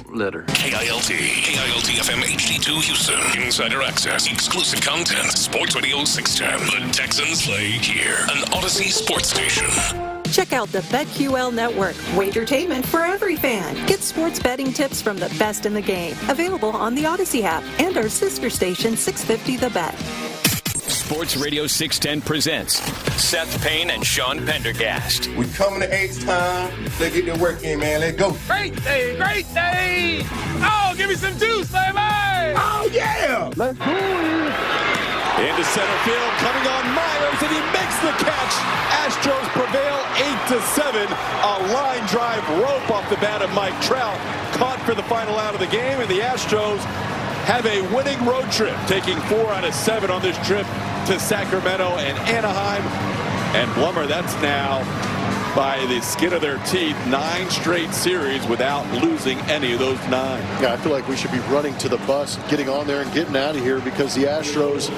Litter. KILT FM HD2 Houston. Insider access, exclusive content. Sports Radio 610. The Texans play here. An Odyssey sports station. Check out the BetQL Network. Wagertainment for every fan. Get sports betting tips from the best in the game. Available on the Odyssey app and our sister station 650 The Bet. Sports Radio 610 presents Seth Payne and Pendergast. We coming to H-Town. Let's get the work in, man. Let's go. Great day, great day. Oh, give me some juice, baby. Oh, yeah. Let's go. Into center field, coming on Myers, and he makes the catch. Astros prevail 8-7. A line drive rope off the bat of Mike Trout. Caught for the final out of the game, and the Astros have a winning road trip, taking 4 out of 7 on this trip to Sacramento and Anaheim. And Blummer, that's now by the skin of their teeth, 9 straight series without losing any of those 9. Yeah, I feel like we should be running to the bus, getting on there and getting out of here, because the Astros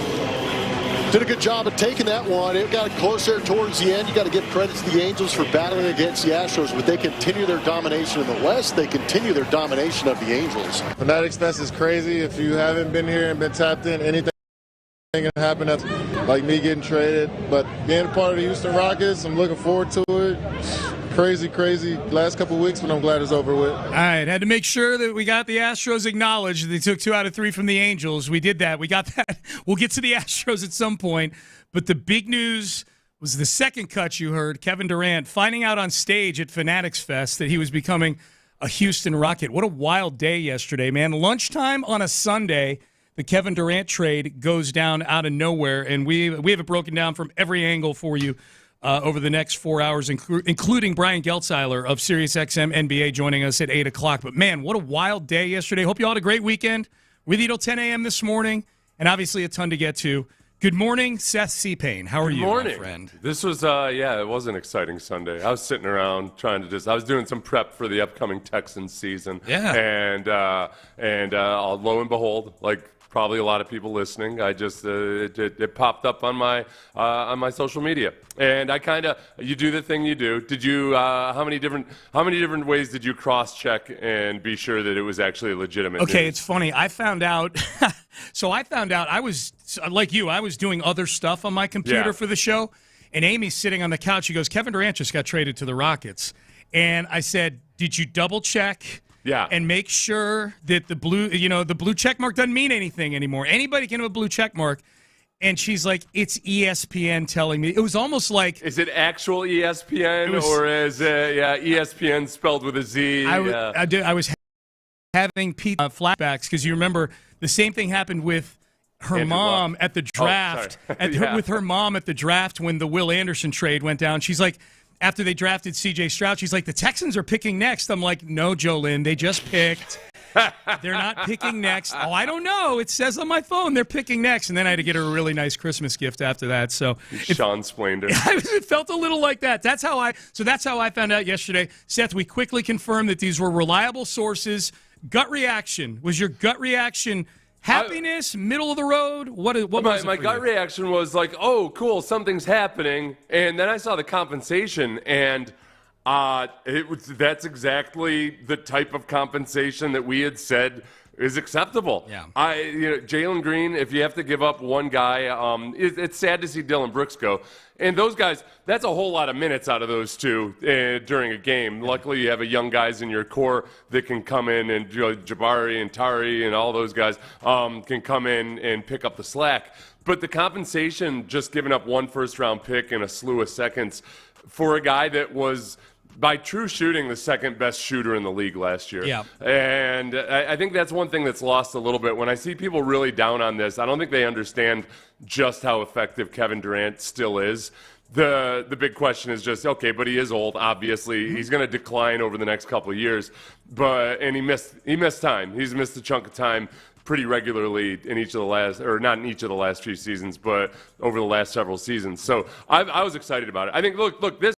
did a good job of taking that one. It got close there towards the end. You got to give credit to the Angels for battling against the Astros, but they continue their domination in the West. They continue their domination of the Angels. Fanatic Fest is crazy. If you haven't been here and been tapped in, anything can happen. That's like me getting traded. But being a part of the Houston Rockets, I'm looking forward to it. Crazy last couple of weeks, but I'm glad it's over with. All right, had to make sure that we got the Astros acknowledged. They took 2 out of 3 from the Angels. We did that. We got that. We'll get to the Astros at some point. But the big news was the second cut you heard, Kevin Durant finding out on stage at Fanatics Fest that he was becoming a Houston Rocket. What a wild day yesterday, man. Lunchtime on a Sunday, the Kevin Durant trade goes down out of nowhere, and we have it broken down from every angle for you over the next 4 hours, including Brian Geltzeiler of SiriusXM NBA joining us at 8 o'clock. But, man, what a wild day yesterday. Hope you all had a great weekend. With you till 10 a.m. this morning, and obviously a ton to get to. Good morning, Seth C. Payne. How are you, my friend? This was, it was an exciting Sunday. I was sitting around trying to I was doing some prep for the upcoming Texans season. Yeah. And lo and behold, like, probably a lot of people listening, I just it popped up on my social media, and you do the thing you do. Did you how many different ways did you cross check and be sure that it was actually legitimate? Okay, news? it's funny. I found out. I was like you. I was doing other stuff on my computer for the show, and Amy's sitting on the couch. She goes, "Kevin Durant just got traded to the Rockets," and I said, "Did you double check?" Yeah. And make sure that the blue check mark doesn't mean anything anymore. Anybody can have a blue check mark. And she's like, it's ESPN telling me. It was almost like. Is it actual ESPN or is it ESPN spelled with a Z? I was having flashbacks because you remember the same thing happened with her mom at the draft. With her mom at the draft when the Will Anderson trade went down. She's like, after they drafted C.J. Stroud, she's like, the Texans are picking next. I'm like, no, Jolynn, they just picked. They're not picking next. Oh, I don't know. It says on my phone they're picking next. And then I had to get her a really nice Christmas gift after that. So Sean Splander. It felt a little like that. That's how I found out yesterday. Seth, we quickly confirmed that these were reliable sources. Gut reaction. Was your gut reaction happiness, middle of the road? What was my gut reaction was like, oh, cool, something's happening. And then I saw the compensation, and that's exactly the type of compensation that we had said is acceptable. Yeah. Jalen Green, if you have to give up one guy, it's sad to see Dylan Brooks go. And those guys, that's a whole lot of minutes out of those two during a game. Luckily, you have a young guys in your core that can come in, and Jabari and Tari and all those guys can come in and pick up the slack. But the compensation, just giving up 1 first-round pick and a slew of seconds for a guy that was, by true shooting, the second best shooter in the league last year. Yeah. And I think that's one thing that's lost a little bit. When I see people really down on this, I don't think they understand just how effective Kevin Durant still is. The big question is just, okay, but he is old, obviously. He's going to decline over the next couple of years. And he missed time. He's missed a chunk of time pretty regularly in each of the last, or not in each of the last few seasons, but over the last several seasons. So I was excited about it. I think, look, this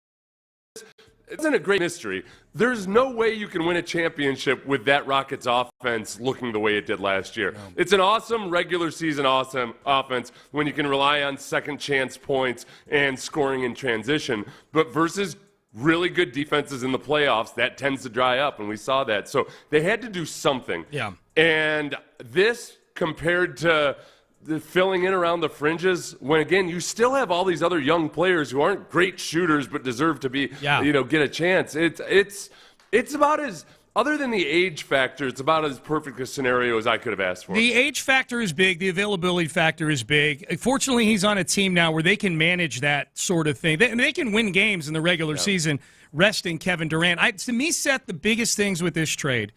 isn't a great mystery. There's no way you can win a championship with that Rockets offense looking the way it did last year. No. It's an awesome regular season offense when you can rely on second chance points and scoring in transition. But versus really good defenses in the playoffs, that tends to dry up, and we saw that. So they had to do something. Yeah. And this compared to the filling in around the fringes, when again you still have all these other young players who aren't great shooters but deserve to be, get a chance. It's about as, other than the age factor, it's about as perfect a scenario as I could have asked for. The age factor is big. The availability factor is big. Fortunately, he's on a team now where they can manage that sort of thing. They can win games in the regular season resting Kevin Durant. To me, Seth, the biggest things with this trade,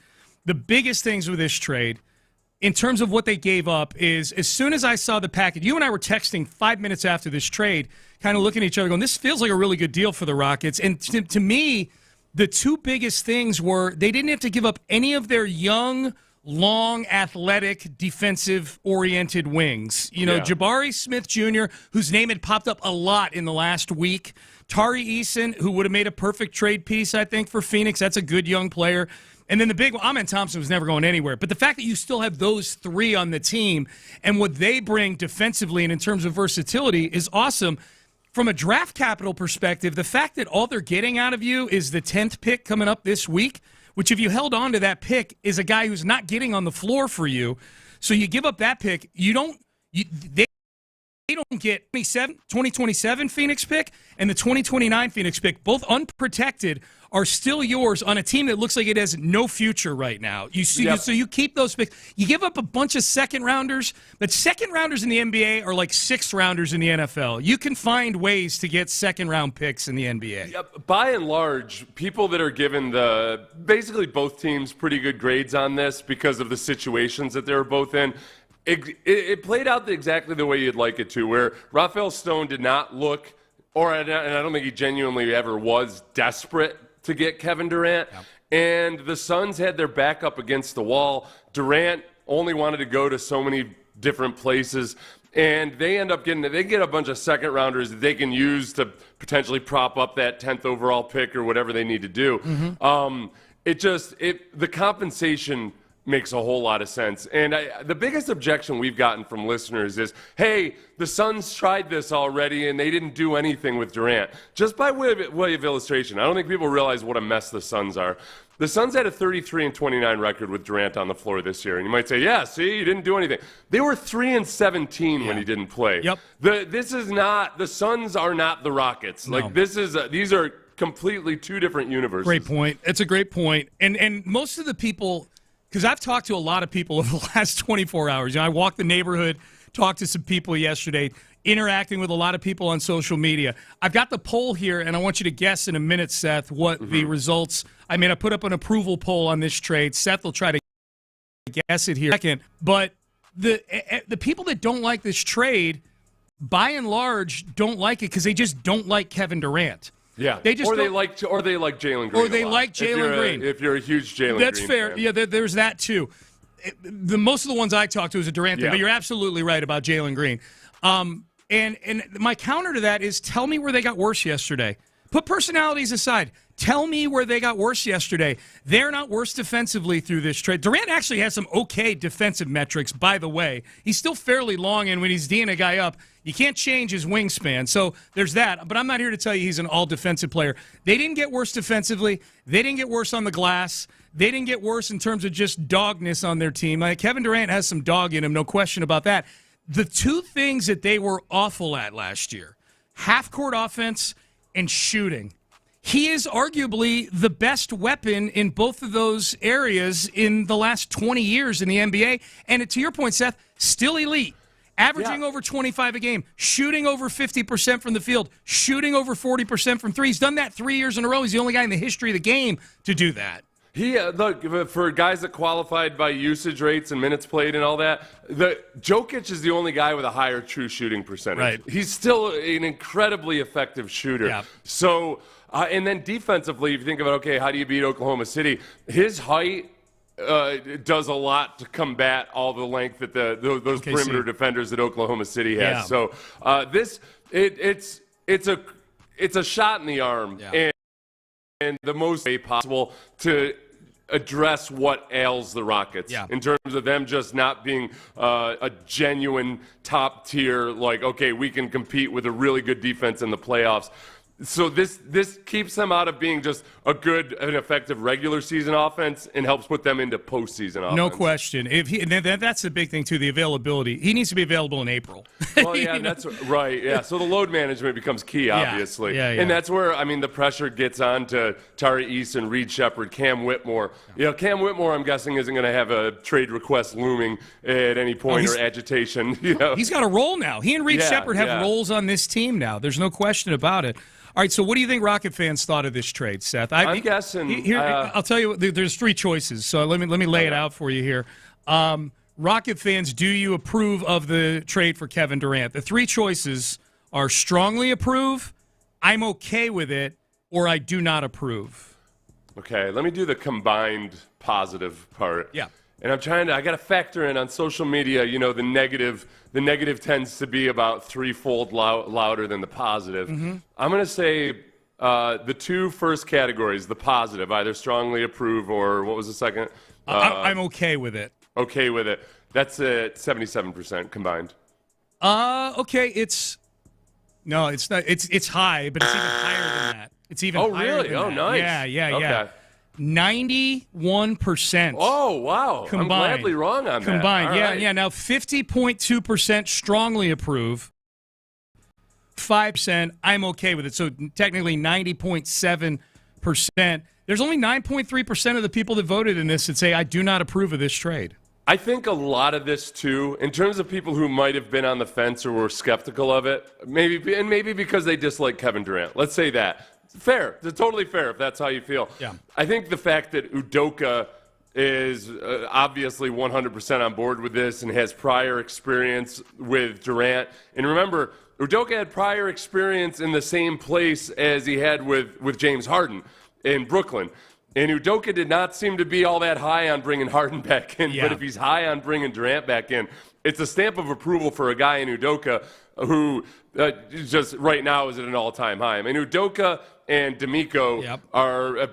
in terms of what they gave up, is as soon as I saw the package, you and I were texting 5 minutes after this trade, kind of looking at each other going, this feels like a really good deal for the Rockets. And to me, the two biggest things were they didn't have to give up any of their young, long, athletic, defensive-oriented wings. Jabari Smith Jr., whose name had popped up a lot in the last week. Tari Eason, who would have made a perfect trade piece, I think, for Phoenix. That's a good young player. And then the big one, Amen Thompson was never going anywhere. But the fact that you still have those three on the team and what they bring defensively and in terms of versatility is awesome. From a draft capital perspective, the fact that all they're getting out of you is the 10th pick coming up this week, which if you held on to that pick is a guy who's not getting on the floor for you. So you give up that pick. They don't get 2027 Phoenix pick and the 2029 Phoenix pick, both unprotected, are still yours on a team that looks like it has no future right now. So you keep those picks. You give up a bunch of second rounders, but second rounders in the NBA are like sixth rounders in the NFL. You can find ways to get second round picks in the NBA. By and large, people that are given basically both teams pretty good grades on this because of the situations that they were both in. It played out exactly the way you'd like it to, where Rafael Stone did not look, and I don't think he genuinely ever was, desperate to get Kevin Durant. Yep. And the Suns had their back up against the wall. Durant only wanted to go to so many different places, and they end up get a bunch of second rounders that they can use to potentially prop up that 10th overall pick or whatever they need to do. Mm-hmm. The compensation makes a whole lot of sense. And the biggest objection we've gotten from listeners is, hey, the Suns tried this already and they didn't do anything with Durant. Just by way of illustration, I don't think people realize what a mess the Suns are. The Suns had a 33-29 record with Durant on the floor this year. And you might say, yeah, see, you didn't do anything. They were 3-17 when he didn't play. Yep. The Suns are not the Rockets. No. Like, these are completely two different universes. Great point. It's a great point. And most of the people, because I've talked to a lot of people over the last 24 hours. I walked the neighborhood, talked to some people yesterday, interacting with a lot of people on social media. I've got the poll here, and I want you to guess in a minute, Seth, what the results. I put up an approval poll on this trade. Seth will try to guess it here in a second. But the people that don't like this trade, by and large, don't like it because they just don't like Kevin Durant. Yeah, they like Jalen Green. Or they like Jalen Green. If you're a huge Jalen Green That's fair. fan. Yeah, there's that too. Most of the ones I talked to is a Durant thing, but you're absolutely right about Jalen Green. And my counter to that is tell me where they got worse yesterday. Put personalities aside. Tell me where they got worse yesterday. They're not worse defensively through this trade. Durant actually has some okay defensive metrics, by the way. He's still fairly long, and when he's D'ing a guy up, you can't change his wingspan. So there's that. But I'm not here to tell you he's an all-defensive player. They didn't get worse defensively. They didn't get worse on the glass. They didn't get worse in terms of just dogness on their team. Kevin Durant has some dog in him, no question about that. The two things that they were awful at last year, half-court offense and shooting. He is arguably the best weapon in both of those areas in the last 20 years in the NBA. And to your point, Seth, still elite. Averaging over 25 a game, shooting over 50% from the field, shooting over 40% from three. He's done that 3 years in a row. He's the only guy in the history of the game to do that. Look, for guys that qualified by usage rates and minutes played and all that, Jokic is the only guy with a higher true shooting percentage. Right. He's still an incredibly effective shooter. Yeah. So, and then defensively, if you think about, okay, how do you beat Oklahoma City? His height does a lot to combat all the length that those perimeter defenders that Oklahoma City has. Yeah. So it's a shot in the arm, and the most way possible to address what ails the Rockets in terms of them just not being a genuine top tier, like, okay, we can compete with a really good defense in the playoffs. So this keeps them out of being just a good and effective regular season offense and helps put them into postseason offense. No question. That's the big thing, too, the availability. He needs to be available in April. Well, yeah, that's right. Yeah, so the load management becomes key, obviously. Yeah. And that's where, the pressure gets on to Tari Eason, Reed Shepherd, Cam Whitmore. Cam Whitmore, I'm guessing, isn't going to have a trade request looming at any point or agitation. He's got a role now. He and Reed Shepherd have roles on this team now. There's no question about it. All right, so what do you think Rocket fans thought of this trade, Seth? I'm guessing. I'll tell you, there's three choices, so let me lay it out for you here. Rocket fans, do you approve of the trade for Kevin Durant? The three choices are strongly approve, I'm okay with it, or I do not approve. Okay, let me do the combined positive part. Yeah. And I got to factor in on social media, the negative tends to be about threefold louder than the positive. Mm-hmm. I'm going to say the two first categories, the positive, either strongly approve or what was the second? I'm okay with it. Okay with it. That's at 77% combined. Okay, it's not. It's high, but it's even higher than that. It's even higher really? than that. Nice. Yeah. Okay. 91%. Oh, wow. Combined. I'm gladly wrong on that. Combined, All right. yeah. Now, 50.2% strongly approve, 5% I'm okay with it. So technically 90.7%. There's only 9.3% of the people that voted in this that say, I do not approve of this trade. I think a lot of this, too, in terms of people who might have been on the fence or were skeptical of it, maybe because they dislike Kevin Durant. Let's say that. Fair. It's totally fair if that's how you feel. Yeah. I think the fact that Udoka is obviously 100% on board with this and has prior experience with Durant. And remember, Udoka had prior experience in the same place as he had with James Harden in Brooklyn. And Udoka did not seem to be all that high on bringing Harden back in. Yeah. But if he's high on bringing Durant back in, it's a stamp of approval for a guy in Udoka who just right now is at an all-time high. Udoka and D'Amico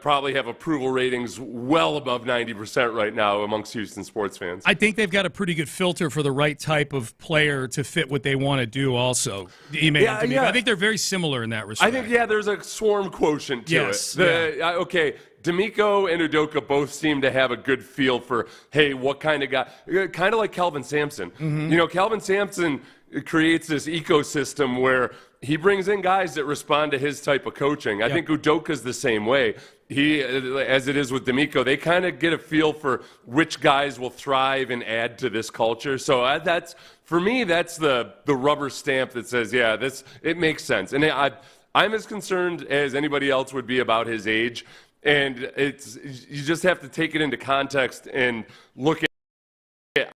probably have approval ratings well above 90% right now amongst Houston sports fans. I think they've got a pretty good filter for the right type of player to fit what they want to do also. I think they're very similar in that respect. I think, there's a swarm quotient to it. Okay, D'Amico and Udoka both seem to have a good feel for, hey, what kind of guy, kind of like Kelvin Sampson. Mm-hmm. Kelvin Sampson creates this ecosystem where he brings in guys that respond to his type of coaching. I think Udoka's the same way. He, as it is with D'Amico, they kind of get a feel for which guys will thrive and add to this culture. So that's, for me, that's the rubber stamp that says, it makes sense. And I'm as concerned as anybody else would be about his age. And you just have to take it into context and look at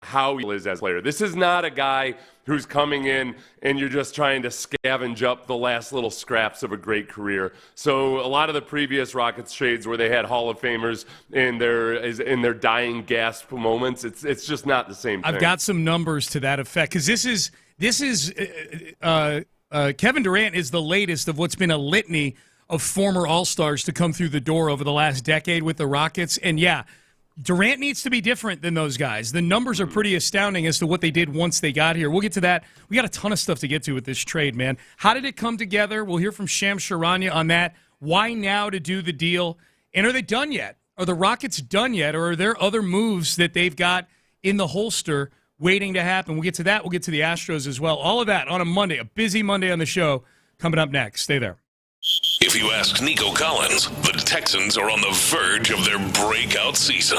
how he is as a player. This is not a guy who's coming in and you're just trying to scavenge up the last little scraps of a great career. So a lot of the previous Rockets trades where they had Hall of Famers in their dying gasp moments, it's just not the same thing. I've got some numbers to that effect because this is Kevin Durant is the latest of what's been a litany of former All-Stars to come through the door over the last decade with the Rockets. And Durant needs to be different than those guys. The numbers are pretty astounding as to what they did once they got here. We'll get to that. We got a ton of stuff to get to with this trade, man. How did it come together? We'll hear from Shams Charania on that. Why now to do the deal? And are they done yet? Are the Rockets done yet? Or are there other moves that they've got in the holster waiting to happen? We'll get to that. We'll get to the Astros as well. All of that on a Monday, a busy Monday on the show coming up next. Stay there. If you ask Nico Collins, the Texans are on the verge of their breakout season.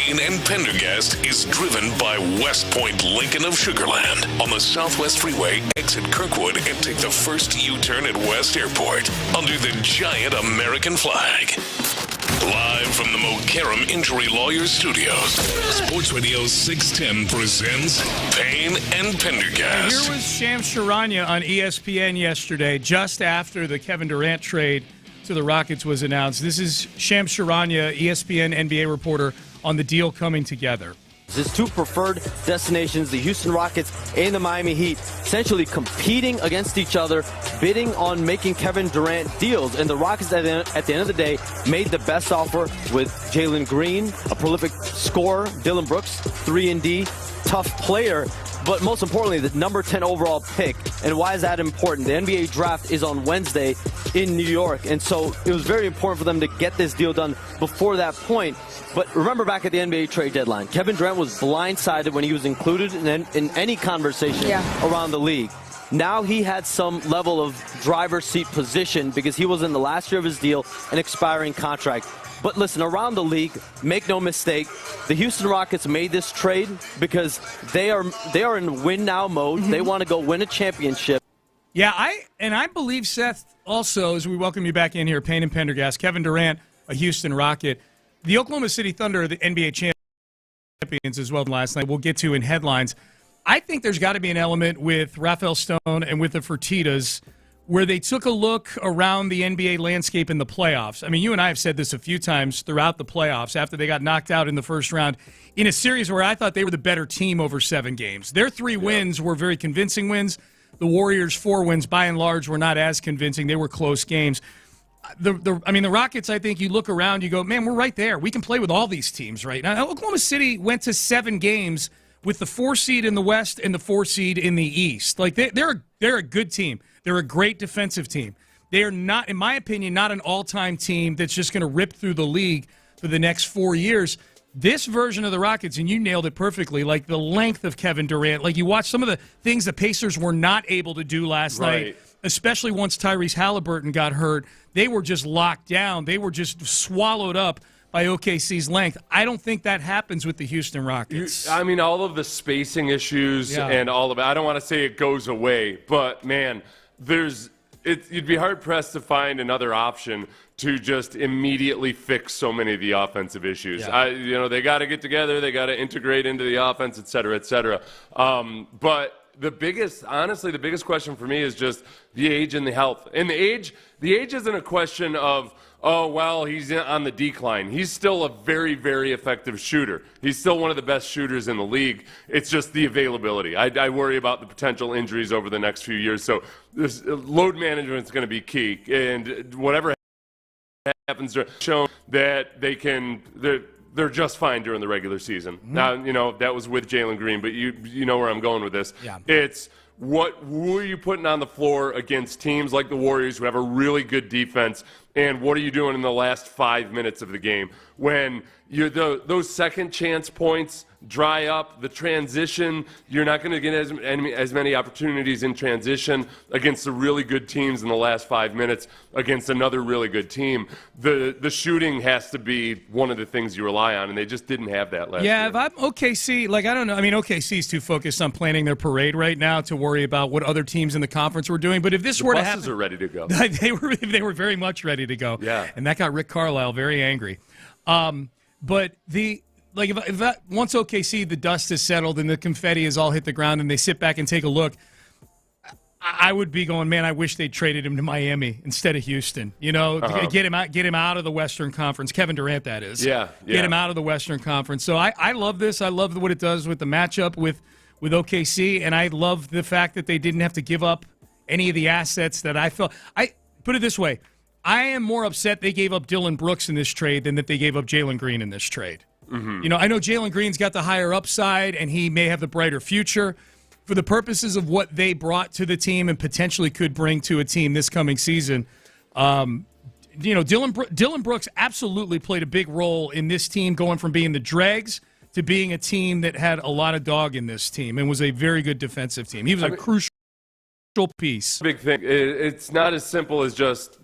Payne and Pendergast is driven by West Point Lincoln of Sugarland. On the Southwest Freeway, exit Kirkwood and take the first U-turn at West Airport under the giant American flag. Live from the Mokaram Injury Lawyers Studios, Sports Radio 610 presents Payne and Pendergast. Here was Shams Charania on ESPN yesterday, just after the Kevin Durant trade to the Rockets was announced. This is Shams Charania, ESPN NBA reporter, on the deal coming together. His two preferred destinations, the Houston Rockets and the Miami Heat, essentially competing against each other, bidding on making Kevin Durant deals. And the Rockets, at the end of the day, made the best offer with Jalen Green, a prolific scorer, Dylan Brooks, 3-and-D, tough player, but most importantly, the number 10 overall pick. And why is that important? The NBA draft is on Wednesday in New York, and so it was very important for them to get this deal done before that point. But remember back at the NBA trade deadline, Kevin Durant was blindsided when he was included in any conversation around the league. Now he had some level of driver's seat position because he was in the last year of his deal, an expiring contract. But listen, around the league, make no mistake, the Houston Rockets made this trade because they are in win-now mode. They want to go win a championship. Yeah, I believe, Seth, also, as we welcome you back in here, Payne and Pendergast, Kevin Durant, a Houston Rocket. The Oklahoma City Thunder are the NBA champions as well last night. We'll get to in headlines. I think there's got to be an element with Rafael Stone and with the Fertittas where they took a look around the NBA landscape in the playoffs. I mean, you and I have said this a few times throughout the playoffs after they got knocked out in the first round in a series where I thought they were the better team over 7 games. Their 3 wins were very convincing wins. The Warriors' 4 wins, by and large, were not as convincing. They were close games. The Rockets, I think you look around, you go, man, we're right there. We can play with all these teams right now. Oklahoma City went to 7 games with the 4 seed in the West and the 4 seed in the East. Like they're a good team. They're a great defensive team. They are not, in my opinion, not an all-time team that's just going to rip through the league for the next 4 years. This version of the Rockets, and you nailed it perfectly, like the length of Kevin Durant. Like you watch some of the things the Pacers were not able to do last night, especially once Tyrese Halliburton got hurt. They were just locked down. They were just swallowed up by OKC's length. I don't think that happens with the Houston Rockets. I mean, all of the spacing issues and all of it, I don't want to say it goes away, but, man, you'd be hard-pressed to find another option to just immediately fix so many of the offensive issues. They got to get together, they got to integrate into the offense, et cetera, et cetera. But the biggest question for me is just the age and the health. And the age isn't a question of, oh, well, he's on the decline. He's still a very, very effective shooter. He's still one of the best shooters in the league. It's just the availability. I worry about the potential injuries over the next few years. So this load management is going to be key. And whatever happens, shown that they're just fine during the regular season. Now, that was with Jalen Green, but you know where I'm going with this. Yeah. It's who are you putting on the floor against teams like the Warriors who have a really good defense, and what are you doing in the last 5 minutes of the game when those second chance points dry up, the transition, you're not going to get as many opportunities in transition against the really good teams in the last 5 minutes against another really good team. The shooting has to be one of the things you rely on, and they just didn't have that last year. Yeah, if I'm OKC, I don't know. I mean, OKC's too focused on planning their parade right now to worry about what other teams in the conference were doing. But if this were to happen, the buses are ready to go. they were very much ready to go. Yeah, and that got Rick Carlisle very angry. But if once OKC, the dust is settled and the confetti has all hit the ground and they sit back and take a look, I would be going, man, I wish they traded him to Miami instead of Houston. Get him out of the Western Conference. Kevin Durant, that is. Yeah. Get him out of the Western Conference. So I love this. I love what it does with the matchup with OKC, and I love the fact that they didn't have to give up any of the assets that I felt. I put it this way. I am more upset they gave up Dylan Brooks in this trade than that they gave up Jalen Green in this trade. Mm-hmm. I know Jalen Green's got the higher upside, and he may have the brighter future. For the purposes of what they brought to the team and potentially could bring to a team this coming season, Dylan Brooks absolutely played a big role in this team, going from being the dregs to being a team that had a lot of dog in this team and was a very good defensive team. He was a crucial piece. Big thing. It's not as simple as just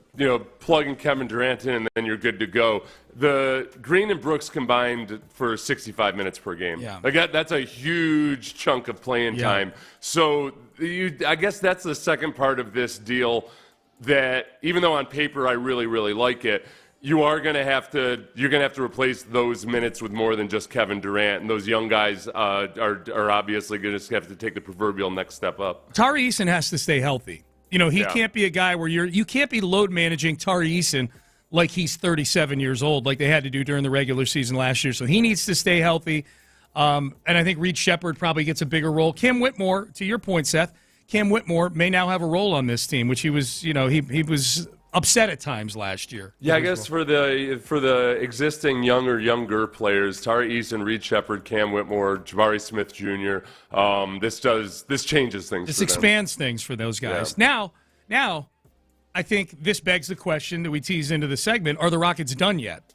plugging Kevin Durant in and then you're good to go. The Green and Brooks combined for 65 minutes per game. Yeah. That's a huge chunk of playing time. So I guess that's the second part of this deal that even though on paper I really, really like it, you're going to have to replace those minutes with more than just Kevin Durant, and those young guys are obviously going to have to take the proverbial next step up. Tari Eason has to stay healthy. He can't be a guy where you can't be load managing Tari Eason like he's 37 years old, like they had to do during the regular season last year. So he needs to stay healthy. And I think Reed Sheppard probably gets a bigger role. Cam Whitmore, to your point, Seth, Cam Whitmore may now have a role on this team, which he was, he was upset at times last year. Yeah, I guess for the existing younger players, Tari Eason, Reed Sheppard, Cam Whitmore, Jabari Smith Jr. This changes things. This for expands them. things for those guys. Yeah. Now, I think this begs the question that we tease into the segment: are the Rockets done yet?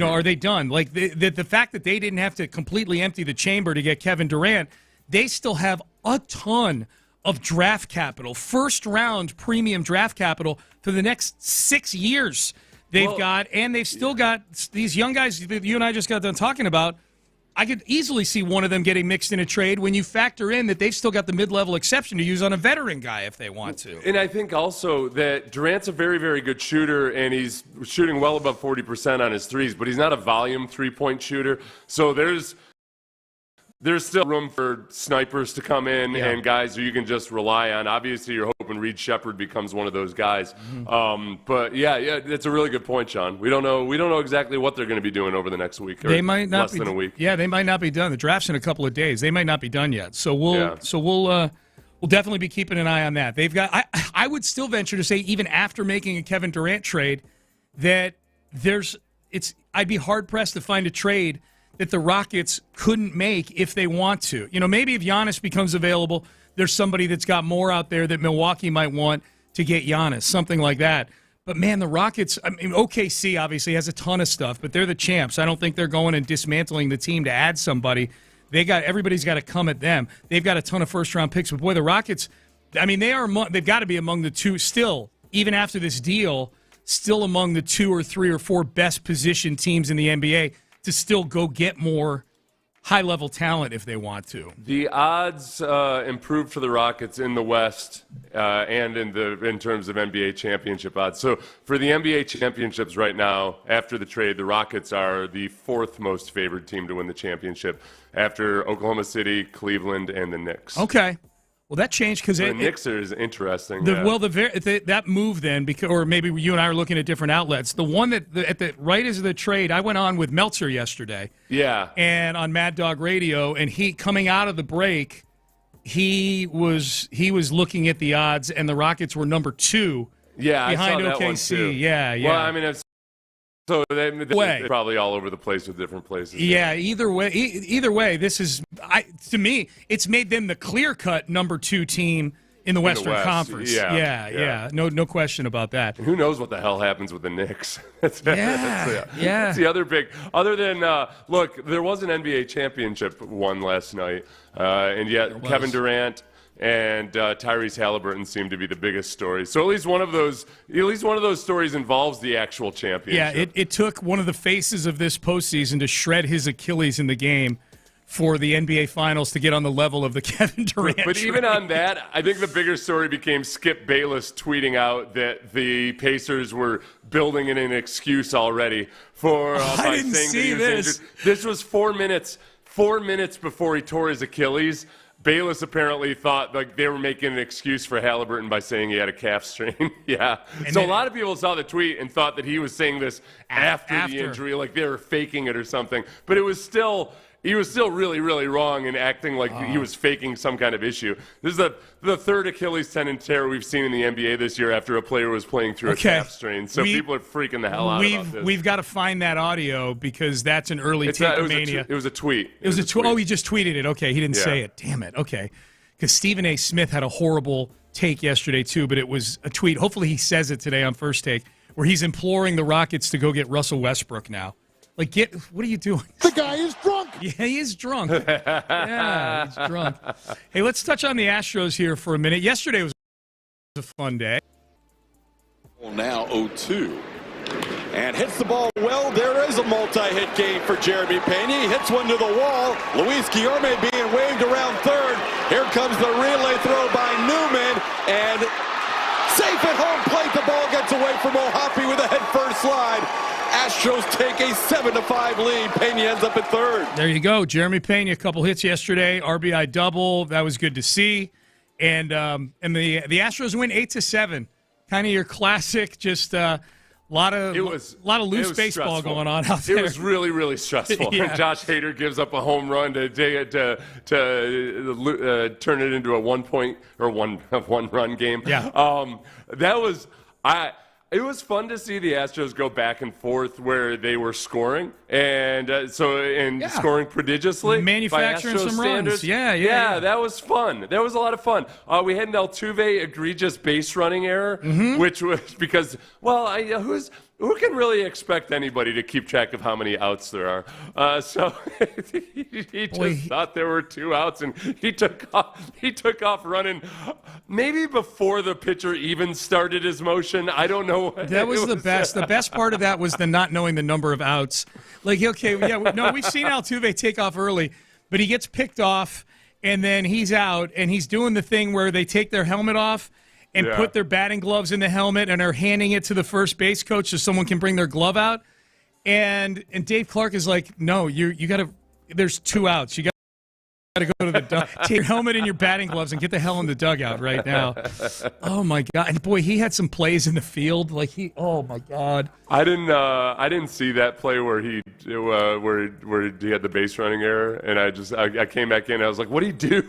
Are they done? Like the fact that they didn't have to completely empty the chamber to get Kevin Durant, they still have a ton of draft capital, first-round premium draft capital for the next 6 years they've still got these young guys that you and I just got done talking about. I could easily see one of them getting mixed in a trade when you factor in that they've still got the mid-level exception to use on a veteran guy if they want to. And I think also that Durant's a very, very good shooter, and he's shooting well above 40% on his threes, but he's not a volume three-point shooter. So there's still room for snipers to come in and guys who you can just rely on. Obviously, you're hoping Reed Sheppard becomes one of those guys. But yeah, that's a really good point, Sean. We don't know exactly what they're going to be doing over the next week. Or they might not less than a week. Yeah, they might not be done. The draft's in a couple of days. They might not be done yet. So we'll definitely be keeping an eye on that. They've got. I would still venture to say, even after making a Kevin Durant trade, that I'd be hard pressed to find a trade that the Rockets couldn't make if they want to. Maybe if Giannis becomes available, there's somebody that's got more out there that Milwaukee might want to get Giannis, something like that. But, man, the Rockets, OKC obviously has a ton of stuff, but they're the champs. I don't think they're going and dismantling the team to add somebody. Everybody's got to come at them. They've got a ton of first-round picks. But, boy, the Rockets, they've got to be among the two still, even after this deal, still among the 2 or 3 or 4 best positioned teams in the NBA to still go get more high-level talent if they want to. The odds improved for the Rockets in the West and in terms of NBA championship odds. So for the NBA championships right now, after the trade, the Rockets are the 4th most favored team to win the championship after Oklahoma City, Cleveland, and the Knicks. Okay. Well, that changed because the Knicks is interesting. That move then, or maybe you and I are looking at different outlets. The one that at the right as the trade, I went on with Meltzer yesterday. Yeah, and on Mad Dog Radio, and he coming out of the break, he was looking at the odds, and the Rockets were number 2. Yeah, behind I saw OKC. That one too. Yeah. Well, I mean, they're probably all over the place with different places. Yeah, either way, this is to me, it's made them the clear-cut number 2 team in the Western Conference. Yeah. No question about that. And who knows what the hell happens with the Knicks? That's yeah. the other big. Other than look, there was an NBA championship won last night, and yet Kevin Durant and Tyrese Halliburton seem to be the biggest story. So at least one of those stories involves the actual championship. Yeah, it took one of the faces of this postseason to shred his Achilles in the game for the NBA Finals to get on the level of the Kevin Durant But trade. even on that, I think the bigger story became Skip Bayless tweeting out that the Pacers were building in an excuse already for by saying that he was injured. This was 4 minutes before he tore his Achilles. Bayless apparently thought like they were making an excuse for Halliburton by saying he had a calf strain. Yeah. And so a lot of people saw the tweet and thought that he was saying this after the injury, like they were faking it or something. But he was still really, really wrong in acting like he was faking some kind of issue. This is the third Achilles tendon tear we've seen in the NBA this year after a player was playing through a calf strain. So people are freaking the hell out about this. We've got to find that audio because that's an early take-mania. It was a tweet. It was a tweet. Oh, he just tweeted it. Okay, he didn't say it. Damn it. Okay. Because Stephen A. Smith had a horrible take yesterday too, but it was a tweet. Hopefully he says it today on First Take where he's imploring the Rockets to go get Russell Westbrook now. Like, what are you doing? The guy is drunk. Yeah, he is drunk. Yeah, he's drunk. Hey, let's touch on the Astros here for a minute. Yesterday was a fun day. Now 0-2. And hits the ball well. There is a multi-hit game for Jeremy Payne. He hits one to the wall. Luis Guillorme being waved around third. Here comes the relay throw by Newman. And safe at home plate. The ball gets away from Ohapi with a head-first slide. Astros take a 7-5 lead. Payne ends up at third. There you go. Jeremy Payne, a couple hits yesterday. RBI double. That was good to see. And the Astros win 8-7. Kind of your classic, just a lot of loose baseball going on out there. It was really, really stressful. Yeah. Josh Hader gives up a home run to turn it into a 1-point or one-run game. Yeah. It was fun to see the Astros go back and forth where they were scoring and scoring prodigiously, manufacturing some standards. runs. Yeah, that was fun. That was a lot of fun. We had an Altuve egregious base running error, which was because who can really expect anybody to keep track of how many outs there are? So he just thought there were 2 outs, and he took off running maybe before the pitcher even started his motion. I don't know. That was the best. The best part of that was the not knowing the number of outs. Like, okay, yeah, we've seen Altuve take off early, but he gets picked off, and then he's out, and he's doing the thing where they take their helmet off and put their batting gloves in the helmet and are handing it to the first base coach so someone can bring their glove out. And Dave Clark is like, no, you got to – there's 2 outs. You got to go to the dugout. Take your helmet and your batting gloves and get the hell in the dugout right now. Oh, my God. And, boy, he had some plays in the field. Oh, my God. I didn't see that play where he had the base running error, and I came back in and I was like, what did he do?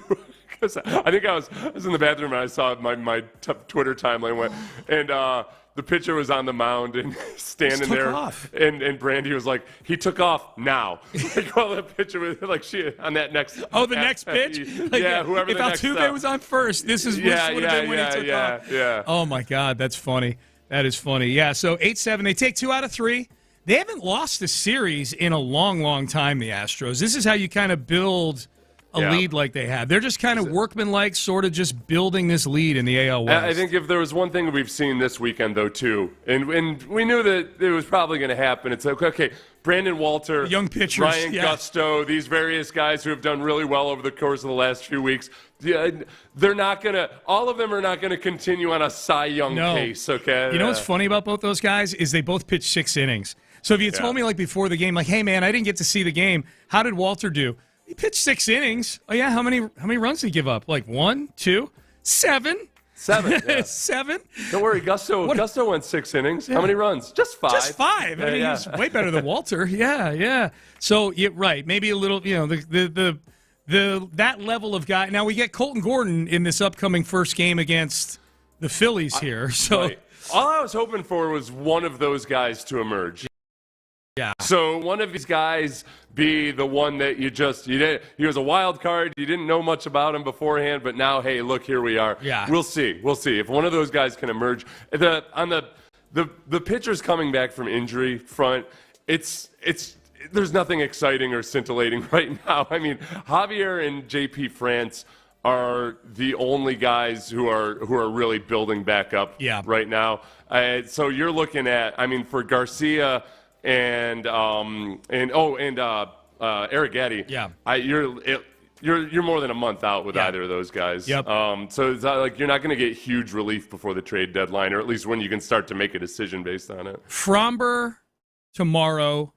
Because I think I was in the bathroom and I saw my Twitter timeline went, and the pitcher was on the mound and standing there, off. and Brandy was like, he took off now. While the pitcher was on that next. Oh, the next pitch. Whoever. If the next Altuve was on first, this is would have been when he took off. Yeah. Oh my God, that's funny. That is funny. Yeah. So 8-7, they take 2 out of 3. They haven't lost a series in a long, long time. The Astros. This is how you kind of build a lead like they have. They're just kind of workmanlike, sort of just building this lead in the AL West. I think if there was one thing we've seen this weekend, though, too, and we knew that it was probably going to happen. It's like, okay, Brandon Walter, young pitchers, Ryan Gusto, these various guys who have done really well over the course of the last few weeks, they're not going to – all of them are not going to continue on a Cy Young pace, okay? You know what's funny about both those guys is they both pitched 6 innings. So if you told me, before the game, hey, man, I didn't get to see the game. How did Walter do? He pitched 6 innings. Oh, yeah, how many runs did he give up? 1, 2, 7? 7. Yeah. 7? Don't worry, Gusto went 6 innings. Yeah. How many runs? Just 5. Just 5. I mean, he's way better than Walter. Yeah. So, right, maybe a little, the that level of guy. Now, we get Colton Gordon in this upcoming first game against the Phillies here. So right. All I was hoping for was one of those guys to emerge. Yeah. So one of these guys be the one that he was a wild card. You didn't know much about him beforehand, but now, hey, look, here we are. Yeah. We'll see. If one of those guys can emerge. On the pitchers coming back from injury front, there's nothing exciting or scintillating right now. I mean, Javier and JP France are the only guys who are really building back up right now. So you're looking at, for Garcia and Arrighetti. Yeah. You're more than a month out with either of those guys. Yep. So it's not like you're not going to get huge relief before the trade deadline, or at least when you can start to make a decision based on it. Fromber tomorrow,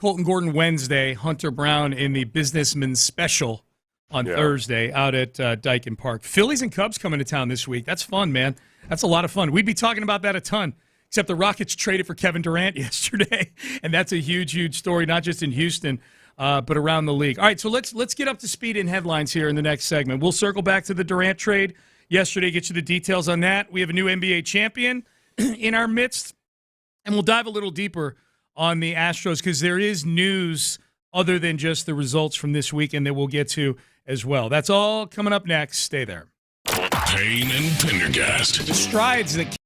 Colton Gordon Wednesday, Hunter Brown in the Businessman's Special on Thursday out at Dyken Park. Phillies and Cubs coming to town this week. That's fun, man. That's a lot of fun. We'd be talking about that a ton. Except the Rockets traded for Keven Durant yesterday, and that's a huge, huge story, not just in Houston, but around the league. All right, so let's get up to speed in headlines here in the next segment. We'll circle back to the Durant trade yesterday, get you the details on that. We have a new NBA champion in our midst, and we'll dive a little deeper on the Astros because there is news other than just the results from this weekend that we'll get to as well. That's all coming up next. Stay there. Payne and Pendergast. The strides that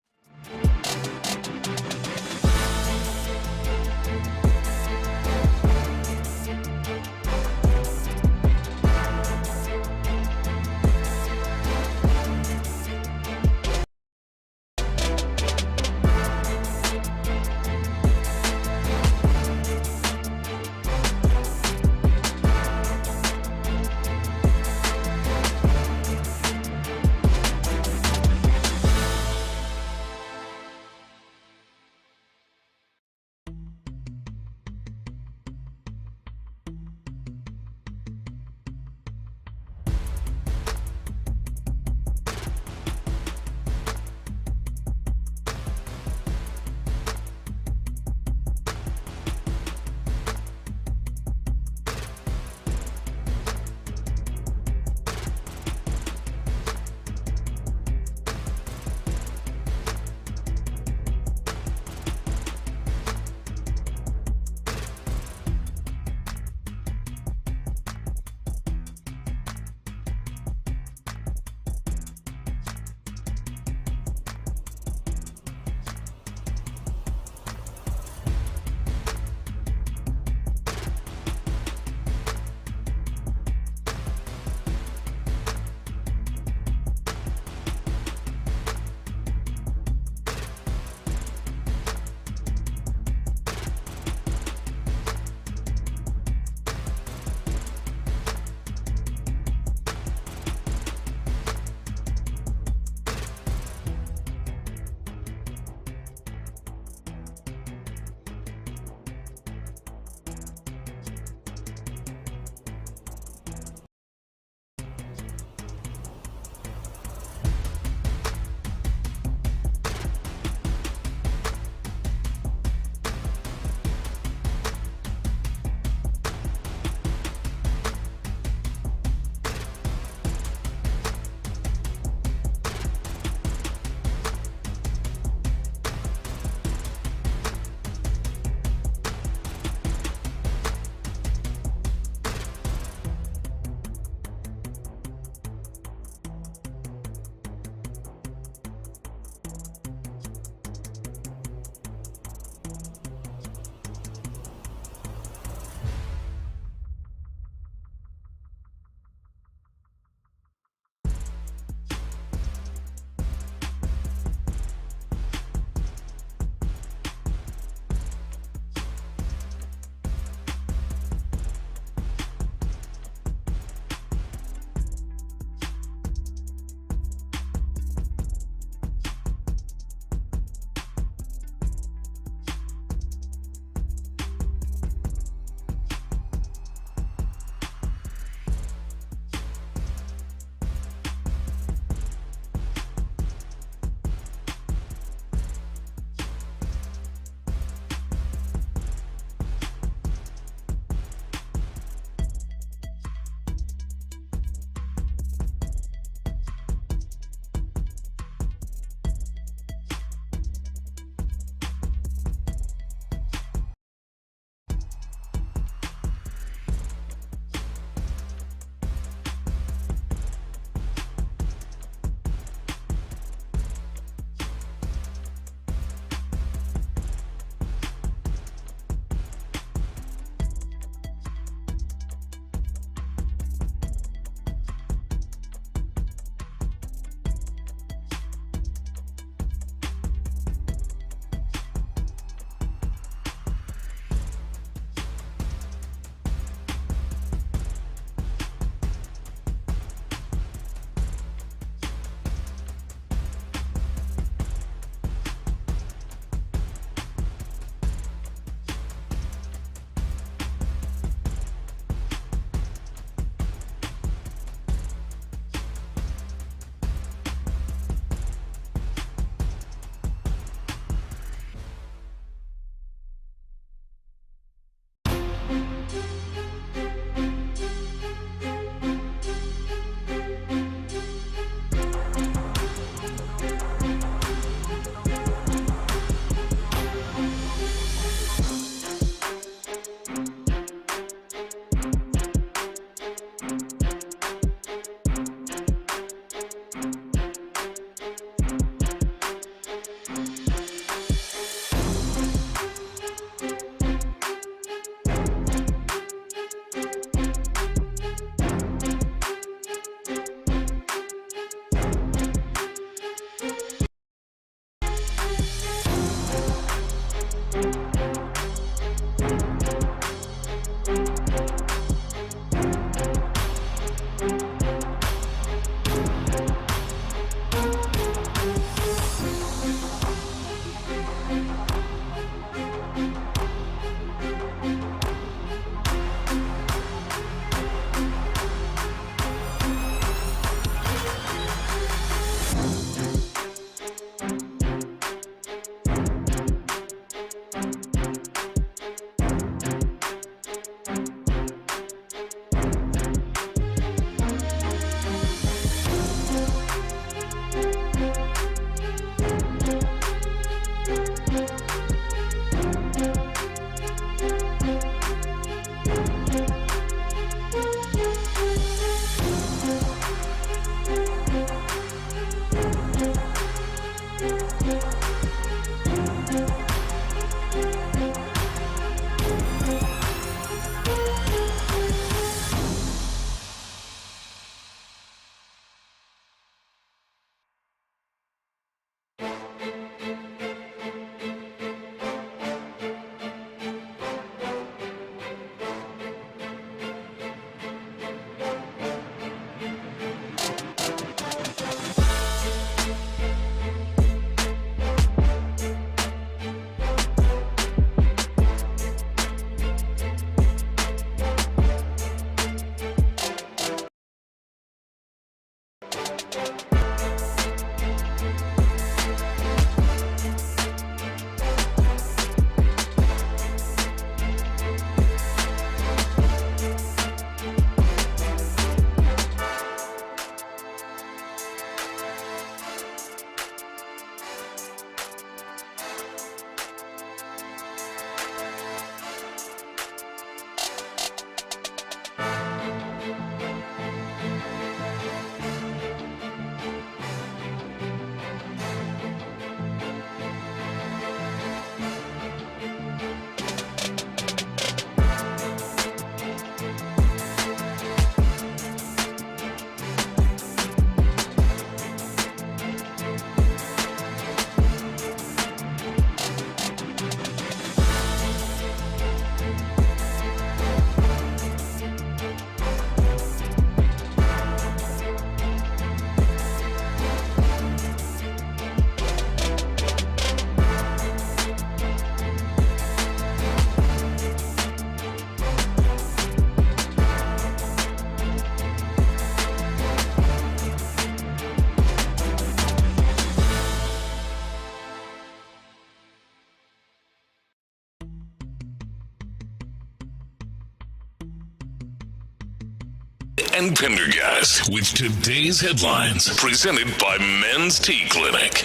And Pendergast with today's headlines, presented by Men's Tea Clinic.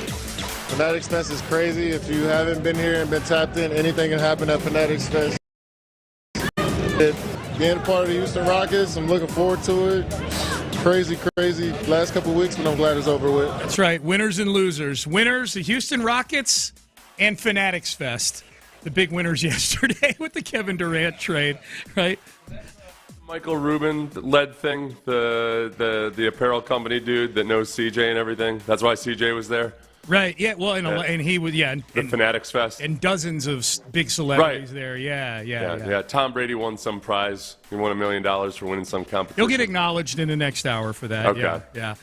Fanatics Fest is crazy. If you haven't been here and been tapped in, anything can happen at Fanatics Fest. Being a part of the Houston Rockets, I'm looking forward to it. Crazy last couple of weeks, but I'm glad it's over with. That's right. Winners and losers. Winners, the Houston Rockets and Fanatics Fest. The big winners yesterday with the Kevin Durant trade, right? Michael Rubin led thing, the apparel company dude that knows CJ and everything. That's why CJ was there. Right. Yeah. Well, and he was. Yeah. The Fanatics Fest and dozens of big celebrities there. Yeah. Tom Brady won some prize. He won $1 million for winning some competition. He'll get acknowledged in the next hour for that. Okay. Yeah.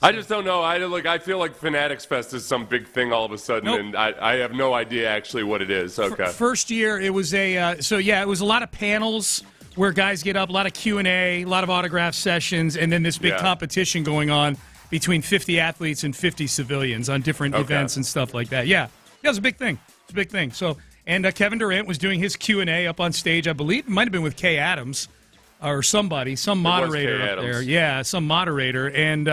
I just don't know. I feel like Fanatics Fest is some big thing all of a sudden, Nope. and I have no idea actually what it is. Okay. First year, it was it was a lot of panels where guys get up, a lot of Q&A, a lot of autograph sessions, and then this big competition going on between 50 athletes and 50 civilians on different events and stuff like that. Yeah, it was a big thing. It's a big thing. So, and Kevin Durant was doing his Q&A up on stage. I believe it might have been with Kay Adams or somebody, some moderator up there. Yeah, some moderator. And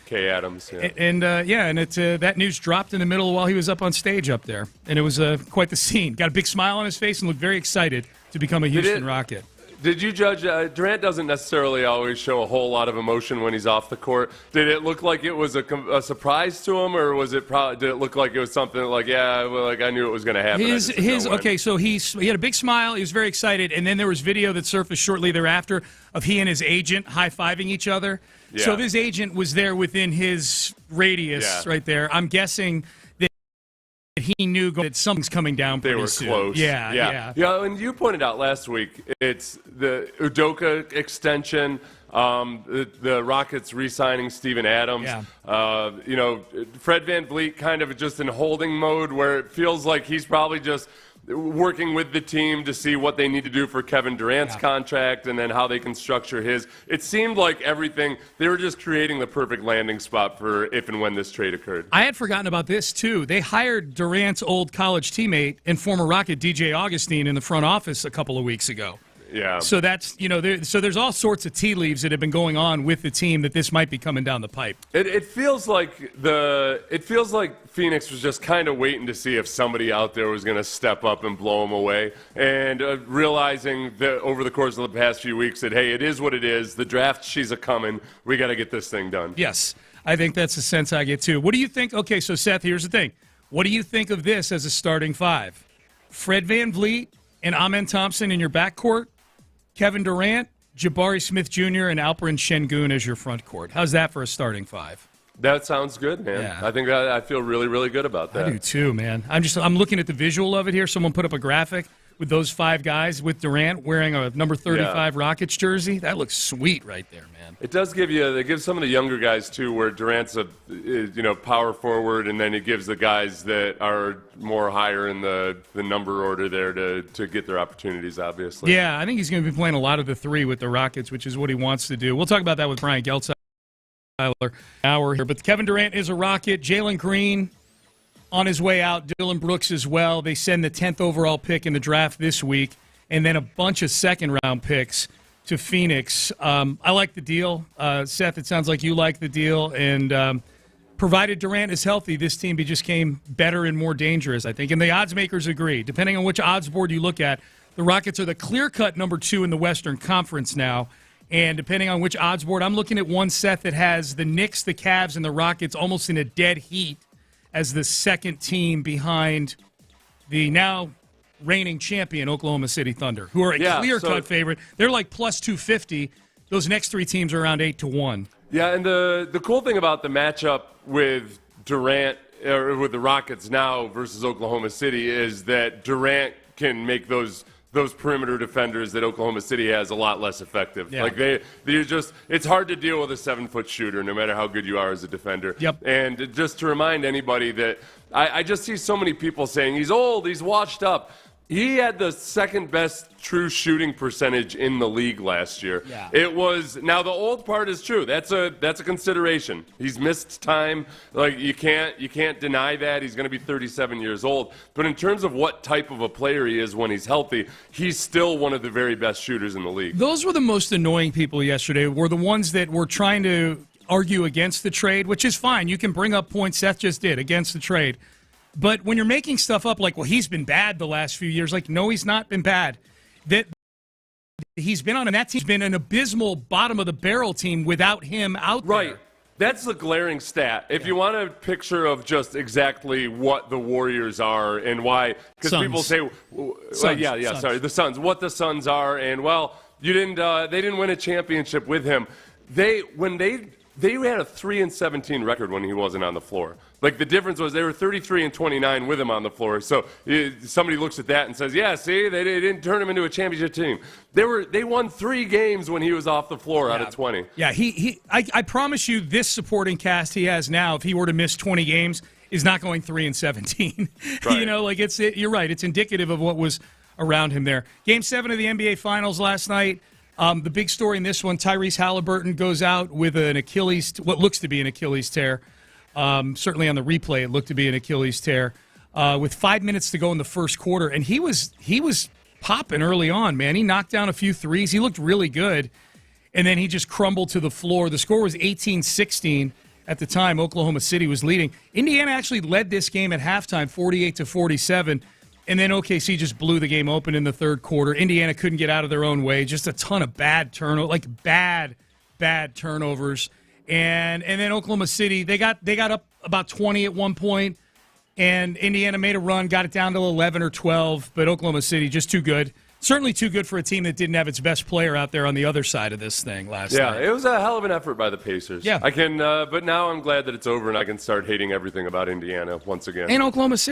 Kay Adams. Yeah. And that news dropped in the middle while he was up on stage up there, and it was quite the scene. Got a big smile on his face and looked very excited to become a Houston Rocket. Did you judge? Durant doesn't necessarily always show a whole lot of emotion when he's off the court. Did it look like it was a surprise to him, or was it? Did it look like it was something like, I knew it was going to happen? So he had a big smile. He was very excited, and then there was video that surfaced shortly thereafter of he and his agent high-fiving each other. Yeah. So if his agent was there within his radius right there, I'm guessing that he knew that something's coming down pretty soon. They were close. Yeah. And you pointed out last week, it's the Udoka extension, the Rockets re-signing Steven Adams. Yeah. Fred VanVleet kind of just in holding mode where it feels like he's probably just working with the team to see what they need to do for Kevin Durant's contract and then how they can structure his. It seemed like everything, they were just creating the perfect landing spot for if and when this trade occurred. I had forgotten about this, too. They hired Durant's old college teammate and former Rocket DJ Augustine in the front office a couple of weeks ago. Yeah. So that's, so there's all sorts of tea leaves that have been going on with the team that this might be coming down the pipe. It feels like Phoenix was just kind of waiting to see if somebody out there was going to step up and blow them away, and realizing that over the course of the past few weeks that, hey, it is what it is. The draft, she's a coming. We got to get this thing done. Yes, I think that's the sense I get too. What do you think? Okay, so Seth, here's the thing. What do you think of this as a starting five? Fred VanVleet and Amen Thompson in your backcourt, Kevin Durant, Jabari Smith Jr., and Alperen Şengün as your front court. How's that for a starting five? That sounds good, man. Yeah. I think I feel really, really good about that. I do too, man. I'm looking at the visual of it here. Someone put up a graphic with those five guys with Durant wearing a number 35 Rockets jersey. That looks sweet right there, man. It does give some of the younger guys too, where Durant's a power forward, and then it gives the guys that are more higher in the number order there to get their opportunities. Obviously, yeah, I think he's going to be playing a lot of the three with the Rockets, which is what he wants to do. We'll talk about that with Brian Geltz. hour here. But Kevin Durant is a Rocket. Jalen Green on his way out. Dylan Brooks as well. They send the 10th overall pick in the draft this week, and then a bunch of second-round picks to Phoenix. I like the deal. Seth, it sounds like you like the deal. And provided Durant is healthy, this team just came better and more dangerous, I think. And the odds makers agree. Depending on which odds board you look at, the Rockets are the clear-cut number 2 in the Western Conference now. And depending on which odds board, I'm looking at one, Seth, that has the Knicks, the Cavs, and the Rockets almost in a dead heat as the second team behind the now reigning champion Oklahoma City Thunder, who are a clear-cut favorite. They're like plus 250. Those next 3 teams are around 8-1. Yeah, and the cool thing about the matchup with Durant, or with the Rockets now versus Oklahoma City, is that Durant can make those perimeter defenders that Oklahoma City has a lot less effective. Yeah. Like it's hard to deal with a 7-foot shooter, no matter how good you are as a defender. Yep. And just to remind anybody that I just see so many people saying he's old, he's washed up. He had the second best true shooting percentage in the league last year. Yeah. It was, now the old part is true. That's a consideration. He's missed time. Like you can't deny that. He's going to be 37 years old. But in terms of what type of a player he is when he's healthy, he's still one of the very best shooters in the league. Those were the most annoying people yesterday, were the ones that were trying to argue against the trade, which is fine. You can bring up points Seth just did against the trade. But when you're making stuff up like, well, he's been bad the last few years, like, no, he's not been bad. That he's been on, and that team's been an abysmal bottom-of-the-barrel team without him out there. Right. That's the glaring stat. If you want a picture of just exactly what the Warriors are and why, because people say, the Suns, what the Suns are, and, well, they didn't win a championship with him. They had a 3-17 record when he wasn't on the floor. Like, the difference was they were 33-29 with him on the floor. So somebody looks at that and says, yeah, see, they didn't turn him into a championship team. They won 3 games when he was off the floor out of 20. Yeah, I promise you this supporting cast he has now, if he were to miss 20 games, is not going 3-17. Right. You're right. It's indicative of what was around him there. Game 7 of the NBA Finals last night. The big story in this one, Tyrese Halliburton goes out with what looks to be an Achilles tear. Certainly on the replay, it looked to be an Achilles tear. With 5 minutes to go in the first quarter, and he was popping early on, man. He knocked down a few threes. He looked really good, and then he just crumbled to the floor. The score was 18-16 at the time. Oklahoma City was leading. Indiana actually led this game at halftime, 48-47. And then OKC just blew the game open in the third quarter. Indiana couldn't get out of their own way. Just a ton of bad turnovers. And then Oklahoma City, they got up about 20 at one point, and Indiana made a run, got it down to 11 or 12, but Oklahoma City just too good. Certainly too good for a team that didn't have its best player out there on the other side of this thing last night. Yeah, it was a hell of an effort by the Pacers. Yeah. But now I'm glad that it's over and I can start hating everything about Indiana once again. And Oklahoma City.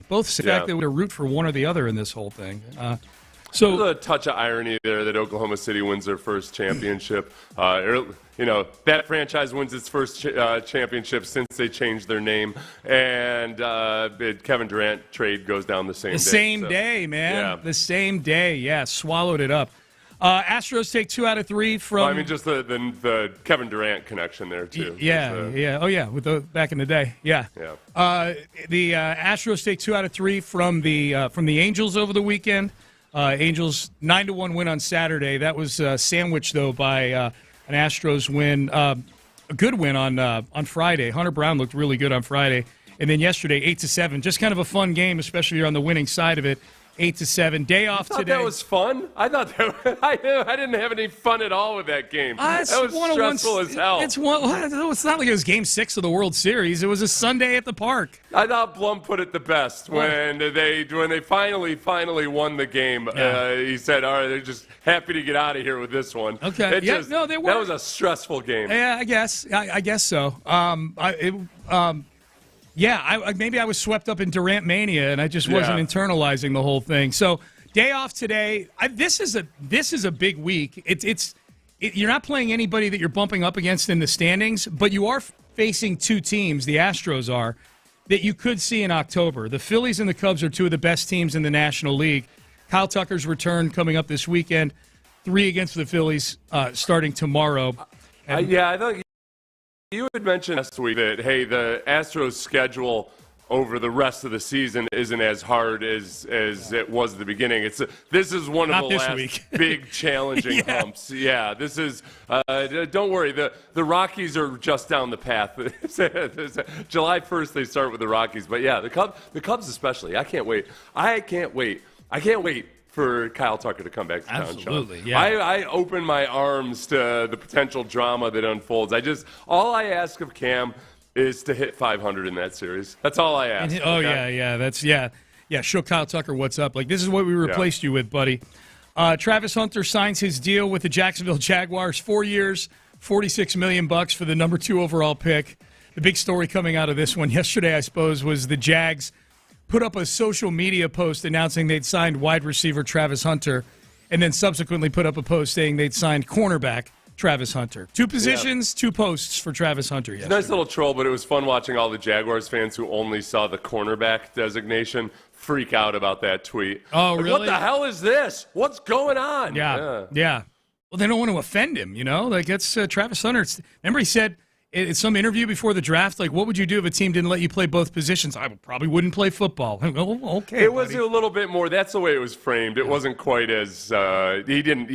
Both the fact that we root for one or the other in this whole thing. So there's a touch of irony there that Oklahoma City wins their first championship. That franchise wins its first championship since they changed their name, and Kevin Durant trade goes down the same day. The same day, man. Yeah. The same day. Yeah, swallowed it up. Astros take 2 out of 3 from. Just the Kevin Durant connection there too. Yeah. Oh yeah, with back in the day. Yeah. The Astros take 2 out of 3 from the Angels over the weekend. Angels 9-1 win on Saturday. That was sandwiched though by an Astros win, a good win on Friday. Hunter Brown looked really good on Friday, and then yesterday 8-7. Just kind of a fun game, especially if you're on the winning side of it. 8-7. Day off today. That was fun. I thought I didn't have any fun at all with that game. That was stressful as hell. It's not like it was Game 6 of the World Series. It was a Sunday at the park. I thought Blum put it the best when they finally won the game. Yeah. He said, "All right, they're just happy to get out of here with this one." Okay. They were. That was a stressful game. Yeah, I guess so. Maybe I was swept up in Durant mania, and I just wasn't internalizing the whole thing. So, day off today. This is a big week. You're not playing anybody that you're bumping up against in the standings, but you are facing 2 teams. The Astros are that you could see in October. The Phillies and the Cubs are 2 of the best teams in the National League. Kyle Tucker's return coming up this weekend. 3 against the Phillies starting tomorrow. I thought you had mentioned last week that, hey, the Astros schedule over the rest of the season isn't as hard as it was at the beginning. This is one of the last big challenging humps. Yeah, this is. Don't worry, the Rockies are just down the path. July 1st they start with the Rockies, but yeah, the Cubs especially. I can't wait for Kyle Tucker to come back to town. Absolutely, Sean. yeah. I open my arms to the potential drama that unfolds. All I ask of Cam is to hit 500 in that series. That's all I ask. Yeah. Show Kyle Tucker what's up. Like, this is what we replaced you with, buddy. Travis Hunter signs his deal with the Jacksonville Jaguars, 4 years, $46 million for the number 2 overall pick. The big story coming out of this one yesterday, I suppose, was the Jags put up a social media post announcing they'd signed wide receiver Travis Hunter, and then subsequently put up a post saying they'd signed cornerback Travis Hunter. 2 positions, 2 posts for Travis Hunter yesterday. Nice little troll, but it was fun watching all the Jaguars fans who only saw the cornerback designation freak out about that tweet. Oh, really? What the hell is this? What's going on? Yeah. Well, they don't want to offend him, Like, that's Travis Hunter. Remember he said in some interview before the draft, like, what would you do if a team didn't let you play both positions? I probably wouldn't play football. Oh, okay. It was a little bit more. That's the way it was framed. It wasn't quite as he didn't.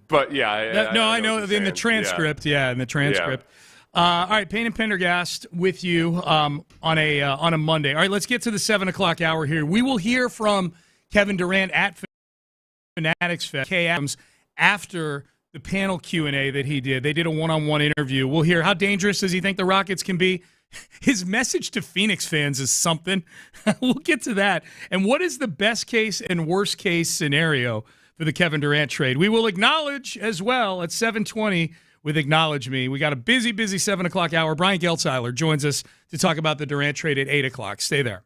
But yeah. I know in the transcript. Yeah, in the transcript. All right, Payne and Pendergast with you on a Monday. All right, let's get to the 7 o'clock hour here. We will hear from Keven Durant at Fanatics Fest, K. Adams, after the panel Q&A that he did. They did a one-on-one interview. We'll hear how dangerous does he think the Rockets can be. His message to Phoenix fans is something. We'll get to that. And what is the best case and worst case scenario for the Keven Durant trade? We will acknowledge as well at 7:20 with Acknowledge Me. We got a busy 7 o'clock hour. Brian Geltzeiler joins us to talk about the Durant trade at 8 o'clock. Stay there.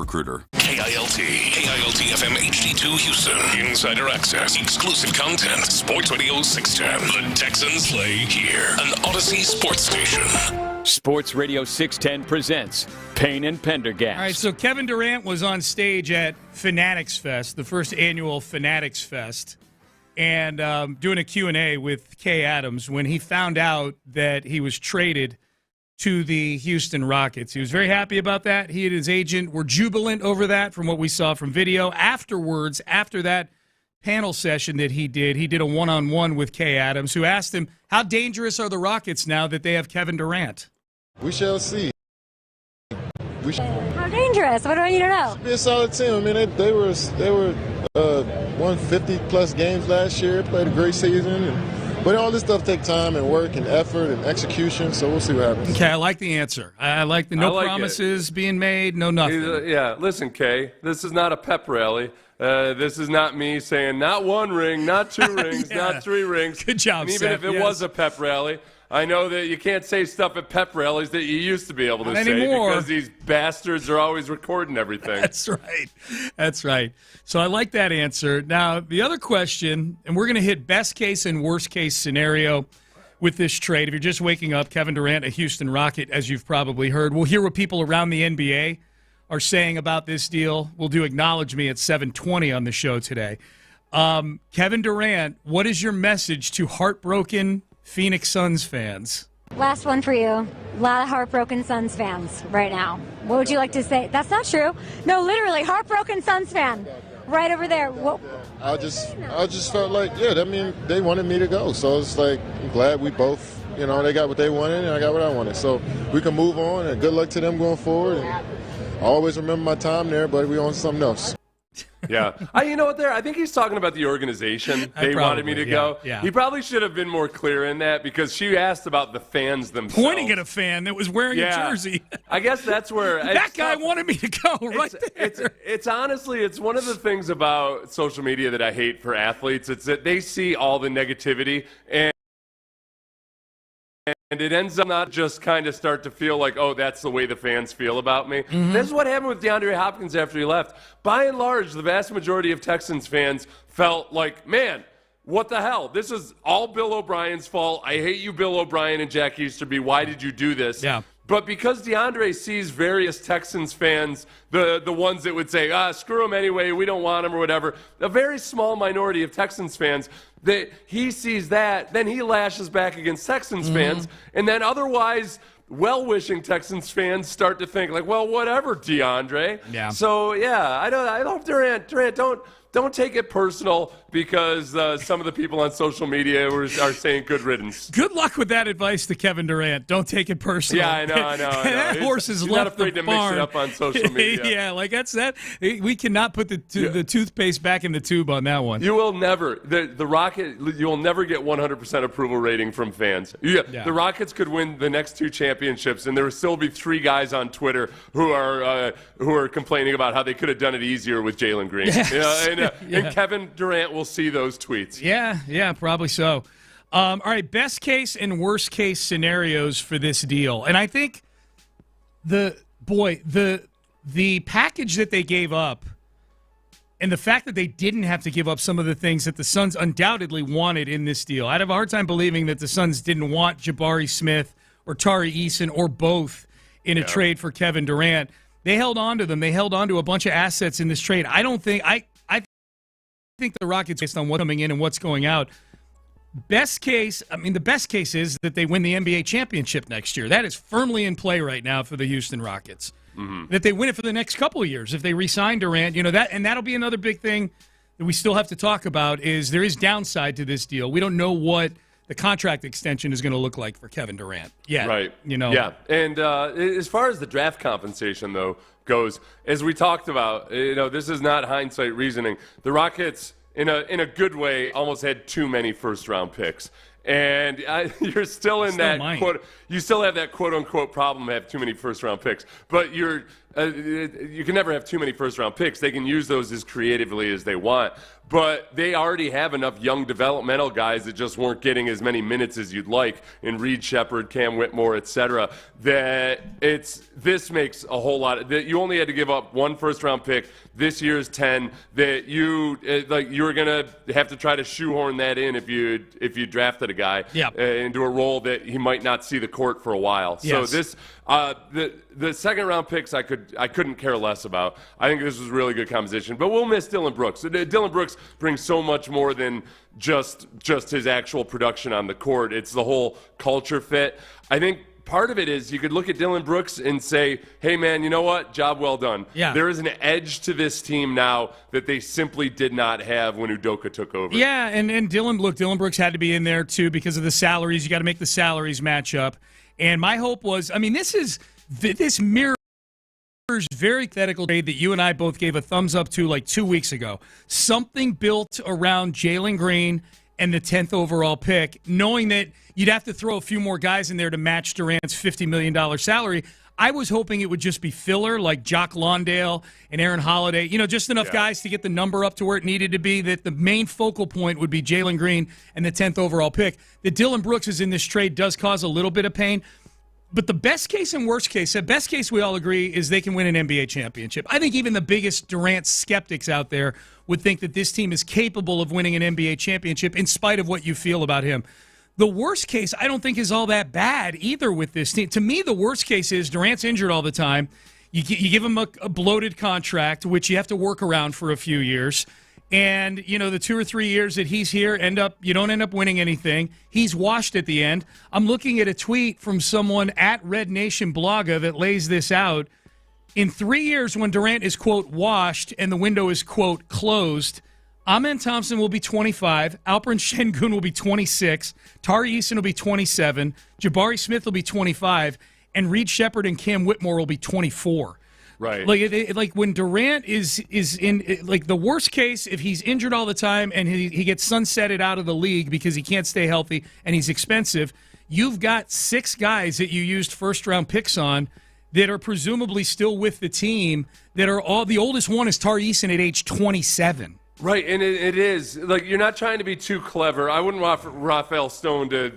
Recruiter. KILT FM HD2 Houston. Insider access, exclusive content. Sports Radio 610. The Texans play here. An Odyssey sports station. Sports Radio 610 presents Payne and Pendergast. All right, so Kevin Durant was on stage at Fanatics Fest, the first annual Fanatics Fest, and doing a Q&A with Kay Adams when he found out that he was traded to the Houston Rockets. He was very happy about that. He and his agent were jubilant over that from what we saw from video. Afterwards, after that panel session that he did a one-on-one with Kay Adams, who asked him, how dangerous are the Rockets now that they have Kevin Durant? We shall see. How dangerous? What do I need to know? Be a solid team. I mean, they were won 50-plus games last year, played a great season, but all this stuff takes time and work and effort and execution, so we'll see what happens. Okay, I like the answer. I like the no promises being made, no nothing. Yeah, listen, Kay, this is not a pep rally. This is not me saying not one ring, not two rings, not three rings. Good job, and even Seth, if it was a pep rally, I know that you can't say stuff at pep rallies that you used to be able to say because these bastards are always recording everything. That's right. That's right. So I like that answer. Now, the other question, and we're going to hit best case and worst case scenario with this trade. If you're just waking up, Kevin Durant, a Houston Rocket, as you've probably heard. We'll hear what people around the NBA are saying about this deal. We'll do Acknowledge Me at 7:20 on the show today. Kevin Durant, what is your message to heartbroken Phoenix Suns fans? Last one for you. A lot of heartbroken Suns fans right now. What would you like to say? That's not true. No, literally, heartbroken Suns fan. Right over there. I just felt like, I mean, they wanted me to go. So it's like, I'm glad we both, they got what they wanted and I got what I wanted. So we can move on, and good luck to them going forward. And I always remember my time there, but we on something else. Yeah. You know what, I think he's talking about the organization. They wanted me to go. Yeah. He probably should have been more clear in that because she asked about the fans themselves. Pointing at a fan that was wearing a jersey. I guess that's where that guy wanted me to go there. It's honestly, it's one of the things about social media that I hate for athletes. It's that they see all the negativity and it ends up not just kind of start to feel like, oh, that's the way the fans feel about me. Mm-hmm. This is what happened with DeAndre Hopkins after he left. By and large, the vast majority of Texans fans felt like, man, what the hell? This is all Bill O'Brien's fault. I hate you, Bill O'Brien and Jack Easterby. Why did you do this? Yeah. But because DeAndre sees various Texans fans, the ones that would say, screw him anyway, we don't want him or whatever, a very small minority of Texans fans, that he sees that, then he lashes back against Texans fans, and then otherwise well-wishing Texans fans start to think like, well, whatever, DeAndre. Yeah. So, I hope Durant, don't take it personal because some of the people on social media are saying good riddance. Good luck with that advice to Kevin Durant. Don't take it personal. Yeah, I know. That horse is left not afraid the to barn. mix it up on social media. Yeah, like that's that. We cannot put the toothpaste back in the tube on that one. You will never. The Rocket. You will never get 100% approval rating from fans. The Rockets could win the next two championships, and there will still be three guys on Twitter who are complaining about how they could have done it easier with Jalen Green. Yes. And Kevin Durant will see those tweets. Yeah, probably so. All right, best case and worst case scenarios for this deal. And I think the package that they gave up and the fact that they didn't have to give up some of the things that the Suns undoubtedly wanted in this deal. I'd have a hard time believing that the Suns didn't want Jabari Smith or Tari Eason or both in a trade for Kevin Durant. They held on to them. They held on to a bunch of assets in this trade. I think the Rockets, based on what's coming in and what's going out, the best case is that they win the NBA championship next year. That is firmly in play right now for the Houston Rockets. Mm-hmm. That they win it for the next couple of years if they re-sign Durant. That'll be another big thing that we still have to talk about. Is there is downside to this deal? We don't know what the contract extension is going to look like for Kevin Durant. Yeah, right. Yeah, and as far as the draft compensation though goes, as we talked about, this is not hindsight reasoning. The Rockets, in a good way, almost had too many first-round picks. And you're still in that quote. You still have that quote unquote problem of have too many first round picks. But you can never have too many first-round picks. They can use those as creatively as they want. But they already have enough young developmental guys that just weren't getting as many minutes as you'd like in Reed Shepherd, Cam Whitmore, etc. That this makes a whole lot. That you only had to give up one first-round pick. This year's 10. That you were gonna have to try to shoehorn that in if you drafted a guy into a role that he might not see the court for a while. Yes. So this the second-round picks I couldn't care less about. I think this was really good composition. But we'll miss Dillon Brooks. Dillon Brooks brings so much more than just his actual production on the court. It's the whole culture fit. I think part of it is you could look at Dillon Brooks and say, hey, man, you know what? Job well done. Yeah. There is an edge to this team now that they simply did not have when Udoka took over. Yeah, and Dillon Brooks had to be in there, too, because of the salaries. You got to make the salaries match up. And my hope was, this mirrors very hypothetical trade that you and I both gave a thumbs up to like 2 weeks ago. Something built around Jalen Green and the 10th overall pick, knowing that you'd have to throw a few more guys in there to match Durant's $50 million salary. I was hoping it would just be filler like Jock Lawndale and Aaron Holiday, just enough guys to get the number up to where it needed to be, that the main focal point would be Jalen Green and the 10th overall pick. That Dillon Brooks is in this trade does cause a little bit of pain. But the best case and worst case, the best case we all agree is they can win an NBA championship. I think even the biggest Durant skeptics out there would think that this team is capable of winning an NBA championship in spite of what you feel about him. The worst case I don't think is all that bad either with this team. To me, the worst case is Durant's injured all the time. You give him a bloated contract, which you have to work around for a few years. And, the 2 or 3 years that he's here, you don't end up winning anything. He's washed at the end. I'm looking at a tweet from someone at Red Nation Blogger that lays this out. In 3 years, when Durant is, quote, washed and the window is, quote, closed, Amen Thompson will be 25, Alperen Şengün will be 26, Tari Eason will be 27, Jabari Smith will be 25, and Reed Shepherd and Cam Whitmore will be 24. Right. Like when Durant is in, like, the worst case, if he's injured all the time and he gets sunsetted out of the league because he can't stay healthy and he's expensive, you've got 6 guys that you used first-round picks on that are presumably still with the team that are all – the oldest one is Tari Eason at age 27. Right, and it is. Like, you're not trying to be too clever. I wouldn't want Rafael Stone to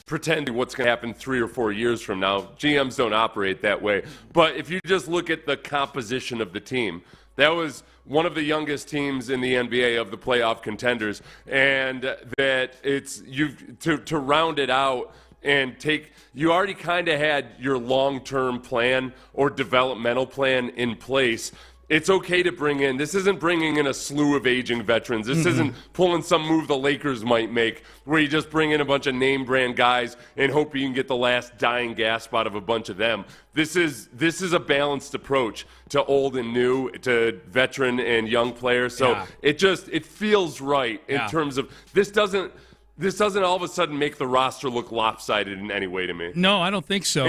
pretend what's going to happen 3 or 4 years from now. GMs don't operate that way. But if you just look at the composition of the team, that was one of the youngest teams in the NBA of the playoff contenders, and that it's to round it out and you already kind of had your long-term plan or developmental plan in place. It's okay to bring in. This isn't bringing in a slew of aging veterans. This isn't pulling some move the Lakers might make where you just bring in a bunch of name brand guys and hope you can get the last dying gasp out of a bunch of them. This is a balanced approach to old and new, to veteran and young players. So it feels right in terms of this doesn't all of a sudden make the roster look lopsided in any way to me. No, I don't think so.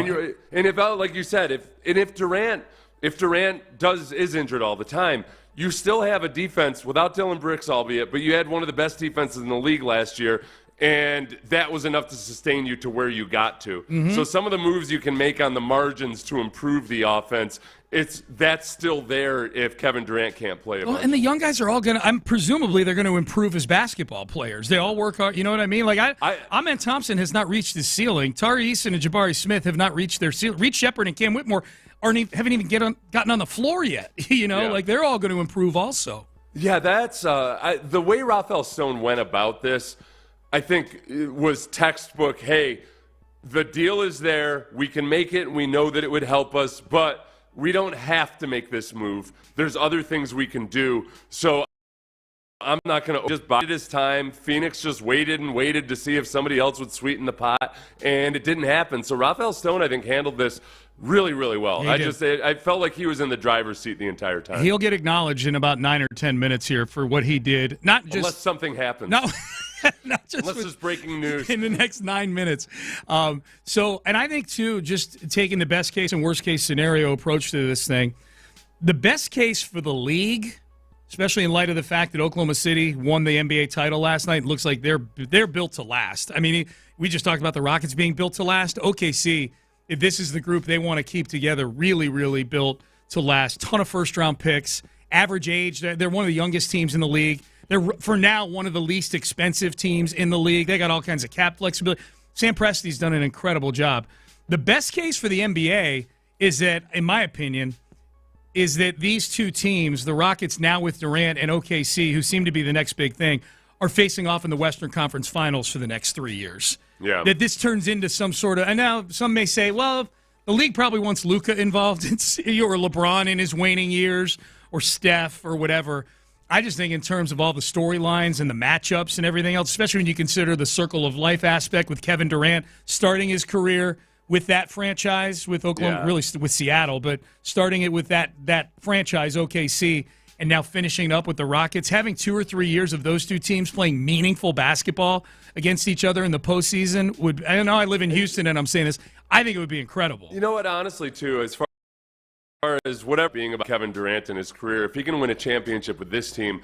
And if, like you said, if Durant is injured all the time, you still have a defense without Dillon Brooks, albeit, but you had one of the best defenses in the league last year, and that was enough to sustain you to where you got to. So some of the moves you can make on the margins to improve the offense, that's still there if Kevin Durant can't play. Well, and the young guys are all presumably they're going to improve as basketball players. They all work hard. You know what I mean? Like Amen Thompson has not reached his ceiling. Tari Eason and Jabari Smith have not reached their ceiling. Reed Shepherd and Cam Whitmore haven't even gotten on the floor yet. Like they're all going to improve also. Yeah, that's the way Rafael Stone went about this. I think it was textbook. Hey, the deal is there. We can make it. We know that it would help us, but we don't have to make this move. There's other things we can do. So I'm not going to just bide his time. Phoenix just waited and waited to see if somebody else would sweeten the pot, and it didn't happen. So Rafael Stone, I think, handled this really, really well. I felt like he was in the driver's seat the entire time. He'll get acknowledged in about 9 or 10 minutes here for what he did. Unless something happens. No. Unless there's breaking news. In the next 9 minutes. And I think, too, just taking the best case and worst case scenario approach to this thing, the best case for the league, especially in light of the fact that Oklahoma City won the NBA title last night, looks like they're built to last. I mean, we just talked about the Rockets being built to last. OKC, if this is the group they want to keep together, really, really built to last. Ton of first-round picks, average age. They're one of the youngest teams in the league. They're, for now, one of the least expensive teams in the league. They got all kinds of cap flexibility. Sam Presti's done an incredible job. The best case for the NBA is that, in my opinion, is that these two teams, the Rockets now with Durant and OKC, who seem to be the next big thing, are facing off in the Western Conference Finals for the next 3 years. Yeah. That this turns into some sort of, and now some may say, well, the league probably wants Luka involved, or LeBron in his waning years, or Steph, or whatever. I just think in terms of all the storylines and the matchups and everything else, especially when you consider the circle of life aspect with Kevin Durant starting his career with that franchise, with Oklahoma, really with Seattle, but starting it with that franchise, OKC, and now finishing up with the Rockets, having 2 or 3 years of those two teams playing meaningful basketball against each other in the postseason would, I know I live in Houston and I'm saying this, I think it would be incredible. You know what, honestly, too, as far as whatever being about Kevin Durant and his career, if he can win a championship with this team,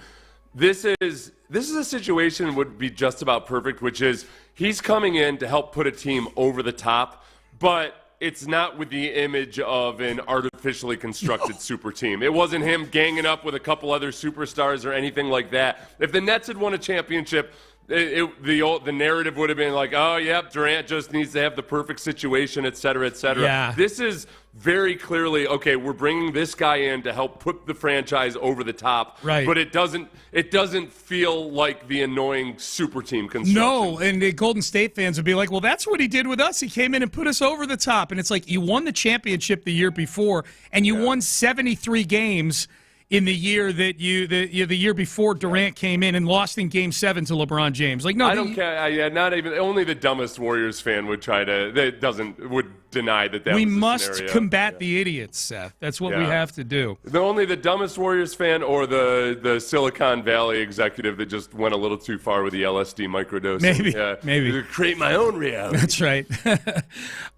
this is a situation that would be just about perfect, which is he's coming in to help put a team over the top, but it's not with the image of an artificially constructed super team. It wasn't him ganging up with a couple other superstars or anything like that. If the Nets had won a championship, the narrative would have been like, oh, yep, Durant just needs to have the perfect situation, et cetera, et cetera. Yeah. This is very clearly, okay, we're bringing this guy in to help put the franchise over the top. Right. But it doesn't feel like the annoying super team construction. No, and the Golden State fans would be like, well, that's what he did with us. He came in and put us over the top. And it's like, you won the championship the year before, and you won 73 games in the year that the year before Durant came in and lost in Game 7 to LeBron James. Like, no, I don't care. Not even only the dumbest Warriors fan would would deny that. We was the must scenario. combat the idiots, Seth. That's what we have to do. Only the dumbest Warriors fan or the Silicon Valley executive that just went a little too far with the LSD microdosing. Maybe to create my own reality. That's right.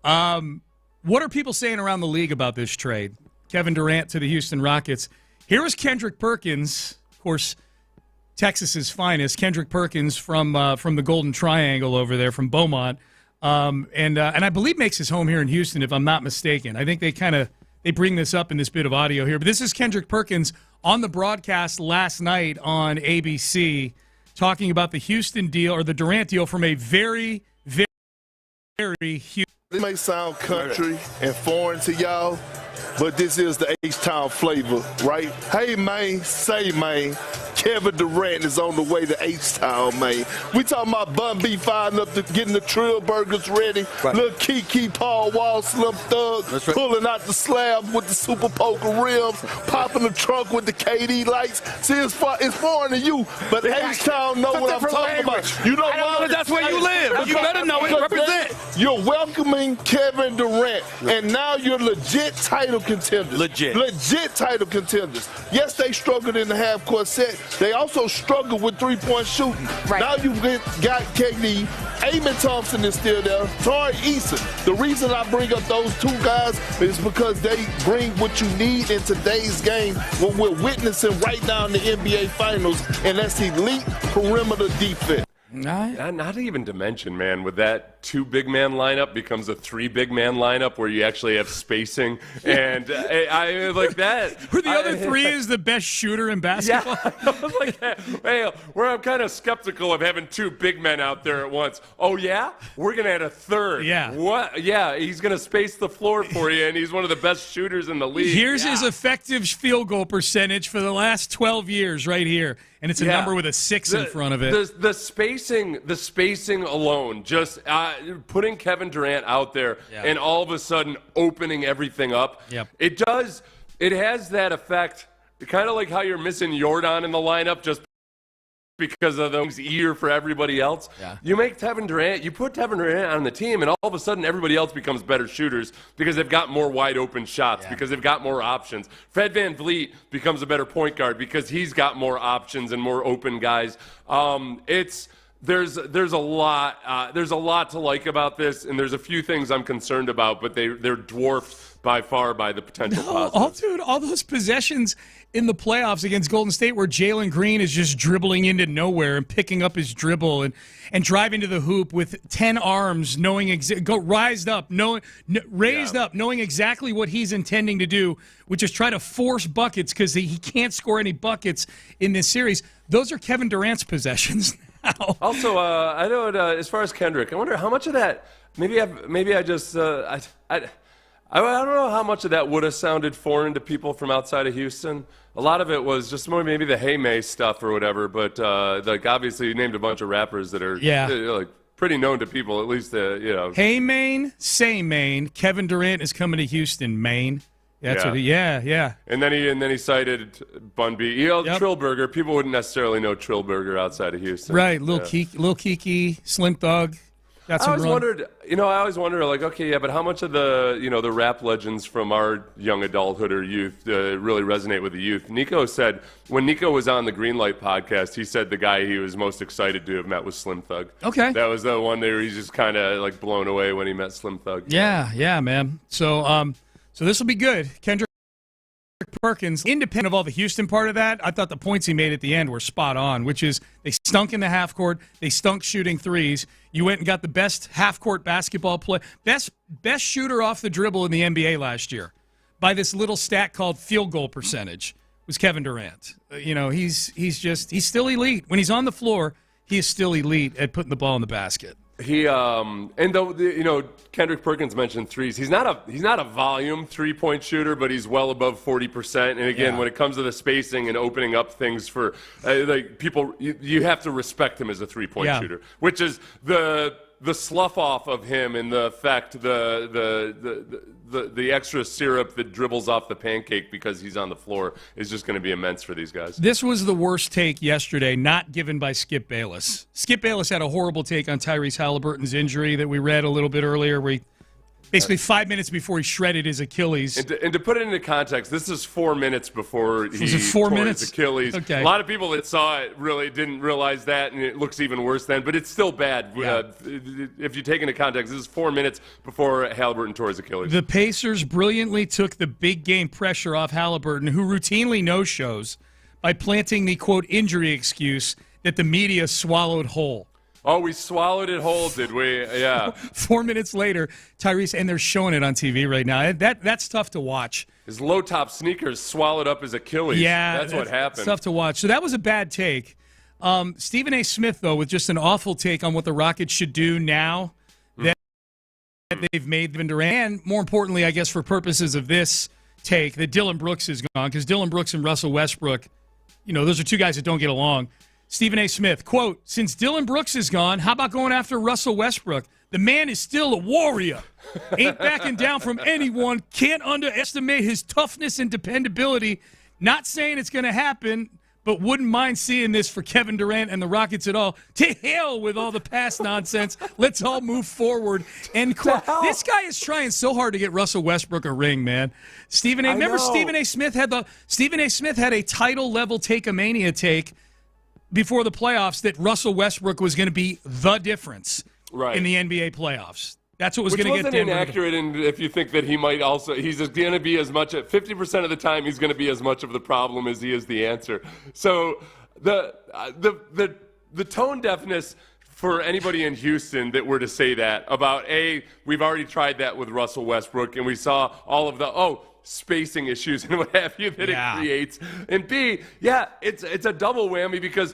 What are people saying around the league about this trade? Kevin Durant to the Houston Rockets. Here is Kendrick Perkins, of course, Texas's finest. Kendrick Perkins from the Golden Triangle over there, from Beaumont, and I believe makes his home here in Houston, if I'm not mistaken. I think they bring this up in this bit of audio here. But this is Kendrick Perkins on the broadcast last night on ABC, talking about the Houston deal, or the Durant deal, from a very, very, very huge. This may sound country and foreign to y'all, but this is the H-Town flavor, right? Hey, man, say, man, Kevin Durant is on the way to H-Town, man. We talking about Bun B firing up, getting the Trill Burgers ready. Right. Little Kiki, Paul Wall, Slim Thug, pulling out the slab with the Super Poker rims, popping the trunk with the KD lights. See, it's foreign to you, but H-Town know what I'm talking about. You know what? That's where you live. But you better know it. Represent. You're welcoming Kevin Durant, and now you're legit title contenders. Legit title contenders. Yes, they struggled in the half-court set. They also struggled with three-point shooting. Right. Now you've got KD. Amen Thompson is still there. Tari Eason. The reason I bring up those two guys is because they bring what you need in today's game, what we're witnessing right now in the NBA Finals, and that's elite perimeter defense. Not even to mention, man, with that 2 big man lineup becomes a 3 big man lineup where you actually have spacing, and I like that. Where the other 3 is the best shooter in basketball. Yeah, like that. Hey, where I'm kind of skeptical of having 2 big men out there at once. Oh yeah, we're gonna add a third. Yeah. What? Yeah, he's gonna space the floor for you, and he's one of the best shooters in the league. Here's his effective field goal percentage for the last 12 years, right here. And it's a number with a 6 in front of it. The spacing alone, just putting Kevin Durant out there and all of a sudden opening everything up. Yep. It has that effect, kind of like how you're missing Jordan in the lineup just because of those ear for everybody else. Yeah. You put Kevin Durant on the team, and all of a sudden everybody else becomes better shooters because they've got more wide open shots, because they've got more options. Fred VanVleet becomes a better point guard because he's got more options and more open guys. There's a lot to like about this, and there's a few things I'm concerned about, but they're dwarfed by far by the potential positives. All those possessions in the playoffs against Golden State where Jalen Green is just dribbling into nowhere and picking up his dribble and driving to the hoop with 10 arms, raised up, knowing exactly what he's intending to do, which is try to force buckets because he can't score any buckets in this series. Those are Kevin Durant's possessions now. Also, I don't. As far as Kendrick, I wonder how much of that. Maybe I just. I don't know how much of that would have sounded foreign to people from outside of Houston. A lot of it was just more maybe the Hey May stuff or whatever. But like obviously, you named a bunch of rappers that are like pretty known to people, at least Hey Maine, say Maine. Kevin Durant is coming to Houston, Maine. That's what. Yeah. And then he cited Bun B. Trillburger. People wouldn't necessarily know Trillburger outside of Houston. Right, Lil Kiki, Slim Thug. I always wondered, like, okay, but how much of the, the rap legends from our young adulthood or youth really resonate with the youth? Nico said, when Nico was on the Greenlight podcast, he said the guy he was most excited to have met was Slim Thug. Okay. That was the one that he's just kind of, like, blown away when he met Slim Thug. Yeah, man. So this will be good. Kendrick Perkins, independent of all the Houston part of that, I thought the points he made at the end were spot on, which is they stunk in the half court, they stunk shooting threes. You went and got the best half court basketball play, best shooter off the dribble in the NBA last year by this little stat called field goal percentage was Kevin Durant. He's still elite. When he's on the floor, he is still elite at putting the ball in the basket. He and though Kendrick Perkins mentioned threes, he's not a volume 3-point shooter, but he's well above 40%. And again, when it comes to the spacing and opening up things for like people, you have to respect him as a 3-point shooter, which is the slough off of him and the effect, the extra syrup that dribbles off the pancake because he's on the floor is just going to be immense for these guys. This was the worst take yesterday, not given by Skip Bayless. Skip Bayless had a horrible take on Tyrese Halliburton's injury that we read a little bit earlier, where he basically 5 minutes before he shredded his Achilles. And to put it into context, this is 4 minutes before he tore his Achilles. Okay. A lot of people that saw it really didn't realize that, and it looks even worse then. But it's still bad. Yeah. If you take into context, this is 4 minutes before Halliburton tore his Achilles. The Pacers brilliantly took the big game pressure off Halliburton, who routinely no-shows, by planting the, quote, injury excuse that the media swallowed whole. Oh, we swallowed it whole, did we? Yeah. 4 minutes later, Tyrese, and they're showing it on TV right now. That's tough to watch. His low-top sneakers swallowed up his Achilles. Yeah, that's what happened. It's tough to watch. So that was a bad take. Stephen A. Smith, though, with just an awful take on what the Rockets should do now that they've made Kevin Durant. And more importantly, I guess for purposes of this take, that Dylan Brooks is gone, because Dylan Brooks and Russell Westbrook, those are two guys that don't get along. Stephen A. Smith, quote, since Dylan Brooks is gone, how about going after Russell Westbrook? The man is still a warrior. Ain't backing down from anyone. Can't underestimate his toughness and dependability. Not saying it's going to happen, but wouldn't mind seeing this for Kevin Durant and the Rockets at all. To hell with all the past nonsense. Let's all move forward. End quote. This guy is trying so hard to get Russell Westbrook a ring, man. Stephen A. Smith had a title level take-a-mania take before the playoffs that Russell Westbrook was going to be the difference in the NBA playoffs. That's what was going to get Denver. Which wasn't inaccurate, and if you think that he's going to be as much, 50% of the time he's going to be as much of the problem as he is the answer. So the tone deafness for anybody in Houston that were to say that about, we've already tried that with Russell Westbrook, and we saw all of the, spacing issues and what have you that it creates. And B, it's a double whammy because,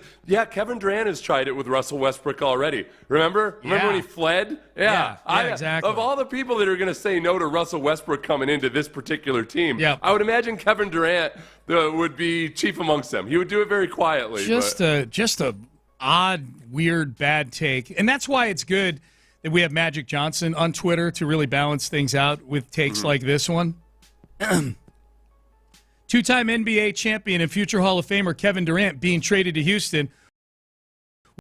Kevin Durant has tried it with Russell Westbrook already. Remember when he fled? Yeah, exactly. Of all the people that are going to say no to Russell Westbrook coming into this particular team, I would imagine Kevin Durant would be chief amongst them. He would do it very quietly. Just a odd, weird, bad take. And that's why it's good that we have Magic Johnson on Twitter to really balance things out with takes like this one. Two-time NBA champion and future Hall of Famer Kevin Durant being traded to Houston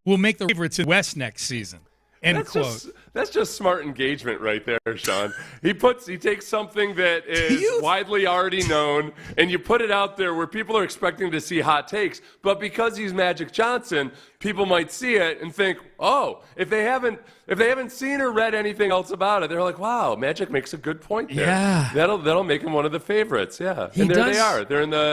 will make the favorites in the West next season. End quote. That's just smart engagement right there, Sean. He takes something that is widely already known, and you put it out there where people are expecting to see hot takes. But because he's Magic Johnson, people might see it and think, oh, if they haven't seen or read anything else about it, they're like, wow, Magic makes a good point there. Yeah, that'll make him one of the favorites. Yeah, and there they are.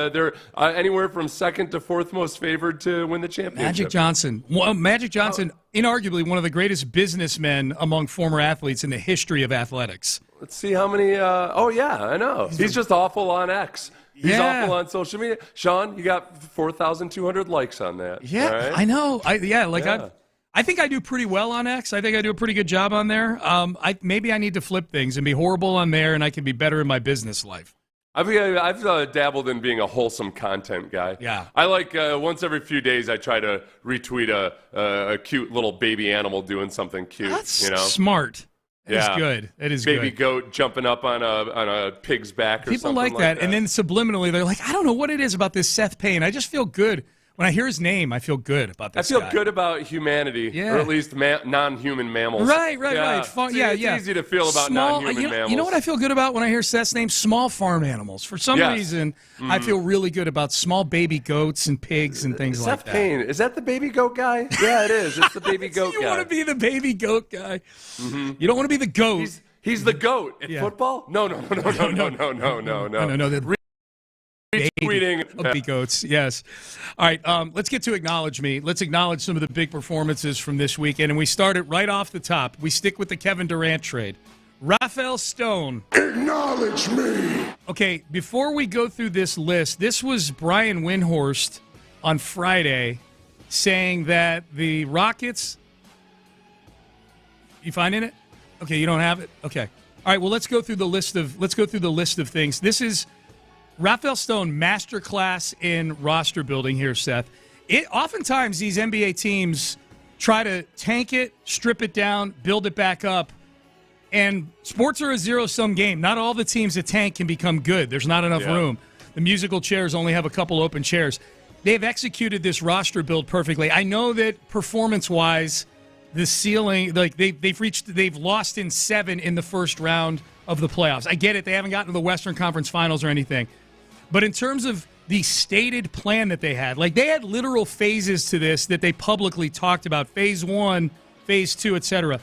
They're anywhere from second to fourth most favored to win the championship. Magic Johnson. Well, Magic Johnson, inarguably one of the greatest businessmen among former athletes in the history of athletics. Let's see how many. Oh, yeah, I know. He's just awful on X. He's awful on social media. Sean, you got 4,200 likes on that. Yeah, right? I know. I think I do pretty well on X. I think I do a pretty good job on there. Maybe I need to flip things and be horrible on there, and I can be better in my business life. I've dabbled in being a wholesome content guy. Yeah. I like once every few days I try to retweet a cute little baby animal doing something cute. That's smart. It is good. It is baby good. goat jumping up on a pig's back or People something like that. And then subliminally they're like, I don't know what it is about this Seth Payne. I just feel good. When I hear his name, I feel good about this I feel guy. good about humanity, or at least non-human mammals. Right. It's easy to feel about non-human mammals. You know what I feel good about when I hear Seth's name? Small farm animals. For some reason, I feel really good about small baby goats and pigs and things like that. Seth Payne, is that the baby goat guy? Yeah, it is. It's the baby goat guy. You want to be the baby goat guy. Mm-hmm. You don't want to be the goat. He's the goat in football? No. Retweeting of the goats, yes. All right, let's get to Acknowledge Me. Let's acknowledge some of the big performances from this weekend, and we start it right off the top. We stick with the Kevin Durant trade. Rafael Stone. Acknowledge me. Okay, before we go through this list, this was Brian Windhorst on Friday saying that the Rockets. You finding it? Okay, you don't have it? Okay. All right, well, let's go through the list of things. This is Rafael Stone, masterclass in roster building here, Seth. Oftentimes, these NBA teams try to tank it, strip it down, build it back up, and sports are a zero-sum game. Not all the teams that tank can become good. There's not enough room. The musical chairs only have a couple open chairs. They've executed this roster build perfectly. I know that performance-wise, the ceiling, like they've lost in 7 in the first round of the playoffs. I get it. They haven't gotten to the Western Conference Finals or anything. But in terms of the stated plan that they had literal phases to this that they publicly talked about, phase 1, phase 2, etc.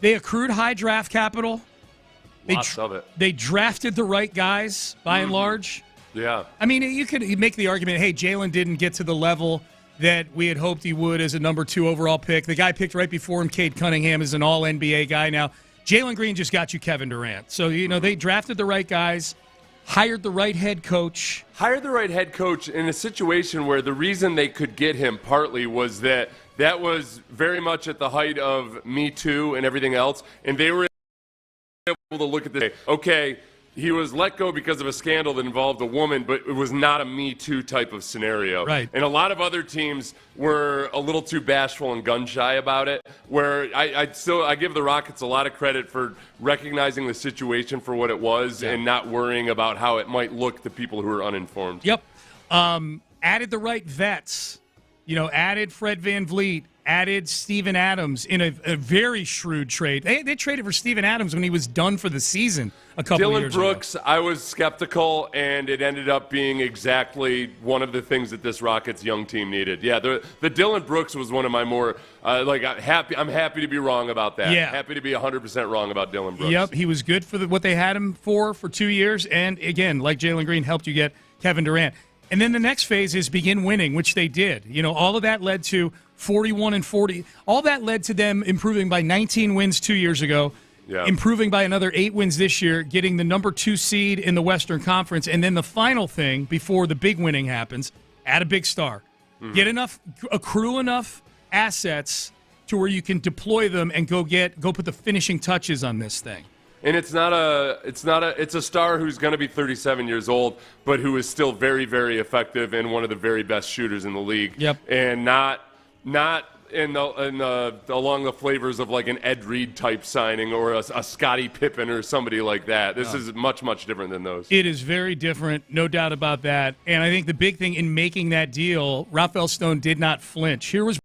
They accrued high draft capital. Lots of it. They drafted the right guys, by and large. Yeah. I mean, you could make the argument, hey, Jalen didn't get to the level that we had hoped he would as a number 2 overall pick. The guy picked right before him, Cade Cunningham, is an all-NBA guy now. Jalen Green just got you Kevin Durant. So, they drafted the right guys, hired the right head coach. Hired the right head coach in a situation where the reason they could get him partly was that was very much at the height of Me Too and everything else. And they were able to look at this. Okay, he was let go because of a scandal that involved a woman, but it was not a Me Too type of scenario. Right. And a lot of other teams were a little too bashful and gun-shy about it, where I give the Rockets a lot of credit for recognizing the situation for what it was and not worrying about how it might look to people who are uninformed. Yep. Added the right vets. Added Fred VanVleet, added Steven Adams in a very shrewd trade. They traded for Steven Adams when he was done for the season a couple of years ago. Dylan Brooks, I was skeptical, and it ended up being exactly one of the things that this Rockets young team needed. Yeah, the Dylan Brooks was one of my more I'm happy to be wrong about that. Yeah. Happy to be 100% wrong about Dylan Brooks. Yep, he was good for what they had him for 2 years, and again, like Jalen Green, helped you get Kevin Durant. And then the next phase is begin winning, which they did. All of that led to 41-40. All that led to them improving by 19 wins 2 years ago, improving by another 8 wins this year, getting the number 2 seed in the Western Conference. And then the final thing before the big winning happens, add a big star. Accrue enough assets to where you can deploy them and go put the finishing touches on this thing. And it's a star who's going to be 37 years old, but who is still very, very effective and one of the very best shooters in the league. Yep. And not along the flavors of like an Ed Reed type signing or a Scottie Pippen or somebody like that. This is much, much different than those. It is very different, no doubt about that. And I think the big thing in making that deal, Rafael Stone did not flinch. Here was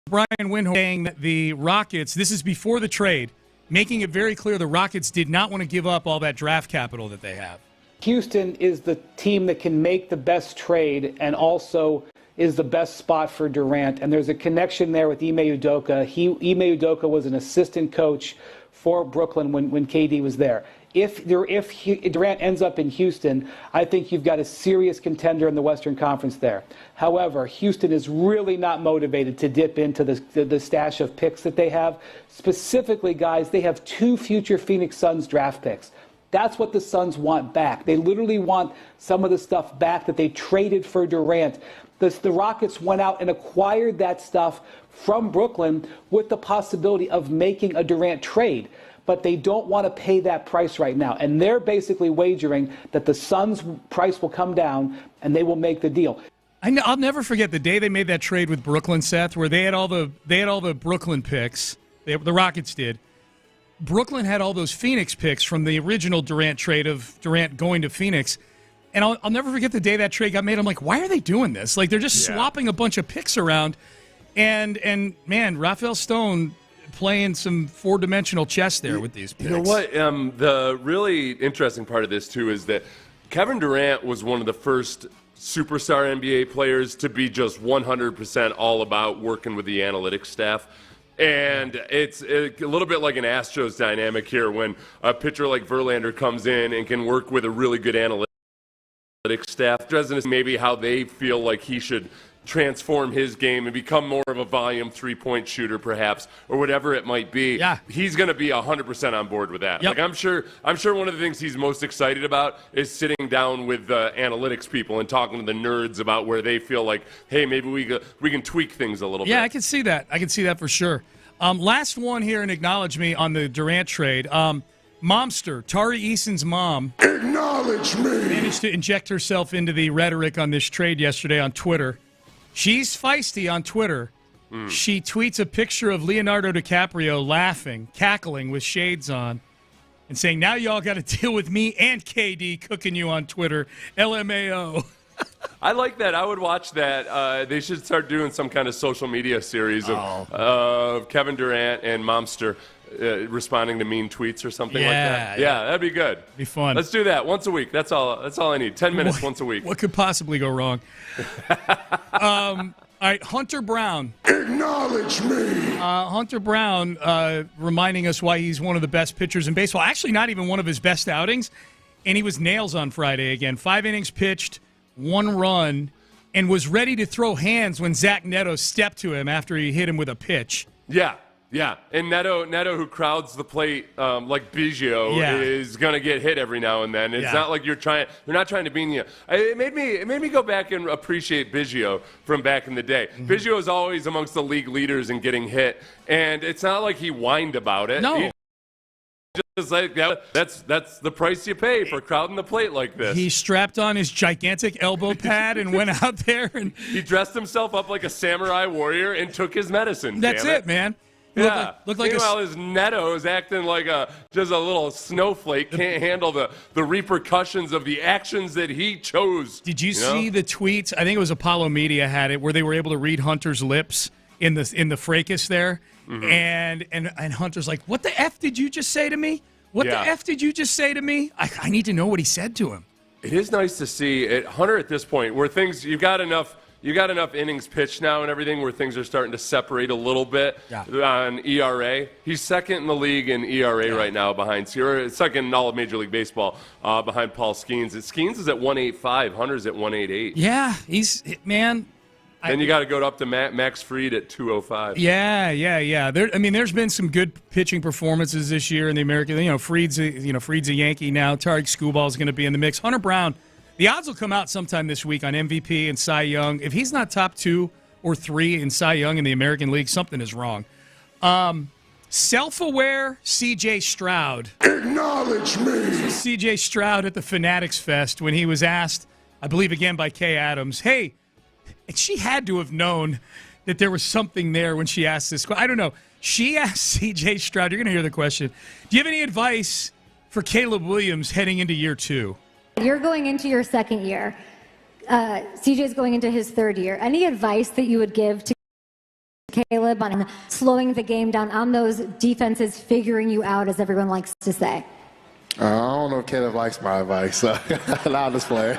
Brian Windhorst saying that the Rockets, this is before the trade, making it very clear the Rockets did not want to give up all that draft capital that they have. Houston is the team that can make the best trade and also is the best spot for Durant. And there's a connection there with Ime Udoka. Ime Udoka was an assistant coach for Brooklyn when KD was there. If Durant ends up in Houston, I think you've got a serious contender in the Western Conference there. However, Houston is really not motivated to dip into the stash of picks that they have. Specifically, guys, they have 2 future Phoenix Suns draft picks. That's what the Suns want back. They literally want some of the stuff back that they traded for Durant. The Rockets went out and acquired that stuff from Brooklyn with the possibility of making a Durant trade. But they don't want to pay that price right now. And they're basically wagering that the Suns' price will come down and they will make the deal. I'll never forget the day they made that trade with Brooklyn, Seth, where they had all the Brooklyn picks. The Rockets did. Brooklyn had all those Phoenix picks from the original Durant trade of Durant going to Phoenix. And I'll never forget the day that trade got made. I'm like, why are they doing this? Like, they're just swapping a bunch of picks around. And man, Rafael Stone playing some 4-dimensional chess there with these picks. You know what? The really interesting part of this, too, is that Kevin Durant was one of the first superstar NBA players to be just 100% all about working with the analytics staff. And it's a little bit like an Astros dynamic here when a pitcher like Verlander comes in and can work with a really good analytics staff. Doesn't maybe how they feel like he should transform his game and become more of a volume 3-point shooter, perhaps, or whatever it might be. Yeah. He's going to be 100% on board with that. Yep. Like I'm sure one of the things he's most excited about is sitting down with analytics people and talking to the nerds about where they feel like, hey, maybe we can tweak things a little bit. Yeah, I can see that. I can see that for sure. Last one here and acknowledge me on the Durant trade. Momster, Tari Eason's mom, Acknowledge me. managed to inject herself into the rhetoric on this trade yesterday on Twitter. She's feisty on Twitter. She tweets a picture of Leonardo DiCaprio laughing, cackling with shades on, and saying, now y'all got to deal with me and KD cooking you on Twitter. LMAO. I like that. I would watch that. They should start doing some kind of social media series of Kevin Durant and Momster responding to mean tweets or something like that. Yeah, that'd be good. Be fun. Let's do that once a week. That's all I need. 10 minutes once a week. What could possibly go wrong? All right, Hunter Brown. Acknowledge me. Hunter Brown reminding us why he's one of the best pitchers in baseball. Actually, not even one of his best outings. And he was nails on Friday again. 5 innings pitched, 1 run, and was ready to throw hands when Zach Neto stepped to him after he hit him with a pitch. Yeah, and Neto, who crowds the plate like Biggio, is gonna get hit every now and then. It's not like you're not trying to bean you. It made me go back and appreciate Biggio from back in the day. Biggio is always amongst the league leaders in getting hit, and it's not like he whined about it. No. He just like that's the price you pay for crowding the plate like this. He strapped on his gigantic elbow pad and went out there and he dressed himself up like a samurai warrior and took his medicine. That's it, man. Looked like Meanwhile, his Neto is acting like just a little snowflake, can't handle the repercussions of the actions that he chose. Did you see the tweets? I think it was Apollo Media had it, where they were able to read Hunter's lips in the fracas there. And Hunter's like, what the F did you just say to me? What the F did you just say to me? I need to know what he said to him. It is nice to see Hunter at this point where things, you've got enough innings pitched now and everything where things are starting to separate a little bit on ERA. He's second in the league in ERA right now behind Sierra, second in all of Major League Baseball behind Paul Skeens. Skeens is at 1.85, Hunter's at 1.88. Yeah, man. Then you got to go up to Max Fried at 2.05. Yeah. There's been some good pitching performances this year in the American. Fried's a Yankee now. Tariq Skubal is going to be in the mix. Hunter Brown. The odds will come out sometime this week on MVP and Cy Young. If he's not top 2 or 3 in Cy Young in the American League, something is wrong. Self-aware C.J. Stroud. Acknowledge me. C.J. Stroud at the Fanatics Fest when he was asked, I believe again by Kay Adams, hey, and she had to have known that there was something there when she asked this question. I don't know. She asked C.J. Stroud, you're going to hear the question, do you have any advice for Caleb Williams heading into year 2? You're going into your second year. CJ's going into his third year. Any advice that you would give to Caleb, on slowing the game down, on those defenses figuring you out, as everyone likes to say? I don't know if Caleb likes my advice, so I'll just play.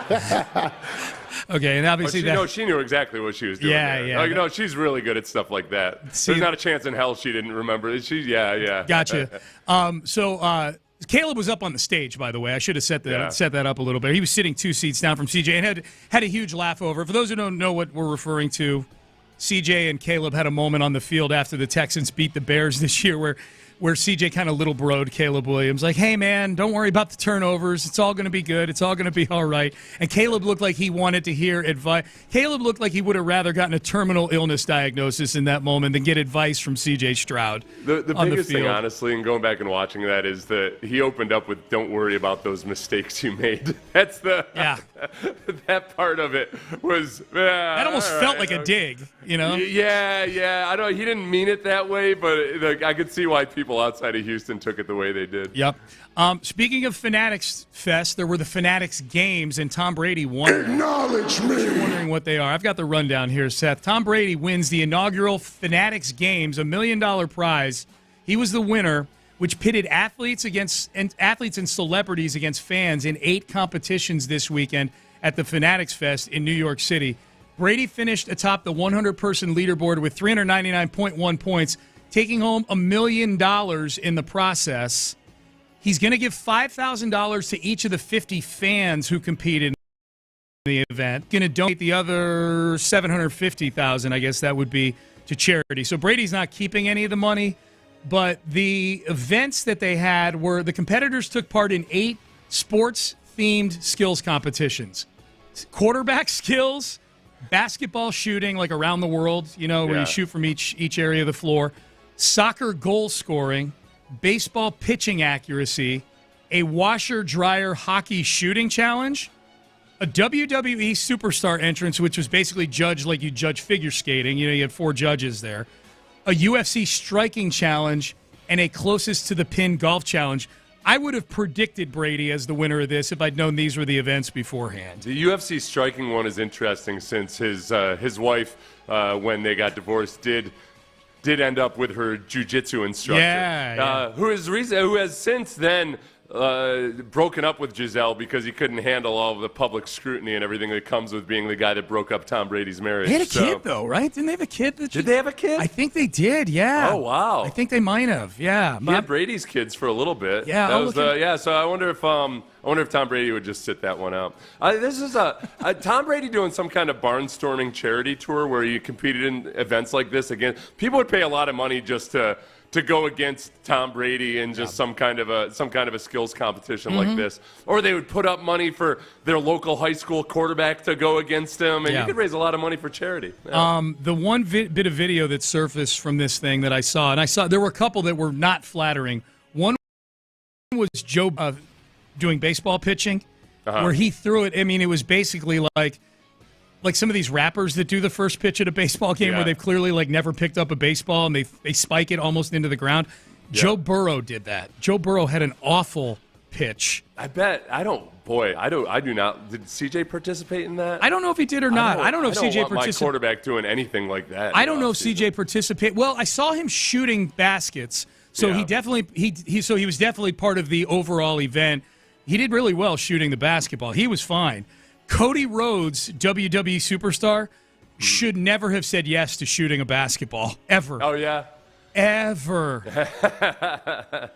Okay, and obviously she knew exactly what she was doing. Yeah. She's really good at stuff like that. There's not a chance in hell she didn't remember. Gotcha. So Caleb was up on the stage, by the way. I should have set that up a little bit. He was sitting 2 seats down from CJ and had a huge laugh over. For those who don't know what we're referring to, CJ and Caleb had a moment on the field after the Texans beat the Bears this year where CJ kind of little broed Caleb Williams, like, hey, man, don't worry about the turnovers. It's all going to be good. It's all going to be all right. And Caleb looked like he wanted to hear advice. Caleb looked like he would have rather gotten a terminal illness diagnosis in that moment than get advice from CJ Stroud. The biggest thing, honestly, and going back and watching that, is that he opened up with, don't worry about those mistakes you made. That's that part of it was. That almost felt like a dig, you know? Yeah. I know he didn't mean it that way, but I could see why people outside of Houston took it the way they did. Yep. Speaking of Fanatics Fest, there were the Fanatics games, and Tom Brady won. Acknowledge me. You're wondering what they are. I've got the rundown here, Seth. Tom Brady wins the inaugural Fanatics games, $1 million prize. He was the winner, which pitted athletes and celebrities against fans in 8 competitions this weekend at the Fanatics Fest in New York City. Brady finished atop the 100-person leaderboard with 399.1 points, taking home $1 million in the process. He's going to give $5,000 to each of the 50 fans who competed in the event. Going to donate the other $750,000, I guess that would be, to charity. So Brady's not keeping any of the money, but the events that they had were the competitors took part in 8 sports-themed skills competitions. Quarterback skills, basketball shooting, like around the world, where you shoot from each area of the floor, soccer goal scoring, baseball pitching accuracy, a washer-dryer hockey shooting challenge, a WWE superstar entrance, which was basically judged like you judge figure skating. You had 4 judges there, a UFC striking challenge, and a closest to the pin golf challenge. I would have predicted Brady as the winner of this if I'd known these were the events beforehand. The UFC striking one is interesting since his wife, when they got divorced, did end up with her jiu-jitsu instructor, who has since then broken up with Giselle because he couldn't handle all of the public scrutiny and everything that comes with being the guy that broke up Tom Brady's marriage. They had a kid, though, right? Didn't they have a kid? Did they have a kid? I think they did, yeah. Oh, wow. I think they might have, yeah. He had Brady's kids for a little bit. Yeah. So I wonder if Tom Brady would just sit that one out. This is Tom Brady doing some kind of barnstorming charity tour where he competed in events like this again. People would pay a lot of money just to go against Tom Brady in just some kind of a skills competition like this, or they would put up money for their local high school quarterback to go against him, and you could raise a lot of money for charity. Yeah. The one bit of video that surfaced from this thing that I saw, there were a couple that were not flattering. One was Joe doing baseball pitching, where he threw it. I mean, it was basically like some of these rappers that do the first pitch at a baseball game where they've clearly never picked up a baseball and they spike it almost into the ground. Yeah. Joe Burrow did that. Joe Burrow had an awful pitch. I bet. I do not. Did CJ participate in that? I don't know if he did or not. I don't know if CJ participated. My quarterback doing anything like that. I don't know if CJ participated. Well, I saw him shooting baskets, so he definitely he was definitely part of the overall event. He did really well shooting the basketball. He was fine. Cody Rhodes, WWE superstar, should never have said yes to shooting a basketball, ever. Oh, yeah? Ever.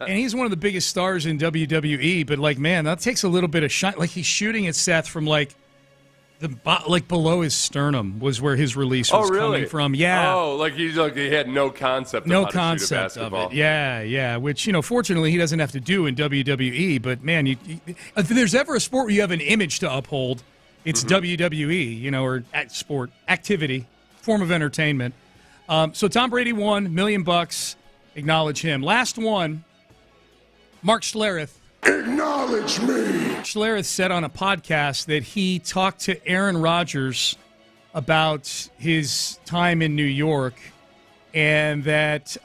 And he's one of the biggest stars in WWE, but, man, that takes a little bit of shine. He's shooting at Seth from, below his sternum was where his release was coming from. Yeah. Oh, he had no concept of how to shoot a basketball. Of it. Yeah, which, fortunately he doesn't have to do in WWE, but, man, if there's ever a sport where you have an image to uphold, it's WWE, or sport, activity, form of entertainment. So Tom Brady won, $1 million. Acknowledge him. Last one, Mark Schlereth. Acknowledge me. Schlereth said on a podcast that he talked to Aaron Rodgers about his time in New York, and that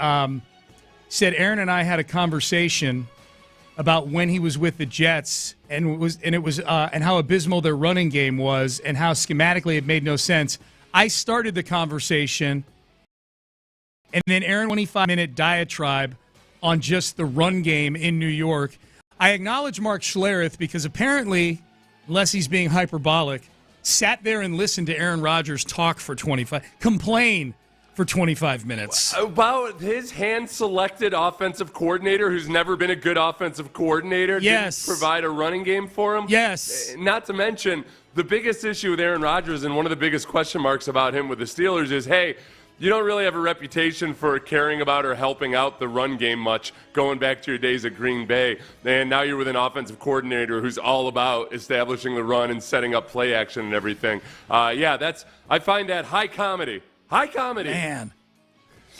said Aaron and I had a conversation about when he was with the Jets and how abysmal their running game was and how schematically it made no sense. I started the conversation and then Aaron 25-minute diatribe on just the run game in New York. I acknowledge Mark Schlereth because apparently, unless he's being hyperbolic, sat there and listened to Aaron Rodgers talk for 25 minutes. About his hand-selected offensive coordinator who's never been a good offensive coordinator. Yes. Didn't provide a running game for him. Yes. Not to mention, the biggest issue with Aaron Rodgers and one of the biggest question marks about him with the Steelers is, hey, you don't really have a reputation for caring about or helping out the run game much going back to your days at Green Bay. And now you're with an offensive coordinator who's all about establishing the run and setting up play action and everything. I find that high comedy. High comedy. Man.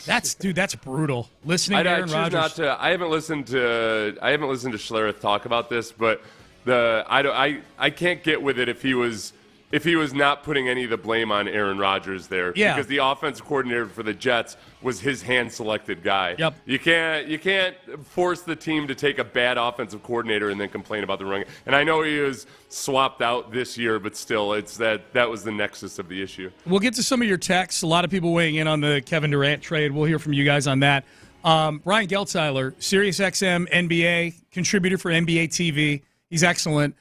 That's brutal. Listening to Aaron Rodgers. I haven't listened to Schlereth talk about this, but I can't get with it if he was not putting any of the blame on Aaron Rodgers there. Yeah. Because the offensive coordinator for the Jets was his hand-selected guy. Yep. You can't force the team to take a bad offensive coordinator and then complain about the run. And I know he was swapped out this year, but still, it's that was the nexus of the issue. We'll get to some of your texts. A lot of people weighing in on the Kevin Durant trade. We'll hear from you guys on that. Brian Geltzeiler, SiriusXM NBA contributor for NBA TV. He's excellent.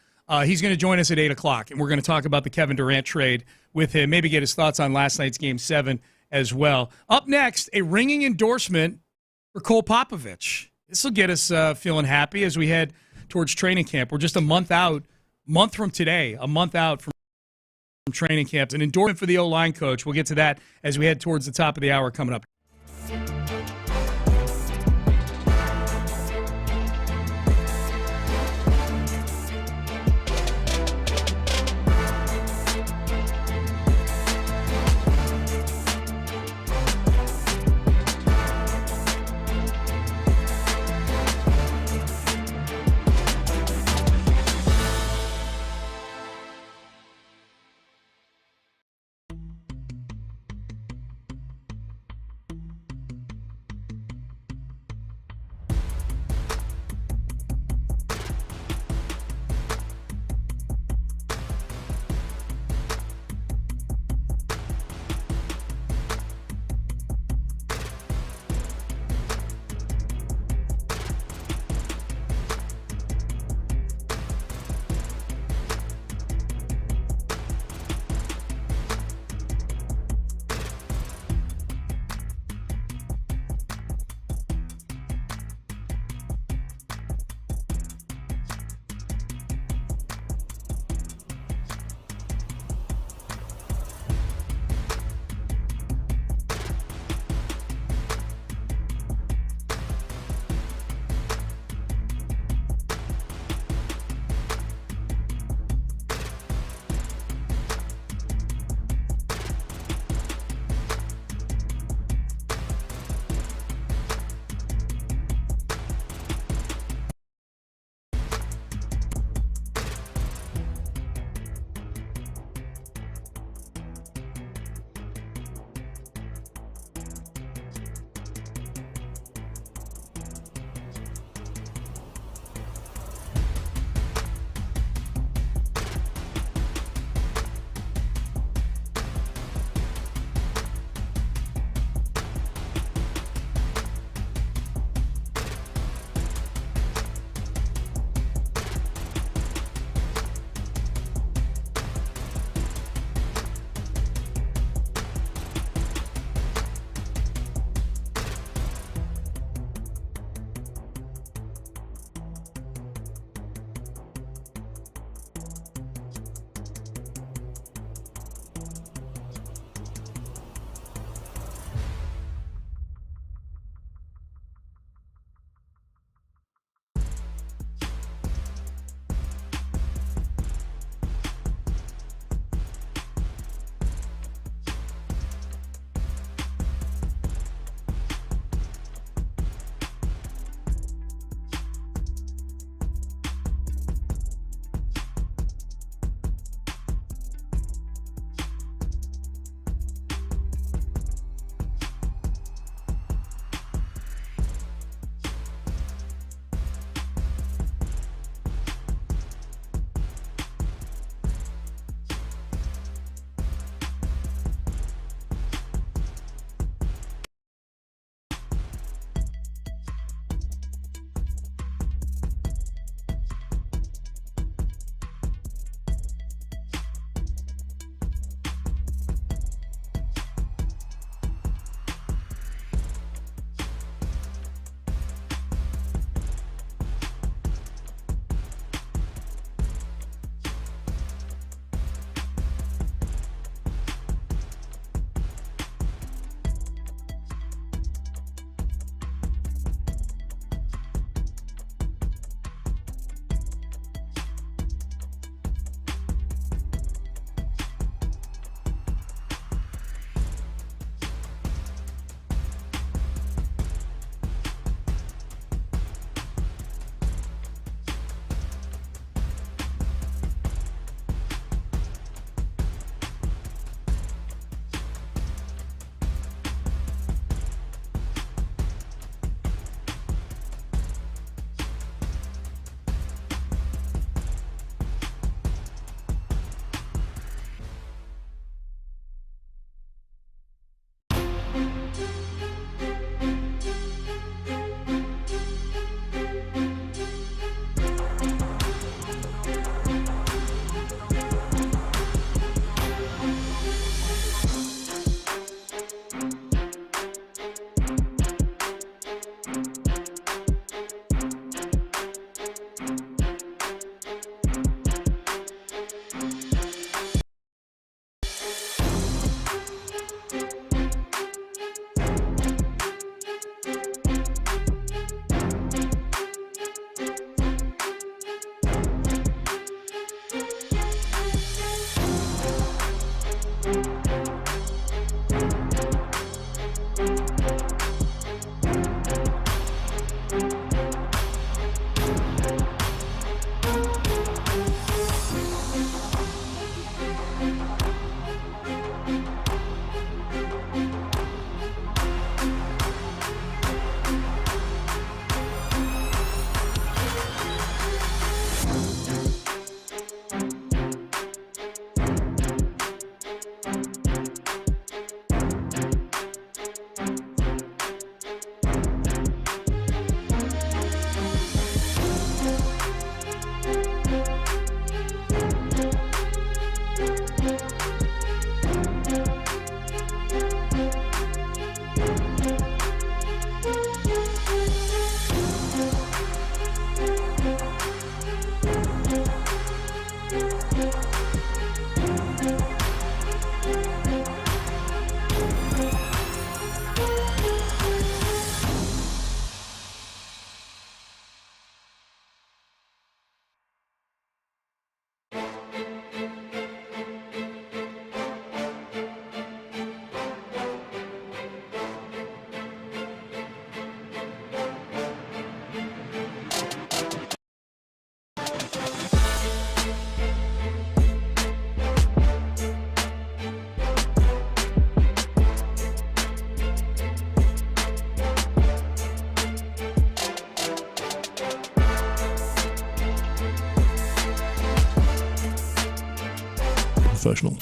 He's going to join us at 8 o'clock, and we're going to talk about the Kevin Durant trade with him, maybe get his thoughts on last night's Game 7 as well. Up next, a ringing endorsement for Cole Popovich. This will get us feeling happy as we head towards training camp. We're just a month from today, from training camp. An endorsement for the O-line coach. We'll get to that as we head towards the top of the hour coming up. professional.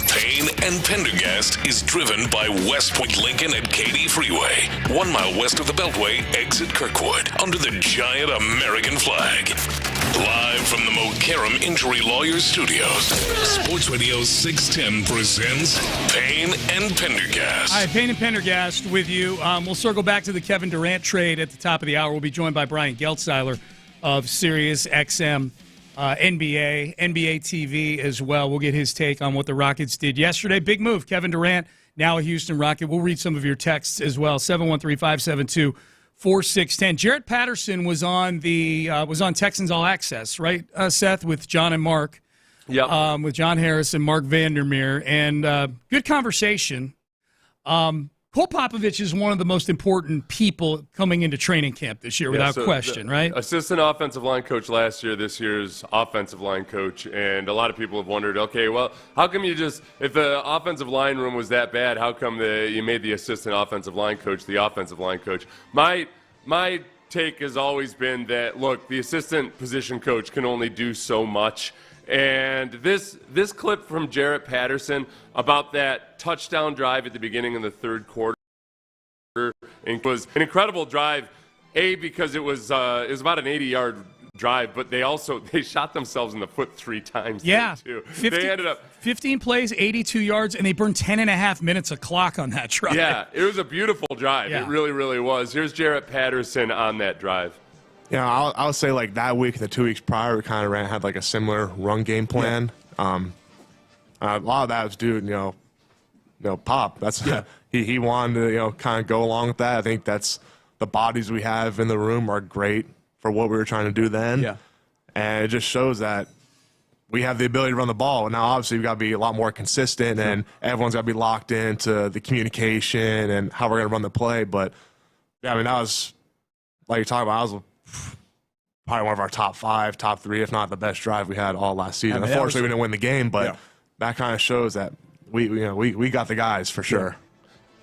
Payne and Pendergast is driven by West Point Lincoln at Katy Freeway, 1 mile west of the Beltway, exit Kirkwood, under the giant American flag. Live from the Mokaram Injury Lawyers Studios, Sports Radio 610 presents Payne and Pendergast. All right, Payne and Pendergast with you. We'll circle back to the Kevin Durant trade at the top of the hour. We'll be joined by Brian Geltzeiler of Sirius XM. NBA TV as well. We'll get his take on what the Rockets did yesterday. Big move. Kevin Durant, now a Houston Rocket. We'll read some of your texts as well. 713-572-4610. Jarrett Patterson was on Texans All Access, right, Seth, with John and Mark. Yeah. With John Harris and Mark Vandermeer. And good conversation. Cole Popovich is one of the most important people coming into training camp this year, without question, right? Assistant offensive line coach last year, this year's offensive line coach. And a lot of people have wondered, okay, well, how come if the offensive line room was that bad, how come you made the assistant offensive line coach the offensive line coach? My take has always been that, look, the assistant position coach can only do so much. And this clip from Jarrett Patterson about that touchdown drive at the beginning of the third quarter, it was an incredible drive, because it was about an 80-yard drive, but they shot themselves in the foot 3 times. Yeah, too. 50, they ended up 15 plays, 82 yards, and they burned 10.5 minutes of clock on that drive. Yeah, it was a beautiful drive. Yeah. It really, really was. Here's Jarrett Patterson on that drive. Yeah, I would say like that week and the 2 weeks prior, we kind of had like a similar run game plan. Yeah. A lot of that was due, Pop. That's he wanted to kind of go along with that. I think that's the bodies we have in the room are great for what we were trying to do then. Yeah, and it just shows that we have the ability to run the ball. Now, obviously, we've got to be a lot more consistent, and everyone's got to be locked into the communication and how we're going to run the play. But yeah, I mean, that was like you're talking about. That was probably one of our top 5, top 3, if not the best drive we had all last season. Unfortunately, we didn't win the game, but that kind of shows that we got the guys for sure.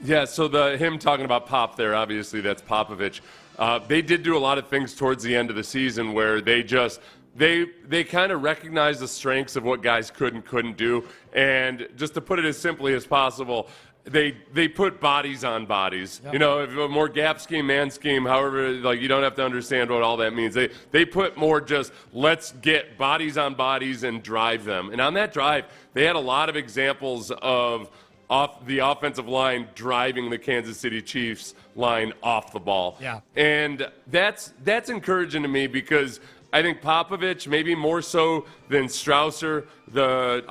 Yeah, so him talking about Pop there, obviously that's Popovich. They did do a lot of things towards the end of the season where they kind of recognized the strengths of what guys could and couldn't do, and just to put it as simply as possible, they put bodies on bodies. Yep. If a more gap scheme, man scheme, however, you don't have to understand what all that means. They put more just let's get bodies on bodies and drive them. And on that drive, they had a lot of examples of the offensive line driving the Kansas City Chiefs line off the ball. Yeah. And that's encouraging to me because I think Popovich, maybe more so than Strausser, the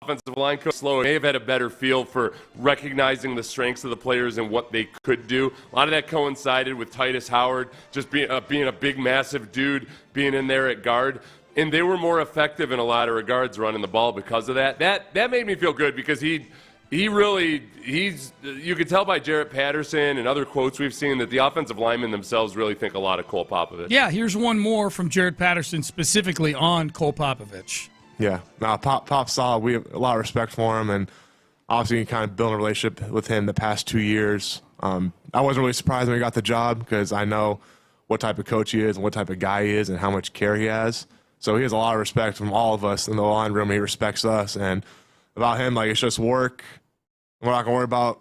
offensive line coach, may have had a better feel for recognizing the strengths of the players and what they could do. A lot of that coincided with Titus Howard just being a big, massive dude, being in there at guard. And they were more effective in a lot of regards running the ball because of that. That made me feel good because you could tell by Jarrett Patterson and other quotes we've seen that the offensive linemen themselves really think a lot of Cole Popovich. Yeah, here's one more from Jarrett Patterson specifically on Cole Popovich. Yeah, Pop solid. We have a lot of respect for him, and obviously you kind of build a relationship with him the past 2 years. I wasn't really surprised when he got the job because I know what type of coach he is and what type of guy he is and how much care he has. So he has a lot of respect from all of us in the line room. He respects us, and about him, it's just work. We're not going to worry about,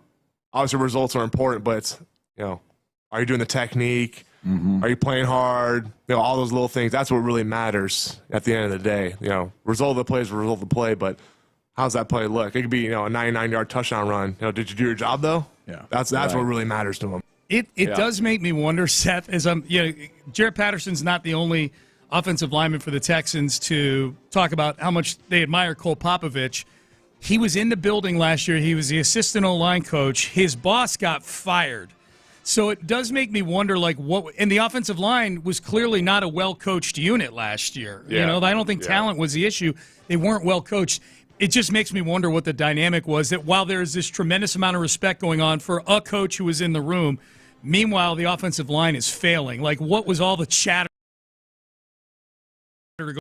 obviously results are important, but it's, are you doing the technique? Mm-hmm. Are you playing hard? All those little things. That's what really matters at the end of the day. Result of the play is result of the play, but how's that play look? It could be, a 99-yard touchdown run. Did you do your job though? Yeah. That's right. What really matters to him. It does make me wonder, Seth, as Jarrett Patterson's not the only offensive lineman for the Texans to talk about how much they admire Cole Popovich. He was in the building last year. He was the assistant O-line coach. His boss got fired. So it does make me wonder, what – and the offensive line was clearly not a well-coached unit last year. Yeah. I don't think talent was the issue. They weren't well-coached. It just makes me wonder what the dynamic was, that while there's this tremendous amount of respect going on for a coach who was in the room, meanwhile the offensive line is failing. What was all the chatter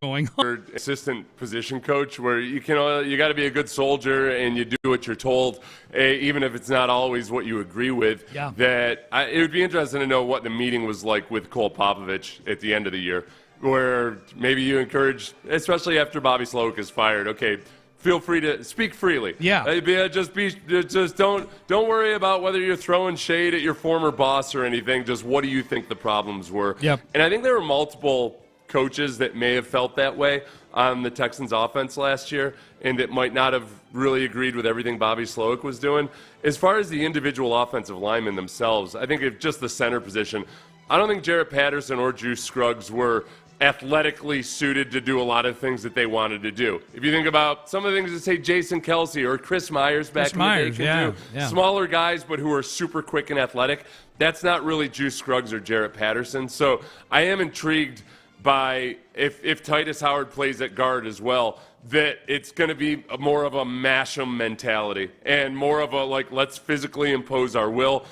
going on? Assistant position coach, where you got to be a good soldier and you do what you're told, even if it's not always what you agree with. Yeah. It would be interesting to know what the meeting was like with Cole Popovich at the end of the year. where maybe you encourage, especially after Bobby Slowick is fired, okay, feel free to speak freely. Yeah. Just don't worry about whether you're throwing shade at your former boss or anything. Just what do you think the problems were? Yep. And I think there were multiple coaches that may have felt that way on the Texans offense last year and that might not have really agreed with everything Bobby Slowick was doing. As far as the individual offensive linemen themselves, I think if just the center position, I don't think Jarrett Patterson or Juice Scruggs were athletically suited to do a lot of things that they wanted to do. If you think about some of the things that say Jason Kelsey or Chris Myers back in the day can do, smaller guys but who are super quick and athletic, that's not really Juice Scruggs or Jarrett Patterson. So I am intrigued by if Titus Howard plays at guard as well, that it's going to be more of a mash 'em mentality and more of a let's physically impose our will.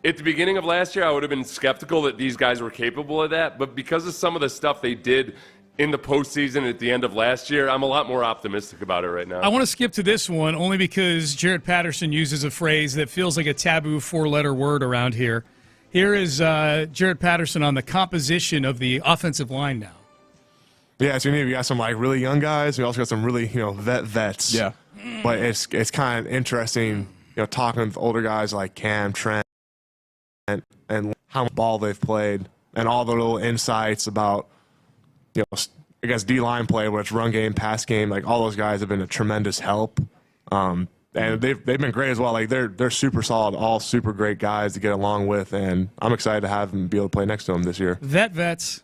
At the beginning of last year, I would have been skeptical that these guys were capable of that, but because of some of the stuff they did in the postseason at the end of last year, I'm a lot more optimistic about it right now. I want to skip to this one only because Jarrett Patterson uses a phrase that feels like a taboo four-letter word around here. Here is Jarrett Patterson on the composition of the offensive line now. Yeah, so we got some really young guys. We also got some really vets. Yeah, but it's kind of interesting, talking with older guys like Cam, Trent, and how much ball they've played, and all the little insights about I guess D-line play, where it's run game, pass game. All those guys have been a tremendous help, and they've been great as well. They're super solid, all super great guys to get along with, and I'm excited to have them be able to play next to them this year. Vets.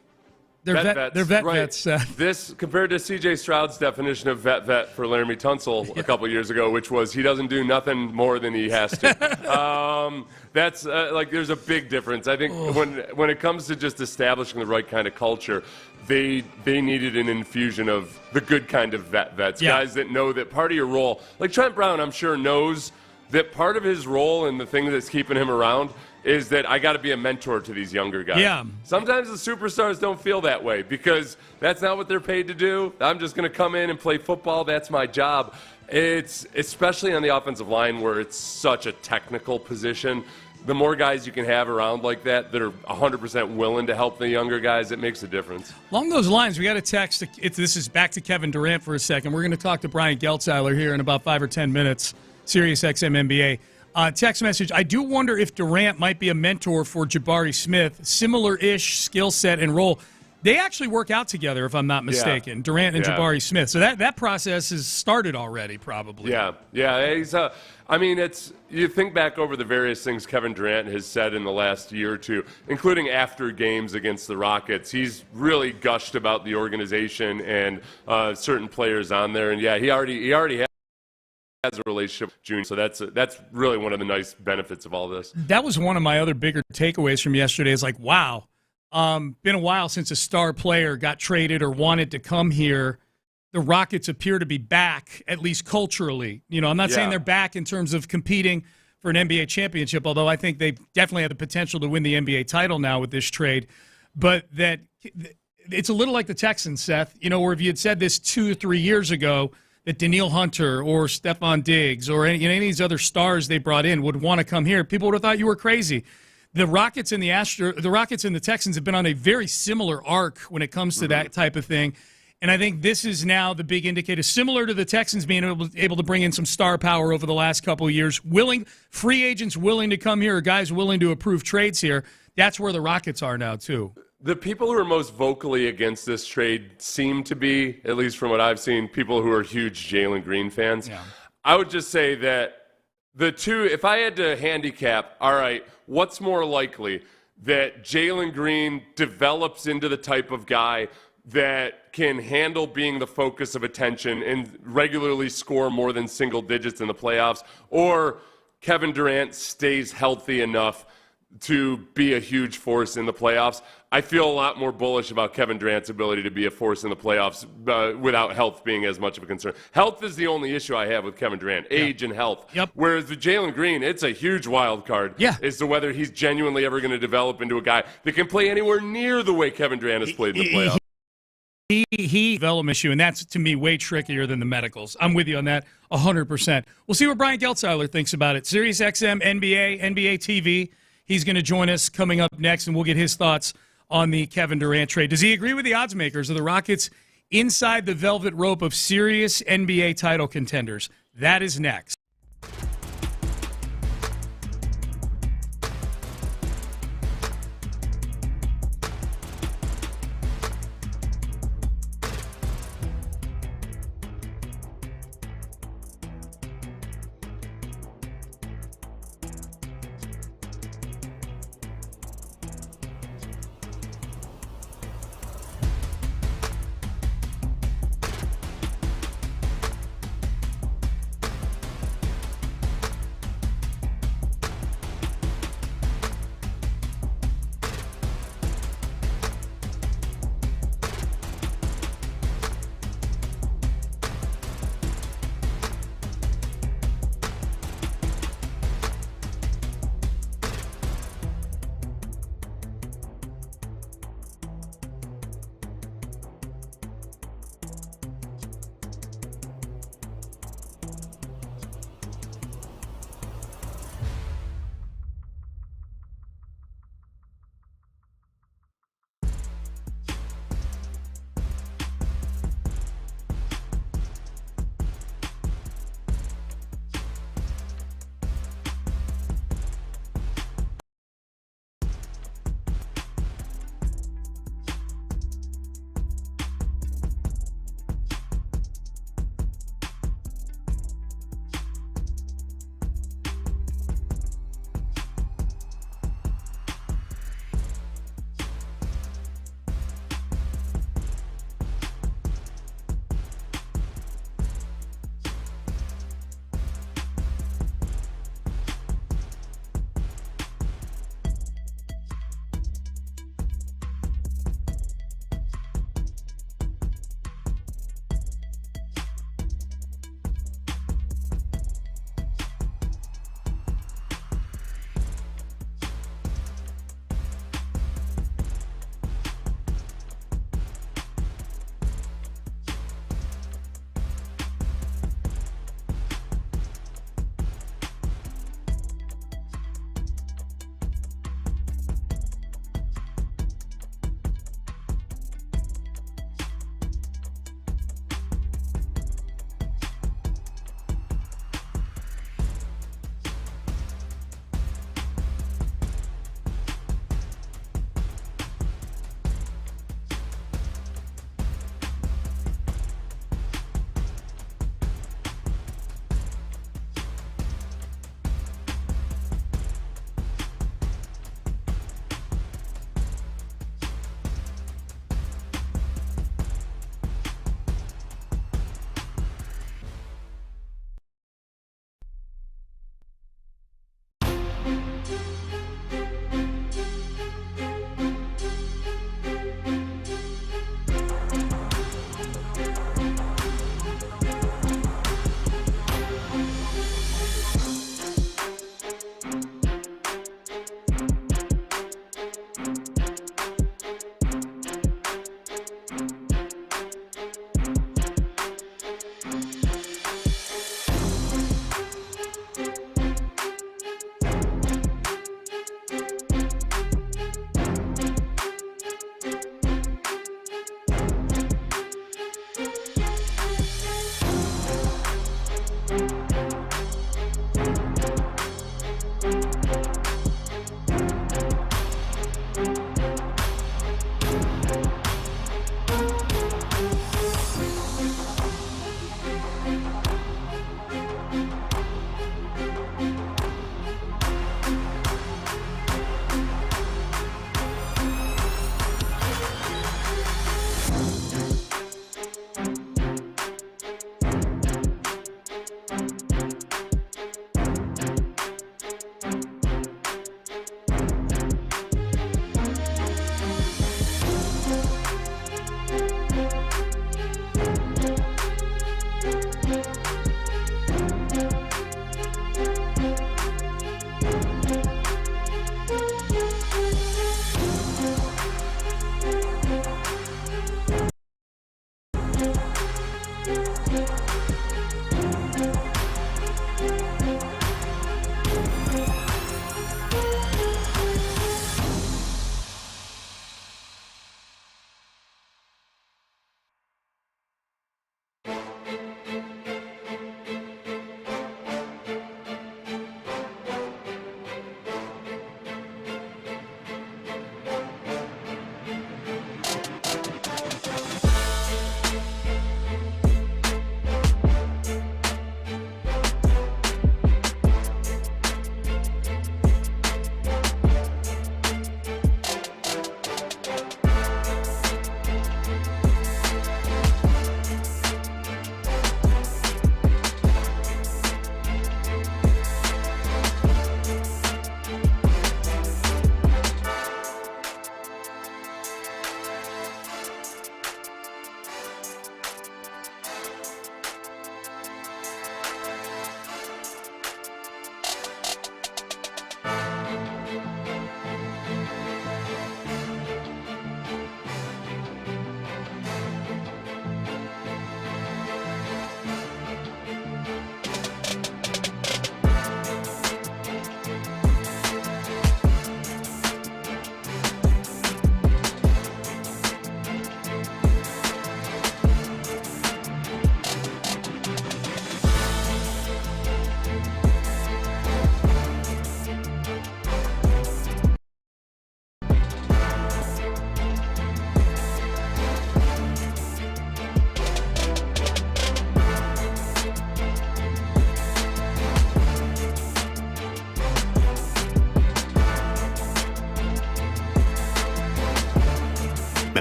They're vet vets. This, compared to C.J. Stroud's definition of vet for Laramie Tunsil a couple years ago, which was he doesn't do nothing more than he has to. That's there's a big difference. I think when it comes to just establishing the right kind of culture, they needed an infusion of the good kind of vets, guys that know that part of your role, like Trent Brown, I'm sure knows that part of his role and the thing that's keeping him around is that I got to be a mentor to these younger guys. Yeah. Sometimes the superstars don't feel that way because that's not what they're paid to do. I'm just going to come in and play football. That's my job. It's especially on the offensive line where it's such a technical position. The more guys you can have around like that are 100% willing to help the younger guys, it makes a difference. Along those lines, we got a text. This is back to Kevin Durant for a second. We're going to talk to Brian Geltzeiler here in about 5 or 10 minutes. Sirius XM NBA. Text message, I do wonder if Durant might be a mentor for Jabari Smith. Similar-ish skill set and role. They actually work out together, if I'm not mistaken, Durant and Jabari Smith. So that process has started already, probably. Yeah. He's, you think back over the various things Kevin Durant has said in the last year or two, including after games against the Rockets. He's really gushed about the organization and certain players on there. And, he already has a relationship with June, so that's really one of the nice benefits of all this. That was one of my other bigger takeaways from yesterday. Is wow, been a while since a star player got traded or wanted to come here. The Rockets appear to be back, at least culturally. I'm not saying they're back in terms of competing for an NBA championship, although I think they definitely have the potential to win the NBA title now with this trade. But that it's a little like the Texans, Seth. Where if you had said this 2 or 3 years ago, that Daniil Hunter or Stephon Diggs or any of these other stars they brought in would want to come here, people would have thought you were crazy. The Rockets and the Texans have been on a very similar arc when it comes to that type of thing. And I think this is now the big indicator, similar to the Texans being able to bring in some star power over the last couple of years, free agents willing to come here or guys willing to approve trades here. That's where the Rockets are now, too. The people who are most vocally against this trade seem to be, at least from what I've seen, people who are huge Jalen Green fans. Yeah. I would just say that the two, if I had to handicap, all right, what's more likely, that Jalen Green develops into the type of guy that can handle being the focus of attention and regularly score more than single digits in the playoffs, or Kevin Durant stays healthy enough to be a huge force in the playoffs? I feel a lot more bullish about Kevin Durant's ability to be a force in the playoffs without health being as much of a concern. Health is the only issue I have with Kevin Durant, age and health. Yep. Whereas with Jalen Green, it's a huge wild card as to whether he's genuinely ever going to develop into a guy that can play anywhere near the way Kevin Durant has played in the playoffs. He development issue, and that's, to me, way trickier than the medicals. I'm with you on that 100%. We'll see what Brian Geltzeiler thinks about it. Sirius XM, NBA TV. He's going to join us coming up next, and we'll get his thoughts on the Kevin Durant trade. Does he agree with the odds makers? Are the Rockets inside the velvet rope of serious NBA title contenders? That is next.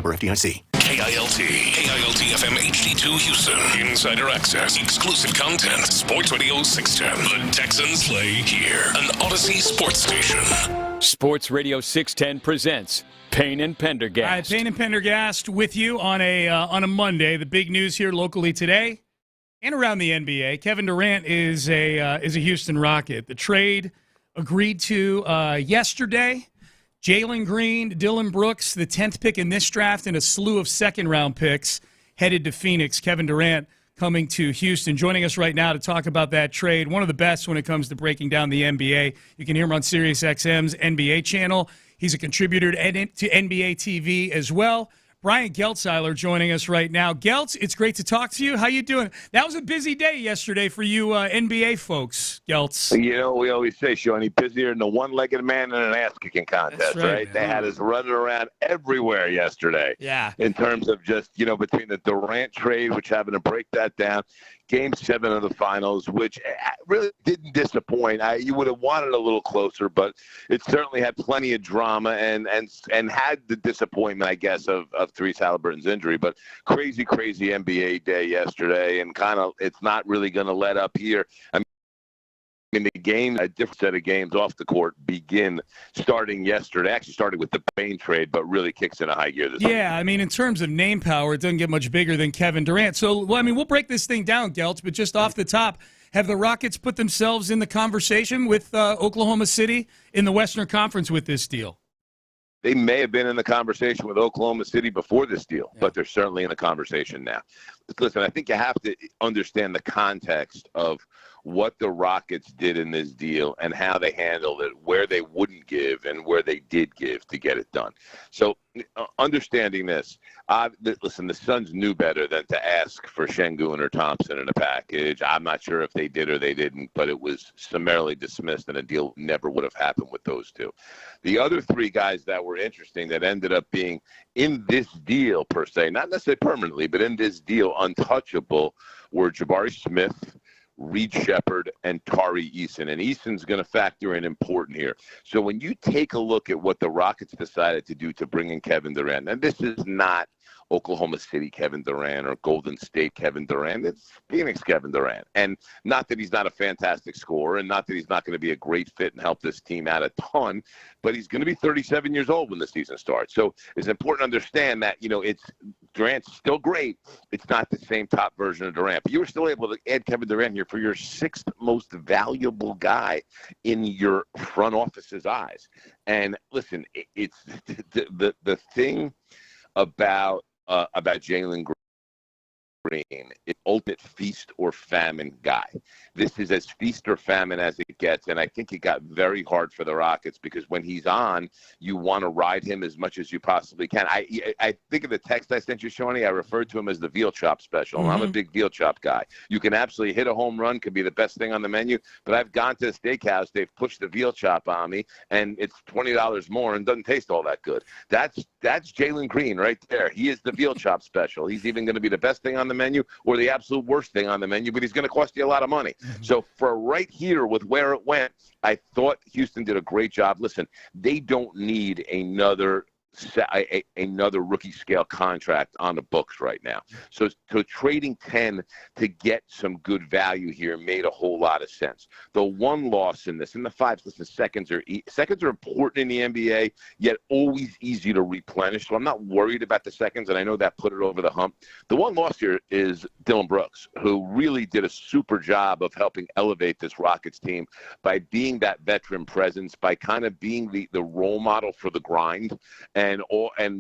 member FDIC. KILT FM HD2 Houston. Insider access, exclusive content. Sports Radio 610. The Texans play here. An Odyssey sports station. Sports Radio 610 presents Payne and Pendergast. All right, Payne and Pendergast with you on a Monday. The big news here locally today and around the NBA. Keven Durant is a Houston Rocket. The trade agreed to yesterday. Jalen Green, Dylan Brooks, the 10th pick in this draft, and a slew of second-round picks headed to Phoenix. Keven Durant coming to Houston. Joining us right now to talk about that trade, one of the best when it comes to breaking down the NBA. You can hear him on SiriusXM's NBA channel. He's a contributor to NBA TV as well. Brian Geltzeiler joining us right now. Geltz, it's great to talk to you. How you doing? That was a busy day yesterday for you NBA folks, Geltz. You know, we always say, Shawnee, busier than a one-legged man in an ass-kicking contest, right? They had us running around everywhere yesterday. Yeah. In terms of just, you know, between the Durant trade, which having to break that down, Game 7 of the finals, which really didn't disappoint. You would have wanted a little closer, but it certainly had plenty of drama and had the disappointment, I guess, of Therese Halliburton's injury. But crazy NBA day yesterday, and kind of it's not really going to let up here. I mean, the game, a different set of games off the court begin starting yesterday. Actually started with the Payne trade, but really kicks in a high gear this week. Yeah, I mean, in terms of name power, it doesn't get much bigger than Keven Durant. So, well, I mean, we'll break this thing down, Geltz, but just off the top, have the Rockets put themselves in the conversation with Oklahoma City in the Western Conference with this deal? They may have been in the conversation with Oklahoma City before this deal, but they're certainly in the conversation now. Listen, I think you have to understand the context of what the Rockets did in this deal and how they handled it, where they wouldn't give and where they did give to get it done. So understanding this, listen, the Suns knew better than to ask for Şengün or Thompson in a package. I'm not sure if they did or they didn't, but it was summarily dismissed and a deal never would have happened with those two. The other three guys that were interesting that ended up being in this deal per se, not necessarily permanently, but in this deal untouchable, were Jabari Smith, Reed Shepherd, and Tari Eason. And Eason's going to factor in important here. So when you take a look at what the Rockets decided to do to bring in Keven Durant, and this is not Oklahoma City Keven Durant or Golden State Keven Durant. It's Phoenix Keven Durant. And not that he's not a fantastic scorer and not that he's not going to be a great fit and help this team out a ton, but he's going to be 37 years old when the season starts. So it's important to understand that, you know, Durant's still great. It's not the same top version of Durant. But you were still able to add Keven Durant here for your sixth most valuable guy in your front office's eyes. And listen, it's the thing about Jalen Green, an ultimate feast or famine guy. This is as feast or famine as it gets, and I think it got very hard for the Rockets because when he's on, you want to ride him as much as you possibly can. I think of the text I sent you, Shawnee, I referred to him as the veal chop special. Mm-hmm. I'm a big veal chop guy. You can absolutely hit a home run, could be the best thing on the menu, but I've gone to the steakhouse, they've pushed the veal chop on me, and it's $20 more and doesn't taste all that good. That's Jalen Green right there. He is the veal chop special. He's even going to be the best thing on the menu or the absolute worst thing on the menu, but he's going to cost you a lot of money. Mm-hmm. So for right here with where it went, I thought Houston did a great job. Listen, they don't need another rookie scale contract on the books right now. So trading 10 to get some good value here made a whole lot of sense. The one loss in this, and the fives, listen, seconds are important in the NBA, yet always easy to replenish. So I'm not worried about the seconds, and I know that put it over the hump. The one loss here is Dylan Brooks, who really did a super job of helping elevate this Rockets team by being that veteran presence, by kind of being the role model for the grind. And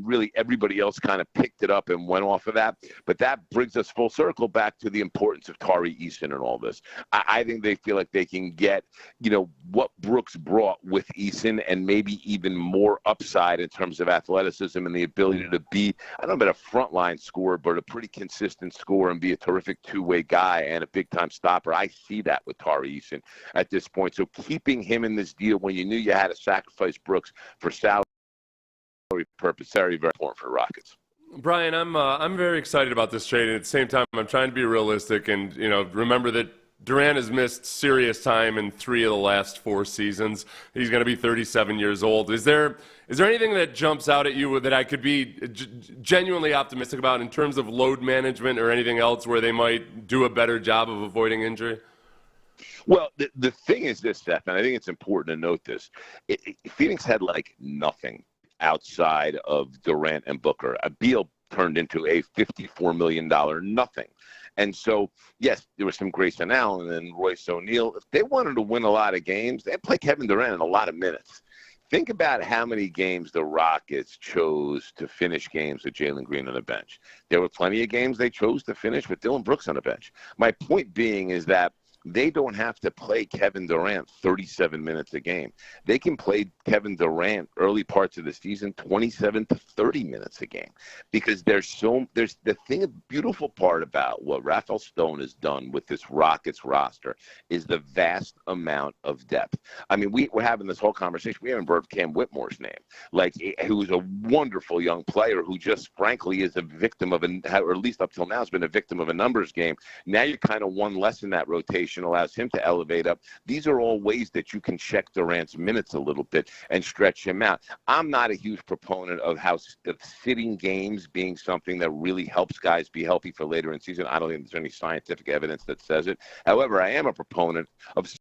really everybody else kind of picked it up and went off of that. But that brings us full circle back to the importance of Tari Eason and all this. I think they feel like they can get, you know, what Brooks brought with Eason and maybe even more upside in terms of athleticism and the ability to be, I don't know about a frontline scorer, but a pretty consistent scorer and be a terrific two-way guy and a big-time stopper. I see that with Tari Eason at this point. So keeping him in this deal when you knew you had to sacrifice Brooks for salary purpose, very, very important for the Rockets. Brian, I'm very excited about this trade, and at the same time, I'm trying to be realistic and, you know, remember that Durant has missed serious time in 3 of the last 4 seasons. He's going to be 37 years old. Is there anything that jumps out at you that I could be genuinely optimistic about in terms of load management or anything else where they might do a better job of avoiding injury? Well, the thing is this, Seth, and I think it's important to note this. Phoenix had like nothing outside of Durant and Booker. Beal turned into a $54 million nothing. And so, yes, there was some Grayson Allen and Royce O'Neal. If they wanted to win a lot of games, they'd play Keven Durant in a lot of minutes. Think about how many games the Rockets chose to finish games with Jalen Green on the bench. There were plenty of games they chose to finish with Dylan Brooks on the bench. My point being is that they don't have to play Keven Durant 37 minutes a game. They can play Keven Durant early parts of the season 27 to 30 minutes a game because there's the beautiful part about what Rafael Stone has done with this Rockets roster is the vast amount of depth. I mean, we're having this whole conversation. We haven't brought Cam Whitmore's name, who's a wonderful young player who just frankly is a victim of, or at least up till now has been a victim of a numbers game. Now you're kind of one less in that rotation. Allows him to elevate up. These are all ways that you can check Durant's minutes a little bit and stretch him out. I'm not a huge proponent of sitting games being something that really helps guys be healthy for later in season. I don't think there's any scientific evidence that says it. However, I am a proponent of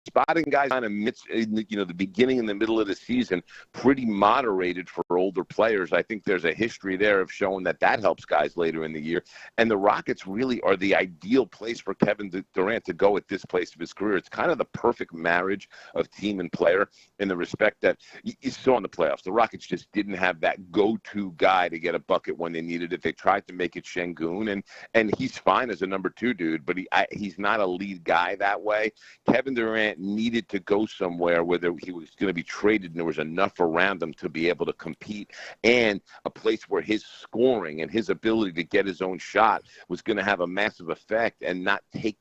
spotting guys kind of the beginning and the middle of the season, pretty moderated for older players. I think there's a history there of showing that helps guys later in the year. And the Rockets really are the ideal place for Keven Durant to go at this place of his career. It's kind of the perfect marriage of team and player in the respect that you saw in the playoffs. The Rockets just didn't have that go-to guy to get a bucket when they needed it. They tried to make it Şengün, and he's fine as a number 2 dude, but he's not a lead guy that way. Keven Durant needed to go somewhere where he was going to be traded and there was enough around him to be able to compete, and a place where his scoring and his ability to get his own shot was going to have a massive effect and not take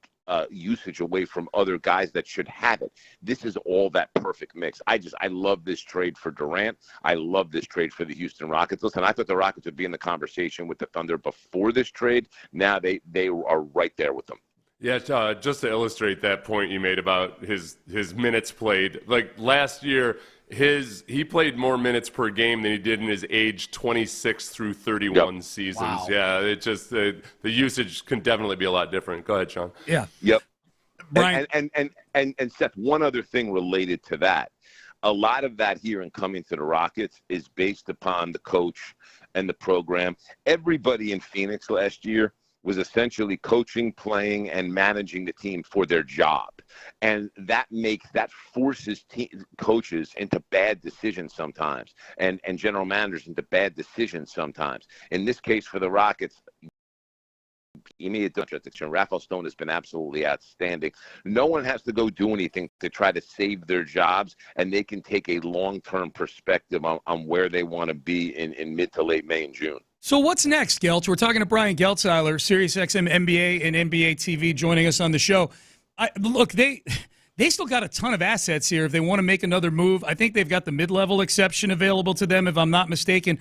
usage away from other guys that should have it. This is all that perfect mix. I love this trade for Durant. I love this trade for the Houston Rockets. Listen, I thought the Rockets would be in the conversation with the Thunder before this trade. Now they are right there with them. Yeah, just to illustrate that point you made about his minutes played, like last year, he played more minutes per game than he did in his age 26 through 31 seasons. Wow. Yeah, it just the usage can definitely be a lot different. Go ahead, Sean. Yeah. Yep. Brian. And Seth, one other thing related to that. A lot of that here in coming to the Rockets is based upon the coach and the program. Everybody in Phoenix last year was essentially coaching, playing, and managing the team for their job. And that forces coaches into bad decisions sometimes, and general managers into bad decisions sometimes. In this case for the Rockets, Rafael Stone has been absolutely outstanding. No one has to go do anything to try to save their jobs, and they can take a long-term perspective on where they want to be in mid to late May and June. So what's next, Geltz? We're talking to Brian Geltzeiler, SiriusXM NBA and NBA TV, joining us on the show. Look, they still got a ton of assets here if they want to make another move. I think they've got the mid-level exception available to them, if I'm not mistaken.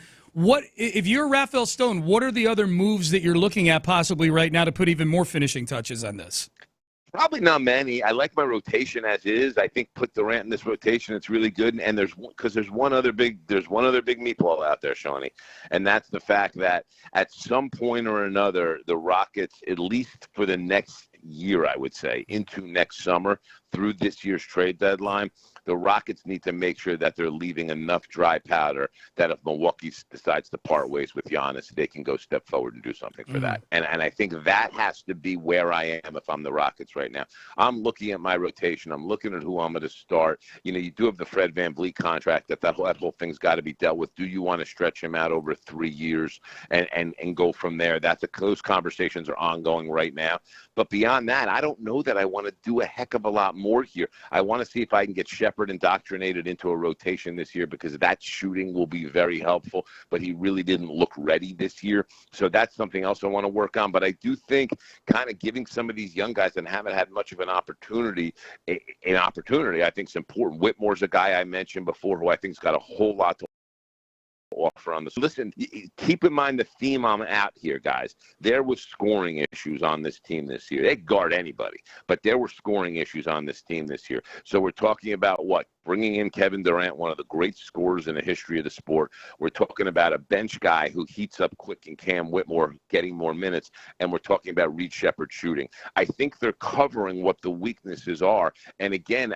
If you're Rafael Stone, what are the other moves that you're looking at possibly right now to put even more finishing touches on this? Probably not many. I like my rotation as is. I think put Durant in this rotation. It's really good. And there's one other big meatball out there, Shawnee, and that's the fact that at some point or another, the Rockets, at least for the next year, I would say, into next summer through this year's trade deadline, the Rockets need to make sure that they're leaving enough dry powder that if Milwaukee decides to part ways with Giannis, they can go step forward and do something for that. And I think that has to be where I am if I'm the Rockets right now. I'm looking at my rotation. I'm looking at who I'm going to start. You do have the Fred VanVleet contract. That whole thing's got to be dealt with. Do you want to stretch him out over 3 years and go from there? Those conversations are ongoing right now. But beyond that, I don't know that I want to do a heck of a lot more here. I want to see if I can get Shepherd indoctrinated into a rotation this year, because that shooting will be very helpful, but he really didn't look ready this year. So that's something else I want to work on. But I do think kind of giving some of these young guys that haven't had much of an opportunity, I think is important. Whitmore's a guy I mentioned before who I think's got a whole lot to offer on this. Listen, keep in mind the theme I'm at here, guys. There was scoring issues on this team this year. They guard anybody, but there were scoring issues on this team this year. So we're talking about what? Bringing in Keven Durant, one of the great scorers in the history of the sport. We're talking about a bench guy who heats up quick and Cam Whitmore getting more minutes, and we're talking about Reed Shepherd shooting. I think they're covering what the weaknesses are. And again,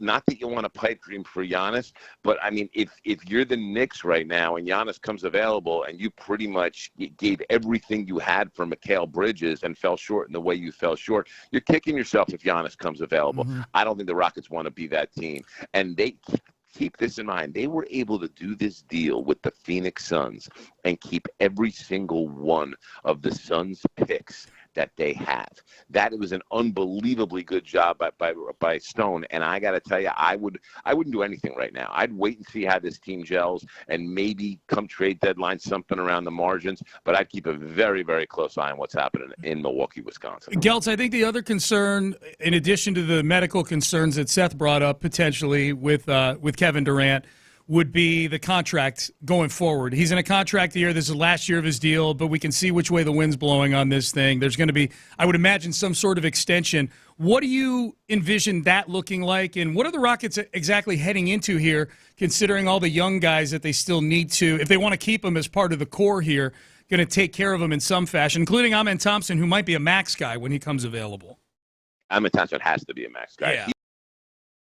not that you want a pipe dream for Giannis, but I mean, if you're the Knicks right now and Giannis comes available and you pretty much gave everything you had for Mikal Bridges and fell short in the way you fell short, you're kicking yourself if Giannis comes available. Mm-hmm. I don't think the Rockets want to be that team. And they keep this in mind. They were able to do this deal with the Phoenix Suns and keep every single one of the Suns' picks that they have. That was an unbelievably good job by Stone. And I got to tell you, I wouldn't do anything right now. I'd wait and see how this team gels and maybe come trade deadline something around the margins. But I'd keep a very, very close eye on what's happening in Milwaukee, Wisconsin. Geltz, I think the other concern, in addition to the medical concerns that Seth brought up potentially with Keven Durant, would be the contract going forward. He's in a contract year. This is the last year of his deal, but we can see which way the wind's blowing on this thing. There's going to be, I would imagine, some sort of extension. What do you envision that looking like, and what are the Rockets exactly heading into here, considering all the young guys that they still need to, if they want to keep them as part of the core here, going to take care of them in some fashion, including Amen Thompson, who might be a max guy when he comes available? Amen Thompson has to be a max guy. Yeah.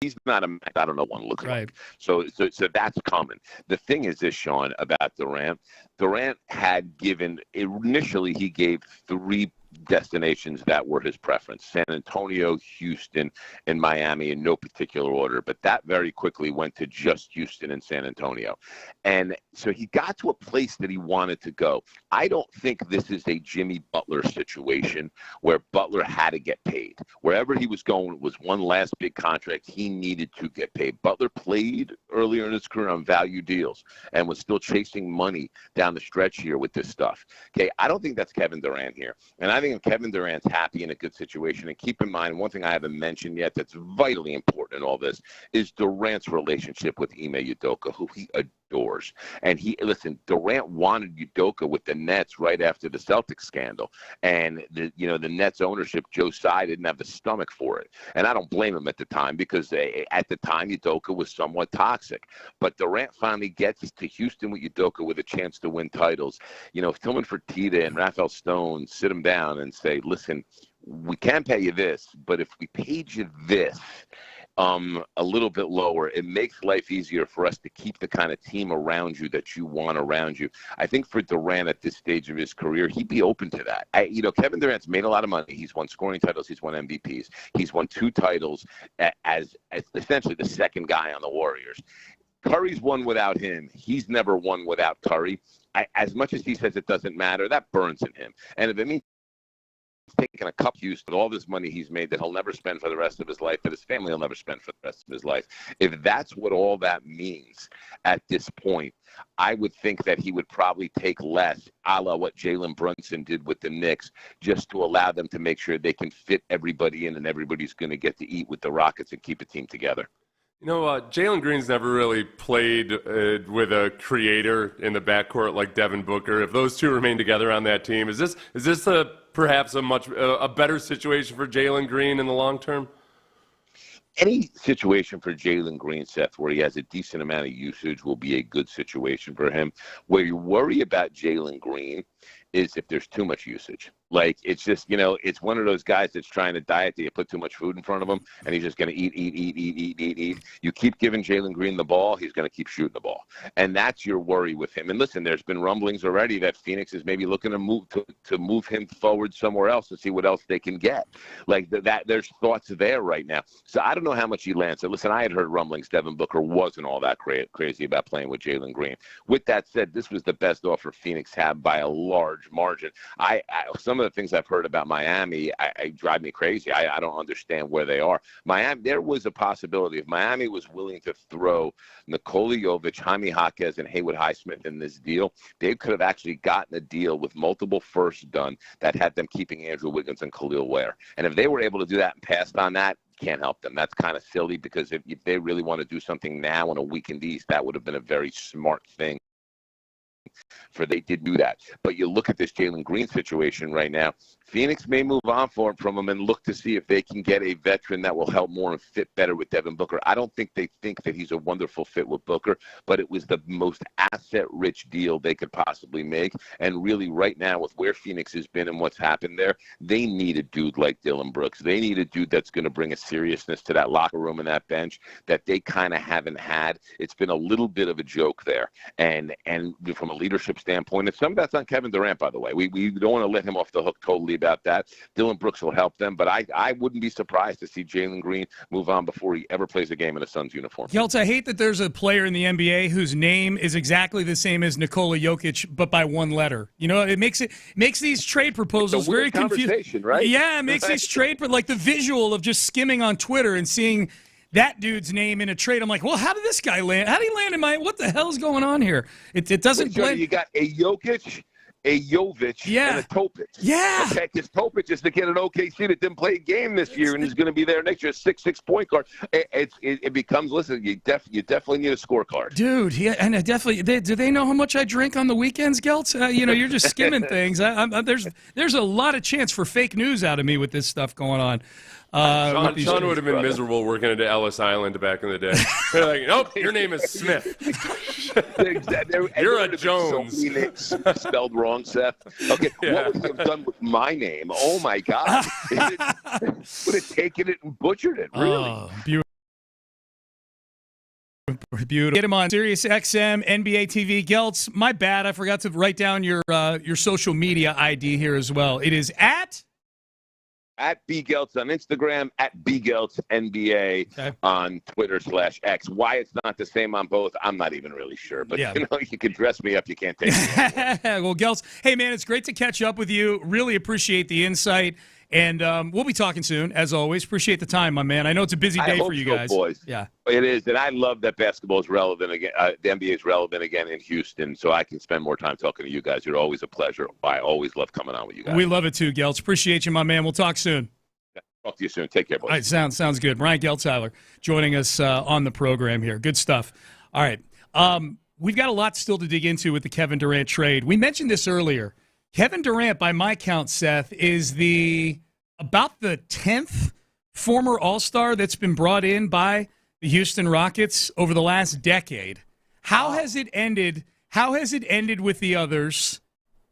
He's not a max. I don't know what looks like. So that's common. The thing is this, Sean, about Durant. Durant had given, initially he gave 3 destinations that were his preference: San Antonio, Houston, and Miami, in no particular order. But that very quickly went to just Houston and San Antonio. And so he got to a place that he wanted to go. I don't think this is a Jimmy Butler situation where Butler had to get paid. Wherever he was going, it was one last big contract. He needed to get paid. Butler played earlier in his career on value deals and was still chasing money down the stretch here with this stuff. Okay, I don't think that's Keven Durant here. And I think if Keven Durant's happy in a good situation, and keep in mind, one thing I haven't mentioned yet that's vitally important in all this is Durant's relationship with Ime Udoka, who he adores. And Durant wanted Udoka with the Nets right after the Celtics scandal. And the Nets ownership, Joe Tsai, didn't have the stomach for it. And I don't blame him at the time, because at the time Udoka was somewhat toxic. But Durant finally gets to Houston with Udoka with a chance to win titles. If Tillman Fertitta and Rafael Stone sit him down and say, listen, we can pay you this, but if we paid you this, a little bit lower, it makes life easier for us to keep the kind of team around you that you want around you. I think for Durant at this stage of his career, he'd be open to that. Keven Durant's made a lot of money. He's won scoring titles. He's won MVPs. He's won 2 titles as essentially the second guy on the Warriors. Curry's won without him. He's never won without Curry. As much as he says it doesn't matter, that burns in him. And if it means taking a cup use with all this money he's made that he'll never spend for the rest of his life, that his family will never spend for the rest of his life, if that's what all that means at this point, I would think that he would probably take less, a la what Jalen Brunson did with the Knicks, just to allow them to make sure they can fit everybody in and everybody's going to get to eat with the Rockets and keep a team together. Jalen Green's never really played with a creator in the backcourt like Devin Booker. If those two remain together on that team, is this perhaps a better situation for Jalen Green in the long term? Any situation for Jalen Green, Seth, where he has a decent amount of usage will be a good situation for him. Where you worry about Jalen Green is if there's too much usage. Like, it's just, it's one of those guys that's trying to diet that you put too much food in front of him, and he's just going to eat. You keep giving Jalen Green the ball, he's going to keep shooting the ball. And that's your worry with him. And listen, there's been rumblings already that Phoenix is maybe looking to move him forward somewhere else and see what else they can get. Like, there's thoughts there right now. So I don't know how much he lands. So listen, I had heard rumblings Devin Booker wasn't all that crazy about playing with Jalen Green. With that said, this was the best offer Phoenix had by a large margin. Some of the things I've heard about Miami drive me crazy. I don't understand where they are. Miami, there was a possibility if Miami was willing to throw Nikola Jovic, Jaime Jaquez, and Haywood Highsmith in this deal, they could have actually gotten a deal with multiple firsts done that had them keeping Andrew Wiggins and Khalil Ware. And if they were able to do that and passed on that, can't help them. That's kind of silly, because if they really want to do something now on a weekend East, that would have been a very smart thing for they did do that. But you look at this Jalen Green situation right now, Phoenix may move on from him and look to see if they can get a veteran that will help more and fit better with Devin Booker. I don't think they think that he's a wonderful fit with Booker, but it was the most asset-rich deal they could possibly make. And really right now with where Phoenix has been and what's happened there, they need a dude like Dillon Brooks. They need a dude that's going to bring a seriousness to that locker room and that bench that they kind of haven't had. It's been a little bit of a joke there. And from a leadership standpoint, and some of that's on Kevin Durant, by the way. We don't want to let him off the hook totally about that. Dillon Brooks will help them, but I wouldn't be surprised to see Jalen Green move on before he ever plays a game in a Suns uniform. Geltz, I hate that there's a player in the NBA whose name is exactly the same as Nikola Jokic, but by one letter. You know, it makes these trade proposals very confusing, right? Yeah, it makes these trade, but like the visual of just skimming on Twitter and seeing that dude's name in a trade, I'm like, well, how did this guy land? How did he land in my? What the hell's going on here? It doesn't blend. You got a Jokic, a Jovic, and a Topic. Yeah. Okay, because Topic is to get an OKC that didn't play a game this year, and he's going to be there next year, 6'6" point guard. It becomes, listen, you definitely need a scorecard. Dude, yeah, and I definitely, do they know how much I drink on the weekends, Geltz? You're just skimming things. There's a lot of chance for fake news out of me with this stuff going on. Sean would have been miserable working at Ellis Island back in the day. They're like, nope, your name is Smith. You're a Jones. So many names spelled wrong, Seth. Okay, what would he have done with my name? Oh, my God. Would have taken it and butchered it, really. Oh, beautiful. Get him on Sirius XM, NBA TV. Geltz, my bad. I forgot to write down your social media ID here as well. It is at BGeltz on Instagram, at BGeltz NBA on Twitter /X. Why it's not the same on both, I'm not even really sure. But, you can dress me up. You can't take me. Well, Geltz, hey, man, it's great to catch up with you. Really appreciate the insight. And we'll be talking soon, as always. Appreciate the time, my man. I know it's a busy day for you guys. Boys. Yeah, it is. And I love that basketball is relevant again. The NBA is relevant again in Houston, so I can spend more time talking to you guys. You're always a pleasure. I always love coming on with you guys. We love it too, Geltz. Appreciate you, my man. We'll talk soon. Talk to you soon. Take care, boys. All right, sounds good. Ryan Geltzeiler joining us on the program here. Good stuff. All right. We've got a lot still to dig into with the Kevin Durant trade. We mentioned this earlier. Kevin Durant, by my count, Seth, is about the 10th former All-Star that's been brought in by the Houston Rockets over the last decade. How has it ended? How has it ended with the others?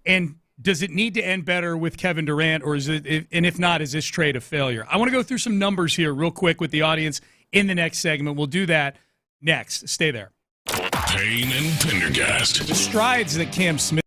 And does it need to end better with Kevin Durant, or is it? And if not, is this trade a failure? I want to go through some numbers here real quick with the audience in the next segment. We'll do that next. Stay there. Payne and Pendergast. The strides that Cam Smith.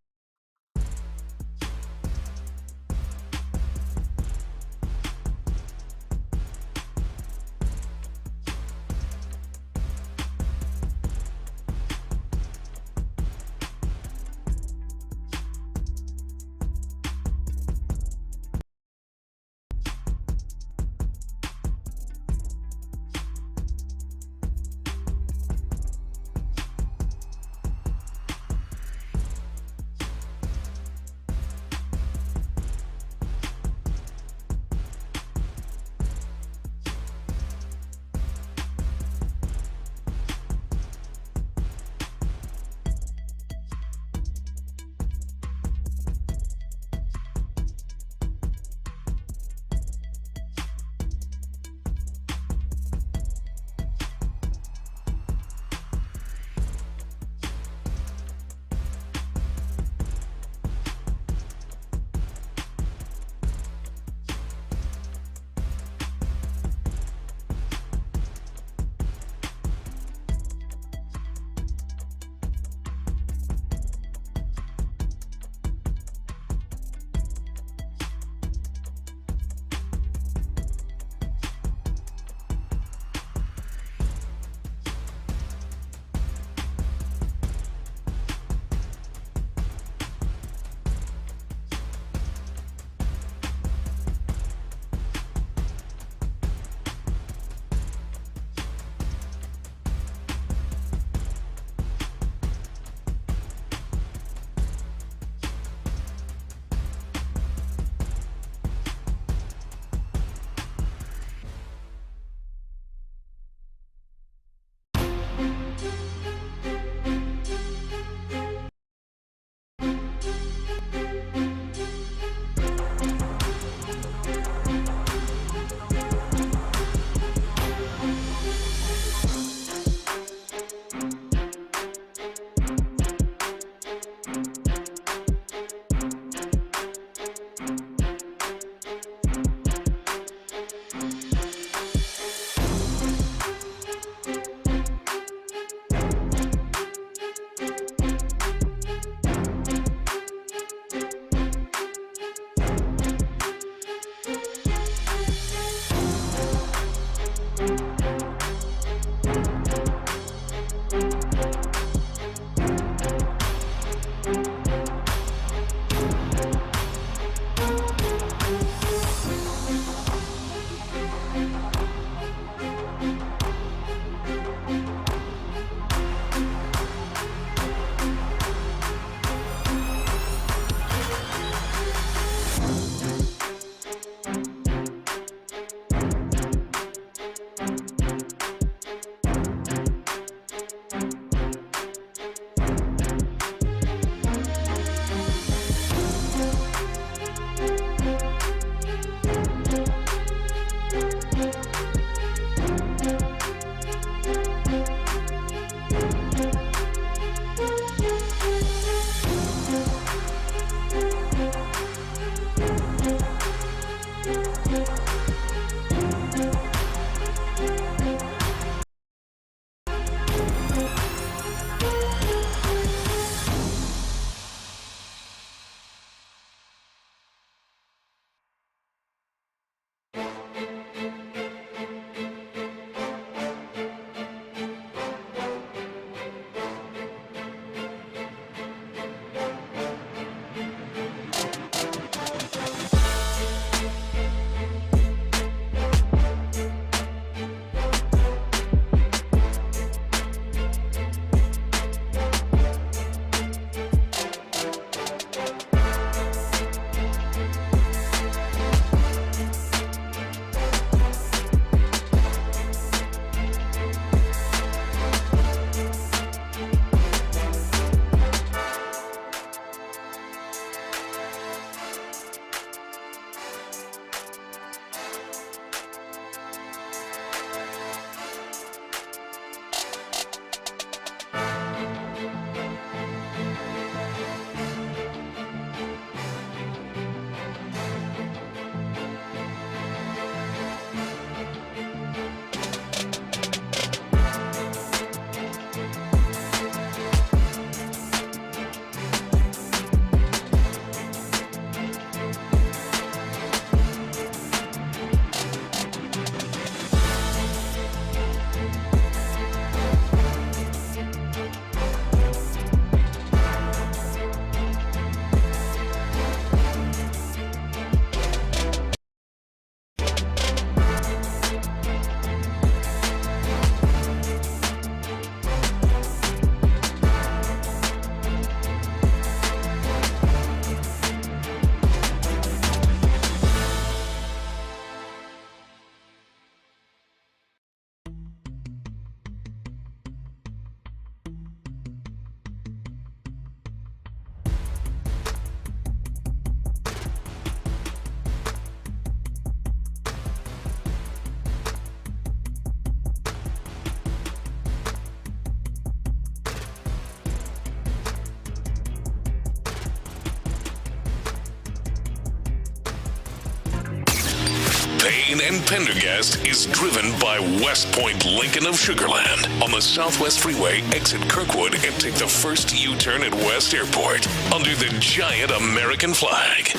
Payne and Pendergast is driven by West Point Lincoln of Sugar Land on the Southwest Freeway. Exit Kirkwood and take the first U-turn at West Airport under the giant American flag.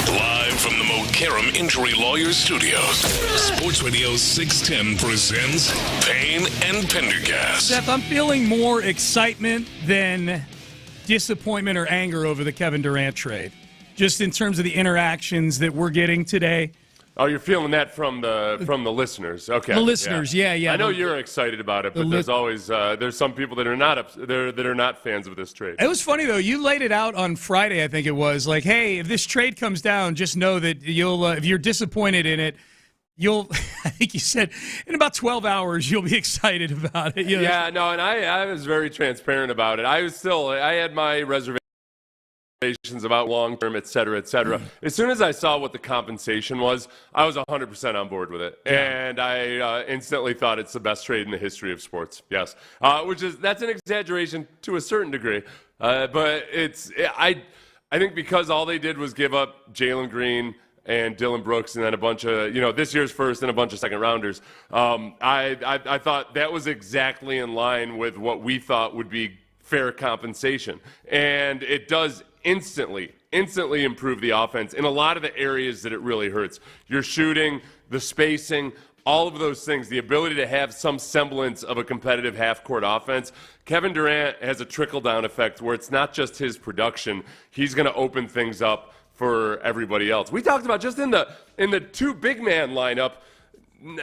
Live from the Mokaram Injury Lawyers Studios, Sports Radio 610 presents Payne and Pendergast. Seth, I'm feeling more excitement than disappointment or anger over the Kevin Durant trade, just in terms of the interactions that we're getting today. Oh, you're feeling that from the listeners, okay? The listeners, yeah. I know you're excited about it, but there's always there's some people that are not fans of this trade. It was funny though. You laid it out on Friday, I think it was, like, hey, if this trade comes down, just know that you'll if you're disappointed in it, you'll. I think you said in about 12 hours you'll be excited about it. Yeah, no, and I was very transparent about it. I had my reservations about long-term, et cetera, et cetera. As soon as I saw what the compensation was, I was 100% on board with it. And I instantly thought it's the best trade in the history of sports. Yes. That's an exaggeration to a certain degree. But I think because all they did was give up Jalen Green and Dylan Brooks and then a bunch of, this year's first and a bunch of second rounders. I thought that was exactly in line with what we thought would be fair compensation. And it does instantly improve the offense in a lot of the areas that it really hurts. Your shooting, the spacing, all of those things, the ability to have some semblance of a competitive half-court offense. Kevin Durant has a trickle-down effect where it's not just his production. He's going to open things up for everybody else. We talked about just in the two big man lineup,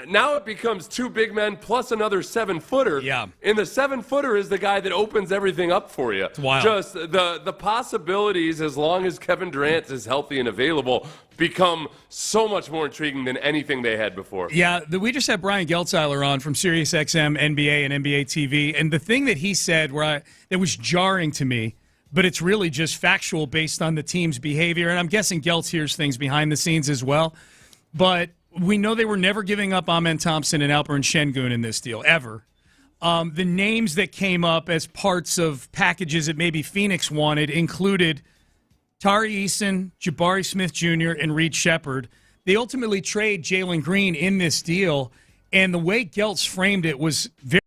now it becomes two big men plus another 7-footer. Yeah. And the 7-footer is the guy that opens everything up for you. It's wild. Just the possibilities, as long as Kevin Durant is healthy and available, become so much more intriguing than anything they had before. Yeah, we just had Brian Geltzeiler on from SiriusXM, NBA, and NBA TV. And the thing that he said that was jarring to me, but it's really just factual based on the team's behavior. And I'm guessing Geltz hears things behind the scenes as well. But we know they were never giving up Amen Thompson and Alperen Şengün in this deal, ever. The names that came up as parts of packages that maybe Phoenix wanted included Tari Eason, Jabari Smith Jr., and Reed Shepherd. They ultimately trade Jalen Green in this deal, and the way Geltz framed it was very,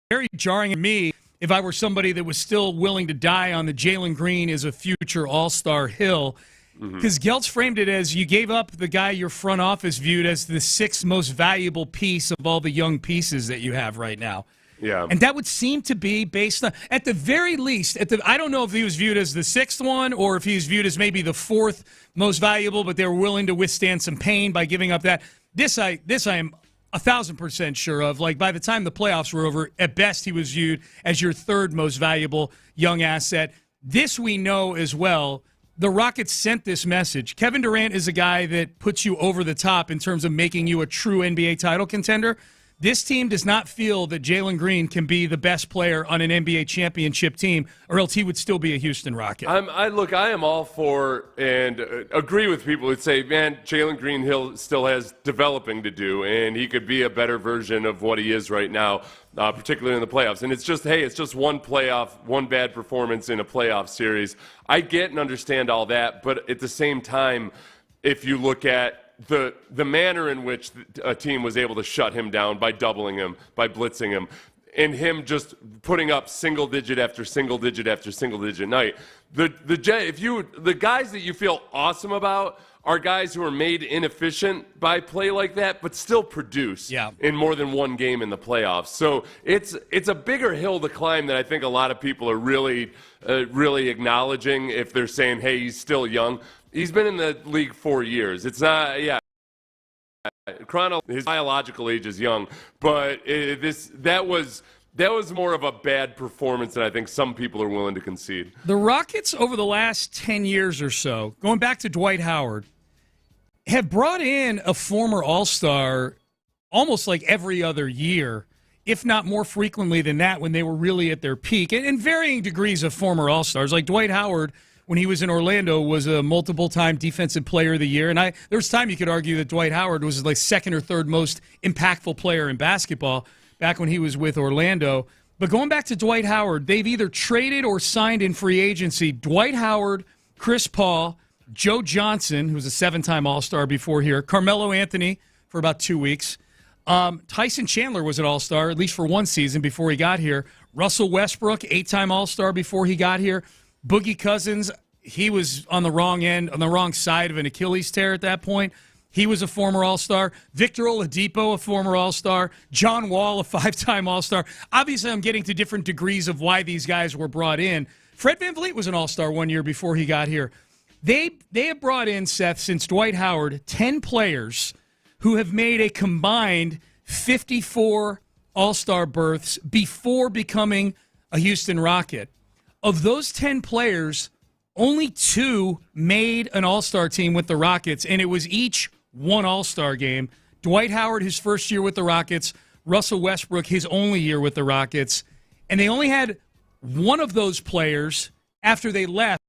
very jarring to me if I were somebody that was still willing to die on the Jalen Green is a future all-star hill. Because Geltz framed it as you gave up the guy your front office viewed as the sixth most valuable piece of all the young pieces that you have right now. Yeah. And that would seem to be based on, at the very least, I don't know if he was viewed as the sixth one or if he was viewed as maybe the fourth most valuable, but they were willing to withstand some pain by giving up that. This I am 1,000% sure of. Like, by the time the playoffs were over, at best he was viewed as your third most valuable young asset. This we know as well. The Rockets sent this message. Kevin Durant is a guy that puts you over the top in terms of making you a true NBA title contender. This team does not feel that Jalen Green can be the best player on an NBA championship team, or else he would still be a Houston Rocket. I am all for and agree with people who say, man, Jalen Green still has developing to do, and he could be a better version of what he is right now, particularly in the playoffs. And it's just one bad performance in a playoff series. I get and understand all that, but at the same time, if you look at the manner in which a team was able to shut him down by doubling him, by blitzing him, and him just putting up single digit after single digit after single digit night. The guys that you feel awesome about are guys who are made inefficient by play like that, but still produce in more than one game in the playoffs. So it's a bigger hill to climb than I think a lot of people are really acknowledging if they're saying, hey, he's still young. He's been in the league 4 years. It's not, his biological age is young, but that was more of a bad performance than I think some people are willing to concede. The Rockets over the last 10 years or so, going back to Dwight Howard, have brought in a former All-Star almost like every other year, if not more frequently than that when they were really at their peak, and varying degrees of former All-Stars. Like Dwight Howard, when he was in Orlando, was a multiple-time Defensive Player of the Year. And there was time you could argue that Dwight Howard was like second or third most impactful player in basketball back when he was with Orlando. But going back to Dwight Howard, they've either traded or signed in free agency Dwight Howard, Chris Paul, Joe Johnson, who's a 7-time All-Star before here. Carmelo Anthony for about 2 weeks. Tyson Chandler was an All-Star, at least for one season before he got here. Russell Westbrook, 8-time All-Star before he got here. Boogie Cousins, he was on the wrong end, on the wrong side of an Achilles tear at that point. He was a former All-Star. Victor Oladipo, a former All-Star. John Wall, a 5-time All-Star. Obviously, I'm getting to different degrees of why these guys were brought in. Fred VanVleet was an All-Star 1 year before he got here. They have brought in, Seth, since Dwight Howard, 10 players who have made a combined 54 All-Star berths before becoming a Houston Rocket. Of those 10 players, only 2 made an All-Star team with the Rockets, and it was each one All-Star game. Dwight Howard, his first year with the Rockets. Russell Westbrook, his only year with the Rockets. And they only had one of those players after they left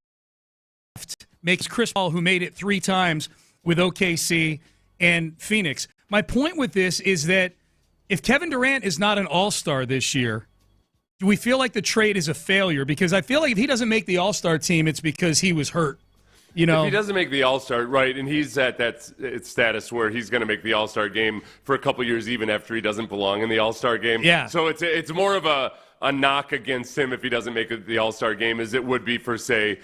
makes Chris Paul, who made it 3 times with OKC and Phoenix. My point with this is that if Kevin Durant is not an All-Star this year, do we feel like the trade is a failure? Because I feel like if he doesn't make the All-Star team, it's because he was hurt. You know, if he doesn't make the All-Star, right, and he's at that status where he's going to make the All-Star game for a couple years even after he doesn't belong in the All-Star game. Yeah. So it's more of a knock against him if he doesn't make the All-Star game as it would be for, say,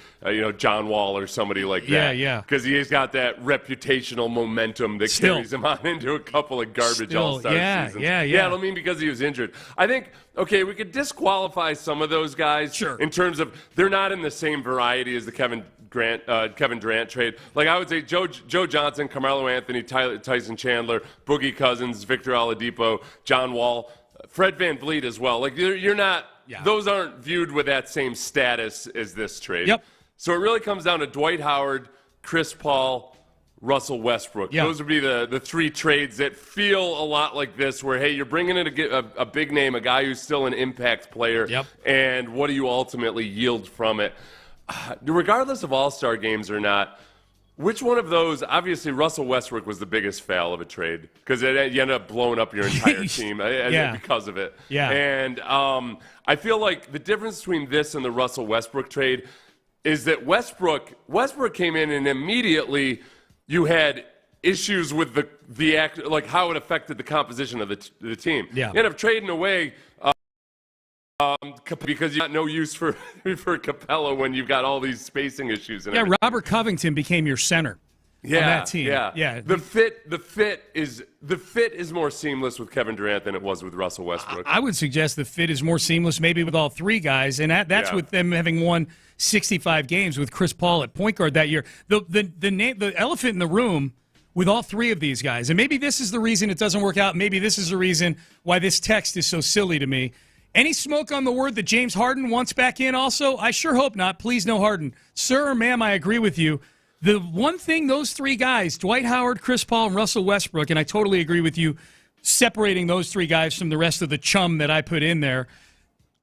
John Wall or somebody like that. Yeah. Because he's got that reputational momentum that carries him on into a couple of garbage All-Star seasons. Yeah, I don't mean because he was injured. I think, okay, we could disqualify some of those guys in terms of they're not in the same variety as the Kevin Durant trade. Like I would say Joe Johnson, Carmelo Anthony, Tyson Chandler, Boogie Cousins, Victor Oladipo, John Wall, Fred VanVleet as well. Like you're not; those aren't viewed with that same status as this trade. Yep. So it really comes down to Dwight Howard, Chris Paul, Russell Westbrook. Yep. Those would be the 3 trades that feel a lot like this, where hey, you're bringing in a big name, a guy who's still an impact player, and what do you ultimately yield from it? Regardless of All-Star games or not. Which one of those? Obviously, Russell Westbrook was the biggest fail of a trade because you ended up blowing up your entire team because of it. Yeah. And I feel like the difference between this and the Russell Westbrook trade is that Westbrook came in and immediately you had issues with the act, like how it affected the composition of the team. Yeah. You end up trading away. Because you got no use for Capella when you've got all these spacing issues. And everything. Robert Covington became your center on that team. Yeah. The fit is more seamless with Kevin Durant than it was with Russell Westbrook. I would suggest the fit is more seamless maybe with all 3 guys, and that's with them having won 65 games with Chris Paul at point guard that year. The elephant in the room with all 3 of these guys, and maybe this is the reason it doesn't work out. Maybe this is the reason why this text is so silly to me. Any smoke on the word that James Harden wants back in also? I sure hope not. Please no Harden. Sir or ma'am, I agree with you. The one thing those 3 guys, Dwight Howard, Chris Paul, and Russell Westbrook, and I totally agree with you, separating those 3 guys from the rest of the chum that I put in there,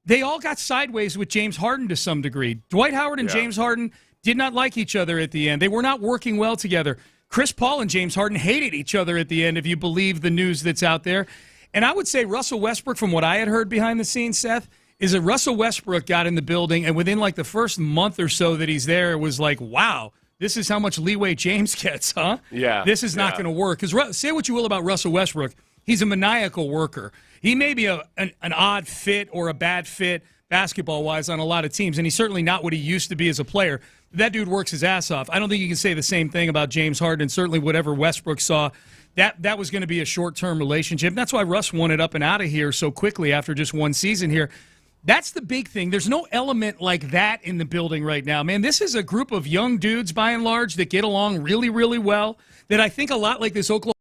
they all got sideways with James Harden to some degree. Dwight Howard and James Harden did not like each other at the end. They were not working well together. Chris Paul and James Harden hated each other at the end, if you believe the news that's out there. And I would say Russell Westbrook, from what I had heard behind the scenes, Seth, is that Russell Westbrook got in the building, and within like the first month or so that he's there, it was like, wow, this is how much leeway James gets, huh? Yeah. This is not going to work. Because say what you will about Russell Westbrook, he's a maniacal worker. He may be an odd fit or a bad fit basketball-wise on a lot of teams, and he's certainly not what he used to be as a player. That dude works his ass off. I don't think you can say the same thing about James Harden, and certainly whatever Westbrook saw, that was going to be a short-term relationship. And that's why Russ wanted up and out of here so quickly after just one season here. That's the big thing. There's no element like that in the building right now. Man, this is a group of young dudes, by and large, that get along really, really well, that I think a lot like this Oklahoma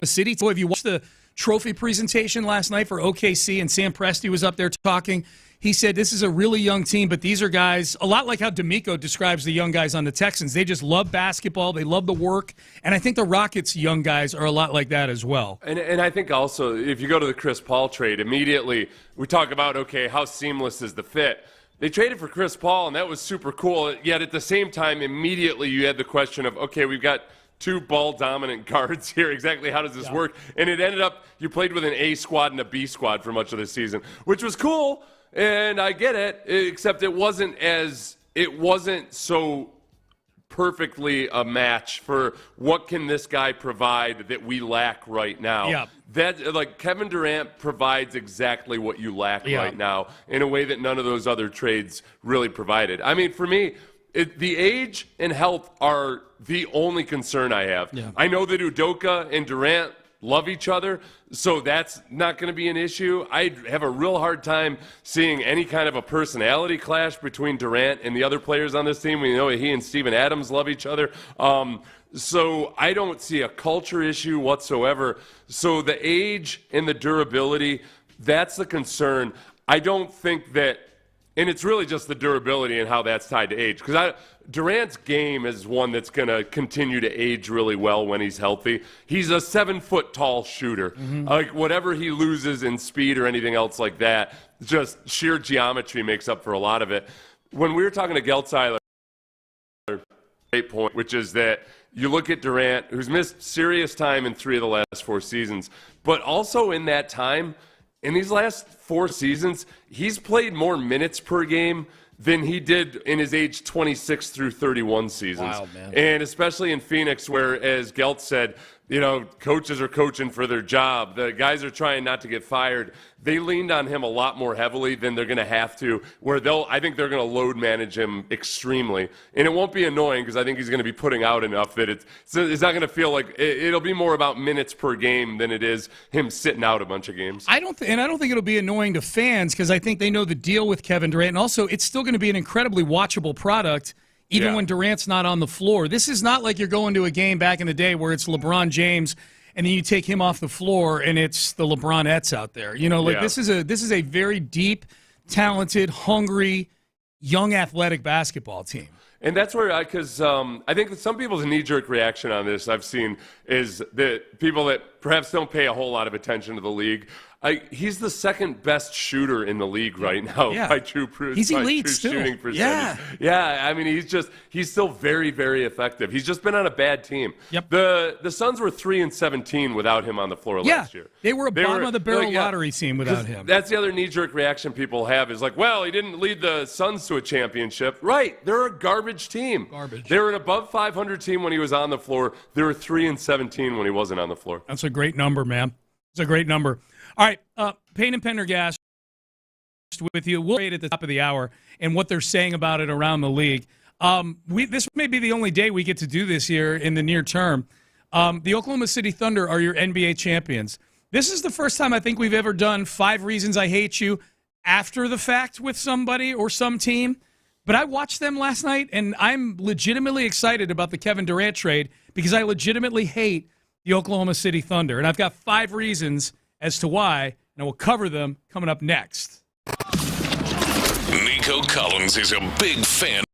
City. So if you watched the trophy presentation last night for OKC and Sam Presti was up there talking, he said this is a really young team, but these are guys, a lot like how D'Amico describes the young guys on the Texans. They just love basketball. They love the work. And I think the Rockets' young guys are a lot like that as well. And I think also, if you go to the Chris Paul trade, immediately we talk about, okay, how seamless is the fit? They traded for Chris Paul, and that was super cool. Yet at the same time, immediately you had the question of, okay, we've got 2 ball-dominant guards here. Exactly how does this work? And it ended up, you played with an A squad and a B squad for much of the season, which was cool. And I get it, except it wasn't so perfectly a match for what can this guy provide that we lack right now. Yeah. That, like, Kevin Durant provides exactly what you lack right now in a way that none of those other trades really provided. I mean, for me, the age and health are the only concern I have. Yeah. I know that Udoka and Durant love each other, so that's not going to be an issue. I have a real hard time seeing any kind of a personality clash between Durant and the other players on this team. We know he and Steven Adams love each other. So I don't see a culture issue whatsoever. So the age and the durability, that's the concern. I don't think that, and it's really just the durability and how that's tied to age. Because Durant's game is one that's going to continue to age really well when he's healthy. He's a 7-foot-tall shooter. Mm-hmm. Like, whatever he loses in speed or anything else like that, just sheer geometry makes up for a lot of it. When we were talking to Geltzeiler, great point, which is that you look at Durant, who's missed serious time in 3 of the last 4 seasons, but also in that time, in these last 4 seasons, he's played more minutes per game than he did in his age 26 through 31 seasons. Wild, man. And especially in Phoenix, where, as Gelt said, you know, coaches are coaching for their job. The guys are trying not to get fired. They leaned on him a lot more heavily than they're going to have to, where I think they're going to load manage him extremely. And it won't be annoying because I think he's going to be putting out enough that it's not going to feel like it'll be more about minutes per game than it is him sitting out a bunch of games. I don't think it'll be annoying to fans because I think they know the deal with Kevin Durant. And also, it's still going to be an incredibly watchable product even when Durant's not on the floor. This is not like you're going to a game back in the day where it's LeBron James and then you take him off the floor and it's the LeBronettes out there. You know, like this is a very deep, talented, hungry, young athletic basketball team. And that's where I think that some people's knee-jerk reaction on this I've seen is that people that perhaps don't pay a whole lot of attention to the league. He's the second best shooter in the league right now by true elite still. Shooting percentage. Yeah. I mean, he's still very, very effective. He's just been on a bad team. Yep. The Suns were 3-17 without him on the floor last year. They were a bottom of the barrel lottery team without him. That's the other knee-jerk reaction people have is like, well, he didn't lead the Suns to a championship. Right. They're a garbage team. Garbage. They were an above 500 team when he was on the floor. They were 3-17 when he wasn't on the floor. That's a great number, man. It's a great number. All right, Payne and Pendergast with you. We'll wait at the top of the hour and what they're saying about it around the league. This may be the only day we get to do this here in the near term. The Oklahoma City Thunder are your NBA champions. This is the first time I think we've ever done 5 reasons I hate you after the fact with somebody or some team. But I watched them last night, and I'm legitimately excited about the Kevin Durant trade because I legitimately hate the Oklahoma City Thunder. And I've got 5 reasons as to why, and I will cover them coming up next. Nico Collins is a big fan.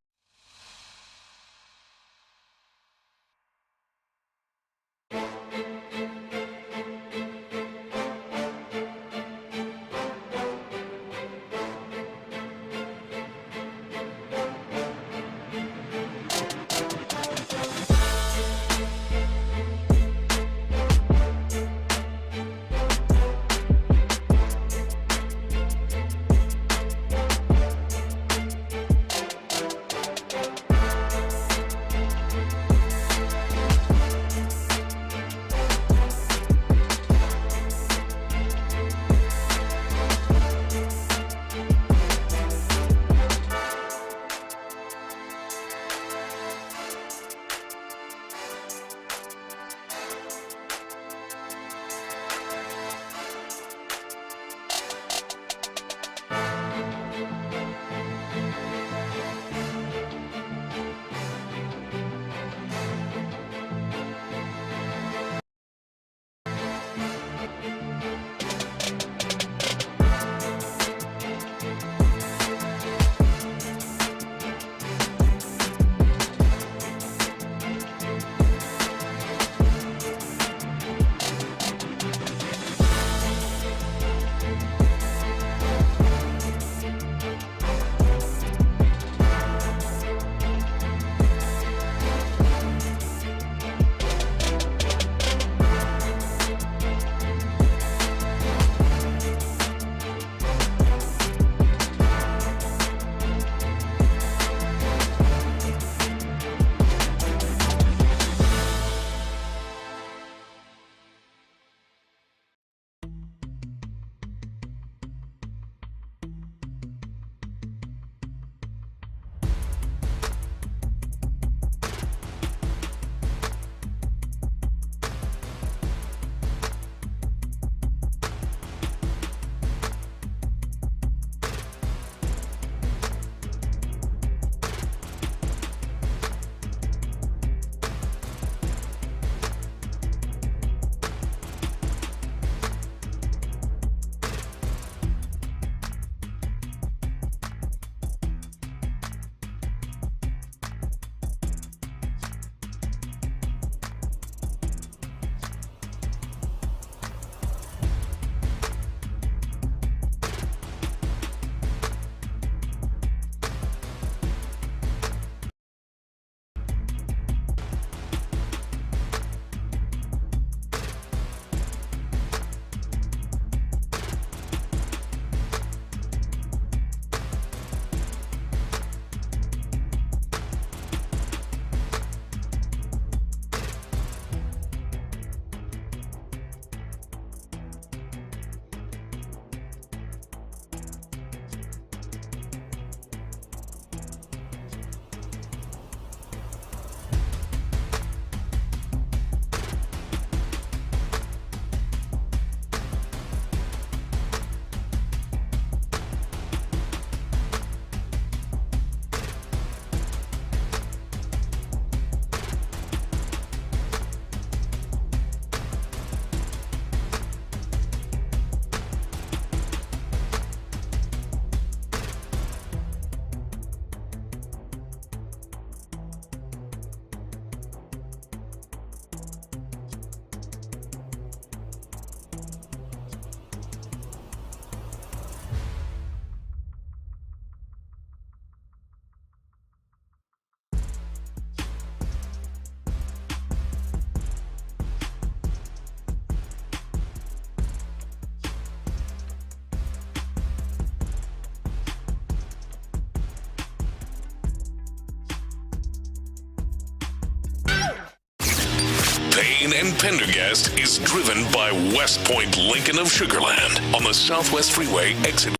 Payne and Pendergast is driven by West Point Lincoln of Sugar Land on the Southwest Freeway exit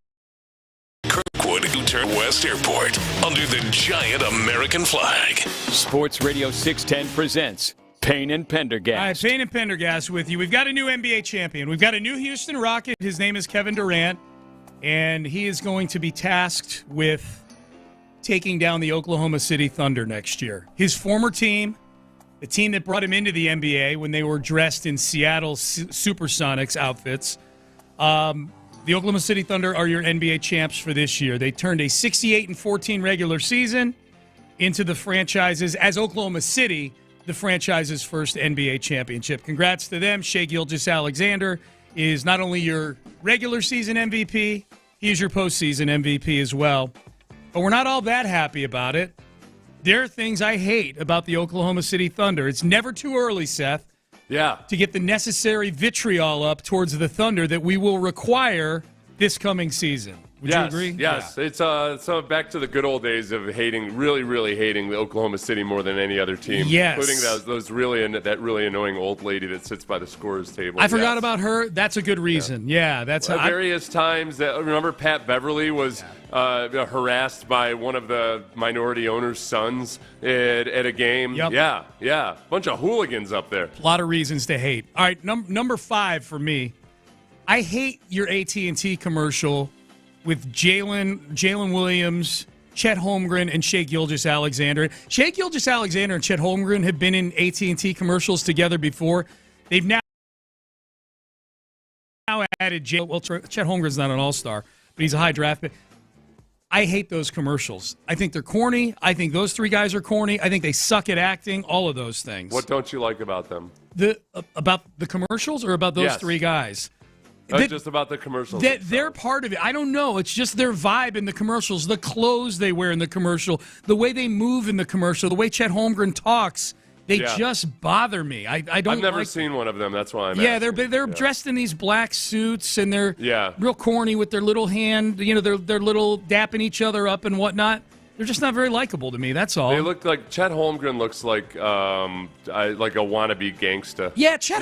Kirkwood U-turn West Airport under the giant American flag. Sports Radio 610 presents Payne and Pendergast. All right, Payne and Pendergast with you. We've got a new NBA champion. We've got a new Houston Rocket. His name is Keven Durant, and he is going to be tasked with taking down the Oklahoma City Thunder next year. His former team, the team that brought him into the NBA when they were dressed in Seattle Supersonics outfits. The Oklahoma City Thunder are your NBA champs for this year. They turned a 68-14 regular season into the franchise's, as Oklahoma City, the franchise's first NBA championship. Congrats to them. Shai Gilgeous-Alexander is not only your regular season MVP, he's your postseason MVP as well. But we're not all that happy about it. There are things I hate about the Oklahoma City Thunder. It's never too early, Seth, to get the necessary vitriol up towards the Thunder that we will require this coming season. Would you agree? Yes. Yeah. It's so back to the good old days of really hating the Oklahoma City more than any other team. Yes. Including that really annoying old lady that sits by the scorer's table. I forgot about her. That's a good reason. Yeah, that's at various times. Remember Pat Beverly was harassed by one of the minority owner's sons at a game. Yep. Yeah. Bunch of hooligans up there. A lot of reasons to hate. All right, number 5 for me. I hate your AT&T commercial with Jalen Williams, Chet Holmgren, and Shai Gilgeous-Alexander. Shai Gilgeous-Alexander and Chet Holmgren have been in AT&T commercials together before. They've now added Chet Holmgren's not an all-star, but he's a high draft pick. I hate those commercials. I think they're corny. I think those three guys are corny. I think they suck at acting, all of those things. What don't you like about them? About the commercials or about those three guys? Just about the commercials. They're part of it. I don't know. It's just their vibe in the commercials, the clothes they wear in the commercial, the way they move in the commercial, the way Chet Holmgren talks. They just bother me. I've never seen one of them. That's why I'm asking. They're dressed in these black suits, and they're real corny with their little hand. They're little dapping each other up and whatnot. They're just not very likable to me. That's all. They look like Chet Holmgren looks like a wannabe gangsta. Yeah, Chet.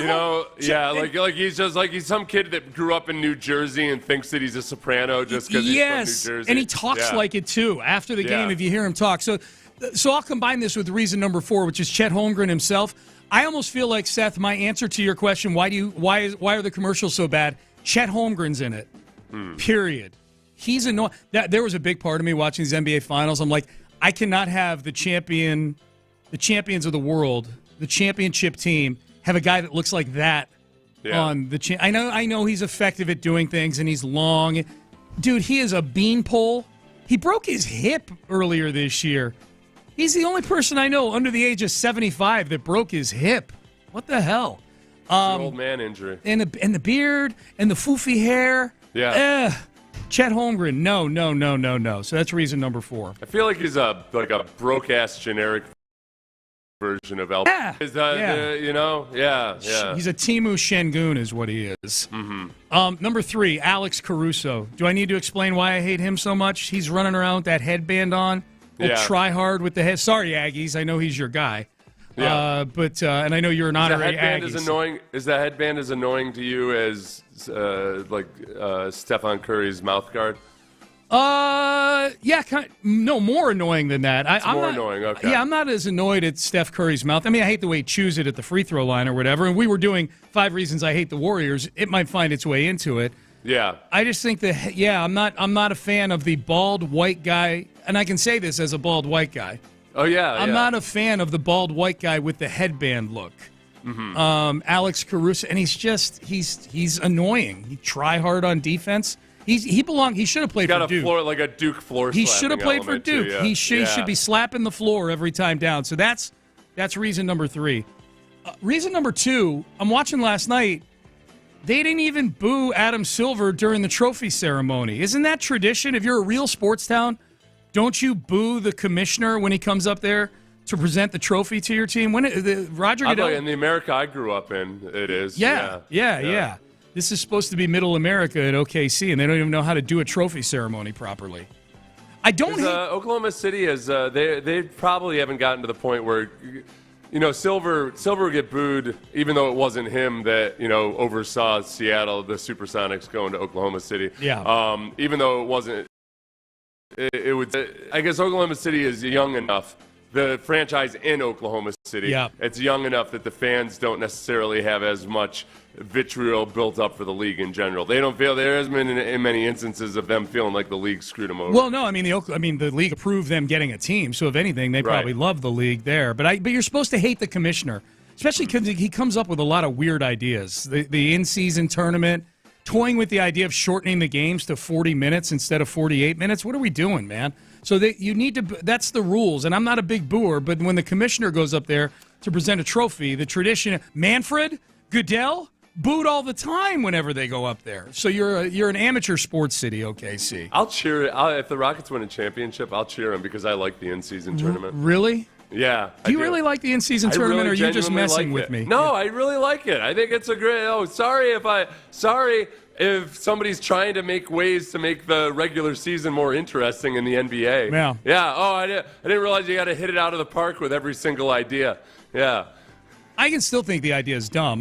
Like he's some kid that grew up in New Jersey and thinks that he's a soprano just because he's from New Jersey. And he talks like it too. After the game, if you hear him talk, so I'll combine this with reason number 4, which is Chet Holmgren himself. I almost feel like, Seth, my answer to your question, why are the commercials so bad? Chet Holmgren's in it. Period. He's annoying. There was a big part of me watching these NBA Finals. I'm like, I cannot have the champions of the world, the championship team, have a guy that looks like that on the I know he's effective at doing things, and he's long. Dude, he is a beanpole. He broke his hip earlier this year. He's the only person I know under the age of 75 that broke his hip. What the hell? An old man injury. And the beard and the foofy hair. Yeah. Chet Holmgren, no. So that's reason number 4. I feel like he's a broke-ass generic version of El. Yeah. He's a Timu Şengün is what he is. Mm-hmm. Number 3, Alex Caruso. Do I need to explain why I hate him so much? He's running around with that headband on. He'll try hard with the head. Sorry, Aggies. I know he's your guy. Yeah. And I know you're an honorary Aggie. Is that headband as annoying to you as Stephen Curry's mouth guard? More annoying than that. Annoying, okay. Yeah, I'm not as annoyed at Steph Curry's mouth. I mean, I hate the way he chews it at the free throw line or whatever. And we were doing 5 reasons I hate the Warriors. It might find its way into it. Yeah. I just think that I'm not a fan of the bald white guy, and I can say this as a bald white guy. Oh yeah. I'm not a fan of the bald white guy with the headband look. Mm-hmm. Alex Caruso, and he's annoying. He try hard on defense. He should have played for Duke. Floor, like a Duke floor. He should have played for Duke. Too, He should be slapping the floor every time down. So that's reason number 3. Reason number 2. I'm watching last night. They didn't even boo Adam Silver during the trophy ceremony. Isn't that tradition? If you're a real sports town, don't you boo the commissioner when he comes up there to present the trophy to your team? Roger Goodell, in the America I grew up in, it is. Yeah. This is supposed to be Middle America at OKC, and they don't even know how to do a trophy ceremony properly. Oklahoma City is. They probably haven't gotten to the point where Silver would get booed, even though it wasn't him that, oversaw Seattle, the Supersonics going to Oklahoma City. Yeah. Even though it wasn't, it would, I guess Oklahoma City is young enough. The franchise in Oklahoma City, it's young enough that the fans don't necessarily have as much vitriol built up for the league in general. They don't feel there has been in many instances of them feeling like the league screwed them over. Well, no, the league approved them getting a team. So if anything, they probably love the league there. But you're supposed to hate the commissioner, especially because he comes up with a lot of weird ideas. The in-season tournament, toying with the idea of shortening the games to 40 minutes instead of 48 minutes. What are we doing, man? So you need to. That's the rules. And I'm not a big booer, but when the commissioner goes up there to present a trophy, the tradition, Manfred, Goodell, booed all the time whenever they go up there. So you're an amateur sports city, OKC. I'll cheer if the Rockets win a championship. I'll cheer them because I like the in-season tournament. Really? Yeah. Do you really like the in-season tournament, or are you just messing with me? No, I really like it. I think it's a great. Oh, sorry if somebody's trying to make ways to make the regular season more interesting in the NBA. Yeah. Yeah. Oh, I didn't realize you got to hit it out of the park with every single idea. Yeah. I can still think the idea is dumb.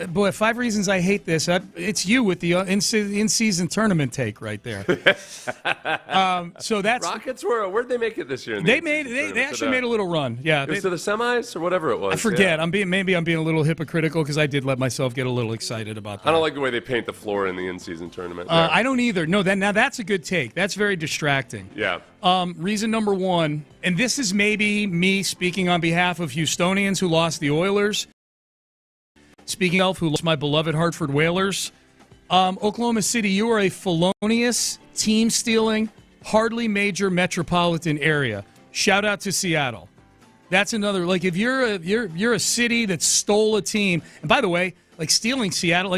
Boy, 5 reasons I hate this. It's you with the in-season tournament take right there. So that's Rockets where'd they make it this year? They actually made a little run. Yeah, it was to the semis or whatever it was. I forget. Yeah. I'm being a little hypocritical because I did let myself get a little excited about that. I don't like the way they paint the floor in the in-season tournament. I don't either. No, now that's a good take. That's very distracting. Yeah. Reason number one, and this is maybe me speaking on behalf of Houstonians who lost the Oilers. Speaking of who lost my beloved Hartford Whalers, Oklahoma City, you are a felonious, team-stealing, hardly major metropolitan area. Shout out to Seattle. That's another. If you're a city that stole a team, and by the way, stealing Seattle,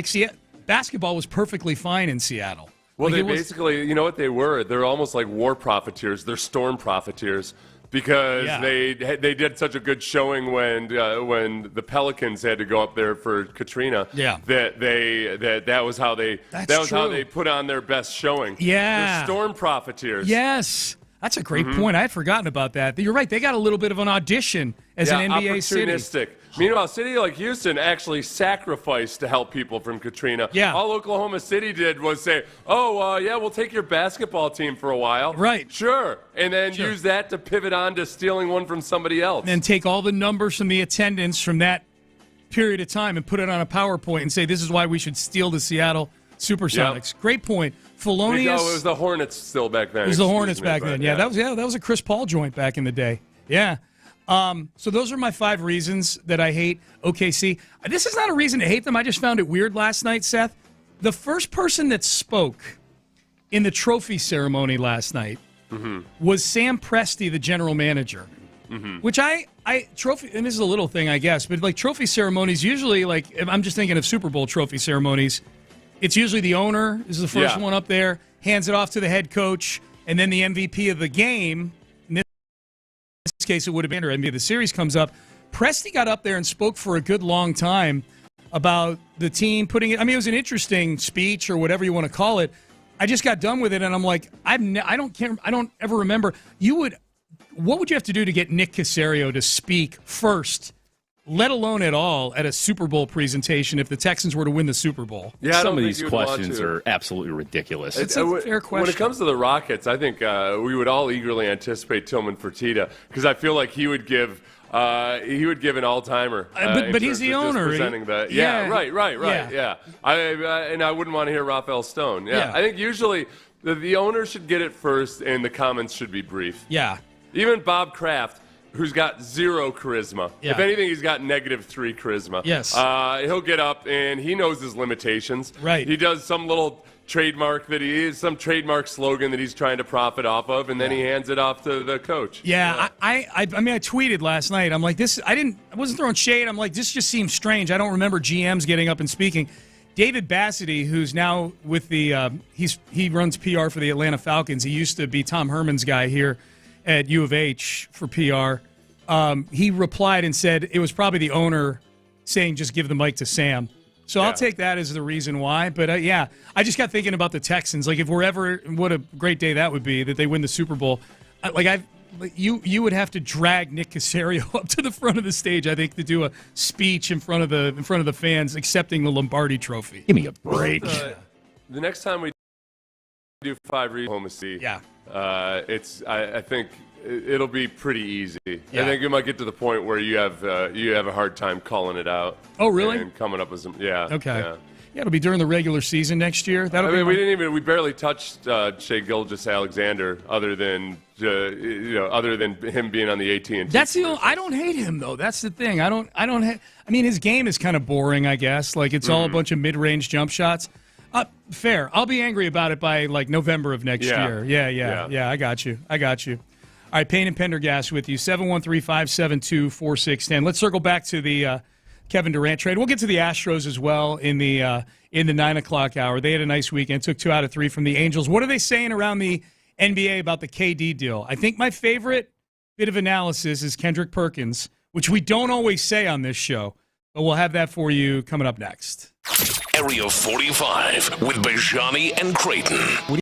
basketball was perfectly fine in Seattle. Well, they basically, you know what they were? They're almost like war profiteers. They're storm profiteers. Because they did such a good showing when the Pelicans had to go up there for Katrina. Yeah. That was how they how they put on their best showing. Yeah. They're storm profiteers. Yes. That's a great point. I had forgotten about that. You're right. They got a little bit of an audition as an NBA opportunistic. city. Meanwhile, a city like Houston actually sacrificed to help people from Katrina. Yeah. All Oklahoma City did was say, we'll take your basketball team for a while. Right. Sure. And then use that to pivot on to stealing one from somebody else. And then take all the numbers from the attendance from that period of time and put it on a PowerPoint and say, this is why we should steal the Seattle Supersonics. Yep. Great point. Felonious. It was the Hornets still back then. It was the Hornets back then. Yeah, that was a Chris Paul joint back in the day. Yeah. So those are my 5 reasons that I hate OKC. This is not a reason to hate them. I just found it weird last night, Seth. The first person that spoke in the trophy ceremony last night was Sam Presti, the general manager. Which trophy, and this is a little thing, I guess, but trophy ceremonies usually, if I'm just thinking of Super Bowl trophy ceremonies, it's usually the owner is the first one up there, hands it off to the head coach, and then the MVP of the game. In this case, it would have been or MVP of the series comes up. Presti got up there and spoke for a good long time about the team putting it. I mean, it was an interesting speech or whatever you want to call it. I just got done with it, and I'm like, I don't ever remember. What would you have to do to get Nick Caserio to speak first, let alone at all, at a Super Bowl presentation if the Texans were to win the Super Bowl? Yeah, some of these questions are absolutely ridiculous. It's a fair question. When it comes to the Rockets, I think we would all eagerly anticipate Tillman Fertitta because I feel like he would give an all-timer. But he's the owner. Right. Yeah. And I wouldn't want to hear Raphael Stone. Yeah. I think usually the owner should get it first, and the comments should be brief. Yeah. Even Bob Kraft, who's got 0 charisma. Yeah. If anything, he's got -3 charisma. Yes. He'll get up, and he knows his limitations. Right. He does some little trademark some trademark slogan that he's trying to profit off of, and then he hands it off to the coach. Yeah, I tweeted last night. I'm like, this. I wasn't throwing shade. I'm like, this just seems strange. I don't remember GMs getting up and speaking. David Bassity, who's now with the he runs PR for the Atlanta Falcons. He used to be Tom Herman's guy here at U of H for PR. He replied and said it was probably the owner saying just give the mic to Sam. So I'll take that as the reason why. But, I just got thinking about the Texans. If we're ever – what a great day that would be that they win the Super Bowl. you would have to drag Nick Caserio up to the front of the stage, I think, to do a speech in front of the fans accepting the Lombardi Trophy. Give me a break. The next time we do 5 Oklahoma City, I think it'll be pretty easy. Yeah. I think it might get to the point where you have a hard time calling it out. Oh, really? And coming up with some, Okay. Yeah. Yeah, it'll be during the regular season next year. We barely touched Shea Gilgeous-Alexander, other than him being on the AT&T. That's I don't hate him though. That's the thing. I mean, his game is kind of boring, I guess. Like it's all a bunch of mid-range jump shots. Fair. I'll be angry about it by like November of next year. Yeah. I got you. All right, Payne and Pendergast with you. 713-572-4610. Let's circle back to the Kevin Durant trade. We'll get to the Astros as well in the 9 o'clock hour. They had a nice weekend. Took 2 out of 3 from the Angels. What are they saying around the NBA about the KD deal? I think my favorite bit of analysis is Kendrick Perkins, which we don't always say on this show, but we'll have that for you coming up next. Area 45 with Bijani and Creighton.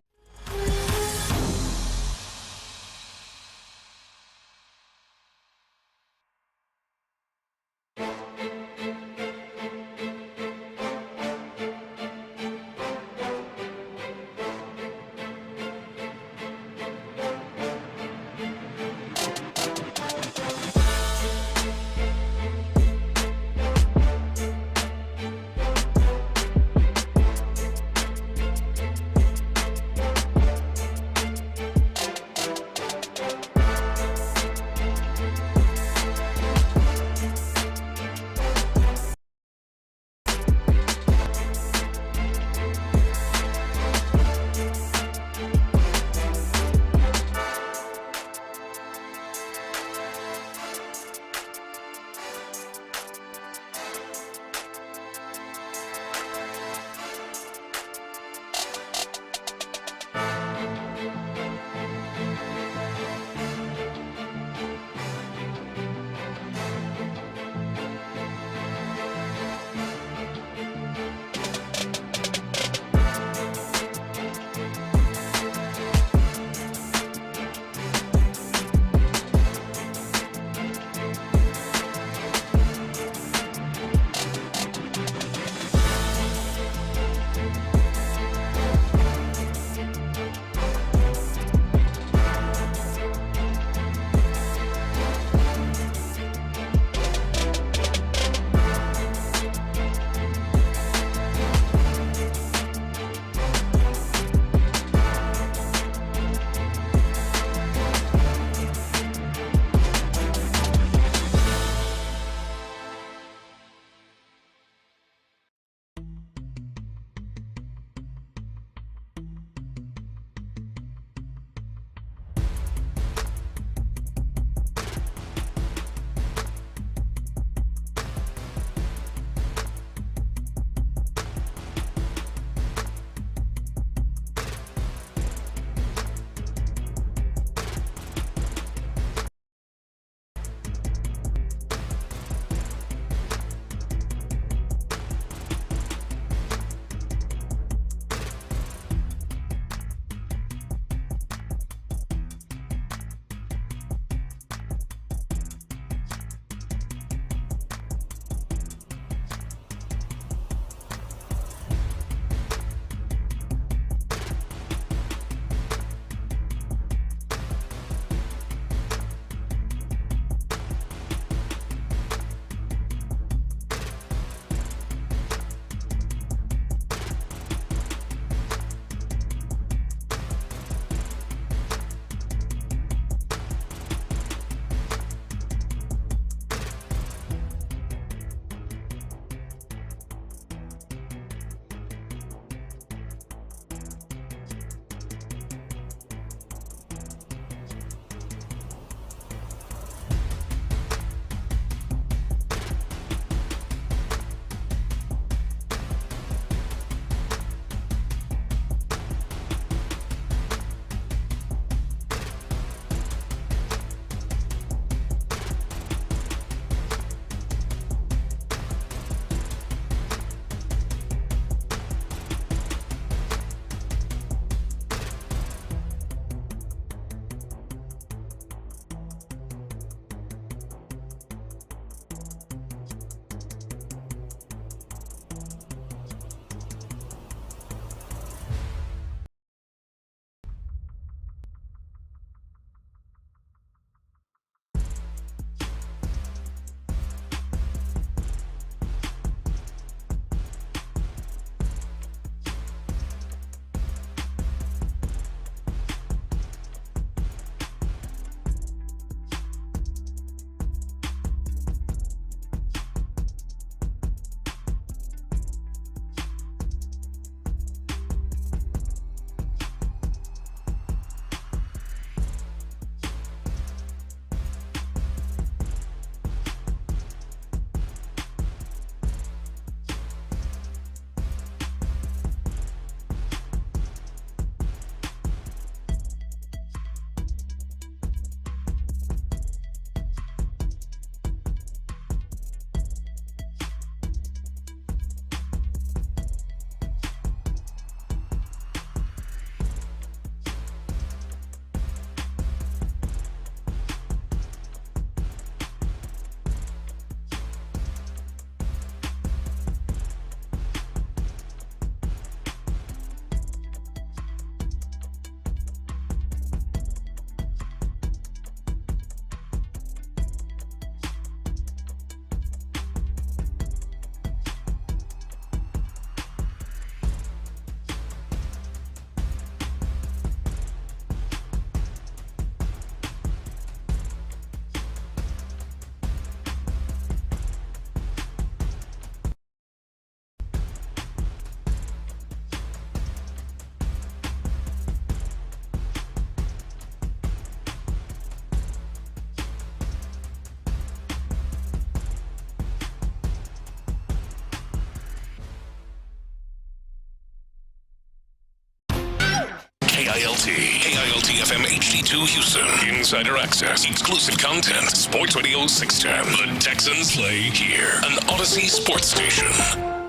KILT. KILT FM HD2 Houston. Insider access. Exclusive content. Sports Radio 610. The Texans play here. An Odyssey sports station.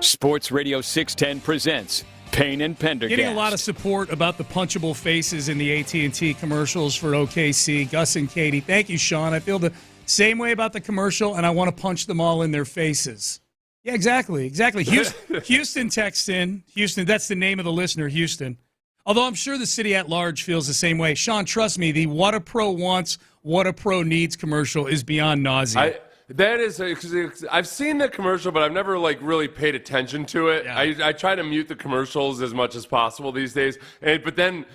Sports Radio 610 presents Payne and Pendergast. Getting a lot of support about the punchable faces in the AT&T commercials for OKC. Gus and Katie. Thank you, Sean. I feel the same way about the commercial, and I want to punch them all in their faces. Yeah, exactly. Houston texts in. Houston, that's the name of the listener, Houston. Although I'm sure the city at large feels the same way. Sean, trust me, the what a pro wants, what a pro needs commercial is beyond nausea. I've seen the commercial, but I've never really paid attention to it. Yeah. I try to mute the commercials as much as possible these days. But then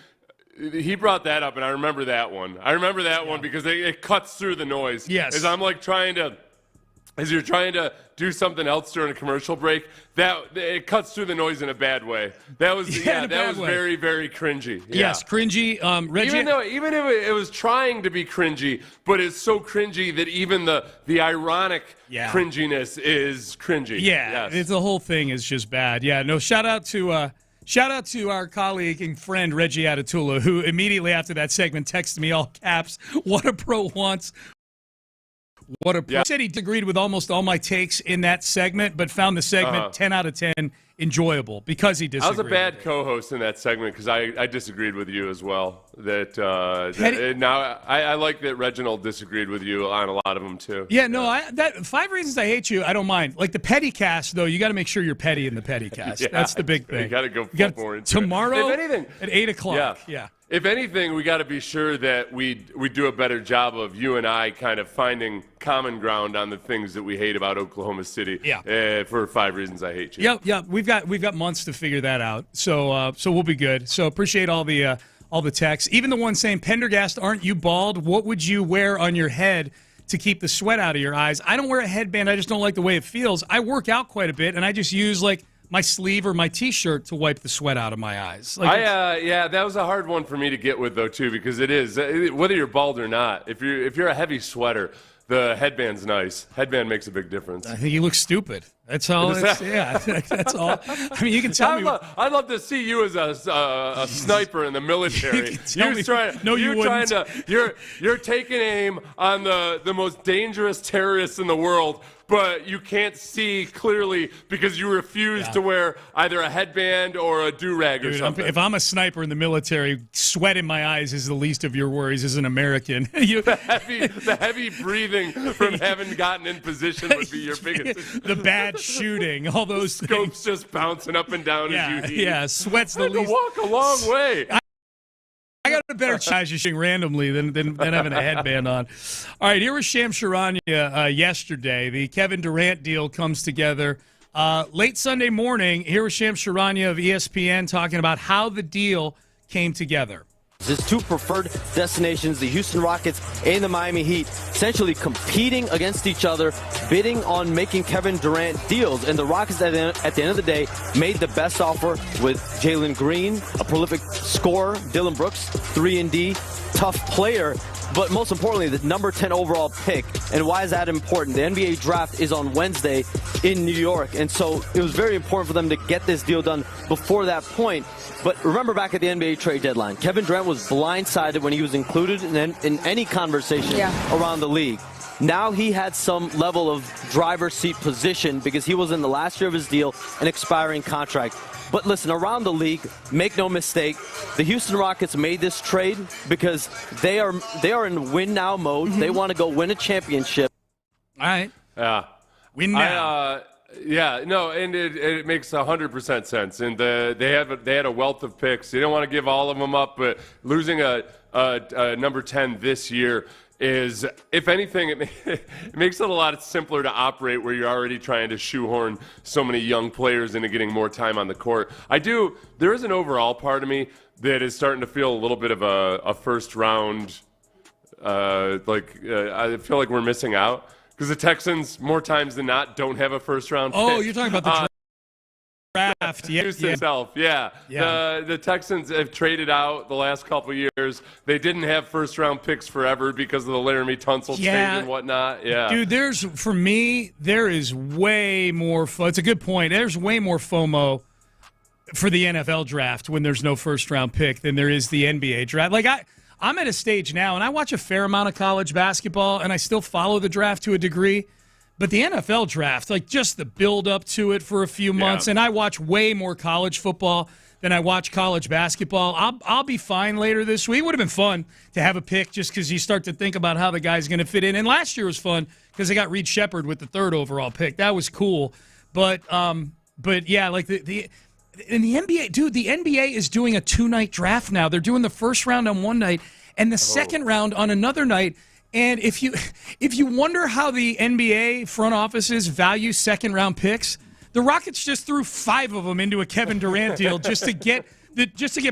he brought that up, and I remember that one. One because it cuts through the noise. Yes. As you're trying to do something else during a commercial break, it cuts through the noise in a bad way. That was very, very cringy. Yeah. Yes, cringy. Reggie, even if it was trying to be cringy, but it's so cringy that even the ironic cringiness is cringy. Yeah, yes. The whole thing is just bad. Yeah, no, shout out to our colleague and friend Reggie Atatula, who immediately after that segment texted me all caps, what a pro wants. What a pro. He said he agreed with almost all my takes in that segment, but found the segment 10 out of 10 enjoyable because he disagreed. I was a bad co-host in that segment because I disagreed with you as well. Now I like that Reginald disagreed with you on a lot of them too. Yeah, no, 5 reasons I hate you. I don't mind. Like the petty cast, though, you got to make sure you're petty in the petty cast. That's the big thing. You got to go more into tomorrow it. If anything, at 8:00. Yeah. If anything, we got to be sure that we do a better job of you and I kind of finding common ground on the things that we hate about Oklahoma City. Yeah. For 5 reasons I hate you. Yep. We've got months to figure that out. So we'll be good. So appreciate all the texts. Even the one saying, Pendergast, aren't you bald? What would you wear on your head to keep the sweat out of your eyes? I don't wear a headband. I just don't like the way it feels. I work out quite a bit, and I just use my sleeve or my T-shirt to wipe the sweat out of my eyes. That was a hard one for me to get with though too, because it is whether you're bald or not. If you're a heavy sweater, the headband's nice. Headband makes a big difference. I think you look stupid. That's all. That's all. I mean, you can tell me. I'd love to see you as a sniper in the military. You're taking aim on the most dangerous terrorists in the world, but you can't see clearly because you refuse to wear either a headband or a do-rag or something. If I'm a sniper in the military, sweat in my eyes is the least of your worries as an American. The heavy breathing from having gotten in position would be your biggest. The bad shooting, all those scopes just bouncing up and down as you heat. Yeah, sweat's the least. I had to walk a long way. I got a better chance of shooting randomly than having a headband on. All right, here was Shams Charania yesterday. The Keven Durant deal comes together late Sunday morning. Here was Shams Charania of ESPN talking about how the deal came together. His two preferred destinations, the Houston Rockets and the Miami Heat, essentially competing against each other, bidding on making Keven Durant deals. And the Rockets, at the end of the day, made the best offer with Jalen Green, a prolific scorer, Dylan Brooks, 3-and-D, tough player, but most importantly, the number 10 overall pick. And why is that important? The NBA draft is on Wednesday in New York, and so it was very important for them to get this deal done before that point. But remember back at the NBA trade deadline, Keven Durant was blindsided when he was included in any conversation around the league. Now he had some level of driver's seat position because he was in the last year of his deal, an expiring contract. But listen, around the league, make no mistake, the Houston Rockets made this trade because they are in win now mode. Mm-hmm. They want to go win a championship. All right. Yeah. Win now. And it makes 100% sense. And they had a wealth of picks. They didn't want to give all of them up, but losing a number 10 this year is, if anything, it makes it a lot simpler to operate where you're already trying to shoehorn so many young players into getting more time on the court. There is an overall part of me that is starting to feel a little bit of a first round, I feel like we're missing out. Because the Texans, more times than not, don't have a first-round pick. Oh, you're talking about the draft. Houston itself, yeah. The Texans have traded out the last couple of years. They didn't have first-round picks forever because of the Laramie Tunsil trade and whatnot. Yeah. Dude, for me, there is way more – it's a good point. There's way more FOMO for the NFL draft when there's no first-round pick than there is the NBA draft. Like, I'm at a stage now, and I watch a fair amount of college basketball, and I still follow the draft to a degree. But the NFL draft, like just the build-up to it for a few months, and I watch way more college football than I watch college basketball. I'll be fine later this week. It would have been fun to have a pick just because you start to think about how the guy's going to fit in. And last year was fun because they got Reed Shepherd with the 3rd overall pick. That was cool. But yeah, like in the NBA, dude, the NBA is doing a 2-night draft now. They're doing the first round on one night and the second round on another night. And if you wonder how the NBA front offices value second-round picks, the Rockets just threw 5 of them into a Kevin Durant deal just to get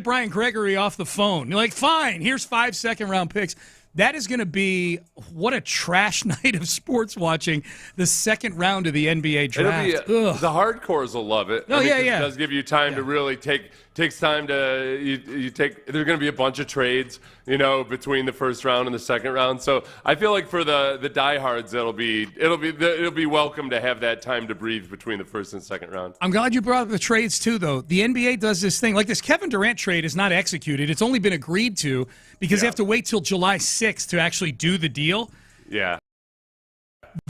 Brian Gregory off the phone. You're like, fine, here's 5 second-round picks. That is going to be what a trash night of sports watching the second round of the NBA draft. The hardcores will love it. Oh, It does give you time to really takes time to you take. There's going to be a bunch of trades, between the first round and the second round. So I feel like for the diehards, it'll be welcome to have that time to breathe between the first and second round. I'm glad you brought up the trades too, though. The NBA does this thing like this. Kevin Durant trade is not executed; it's only been agreed to because they have to wait till July 6th to actually do the deal. Yeah.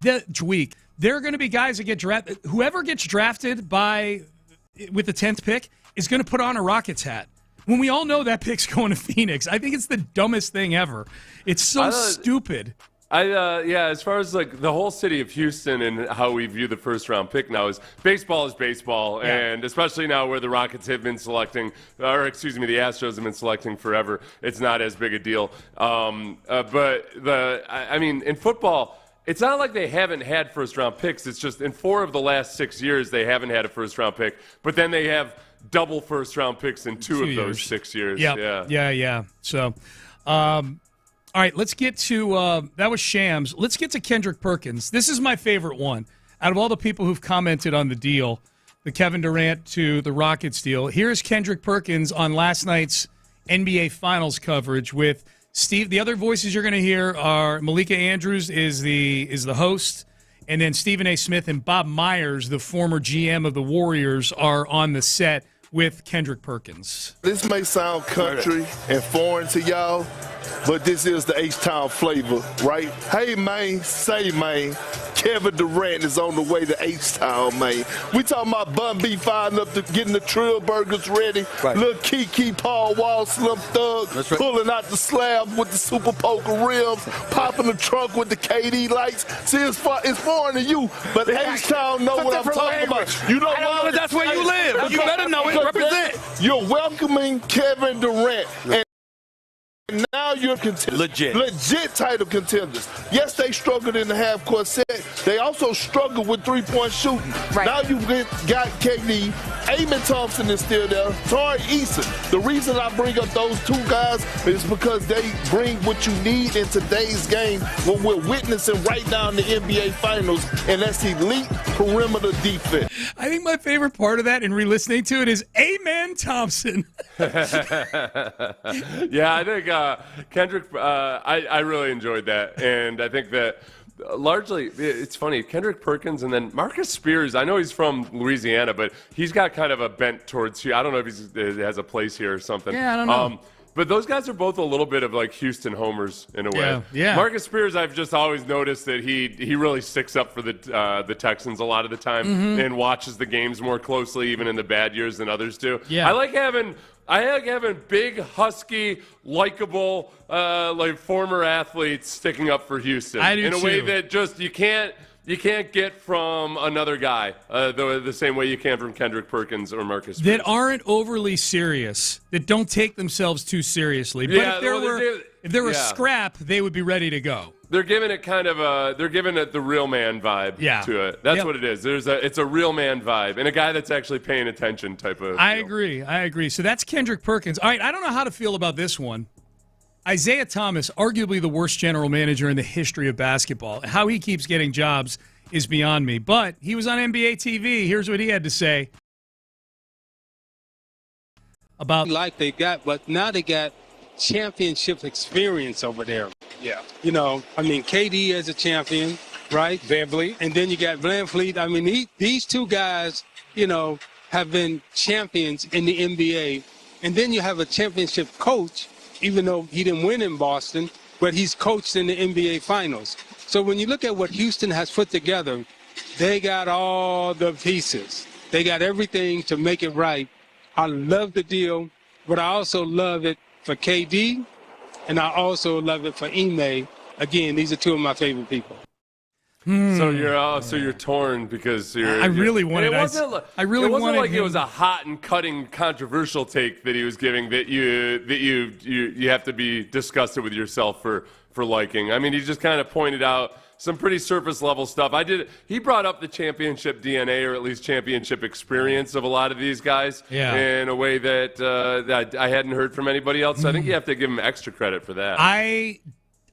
This week, there are going to be guys that get drafted. Whoever gets drafted with the 10th pick is going to put on a Rockets hat. When we all know that pick's going to Phoenix, I think it's the dumbest thing ever. It's so stupid. As far as like the whole city of Houston and how we view the first round pick now is baseball, and especially now where the Rockets have been selecting, the Astros have been selecting forever. It's not as big a deal. In football, it's not like they haven't had first round picks. It's just in 4 of the last 6 years they haven't had a first round pick, but then they have double first round picks in 2 of those 6 years. Yeah. So, all right, let's get to that was Shams. Let's get to Kendrick Perkins. This is my favorite one. Out of all the people who've commented on the deal, the Kevin Durant to the Rockets deal, here's Kendrick Perkins on last night's NBA Finals coverage with Steve. The other voices you're going to hear are Malika Andrews is the host, and then Stephen A. Smith and Bob Myers, the former GM of the Warriors, are on the set with Kendrick Perkins. This may sound country and foreign to y'all, but this is the H-Town flavor, right? Hey, man, say, man, Kevin Durant is on the way to H-Town, man. We talking about Bun B firing up getting the Trill Burgers ready. Right. Little Kiki, Paul Wall, Slim Thug, pulling out the slab with the Super Poker rims, popping the trunk with the KD lights. See, it's foreign to you, but H-Town know what I'm talking about. You know why? But that's where you live. You better know it. Represent. You're welcoming Kevin Durant. And now you're legit title contenders. Yes, they struggled in the half-court set. They also struggled with three-point shooting. Right. Now you've got KD. Amen Thompson is still there. Tari Eason. The reason I bring up those 2 guys is because they bring what you need in today's game when we're witnessing right now in the NBA Finals, and that's elite perimeter defense. I think my favorite part of that and re-listening to it is Amen Thompson. Yeah, I think Kendrick, I really enjoyed that. And I think that largely, it's funny, Kendrick Perkins and then Marcus Spears, I know he's from Louisiana, but he's got kind of a bent towards here. I don't know if he has a place here or something. Yeah, I don't know. But those guys are both a little bit of like Houston homers in a way. Yeah. Marcus Spears, I've just always noticed that he really sticks up for the Texans a lot of the time and watches the games more closely, even in the bad years, than others do. Yeah. I like having big, husky, likable, like former athletes sticking up for Houston in a way that just you can't get from another guy the same way you can from Kendrick Perkins or Marcus Spears. That aren't overly serious, that don't take themselves too seriously. But if there were scrap, they would be ready to go. They're giving it the real man vibe to it. That's what it is. It's a real man vibe and a guy that's actually paying attention type of. I agree. So that's Kendrick Perkins. All right, I don't know how to feel about this one. Isaiah Thomas, arguably the worst general manager in the history of basketball. How he keeps getting jobs is beyond me. But he was on NBA TV. Here's what he had to say about but now they got championship experience over there. Yeah. KD as a champion, right? VanVleet. And then you got VanVleet. These 2 guys, have been champions in the NBA. And then you have a championship coach, even though he didn't win in Boston, but he's coached in the NBA Finals. So when you look at what Houston has put together, they got all the pieces. They got everything to make it right. I love the deal, but I also love it for KD, and I also love it for Ime. Again, these are two of my favorite people. So you're torn because I really wanted. It wasn't like it was a hot and cutting controversial take that he was giving that you have to be disgusted with yourself for liking. I mean, he just kind of pointed out some pretty surface level stuff. He brought up the championship DNA, or at least championship experience of a lot of these guys in a way that I hadn't heard from anybody else. So I think you have to give him extra credit for that. I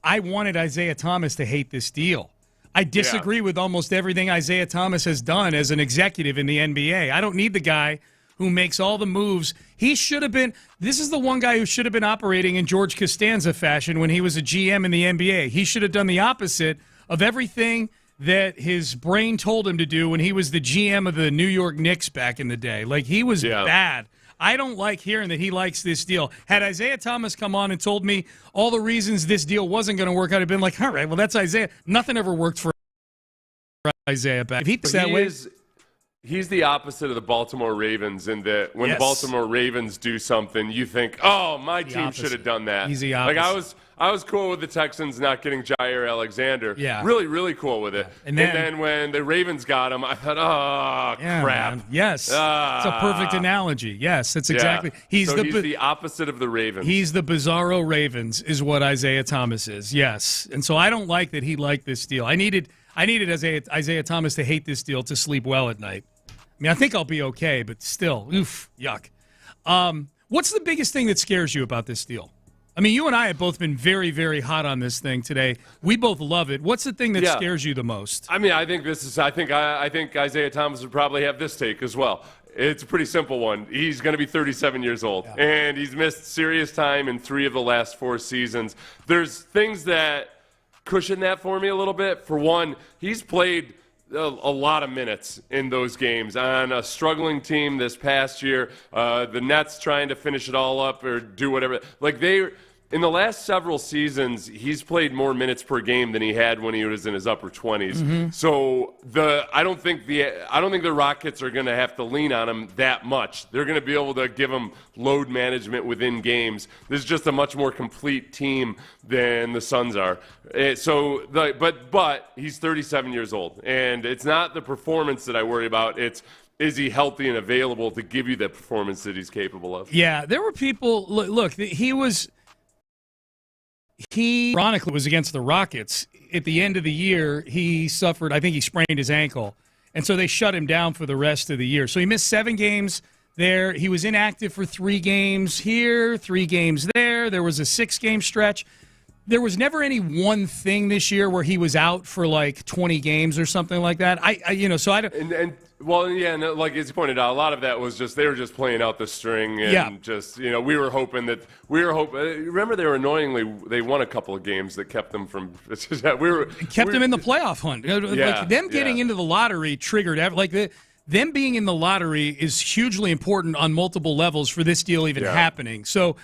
wanted Isaiah Thomas to hate this deal. I disagree with almost everything Isaiah Thomas has done as an executive in the NBA. I don't need the guy who makes all the moves. He should have been – this is the one guy who should have been operating in George Costanza fashion when he was a GM in the NBA. He should have done the opposite of everything that his brain told him to do when he was the GM of the New York Knicks back in the day. Like, he was bad. I don't like hearing that he likes this deal. Had Isaiah Thomas come on and told me all the reasons this deal wasn't going to work, I'd have been like, all right, well, that's Isaiah. Nothing ever worked for Isaiah back. If he thinks that way, he's the opposite of the Baltimore Ravens in that when the Baltimore Ravens do something, you think, oh, my team should have done that. He's the opposite. Like, I was cool with the Texans not getting Jair Alexander. Yeah. Really, really cool with it. And then when the Ravens got him, I thought, oh, crap. Man. Yes. It's a perfect analogy. Yes, that's exactly. He's the opposite of the Ravens. He's the bizarro Ravens is what Isaiah Thomas is. Yes. And so I don't like that he liked this deal. I needed Isaiah Thomas to hate this deal to sleep well at night. I mean, I think I'll be okay, but still, yuck. What's the biggest thing that scares you about this deal? I mean, you and I have both been very, very hot on this thing today. We both love it. What's the thing that scares you the most? I mean, I think Isaiah Thomas would probably have this take as well. It's a pretty simple one. He's going to be 37 years old, and he's missed serious time in 3 of the last 4 seasons. There's things that cushion that for me a little bit. For one, he's played a lot of minutes in those games on a struggling team this past year. The Nets trying to finish it all up or do whatever. In the last several seasons, he's played more minutes per game than he had when he was in his upper 20s. Mm-hmm. So I don't think the Rockets are going to have to lean on him that much. They're going to be able to give him load management within games. This is just a much more complete team than the Suns are. But he's 37 years old, and it's not the performance that I worry about. Is he healthy and available to give you the performance that he's capable of? Yeah, there were people. Look, He ironically was against the Rockets. At the end of the year, he suffered, I think he sprained his ankle. And so they shut him down for the rest of the year. So he missed 7 games there. He was inactive for 3 games here, 3 games there. There was a 6-game stretch. There was never any one thing this year where he was out for like 20 games or something like that. And like as you pointed out, a lot of that was just they were just playing out the string and we were hoping. Remember, they won a couple of games that kept them from. Kept them in the playoff hunt. Getting into the lottery triggered them being in the lottery is hugely important on multiple levels for this deal even happening. So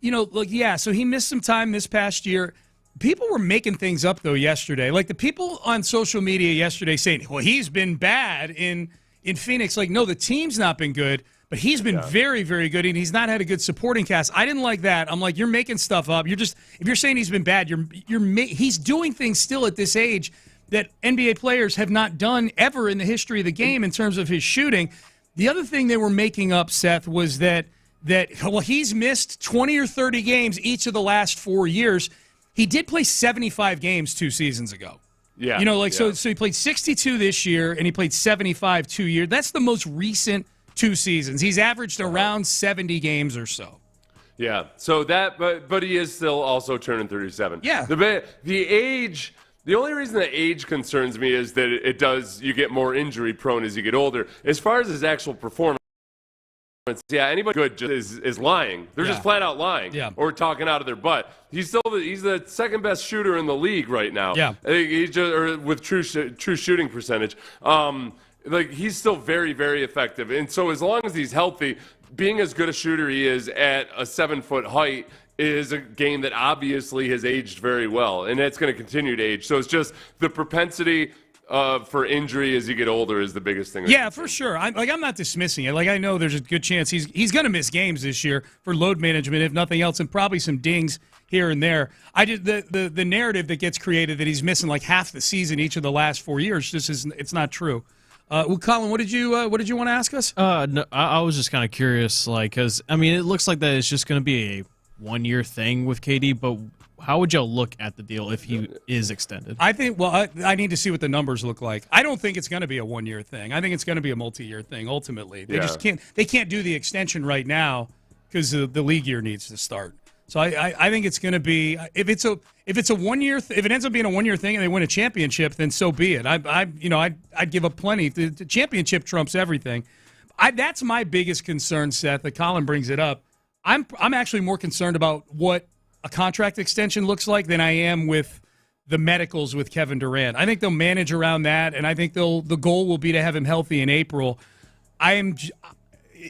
so he missed some time this past year. People were making things up, though, yesterday. Like, the people on social media yesterday saying, well, he's been bad in Phoenix. Like, no, the team's not been good, but he's been very, very good, and he's not had a good supporting cast. I didn't like that. I'm like, you're making stuff up. If you're saying he's been bad, he's doing things still at this age that NBA players have not done ever in the history of the game in terms of his shooting. The other thing they were making up, Seth, was that he's missed 20 or 30 games each of the last 4 years. He did play 75 games 2 seasons ago. Yeah. So he played 62 this year, and he played 75 2 years. That's the most recent 2 seasons. He's averaged around 70 games or so. Yeah. So but he is still also turning 37. Yeah. The age. The only reason that age concerns me is that you get more injury prone as you get older. As far as his actual performance. Anybody good just is lying. They're just flat out lying or talking out of their butt. He's the second best shooter in the league right now. Yeah, with true shooting percentage. like he's still very, very effective. And so as long as he's healthy, being as good a shooter he is at a 7-foot height is a game that obviously has aged very well, and it's going to continue to age. So it's just the propensity for injury as you get older is the biggest thing. Yeah, for sure. I'm not dismissing it. Like, I know there's a good chance he's going to miss games this year for load management, if nothing else, and probably some dings here and there. The narrative that gets created that he's missing like half the season each of the last 4 years just is it's not true. Well, Colin, what did you want to ask us? No, I was just kind of curious, like, because I mean, it looks like that it's just going to be a 1-year thing with KD, but how would y'all look at the deal if he is extended? I think, I need to see what the numbers look like. I don't think it's going to be a 1-year thing. I think it's going to be a multi-year thing ultimately. They just can't do the extension right now because the league year needs to start. So I think it's going to be, if it's a 1-year, if it ends up being a 1-year thing and they win a championship, then so be it. I'd give up plenty. The championship trumps everything. That's my biggest concern, Seth. That Colin brings it up. I'm actually more concerned about what a contract extension looks like than I am with the medicals with Kevin Durant. I think they'll manage around that, and I think the goal will be to have him healthy in April.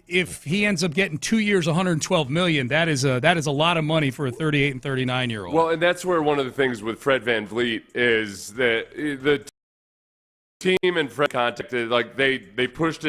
If he ends up getting 2 years, $112 million, that is a lot of money for a 38 and 39-year-old. Well, and that's where one of the things with Fred VanVleet is that the team and Fred contacted, like they pushed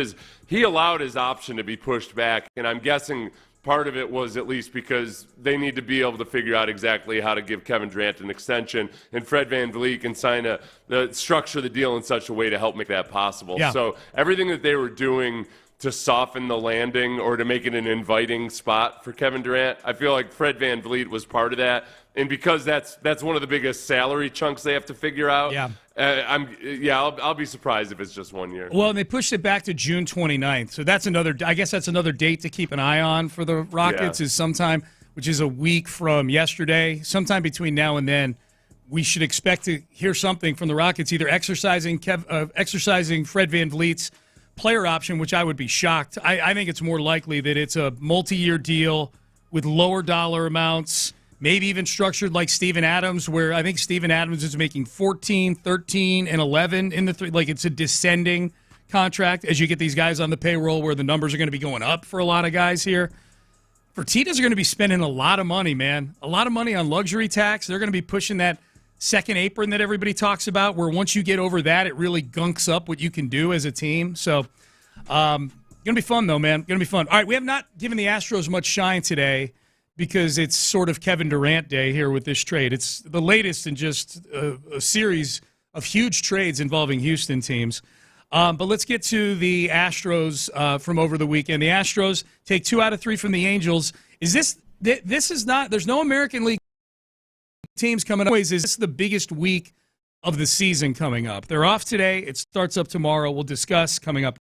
he allowed his option to be pushed back, and I'm guessing part of it was at least because they need to be able to figure out exactly how to give Kevin Durant an extension, and Fred VanVleet can structure the deal in such a way to help make that possible. Yeah. So everything that they were doing to soften the landing or to make it an inviting spot for Kevin Durant, I feel like Fred VanVleet was part of that. And because that's one of the biggest salary chunks they have to figure out, I'll be surprised if it's just 1 year. Well, and they pushed it back to June 29th. So that's another date to keep an eye on for the Rockets is sometime, which is a week from yesterday. Sometime between now and then, we should expect to hear something from the Rockets, either exercising Fred VanVleet's player option, which I would be shocked. I think it's more likely that it's a multi-year deal with lower dollar amounts, maybe even structured like Steven Adams, where I think Steven Adams is making 14, 13, and 11 in the three. Like, it's a descending contract as you get these guys on the payroll where the numbers are going to be going up for a lot of guys here. Fertittas are going to be spending a lot of money, man. A lot of money on luxury tax. They're going to be pushing that second apron that everybody talks about, where once you get over that, it really gunks up what you can do as a team. So, going to be fun, though, man. Going to be fun. All right, we have not given the Astros much shine today because it's sort of Kevin Durant day here with this trade. It's the latest in just a series of huge trades involving Houston teams. But let's get to the Astros from over the weekend. The Astros take 2 out of 3 from the Angels. This is not – there's no American League teams coming up. Is this the biggest week of the season coming up? They're off today. It starts up tomorrow. We'll discuss coming up.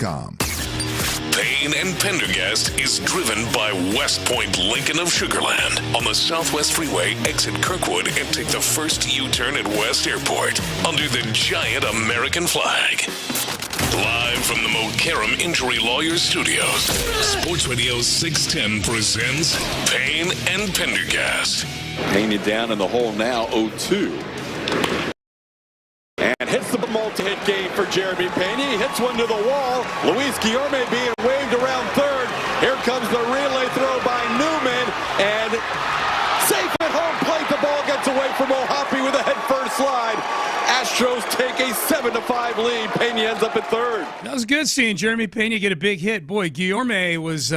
SportsRadio.com. Payne and Pendergast is driven by West Point Lincoln of Sugar Land on the Southwest Freeway. Exit Kirkwood and take the first U-turn at West Airport under the giant American flag. Live from the Mokaram Injury Lawyers Studios, Sports Radio 610 presents Payne and Pendergast. Payne down in the hole now, 0-2. And hits the multi-hit game for Jeremy Payne. He hits one to the wall. Luis Guillorme being waved around third. Here comes the relay throw by Newman. And safe at home plate. The ball gets away from Ohapi with a head-first slide. Astros take a 7-5 lead. Payne ends up at third. That was good seeing Jeremy Payne get a big hit. Boy, Guillorme was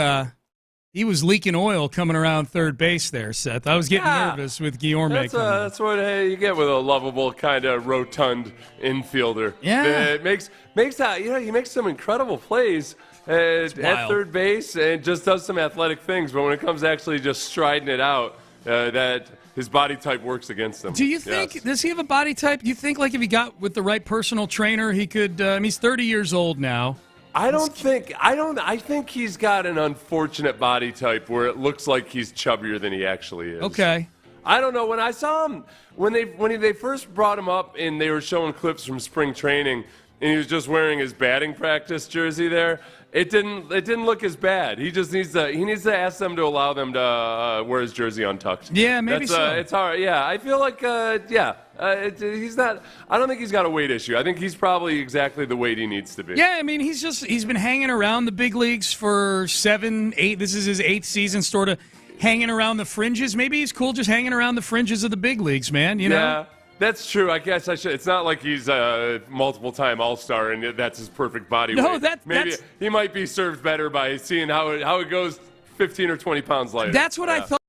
he was leaking oil coming around third base there, Seth. I was getting nervous with Guillorme. That's what you get with a lovable kind of rotund infielder. Yeah, it makes that he makes some incredible plays at third base and just does some athletic things. But when it comes to actually just striding it out, that his body type works against him. Do you think, does he have a body type? You think like if he got with the right personal trainer, he could, he's 30 years old now. I think he's got an unfortunate body type where it looks like he's chubbier than he actually is. Okay. I don't know. When I saw him, when they first brought him up and they were showing clips from spring training and he was just wearing his batting practice jersey there, it didn't look as bad. He just needs to ask them to allow them to wear his jersey untucked. Yeah, maybe so. It's hard. Yeah, I feel like he's not. I don't think he's got a weight issue. I think he's probably exactly the weight he needs to be. Yeah, I mean he's been hanging around the big leagues for 7, 8. This is his 8th season, sort of hanging around the fringes. Maybe he's cool just hanging around the fringes of the big leagues, man. You know. Yeah. That's true. I guess I should. It's not like he's a multiple-time All-Star and that's his perfect body weight. No, maybe he might be served better by seeing how it goes 15 or 20 pounds lighter. That's what I thought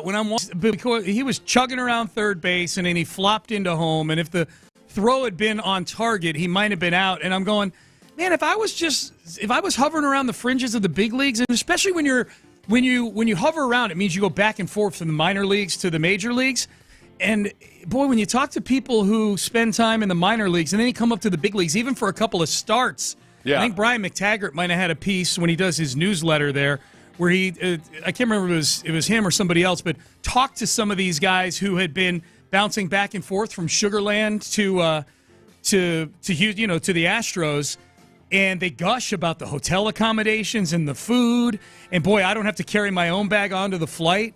when I'm watching. Because he was chugging around third base and then he flopped into home. And if the throw had been on target, he might have been out. And I'm going, man, if I was hovering around the fringes of the big leagues, and especially when you hover around, it means you go back and forth from the minor leagues to the major leagues. And, boy, when you talk to people who spend time in the minor leagues and then you come up to the big leagues, even for a couple of starts, I think Brian McTaggart might have had a piece when he does his newsletter there where he I can't remember if it was him or somebody else, but talked to some of these guys who had been bouncing back and forth from Sugar Land to the Astros, and they gush about the hotel accommodations and the food. And, boy, I don't have to carry my own bag onto the flight.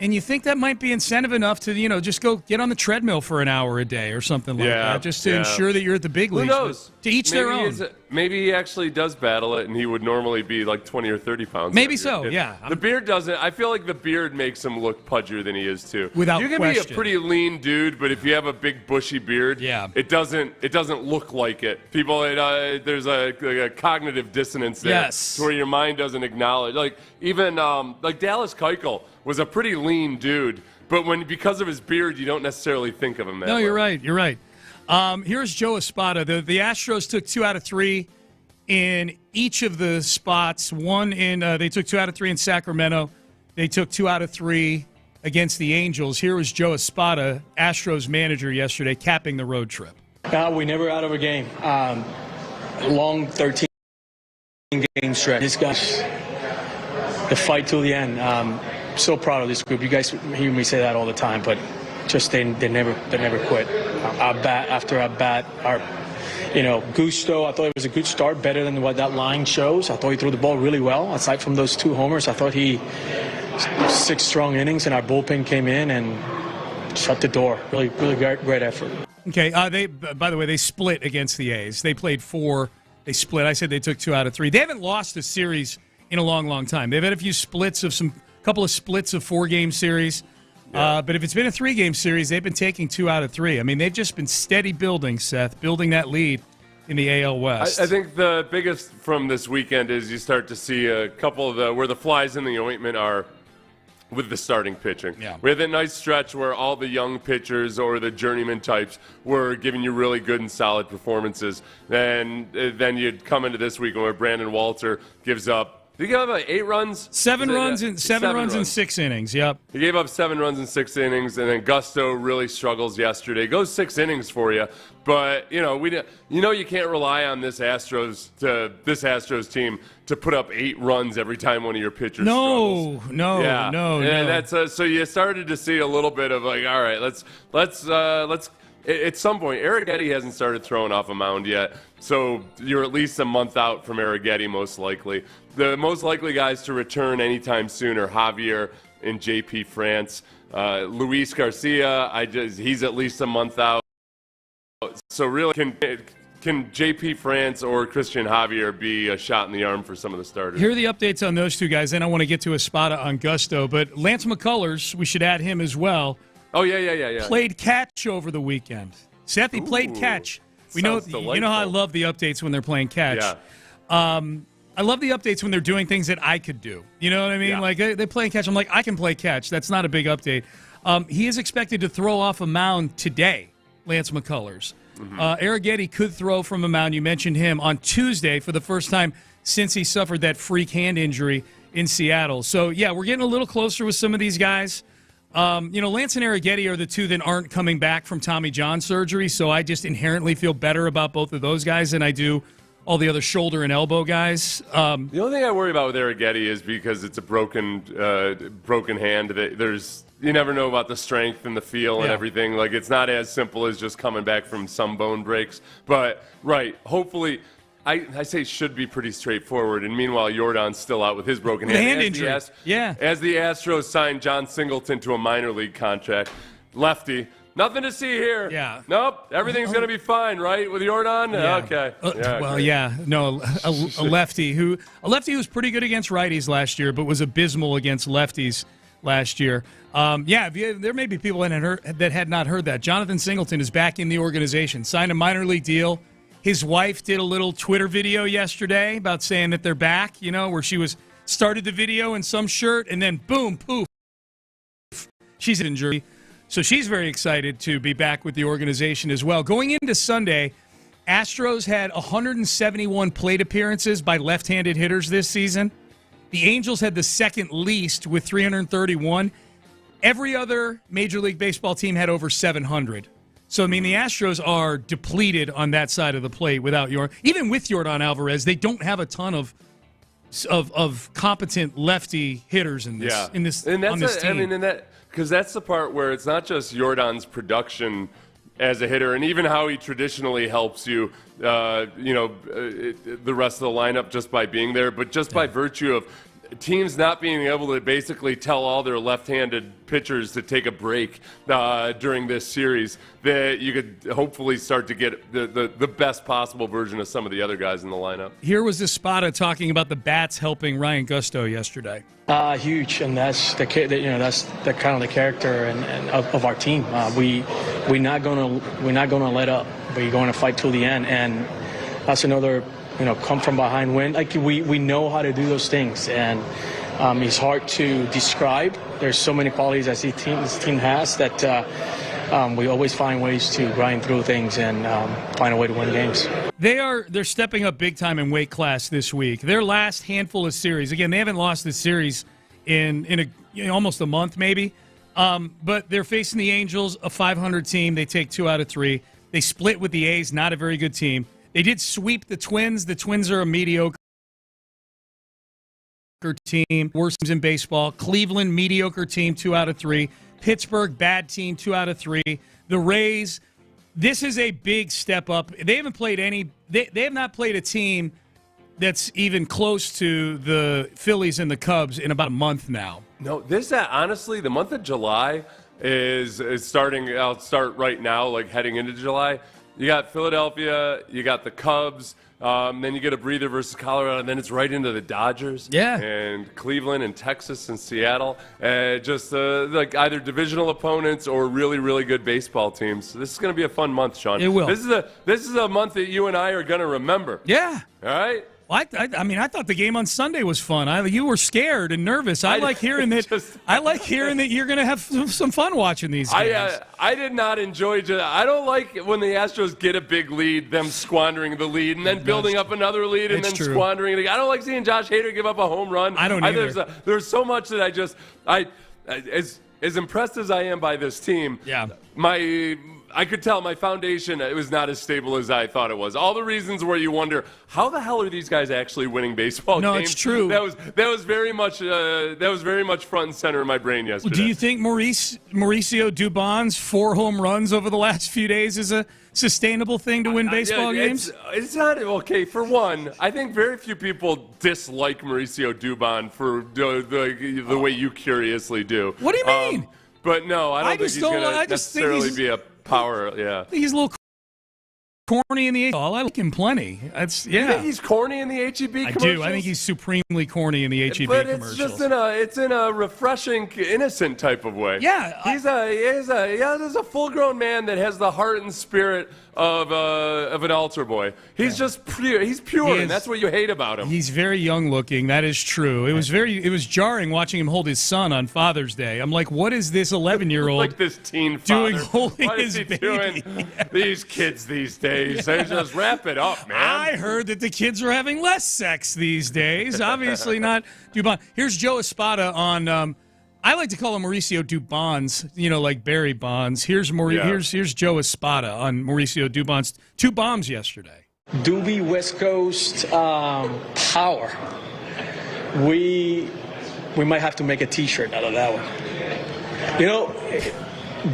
And you think that might be incentive enough to, just go get on the treadmill for an hour a day or something like that, just to ensure that you're at the big leagues. Who knows? To each their own. Maybe he actually does battle it, and he would normally be like 20 or 30 pounds. Maybe so, yeah. The beard doesn't. I feel like the beard makes him look pudgier than he is, too. Without question. You can be a pretty lean dude, but if you have a big bushy beard, it doesn't look like it. People, there's a cognitive dissonance there. Yes. Where your mind doesn't acknowledge. Like, even like Dallas Keuchel was a pretty lean dude, but because of his beard, you don't necessarily think of him that way. No, you're right. You're right. Here's Joe Espada. The Astros took 2 out of 3 in each of the spots. They took 2 out of 3 in Sacramento. They took 2 out of 3 against the Angels. Here was Joe Espada, Astros manager, yesterday, capping the road trip. We never out of a game. Long 13-game stretch. This guy's the fight till the end. So proud of this group. You guys hear me say that all the time, but just they never quit. Our bat after our bat, Gusto, I thought it was a good start, better than what that line shows. I thought he threw the ball really well. Aside from those 2 homers, I thought 6 strong innings, and our bullpen came in and shut the door. Really, really great effort. Okay, by the way, they split against the A's. They played 4. They split. I said they took 2 out of 3. They haven't lost a series in a long, long time. They've had a few splits of couple of splits of 4-game series. Yeah. But if it's been a 3-game series, they've been taking 2 out of 3. I mean, they've just been steady building, Seth, building that lead in the AL West. I think the biggest from this weekend is you start to see a couple of where the flies in the ointment are with the starting pitching. Yeah. We had that nice stretch where all the young pitchers or the journeyman types were giving you really good and solid performances. Then you'd come into this week where Brandon Walter gives up Did he give up 8 runs? 7 runs in 6 innings. Yep. He gave up 7 runs in 6 innings, and then Gusto really struggles yesterday. Goes 6 innings for you, but you can't rely on this Astros team to put up 8 runs every time one of your pitchers struggles. No. And that's so you started to see a little bit of like, all right, let's. At some point, Arrighetti hasn't started throwing off a mound yet, so you're at least a month out from Arrighetti, most likely. The most likely guys to return anytime soon are Javier and JP France. Luis Garcia, he's at least a month out. So really, can JP France or Christian Javier be a shot in the arm for some of the starters? Here are the updates on those two guys. Then I want to get to Espada on Gusto, but Lance McCullers, we should add him as well. Oh, yeah. Played catch over the weekend. Seth, he played catch. You know how I love the updates when they're playing catch. Yeah. I love the updates when they're doing things that I could do. You know what I mean? Yeah. Like, they're playing catch. I'm like, I can play catch. That's not a big update. He is expected to throw off a mound today, Lance McCullers. Mm-hmm. Arrighetti could throw from a mound. You mentioned him on Tuesday for the first time since he suffered that freak hand injury in Seattle. So, yeah, we're getting a little closer with some of these guys. Lance and Arrighetti are the two that aren't coming back from Tommy John surgery, so I just inherently feel better about both of those guys than I do all the other shoulder and elbow guys. The only thing I worry about with Arrighetti is because it's a broken hand. You never know about the strength and the feel and everything. Like, it's not as simple as just coming back from some bone breaks. But, hopefully, I say should be pretty straightforward. And meanwhile, Jordan's still out with his broken hand injury. As the Astros signed John Singleton to a minor league contract, lefty. Nothing to see here. Yeah. Nope. Everything's going to be fine, right, with Jordan? Yeah. Okay. No, a lefty who was pretty good against righties last year, but was abysmal against lefties last year. There may be people that had not heard that. Jonathan Singleton is back in the organization, signed a minor league deal. His wife did a little Twitter video yesterday about saying that they're back, where she started the video in some shirt and then boom, poof, she's injured. So she's very excited to be back with the organization as well. Going into Sunday, Astros had 171 plate appearances by left-handed hitters this season. The Angels had the second least with 331. Every other Major League Baseball team had over 700. So, the Astros are depleted on that side of the plate without even with Yordan Alvarez, they don't have a ton of competent lefty hitters in this on this team. Because that's the part where it's not just Jordan's production as a hitter and even how he traditionally helps you, the rest of the lineup just by being there, but just by virtue of teams not being able to basically tell all their left-handed pitchers to take a break during this series, that you could hopefully start to get the best possible version of some of the other guys in the lineup. Here was Espada talking about the bats helping Ryan Gusto yesterday. Huge, and that's the kind of the character and of our team. We're not gonna let up. We're going to fight till the end, and that's another. Come from behind win. Like we know how to do those things, and it's hard to describe. There's so many qualities that this team has that we always find ways to grind through things and find a way to win games. They're stepping up big time in weight class this week. Their last handful of series, again, they haven't lost this series in almost a month maybe, but they're facing the Angels, a 500 team. They take 2 out of 3. They split with the A's, not a very good team. They did sweep the Twins. The Twins are a mediocre team, worst teams in baseball. Cleveland, mediocre team, 2 out of 3. Pittsburgh, bad team, 2 out of 3. The Rays, this is a big step up. They haven't played they have not played a team that's even close to the Phillies and the Cubs in about a month now. No, honestly, the month of July is starting. I'll start right now, like heading into July. You got Philadelphia, you got the Cubs, then you get a breather versus Colorado, and then it's right into the Dodgers. Yeah. And Cleveland and Texas and Seattle. Just like either divisional opponents or really, really good baseball teams. So this is going to be a fun month, Sean. It will. This is a month that you and I are going to remember. Yeah. All right? Well, I thought the game on Sunday was fun. You were scared and nervous. I like hearing that. I like hearing that you're going to have some fun watching these games. I did not enjoy. I don't like when the Astros get a big lead, them squandering the lead, and then building up another lead, and then squandering it. I don't like seeing Josh Hader give up a home run. I don't either. There's so much that as impressed as I am by this team. Yeah. I could tell my foundation, it was not as stable as I thought it was. All the reasons where you wonder, how the hell are these guys actually winning baseball games? No, it's true. That was very much front and center in my brain yesterday. Do you think Mauricio Dubon's 4 home runs over the last few days is a sustainable thing to win baseball games? It's not okay. For one, I think very few people dislike Mauricio Dubon for the way you curiously do. What do you mean? But no, I don't think he's going to necessarily be a power. Yeah, he's a little corny in the HEB. I like him plenty. You think he's corny in the HEB commercials? I do. I think he's supremely corny in the HEB commercials. But it's just in a refreshing, innocent type of way. Yeah, he's a full-grown man that has the heart and spirit of an altar boy. He's just pure. He's pure, and that's what you hate about him. He's very young looking. That is true. It was jarring watching him hold his son on Father's Day. I'm like, what is this 11-year-old like this teen father doing holding his baby? Doing? These kids these days, they just wrap it up, man. I heard that the kids are having less sex these days. Obviously not Dubon. Here's Joe Espada on. I like to call him Mauricio Dubon's, like Barry Bonds. Here's Joe Espada on Mauricio Dubon's 2 bombs yesterday. Doobie West Coast power. We might have to make a T-shirt out of that one.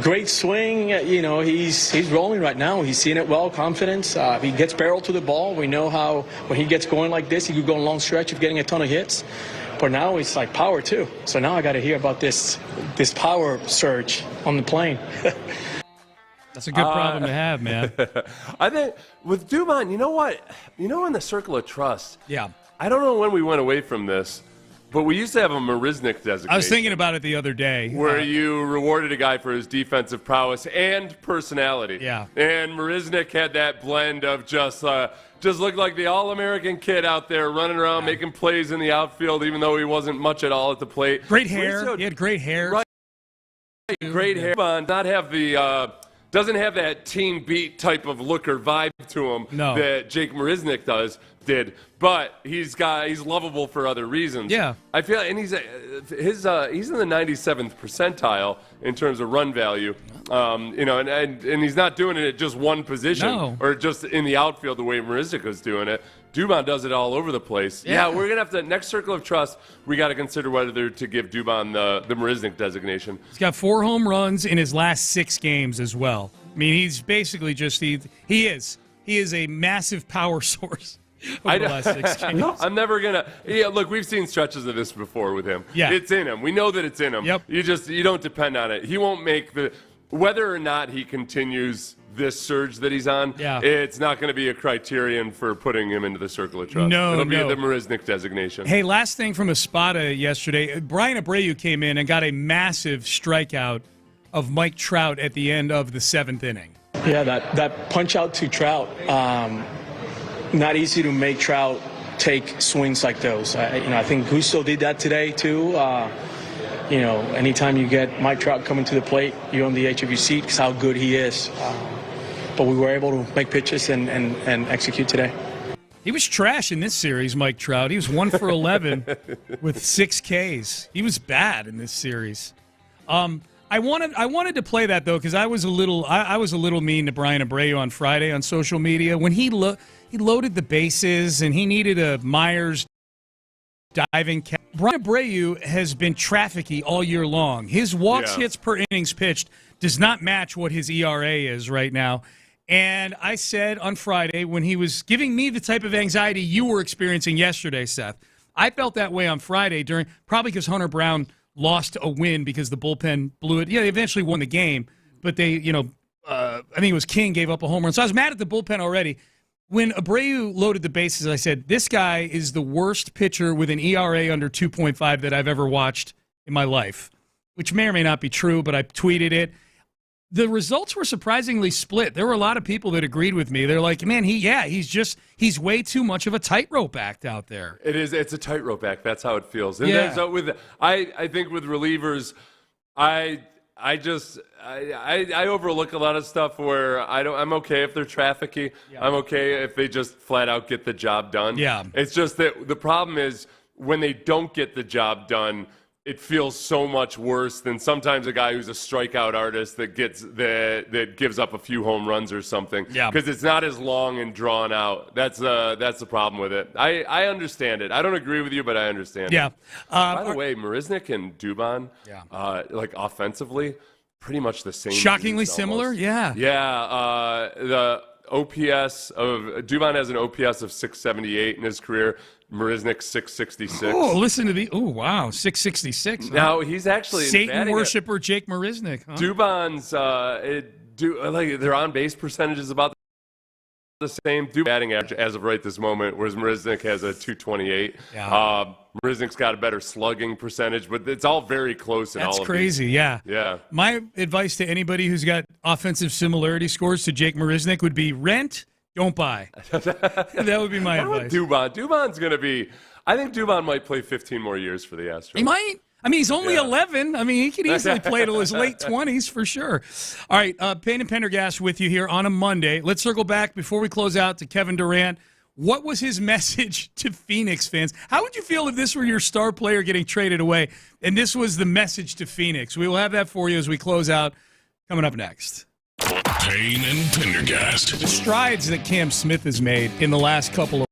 Great swing. He's rolling right now. He's seeing it well, confidence. He gets barrel to the ball. We know how when he gets going like this, he could go a long stretch of getting a ton of hits. But now it's like power too. So now I got to hear about this power surge on the plane. That's a good problem to have, man. I think with Dubon, you know what? In the circle of trust. Yeah. I don't know when we went away from this, but we used to have a Marisnik designation. I was thinking about it the other day. Where you rewarded a guy for his defensive prowess and personality. Yeah. And Marisnik had that blend of just looked like the all-American kid out there running around, making plays in the outfield, even though he wasn't much at all at the plate. Great hair. He had great hair. Right. Great hair. Not have the doesn't have that team beat type of look or vibe to him that Jake Marisnik did. But he's lovable for other reasons. Yeah. I feel, and he's in the 97th percentile in terms of run value. And he's not doing it at just one position or just in the outfield the way Marisnik was doing it. Dubon does it all over the place. Yeah, we're going to have to, next circle of trust, we got to consider whether to give Dubon the Marisnik designation. He's got 4 home runs in his last 6 games as well. I mean, he's basically just, he is a massive power source. Over the last 6 games. I'm never going to, look, we've seen stretches of this before with him. Yeah. It's in him. We know that it's in him. Yep. You don't depend on it. He won't make whether or not he continues this surge that he's on, it's not going to be a criterion for putting him into the circle of trust. It'll be the Marisnik designation. Hey, last thing from Espada yesterday. Brian Abreu came in and got a massive strikeout of Mike Trout at the end of the 7th inning. Yeah, that punch out to Trout. Not easy to make Trout take swings like those. I think Gusto did that today too. Anytime you get Mike Trout coming to the plate, you're on the edge of your seat because how good he is. But we were able to make pitches and execute today. He was trash in this series, Mike Trout. He was 1 for 11 with 6 Ks. He was bad in this series. I wanted to play that though because I was a little mean to Brian Abreu on Friday on social media when he loaded the bases and he needed a Myers diving catch. Brian Abreu has been trafficky all year long. His walks hits per innings pitched does not match what his ERA is right now. And I said on Friday when he was giving me the type of anxiety you were experiencing yesterday, Seth, I felt that way on Friday probably because Hunter Brown lost a win because the bullpen blew it. Yeah, they eventually won the game, but they, I think it was King gave up a home run. So I was mad at the bullpen already. When Abreu loaded the bases, I said, this guy is the worst pitcher with an ERA under 2.5 that I've ever watched in my life, which may or may not be true, but I tweeted it. the results were surprisingly split. There were a lot of people that agreed with me. They're like, man, he's way too much of a tightrope act out there. It is. It's a tightrope act. That's how it feels. And yeah. So I think with relievers, I overlook a lot of stuff where I'm okay if they're trafficky. Yeah. I'm okay if they just flat out get the job done. Yeah. It's just that the problem is when they don't get the job done, it feels so much worse than sometimes a guy who's a strikeout artist that gives up a few home runs or something. Yeah. Because it's not as long and drawn out. That's the problem with it. I understand it. I don't agree with you, but I understand yeah. it. By the way, Marisnik and Dubon, like offensively, pretty much the same. Shockingly similar, almost. yeah. Yeah. The OPS of Dubon has an OPS of 678 in his career. Marisnik 666. Oh, listen to wow, 666. Huh? Now he's actually Satan worshiper Jake Marisnik. Huh? Dubon's their on base percentage is about the same. Dubon batting average as of right this moment, whereas Marisnik has a 228. Yeah. Marisnik's got a better slugging percentage, but it's all very close. That's all of crazy. these. Yeah. Yeah. My advice to anybody who's got offensive similarity scores to Jake Marisnik would be rent. Don't buy. That would be my advice. Dubon's going to be – I think Dubon might play 15 more years for the Astros. He might. I mean, he's only 11. I mean, he could easily play till his late 20s for sure. All right, Payne and Pendergast with you here on a Monday. Let's circle back before we close out to Keven Durant. What was his message to Phoenix fans? How would you feel if this were your star player getting traded away and this was the message to Phoenix? We will have that for you as we close out coming up next. Payne and Pendergast. The strides that Cam Smith has made in the last couple of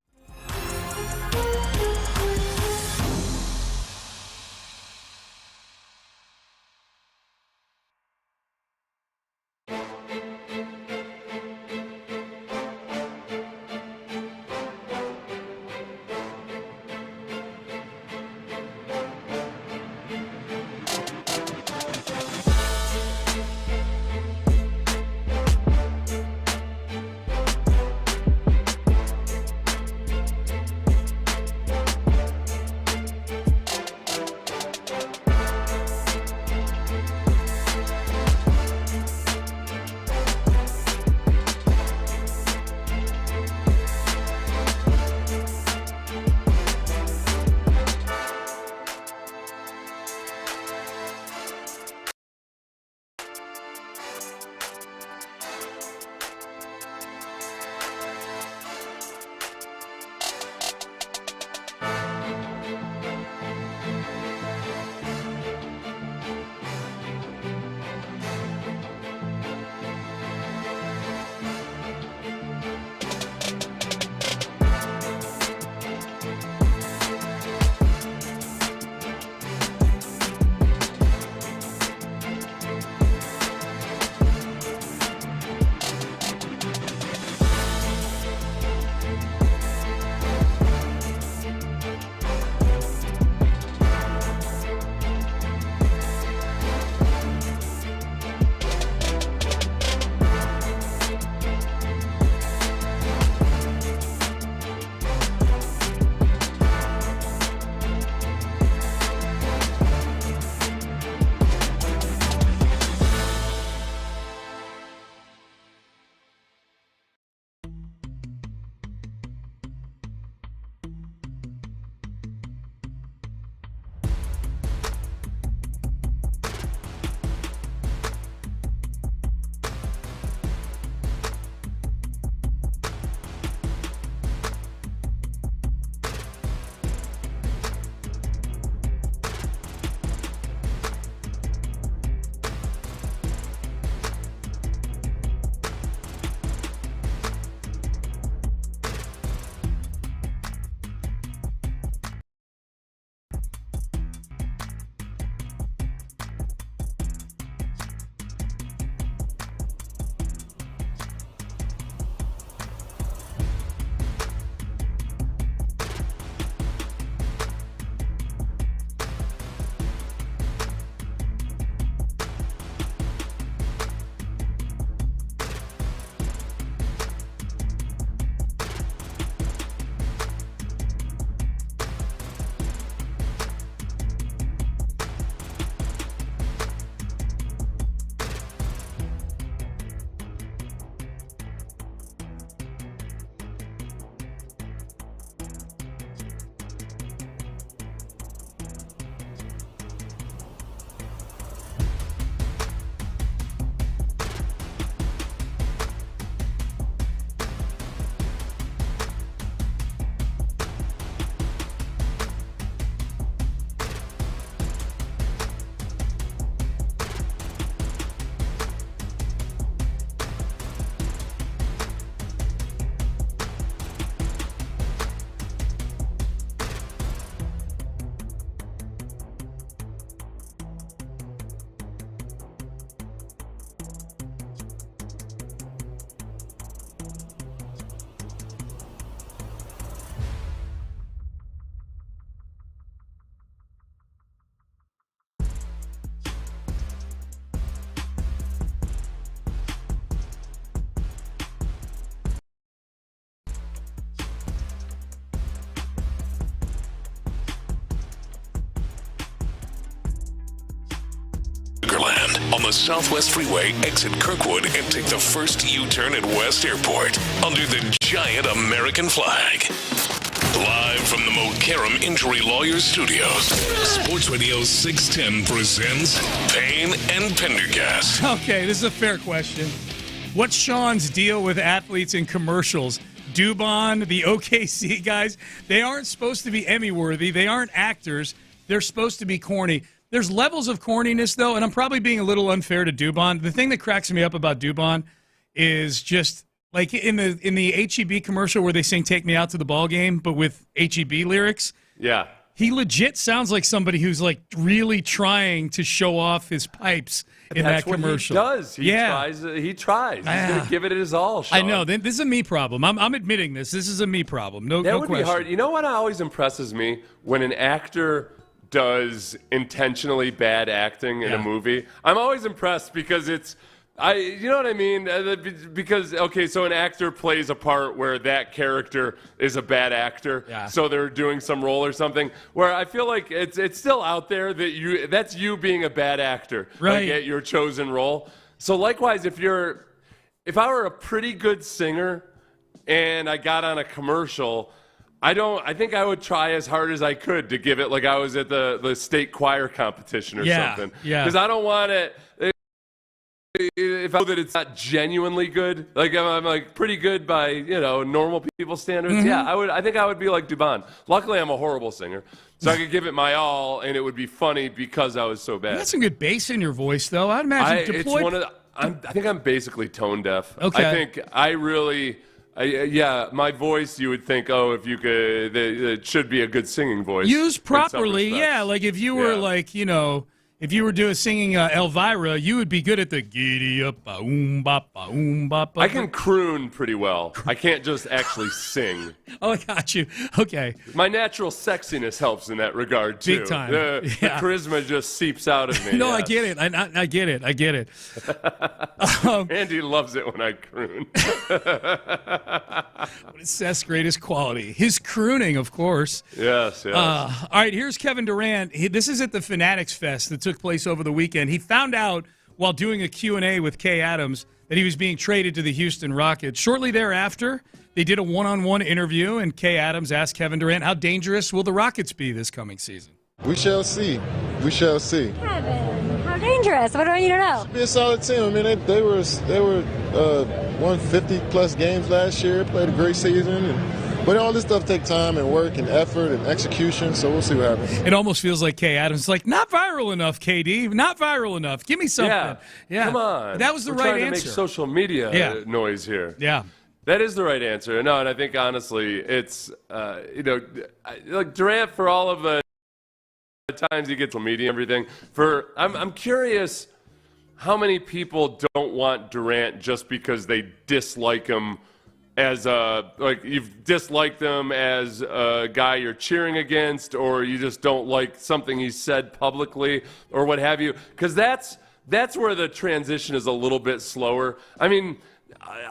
the Southwest Freeway, exit Kirkwood, and take the first U-turn at West Airport under the giant American flag. Live from the Mokaram Injury Lawyers Studios, Sports Radio 610 presents Payne and Pendergast. Okay, this is a fair question. What's Sean's deal with athletes in commercials? Dubon, the OKC guys, they aren't supposed to be Emmy-worthy. They aren't actors. They're supposed to be corny. There's levels of corniness, though, and I'm probably being a little unfair to Dubon. The thing that cracks me up about Dubon is just like in the H-E-B commercial where they sing "Take Me Out to the Ball Game," but with H-E-B lyrics. Yeah. He legit sounds like somebody who's like really trying to show off his pipes in that commercial. That's what he does. He tries. He's going to give it his all, Sean. I know. This is a me problem. I'm admitting this. This is a me problem. No that would question. Be hard. You know what always impresses me? When an actor does intentionally bad acting in a movie, I'm always impressed because you know what I mean? Because, okay, so an actor plays a part where that character is a bad actor, so they're doing some role or something, where I feel like it's still out there that that's you being a bad actor, like at your chosen role. So likewise, if I were a pretty good singer and I got on a commercial, I think I would try as hard as I could to give it like I was at the state choir competition or something. Yeah. Because I don't want it. If I know that it's not genuinely good, like I'm like pretty good by normal people standards. Mm-hmm. Yeah, I think I would be like Dubon. Luckily, I'm a horrible singer, so I could give it my all, and it would be funny because I was so bad. You got some good bass in your voice, though. I'd imagine deployed. I think I'm basically tone deaf. Okay. I think I really. My voice, you would think, if you could, it should be a good singing voice. Used properly, like if you were if you were singing Elvira, you would be good at the giddy up, bop, bop. I can croon pretty well. I can't just actually sing. Oh, I got you. Okay. My natural sexiness helps in that regard, too. Big time. The charisma just seeps out of me. No, yes. I get it. I get it. Andy loves it when I croon. What is Seth's greatest quality? His crooning, of course. Yes. All right, here's Keven Durant. This is at the Fanatics Fest that took place over the weekend. He found out while doing a Q&A with Kay Adams that he was being traded to the Houston Rockets. Shortly thereafter, they did a one-on-one interview, and Kay Adams asked Keven Durant, how dangerous will the Rockets be this coming season? We shall see. Kevin, how dangerous? What do I need to know? Be a solid team. I mean, they were won 50-plus games last year, played a great season, but all this stuff takes time and work and effort and execution, so we'll see what happens. It almost feels like Kay Adams is like, not viral enough, KD. Not viral enough. Give me something. Yeah. Come on. That was the right trying answer. To make social media noise here. Yeah. That is the right answer. No, and I think, honestly, it's, like Durant, for all of the times he gets social media and everything, I'm curious how many people don't want Durant just because they dislike him as you've disliked him as a guy you're cheering against, or you just don't like something he said publicly or what have you, because that's where the transition is a little bit slower. I mean,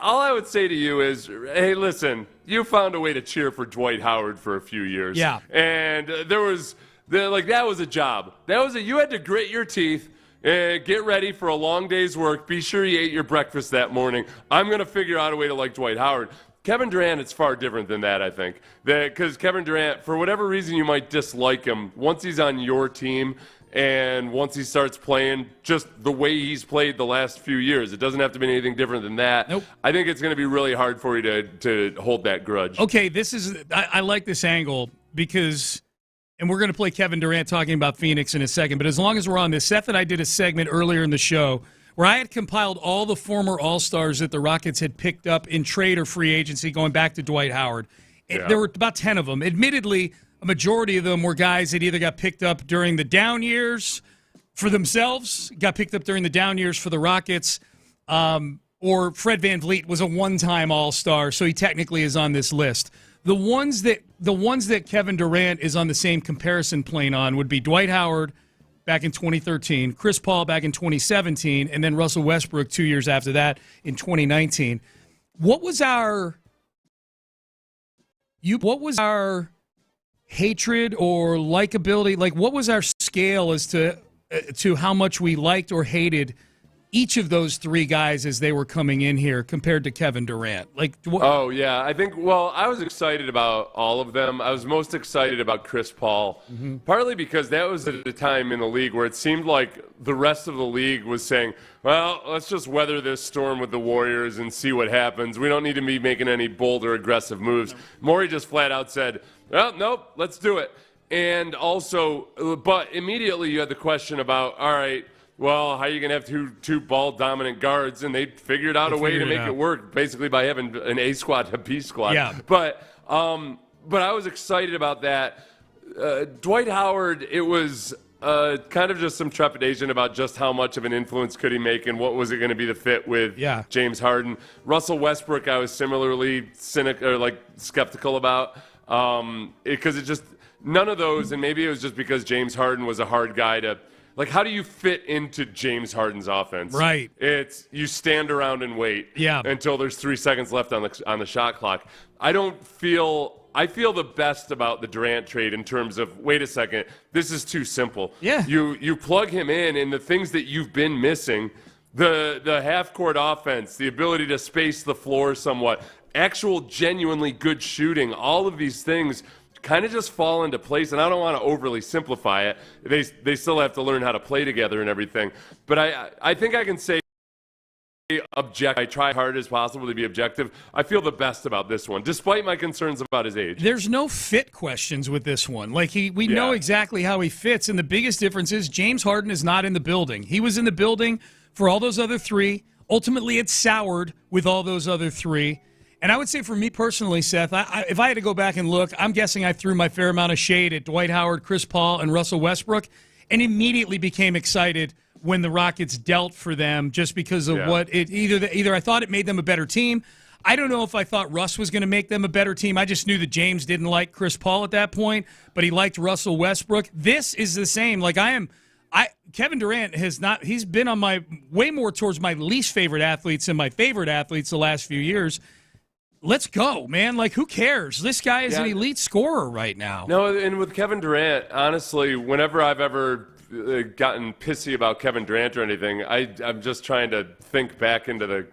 all I would say to you is, hey, listen, you found a way to cheer for Dwight Howard for a few years. Yeah. And that was a job. You had to grit your teeth, get ready for a long day's work. Be sure you ate your breakfast that morning. I'm going to figure out a way to like Dwight Howard. Kevin Durant, it's far different than that, I think. Because Kevin Durant, for whatever reason you might dislike him, once he's on your team and once he starts playing just the way he's played the last few years, it doesn't have to be anything different than that. Nope. I think it's going to be really hard for you to hold that grudge. Okay, I like this angle because, and we're going to play Kevin Durant talking about Phoenix in a second, but as long as we're on this, Seth and I did a segment earlier in the show where I had compiled all the former All-Stars that the Rockets had picked up in trade or free agency going back to Dwight Howard. There were about 10 of them. Admittedly, a majority of them were guys that either got picked up during the down years for themselves, got picked up during the down years for the Rockets, or Fred VanVleet was a one-time All-Star, so he technically is on this list. The ones that Kevin Durant is on the same comparison plane on would be Dwight Howard back in 2013, Chris Paul back in 2017, and then Russell Westbrook 2 years after that in 2019. What was our hatred or likability? Like, what was our scale as to how much we liked or hated each of those three guys as they were coming in here compared to Kevin Durant? Oh, yeah. I think, I was excited about all of them. I was most excited about Chris Paul, partly because that was at a time in the league where it seemed like the rest of the league was saying, well, let's just weather this storm with the Warriors and see what happens. We don't need to be making any bold or aggressive moves. Morey just flat out said, well, nope, let's do it. And also, but immediately you had the question about, all right, well, how are you going to have two ball-dominant guards? And they figured out a way to make it work, basically by having an A squad and a B squad. Yeah. But I was excited about that. Dwight Howard, it was kind of just some trepidation about just how much of an influence could he make and what was it going to be the fit with James Harden. Russell Westbrook, I was similarly skeptical about because it just none of those, and maybe it was just because James Harden was a hard guy to. Like, how do you fit into James Harden's offense? Right. It's you stand around and wait until there's 3 seconds left on the shot clock. I feel the best about the Durant trade in terms of, wait a second, this is too simple. Yeah. You plug him in, and the things that you've been missing, the half-court offense, the ability to space the floor somewhat, actual genuinely good shooting, all of these things kind of just fall into place, and I don't want to overly simplify it. They still have to learn how to play together and everything. But I think I can say I try hard as possible to be objective. I feel the best about this one, despite my concerns about his age. There's no fit questions with this one. We know exactly how he fits, and the biggest difference is James Harden is not in the building. He was in the building for all those other three. Ultimately, it soured with all those other three. And I would say for me personally, Seth, if I had to go back and look, I'm guessing I threw my fair amount of shade at Dwight Howard, Chris Paul, and Russell Westbrook, and immediately became excited when the Rockets dealt for them just because of what it either I thought it made them a better team. I don't know if I thought Russ was going to make them a better team. I just knew that James didn't like Chris Paul at that point, but he liked Russell Westbrook. This is the same. Kevin Durant he's been on my way more towards my least favorite athletes than my favorite athletes the last few years. Let's go, man. Who cares? This guy is an elite scorer right now. No, and with Kevin Durant, honestly, whenever I've ever gotten pissy about Kevin Durant or anything, I'm just trying to think back into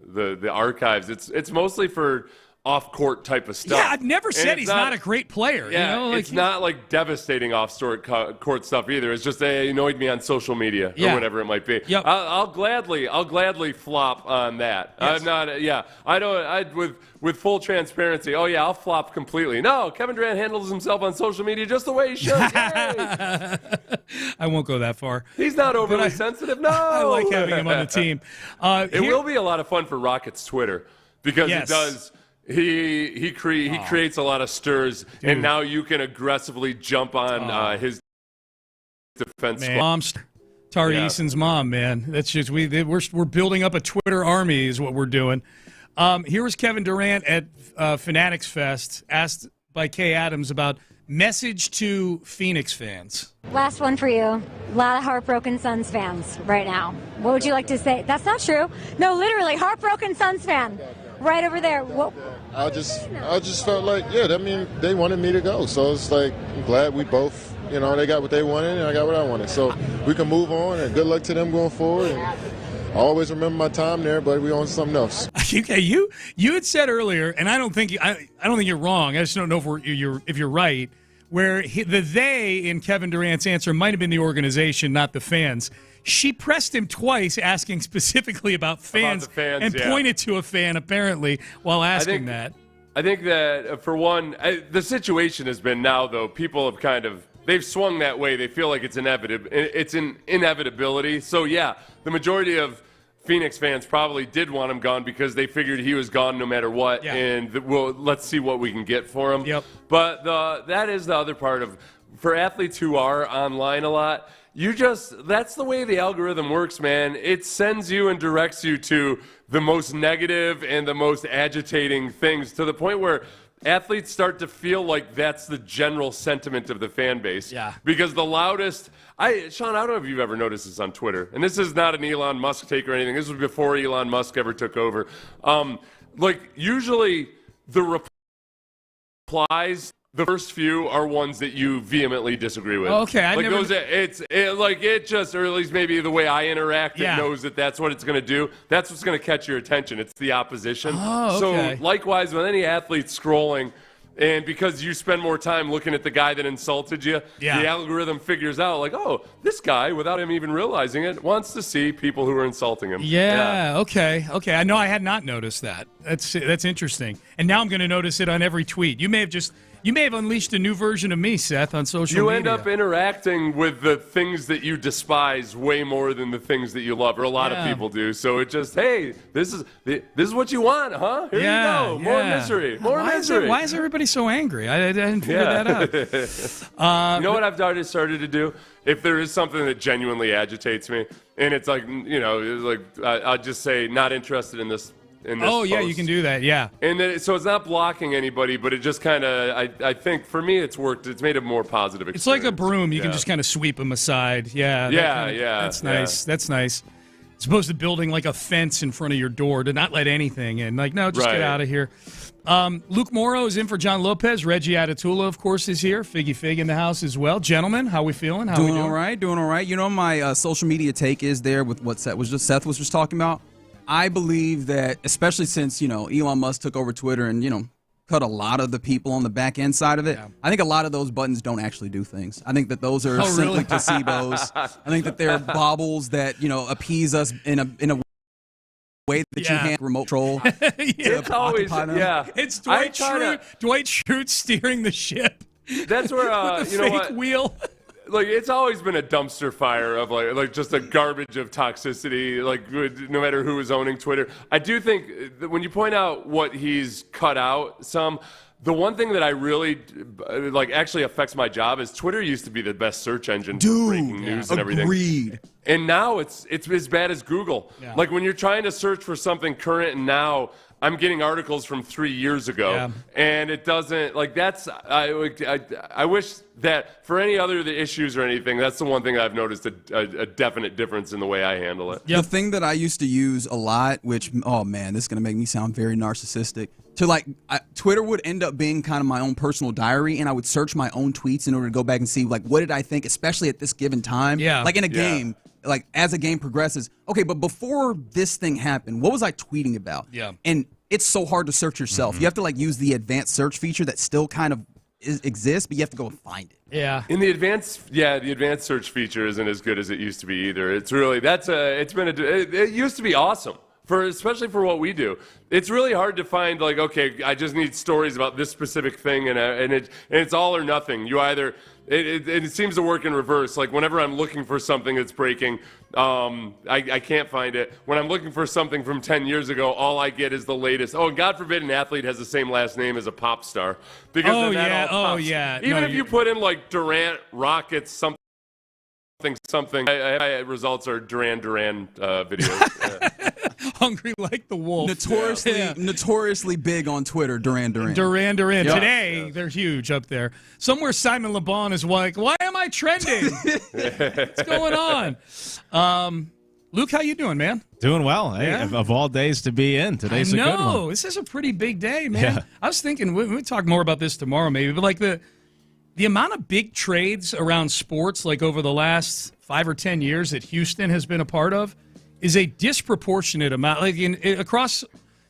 the archives. It's mostly for off-court type of stuff. Yeah, I've never said he's not a great player. Yeah, it's not devastating off-court stuff either. It's just they annoyed me on social media or whatever it might be. Yep. I'll gladly flop on that. Yes. I'm not. Yeah, I don't. With full transparency. Oh yeah, I'll flop completely. No, Kevin Durant handles himself on social media just the way he should. I won't go that far. He's not overly sensitive. No, I like having him on the team. It will be a lot of fun for Rockets Twitter because it does. He creates a lot of stirs, and now you can aggressively jump on his defense squad. Tari Eason's mom, man. That's just we're building up a Twitter army is what we're doing. Here was Kevin Durant at Fanatics Fest, asked by Kay Adams about message to Phoenix fans. Last one for you. A lot of heartbroken Suns fans right now. What would you like to say? That's not true. No, literally, heartbroken Suns fan. Right over there. What? I just felt like, they wanted me to go. So it's like, I'm glad we both, they got what they wanted and I got what I wanted. So we can move on, and good luck to them going forward. And I always remember my time there, but we on something else. Okay, you had said earlier, and I don't think you're wrong. I just don't know if you're right. Where the they in Kevin Durant's answer might have been the organization, not the fans. She pressed him twice, asking specifically about fans and pointed to a fan apparently while asking that. I think that for one, the situation has been now though people have they've swung that way. They feel like it's inevitable. It's an inevitability. So yeah, the majority of Phoenix fans probably did want him gone because they figured he was gone no matter what, and let's see what we can get for him. Yep. But that is the other part of for athletes who are online a lot. That's the way the algorithm works, man. It sends you and directs you to the most negative and the most agitating things to the point where athletes start to feel like that's the general sentiment of the fan base. Yeah. Because the loudest, Sean, I don't know if you've ever noticed this on Twitter, and this is not an Elon Musk take or anything. This was before Elon Musk ever took over. Usually the replies The first few are ones that you vehemently disagree with. Oh, okay, or at least maybe the way I interact, it knows that that's what it's going to do. That's what's going to catch your attention. It's the opposition. Oh, okay. So likewise, with any athlete scrolling, and because you spend more time looking at the guy that insulted you, the algorithm figures out, like, oh, this guy, without him even realizing it, wants to see people who are insulting him. Okay. I know I had not noticed that. That's interesting. And now I'm going to notice it on every tweet. You may have unleashed a new version of me, Seth, on social media. You end up interacting with the things that you despise way more than the things that you love, or a lot of people do. So it just, hey, this is what you want, huh? Here you go. More misery. More misery. Why is everybody so angry? I didn't figure that out. You know what I've started to do? If there is something that genuinely agitates me, and it's like, I'll just say, not interested in this. Post. You can do that, And then, so it's not blocking anybody, but it just kind of, I think for me it's worked. It's made a more positive experience. It's like a broom. You can just kind of sweep them aside. That's nice. That's nice. As opposed to building like a fence in front of your door to not let anything in. Like, no, just get out of here. Luke Morrow is in for John Lopez. Reggie Atatula, of course, is here. Figgy Fig in the house as well. Gentlemen, how we feeling? Doing all right. You know, my social media take is there with what Seth was just talking about. I believe that, especially since, Elon Musk took over Twitter and, cut a lot of the people on the back end side of it, I think a lot of those buttons don't actually do things. I think that those are simply placebos. I think that they're baubles that, appease us in a way that you can't remote control. It's always, It's Dwight Schrute steering the ship. That's where, with the fake wheel. Like, it's always been a dumpster fire of like just a garbage of toxicity, no matter who is owning Twitter. I do think that when you point out what he's cut out the one thing that I really actually affects my job is Twitter used to be the best search engine for breaking news and everything. Agreed. And now it's as bad as Google. Yeah. Like when you're trying to search for something current and now, I'm getting articles from 3 years ago, and it doesn't I wish that for any other issues or anything, that's the one thing I've noticed a definite difference in the way I handle it. The thing that I used to use a lot, which, oh man, this is going to make me sound very narcissistic. Twitter would end up being kind of my own personal diary, and I would search my own tweets in order to go back and see, what did I think, especially at this given time? Yeah. Like in a game. As a game progresses, okay, but before this thing happened, what was I tweeting about? Yeah. And it's so hard to search yourself. Mm-hmm. You have to use the advanced search feature that still kind of exists, but you have to go and find it. Yeah. In the advanced search feature isn't as good as it used to be either. It's really it used to be awesome. Especially for what we do, it's really hard to find I just need stories about this specific thing, and it's all or nothing. You either it seems to work in reverse. Like whenever I'm looking for something that's breaking, I can't find it. When I'm looking for something from 10 years ago, all I get is the latest. Oh, and God forbid an athlete has the same last name as a pop star, because even if you put in Durant, Rockets, something. Results are Durant videos. Hungry like the wolf. Notoriously big on Twitter, Durant. Durant. Yep. Today, they're huge up there. Somewhere Simon LeBon is like, why am I trending? What's going on? Luke, how you doing, man? Doing well. Hey, of all days to be in, today's a good one. No, this is a pretty big day, man. Yeah. I was thinking, we'll talk more about this tomorrow maybe, but the amount of big trades around sports, over the last 5 or 10 years that Houston has been a part of, is a disproportionate amount. Across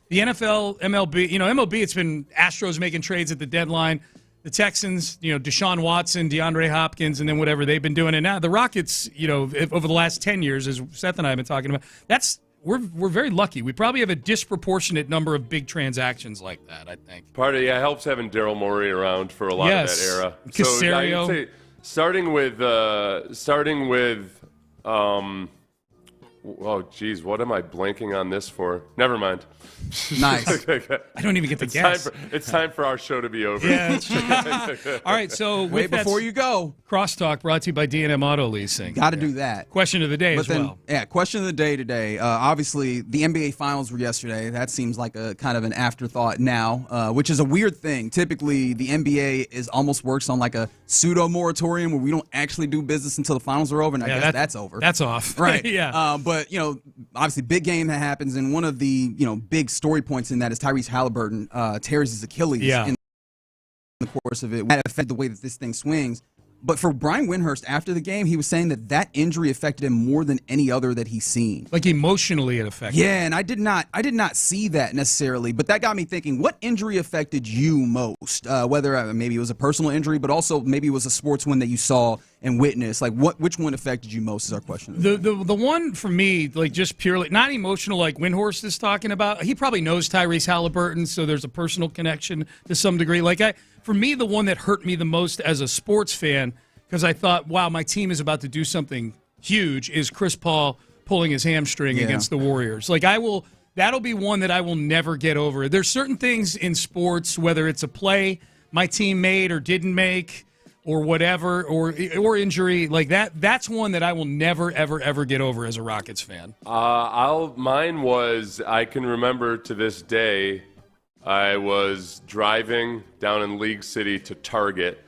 the NFL, MLB, MLB, it's been Astros making trades at the deadline. The Texans, Deshaun Watson, DeAndre Hopkins, and then whatever they've been doing. And now the Rockets, over the last 10 years, as Seth and I have been talking about, we're very lucky. We probably have a disproportionate number of big transactions like that, I think. Part of helps having Daryl Morey around for a lot of that era. Casario. So I'd say starting with oh geez, what am I blanking on this for? Never mind. Nice. I don't even get to guess. It's time for our show to be over. Yeah, all right, so wait before you go. Crosstalk brought to you by D&M Auto Leasing. Got to do that. Question of the day well. Yeah, question of the day today. Obviously, the NBA Finals were yesterday. That seems like a kind of an afterthought now, which is a weird thing. Typically, the NBA almost works on a pseudo moratorium where we don't actually do business until the finals are over, and I guess that's over. That's off. Right. Yeah. But obviously, big game that happens, and one of the big story points in that is Tyrese Halliburton tears his Achilles in the course of it, that affected the way that this thing swings. But for Brian Windhorst, after the game, he was saying that injury affected him more than any other that he's seen. Like emotionally it affected him. Yeah, and I did not see that necessarily, but that got me thinking, what injury affected you most? Whether maybe it was a personal injury, but also maybe it was a sports one that you saw and witnessed. Like, which one affected you most is our question. The one for me, like just purely, not emotional like Windhorst is talking about. He probably knows Tyrese Halliburton, so there's a personal connection to some degree. For me, the one that hurt me the most as a sports fan, because I thought, wow, my team is about to do something huge, is Chris Paul pulling his hamstring against the Warriors. That'll be one that I will never get over. There's certain things in sports, whether it's a play my team made or didn't make, or whatever, or injury, like that's one that I will never, ever, ever get over as a Rockets fan. Mine was, I can remember to this day, I was driving down in League City to Target.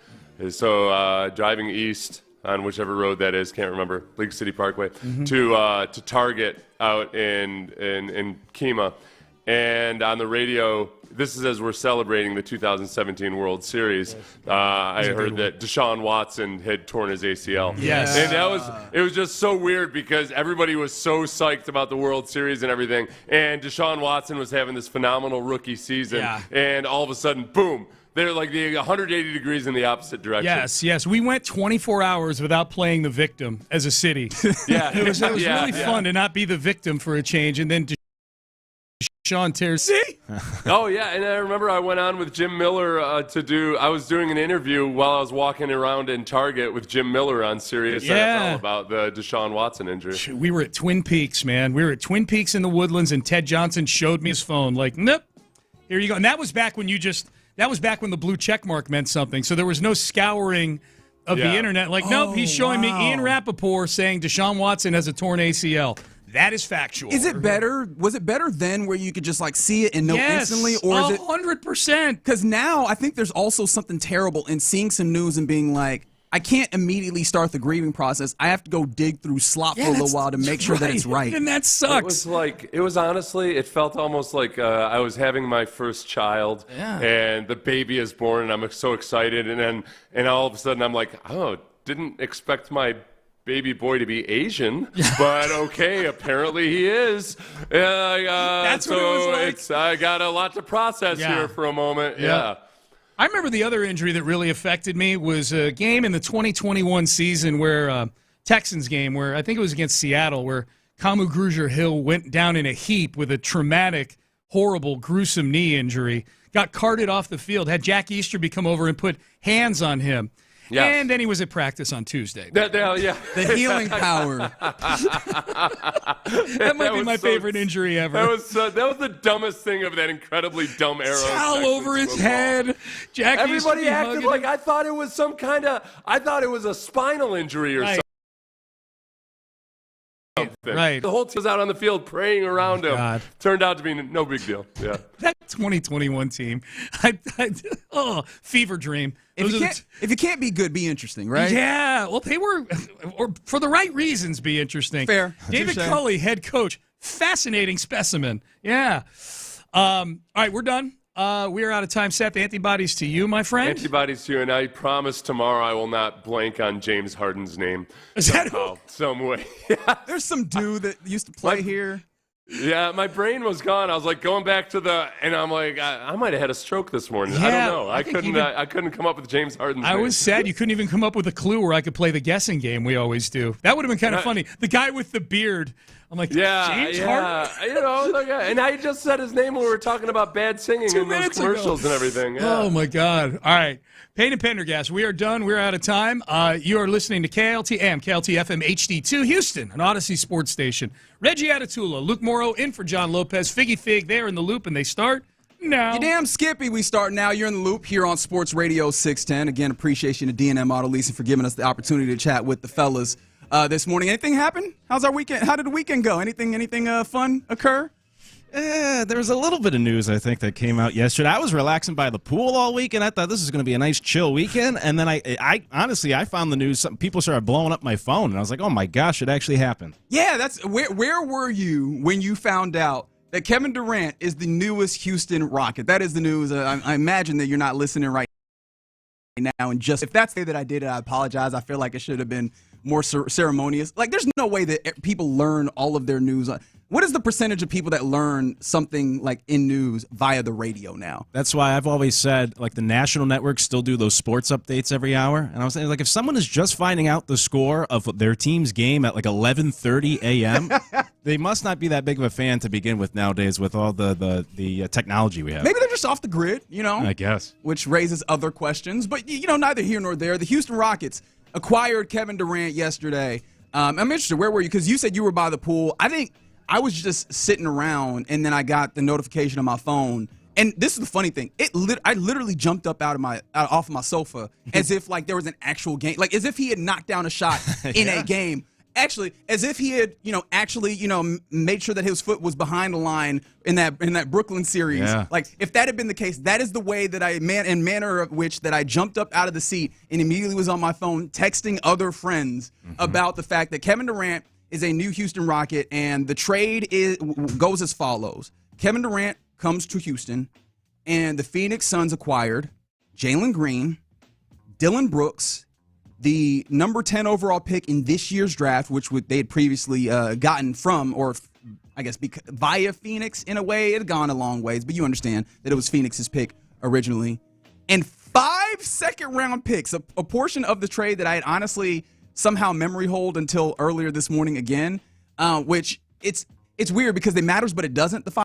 So driving east on whichever road that is, can't remember, League City Parkway, to Target out in Kemah. And on the radio, this is as we're celebrating the 2017 World Series, I heard that Deshaun Watson had torn his ACL. Yes. And it was just so weird because everybody was so psyched about the World Series and everything. And Deshaun Watson was having this phenomenal rookie season. Yeah. And all of a sudden, boom. They're like the 180 degrees in the opposite direction. Yes. We went 24 hours without playing the victim as a city. Yeah. It was really fun to not be the victim for a change. And then Deshaun tears. See? Oh, yeah. And I remember I went on with Jim Miller I was doing an interview while I was walking around in Target with Jim Miller on Sirius NFL about the Deshaun Watson injury. We were at Twin Peaks, man. We were at Twin Peaks in the Woodlands, and Ted Johnson showed me his phone. Like, nope. Here you go. And that was back when the blue check mark meant something. So there was no scouring of the internet. Like, nope, he's showing me Ian Rappaport saying Deshaun Watson has a torn ACL. That is factual. Is it better? Was it better then where you could just like see it and know instantly? Or is it 100%? Because now I think there's also something terrible in seeing some news and being like, I can't immediately start the grieving process. I have to go dig through slop for a little while to make sure that it's right. And that sucks. It felt almost like I was having my first child and the baby is born and I'm so excited. And all of a sudden I'm like, oh, didn't expect my baby boy to be Asian, but okay, apparently he is. That's what it was like. I got a lot to process here for a moment. Yeah. I remember the other injury that really affected me was a game in the 2021 season where Texans game where I think it was against Seattle where Kamu Grugier-Hill went down in a heap with a traumatic, horrible, gruesome knee injury, got carted off the field, had Jack Easterby come over and put hands on him. Yes. And then he was at practice on Tuesday. The healing power. That might be my favorite injury ever. That was the dumbest thing of that incredibly dumb era. Towel over his head. Jack Everybody acted like I thought it was a spinal injury or something. Right. The whole team was out on the field praying around him. God. Turned out to be no big deal. Yeah. That 2021 team, fever dream. If you can't be good, be interesting, right? Yeah. Well, they were, or for the right reasons, be interesting. Fair. David Culley, head coach, fascinating specimen. Yeah. All right, we're done. We are out of time. Seth, antibodies to you, my friend. Antibodies to you, and I promise tomorrow I will not blank on James Harden's name. Is that some way? There's some dude that used to play here. Yeah, my brain was gone. I was like going back to and I'm like, I might have had a stroke this morning. Yeah, I don't know. I couldn't come up with James Harden's name. I was sad you couldn't even come up with a clue where I could play the guessing game we always do. That would have been kind of funny. The guy with the beard. I'm like, James Harden? And I just said his name when we were talking about bad singing in those commercials and everything. Yeah. Oh, my God. All right. Payne and Pendergast, we are done. We're out of time. You are listening to KLTM, KLTFM HD2, Houston, an Odyssey sports station. Reggie Atatula, Luke Morrow in for John Lopez. Figgy Fig, they're in the loop, and they start now. You damn Skippy, we start now. You're in the loop here on Sports Radio 610. Again, appreciation to D&M Auto Leasing for giving us the opportunity to chat with the fellas this morning. Anything happen? How's our weekend? How did the weekend go? Anything fun occur? There was a little bit of news, I think, that came out yesterday. I was relaxing by the pool all week, and I thought this was going to be a nice, chill weekend. And then I honestly, I found the news. Some people started blowing up my phone, and I was like, oh, my gosh, it actually happened. Yeah, that's where were you when you found out that Kevin Durant is the newest Houston Rocket? That is the news. I imagine that you're not listening right now. And just if that's the way that I did it, I apologize. I feel like it should have been more ceremonious. Like, there's no way that people learn all of their news. What is the percentage of people that learn something like in news via the radio now? That's why I've always said, like, the national networks still do those sports updates every hour. And I was saying, like, if someone is just finding out the score of their team's game at like 11:30 a.m., they must not be that big of a fan to begin with nowadays with all the technology we have. Maybe they're just off the grid, I guess. Which raises other questions. But, neither here nor there. The Houston Rockets acquired Keven Durant yesterday. I'm interested. Where were you? Because you said you were by the pool. I think I was just sitting around, and then I got the notification on my phone. And this is the funny thing. I literally jumped up off of my sofa as if like there was an actual game, like as if he had knocked down a shot in a game. Actually, as if he had, made sure that his foot was behind the line in that Brooklyn series. Yeah. Like, if that had been the case, that is the way that manner of which that I jumped up out of the seat and immediately was on my phone texting other friends about the fact that Keven Durant is a new Houston Rocket, and the trade goes as follows. Keven Durant comes to Houston, and the Phoenix Suns acquired Jalen Green, Dillon Brooks, the number 10 overall pick in this year's draft, which they had previously gotten from, or I guess via Phoenix in a way. It had gone a long ways, but you understand that it was Phoenix's pick originally. And 5 second-round picks, a portion of the trade that I had honestly somehow memory hold until earlier this morning again, which it's weird because it matters, but it doesn't. The 5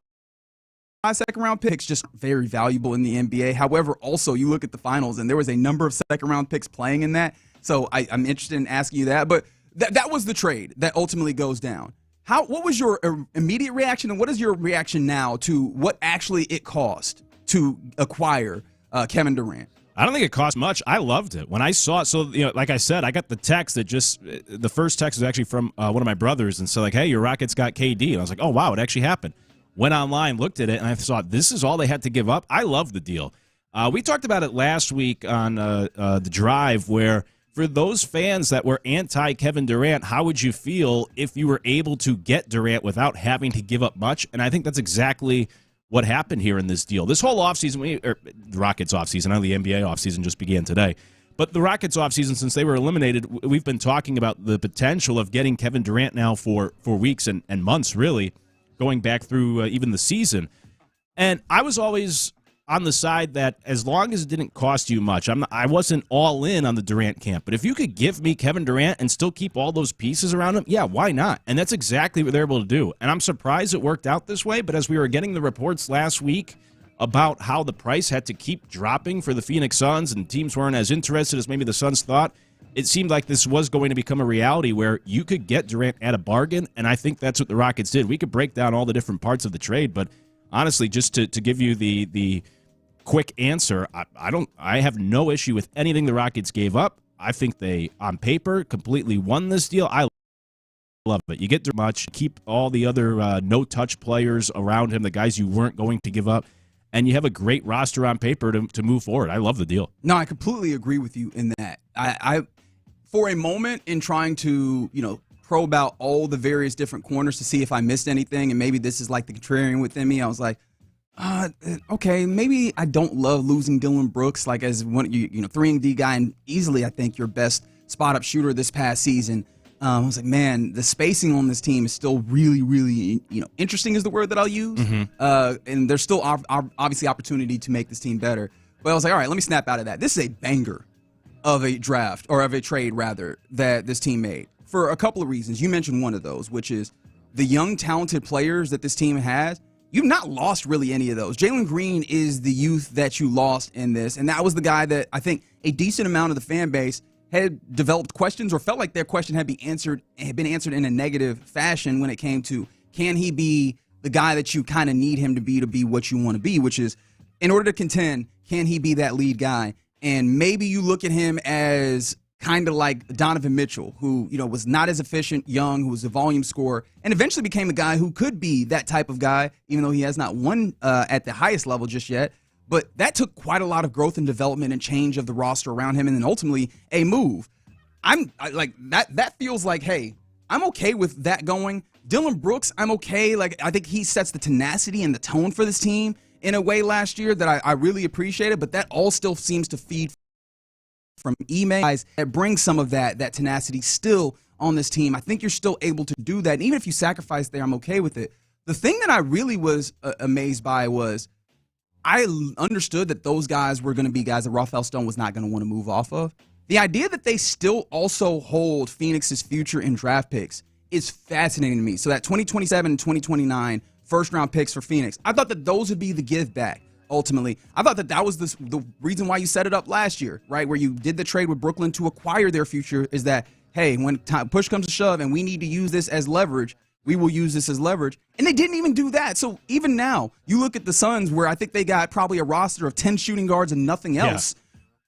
second-round picks just very valuable in the NBA. However, also you look at the finals, and there was a number of second-round picks playing in that. So I'm interested in asking you that. But that was the trade that ultimately goes down. What was your immediate reaction, and what is your reaction now to what actually it cost to acquire Keven Durant? I don't think it cost much. I loved it when I saw it. So, like I said, I got the text the first text was actually from one of my brothers, and so like, hey, your Rockets got KD, and I was like, oh wow, it actually happened. Went online, looked at it, and I thought this is all they had to give up. I love the deal. We talked about it last week on the drive, where for those fans that were anti-Keven Durant, how would you feel if you were able to get Durant without having to give up much? And I think that's exactly what happened here in this deal. This whole offseason, the Rockets offseason, I know the NBA offseason just began today, but the Rockets offseason, since they were eliminated, we've been talking about the potential of getting Keven Durant now for weeks and months, really, going back through even the season. And I was always on the side that as long as it didn't cost you much, I wasn't all in on the Durant camp. But if you could give me Keven Durant and still keep all those pieces around him, yeah, why not? And that's exactly what they're able to do. And I'm surprised it worked out this way, but as we were getting the reports last week about how the price had to keep dropping for the Phoenix Suns and teams weren't as interested as maybe the Suns thought, it seemed like this was going to become a reality where you could get Durant at a bargain, and I think that's what the Rockets did. We could break down all the different parts of the trade, but honestly, just to give you the quick answer, I have no issue with anything the Rockets gave up. I think they, on paper, completely won this deal. I love it. You get too much, keep all the other no-touch players around him, the guys you weren't going to give up, and you have a great roster on paper to move forward. I love the deal. No, I completely agree with you in that. I for a moment, in trying to, probe out all the various different corners to see if I missed anything, and maybe this is like the contrarian within me, I was like, okay, maybe I don't love losing Dillon Brooks, like as one, 3-and-D guy, and easily I think your best spot-up shooter this past season. I was like, man, the spacing on this team is still really, really, interesting is the word that I'll use. And there's still obviously opportunity to make this team better. But I was like, all right, let me snap out of that. This is a banger of a draft, or of a trade rather, that this team made for a couple of reasons. You mentioned one of those, which is the young, talented players that this team has. You've not lost really any of those. Jalen Green is the youth that you lost in this, and that was the guy that I think a decent amount of the fan base had developed questions or felt like their question had been answered in a negative fashion when it came to, can he be the guy that you kind of need him to be what you want to be, which is, in order to contend, can he be that lead guy? And maybe you look at him as kind of like Donovan Mitchell, who, was not as efficient, young, who was a volume scorer, and eventually became a guy who could be that type of guy, even though he has not won at the highest level just yet. But that took quite a lot of growth and development and change of the roster around him, and then ultimately a move. That feels like, hey, I'm okay with that going. Dillon Brooks, I'm okay. Like, I think he sets the tenacity and the tone for this team in a way last year that I really appreciated, but that all still seems to feed from Ime that brings some of that tenacity still on this team. I think you're still able to do that. And even if you sacrifice there, I'm okay with it. The thing that I really was amazed by was I understood that those guys were going to be guys that Rafael Stone was not going to want to move off of. The idea that they still also hold Phoenix's future in draft picks is fascinating to me. So that 2027 and 2029 first-round picks for Phoenix, I thought that those would be the give back, ultimately. I thought that was the reason why you set it up last year, right, where you did the trade with Brooklyn to acquire their future, is that, hey, when push comes to shove and we need to use this as leverage, we will use this as leverage. And they didn't even do that. So even now, you look at the Suns, where I think they got probably a roster of 10 shooting guards and nothing else. Yeah.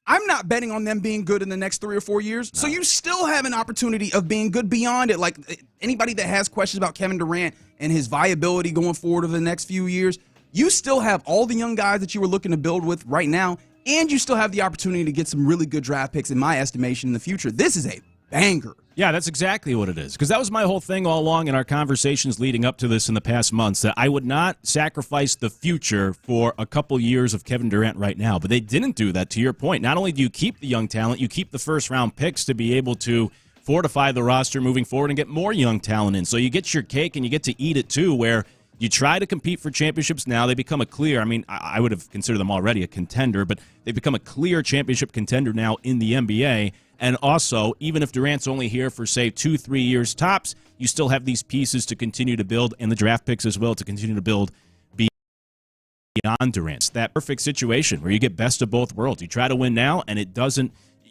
I'm not betting on them being good in the next 3 or 4 years. No. So you still have an opportunity of being good beyond it. Like, anybody that has questions about Kevin Durant and his viability going forward over the next few years, you still have all the young guys that you were looking to build with right now, and you still have the opportunity to get some really good draft picks, in my estimation, in the future. This is a banger. Yeah, that's exactly what it is. Because that was my whole thing all along in our conversations leading up to this in the past months, that I would not sacrifice the future for a couple years of Kevin Durant right now. But they didn't do that, to your point. Not only do you keep the young talent, you keep the first-round picks to be able to fortify the roster moving forward and get more young talent in. So you get your cake and you get to eat it, too, where you try to compete for championships now. They become a clear, I would have considered them already a contender, but they become a clear championship contender now in the NBA. And also, even if Durant's only here for, say, 2-3 years tops, you still have these pieces to continue to build, and the draft picks as well to continue to build beyond Durant. It's that perfect situation where you get best of both worlds. You try to win now, and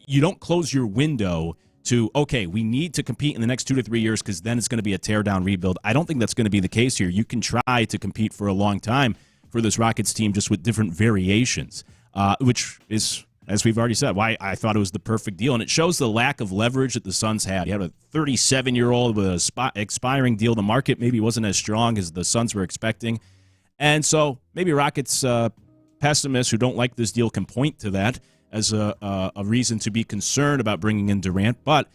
you don't close your window to, okay, we need to compete in the next 2 to 3 years because then it's going to be a tear-down rebuild. I don't think that's going to be the case here. You can try to compete for a long time for this Rockets team just with different variations, which is, as we've already said, why I thought it was the perfect deal. And it shows the lack of leverage that the Suns had. You had a 37-year-old with an expiring deal. The market maybe wasn't as strong as the Suns were expecting. And so maybe Rockets pessimists who don't like this deal can point to that as a reason to be concerned about bringing in Durant. But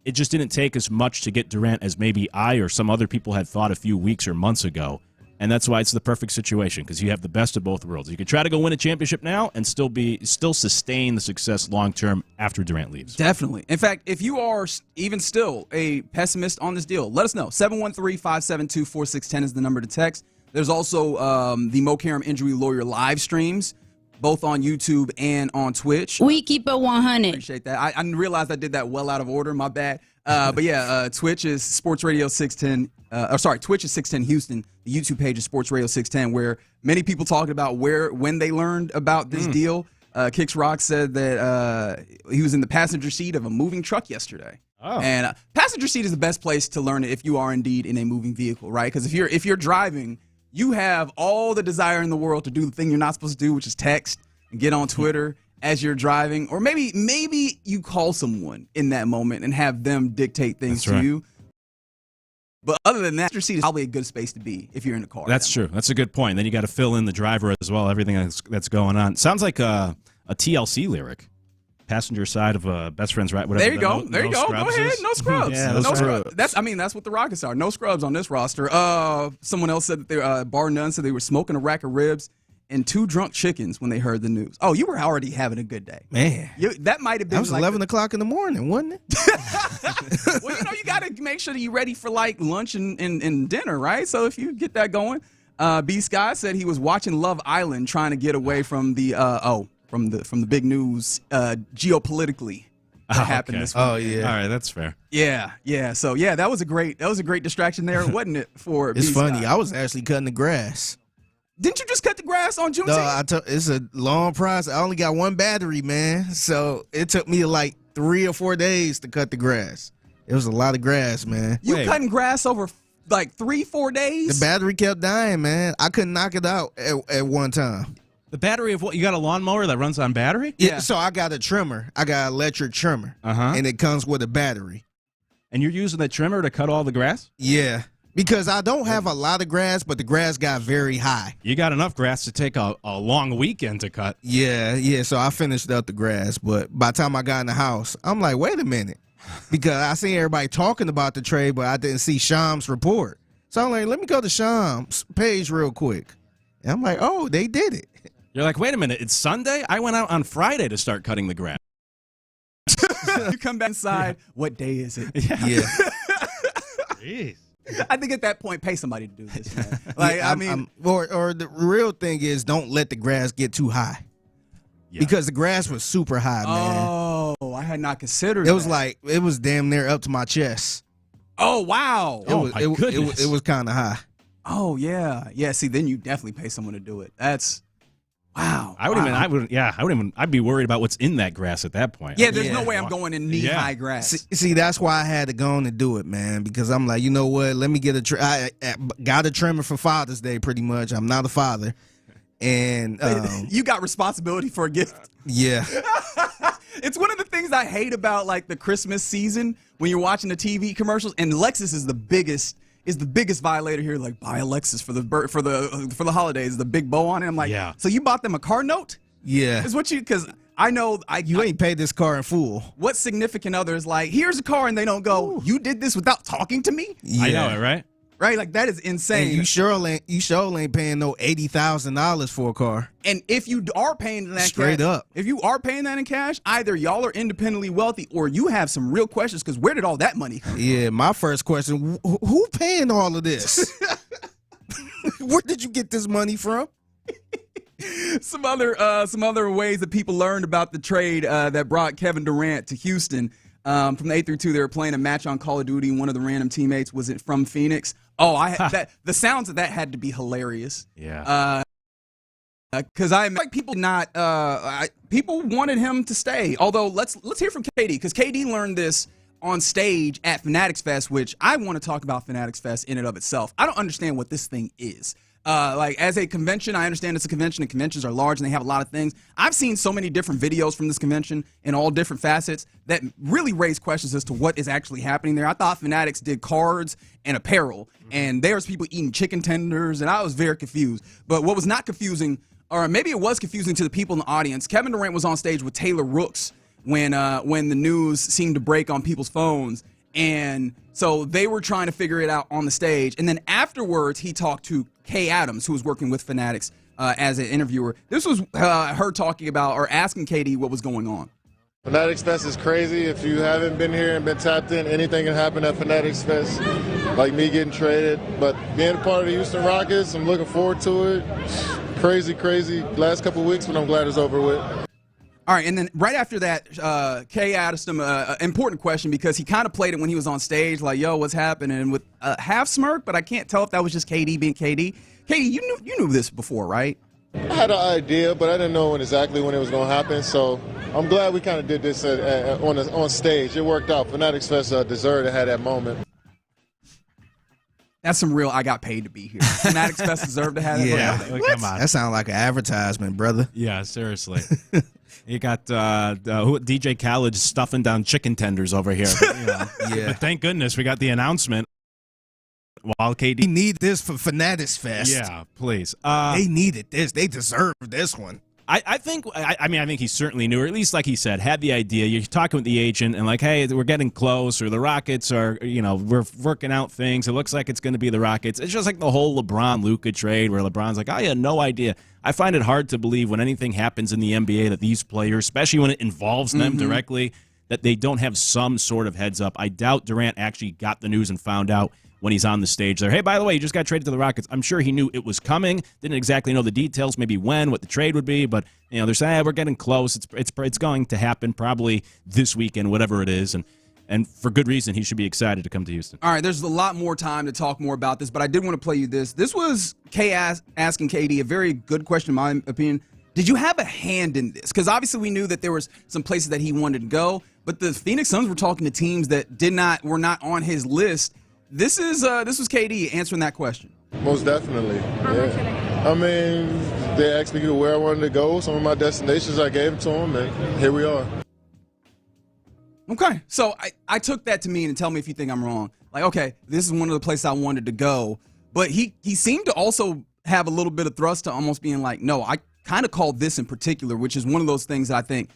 it just didn't take as much to get Durant as maybe I or some other people had thought a few weeks or months ago. And that's why it's the perfect situation, because you have the best of both worlds. You could try to go win a championship now and still sustain the success long-term after Durant leaves. Definitely. In fact, if you are even still a pessimist on this deal, let us know. 713-572-4610 is the number to text. There's also the Mo Karam Injury Lawyer live streams, both on YouTube and on Twitch. We keep it 100. Appreciate that. I realized I did that well out of order. My bad. But yeah, Twitch is SportsRadio 610. Twitch is 610 Houston. The YouTube page is Sports Radio 610, where many people talking about when they learned about this deal. Kix Rock said that he was in the passenger seat of a moving truck yesterday. Oh. And passenger seat is the best place to learn it if you are indeed in a moving vehicle, right? Because if you're driving, you have all the desire in the world to do the thing you're not supposed to do, which is text and get on Twitter as you're driving. Or maybe you call someone in that moment and have them dictate things to you. But other than that, your seat is probably a good space to be if you're in the car. That's true. That's a good point. Then you got to fill in the driver as well, everything that's going on. Sounds like a TLC lyric. Passenger side of Best Friends, right? Whatever. There you go. There you go. Go ahead. No scrubs. Yeah, no scrubs. That's what the Rockets are. No scrubs on this roster. Someone else said that they Bar None said they were smoking a rack of ribs and 2 drunk chickens when they heard the news. Oh, you were already having a good day. Man. That might have been. That was 11 o'clock in the morning, wasn't it? Well, you got to make sure that you're ready for like lunch and dinner, right? So if you get that going. B. Sky said he was watching Love Island trying to get away from the from the big news geopolitically that happened this week. Oh yeah. All right, that's fair. Yeah. So yeah, that was a great distraction there, wasn't it? For it's B-Sky? Funny. I was actually cutting the grass. Didn't you just cut the grass on Juneteenth? No, it's a long process. I only got one battery, man. So it took me like 3 or 4 days to cut the grass. It was a lot of grass, man. You cutting grass over like 3-4 days? The battery kept dying, man. I couldn't knock it out at one time. The battery of what? You got a lawnmower that runs on battery? Yeah. So I got a trimmer. I got an electric trimmer. And it comes with a battery. And you're using the trimmer to cut all the grass? Yeah. Because I don't have a lot of grass, but the grass got very high. You got enough grass to take a long weekend to cut. Yeah. So I finished up the grass. But by the time I got in the house, I'm like, wait a minute. Because I seen everybody talking about the trade, but I didn't see Sham's report. So I'm like, let me go to Sham's page real quick. And I'm like, oh, they did it. You're like, wait a minute, it's Sunday? I went out on Friday to start cutting the grass. You come back inside. What day is it? Yeah. Jeez. I think at that point, pay somebody to do this, man. Like, Yeah, or the real thing is, don't let the grass get too high. Yeah. Because the grass was super high, man. Oh, I had not considered it. It was damn near up to my chest. Oh, wow. It was kind of high. Oh, yeah. Yeah, see, then you definitely pay someone to do it. That's, wow. I'd be worried about what's in that grass at that point. Yeah, there's no way I'm going in knee-high grass. See, that's why I had to go on and do it, man, because I'm like, you know what, let me get I got a trimmer for Father's Day, pretty much. I'm not a father. And you got responsibility for a gift. Yeah. It's one of the things I hate about like the Christmas season when you're watching the TV commercials, and Lexus is the biggest violator here. Like, buy a Lexus for the holidays, the big bow on it. I'm like, yeah. So you bought them a car note? Yeah. Is what because I know you ain't paid this car in full. What significant other is like, here's a car, and they don't go, you did this without talking to me? Yeah. I know it, right? Right, like that is insane. And you sure ain't paying no $80,000 for a car. And if you are paying that straight up, if you are paying that in cash, either y'all are independently wealthy or you have some real questions. Because where did all that money come from? Yeah, my first question: who paying all of this? Where did you get this money from? Some other ways that people learned about the trade that brought Kevin Durant to Houston. From the 8 through 2, they were playing a match on Call of Duty. One of the random teammates was from Phoenix. Oh, the sounds of that had to be hilarious. Yeah. Because I like people people wanted him to stay. Although let's hear from KD, because KD learned this on stage at Fanatics Fest, which I want to talk about Fanatics Fest in and of itself. I don't understand what this thing is. Like, as a convention, I understand it's a convention, and conventions are large, and they have a lot of things. I've seen so many different videos from this convention in all different facets that really raise questions as to what is actually happening there. I thought Fanatics did cards and apparel, and there was people eating chicken tenders, and I was very confused. But what was not confusing, or maybe it was confusing to the people in the audience, Kevin Durant was on stage with Taylor Rooks when the news seemed to break on people's phones. And so they were trying to figure it out on the stage. And then afterwards, he talked to Kay Adams, who was working with Fanatics as an interviewer. This was her talking about or asking KD what was going on. Fanatics Fest is crazy. If you haven't been here and been tapped in, anything can happen at Fanatics Fest, like me getting traded. But being a part of the Houston Rockets, I'm looking forward to it. Crazy last couple of weeks, but I'm glad it's over with. All right, and then right after that, Kay asked him an important question because he kind of played it when he was on stage, like, yo, what's happening? With a half smirk, but I can't tell if that was just KD being KD. KD, you knew this before, right? I had an idea, but I didn't know exactly when it was going to happen, so I'm glad we kind of did this on stage. It worked out. Fanatics Fest deserved to have that moment. That's some real I got paid to be here. Fanatics Fest deserved to have that. Yeah, come on. That sounds like an advertisement, brother. Yeah, seriously. You got DJ Khaled stuffing down chicken tenders over here. Yeah. But thank goodness we got the announcement. While KD, we need this for Fanatics Fest. Yeah, please. They needed this. They deserve this one. I think he certainly knew, or at least, like he said, had the idea. You're talking with the agent and like, hey, we're getting close, or the Rockets are, we're working out things. It looks like it's going to be the Rockets. It's just like the whole LeBron-Luka trade where LeBron's like, I had no idea. I find it hard to believe when anything happens in the NBA that these players, especially when it involves them directly, that they don't have some sort of heads up. I doubt Durant actually got the news and found out when he's on the stage there. Hey, by the way, you just got traded to the Rockets. I'm sure he knew it was coming. Didn't exactly know the details, maybe when, what the trade would be, but they're saying, we're getting close. It's going to happen probably this weekend, whatever it is, and for good reason. He should be excited to come to Houston. All right, there's a lot more time to talk more about this, but I did want to play you this. This was Kay asking KD a very good question, in my opinion. Did you have a hand in this? Because obviously we knew that there was some places that he wanted to go, but the Phoenix Suns were talking to teams that were not on his list. This was KD answering that question. Most definitely. Yeah. I mean, they asked me where I wanted to go. Some of my destinations, I gave them to them, and here we are. Okay, so I took that to mean, and tell me if you think I'm wrong. Like, okay, this is one of the places I wanted to go, but he seemed to also have a little bit of thrust to almost being like, no, I kind of called this in particular, which is one of those things that I think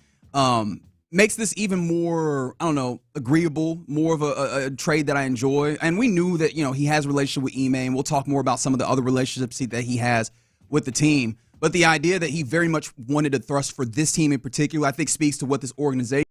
makes this even more, I don't know, agreeable, more of a trade that I enjoy. And we knew that, he has a relationship with Ime, and we'll talk more about some of the other relationships that he has with the team. But the idea that he very much wanted to thrust for this team in particular, I think speaks to what this organization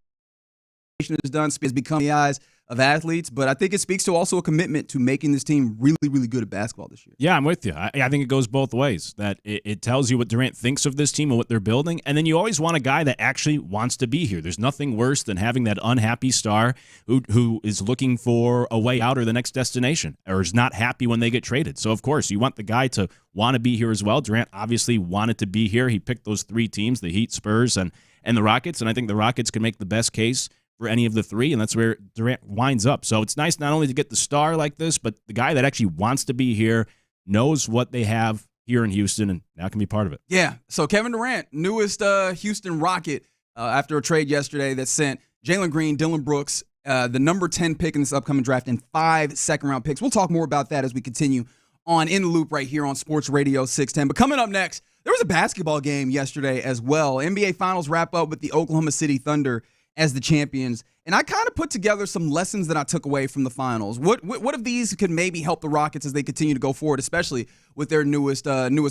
has done has become the eyes of athletes, but I think it speaks to also a commitment to making this team really, really good at basketball this year. Yeah, I'm with you. I think it goes both ways, that it tells you what Durant thinks of this team and what they're building, and then you always want a guy that actually wants to be here. There's nothing worse than having that unhappy star who is looking for a way out or the next destination, or is not happy when they get traded. So, of course, you want the guy to want to be here as well. Durant obviously wanted to be here. He picked those three teams, the Heat, Spurs, and the Rockets, and I think the Rockets can make the best case for any of the three, and that's where Durant winds up. So it's nice not only to get the star like this, but the guy that actually wants to be here, knows what they have here in Houston, and now can be part of it. Yeah, so Keven Durant, newest Houston Rocket, after a trade yesterday that sent Jalen Green, Dillon Brooks, the number 10 pick in this upcoming draft, and 5 second-round picks. We'll talk more about that as we continue on In the Loop right here on Sports Radio 610. But coming up next, there was a basketball game yesterday as well. NBA Finals wrap up with the Oklahoma City Thunder as the champions. And I kind of put together some lessons that I took away from the finals. What of these could maybe help the Rockets as they continue to go forward, especially with their newest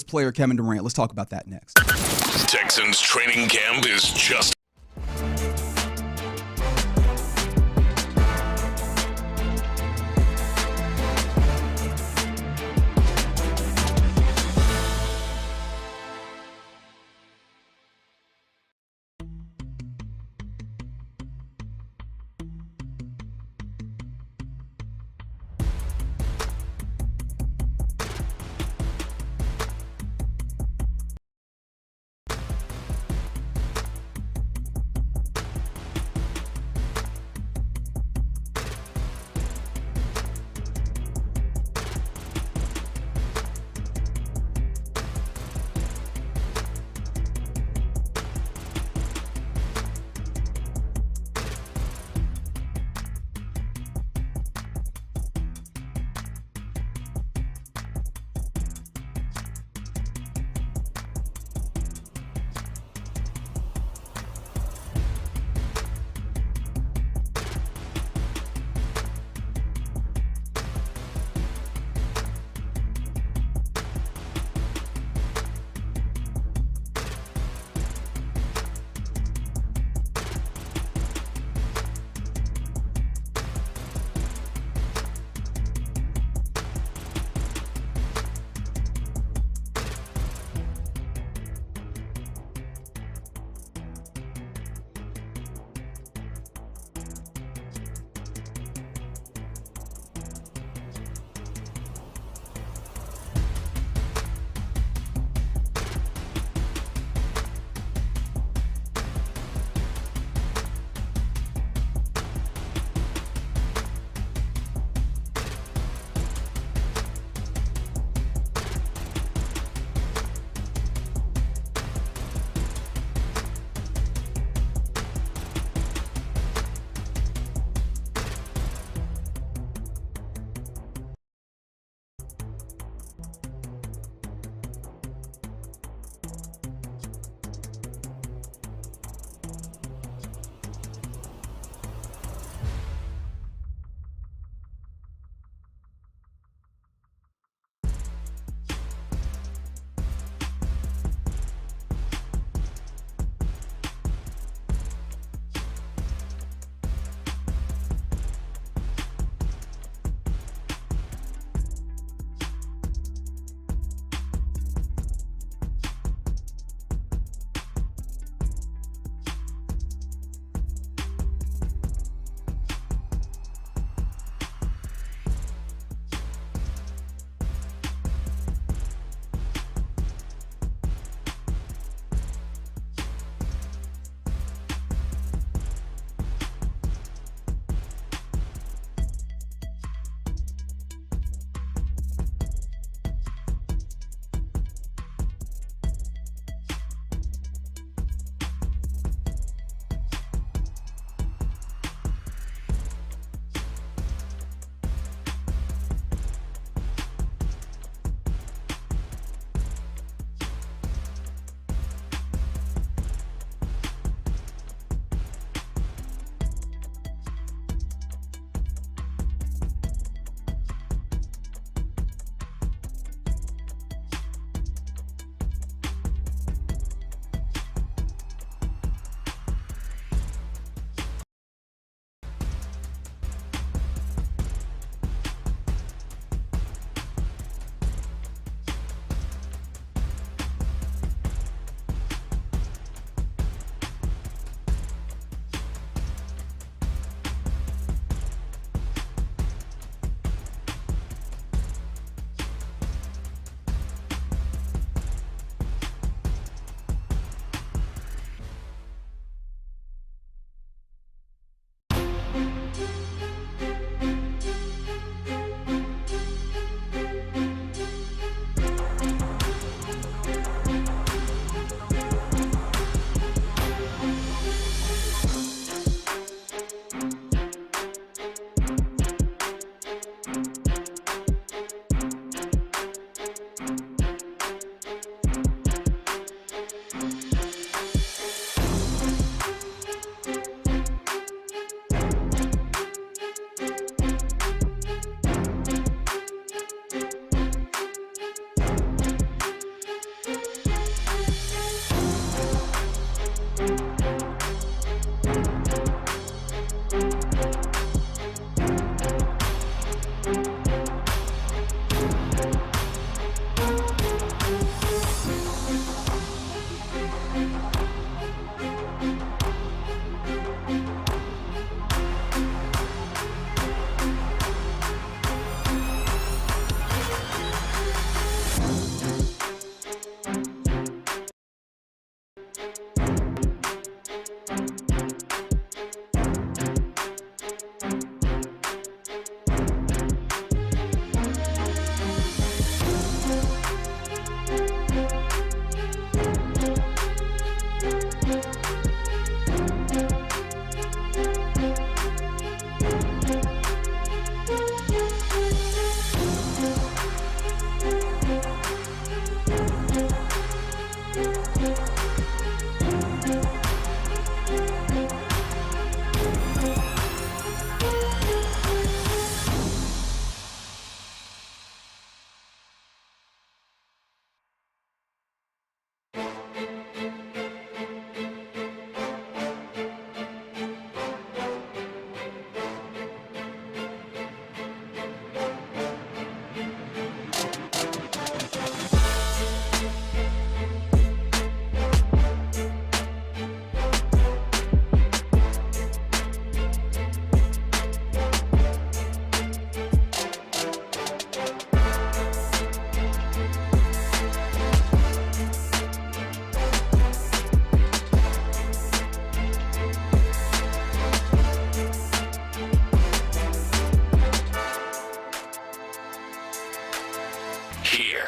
player, Keven Durant? Let's talk about that next. Texans training camp is just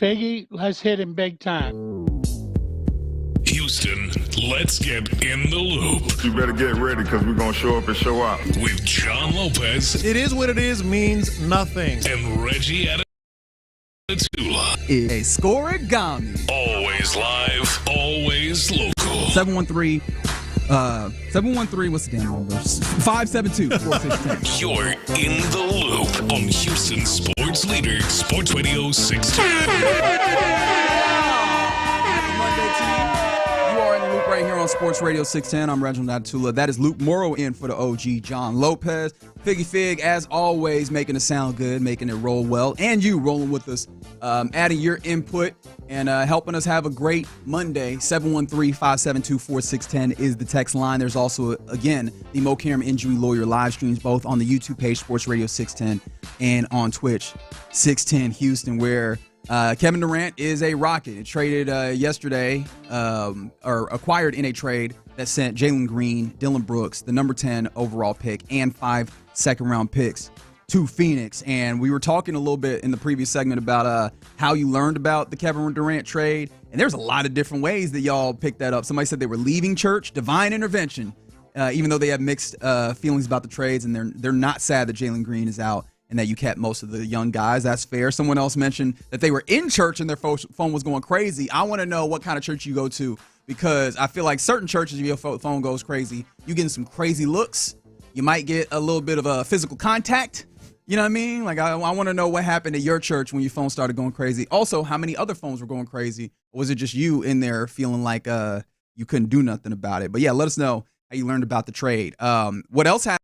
Figgy, let's hit him big time. Houston, let's get in the loop. You better get ready because we're going to show up and show out. With John Lopez. It is what it is means nothing. And Reggie Atatula. A scoregami. Always live, always local. 713, what's the damn number? 572-4610. You're in the loop on Houston Sports Leader, Sports Radio 610. Right here on Sports Radio 610. I'm Reginald Atatula. That is Luke Morrow in for the OG John Lopez. Figgy Fig, as always, making it sound good, making it roll well, and you rolling with us, adding your input and helping us have a great Monday. 713-572-4610 is the text line. There's also, again, the Mo Karam Injury Lawyer live streams, both on the YouTube page, Sports Radio 610, and on Twitch, 610 Houston, where Keven Durant is a Rocket. It traded yesterday, or acquired in a trade that sent Jalen Green, Dylan Brooks, the number 10 overall pick, and 5 second-round picks to Phoenix. And we were talking a little bit in the previous segment about how you learned about the Keven Durant trade. And there's a lot of different ways that y'all picked that up. Somebody said they were leaving church, divine intervention, even though they have mixed feelings about the trades, and they're not sad that Jalen Green is out and that you kept most of the young guys. That's fair. Someone else mentioned that they were in church and their phone was going crazy. I want to know what kind of church you go to, because I feel like certain churches, if your phone goes crazy, you getting some crazy looks. You might get a little bit of a physical contact. You know what I mean? Like, I want to know what happened at your church when your phone started going crazy. Also, how many other phones were going crazy? Or was it just you in there feeling like you couldn't do nothing about it? But yeah, let us know how you learned about the trade. What else happened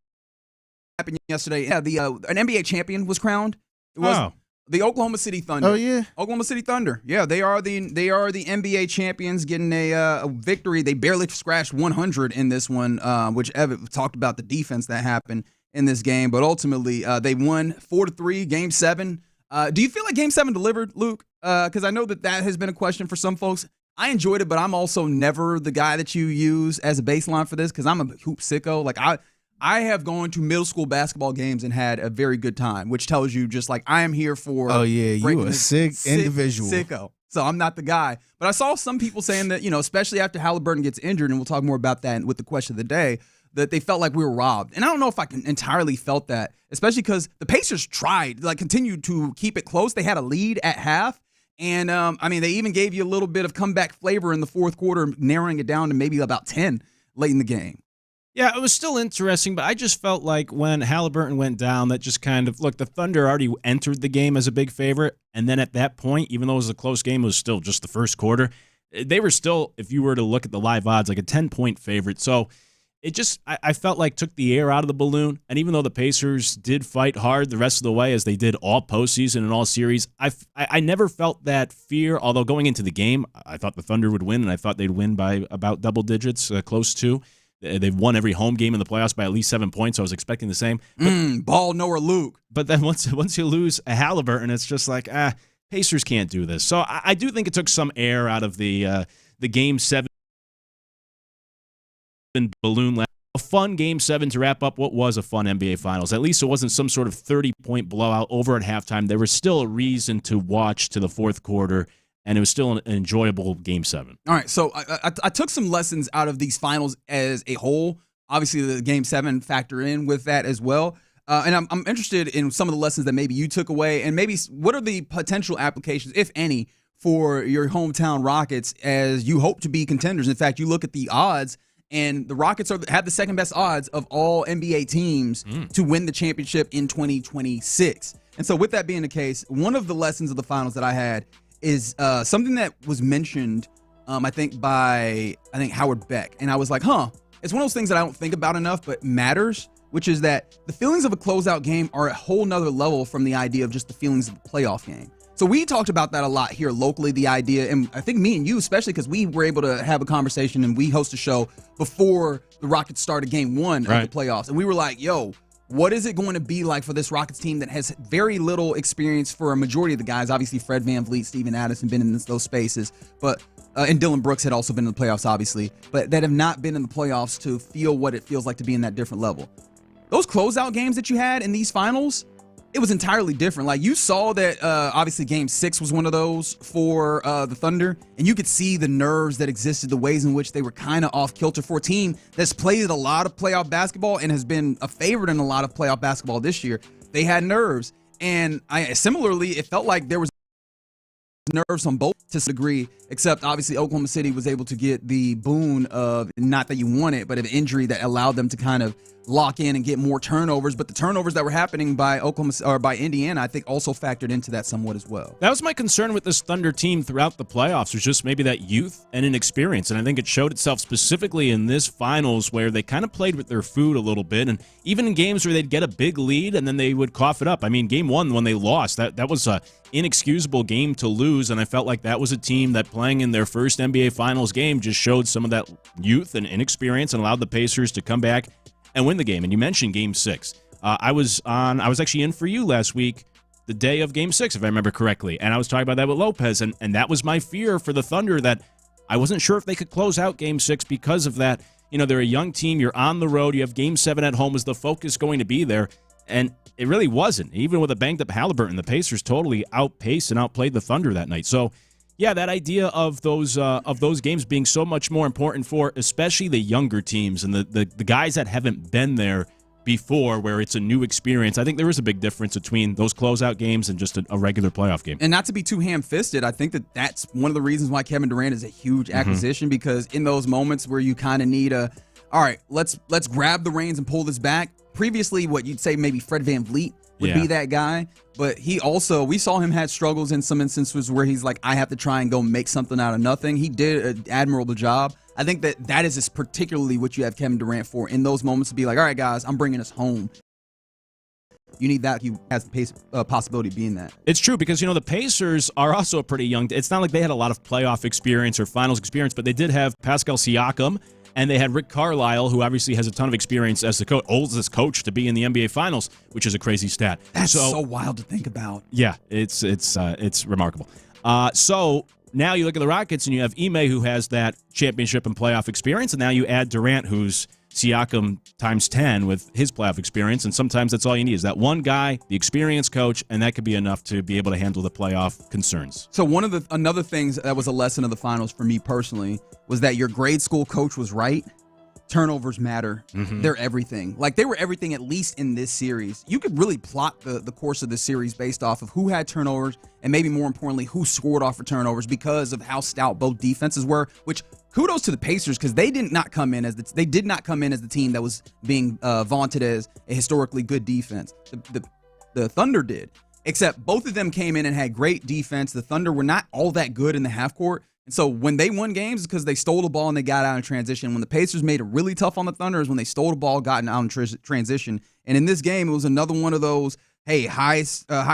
yesterday? Yeah, an NBA champion was crowned. It was the Oklahoma City Thunder. Oh yeah, Oklahoma City Thunder. Yeah, they are the NBA champions, getting a victory. They barely scratched 100 in this one, which Evan talked about the defense that happened in this game. But ultimately, they won 4-3, Game 7. Do you feel like Game 7 delivered, Luke? Because I know that has been a question for some folks. I enjoyed it, but I'm also never the guy that you use as a baseline for this, because I'm a hoop sicko. Like, I have gone to middle school basketball games and had a very good time, which tells you just like I am here for. Oh yeah, you a sick individual. Sicko. So I'm not the guy. But I saw some people saying that, especially after Halliburton gets injured, and we'll talk more about that with the question of the day, that they felt like we were robbed. And I don't know if I can entirely felt that, especially because the Pacers continued to keep it close. They had a lead at half. And, they even gave you a little bit of comeback flavor in the fourth quarter, narrowing it down to maybe about 10 late in the game. Yeah, it was still interesting, but I just felt like when Halliburton went down, that just kind of, look, the Thunder already entered the game as a big favorite, and then at that point, even though it was a close game, it was still just the first quarter. They were still, if you were to look at the live odds, like a 10-point favorite. So it just, I felt like took the air out of the balloon, and even though the Pacers did fight hard the rest of the way, as they did all postseason and all series, I never felt that fear, although going into the game, I thought the Thunder would win, and I thought they'd win by about double digits, close to. They've won every home game in the playoffs by at least 7 points, so I was expecting the same. Ball knower Luke. But then once you lose a Halliburton, it's just like, Pacers can't do this. So I do think it took some air out of the Game 7 balloon. A fun Game 7 to wrap up what was a fun NBA Finals. At least it wasn't some sort of 30-point blowout over at halftime. There was still a reason to watch to the fourth quarter, and it was still an enjoyable Game 7. All right, so I took some lessons out of these finals as a whole. Obviously, the Game 7 factor in with that as well. And I'm interested in some of the lessons that maybe you took away, and maybe what are the potential applications, if any, for your hometown Rockets as you hope to be contenders. In fact, you look at the odds, and the Rockets have the second best odds of all NBA teams to win the championship in 2026. And so with that being the case, one of the lessons of the finals that I had is something that was mentioned, I think Howard Beck. And I was like, it's one of those things that I don't think about enough, but matters, which is that the feelings of a closeout game are a whole nother level from the idea of just the feelings of a playoff game. So we talked about that a lot here locally, the idea, and I think me and you, especially because we were able to have a conversation and we host a show before the Rockets started Game 1 of the playoffs. And we were like, yo, what is it going to be like for this Rockets team that has very little experience for a majority of the guys? Obviously, Fred VanVleet, Steven Adams have been in those spaces, but and Dylan Brooks had also been in the playoffs, obviously, but that have not been in the playoffs to feel what it feels like to be in that different level. Those closeout games that you had in these finals, it was entirely different. Like, you saw that obviously Game 6 was one of those for the Thunder, and you could see the nerves that existed, the ways in which they were kind of off kilter for a team that's played a lot of playoff basketball and has been a favorite in a lot of playoff basketball this year. They had nerves, and similarly, it felt like there was nerves on both to some degree, except obviously Oklahoma City was able to get the boon of, not that you want it, but of injury that allowed them to kind of lock in and get more turnovers. But the turnovers that were happening by Indiana, I think also factored into that somewhat as well. That was my concern with this Thunder team throughout the playoffs, was just maybe that youth and inexperience. And I think it showed itself specifically in this finals, where they kind of played with their food a little bit. And even in games where they'd get a big lead and then they would cough it up. I mean, game 1, when they lost, that was a inexcusable game to lose. And I felt like that was a team that, playing in their first NBA Finals game, just showed some of that youth and inexperience and allowed the Pacers to come back and win the game. And you mentioned Game 6. I was actually in for you last week, the day of Game 6, if I remember correctly, and I was talking about that with Lopez, and that was my fear for the Thunder, that I wasn't sure if they could close out Game 6 because of that. You know, they're a young team, you're on the road, you have Game 7 at home. Is the focus going to be there? And it really wasn't. Even with a banged-up Halliburton, the Pacers totally outpaced and outplayed the Thunder that night. So, yeah, that idea of those games being so much more important for especially the younger teams and the guys that haven't been there before, where it's a new experience. I think there is a big difference between those closeout games and just a regular playoff game. And not to be too ham-fisted, I think that's one of the reasons why Kevin Durant is a huge acquisition, because in those moments where you kind of need all right, let's grab the reins and pull this back. Previously, what you'd say maybe Fred VanVleet would be that guy, but we saw him had struggles in some instances where he's like, I have to try and go make something out of nothing. He did an admirable job. I think that is particularly what you have Kevin Durant for, in those moments, to be like, all right, guys, I'm bringing us home. You need that. He has the possibility of being that. It's true, because, the Pacers are also pretty young. It's not like they had a lot of playoff experience or finals experience, but they did have Pascal Siakam, and they had Rick Carlisle, who obviously has a ton of experience as the oldest coach to be in the NBA Finals, which is a crazy stat. That's so wild to think about. Yeah, it's remarkable. So now you look at the Rockets, and you have Ime, who has that championship and playoff experience, and now you add Durant, who's Siakam times 10 with his playoff experience, and sometimes that's all you need is that one guy, the experienced coach, and that could be enough to be able to handle the playoff concerns. So another thing that was a lesson of the finals for me personally was that your grade school coach was right. Turnovers matter. They're everything. Like, they were everything, at least in this series. You could really plot the course of the series based off of who had turnovers, and maybe more importantly, who scored off of turnovers, because of how stout both defenses were, which kudos to the Pacers, because they did not come in as the team that was being vaunted as a historically good defense. The Thunder did, except both of them came in and had great defense. The Thunder were not all that good in the half court. And so when they won games, because they stole the ball and they got out in transition. When the Pacers made it really tough on the Thunder is when they stole the ball, got out in transition. And in this game, it was another one of those, high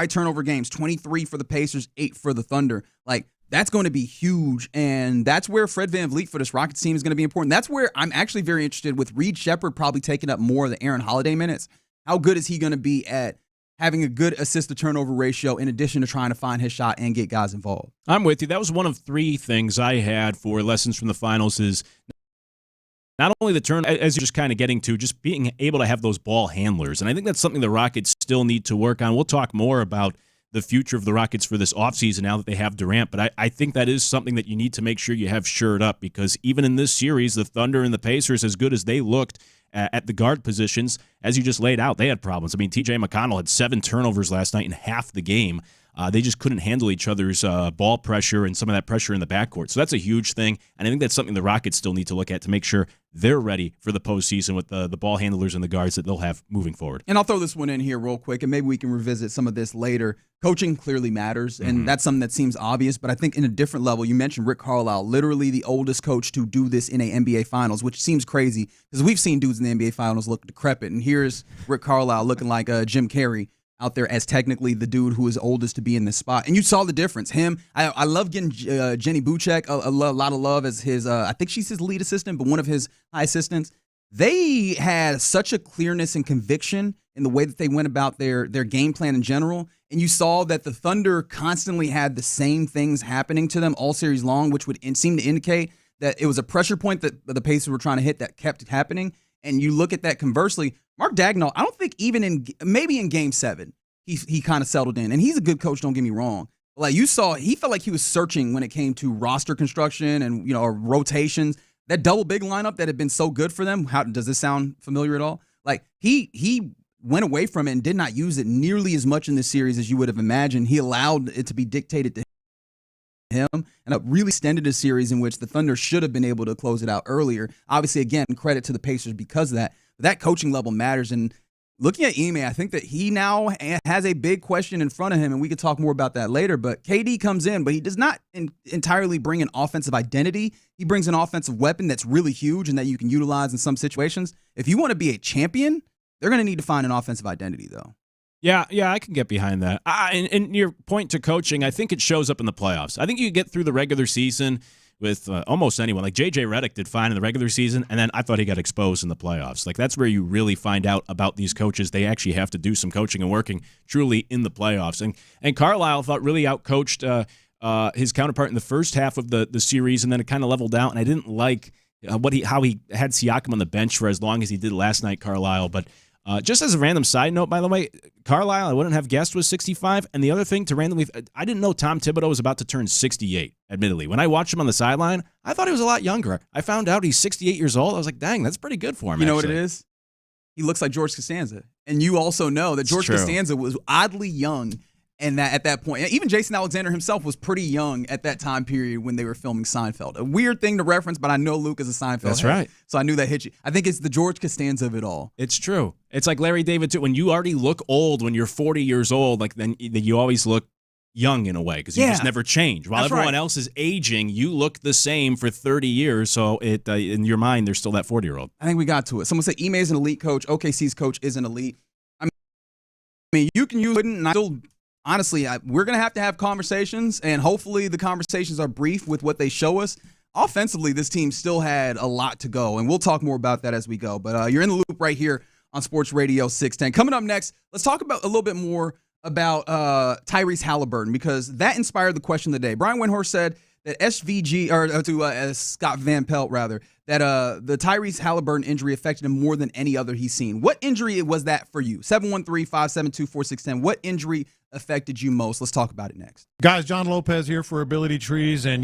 turnover games, 23 for the Pacers, 8 for the Thunder. Like, that's going to be huge, and that's where Fred VanVleet for this Rockets team is going to be important. That's where I'm actually very interested with Reed Shepherd probably taking up more of the Aaron Holiday minutes. How good is he going to be at having a good assist-to-turnover ratio in addition to trying to find his shot and get guys involved? I'm with you. That was one of 3 things I had for lessons from the finals, is not only the turn, as you're just kind of getting to, just being able to have those ball handlers. And I think that's something the Rockets still need to work on. We'll talk more about the future of the Rockets for this offseason now that they have Durant, but I think that is something that you need to make sure you have shored up, because even in this series, the Thunder and the Pacers, as good as they looked at the guard positions, as you just laid out, they had problems. I mean, T.J. McConnell had 7 turnovers last night in half the game. They just couldn't handle each other's ball pressure and some of that pressure in the backcourt. So that's a huge thing, and I think that's something the Rockets still need to look at to make sure they're ready for the postseason with the ball handlers and the guards that they'll have moving forward. And I'll throw this one in here real quick, and maybe we can revisit some of this later. Coaching clearly matters, and that's something that seems obvious, but I think in a different level. You mentioned Rick Carlisle, literally the oldest coach to do this in a NBA Finals, which seems crazy because we've seen dudes in the NBA Finals look decrepit, and here's Rick Carlisle looking like Jim Carrey out there as technically the dude who is oldest to be in this spot. And you saw the difference. I love getting Jenny Buchek a lot of love as his, I think she's his lead assistant, but one of his high assistants. They had such a clearness and conviction in the way that they went about their game plan in general. And you saw that the Thunder constantly had the same things happening to them all series long, which would seem to indicate that it was a pressure point that the Pacers were trying to hit that kept happening. And you look at that conversely, Mark Daigneault, I don't think even maybe in Game 7, he kind of settled in. And he's a good coach, don't get me wrong. Like you saw, he felt like he was searching when it came to roster construction and, or rotations. That double big lineup that had been so good for them. How does this sound familiar at all? Like he went away from it and did not use it nearly as much in this series as you would have imagined. He allowed it to be dictated to him and really extended a series in which the Thunder should have been able to close it out earlier. Obviously, again, credit to the Pacers because of that. But that coaching level matters. And looking at Ime, I think that he now has a big question in front of him, and we could talk more about that later. But KD comes in, but he does not entirely bring an offensive identity. He brings an offensive weapon that's really huge and that you can utilize in some situations. If you want to be a champion, they're going to need to find an offensive identity, though. Yeah, I can get behind that. And your point to coaching, I think it shows up in the playoffs. I think you get through the regular season with almost anyone. Like J.J. Redick did fine in the regular season, and then I thought he got exposed in the playoffs. Like that's where you really find out about these coaches. They actually have to do some coaching and working truly in the playoffs. And Carlisle thought really outcoached his counterpart in the first half of the series, and then it kind of leveled out. And I didn't like how he had Siakam on the bench for as long as he did last night, Carlisle. But just as a random side note, by the way, Carlisle, I wouldn't have guessed was 65. And the other thing to randomly, I didn't know Tom Thibodeau was about to turn 68, admittedly. When I watched him on the sideline, I thought he was a lot younger. I found out he's 68 years old. I was like, dang, that's pretty good for him. You know what it is? He looks like George Costanza. And you also know that George Costanza was oddly young. And that at that point, even Jason Alexander himself was pretty young at that time period when they were filming Seinfeld. A weird thing to reference, but I know Luke is a Seinfeld That's head, right. So I knew that hit you. I think it's the George Costanza of it all. It's true. It's like Larry David, too. When you already look old, when you're 40 years old, like then you always look young in a way because you just never change. While everyone else is aging, you look the same for 30 years. So it in your mind, there's still that 40-year-old. I think we got to it. Someone said Ime is an elite coach. OKC's coach is an elite. I mean, you can use it, and I still. Honestly, we're going to have conversations, and hopefully the conversations are brief with what they show us. Offensively, this team still had a lot to go, and we'll talk more about that as we go. But you're in the loop right here on Sports Radio 610. Coming up next, let's talk about a little bit more about Tyrese Halliburton, because that inspired the question of the day. Brian Windhorst said that Scott Van Pelt, rather, that the Tyrese Halliburton injury affected him more than any other he's seen. What injury was that for you? 713-572-4610. What injury affected you most? Let's talk about it next. Guys, John Lopez here for Ability Trees, and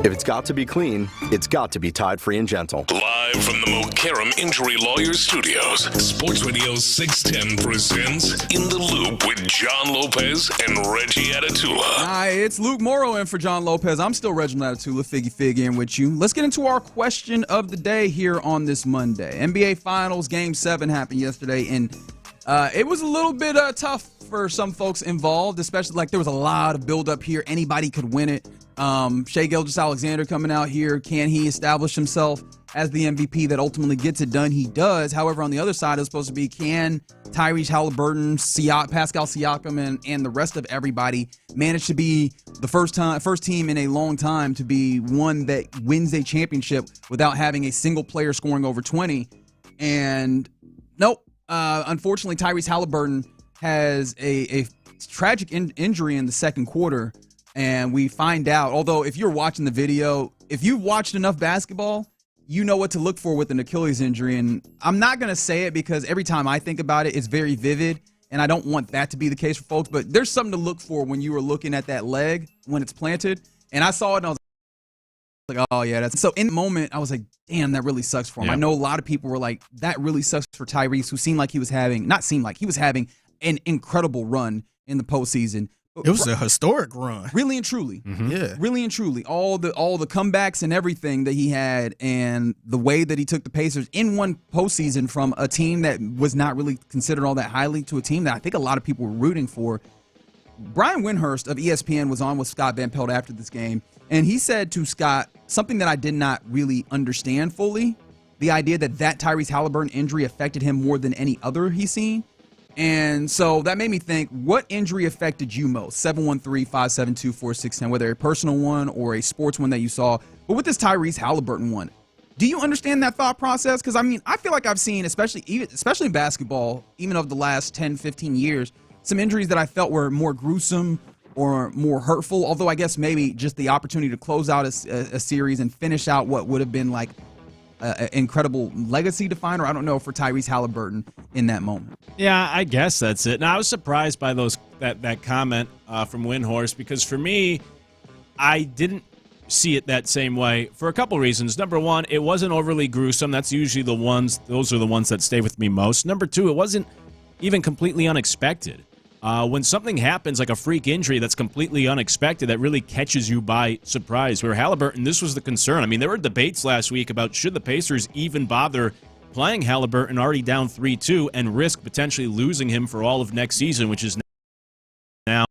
If it's got to be clean, it's got to be Tide Free and Gentle. Live from the Mokaram Injury Lawyers Studios, Sports Radio 610 presents In the Loop with John Lopez and Reggie Atatula. Hi, it's Luke Morrow in for John Lopez. I'm still Reginald Atatula, Figgy in with you. Let's get into our question of the day here on this Monday. NBA Finals Game 7 happened yesterday, and it was a little bit tough for some folks involved, especially like there was a lot of build-up here. Anybody could win it. Shai Gilgeous-Alexander coming out here. Can he establish himself as the MVP that ultimately gets it done? He does. However, on the other side, it's supposed to be, can Tyrese Halliburton, Pascal Siakam, and the rest of everybody manage to be the first team in a long time to be one that wins a championship without having a single player scoring over 20? And nope. Unfortunately, Tyrese Halliburton has a tragic injury in the second quarter. And we find out, although if you're watching the video, if you've watched enough basketball, you know what to look for with an Achilles injury. And I'm not going to say it because every time I think about it, it's very vivid. And I don't want that to be the case for folks. But there's something to look for when you were looking at that leg when it's planted. And I saw it and I was like, oh, yeah. So in the moment, I was like, damn, that really sucks for him. Yeah. I know a lot of people were like, that really sucks for Tyrese, who seemed like he was having an incredible run in the postseason. It was a historic run. Really and truly. Mm-hmm. Yeah. Really and truly. All the comebacks and everything that he had, and the way that he took the Pacers in one postseason from a team that was not really considered all that highly to a team that I think a lot of people were rooting for. Brian Windhorst of ESPN was on with Scott Van Pelt after this game, and he said to Scott something that I did not really understand fully, the idea that Tyrese Halliburton injury affected him more than any other he's seen. And so that made me think, what injury affected you most? 713-572-4610, whether a personal one or a sports one that you saw. But with this Tyrese Halliburton one, do you understand that thought process? Because, I mean, I feel like I've seen, especially in basketball, even of the last 10, 15 years, some injuries that I felt were more gruesome or more hurtful, although I guess maybe just the opportunity to close out a series and finish out what would have been like an incredible legacy definer. I don't know, for Tyrese Halliburton in that moment. Yeah, I guess that's it. Now, I was surprised by that comment from Windhorst, because for me, I didn't see it that same way for a couple reasons. Number one, it wasn't overly gruesome. That's usually those are the ones that stay with me most. Number two, it wasn't even completely unexpected. When something happens like a freak injury that's completely unexpected, that really catches you by surprise. Where Halliburton, this was the concern. I mean, there were debates last week about should the Pacers even bother playing Halliburton already down 3-2 and risk potentially losing him for all of next season, which is now,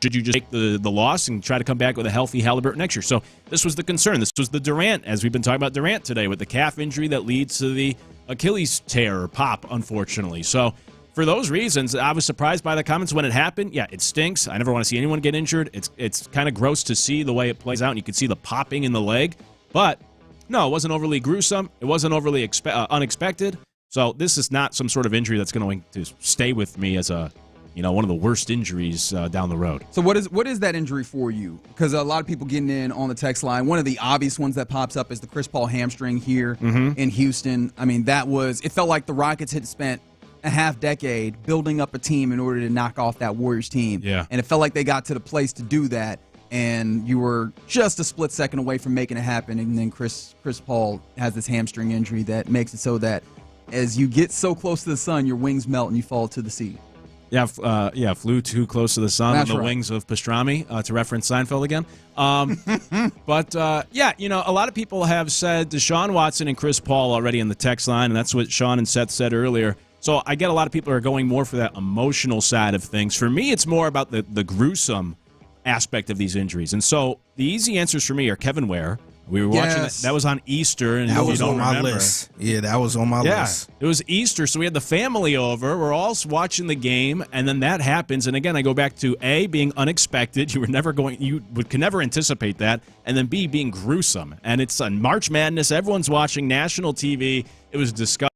should you just take the loss and try to come back with a healthy Halliburton next year? So this was the concern. This was the Durant, as we've been talking about Durant today, with the calf injury that leads to the Achilles tear or pop, unfortunately. So for those reasons, I was surprised by the comments when it happened. Yeah, it stinks. I never want to see anyone get injured. It's kind of gross to see the way it plays out, and you can see the popping in the leg. But no, it wasn't overly gruesome. It wasn't overly unexpected. So this is not some sort of injury that's going to stay with me as one of the worst injuries down the road. So what is that injury for you? Because a lot of people getting in on the text line. One of the obvious ones that pops up is the Chris Paul hamstring here in Houston. I mean, it felt like the Rockets had spent a half decade building up a team in order to knock off that Warriors team. Yeah. And it felt like they got to the place to do that, and you were just a split second away from making it happen. And then Chris Paul has this hamstring injury that makes it so that as you get so close to the sun, your wings melt and you fall to the sea. Yeah, flew too close to the sun on the right. wings of pastrami, to reference Seinfeld again. But a lot of people have said Deshaun Watson and Chris Paul already in the text line, and that's what Sean and Seth said earlier. So I get a lot of people are going more for that emotional side of things. For me, it's more about the gruesome aspect of these injuries. And so the easy answers for me are Keven Ware. We were watching that was on Easter, and that was on my remember. list. Yeah, that was on my list. It was Easter, so we had the family over. We're all watching the game, and then that happens. And again, I go back to A, being unexpected. You could never anticipate that, and then B, being gruesome. And it's on March Madness. Everyone's watching national TV. It was disgusting.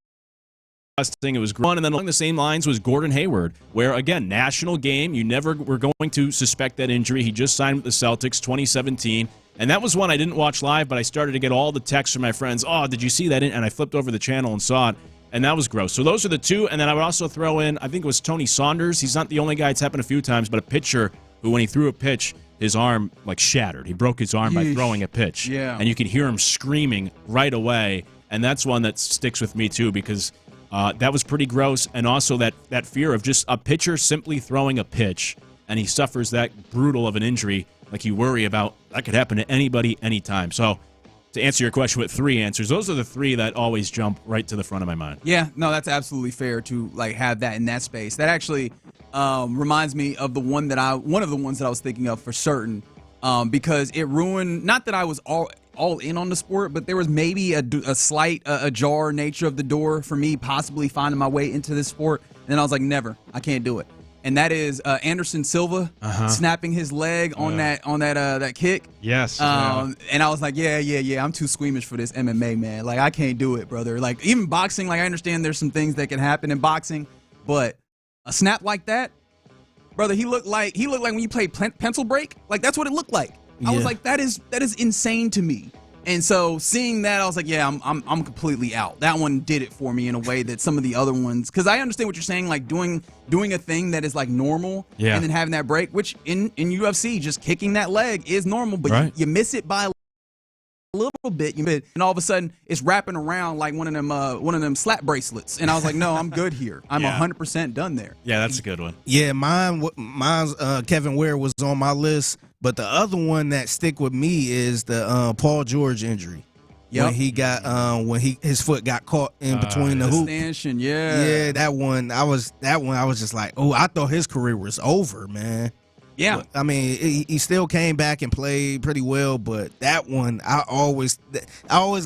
It was fun. And then along the same lines was Gordon Hayward, where, again, national game. You never were going to suspect that injury. He just signed with the Celtics 2017. And that was one I didn't watch live, but I started to get all the texts from my friends. Oh, did you see that? And I flipped over the channel and saw it, and that was gross. So those are the two. And then I would also throw in, I think it was Tony Saunders. He's not the only guy. It's happened a few times, but a pitcher who, when he threw a pitch, his arm like shattered. He broke his arm by throwing a pitch. Yeah. And you could hear him screaming right away. And that's one that sticks with me too because that was pretty gross. And also that fear of just a pitcher simply throwing a pitch and he suffers that brutal of an injury like you worry about. That could happen to anybody anytime. So to answer your question with 3 answers, those are the 3 that always jump right to the front of my mind. Yeah, no, that's absolutely fair to like have that in that space. That actually reminds me of one of the ones that I was thinking of for certain, because it ruined. Not that I was all in on the sport, but there was maybe a slight ajar nature of the door for me possibly finding my way into this sport. And then I was like, never, I can't do it. And that is Anderson Silva snapping his leg on that kick. Yes. And I was like, yeah, I'm too squeamish for this MMA, man. Like, I can't do it, brother. Like, even boxing, like, I understand there's some things that can happen in boxing, but a snap like that, brother, he looked like when you play pencil break. Like, that's what it looked like. I was like, that is insane to me. And so seeing that, I was like, yeah, I'm completely out. That one did it for me in a way that some of the other ones, because I understand what you're saying, like doing a thing that is like normal, and then having that break, which in UFC, just kicking that leg is normal, but you miss it by a little bit, and all of a sudden it's wrapping around like one of them slap bracelets, and I was like, no, I'm good here. I'm 100% done there. Yeah, that's a good one. Yeah, mine's Kevin Ware was on my list. But the other one that stick with me is the Paul George injury. When he got his foot got caught in between the hoop. Stanchion, yeah, that one I was just like, oh, I thought his career was over, man. Yeah, but, I mean, he still came back and played pretty well, but that one I always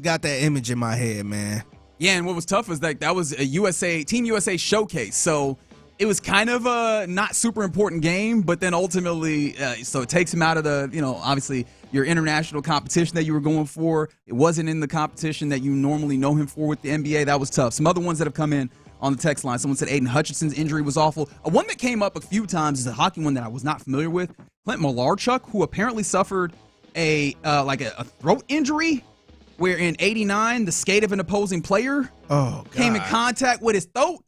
got that image in my head, man. Yeah, and what was tough was that was a Team USA showcase, so it was kind of a not super important game, but then ultimately, so it takes him out of the, obviously your international competition that you were going for. It wasn't in the competition that you normally know him for with the NBA. That was tough. Some other ones that have come in on the text line. Someone said Aiden Hutchinson's injury was awful. One that came up a few times is a hockey one that I was not familiar with. Clint Malarchuk, who apparently suffered a throat injury, where in '89 the skate of an opposing player came in contact with his throat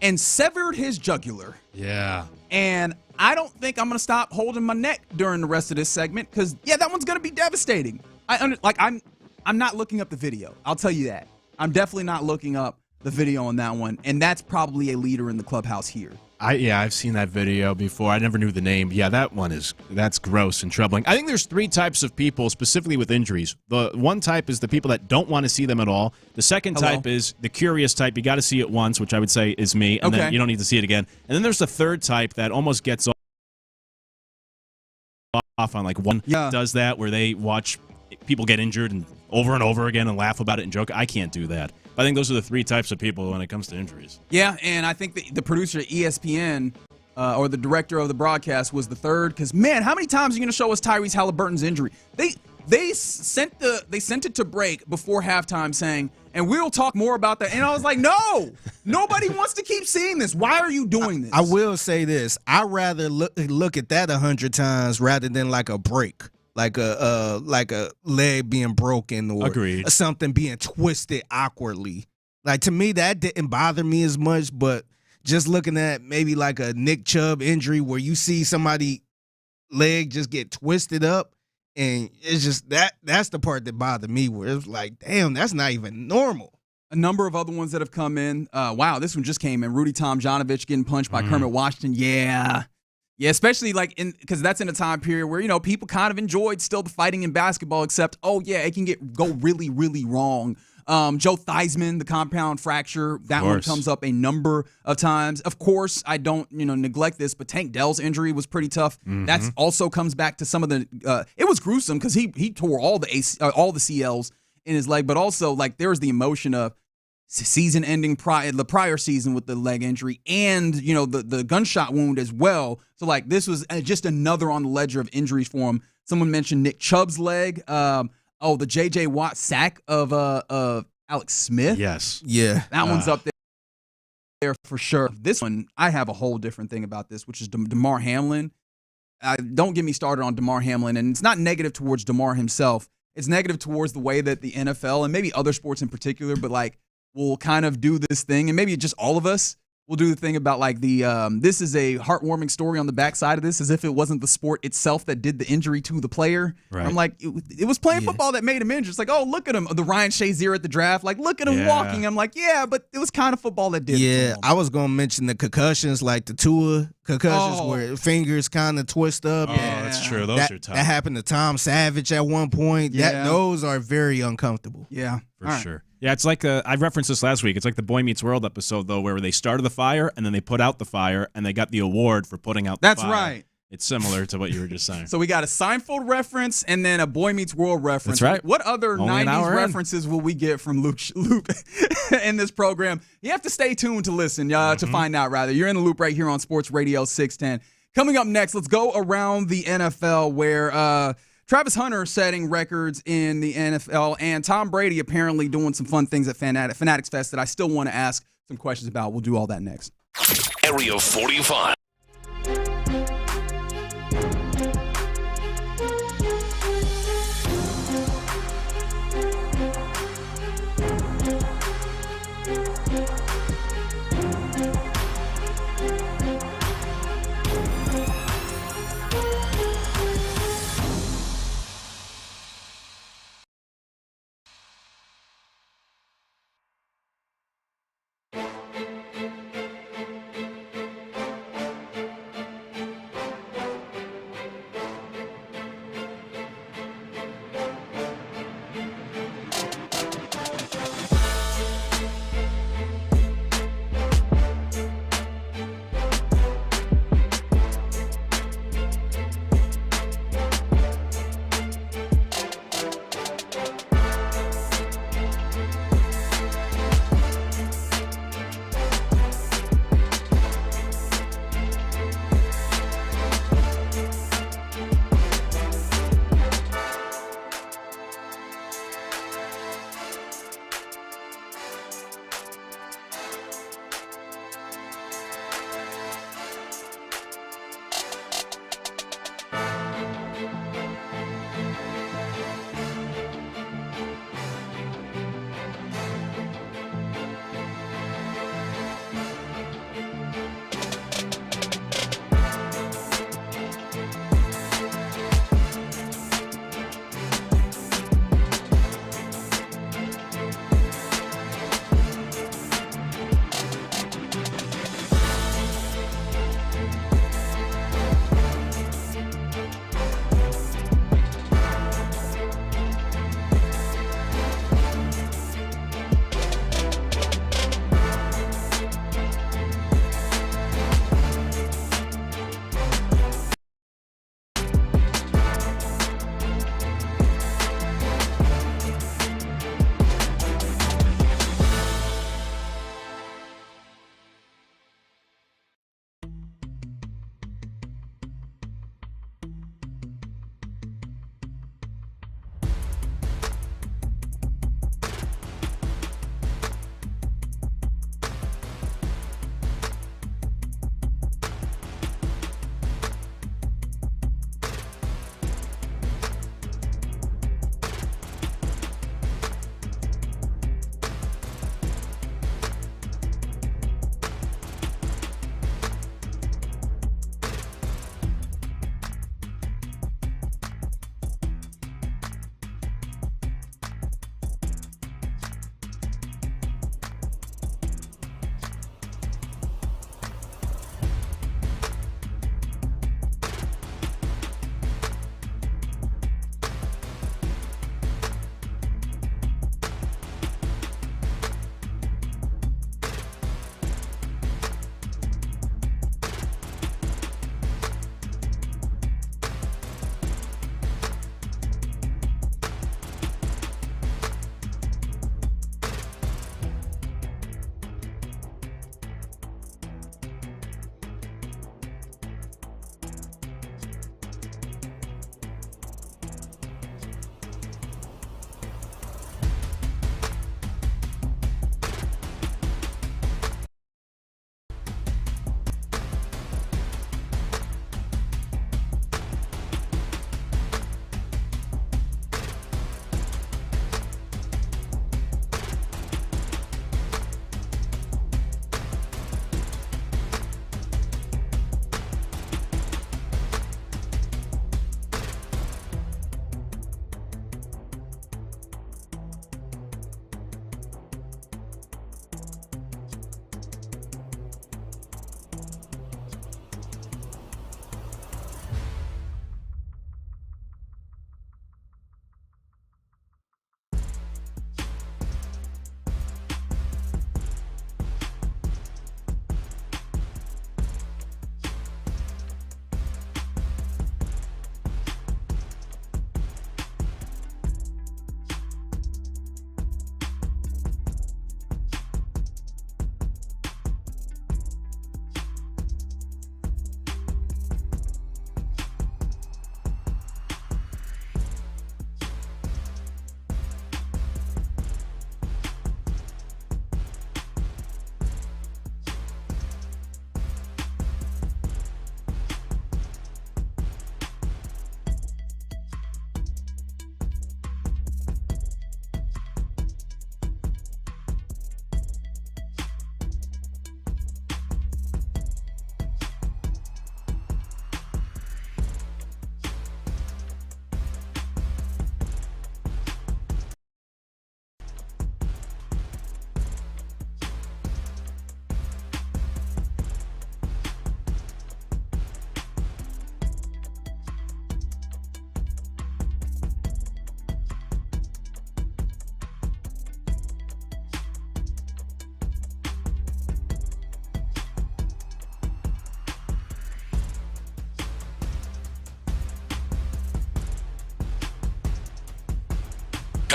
and severed his jugular. Yeah. And I don't think I'm going to stop holding my neck during the rest of this segment because, that one's going to be devastating. I'm not looking up the video. I'll tell you that. I'm definitely not looking up the video on that one. And that's probably a leader in the clubhouse here. I've seen that video before. I never knew the name. Yeah, that's gross and troubling. I think there's 3 types of people specifically with injuries. The one type is the people that don't want to see them at all. The second type is the curious type. You got to see it once, which I would say is me, and then you don't need to see it again. And then there's the third type that almost gets off on like one does that, where they watch people get injured and over again and laugh about it and joke. I can't do that. I think those are the 3 types of people when it comes to injuries. Yeah, and I think the producer at ESPN or the director of the broadcast was the third. Because man, how many times are you going to show us Tyrese Halliburton's injury? They sent it to break before halftime saying, and we'll talk more about that. And I was like, no, nobody wants to keep seeing this. Why are you doing this? I will say this: I'd rather look at that 100 times rather than like a break. Like a leg being broken or something being twisted awkwardly. Like, to me, that didn't bother me as much, but just looking at maybe like a Nick Chubb injury where you see somebody leg just get twisted up, and it's just that's the part that bothered me, where it's like, damn, that's not even normal. A number of other ones that have come in. Wow, this one just came in. Rudy Tomjanovich getting punched by Kermit Washington. Yeah, especially like because that's in a time period where people kind of enjoyed still the fighting in basketball, except it can go really, really wrong. Joe Theismann, the compound fracture, that one comes up a number of times. Of course, I don't neglect this, but Tank Dell's injury was pretty tough. Mm-hmm. That's also comes back to some of the. It was gruesome because he tore all the CLs in his leg, but also like there was the emotion of season ending the prior season with the leg injury and the gunshot wound as well. So like this was just another on the ledger of injuries for him. Someone mentioned Nick Chubb's leg. The J.J. Watt sack of Alex Smith. Yes. Yeah. That one's up there for sure. This one, I have a whole different thing about this, which is DeMar Hamlin. Don't get me started on DeMar Hamlin, and it's not negative towards DeMar himself. It's negative towards the way that the NFL and maybe other sports in particular, but like will kind of do this thing, and maybe just all of us we'll do the thing about like the this is a heartwarming story on the backside of this, as if it wasn't the sport itself that did the injury to the player. Right. I'm like, it was playing football that made him injured. It's like, oh, look at him, the Ryan Shazier at the draft. Like, look at him walking. I'm like, yeah, but it was kind of football that did it to him. I was gonna mention the concussions, like the Tua concussions where fingers kind of twist up. Oh, that's true. Those are tough. That happened to Tom Savage at one point. Those are very uncomfortable. Yeah, for sure. Yeah, it's like I referenced this last week. It's like the Boy Meets World episode, though, where they started the fire and then they put out the fire and they got the award for putting out the fire. That's right. It's similar to what you were just saying. So we got a Seinfeld reference and then a Boy Meets World reference. That's right. What other Only 90s references will we get from Luke in this program? You have to stay tuned to listen, to find out, rather. You're in the loop right here on Sports Radio 610. Coming up next, let's go around the NFL where Travis Hunter setting records in the NFL, and Tom Brady apparently doing some fun things at Fanatics Fest that I still want to ask some questions about. We'll do all that next. Area 45.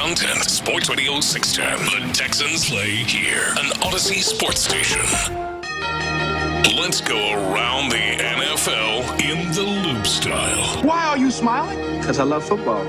downtown. Sports Radio 610. The Texans play here. An Odyssey sports station. Let's go around the NFL in the loop style. Why are you smiling? Because I love football.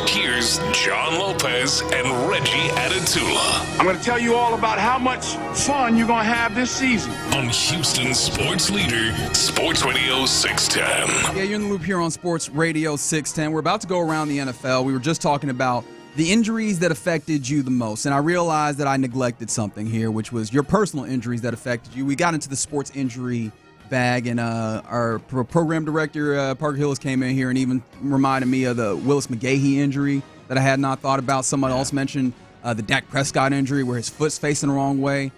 Here's John Lopez and Reggie Adatula. I'm going to tell you all about how much fun you're going to have this season. On Houston Sports Leader, Sports Radio 610. Yeah, you're in the loop here on Sports Radio 610. We're about to go around the NFL. We were just talking about the injuries that affected you the most. And I realized that I neglected something here, which was your personal injuries that affected you. We got into the sports injury bag, and our program director, Parker Hillis, came in here and even reminded me of the Willis McGahee injury that I had not thought about. Someone else mentioned the Dak Prescott injury where his foot's facing the wrong way.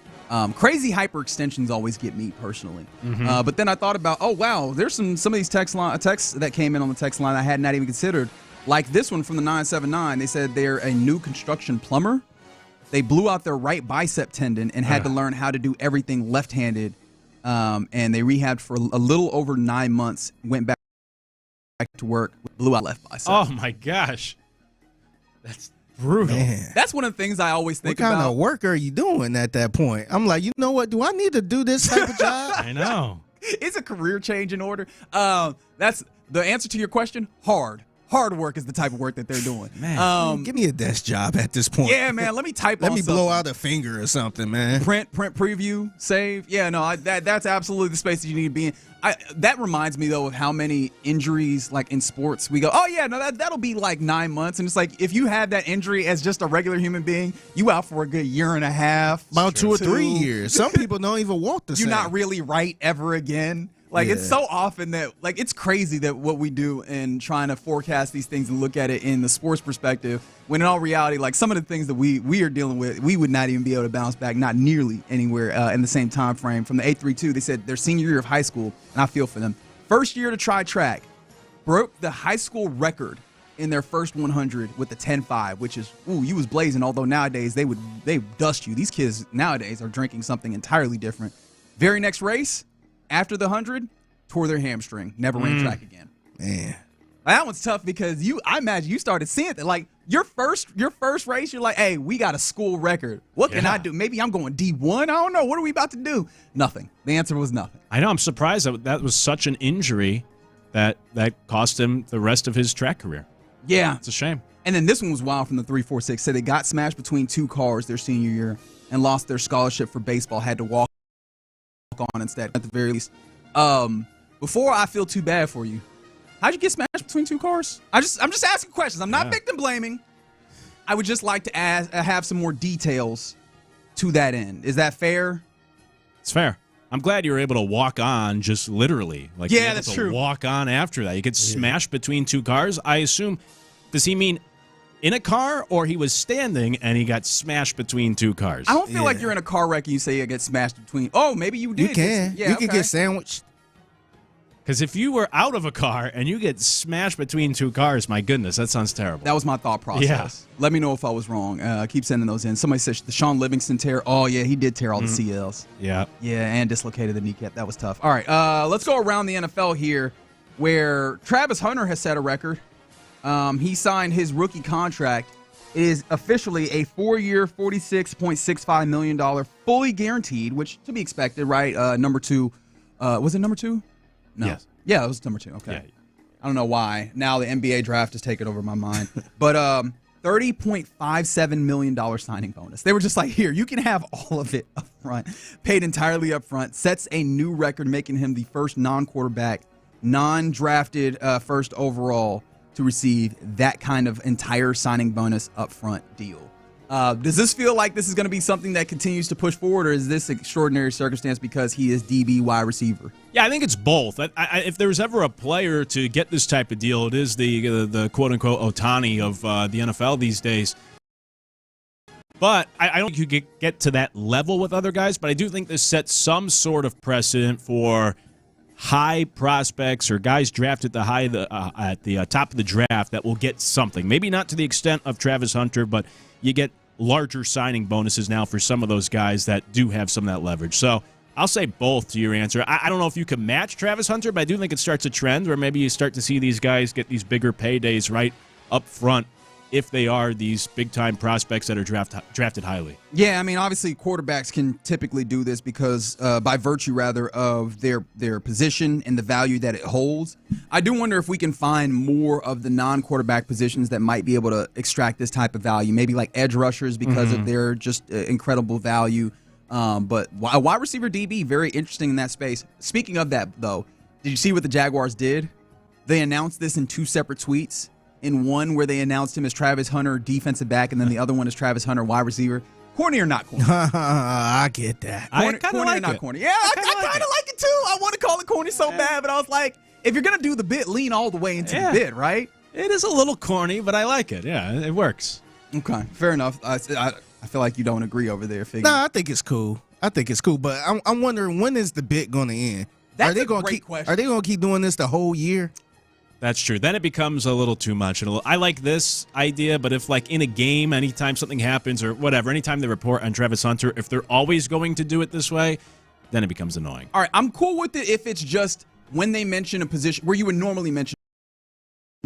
Crazy hyperextensions always get me personally. But then I thought about, oh, wow, there's some of these texts that came in on the text line I had not even considered. Like this one from the 979, they said they're a new construction plumber. They blew out their right bicep tendon and had to learn how to do everything left-handed. And they rehabbed for a little over 9 months, went back to work, blew out left bicep. Oh, my gosh. That's brutal. Man. That's one of the things I always think about. What kind about. of work are you doing at that point? I'm like, you know what? Do I need to do this type of job? I know. It's a career change in order. That's the answer to your question. Hard work is the type of work that they're doing. Man, give me a desk job at this point. Yeah, man. Let me type. Let me blow out a finger or something, man. Print, preview, save. Yeah, no, that's absolutely the space that you need to be in. That reminds me though of how many injuries, like in sports, we go, oh yeah, no, that'll be like 9 months, and it's like if you have that injury as just a regular human being, you out for a good year and a half, about 2 or 3 years. Some people don't even walk the same. You're not really right ever again. Like, it's so often that, like, it's crazy that what we do in trying to forecast these things and look at it in the sports perspective, when in all reality, like, some of the things that we are dealing with, we would not even be able to bounce back, not nearly anywhere in the same time frame. From the 832, they said their senior year of high school, and I feel for them, first year to try track, broke the high school record in their first 100 with the 10.5, which is, you was blazing, although nowadays they dust you. These kids nowadays are drinking something entirely different. Very next race, after the 100, tore their hamstring. Never ran track again. Man, that one's tough because I imagine you started seeing it. Like your first race, you're like, hey, we got a school record. What can I do? Maybe I'm going D1. I don't know. What are we about to do? Nothing. The answer was nothing. I know. I'm surprised that was such an injury that cost him the rest of his track career. Yeah, it's a shame. And then this one was wild from the 346. Said they got smashed between two cars their senior year and lost their scholarship for baseball. Had to walk on instead at the very least. Before I feel too bad for you, how'd you get smashed between two cars? I'm just asking questions. I'm not victim blaming. I would just like to have some more details to that end. Is that fair? It's fair. I'm glad you were able to walk on, just literally. Like, yeah, that's true. Walk on after that. You get smashed between two cars. I assume. Does he mean in a car, or he was standing and he got smashed between two cars? I don't feel like you're in a car wreck and you say you get smashed between. Oh, maybe you did. You can. You can get sandwiched. Because if you were out of a car and you get smashed between two cars, my goodness, that sounds terrible. That was my thought process. Yeah. Let me know if I was wrong. Keep sending those in. Somebody said the Sean Livingston tear. Oh, yeah, he did tear all the CLs. Yeah. Yeah, and dislocated the kneecap. That was tough. All right, let's go around the NFL here where Travis Hunter has set a record. He signed his rookie contract. It is officially a 4-year, $46.65 million, fully guaranteed, which to be expected, right? Number two. Was it number two? No. Yes. Yeah, it was number two. Okay. Yeah. I don't know why. Now the NBA draft has taken over my mind. But $30.57 million signing bonus. They were just like, here, you can have all of it up front. Paid entirely up front. Sets a new record, making him the first non-quarterback, non-drafted first overall to receive that kind of entire signing bonus up front deal. Does this feel like this is going to be something that continues to push forward, or is this extraordinary circumstance because he is DB wide receiver? Yeah, I think it's both. If there's ever a player to get this type of deal, it is the quote-unquote Ohtani of the NFL these days. But I don't think you get to that level with other guys, but I do think this sets some sort of precedent for high prospects or guys drafted at the top of the draft that will get something. Maybe not to the extent of Travis Hunter, but you get larger signing bonuses now for some of those guys that do have some of that leverage. So I'll say both to your answer. I don't know if you can match Travis Hunter, but I do think it starts a trend where maybe you start to see these guys get these bigger paydays right up front if they are these big-time prospects that are drafted highly. Yeah, I mean, obviously quarterbacks can typically do this because by virtue, rather, of their position and the value that it holds. I do wonder if we can find more of the non-quarterback positions that might be able to extract this type of value, maybe like edge rushers because of their just incredible value. But a wide receiver DB, very interesting in that space. Speaking of that, though, did you see what the Jaguars did? They announced this in 2 separate tweets. In one where they announced him as Travis Hunter, defensive back, and then the other one is Travis Hunter, wide receiver. Corny or not corny? I get that. Corny, I kind of corny like or not it. corny? Yeah, I kind of like it too. I want to call it corny so bad, but I was like, if you're going to do the bit, lean all the way into the bit, right? It is a little corny, but I like it. Yeah, it works. Okay, fair enough. I feel like you don't agree over there, Figgy. No, I think it's cool. But I'm wondering, when is the bit going to end? That's a great question. Are they going to keep doing this the whole year? That's true. Then it becomes a little too much. I like this idea, but if like in a game, anytime something happens or whatever, anytime they report on Travis Hunter, if they're always going to do it this way, then it becomes annoying. All right, I'm cool with it if it's just when they mention a position where you would normally mention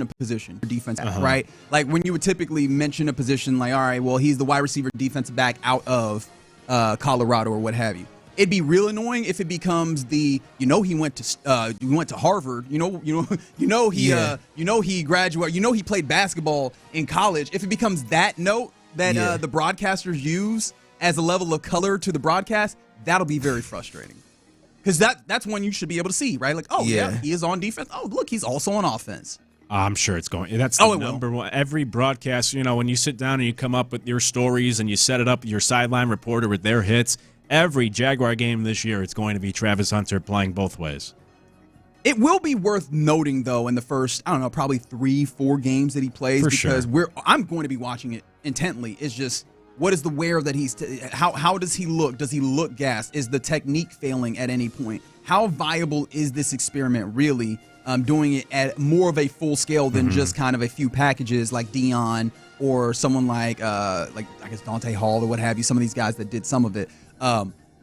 a position for defense, right? Like when you would typically mention a position like, all right, well, he's the wide receiver defensive back out of Colorado or what have you. It'd be real annoying if it becomes he went to Harvard, he graduated, he played basketball in college. If it becomes that note that the broadcasters use as a level of color to the broadcast, that'll be very frustrating. Because that's one you should be able to see, right? Like, he is on defense. Oh, look, he's also on offense. I'm sure it's going. That's the number one. Every broadcast, when you sit down and you come up with your stories and you set it up, your sideline reporter with their hits. Every Jaguar game this year, it's going to be Travis Hunter playing both ways. It will be worth noting, though, in the first, probably 3-4 games that he plays, because I'm going to be watching it intently. It's just, what is the wear that how does he look? Does he look gassed? Is the technique failing at any point? How viable is this experiment really? Doing it at more of a full scale than just kind of a few packages like Dion or someone like I guess Dante Hall or what have you. Some of these guys that did some of it.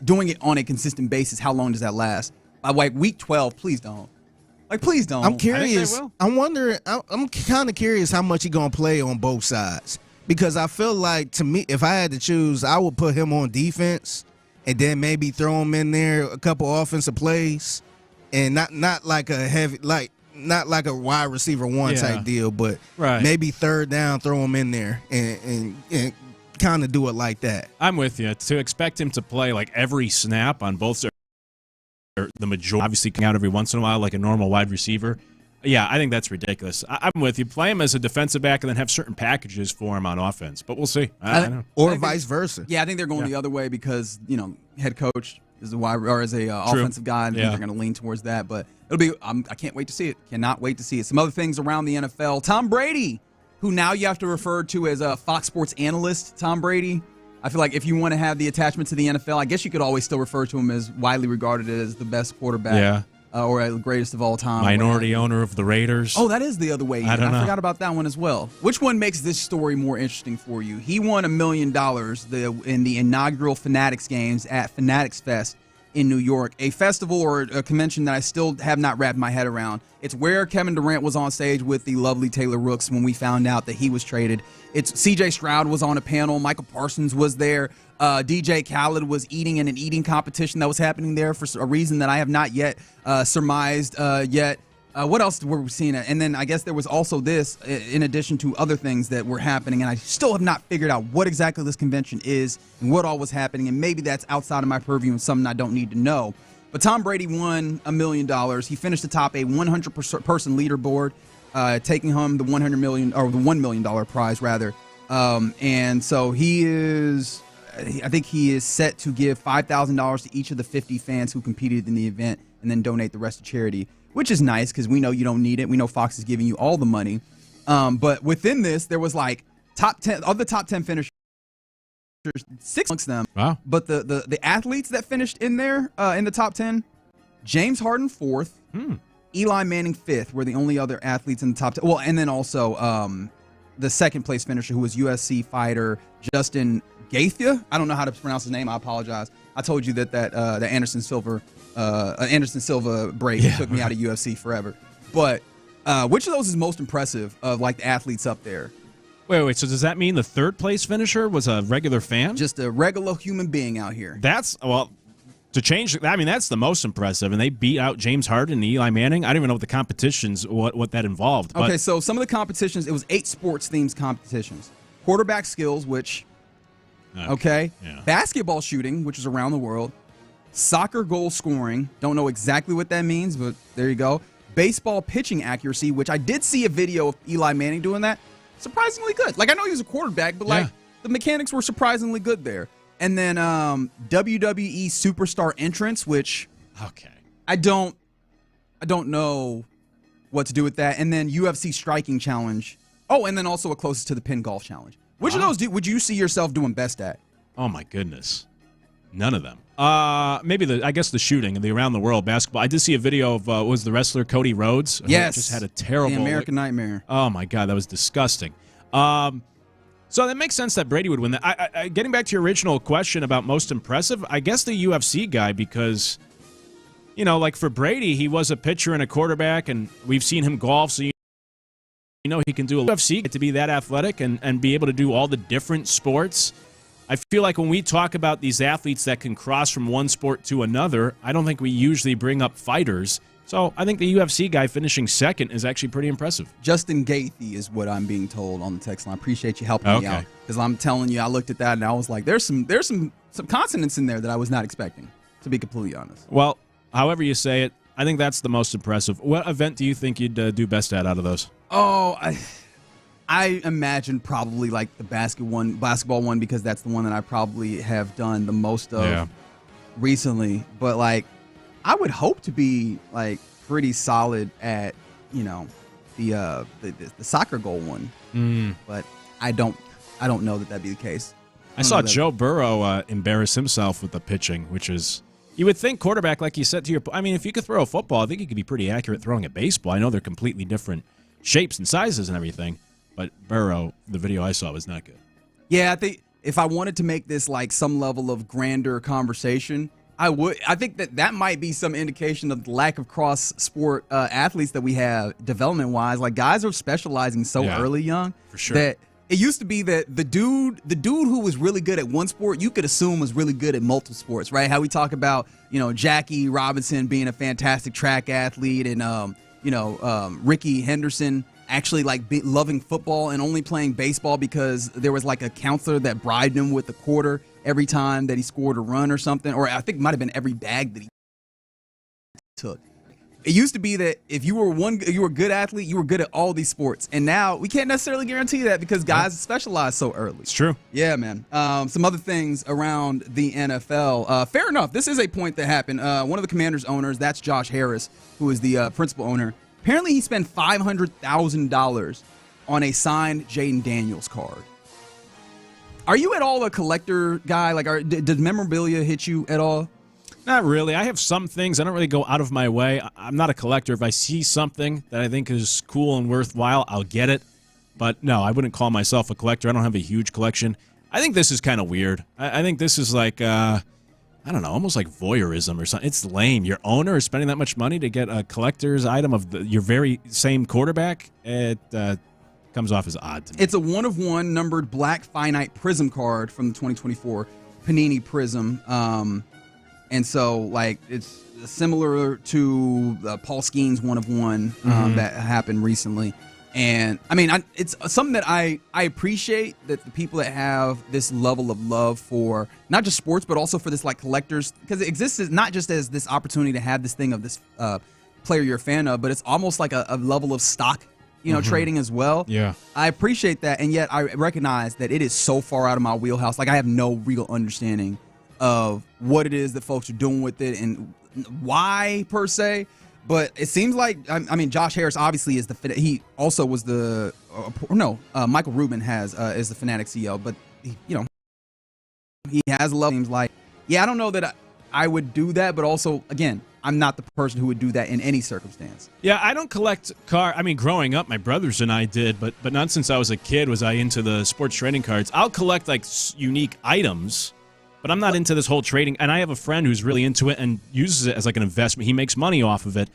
Doing it on a consistent basis, how long does that last? By like week 12, please don't. Please don't. I'm curious. I'm wondering. I'm kind of curious how much he's gonna play on both sides, because I feel like, to me, if I had to choose, I would put him on defense and then maybe throw him in there a couple offensive plays, and not like a heavy not like a wide receiver one type deal, but maybe third down, throw him in there and kind of do it like that. I'm with you. To expect him to play like every snap on both sides, the majority, obviously coming out every once in a while like a normal wide receiver. Yeah, I think that's ridiculous. I'm with you. Play him as a defensive back and then have certain packages for him on offense. But we'll see. I don't know. Or vice versa. Yeah, I think they're going the other way because, head coach is a wide or is a offensive guy, and they're going to lean towards that. But it'll be. I can't wait to see it. Cannot wait to see it. Some other things around the NFL. Tom Brady, who now you have to refer to as a Fox Sports analyst. Tom Brady. I feel like if you want to have the attachment to the NFL, I guess you could always still refer to him as widely regarded as the best quarterback, or the greatest of all time. Minority owner of the Raiders. Oh, that is the other way. I forgot about that one as well. Which one makes this story more interesting for you? He won $1 million in the inaugural Fanatics games at Fanatics Fest in New York, a festival or a convention that I still have not wrapped my head around. It's where Keven Durant was on stage with the lovely Taylor Rooks when we found out that he was traded. It's CJ Stroud was on a panel. Michael Parsons was there. DJ Khaled was eating in an eating competition that was happening there for a reason that I have not yet surmised yet. What else were we seeing? And then I guess there was also this, in addition to other things that were happening, and I still have not figured out what exactly this convention is and what all was happening, and maybe that's outside of my purview and something I don't need to know. But Tom Brady won $1 million. He finished atop a 100-person leaderboard, taking home the $100 million or the $1 million prize rather. And so he is, I think he is set to give $5,000 to each of the 50 fans who competed in the event, and then donate the rest to charity, which is nice because we know you don't need it. We know Fox is giving you all the money. But within this, there was like top 10 of the top 10 finishers. 6 amongst them. Wow. But the athletes that finished in there in the top 10, James Harden 4th, Eli Manning 5th were the only other athletes in the top 10. Well, and then also the second place finisher, who was USC fighter Justin Gaethje. I don't know how to pronounce his name. I apologize. I told you that the Anderson Silva break took me out of UFC forever. But which of those is most impressive of like the athletes up there? Wait. So does that mean the third place finisher was a regular fan? Just a regular human being out here. To change, I mean, that's the most impressive. And they beat out James Harden and Eli Manning. I don't even know what the competitions, what that involved. But. Okay, so some of the competitions, it was 8 sports-themed competitions. Quarterback skills, which, okay. Yeah. Basketball shooting, which is around the world. Soccer goal scoring. Don't know exactly what that means, but there you go. Baseball pitching accuracy, which I did see a video of Eli Manning doing that. Surprisingly good. Like, I know he was a quarterback, but, the mechanics were surprisingly good there. And then WWE Superstar Entrance, which I don't know what to do with that. And then UFC Striking Challenge. Oh, and then also a closest to the Pin Golf Challenge. Which of those would you see yourself doing best at? Oh, my goodness. None of them. Maybe I guess the shooting and the around the world basketball. I did see a video of was the wrestler Cody Rhodes. Yes, who just had a terrible the American Nightmare. Oh my God, that was disgusting. So that makes sense that Brady would win that. Getting back to your original question about most impressive, I guess the UFC guy, because like for Brady, he was a pitcher and a quarterback, and we've seen him golf, so he can do a UFC to be that athletic and be able to do all the different sports. I feel like when we talk about these athletes that can cross from one sport to another, I don't think we usually bring up fighters. So I think the UFC guy finishing second is actually pretty impressive. Justin Gaethje is what I'm being told on the text line. I appreciate you helping me out, because I'm telling you, I looked at that and I was like, there's some consonants in there that I was not expecting, to be completely honest. Well, however you say it, I think that's the most impressive. What event do you think you'd do best at out of those? Oh, I imagine probably like the basketball one, because that's the one that I probably have done the most of recently. But like, I would hope to be like pretty solid at the soccer goal one, but I don't know that that'd be the case. I saw Joe Burrow embarrass himself with the pitching, which is, you would think quarterback, like you said to your. I mean, if you could throw a football, I think you could be pretty accurate throwing a baseball. I know they're completely different shapes and sizes and everything. But Burrow, the video I saw, was not good. Yeah, I think if I wanted to make this like some level of grander conversation, I would. I think that might be some indication of the lack of cross-sport athletes that we have development-wise. Like, guys are specializing so early young. For sure. That it used to be that the dude who was really good at one sport, you could assume was really good at multiple sports, right? How we talk about, Jackie Robinson being a fantastic track athlete, and Ricky Henderson actually loving football and only playing baseball because there was like a counselor that bribed him with a quarter every time that he scored a run or something, or I think it might have been every bag that he took. It used to be that if you were a good athlete, you were good at all these sports, and now we can't necessarily guarantee that because guys specialize so early. It's true. Yeah, man. Some other things around the NFL. Fair enough. This is a point that happened. One of the Commanders' owners, that's Josh Harris, who is the principal owner. Apparently, he spent $500,000 on a signed Jaden Daniels card. Are you at all a collector guy? Like, does memorabilia hit you at all? Not really. I have some things. I don't really go out of my way. I'm not a collector. If I see something that I think is cool and worthwhile, I'll get it. But no, I wouldn't call myself a collector. I don't have a huge collection. I think this is kind of weird. I think this is like, I don't know, almost like voyeurism or something. It's lame. Your owner is spending that much money to get a collector's item of your very same quarterback. It comes off as odd to me. It's a 1-of-1 numbered black finite prism card from the 2024 Panini Prism. And so, like, it's similar to Paul Skeen's 1-of-1 that happened recently. And, I mean, it's something that I appreciate, that the people that have this level of love for not just sports, but also for this, like, collectors, because it exists not just as this opportunity to have this thing of this player you're a fan of, but it's almost like a level of stock, trading as well. Yeah. I appreciate that, and yet I recognize that it is so far out of my wheelhouse. Like, I have no real understanding of what it is that folks are doing with it and why, per se. But it seems like, I mean, Josh Harris obviously is he also was Michael Rubin is the Fanatic CEO, but he has a level. Seems like, I don't know that I would do that, but also, again, I'm not the person who would do that in any circumstance. Yeah, I don't collect cards. I mean, growing up, my brothers and I did, but not since I was a kid was I into the sports trading cards. I'll collect like unique items, but I'm not into this whole trading. And I have a friend who's really into it and uses it as like an investment. He makes money off of it.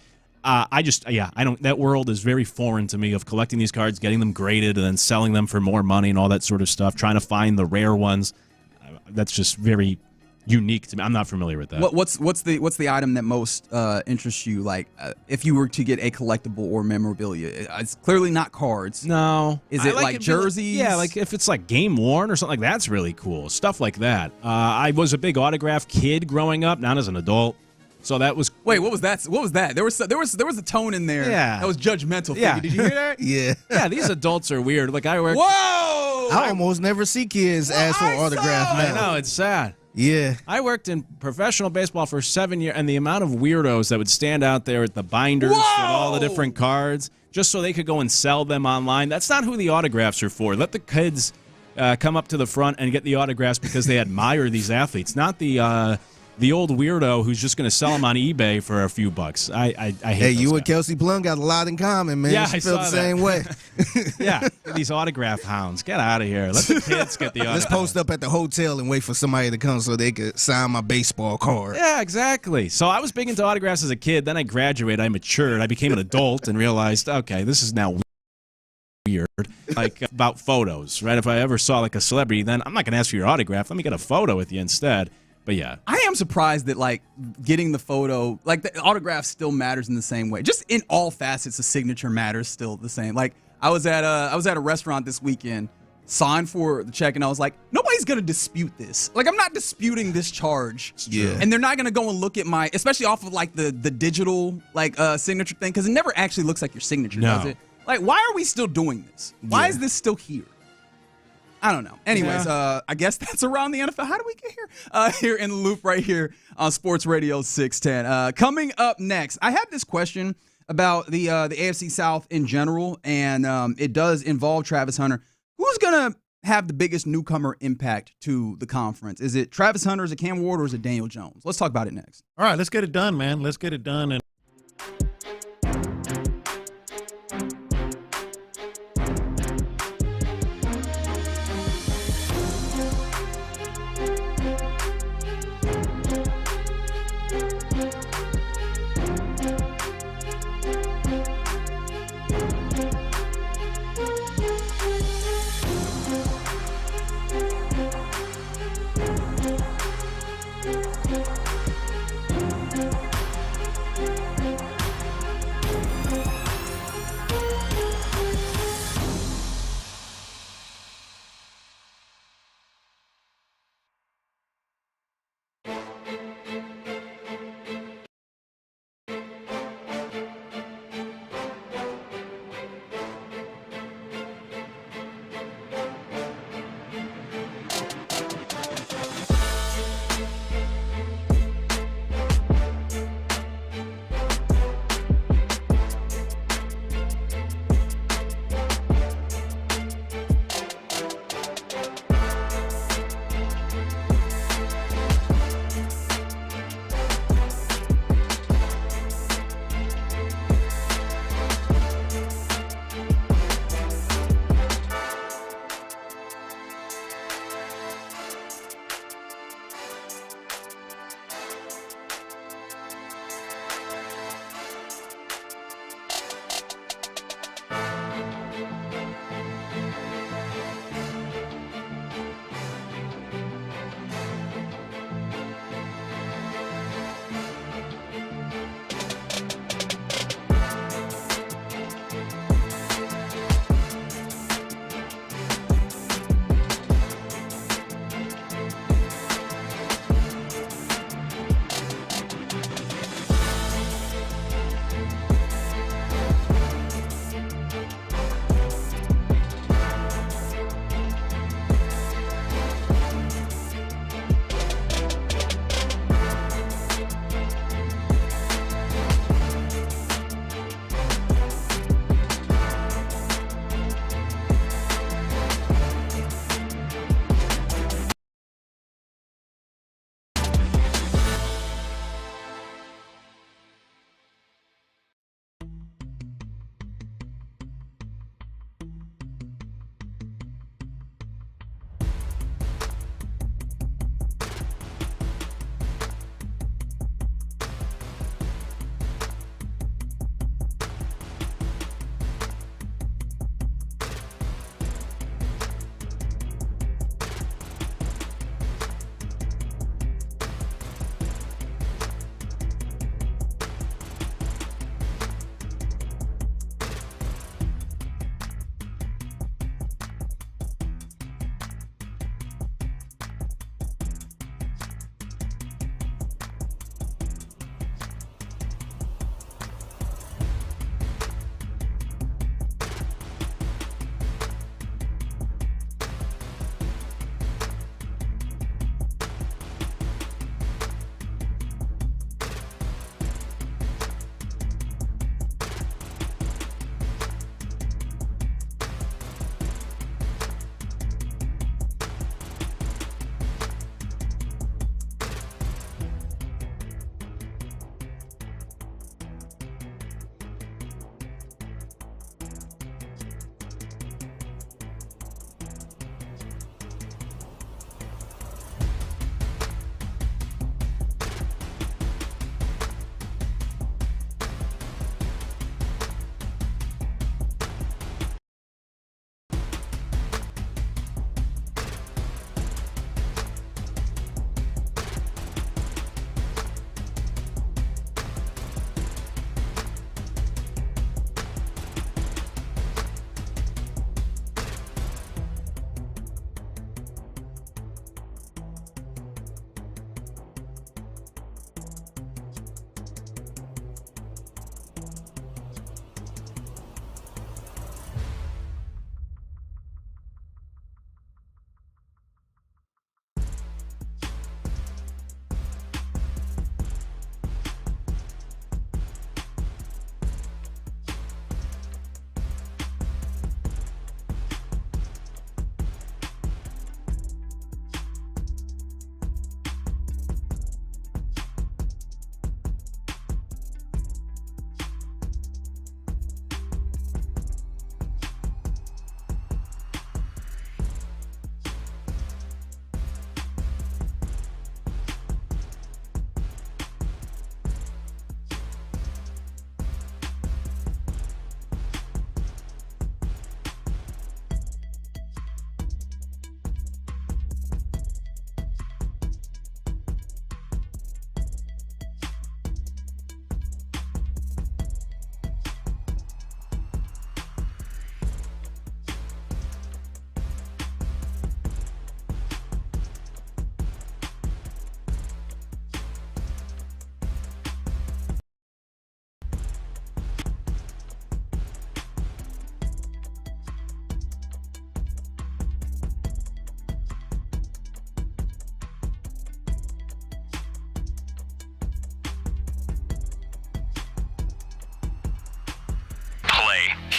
I don't. That world is very foreign to me of collecting these cards, getting them graded, and then selling them for more money and all that sort of stuff. Trying to find the rare ones. That's just very unique to me. I'm not familiar with that. What's the item that most interests you? Like, if you were to get a collectible or memorabilia, it's clearly not cards. No. Is it like jerseys? Yeah, like if it's like game worn or something like that's really cool. Stuff like that. I was a big autograph kid growing up, not as an adult. So that was. Wait, what was that? What was that? There was a tone in there. Yeah. That was judgmental. Yeah. Did you hear that? Yeah. Yeah, these adults are weird. Like I work. Whoa! I almost never see kids ask for autograph now. I know, it's sad. Yeah. I worked in professional baseball for 7 years, and the amount of weirdos that would stand out there at the binders with all the different cards just so they could go and sell them online. That's not who the autographs are for. Let the kids come up to the front and get the autographs because they admire these athletes, not the old weirdo who's just going to sell them on eBay for a few bucks. I hate Hey, you those and Kelsey Plum got a lot in common, man. Yeah, She I felt saw the that. same way. Yeah, these autograph hounds. Get out of here. Let the kids get the autograph. Let's post up at the hotel and wait for somebody to come so they could sign my baseball card. Yeah, exactly. So I was big into autographs as a kid. Then I graduated. I matured. I became an adult and realized, okay, this is now weird. Like about photos, right? If I ever saw like a celebrity, then I'm not going to ask for your autograph. Let me get a photo with you instead. But yeah. I am surprised that like getting the photo, like the autograph still matters in the same way. Just in all facets, the signature matters still the same. Like I was at a restaurant this weekend, signed for the check, and I was like, nobody's gonna dispute this. Like I'm not disputing this charge. Yeah. And they're not gonna go and look at my, especially off of like the digital like signature thing, because it never actually looks like your signature, does it? Like, why are we still doing this? Why is this still here? I don't know. Anyways, I guess that's around the NFL. How do we get here? Here in the loop right here on Sports Radio 610. Coming up next, I have this question about the AFC South in general, and it does involve Travis Hunter. Who's going to have the biggest newcomer impact to the conference? Is it Travis Hunter, is it Cam Ward, or is it Daniel Jones? Let's talk about it next. All right, let's get it done, man. Let's get it done. And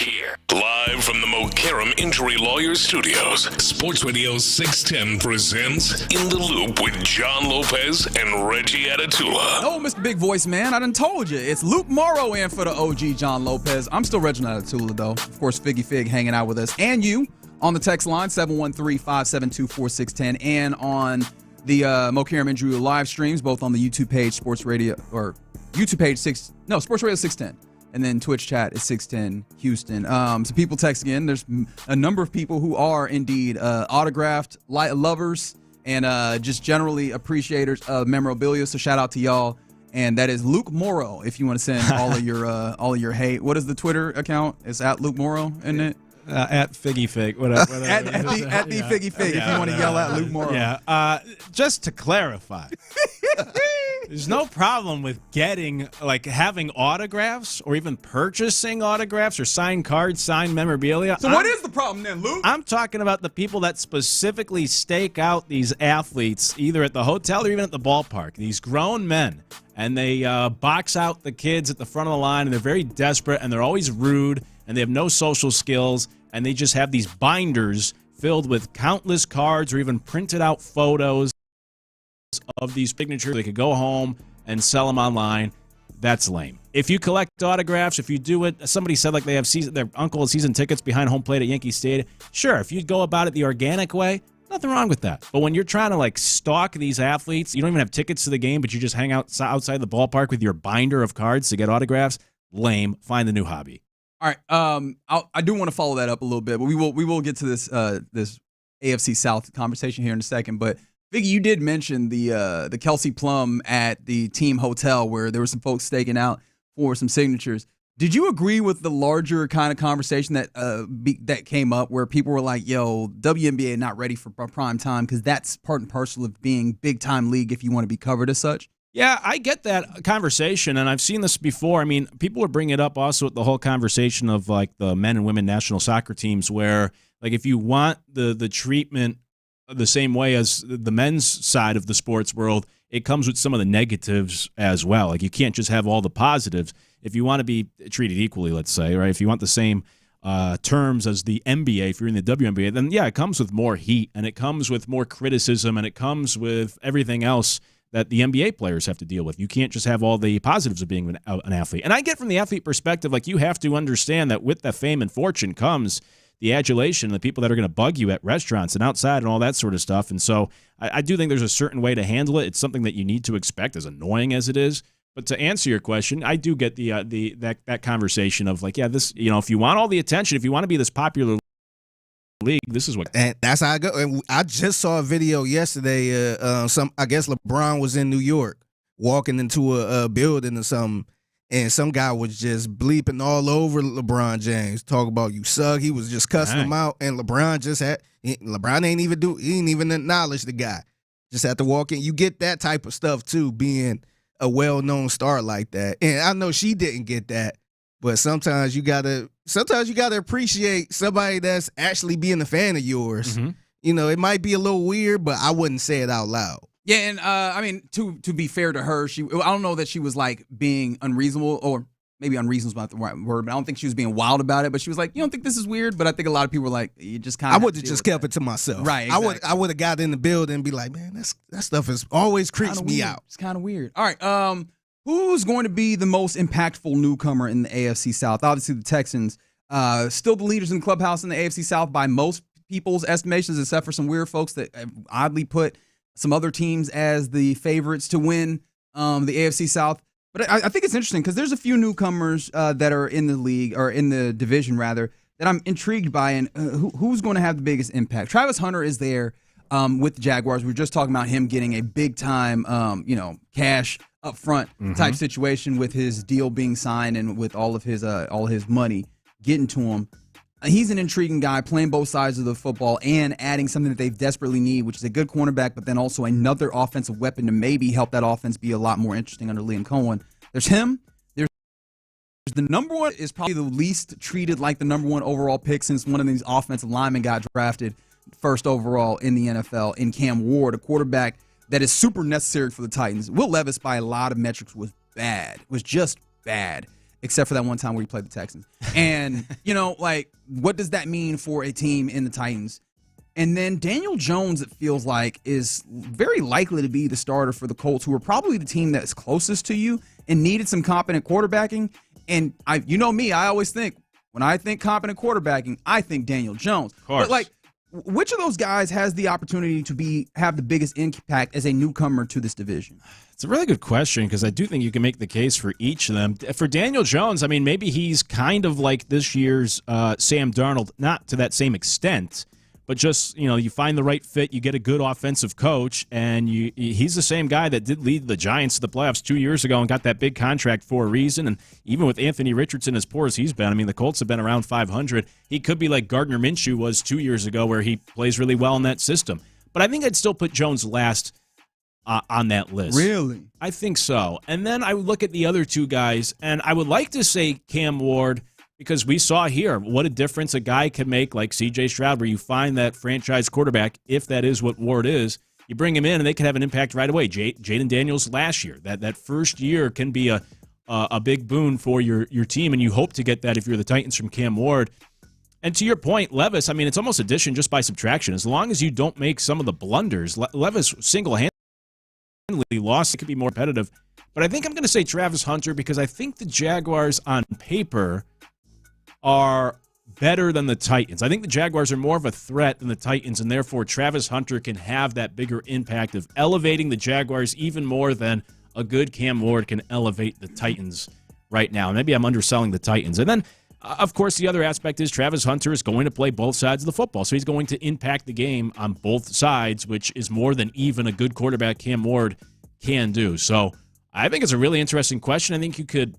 here. Live from the Mokaram Injury Lawyers Studios, Sports Radio 610 presents In the Loop with John Lopez and Reggie Atatula. Oh, Mr. Big Voice Man, I done told you. It's Luke Morrow in for the OG John Lopez. I'm still Reggie Atatula, though. Of course, Figgy Fig hanging out with us. And you on the text line, 713-572-4610. And on the Mokaram Injury live streams, both on the YouTube page, Sports Radio 610. And then Twitch chat is 610 Houston. So people text again. There's a number of people who are indeed autographed lovers and just generally appreciators of memorabilia. So shout out to y'all. And that is Luke Morrow. If you want to send all of your hate. What is the Twitter account? It's at Luke Morrow, isn't it? At Figgy Fig. Whatever. at the Figgy Fig. If you want to yell at Luke Morrow. Yeah. Just to clarify. There's no problem with having autographs or even purchasing autographs or signed cards, signed memorabilia. So what is the problem then, Luke? I'm talking about the people that specifically stake out these athletes either at the hotel or even at the ballpark. These grown men. And they box out the kids at the front of the line, and they're very desperate, and they're always rude, and they have no social skills, and they just have these binders filled with countless cards or even printed out photos of these signatures. They could go home and sell them online. That's lame. If you collect autographs, if you do it, somebody said like they have their uncle has season tickets behind home plate at Yankee Stadium. Sure, if you go about it the organic way, nothing wrong with that. But when you're trying to stalk these athletes, you don't even have tickets to the game, but you just hang out outside the ballpark with your binder of cards to get autographs, lame. Find the new hobby. All right. I do want to follow that up a little bit, but we will get to this AFC South conversation here in a second. But Viggy, you did mention the Kelsey Plum at the team hotel where there were some folks staking out for some signatures. Did you agree with the larger kind of conversation that came up where people were like, yo, WNBA not ready for prime time because that's part and parcel of being big time league if you want to be covered as such? Yeah, I get that conversation, and I've seen this before. I mean, people are bringing it up also with the whole conversation of the men and women national soccer teams where if you want the treatment the same way as the men's side of the sports world, it comes with some of the negatives as well. You can't just have all the positives. If you want to be treated equally, let's say, right? If you want the same terms as the NBA, if you're in the WNBA, then yeah, it comes with more heat, and it comes with more criticism, and it comes with everything else that the NBA players have to deal with. You can't just have all the positives of being an athlete. And I get from the athlete perspective, you have to understand that with that fame and fortune comes the adulation, the people that are going to bug you at restaurants and outside and all that sort of stuff. And so I do think there's a certain way to handle it. It's something that you need to expect, as annoying as it is. But to answer your question, I do get that conversation of this, if you want all the attention, if you want to be this popular league, this is what. And that's how I go. And I just saw a video yesterday. I guess LeBron was in New York walking into a building or something. And some guy was just bleeping all over LeBron James, talk about you suck. He was just cussing him out, and LeBron ain't even acknowledge the guy. Just had to walk in. You get that type of stuff too, being a well-known star like that. And I know she didn't get that, but sometimes you gotta appreciate somebody that's actually being a fan of yours. Mm-hmm. It might be a little weird, but I wouldn't say it out loud. Yeah, and I mean, to be fair to her, I don't know that she was being unreasonable, or maybe unreasonable is not the right word, but I don't think she was being wild about it. But she was like, you don't think this is weird? But I think a lot of people were like, you just kind of. I would have just kept it to myself. Right. Exactly. I would have got in the building and be like, man, that stuff is always creeps me out. It's kind of weird. All right. Who's going to be the most impactful newcomer in the AFC South? Obviously, the Texans, still the leaders in the clubhouse in the AFC South by most people's estimations, except for some weird folks that oddly put some other teams as the favorites to win the AFC South. But I think it's interesting because there's a few newcomers that are in the league, or in the division rather, that I'm intrigued by, and who's going to have the biggest impact. Travis Hunter is there with the Jaguars. We were just talking about him getting a big time, cash up front type situation with his deal being signed and with all his money getting to him. He's an intriguing guy, playing both sides of the football and adding something that they desperately need, which is a good cornerback, but then also another offensive weapon to maybe help that offense be a lot more interesting under Liam Cohen. There's him. There's the number one, is probably the least treated like the number one overall pick since one of these offensive linemen got drafted first overall in the NFL, in Cam Ward, a quarterback that is super necessary for the Titans. Will Levis, by a lot of metrics, was just bad. except for that one time where he played the Texans. And, like, what does that mean for a team in the Titans? And then Daniel Jones, it feels like, is very likely to be the starter for the Colts, who are probably the team that's closest to you and needed some competent quarterbacking. And you know me, I always think, when I think competent quarterbacking, I think Daniel Jones. Of course. But, like, which of those guys has the opportunity to have the biggest impact as a newcomer to this division? It's a really good question because I do think you can make the case for each of them. For Daniel Jones, I mean, maybe he's kind of like this year's Sam Darnold, not to that same extent, but just, you find the right fit, you get a good offensive coach, and he's the same guy that did lead the Giants to the playoffs 2 years ago and got that big contract for a reason. And even with Anthony Richardson as poor as he's been, I mean, the Colts have been around 500. He could be like Gardner Minshew was 2 years ago, where he plays really well in that system. But I think I'd still put Jones last on that list. Really? I think so. And then I would look at the other two guys, and I would like to say Cam Ward, because we saw here what a difference a guy can make, like C.J. Stroud, where you find that franchise quarterback, if that is what Ward is, you bring him in and they can have an impact right away. Jaden Daniels last year, that first year can be a big boon for your team, and you hope to get that if you're the Titans from Cam Ward. And to your point, Levis, I mean, it's almost addition just by subtraction. As long as you don't make some of the blunders, Levis single-handedly lost. It could be more competitive. But I think I'm going to say Travis Hunter, because I think the Jaguars on paper are better than the Titans. I think the Jaguars are more of a threat than the Titans, and therefore Travis Hunter can have that bigger impact of elevating the Jaguars even more than a good Cam Ward can elevate the Titans right now. Maybe I'm underselling the Titans. And then, of course, the other aspect is Travis Hunter is going to play both sides of the football, so he's going to impact the game on both sides, which is more than even a good quarterback Cam Ward can do. So I think it's a really interesting question. I think you could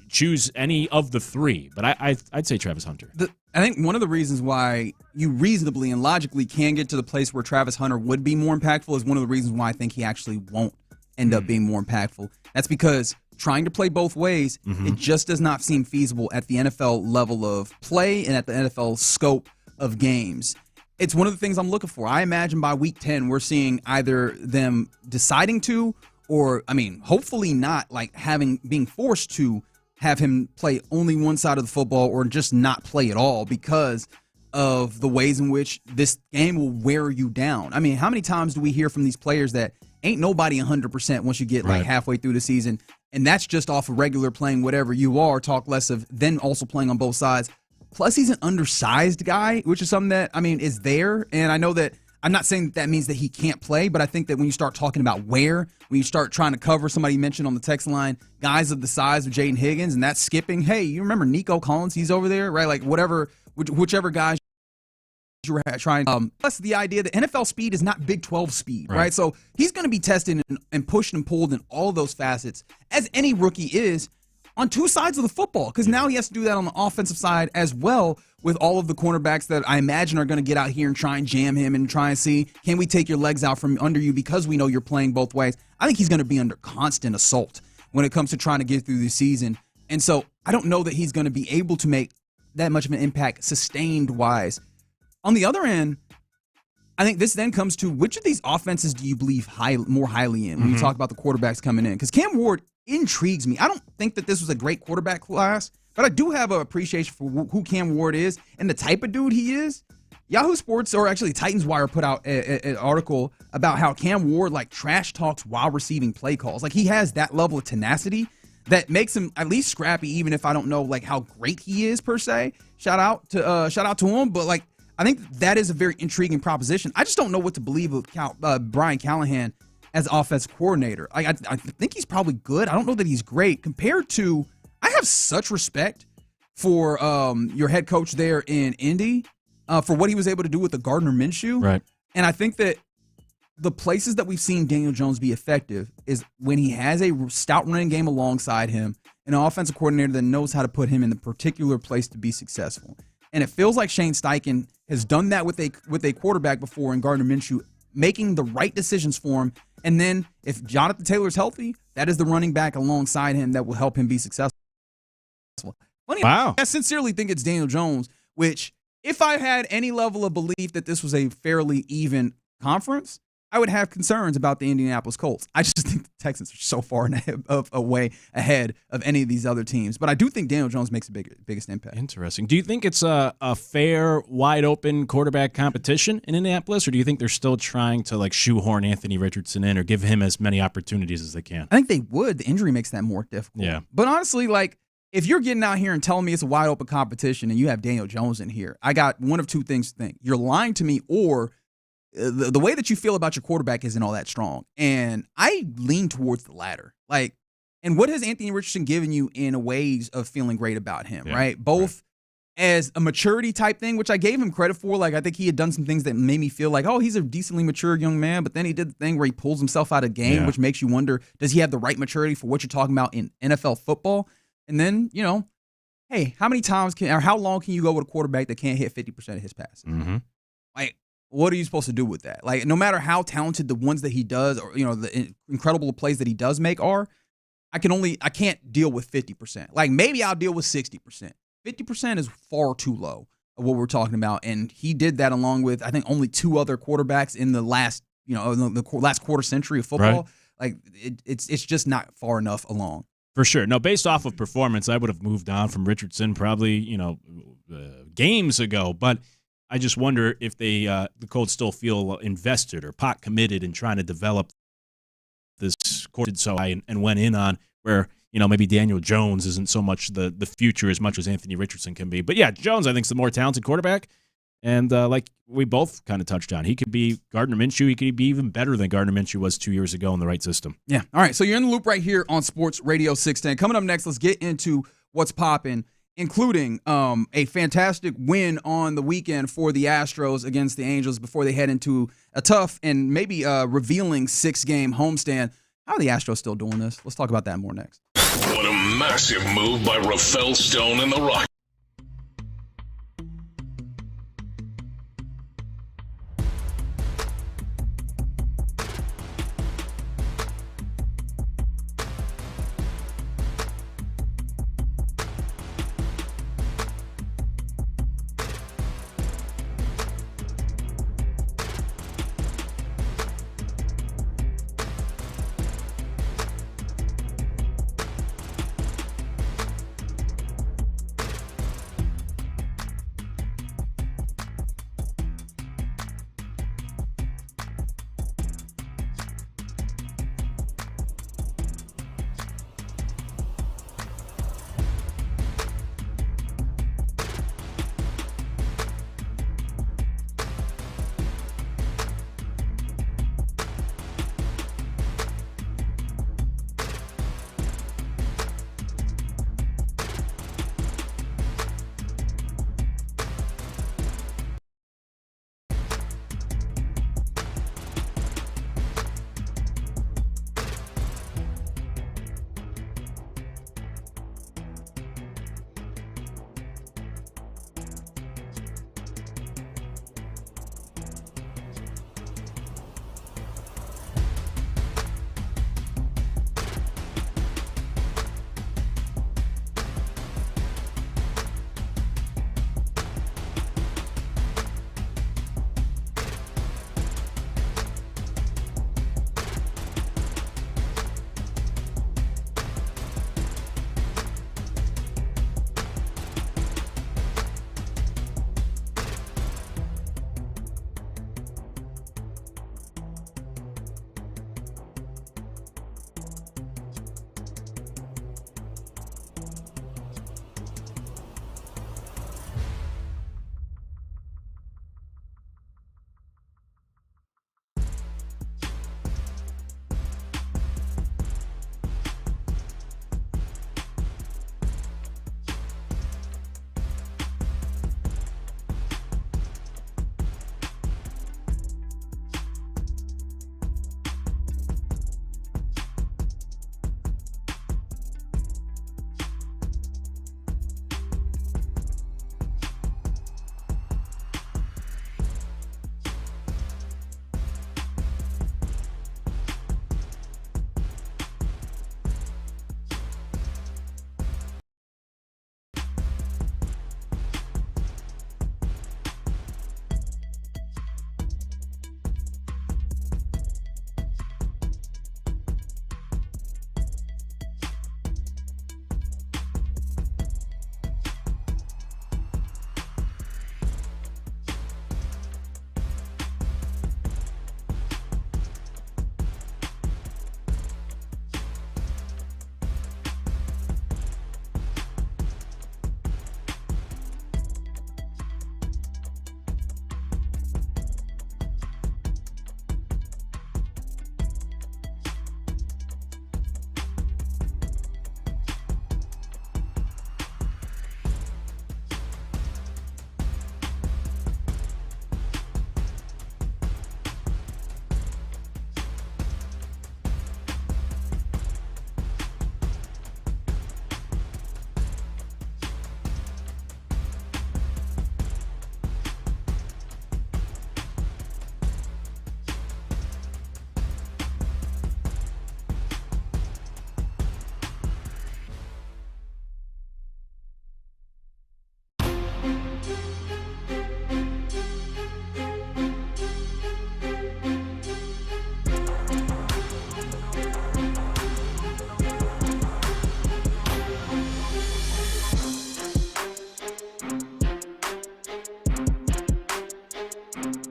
choose any of the three, but I'd say Travis Hunter. I think one of the reasons why you reasonably and logically can get to the place where Travis Hunter would be more impactful is one of the reasons why I think he actually won't end up being more impactful. That's because trying to play both ways, it just does not seem feasible at the NFL level of play and at the NFL scope of games. It's one of the things I'm looking for. I imagine by week 10, we're seeing either them deciding to, or, I mean, hopefully not, like being forced to have him play only one side of the football or just not play at all because of the ways in which this game will wear you down. I mean, how many times do we hear from these players that ain't nobody 100% once you get like halfway through the season, and that's just off of regular playing whatever you are, talk less of then also playing on both sides. Plus, he's an undersized guy, which is something that, I mean, is there. And I know that I'm not saying that means that he can't play, but I think that when you start talking about when you start trying to cover, somebody mentioned on the text line, guys of the size of Jaden Higgins, and that's skipping. Hey, you remember Nico Collins? He's over there, right? Like whichever guys you were trying. Plus the idea that NFL speed is not Big 12 speed, right? So he's going to be tested and pushed and pulled in all of those facets, as any rookie is, on two sides of the football, because now he has to do that on the offensive side as well, with all of the cornerbacks that I imagine are going to get out here and try and jam him and try and see, can we take your legs out from under you because we know you're playing both ways. I think he's going to be under constant assault when it comes to trying to get through the season. And so I don't know that he's going to be able to make that much of an impact sustained-wise. On the other end, I think this then comes to which of these offenses do you believe more highly in when you talk about the quarterbacks coming in? Because Cam Ward intrigues me. I don't think that this was a great quarterback class, but I do have an appreciation for who Cam Ward is and the type of dude he is. Yahoo Sports, or actually Titans Wire, put out an article about how Cam Ward like trash talks while receiving play calls. Like, he has that level of tenacity that makes him at least scrappy, even if I don't know like how great he is per se. Shout out to him, but like I think that is a very intriguing proposition. I just don't know what to believe of Brian Callahan as offensive coordinator. I think he's probably good. I don't know that he's great compared to. I have such respect for your head coach there in Indy for what he was able to do with the Gardner Minshew. Right. And I think that the places that we've seen Daniel Jones be effective is when he has a stout running game alongside him and an offensive coordinator that knows how to put him in the particular place to be successful. And it feels like Shane Steichen has done that with a quarterback before in Gardner Minshew, making the right decisions for him. And then if Jonathan Taylor is healthy, that is the running back alongside him that will help him be successful. Wow. I sincerely think it's Daniel Jones, which if I had any level of belief that this was a fairly even conference, I would have concerns about the Indianapolis Colts. I just think the Texans are so far way ahead of any of these other teams. But I do think Daniel Jones makes the biggest impact. Interesting. Do you think it's a fair, wide-open quarterback competition in Indianapolis, or do you think they're still trying to like shoehorn Anthony Richardson in or give him as many opportunities as they can? I think they would. The injury makes that more difficult. Yeah. But honestly, like, if you're getting out here and telling me it's a wide-open competition and you have Daniel Jones in here, I got one of two things to think. You're lying to me, or the way that you feel about your quarterback isn't all that strong. And I lean towards the latter. Like, and what has Anthony Richardson given you in ways of feeling great about him, right? Both as a maturity type thing, which I gave him credit for. Like, I think he had done some things that made me feel like, oh, he's a decently mature young man. But then he did the thing where he pulls himself out of game, which makes you wonder, does he have the right maturity for what you're talking about in NFL football? And then, you know, hey, how long can you go with a quarterback that can't hit 50% of his passes? Mm-hmm. Like, what are you supposed to do with that? Like, no matter how talented the ones that he does, or, you know, the incredible plays that he does make are, I can't deal with 50%. Like, maybe I'll deal with 60%. 50% is far too low of what we're talking about. And he did that along with, I think, only two other quarterbacks in the last, the last quarter century of football. Right. Like, it's just not far enough along. For sure. No, based off of performance, I would have moved on from Richardson probably, games ago. But I just wonder if the Colts still feel invested or pot committed in trying to develop this court. So and went in on where, maybe Daniel Jones isn't so much the future as much as Anthony Richardson can be. But yeah, Jones, I think, is the more talented quarterback. And like we both kind of touched on, he could be Gardner Minshew. He could be even better than Gardner Minshew was 2 years ago in the right system. Yeah. All right. So you're in the loop right here on Sports Radio 610. Coming up next, let's get into what's popping, including a fantastic win on the weekend for the Astros against the Angels before they head into a tough and maybe revealing 6-game homestand. How are the Astros still doing this? Let's talk about that more next. What a massive move by Rafael Stone and the Rockets.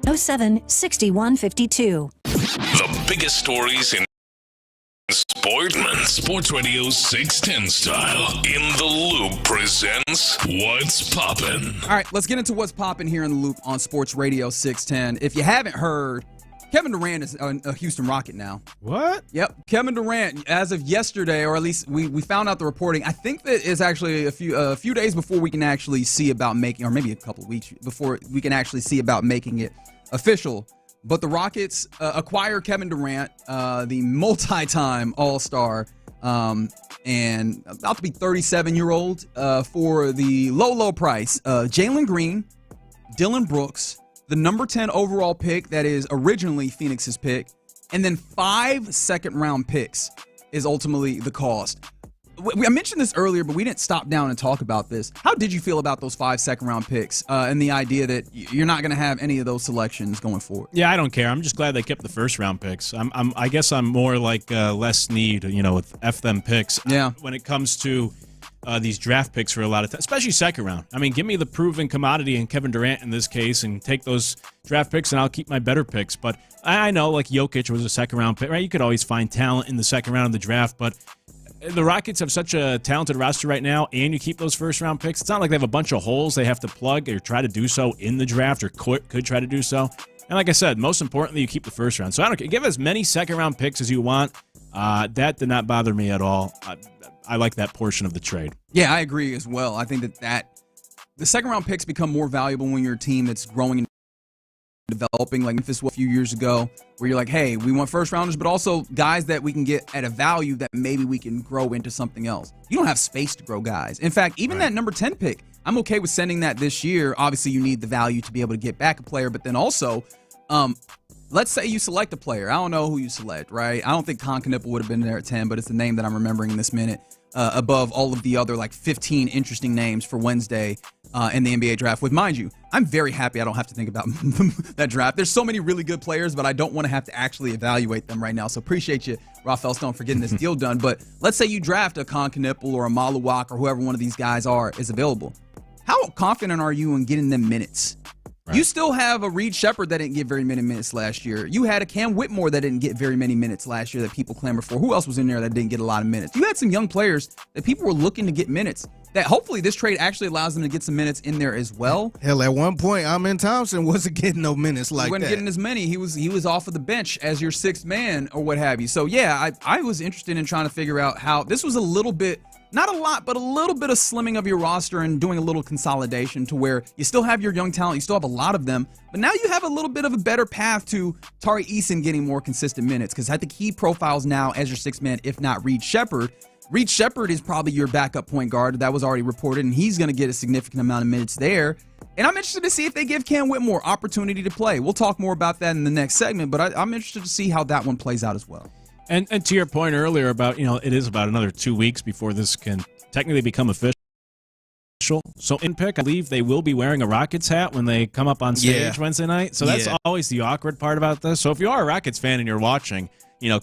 707-6152. The biggest stories in Sportman. Sports Radio 610 style. In the Loop presents What's Poppin'. All right, let's get into What's Poppin' here in the Loop on Sports Radio 610. If you haven't heard, Keven Durant is a Houston Rocket now. What? Yep. Keven Durant, as of yesterday, or at least we found out the reporting. I think that is actually a few days before we can actually see about making, or maybe a couple of weeks before we can actually see about making it official. But the Rockets acquire Keven Durant, the multi-time All-Star, and about to be 37-year-old, for the low price. Jalen Green, Dylan Brooks, the number 10 overall pick that is originally Phoenix's pick, and then 5 second-round picks is ultimately the cost. I mentioned this earlier, but we didn't stop down and talk about this. How did you feel about those 5 second-round picks and the idea that you're not going to have any of those selections going forward? Yeah, I don't care. I'm just glad they kept the first-round picks. I guess I'm more like Les Snead, with F them picks. Yeah. When it comes to these draft picks for a lot of time, especially second round. I mean, give me the proven commodity in Keven Durant in this case and take those draft picks and I'll keep my better picks. But I know, like Jokic was a second-round pick, right? You could always find talent in the second round of the draft, but the Rockets have such a talented roster right now, and you keep those first-round picks. It's not like they have a bunch of holes they have to plug or try to do so in the draft or could try to do so. And like I said, most importantly, you keep the first round. So I don't care. Give as many second-round picks as you want. That did not bother me at all. I like that portion of the trade. Yeah, I agree as well. I think that the second-round picks become more valuable when you're a team that's growing and developing, like Memphis a few years ago, where you're like, hey, we want first rounders, but also guys that we can get at a value that maybe we can grow into something else. You don't have space to grow guys. In fact, even that number 10 pick, I'm okay with sending that this year. Obviously, you need the value to be able to get back a player, but then also, let's say you select a player. I don't know who you select, right? I don't think Knippel would have been there at 10, but it's the name that I'm remembering in this minute, above all of the other 15 interesting names for Wednesday in the NBA draft. With, mind you, I'm very happy I don't have to think about that draft. There's so many really good players, but I don't want to have to actually evaluate them right now. So appreciate you, Rafael Stone, for getting this deal done. But let's say you draft a Knippel or a Maluwak or whoever one of these guys is available. How confident are you in getting them minutes? Right. You still have a Reed Shepherd that didn't get very many minutes last year. You had a Cam Whitmore that didn't get very many minutes last year that people clamor for. Who else was in there that didn't get a lot of minutes? You had some young players that people were looking to get minutes. That hopefully this trade actually allows them to get some minutes in there as well. Hell, at one point, Amen Thompson wasn't getting no minutes like that. He wasn't getting as many. He was off of the bench as your sixth man or what have you. So, yeah, I was interested in trying to figure out how this was a little bit, not a lot, but a little bit of slimming of your roster and doing a little consolidation to where you still have your young talent. You still have a lot of them. But now you have a little bit of a better path to Tari Eason getting more consistent minutes because I think he profiles now as your sixth man, if not Reed Shepherd. Reed Shepherd is probably your backup point guard. That was already reported, and he's going to get a significant amount of minutes there. And I'm interested to see if they give Cam Whitmore opportunity to play. We'll talk more about that in the next segment, but I'm interested to see how that one plays out as well. And to your point earlier about, it is about another 2 weeks before this can technically become official. So in pick, I believe they will be wearing a Rockets hat when they come up on stage Wednesday night. So that's always the awkward part about this. So if you are a Rockets fan and you're watching,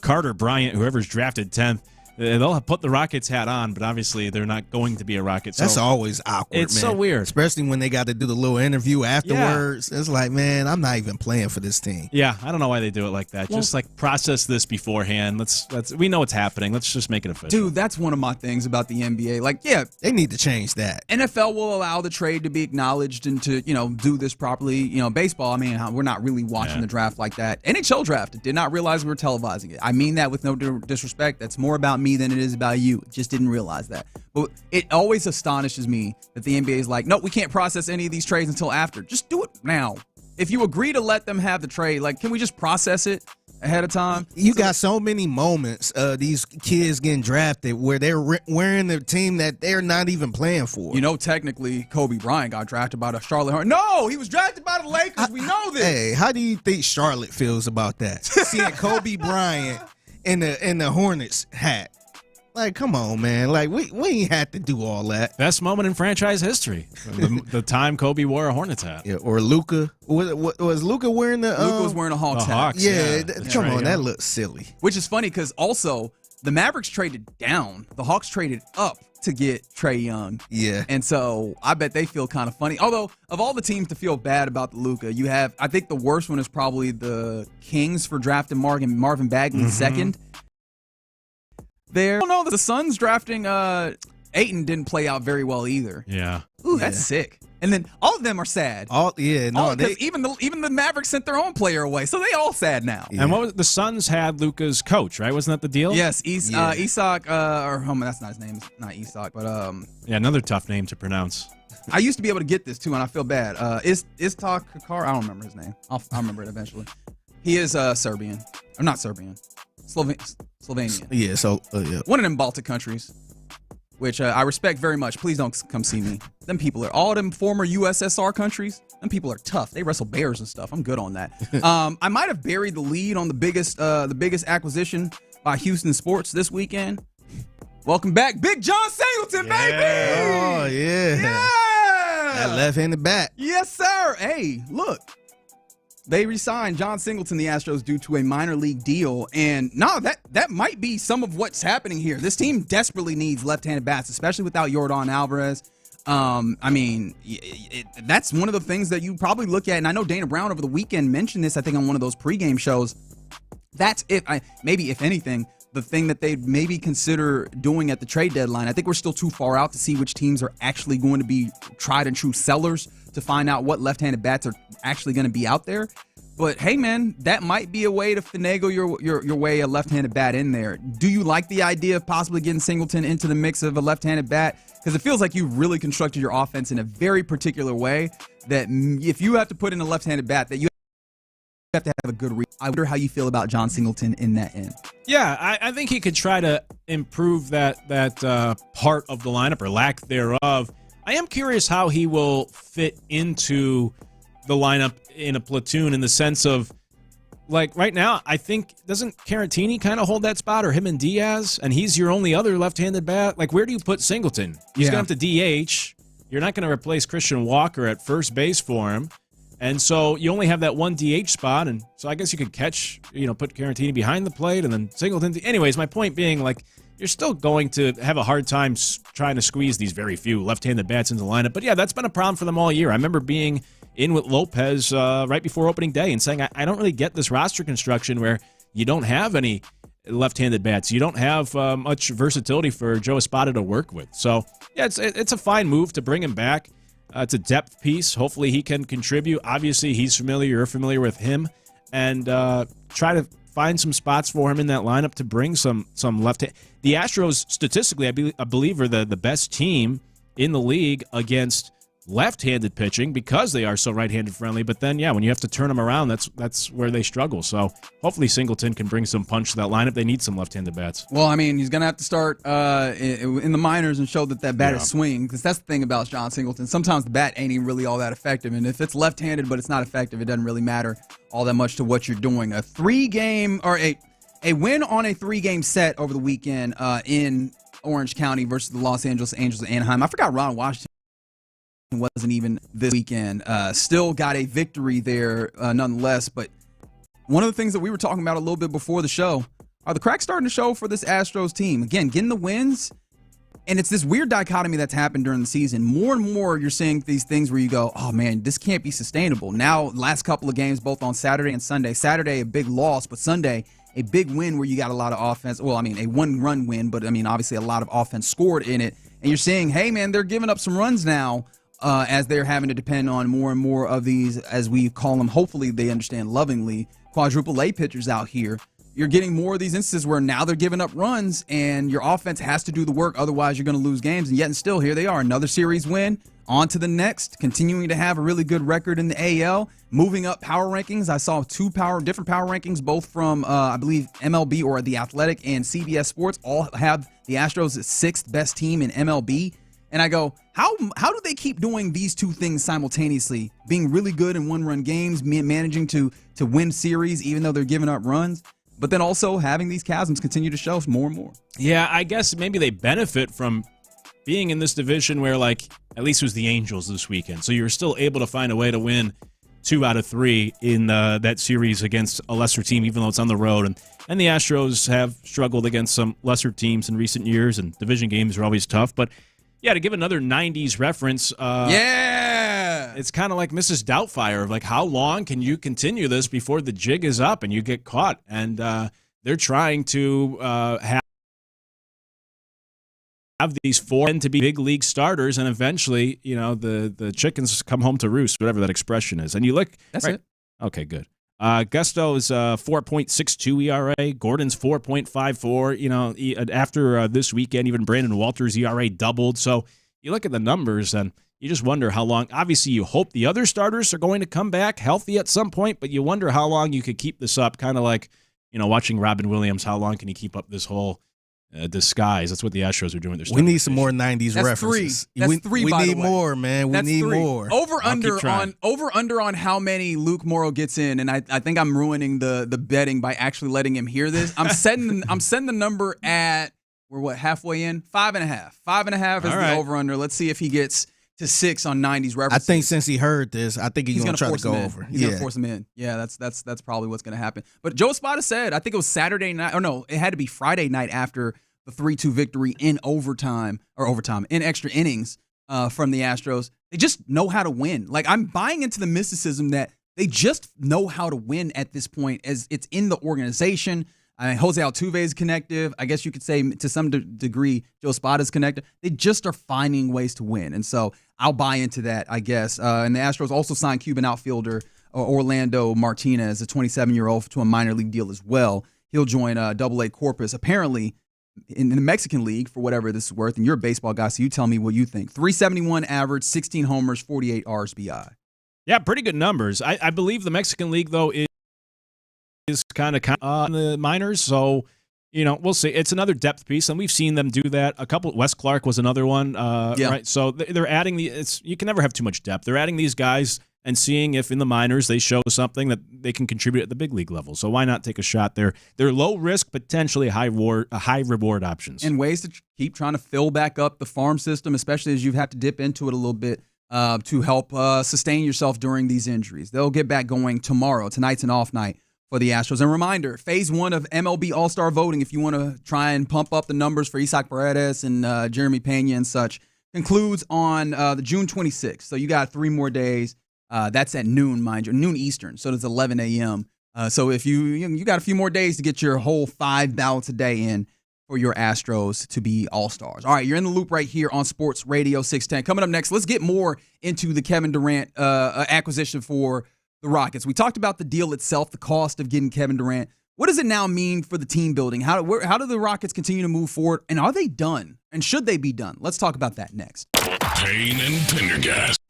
Carter Bryant, whoever's drafted 10th, they'll have put the Rockets hat on, but obviously they're not going to be a Rocket. So that's always awkward, it's man. So weird. Especially when they got to do the little interview afterwards. Yeah. It's like, man, I'm not even playing for this team. Yeah, I don't know why they do it like that. Just process this beforehand. We know what's happening. Let's just make it official. Dude, that's one of my things about the NBA. They need to change that. NFL will allow the trade to be acknowledged and to, do this properly. Baseball, we're not really watching the draft like that. NHL draft, did not realize we were televising it. I mean that with no disrespect. That's more about me than it is about you. Just didn't realize that. But it always astonishes me that the NBA is like, no, we can't process any of these trades until after. Just do it now. If you agree to let them have the trade, can we just process it ahead of time? You got so many moments, these kids getting drafted where they're wearing the team that they're not even playing for. Technically, Kobe Bryant got drafted by the Charlotte Hornets. No, he was drafted by the Lakers. We know this. Hey, how do you think Charlotte feels about that? Seeing Kobe Bryant in the Hornets hat. Come on, man. We ain't had to do all that. Best moment in franchise history. the time Kobe wore a Hornets hat. Yeah, or Luka. Was Luka wearing the... Luka was wearing a Hawks hat. Hawks, yeah, come on. That looks silly. Which is funny because also the Mavericks traded down. The Hawks traded up to get Trae Young. Yeah. And so I bet they feel kind of funny. Although, of all the teams to feel bad about the Luka, you have, I think the worst one is probably the Kings for drafting Marvin Bagley second. There. I don't know, the Suns drafting Ayton didn't play out very well either. Yeah. Ooh, that's sick. And then all of them are sad. Even the Mavericks sent their own player away, so they all sad now. And what was the Suns had Luka's coach, right? Wasn't that the deal? Yes, Isak, that's not his name. It's not Isak, but yeah, another tough name to pronounce. I used to be able to get this too, and I feel bad. Istak Kakar, I don't remember his name. I'll remember it eventually. He is Serbian, or not Serbian, Slovenian. Yeah, yeah. One of them Baltic countries, which I respect very much. Please don't come see me. Them people are all them former USSR countries. Them people are tough. They wrestle bears and stuff. I'm good on that. I might have buried the lead on the biggest acquisition by Houston sports this weekend. Welcome back, Big John Singleton, baby. Oh yeah. That left-handed bat. Yes, sir. Hey, look. They re-signed John Singleton, the Astros, due to a minor league deal. And that might be some of what's happening here. This team desperately needs left-handed bats, especially without Yordan Alvarez. That's one of the things that you probably look at. And I know Dana Brown over the weekend mentioned this, I think, on one of those pregame shows. That's if anything, the thing that they'd maybe consider doing at the trade deadline. I think we're still too far out to see which teams are actually going to be tried and true sellers to find out what left-handed bats are actually going to be out there. But hey, man, that might be a way to finagle your way a left-handed bat in there. Do you like the idea of possibly getting Singleton into the mix of a left-handed bat? Because it feels like you really constructed your offense in a very particular way that if you have to put in a left-handed bat, that you have to have a good read. I wonder how you feel about John Singleton in that end. Yeah, I think he could try to improve that part of the lineup or lack thereof. I am curious how he will fit into the lineup in a platoon in the sense of, like, right now, I think, doesn't Caratini kind of hold that spot, or him and Diaz, and he's your only other left-handed bat? Like, where do you put Singleton? He's going to have to DH. You're not going to replace Christian Walker at first base for him. And so you only have that one DH spot, and so I guess you could put Caratini behind the plate and then Singleton. Anyways, my point being, like, you're still going to have a hard time trying to squeeze these very few left-handed bats into the lineup. But yeah, that's been a problem for them all year. I remember being in with Lopez right before opening day and saying, I don't really get this roster construction where you don't have any left-handed bats. You don't have much versatility for Joe Espada to work with. So yeah, it's a fine move to bring him back. It's a depth piece. Hopefully he can contribute. Obviously he's familiar. You're familiar with him. And try to find some spots for him in that lineup to bring some left. The Astros, statistically, I believe, are the best team in the league against left-handed pitching because they are so right-handed friendly. But then, yeah, when you have to turn them around, that's where they struggle. So hopefully Singleton can bring some punch to that lineup. They need some left-handed bats. Well, I mean, he's going to have to start in the minors and show that bat is swinging, because that's the thing about John Singleton. Sometimes the bat ain't even really all that effective. And if it's left-handed but it's not effective, it doesn't really matter all that much to what you're doing. A win on a 3-game set over the weekend in Orange County versus the Los Angeles Angels of Anaheim. I forgot Ron Washington wasn't even this weekend. Still got a victory there nonetheless. But one of the things that we were talking about a little bit before the show are the cracks starting to show for this Astros team. Again, getting the wins. And it's this weird dichotomy that's happened during the season. More and more you're seeing these things where you go, oh, man, this can't be sustainable. Now, last couple of games, both on Saturday and Sunday. Saturday, a big loss, but Sunday, a big win where you got a lot of offense. Well, I mean, a one-run win, but, I mean, obviously a lot of offense scored in it. And you're seeing, hey, man, they're giving up some runs now as they're having to depend on more and more of these, as we call them, hopefully they understand lovingly, quadruple A pitchers out here. You're getting more of these instances where now they're giving up runs and your offense has to do the work. Otherwise, you're going to lose games. And yet and still, here they are. Another series win. On to the next. Continuing to have a really good record in the AL. Moving up power rankings. I saw different power rankings, both from, I believe, MLB or The Athletic and CBS Sports. All have the Astros as 6th best team in MLB. And I go, how do they keep doing these two things simultaneously? Being really good in one-run games, managing to win series even though they're giving up runs, but then also having these chasms continue to show more and more. Yeah, I guess maybe they benefit from being in this division where, like, at least it was the Angels this weekend. So you're still able to find a way to win 2 out of 3 in that series against a lesser team, even though it's on the road. And the Astros have struggled against some lesser teams in recent years, and division games are always tough. But, yeah, to give another 90s reference, it's kind of like Mrs. Doubtfire, of like, how long can you continue this before the jig is up and you get caught? And they're trying to have these 4 to be big league starters, and eventually, the chickens come home to roost, whatever that expression is. And you look. That's it. Okay, good. Gusto's 4.62 ERA. Gordon's 4.54. After this weekend, even Brandon Walters' ERA doubled. So you look at the numbers and you just wonder how long. Obviously, you hope the other starters are going to come back healthy at some point, but you wonder how long you could keep this up. Kind of like, watching Robin Williams. How long can he keep up this whole disguise? That's what the Astros are doing. We need some more 90s references. That's three. We by need the way. more, man. We need more. Over under on how many Luke Morrow gets in, and I think I'm ruining the betting by actually letting him hear this. I'm setting the number at, we're halfway in? 5.5. 5.5 is the over under. Let's see if he gets to 6 on 90s references. I think since he heard this, I think he's gonna try to go over. He's gonna force him in. Yeah, that's probably what's gonna happen. But Joe Espada said, I think it was Saturday night, or no, it had to be Friday night after the 3-2 victory in overtime in extra innings from the Astros. They just know how to win. Like, I'm buying into the mysticism that they just know how to win at this point, as it's in the organization. Jose Altuve is connected. I guess you could say to some degree Joe Espada is connected. They just are finding ways to win. And so I'll buy into that, I guess. And the Astros also signed Cuban outfielder Orlando Martinez, a 27-year-old, to a minor league deal as well. He'll join AA Corpus, apparently, in the Mexican League, for whatever this is worth. And you're a baseball guy, so you tell me what you think. 371 average, 16 homers, 48 RSBI. Yeah, pretty good numbers. I believe the Mexican League, though, is kind of in the minors, so we'll see. It's another depth piece, and we've seen them do that. Wes Clark was another one, right? So they're adding you can never have too much depth. They're adding these guys and seeing if in the minors they show something that they can contribute at the big league level. So why not take a shot there? They're low risk, potentially high reward options, and ways to keep trying to fill back up the farm system, especially as you have to dip into it a little bit to help sustain yourself during these injuries. They'll get back going tomorrow. Tonight's an off night for the Astros. And reminder, Phase 1 of MLB All-Star voting, if you want to try and pump up the numbers for Isaac Paredes and Jeremy Pena and such, concludes on the June 26th. So you got 3 more days. That's at noon, mind you, noon Eastern. So it's 11 a.m. So if you got a few more days to get your whole 5 ballots a day in for your Astros to be All-Stars. All right, you're in the loop right here on Sports Radio 610. Coming up next, let's get more into the Kevin Durant acquisition for the Rockets. We talked about the deal itself, the cost of getting Kevin Durant. What does it now mean for the team building? How do the Rockets continue to move forward? And are they done? And should they be done? Let's talk about that next. Payne and Pendergast.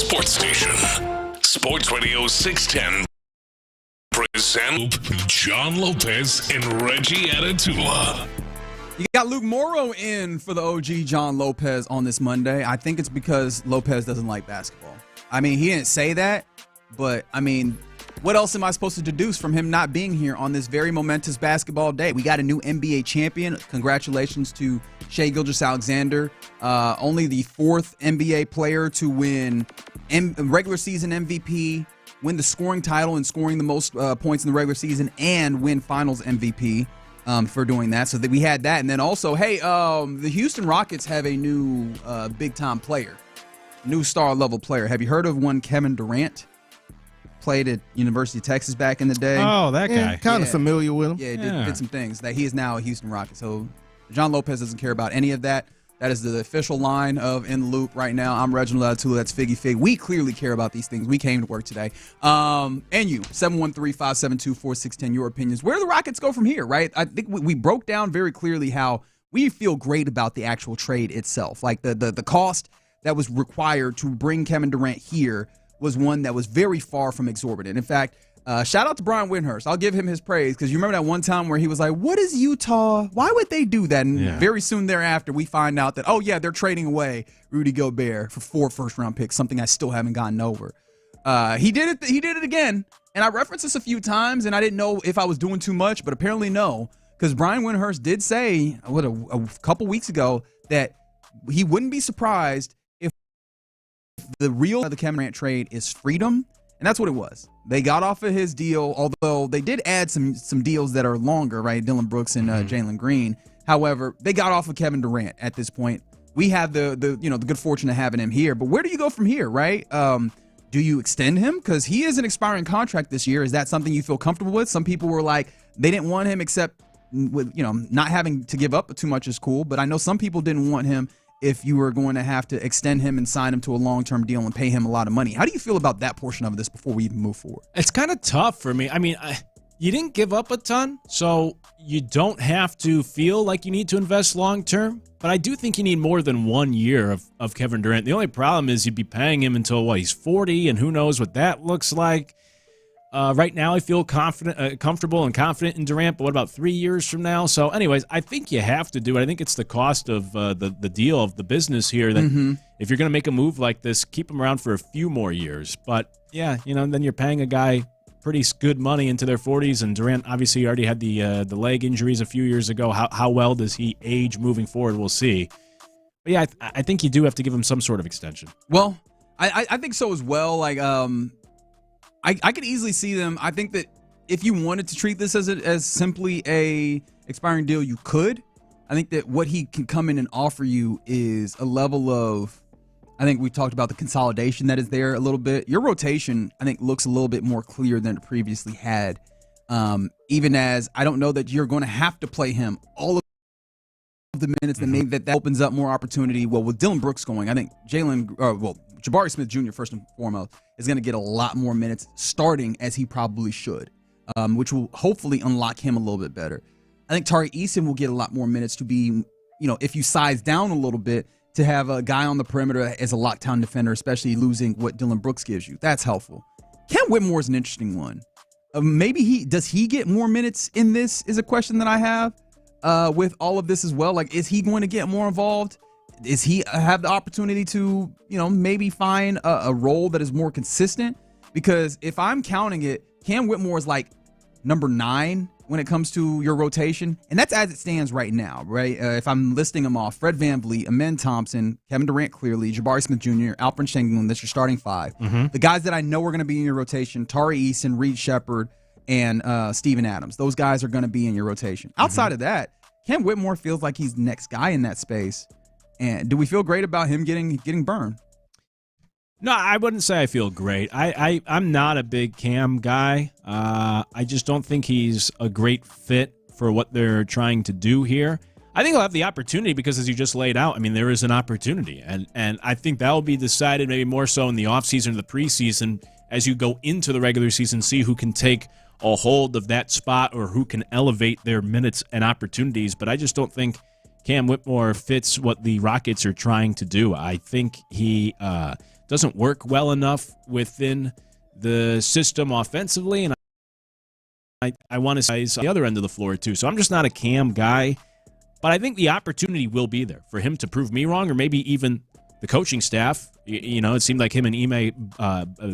sports station. Sports Radio 610 present John Lopez and Reggie Atatula. You got Luke Morrow in for the OG John Lopez on this Monday. I think it's because Lopez doesn't like basketball. I mean, he didn't say that, but I mean, what else am I supposed to deduce from him not being here on this very momentous basketball day? We got a new NBA champion. Congratulations to Shai Gilgeous-Alexander. Only the fourth NBA player to win regular season MVP, win the scoring title and scoring the most points in the regular season, and win finals MVP for doing that. So that we had that. And then also, hey, the Houston Rockets have a new big-time player, new star-level player. Have you heard of one Keven Durant? Played at University of Texas back in the day. Oh, that guy. Kind of familiar with him. Yeah, did some things. That he is now a Houston Rocket. So John Lopez doesn't care about any of that. That is the official line of In the Loop right now. I'm Reginald Atatula. That's Figgy Fig. We clearly care about these things. We came to work today. And you, 713-572-4610, your opinions. Where do the Rockets go from here, right? I think we broke down very clearly how we feel great about the actual trade itself. Like the cost that was required to bring Kevin Durant here was one that was very far from exorbitant. In fact, shout out to Brian Windhurst. I'll give him his praise because you remember that one time where he was like, what is Utah? Why would they do that? And very soon thereafter, we find out that, oh, yeah, they're trading away Rudy Gobert for 4 first-round picks, something I still haven't gotten over. He did it again. And I referenced this a few times, and I didn't know if I was doing too much, but apparently no, because Brian Windhurst did say a couple weeks ago that he wouldn't be surprised if the real of the Kevin Durant trade is freedom, and that's what it was. They got off of his deal, although they did add some deals that are longer, right? Dylan Brooks and Jalen Green. However, they got off of Kevin Durant at this point. We have the good fortune of having him here, but where do you go from here, right? Do you extend him? Because he is an expiring contract this year. Is that something you feel comfortable with? Some people were like, they didn't want him except with, not having to give up too much is cool. But I know some people didn't want him if you were going to have to extend him and sign him to a long-term deal and pay him a lot of money. How do you feel about that portion of this before we even move forward? It's kind of tough for me. I mean, you didn't give up a ton, so you don't have to feel like you need to invest long-term. But I do think you need more than 1 year of Kevin Durant. The only problem is you'd be paying him until, he's 40, and who knows what that looks like. Right now, I feel comfortable and confident in Durant, but what about 3 years from now? So anyways, I think you have to do it. I think it's the cost of the deal of the business here that if you're going to make a move like this, keep him around for a few more years. But, yeah, then you're paying a guy pretty good money into their 40s, and Durant obviously already had the leg injuries a few years ago. How well does he age moving forward? We'll see. But yeah, I think you do have to give him some sort of extension. Well, I think so as well. Like, I could easily see them. I think that if you wanted to treat this as simply a expiring deal, you could. I think that what he can come in and offer you is a level of, I think we talked about the consolidation that is there a little bit. Your rotation, I think, looks a little bit more clear than it previously had. Even as I don't know that you're going to have to play him all of the minutes, that maybe that opens up more opportunity. Well, with Dylan Brooks going, I think Jabari Smith Jr., first and foremost, is going to get a lot more minutes starting as he probably should, which will hopefully unlock him a little bit better. I think Tari Eason will get a lot more minutes to be, if you size down a little bit, to have a guy on the perimeter as a lockdown defender, especially losing what Dylan Brooks gives you. That's helpful. Cam Whitmore is an interesting one. Maybe does he get more minutes in this is a question that I have with all of this as well. Like, is he going to get more involved? Is he have the opportunity to, maybe find a role that is more consistent? Because if I'm counting it, Cam Whitmore is like number 9 when it comes to your rotation. And that's as it stands right now, right? If I'm listing them off, Fred VanVleet, Amen Thompson, Kevin Durant clearly, Jabari Smith Jr., Alperen Sengun, that's your starting 5. The guys that I know are going to be in your rotation, Tari Eason, Reed Shepherd, and Steven Adams. Those guys are going to be in your rotation. Outside of that, Cam Whitmore feels like he's the next guy in that space. And do we feel great about him getting burned? No, I wouldn't say I feel great. I'm not a big Cam guy. I just don't think he's a great fit for what they're trying to do here. I think he'll have the opportunity because, as you just laid out, I mean, there is an opportunity. And I think that will be decided maybe more so in the offseason or the preseason as you go into the regular season, see who can take a hold of that spot or who can elevate their minutes and opportunities. But I just don't think Cam Whitmore fits what the Rockets are trying to do. I think he doesn't work well enough within the system offensively, and I want to size the other end of the floor too. So I'm just not a Cam guy, but I think the opportunity will be there for him to prove me wrong, or maybe even the coaching staff. You know, it seemed like him and Ime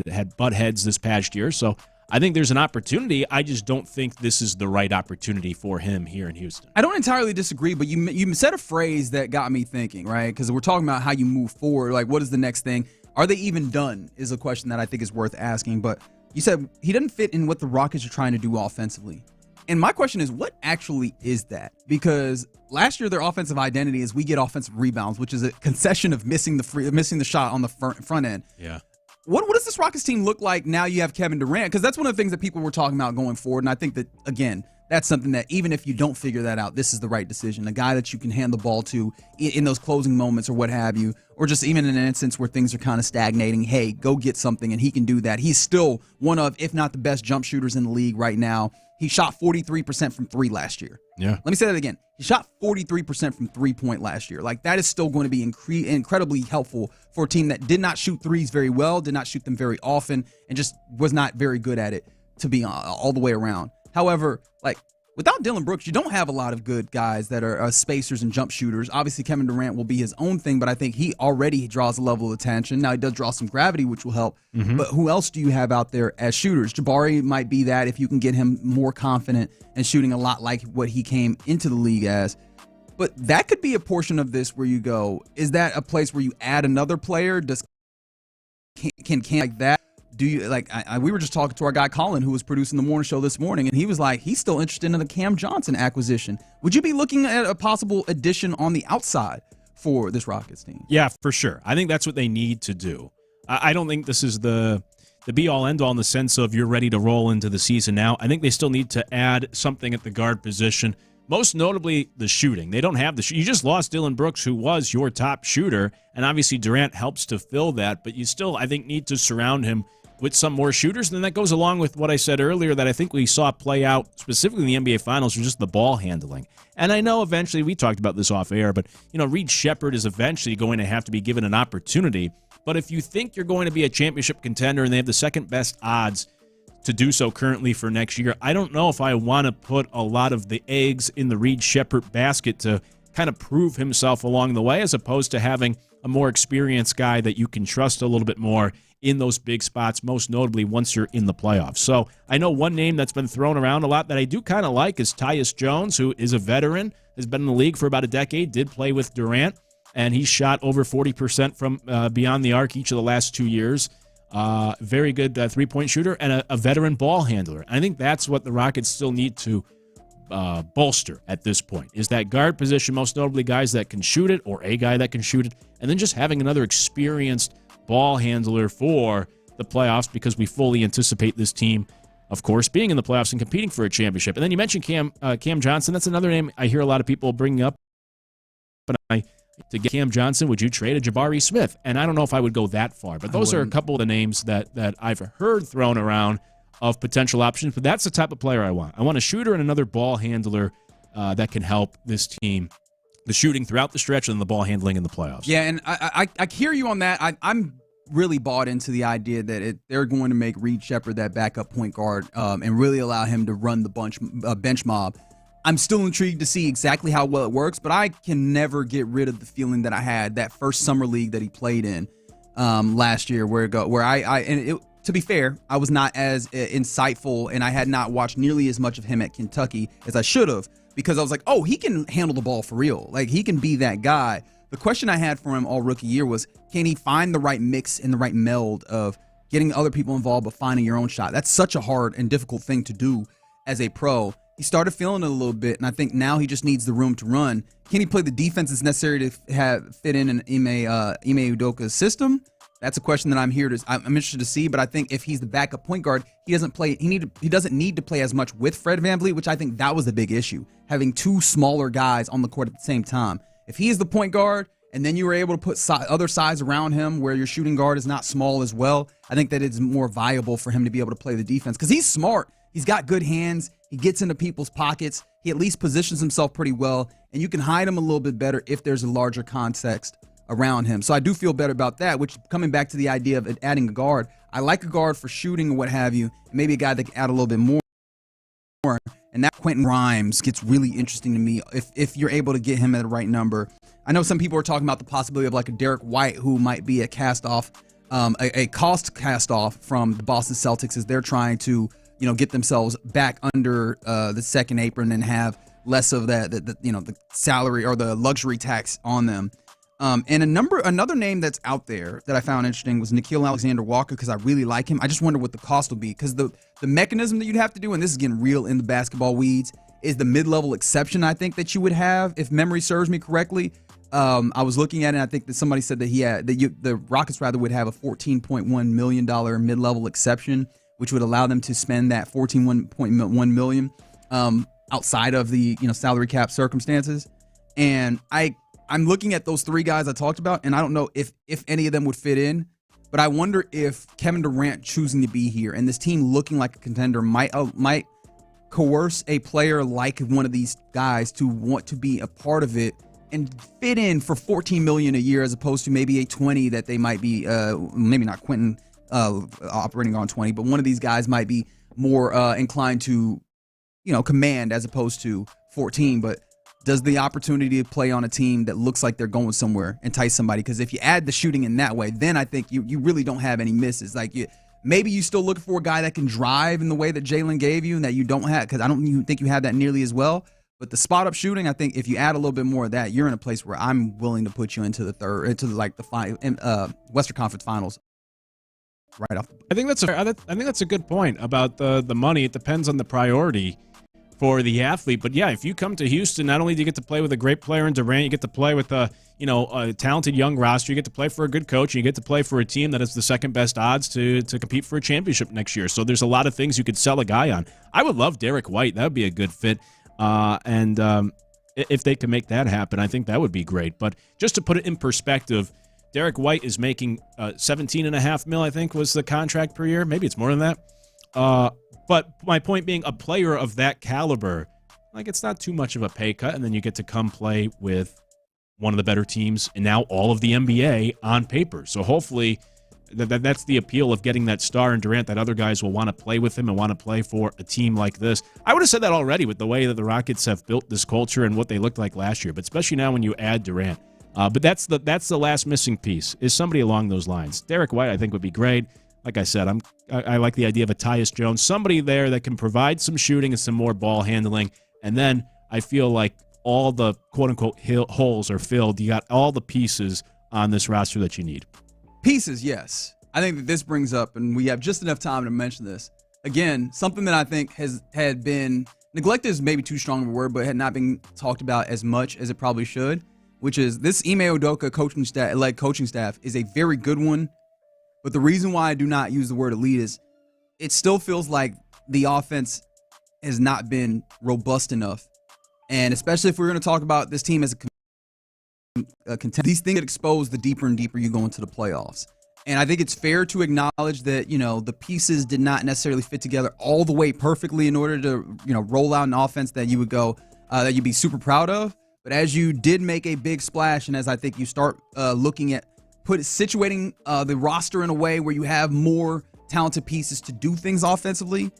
had butt heads this past year, so I think there's an opportunity. I just don't think this is the right opportunity for him here in Houston. I don't entirely disagree, but you said a phrase that got me thinking, right? Because we're talking about how you move forward. Like, what is the next thing? Are they even done is a question that I think is worth asking. But you said he doesn't fit in what the Rockets are trying to do offensively. And my question is, what actually is that? Because last year their offensive identity is we get offensive rebounds, which is a concession of missing the shot on the front end. Yeah. What does this Rockets team look like now you have Kevin Durant? Because that's one of the things that people were talking about going forward. And I think that, again, that's something that even if you don't figure that out, this is the right decision. A guy that you can hand the ball to in those closing moments or what have you, or just even in an instance where things are kind of stagnating, hey, go get something, and he can do that. He's still one of, if not the best jump shooters in the league right now. He shot 43% from three last year. Yeah. Let me say that again. He shot 43% from three-point last year. Like, that is still going to be incredibly helpful for a team that did not shoot threes very well, did not shoot them very often, and just was not very good at it to be all the way around. However, like, without Dillon Brooks, you don't have a lot of good guys that are spacers and jump shooters. Obviously, Kevin Durant will be his own thing, but I think he already draws a level of attention. Now, he does draw some gravity, which will help. Mm-hmm. But who else do you have out there as shooters? Jabari might be that if you can get him more confident and shooting a lot like what he came into the league as. But that could be a portion of this where you go, is that a place where you add another player? Can like that? Do you like? We were just talking to our guy Colin, who was producing the morning show this morning, and he was like, he's still interested in the Cam Johnson acquisition. Would you be looking at a possible addition on the outside for this Rockets team? Yeah, for sure. I think that's what they need to do. I don't think this is the be-all, end-all in the sense of you're ready to roll into the season now. I think they still need to add something at the guard position, most notably the shooting. They don't have you just lost Dillon Brooks, who was your top shooter, and obviously Durant helps to fill that, but you still, I think, need to surround him with some more shooters. And then that goes along with what I said earlier that I think we saw play out specifically in the NBA Finals, was just the ball handling. And I know eventually, we talked about this off air, but Reed Shepherd is eventually going to have to be given an opportunity. But if you think you're going to be a championship contender and they have the second best odds to do so currently for next year, I don't know if I want to put a lot of the eggs in the Reed Shepherd basket to kind of prove himself along the way, as opposed to having a more experienced guy that you can trust a little bit more in those big spots, most notably once you're in the playoffs. So I know one name that's been thrown around a lot that I do kind of like is Tyus Jones, who is a veteran, has been in the league for about a decade, did play with Durant, and he's shot over 40% from beyond the arc each of the last 2 years. Very good three-point shooter and a veteran ball handler. I think that's what the Rockets still need to bolster at this point, is that guard position, most notably guys that can shoot it, or a guy that can shoot it, and then just having another experienced ball handler for the playoffs, because we fully anticipate this team, of course, being in the playoffs and competing for a championship. And then you mentioned Cam Johnson. That's another name I hear a lot of people bringing up. But to get Cam Johnson, would you trade a Jabari Smith? And I don't know if I would go that far, but those are a couple of the names that I've heard thrown around of potential options. But that's the type of player I want. I want a shooter and another ball handler that can help this team, the shooting throughout the stretch and the ball handling in the playoffs. Yeah, and I hear you on that. I'm really bought into the idea that they're going to make Reed Shepherd that backup point guard and really allow him to run the bench mob. I'm still intrigued to see exactly how well it works, but I can never get rid of the feeling that I had that first summer league that he played in last year, to be fair, I was not as insightful, and I had not watched nearly as much of him at Kentucky as I should have, because I was like, oh, he can handle the ball for real. Like, he can be that guy. The question I had for him all rookie year was, can he find the right mix and the right meld of getting other people involved but finding your own shot? That's such a hard and difficult thing to do as a pro. He started feeling it a little bit, and I think now he just needs the room to run. Can he play the defense that's necessary to fit in an Ime Udoka's system? That's a question that I'm interested to see. But I think if he's the backup point guard, he doesn't need to play as much with Fred VanVleet, which I think that was the big issue, having two smaller guys on the court at the same time. If he is the point guard, and then you were able to put other sides around him where your shooting guard is not small as well, I think that it's more viable for him to be able to play the defense, because he's smart. He's got good hands. He gets into people's pockets. He at least positions himself pretty well, and you can hide him a little bit better if there's a larger context around him. So I do feel better about that, which coming back to the idea of adding a guard, I like a guard for shooting or what have you, maybe a guy that can add a little bit more. And that Quentin Grimes gets really interesting to me if you're able to get him at the right number. I know some people are talking about the possibility of like a Derek White who might be a cast-off, a cost cast-off from the Boston Celtics as they're trying to, get themselves back under the second apron and have less of the salary or the luxury tax on them. And another name that's out there that I found interesting was Nickeil Alexander-Walker, because I really like him. I just wonder what the cost will be, because the mechanism that you'd have to do, and this is getting real in the basketball weeds, is the mid-level exception I think that you would have, if memory serves me correctly. I was looking at it, and I think that somebody said that the Rockets would have a $14.1 million mid-level exception, which would allow them to spend that $14.1 million outside of the salary cap circumstances. And I'm looking at those three guys I talked about, and I don't know if any of them would fit in, but I wonder if Kevin Durant choosing to be here and this team looking like a contender might coerce a player like one of these guys to want to be a part of it and fit in for $14 million a year, as opposed to maybe a 20 that they might be, maybe not Quentin operating on 20, but one of these guys might be more inclined to, command as opposed to 14. But does the opportunity to play on a team that looks like they're going somewhere entice somebody? Because if you add the shooting in that way, then I think you really don't have any misses. Like maybe you still looking for a guy that can drive in the way that Jalen gave you and that you don't have, because I don't even think you have that nearly as well. But the spot up shooting, I think if you add a little bit more of that, you're in a place where I'm willing to put you into the Western Conference Finals right off. I think that's a good point about the money. It depends on the priority for the athlete. But yeah, if you come to Houston, not only do you get to play with a great player in Durant, you get to play with a talented young roster, you get to play for a good coach, and you get to play for a team that has the second best odds to compete for a championship next year. So there's a lot of things you could sell a guy on. I would love Derek White. That would be a good fit. If they can make that happen, I think that would be great. But just to put it in perspective, Derek White is making $17.5 million, I think, was the contract per year. Maybe it's more than that. But my point being, a player of that caliber, like, it's not too much of a pay cut, and then you get to come play with one of the better teams and now all of the NBA on paper. So hopefully that's the appeal of getting that star in Durant, that other guys will want to play with him and want to play for a team like this. I would have said that already with the way that the Rockets have built this culture and what they looked like last year, but especially now when you add Durant. But that's the last missing piece, is somebody along those lines. Derek White, I think, would be great. Like I said, I like the idea of a Tyus Jones, somebody there that can provide some shooting and some more ball handling. And then I feel like all the quote-unquote holes are filled. You got all the pieces on this roster that you need. Pieces, yes. I think that this brings up, and we have just enough time to mention this. Again, something that I think had been neglected is maybe too strong of a word, but had not been talked about as much as it probably should, which is this Ime Udoka coaching staff is a very good one. But the reason why I do not use the word elite is it still feels like the offense has not been robust enough. And especially if we're going to talk about this team as a contender, these things get exposed the deeper and deeper you go into the playoffs. And I think it's fair to acknowledge that, the pieces did not necessarily fit together all the way perfectly in order to, roll out an offense that you would go, that you'd be super proud of. But as you did make a big splash, and as I think you start looking at situating the roster in a way where you have more talented pieces to do things offensively,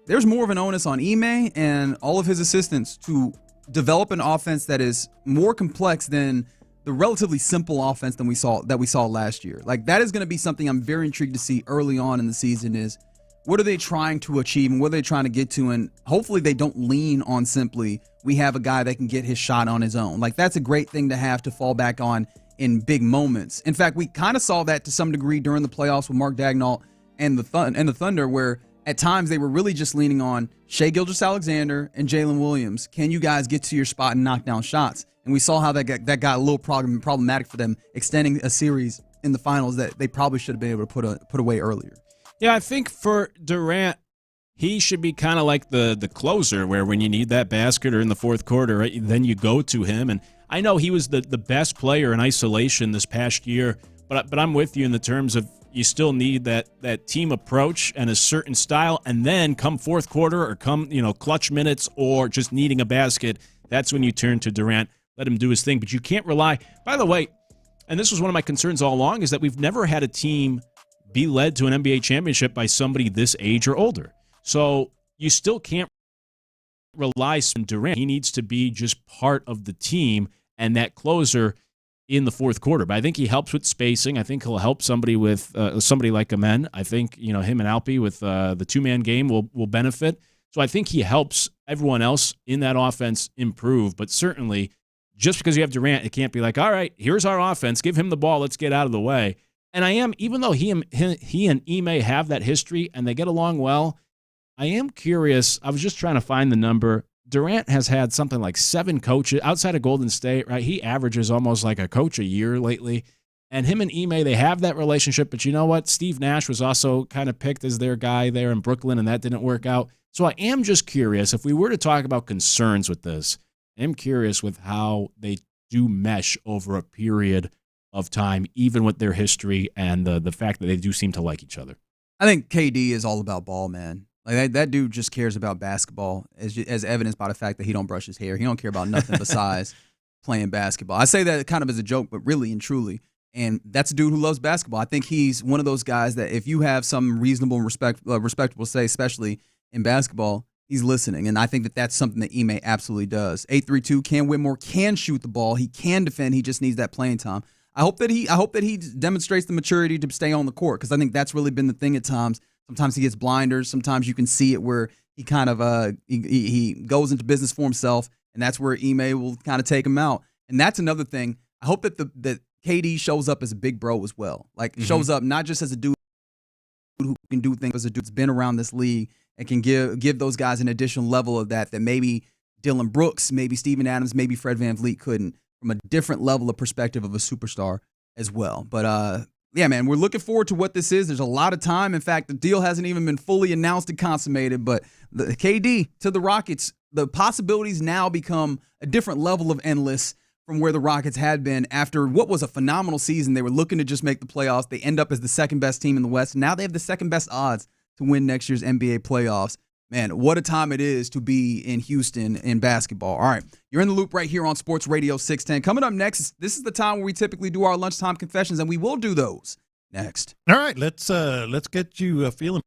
there's more of an onus on Ime and all of his assistants to develop an offense that is more complex than the relatively simple offense that we saw last year. Like, that is going to be something I'm very intrigued to see early on in the season, is what are they trying to achieve and what are they trying to get to? And hopefully they don't lean on simply, we have a guy that can get his shot on his own. Like, that's a great thing to have to fall back on in big moments. In fact, we kind of saw that to some degree during the playoffs with Mark Daigneault and the Thunder, where at times they were really just leaning on Shai Gilgeous-Alexander and Jalen Williams. Can you guys get to your spot and knock down shots? And we saw how that got a little problematic for them, extending a series in the finals that they probably should have been able to put away earlier. Yeah, I think for Durant, he should be kind of like the closer, where when you need that basket or in the fourth quarter, right, then you go to him. And I know he was the best player in isolation this past year, but I'm with you in the terms of you still need that team approach and a certain style, and then come fourth quarter or come clutch minutes or just needing a basket, that's when you turn to Durant, let him do his thing. But you can't rely. By the way, and this was one of my concerns all along, is that we've never had a team be led to an NBA championship by somebody this age or older. So you still can't rely on Durant. He needs to be just part of the team and that closer in the fourth quarter. But I think he helps with spacing. I think he'll help somebody with somebody like Amen. I think him and Alpi with the two-man game will benefit. So I think he helps everyone else in that offense improve. But certainly, just because you have Durant, it can't be like, all right, here's our offense. Give him the ball. Let's get out of the way. And I am, even though he and Ime have that history and they get along well, I am curious. I was just trying to find the number. Durant has had something like 7 coaches outside of Golden State, right? He averages almost like a coach a year lately. And him and Ime, they have that relationship. But you know what? Steve Nash was also kind of picked as their guy there in Brooklyn, and that didn't work out. So I am just curious, if we were to talk about concerns with this, I'm curious with how they do mesh over a period of time, even with their history and the fact that they do seem to like each other. I think KD is all about ball, man. Like that dude just cares about basketball, as evidenced by the fact that he don't brush his hair. He don't care about nothing besides playing basketball. I say that kind of as a joke, but really and truly. And that's a dude who loves basketball. I think he's one of those guys that if you have some reasonable, respectable say, especially in basketball, he's listening. And I think that that's something that Ime absolutely does. 8-3-2, can win more, can shoot the ball. He can defend. He just needs that playing time. I hope that he demonstrates the maturity to stay on the court, because I think that's really been the thing at times. Sometimes he gets blinders. Sometimes you can see it where he kind of he goes into business for himself, and that's where Ime will kind of take him out. And that's another thing. I hope that that KD shows up as a big bro as well. Like shows up not just as a dude who can do things, as a dude that's been around this league and can give those guys an additional level of that maybe Dylan Brooks, maybe Steven Adams, maybe Fred VanVleet couldn't, from a different level of perspective of a superstar as well. But yeah, man, we're looking forward to what this is. There's a lot of time. In fact, the deal hasn't even been fully announced and consummated, but the KD to the Rockets, the possibilities now become a different level of endless from where the Rockets had been after what was a phenomenal season. They were looking to just make the playoffs. They end up as the second best team in the West. Now they have the second best odds to win next year's NBA playoffs. Man, what a time it is to be in Houston in basketball. All right, you're in the loop right here on Sports Radio 610. Coming up next, this is the time where we typically do our lunchtime confessions, and we will do those next. All right, let's get you feeling.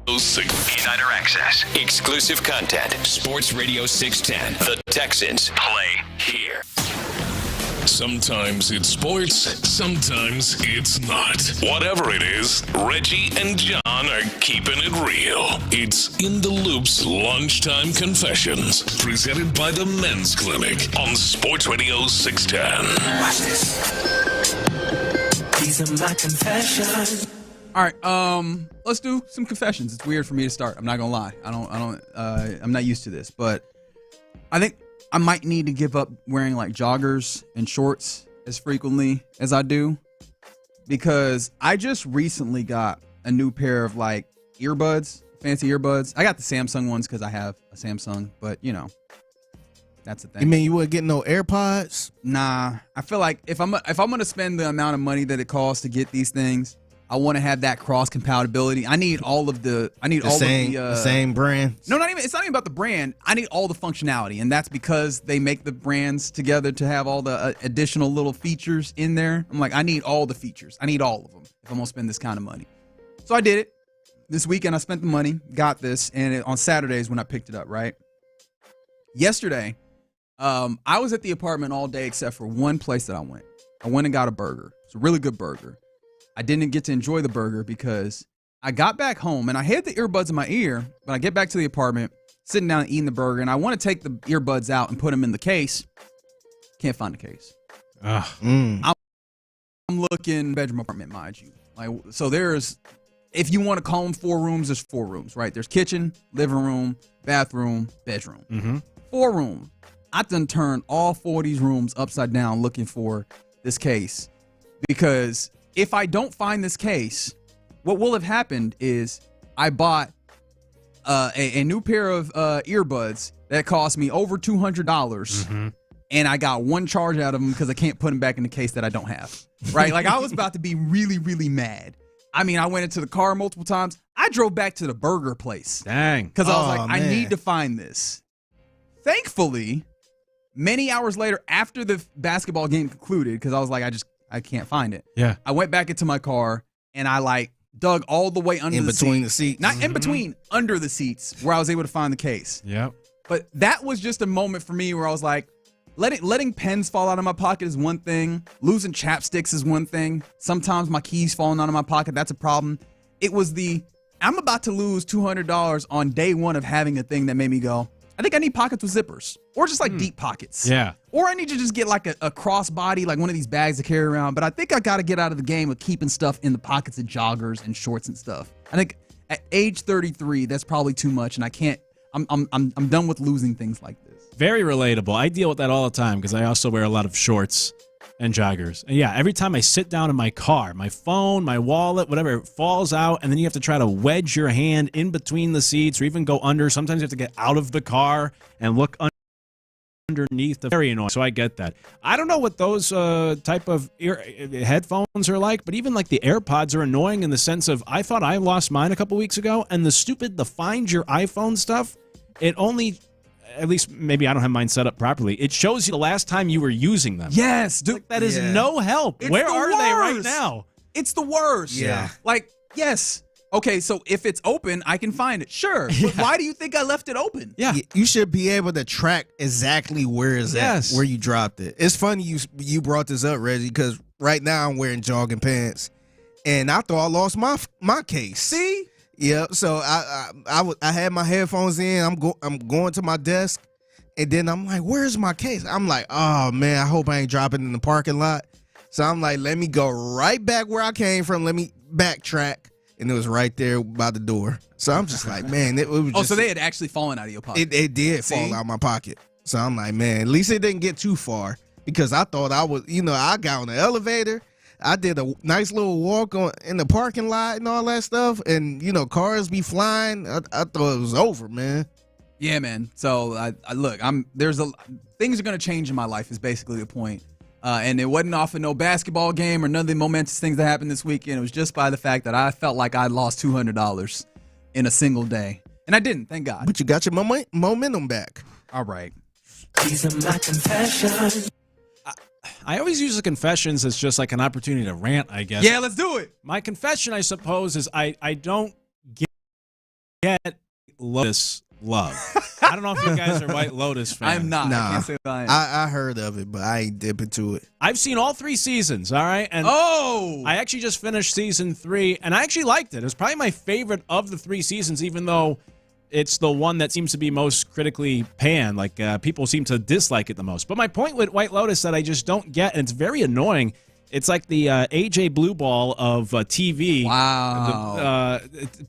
Insider access. Exclusive content. Sports Radio 610. The Texans play here. Sometimes it's sports, sometimes it's not. Whatever it is, Reggie and John are keeping it real. It's In the Loop's Lunchtime Confessions, presented by the Men's Clinic on Sports Radio 610. Watch this. These are my confessions. All right, let's do some confessions. It's weird for me to start. I'm not gonna lie. I'm not used to this, but I think I might need to give up wearing like joggers and shorts as frequently as I do, because I just recently got a new pair of like earbuds, fancy earbuds. I got the Samsung ones because I have a Samsung, but you know, that's the thing. You mean you wouldn't get no AirPods? Nah, I feel like if I'm gonna spend the amount of money that it costs to get these things, I want to have that cross compatibility. I need all of the. The same brand. No, it's not even about the brand. I need all the functionality, and that's because they make the brands together to have all the additional little features in there. I'm like, I need all the features. I need all of them if I'm gonna spend this kind of money. So I did it this weekend. I spent the money, got this, and on Saturdays when I picked it up. Right. Yesterday, I was at the apartment all day except for one place that I went. I went and got a burger. It's a really good burger. I didn't get to enjoy the burger because I got back home and I had the earbuds in my ear, but I get back to the apartment, sitting down and eating the burger, and I want to take the earbuds out and put them in the case. Can't find the case. I'm looking bedroom apartment, mind you. Like, so there's, if you want to call them 4 rooms, there's 4 rooms, right? There's kitchen, living room, bathroom, bedroom. Mm-hmm. 4 rooms. I done turned all 4 of these rooms upside down looking for this case, because if I don't find this case, what will have happened is I bought a new pair of earbuds that cost me over $200, and I got one charge out of them because I can't put them back in the case that I don't have. Right? Like, I was about to be really, really mad. I mean, I went into the car multiple times. I drove back to the burger place. Dang. Because I was like, man, I need to find this. Thankfully, many hours later, after the basketball game concluded, because I was like, I can't find it. Yeah. I went back into my car and I like dug all the way under in the between seat. the seats. Not in between, under the seats, where I was able to find the case. Yep. But that was just a moment for me where I was like, letting pens fall out of my pocket is one thing. Losing chapsticks is one thing. Sometimes my keys falling out of my pocket, that's a problem. It was I'm about to lose $200 on day one of having a thing that made me go, I think I need pockets with zippers, or just like deep pockets. Yeah. Or I need to just get like a crossbody, like one of these bags to carry around. But I think I got to get out of the game of keeping stuff in the pockets of joggers and shorts and stuff. I think at age 33, that's probably too much, and I can't. I'm done with losing things like this. Very relatable. I deal with that all the time because I also wear a lot of shorts and joggers. And yeah, every time I sit down in my car, my phone, my wallet, whatever, it falls out, and then you have to try to wedge your hand in between the seats or even go under. Sometimes you have to get out of the car and look underneath. Very annoying. So I get that. I don't know what those type of headphones are like, but even like the AirPods are annoying in the sense of, I thought I lost mine a couple weeks ago, and the Find Your iPhone stuff, it only, at least maybe I don't have mine set up properly, it shows you the last time you were using them. Yes, dude. Like, that is no help. It's Where the are they right worst. now? It's the worst. Yeah. Like, yes. Okay, so if it's open, I can find it. Sure. But why do you think I left it open? Yeah. You should be able to track exactly where it's at, where you dropped it. It's funny you brought this up, Reggie, because right now I'm wearing jogging pants, and I thought I lost my case. See? Yeah. So I had my headphones in. I'm going to my desk, and then I'm like, "Where's my case?" I'm like, "Oh man, I hope I ain't dropping it in the parking lot." So I'm like, "Let me go right back where I came from. Let me backtrack." And it was right there by the door. So I'm just like, man, it was just, so they had actually fallen out of your pocket. It did fall out of my pocket. So I'm like, man, at least it didn't get too far, because I thought I was, I got on the elevator. I did a nice little walk in the parking lot and all that stuff. And, cars be flying. I thought it was over, man. Yeah, man. So I look, things are going to change in my life is basically the point. And it wasn't off of no basketball game or none of the momentous things that happened this weekend. It was just by the fact that I felt like I lost $200 in a single day. And I didn't, thank God. But you got your momentum back. All right. These are my confessions. I always use the confessions as just like an opportunity to rant, I guess. Yeah, let's do it. My confession, I suppose, is I don't get Lotus love. I don't know if you guys are White Lotus fans. I'm not. Nah, I can't say that I am. I heard of it, but I ain't dip into it. I've seen all 3 seasons, all right? And I actually just finished season 3, and I actually liked it. It was probably my favorite of the 3 seasons, even though it's the one that seems to be most critically panned. Like, people seem to dislike it the most. But my point with White Lotus that I just don't get, and it's very annoying, it's like the AJ Blue Ball of TV. Wow.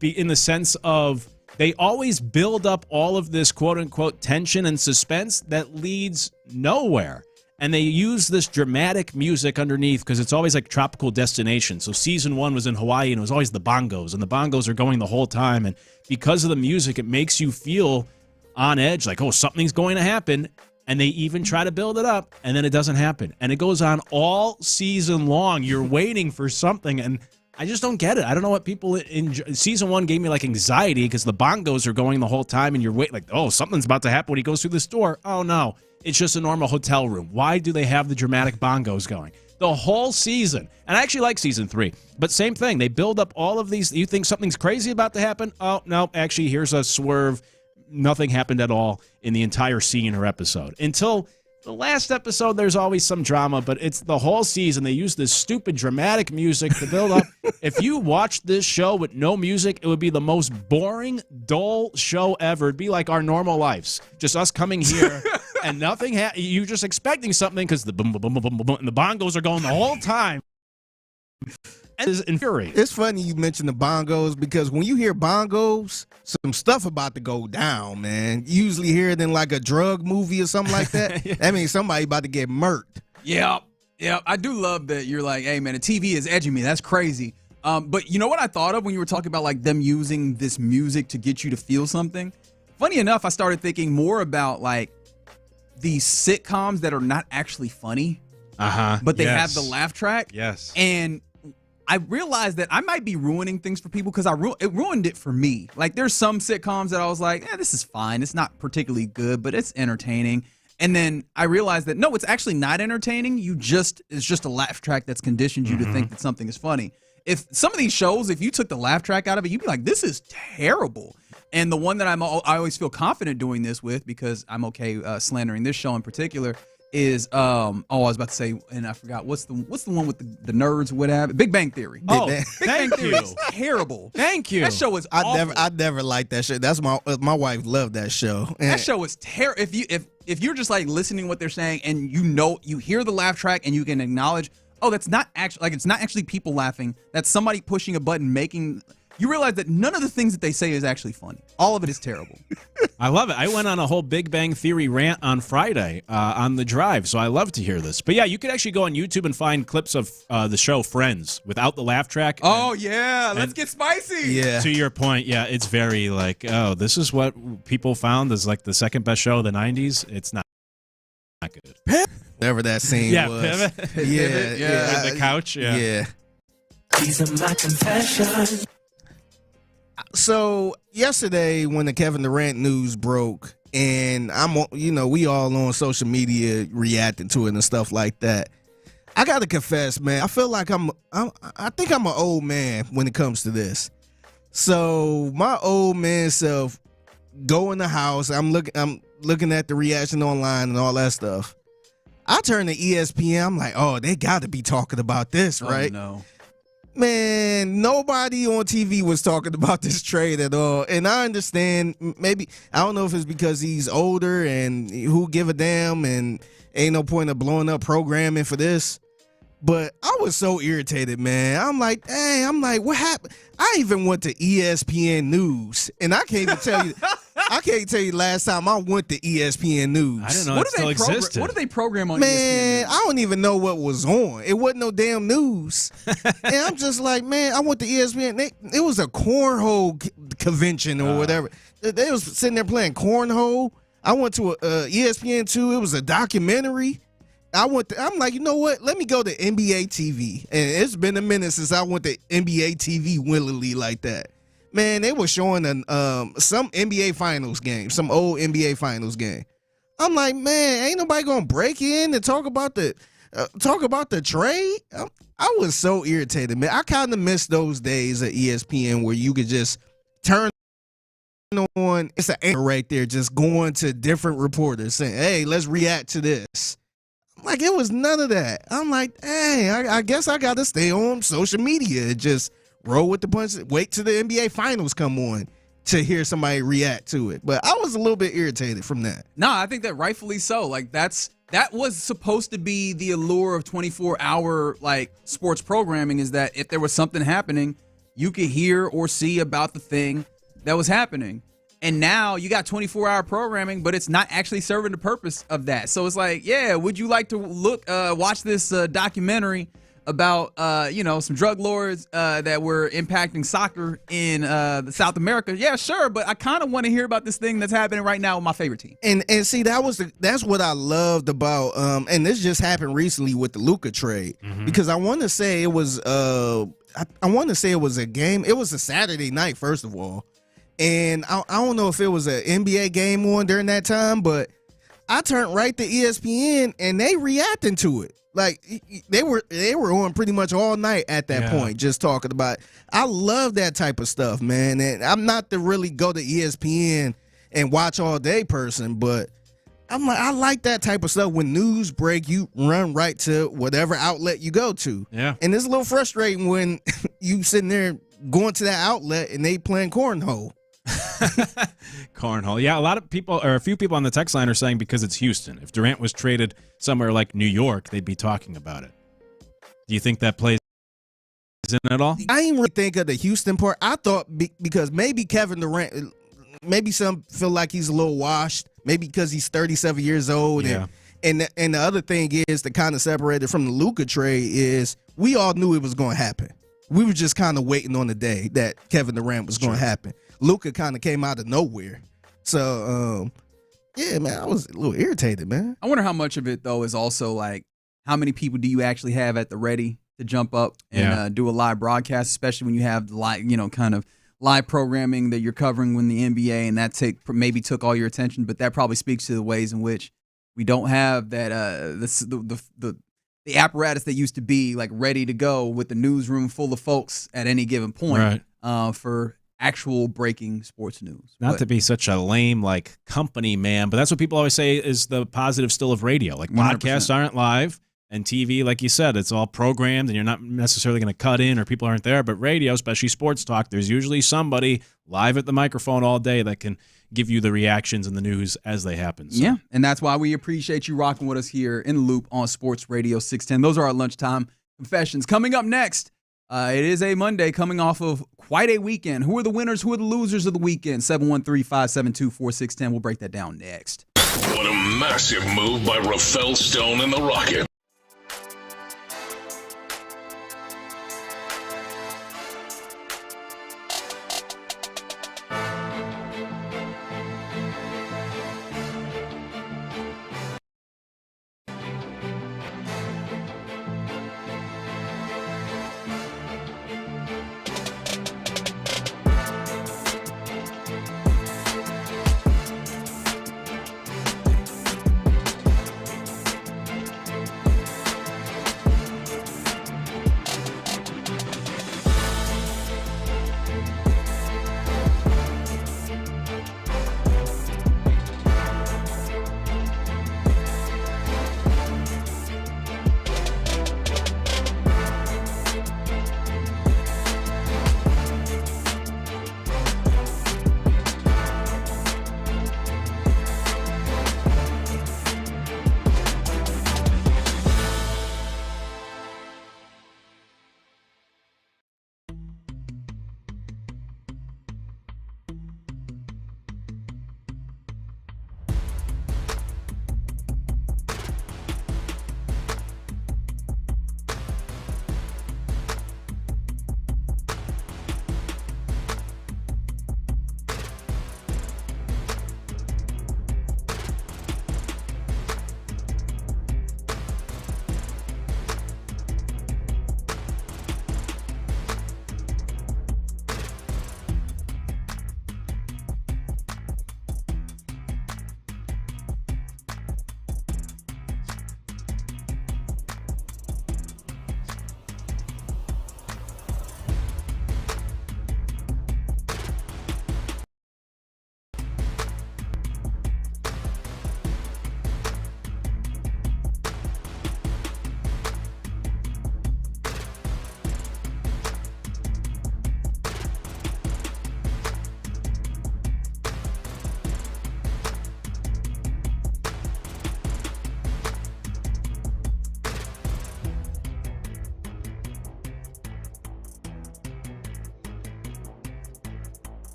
In the sense of they always build up all of this quote-unquote tension and suspense that leads nowhere. And they use this dramatic music underneath because it's always like tropical destination. So season 1 was in Hawaii, and it was always the bongos. And the bongos are going the whole time. And because of the music, it makes you feel on edge, like, oh, something's going to happen. And they even try to build it up, and then it doesn't happen. And it goes on all season long. You're waiting for something, and I just don't get it. I don't know what people enjoy. Season 1 gave me like anxiety because the bongos are going the whole time, and you're waiting like, oh, something's about to happen when he goes through this door. Oh, no. It's just a normal hotel room. Why do they have the dramatic bongos going? The whole season. And I actually like season 3. But same thing. They build up all of these. You think something's crazy about to happen? Oh, no. Actually, here's a swerve. Nothing happened at all in the entire scene or episode. Until the last episode, there's always some drama, but it's the whole season. They use this stupid dramatic music to build up. If you watched this show with no music, it would be the most boring, dull show ever. It'd be like our normal lives. Just us coming here and nothing. You're just expecting something because the boom, boom, boom, boom, boom, and the bongos are going the whole time. And it's infuriating. It's funny you mentioned the bongos because when you hear bongos, some stuff about to go down, man. You usually hear it in like a drug movie or something like that. Yeah. That means somebody about to get murked. Yeah. I do love that you're like, hey, man, the TV is edging me. That's crazy. But you know what I thought of when you were talking about like them using this music to get you to feel something? Funny enough, I started thinking more about like these sitcoms that are not actually funny. But they have the laugh track. Yes. And I realized that I might be ruining things for people because it ruined it for me. Like there's some sitcoms that I was like, this is fine. It's not particularly good, but it's entertaining. And then I realized that no, it's actually not entertaining. It's just a laugh track that's conditioned you to think that something is funny. If some of these shows, if you took the laugh track out of it, you'd be like, this is terrible. And the one that I always feel confident doing this with because I'm okay slandering this show in particular is I was about to say, and I forgot what's the one with the nerds or whatever. Big Bang Theory. Big Bang Theory is terrible. Thank you. That show is awful. I never liked that show. That's my wife loved that show. That show is terrible. If you're just like listening to what they're saying and you hear the laugh track and you can acknowledge, that's not actually like it's not actually people laughing. That's somebody pushing a button making. You realize that none of the things that they say is actually funny. All of it is terrible. I love it. I went on a whole Big Bang Theory rant on Friday on the drive, so I love to hear this. But yeah, you could actually go on YouTube and find clips of the show Friends without the laugh track. Let's get spicy. Yeah. To your point, yeah, it's very like, this is what people found as like the second best show of the 90s. It's not good. Whatever that scene was. Pivot. Yeah. The couch. Yeah. These are my confessions. So yesterday when the Kevin Durant news broke and we all on social media reacting to it and stuff like that, I got to confess, man, I feel like I think I'm an old man when it comes to this. So my old man self go in the house, I'm looking at the reaction online and all that stuff. I turn to ESPN, I'm like, oh, they got to be talking about this, right? Oh, no. Man, nobody on TV was talking about this trade at all. And I understand, maybe, I don't know if it's because he's older and who give a damn and ain't no point of blowing up programming for this. But I was so irritated, man. I'm like, what happened? I even went to ESPN News, and I can't even tell you. I can't tell you last time I went to ESPN News. I didn't know it still existed. What do they program on ESPN Man, News? I don't even know what was on. It wasn't no damn news. And I'm just like, man, I went to ESPN. It was a cornhole convention or whatever. They was sitting there playing cornhole. I went to ESPN 2. It was a documentary. I'm like, you know what? Let me go to NBA TV. And it's been a minute since I went to NBA TV willingly like that. Man, they were showing some NBA Finals game, some old NBA Finals game. I'm like, man, ain't nobody gonna break in and talk about the trade? I was so irritated, man. I kind of miss those days at ESPN where you could just turn on, it's an anchor right there just going to different reporters saying, hey, let's react to this. Like, it was none of that. I'm like, hey, I guess I got to stay on social media and just roll with the punches, wait till the NBA Finals come on to hear somebody react to it. But I was a little bit irritated from that. No, I think that rightfully so. Like, that was supposed to be the allure of 24-hour, like, sports programming, is that if there was something happening, you could hear or see about the thing that was happening. And now you got 24-hour programming, but it's not actually serving the purpose of that. So it's like, yeah, would you like to watch this documentary about some drug lords that were impacting soccer in the South America? Yeah, sure, but I kind of want to hear about this thing that's happening right now with my favorite team. And see, that's what I loved about and this just happened recently with the Luka trade, because I want to say it was I want to say it was a game. It was a Saturday night, first of all. And I don't know if it was an NBA game on during that time, but I turned right to ESPN and they reacting to it. Like, they were on pretty much all night at that point, just talking about it. I love that type of stuff, man. And I'm not the really go to ESPN and watch all day person, but I like that type of stuff. When news break, you run right to whatever outlet you go to. Yeah. And it's a little frustrating when you sitting there going to that outlet and they playing cornhole. Cornhole. Yeah, a few people on the text line are saying because it's Houston. If Durant was traded somewhere like New York, they'd be talking about it. Do you think that plays in at all? I didn't really think of the Houston part. I thought because maybe Keven Durant, maybe some feel like he's a little washed, maybe because he's 37 years old. Yeah. And the other thing is, to kind of separate it from the Luka trade, is we all knew it was going to happen. We were just kind of waiting on the day that Keven Durant was going to happen. Luka kind of came out of nowhere. So, yeah, man, I was a little irritated, man. I wonder how much of it, though, is also like, how many people do you actually have at the ready to jump up and do a live broadcast, especially when you have kind of live programming that you're covering when the NBA, and that maybe took all your attention, but that probably speaks to the ways in which we don't have that the apparatus that used to be like ready to go with the newsroom full of folks at any given point for actual breaking sports news. Not to be such a lame like company man, but that's what people always say is the positive still of radio. Like 100%. Podcasts aren't live, and TV, like you said, it's all programmed, and you're not necessarily going to cut in or people aren't there. But radio, especially sports talk, there's usually somebody live at the microphone all day that can give you the reactions and the news as they happen. So. Yeah, and that's why we appreciate you rocking with us here in the Loop on Sports Radio 610. Those are our lunchtime confessions. Coming up next, it is a Monday coming off of quite a weekend. Who are the winners? Who are the losers of the weekend? 713-572-4610. We'll break that down next. What a massive move by Rafael Stone and the Rockets.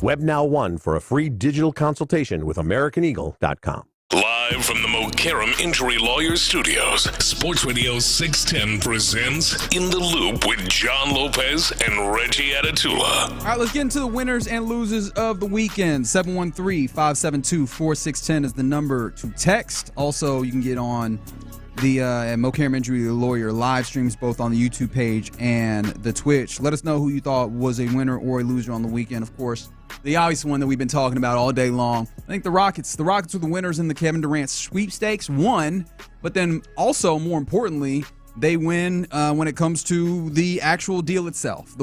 WebNow 1 for a free digital consultation with AmericanEagle.com. Live from the Mokaram Injury Lawyers Studios, Sports Radio 610 presents In the Loop with John Lopez and Reggie Atatula. All right, let's get into the winners and losers of the weekend. 713-572-4610 is the number to text. Also, you can get on the Mokaram Injury Lawyer live streams both on the YouTube page and the Twitch. Let us know who you thought was a winner or a loser on the weekend. Of course, the obvious one that we've been talking about all day long. I think the Rockets. The Rockets were the winners in the Kevin Durant sweepstakes. Won, but then also, more importantly, they win when it comes to the actual deal itself.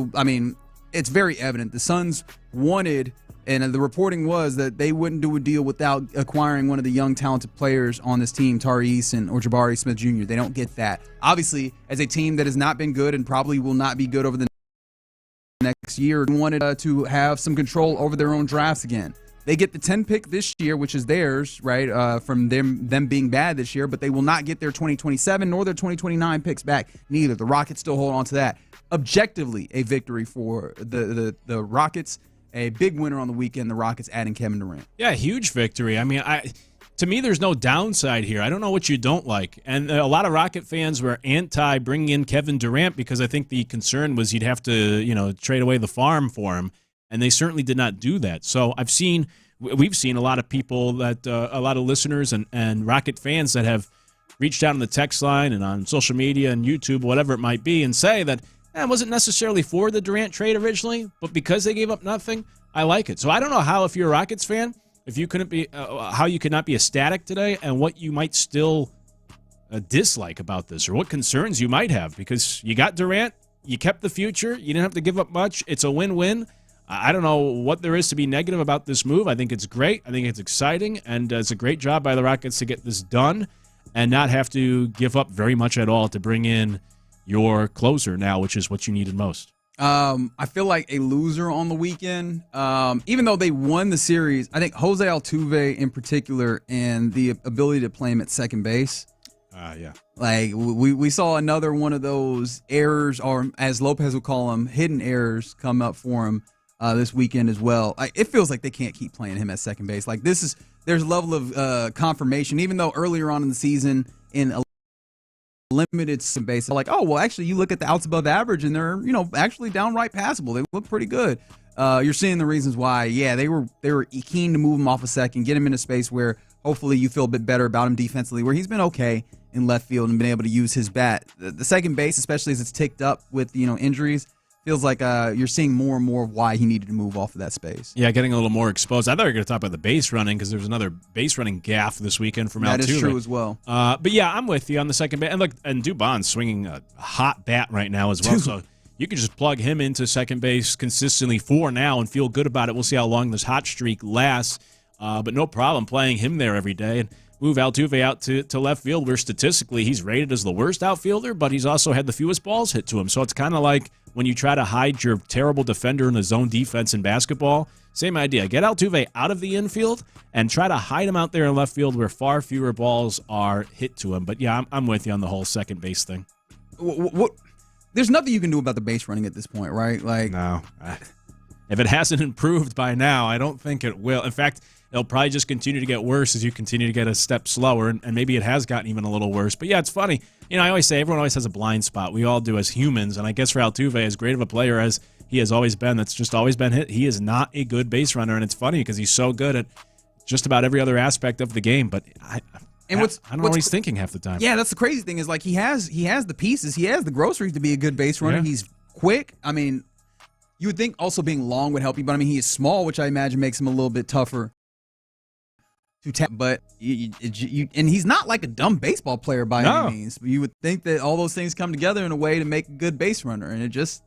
It's very evident. The Suns wanted, and the reporting was that they wouldn't do a deal without acquiring one of the young, talented players on this team, Tari Eason or Jabari Smith Jr. They don't get that. Obviously, as a team that has not been good and probably will not be good over the next year, wanted to have some control over their own drafts again. They get the 10 pick this year, which is theirs, right, from them being bad this year, but they will not get their 2027 nor their 2029 picks back, neither. The Rockets still hold on to that. Objectively, a victory for the Rockets. A big winner on the weekend, the Rockets adding Kevin Durant. Yeah, huge victory. I mean, to me, there's no downside here. I don't know what you don't like. And a lot of Rocket fans were anti bringing in Kevin Durant because I think the concern was you'd have to, trade away the farm for him. And they certainly did not do that. So we've seen a lot of people a lot of listeners and Rocket fans that have reached out on the text line and on social media and YouTube, whatever it might be, and say that it wasn't necessarily for the Durant trade originally, but because they gave up nothing, I like it. So I don't know how, if you're a Rockets fan, if you couldn't be, how you could not be ecstatic today, and what you might still dislike about this, or what concerns you might have, because you got Durant, you kept the future, you didn't have to give up much. It's a win-win. I don't know what there is to be negative about this move. I think it's great. I think it's exciting, and it's a great job by the Rockets to get this done and not have to give up very much at all to bring in your closer now, which is what you needed most. I feel like a loser on the weekend, even though they won the series, I think Jose Altuve in particular and the ability to play him at second base. Yeah. Like we saw another one of those errors, or as Lopez would call them, hidden errors come up for him this weekend as well. It feels like they can't keep playing him at second base. Like there's a level of confirmation, even though earlier on in the season in a limited some base, like, oh well, actually you look at the outs above average and they're actually downright passable. They look pretty good. You're seeing the reasons why. Yeah, they were keen to move him off a second, get him in a space where hopefully you feel a bit better about him defensively, where he's been okay in left field and been able to use his bat. The second base, especially as it's ticked up with injuries, feels like you're seeing more and more of why he needed to move off of that space. Yeah, getting a little more exposed. I thought we were going to talk about the base running because there was another base running gaffe this weekend from Altuve. That is true as well. But yeah, I'm with you on the second base. And look, and Dubon's swinging a hot bat right now as well. So you can just plug him into second base consistently for now and feel good about it. We'll see how long this hot streak lasts. But no problem playing him there every day. And move Altuve out to left field, where statistically he's rated as the worst outfielder, but he's also had the fewest balls hit to him. So it's kind of like when you try to hide your terrible defender in the zone defense in basketball. Same idea. Get Altuve out of the infield and try to hide him out there in left field where far fewer balls are hit to him. But yeah, I'm with you on the whole second base thing. There's nothing you can do about the base running at this point, right? Like, no. If it hasn't improved by now, I don't think it will. In fact, it'll probably just continue to get worse as you continue to get a step slower, and maybe it has gotten even a little worse. But yeah, it's funny. I always say everyone always has a blind spot. We all do as humans, and I guess for Altuve, as great of a player as he has always been, that's just always been hit, he is not a good base runner, and it's funny because he's so good at just about every other aspect of the game, but I don't know what he's thinking half the time. Yeah, that's the crazy thing is, like, he has the pieces, he has the groceries to be a good base runner. Yeah. He's quick. I mean, you would think also being long would help you, but I mean, he is small, which I imagine makes him a little bit tougher to tap. But and he's not like a dumb baseball player by any means. You would think that all those things come together in a way to make a good base runner, and it just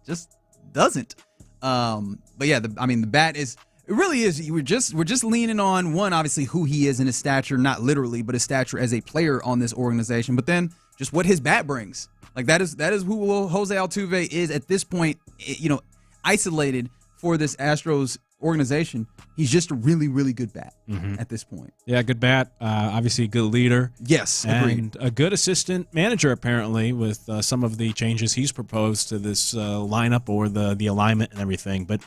doesn't. But yeah, the bat is. It really is. We're just leaning on one, obviously, who he is in his stature, not literally, but his stature as a player on this organization. But then just what his bat brings. Like that is who Jose Altuve is at this point. Isolated for this Astros organization, he's just a really, really good bat at this point. Yeah, good bat. Obviously, a good leader. Yes, agreed. And a good assistant manager, apparently, with some of the changes he's proposed to this lineup or the alignment and everything. But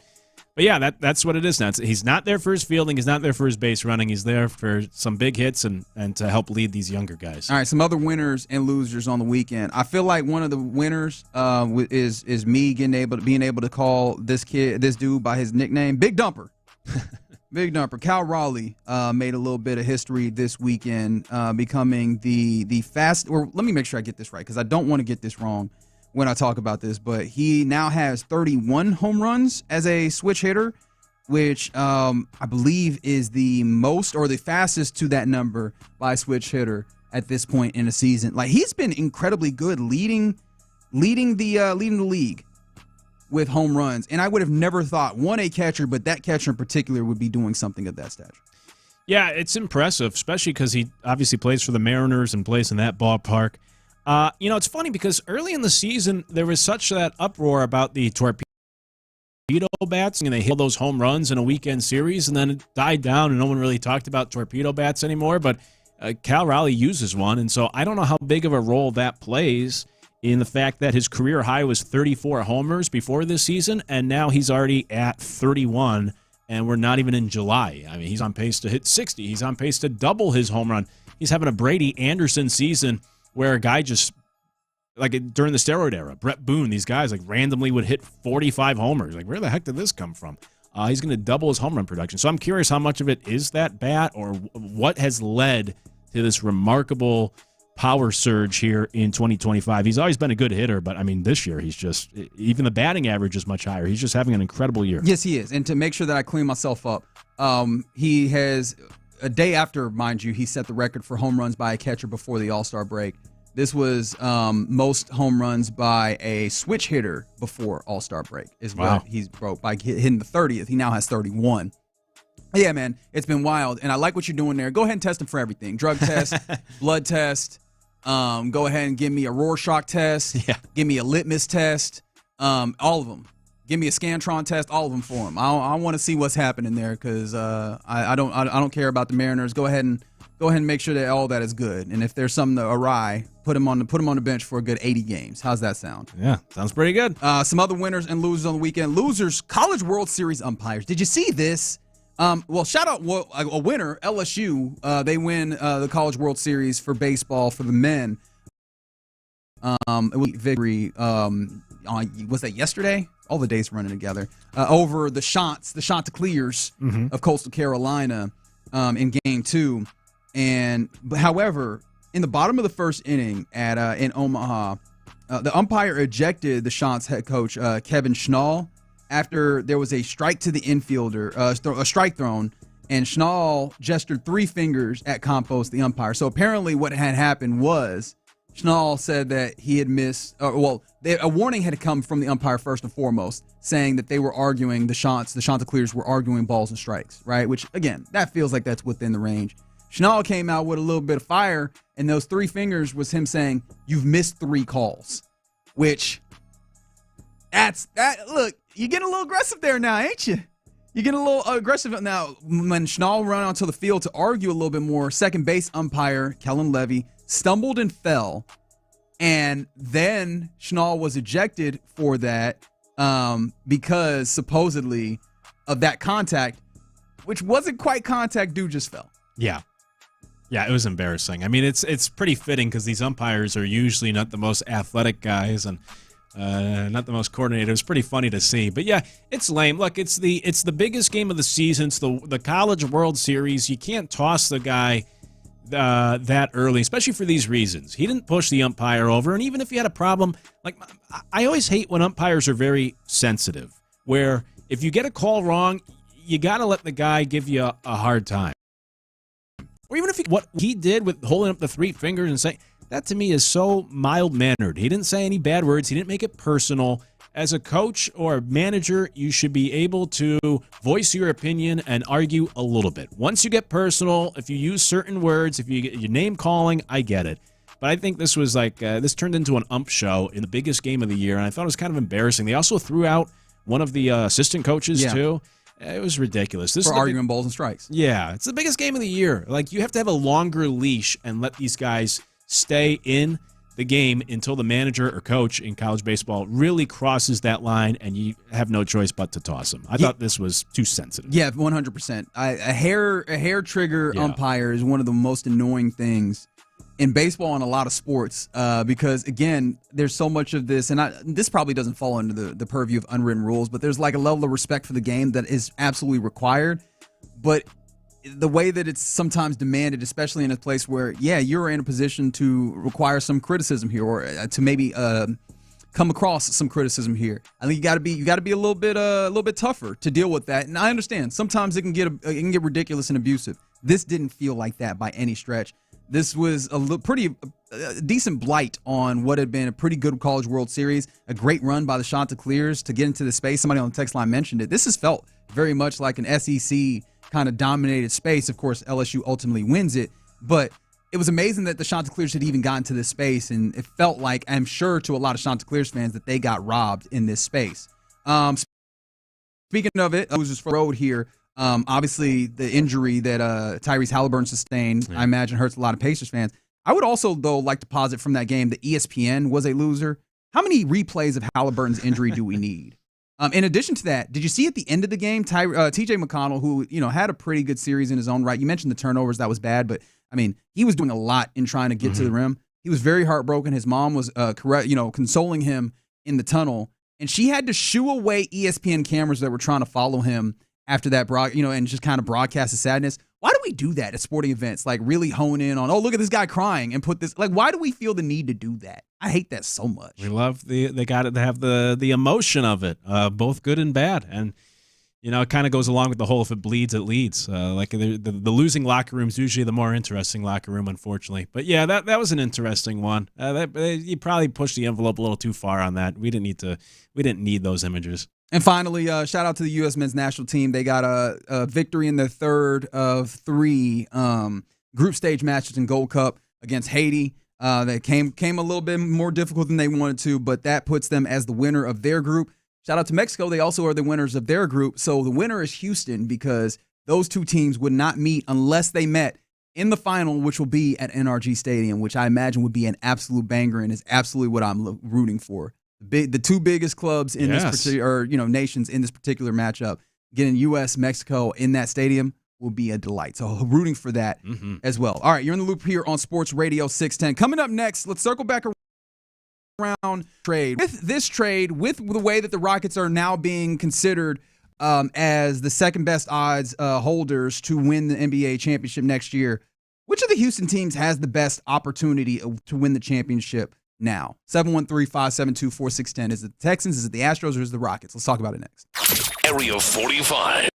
But yeah, that's what it is now. He's not there for his fielding. He's not there for his base running. He's there for some big hits and to help lead these younger guys. All right, some other winners and losers on the weekend. I feel like one of the winners is me being able to call this dude by his nickname, Big Dumper. Big Dumper. Cal Raleigh made a little bit of history this weekend, becoming the fast. Or let me make sure I get this right because I don't want to get this wrong when I talk about this, but he now has 31 home runs as a switch hitter, which I believe is the most or the fastest to that number by a switch hitter at this point in the season. Like, he's been incredibly good leading the league with home runs, and I would have never thought a catcher, but that catcher in particular would be doing something of that stature. Yeah, it's impressive, especially because he obviously plays for the Mariners and plays in that ballpark. It's funny because early in the season, there was such that uproar about the torpedo bats, and they hit those home runs in a weekend series, and then it died down, and no one really talked about torpedo bats anymore, but Cal Raleigh uses one, and so I don't know how big of a role that plays in the fact that his career high was 34 homers before this season, and now he's already at 31, and we're not even in July. I mean, he's on pace to hit 60. He's on pace to double his home run. He's having a Brady Anderson season where a guy just, like during the steroid era, Brett Boone, these guys like randomly would hit 45 homers. Like, where the heck did this come from? He's going to double his home run production. So I'm curious how much of it is that bat or what has led to this remarkable power surge here in 2025. He's always been a good hitter, but I mean, this year he's just, even the batting average is much higher. He's just having an incredible year. Yes, he is. And to make sure that I clean myself up, he has, a day after, mind you, he set the record for home runs by a catcher before the All-Star break. This was most home runs by a switch hitter before All-Star break is what he's broke by hitting the 30th. He now has 31. Yeah, man, it's been wild, and I like what you're doing there. Go ahead and test him for everything. Drug test, blood test. Go ahead and give me a Rorschach test. Yeah. Give me a litmus test. All of them. Give me a Scantron test. All of them for him. I want to see what's happening there because I don't care about the Mariners. Go ahead and make sure that all that is good. And if there's something awry, put him on the bench for a good 80 games. How's that sound? Yeah, sounds pretty good. Some other winners and losers on the weekend. Losers, College World Series umpires. Did you see this? Well, shout out a winner, LSU. They win the College World Series for baseball for the men. It was victory. Was that yesterday? All the days running together. Over the Chanticleers of Coastal Carolina in Game 2. However, in the bottom of the first inning in Omaha, the umpire ejected the Chants head coach Keven Schnall after there was a strike to the infielder, a strike thrown, and Schnall gestured 3 fingers at Campos, the umpire. So apparently, what had happened was Schnall said that he had missed. A warning had come from the umpire first and foremost, saying that they were arguing the Chanticleers were arguing balls and strikes, right? Which again, that feels like that's within the range. Schnall came out with a little bit of fire, and those 3 fingers was him saying, "You've missed 3 calls," which look, you're getting a little aggressive there now, ain't you? You're getting a little aggressive now. When Schnall ran onto the field to argue a little bit more, second base umpire Kellen Levy stumbled and fell, and then Schnall was ejected for that because supposedly of that contact, which wasn't quite contact. Dude just fell. Yeah, it was embarrassing. I mean, it's pretty fitting because these umpires are usually not the most athletic guys and not the most coordinated. It was pretty funny to see. But yeah, it's lame. Look, it's the biggest game of the season. It's the College World Series. You can't toss the guy that early, especially for these reasons. He didn't push the umpire over, and even if he had a problem, like I always hate when umpires are very sensitive, where if you get a call wrong, you got to let the guy give you a hard time. Or even if what he did with holding up the 3 fingers and saying, that to me is so mild-mannered. He didn't say any bad words. He didn't make it personal. As a coach or a manager, you should be able to voice your opinion and argue a little bit. Once you get personal, if you use certain words, if you get your name calling, I get it. But I think this was like, this turned into an ump show in the biggest game of the year, and I thought it was kind of embarrassing. They also threw out one of the assistant coaches, too. It was ridiculous. This for arguing balls and strikes. Yeah, it's the biggest game of the year. Like, you have to have a longer leash and let these guys stay in the game until the manager or coach in college baseball really crosses that line, and you have no choice but to toss him. I thought this was too sensitive. Yeah, 100%. A hair trigger umpire is one of the most annoying things in baseball and a lot of sports because, again, there's so much of this, and this probably doesn't fall under the purview of unwritten rules, but there's like a level of respect for the game that is absolutely required. But the way that it's sometimes demanded, especially in a place where, you're in a position to require some criticism here, or to maybe come across some criticism here. I think you got to be a little bit tougher to deal with that. And I understand sometimes it can get ridiculous and abusive. This didn't feel like that by any stretch. This was a decent blight on what had been a pretty good College World Series, a great run by the Chanticleers to get into the space. Somebody on the text line mentioned it. This has felt very much like an SEC kind of dominated space. Of course, LSU ultimately wins it, but it was amazing that the Chanticleers had even gotten to this space, and it felt like, I'm sure to a lot of Chanticleers fans, that they got robbed in this space. Speaking of it, I was just for the road here. Obviously, the injury that Tyrese Halliburton sustained, I imagine, hurts a lot of Pacers fans. I would also, though, like to posit from that game that ESPN was a loser. How many replays of Halliburton's injury do we need? In addition to that, did you see at the end of the game, T.J. McConnell, who had a pretty good series in his own right? You mentioned the turnovers, that was bad, but I mean, he was doing a lot in trying to get to the rim. He was very heartbroken. His mom was consoling him in the tunnel, and she had to shoo away ESPN cameras that were trying to follow him after that, and just kind of broadcast his sadness. Why do we do that at sporting events? Like, really hone in on, oh, look at this guy crying, and put this, like, why do we feel the need to do that? I hate that so much. We love they got it to have the emotion of it, both good and bad. And, it kind of goes along with the whole, if it bleeds, it leads. Like the losing locker room is usually the more interesting locker room, unfortunately. But yeah, that was an interesting one. You probably pushed the envelope a little too far on that. We didn't need those images. And finally, shout out to the U.S. men's national team. They got a victory in their third of three group stage matches in Gold Cup against Haiti. They came a little bit more difficult than they wanted to, but that puts them as the winner of their group. Shout out to Mexico. They also are the winners of their group. So the winner is Houston, because those two teams would not meet unless they met in the final, which will be at NRG Stadium, which I imagine would be an absolute banger and is absolutely what I'm rooting for. The two biggest clubs in this particular, nations in this particular matchup, getting U.S. Mexico in that stadium will be a delight. So rooting for that as well. All right, you're in the loop here on Sports Radio 610. Coming up next, let's circle back around trade. With this trade, with the way that the Rockets are now being considered as the second best odds holders to win the NBA championship next year, which of the Houston teams has the best opportunity to win the championship now? 713-572-4610. Is it the Texans, is it the Astros, or is it the Rockets? Let's talk about it next. Area 45.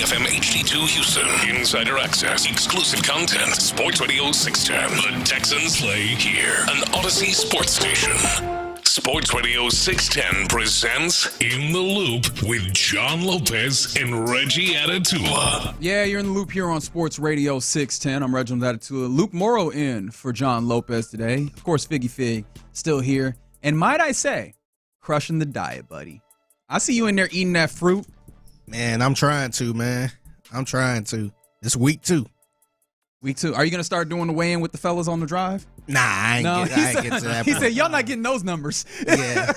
FM HD2 Houston. Insider access, exclusive content. Sports Radio 610. The Texans play here. An Odyssey sports station. Sports Radio 610 presents In the Loop with John Lopez and Reggie Atatula. Yeah, you're in the loop here on Sports Radio 610. I'm Reginald Atatula. Luke Morrow in for John Lopez today. Of course, Figgy Fig still here. And might I say, crushing the diet, buddy. I see you in there eating that fruit. Man, I'm trying to, man. I'm trying to. It's week 2. Week 2. Are you going to start doing the weigh-in with the fellas on the drive? Nah, I ain't get to that He point. said, y'all not getting those numbers. Yeah.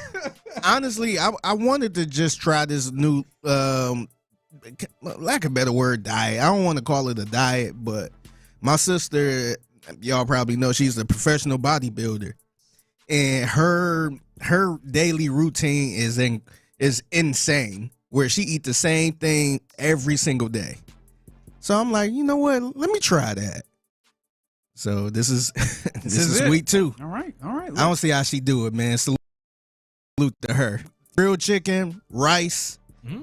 Honestly, I wanted to just try this new, lack of a better word, diet. I don't want to call it a diet, but my sister, y'all probably know, she's a professional bodybuilder. And her daily routine is insane, where she eat the same thing every single day. So I'm like, you know what? Let me try that. So this is this is week 2. All right. I don't see how she do it, man. Salute to her. Grilled chicken, rice,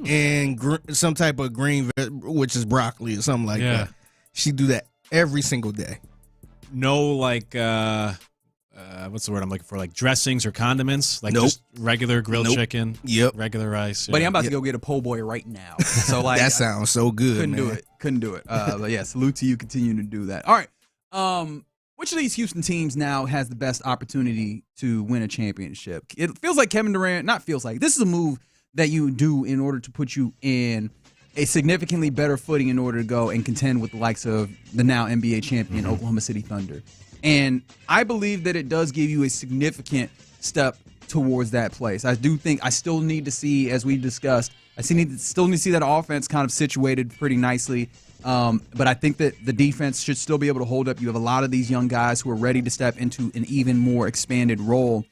and some type of green, which is broccoli or something like that. She do that every single day. No, like what's the word I'm looking for? Like dressings or condiments? Like Nope. just regular grilled chicken. Yep. Regular rice. Buddy, I'm about to go get a po' boy right now. So like that sounds so good. Couldn't do it. But yeah, salute to you continuing to do that. All right. Which of these Houston teams now has the best opportunity to win a championship? It feels like Kevin Durant, not feels like, this is a move that you do in order to put you in a significantly better footing in order to go and contend with the likes of the now NBA champion Oklahoma City Thunder. And I believe that it does give you a significant step towards that place. I do think I still need to see, as we discussed, still need to see that offense kind of situated pretty nicely. But I think that the defense should still be able to hold up. You have a lot of these young guys who are ready to step into an even more expanded role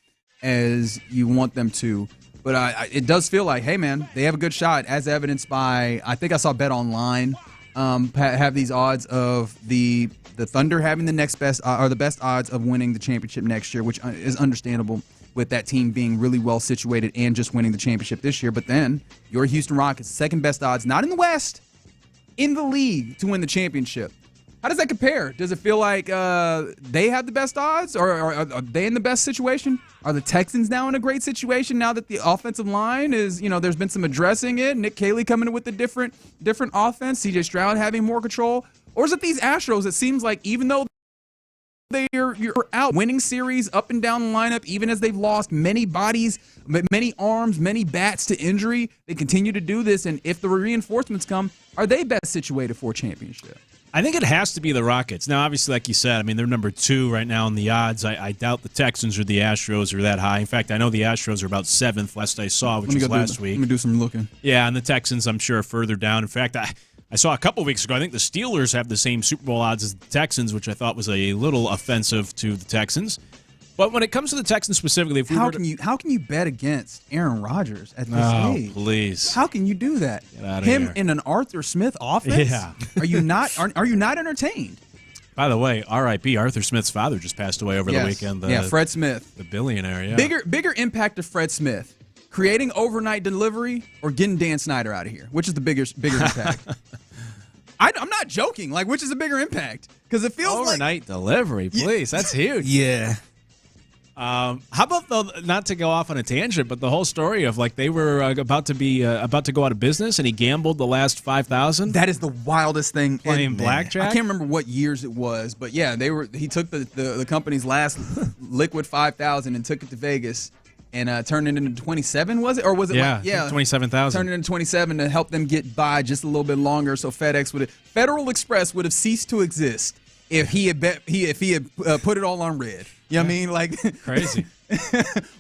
as you want them to. But it does feel like, hey, man, they have a good shot, as evidenced by, I think I saw Bet Online have these odds of the Thunder having the next best or the best odds of winning the championship next year, which is understandable with that team being really well situated and just winning the championship this year. But then your Houston Rockets, second best odds, not in the West, in the league to win the championship. How does that compare? Does it feel like they have the best odds, or are they in the best situation? Are the Texans now in a great situation now that the offensive line is, there's been some addressing it, Nick Caley coming in with a different offense, CJ Stroud having more control? Or is it these Astros? It seems like even though you're out winning series up and down the lineup, even as they've lost many bodies, many arms, many bats to injury, they continue to do this. And if the reinforcements come, are they best situated for a championship? I think it has to be the Rockets. Now, obviously, like you said, I mean, they're number 2 right now in the odds. I doubt the Texans or the Astros are that high. In fact, I know the Astros are about 7th, last I saw, which was last week. Let me do some looking. Yeah, and the Texans, I'm sure, are further down. In fact, I saw a couple weeks ago, I think the Steelers have the same Super Bowl odds as the Texans, which I thought was a little offensive to the Texans. But when it comes to the Texans specifically, if how can you bet against Aaron Rodgers at this age? Please. How can you do that? Get out of Him here. in an Arthur Smith offense? Yeah. Are you not entertained? By the way, R.I.P. Arthur Smith's father just passed away over the weekend. Fred Smith. The billionaire, yeah. Bigger impact of Fred Smith. Creating overnight delivery or getting Dan Snyder out of here? Which is the bigger impact? I'm not joking. Like, which is a bigger impact? Because it feels overnight delivery, please. That's huge. Yeah. How about, though, not to go off on a tangent, but the whole story of like they were about to go out of business and he gambled the last $5,000. That is the wildest thing. Playing blackjack. I can't remember what years it was, but yeah, he took the company's last liquid $5,000 and took it to Vegas and turned it into 27. Was it, or was it? Yeah, 27,000. Turned it into 27 to help them get by just a little bit longer, so Federal Express would have ceased to exist if he had put it all on red. You know what I mean? Like, crazy.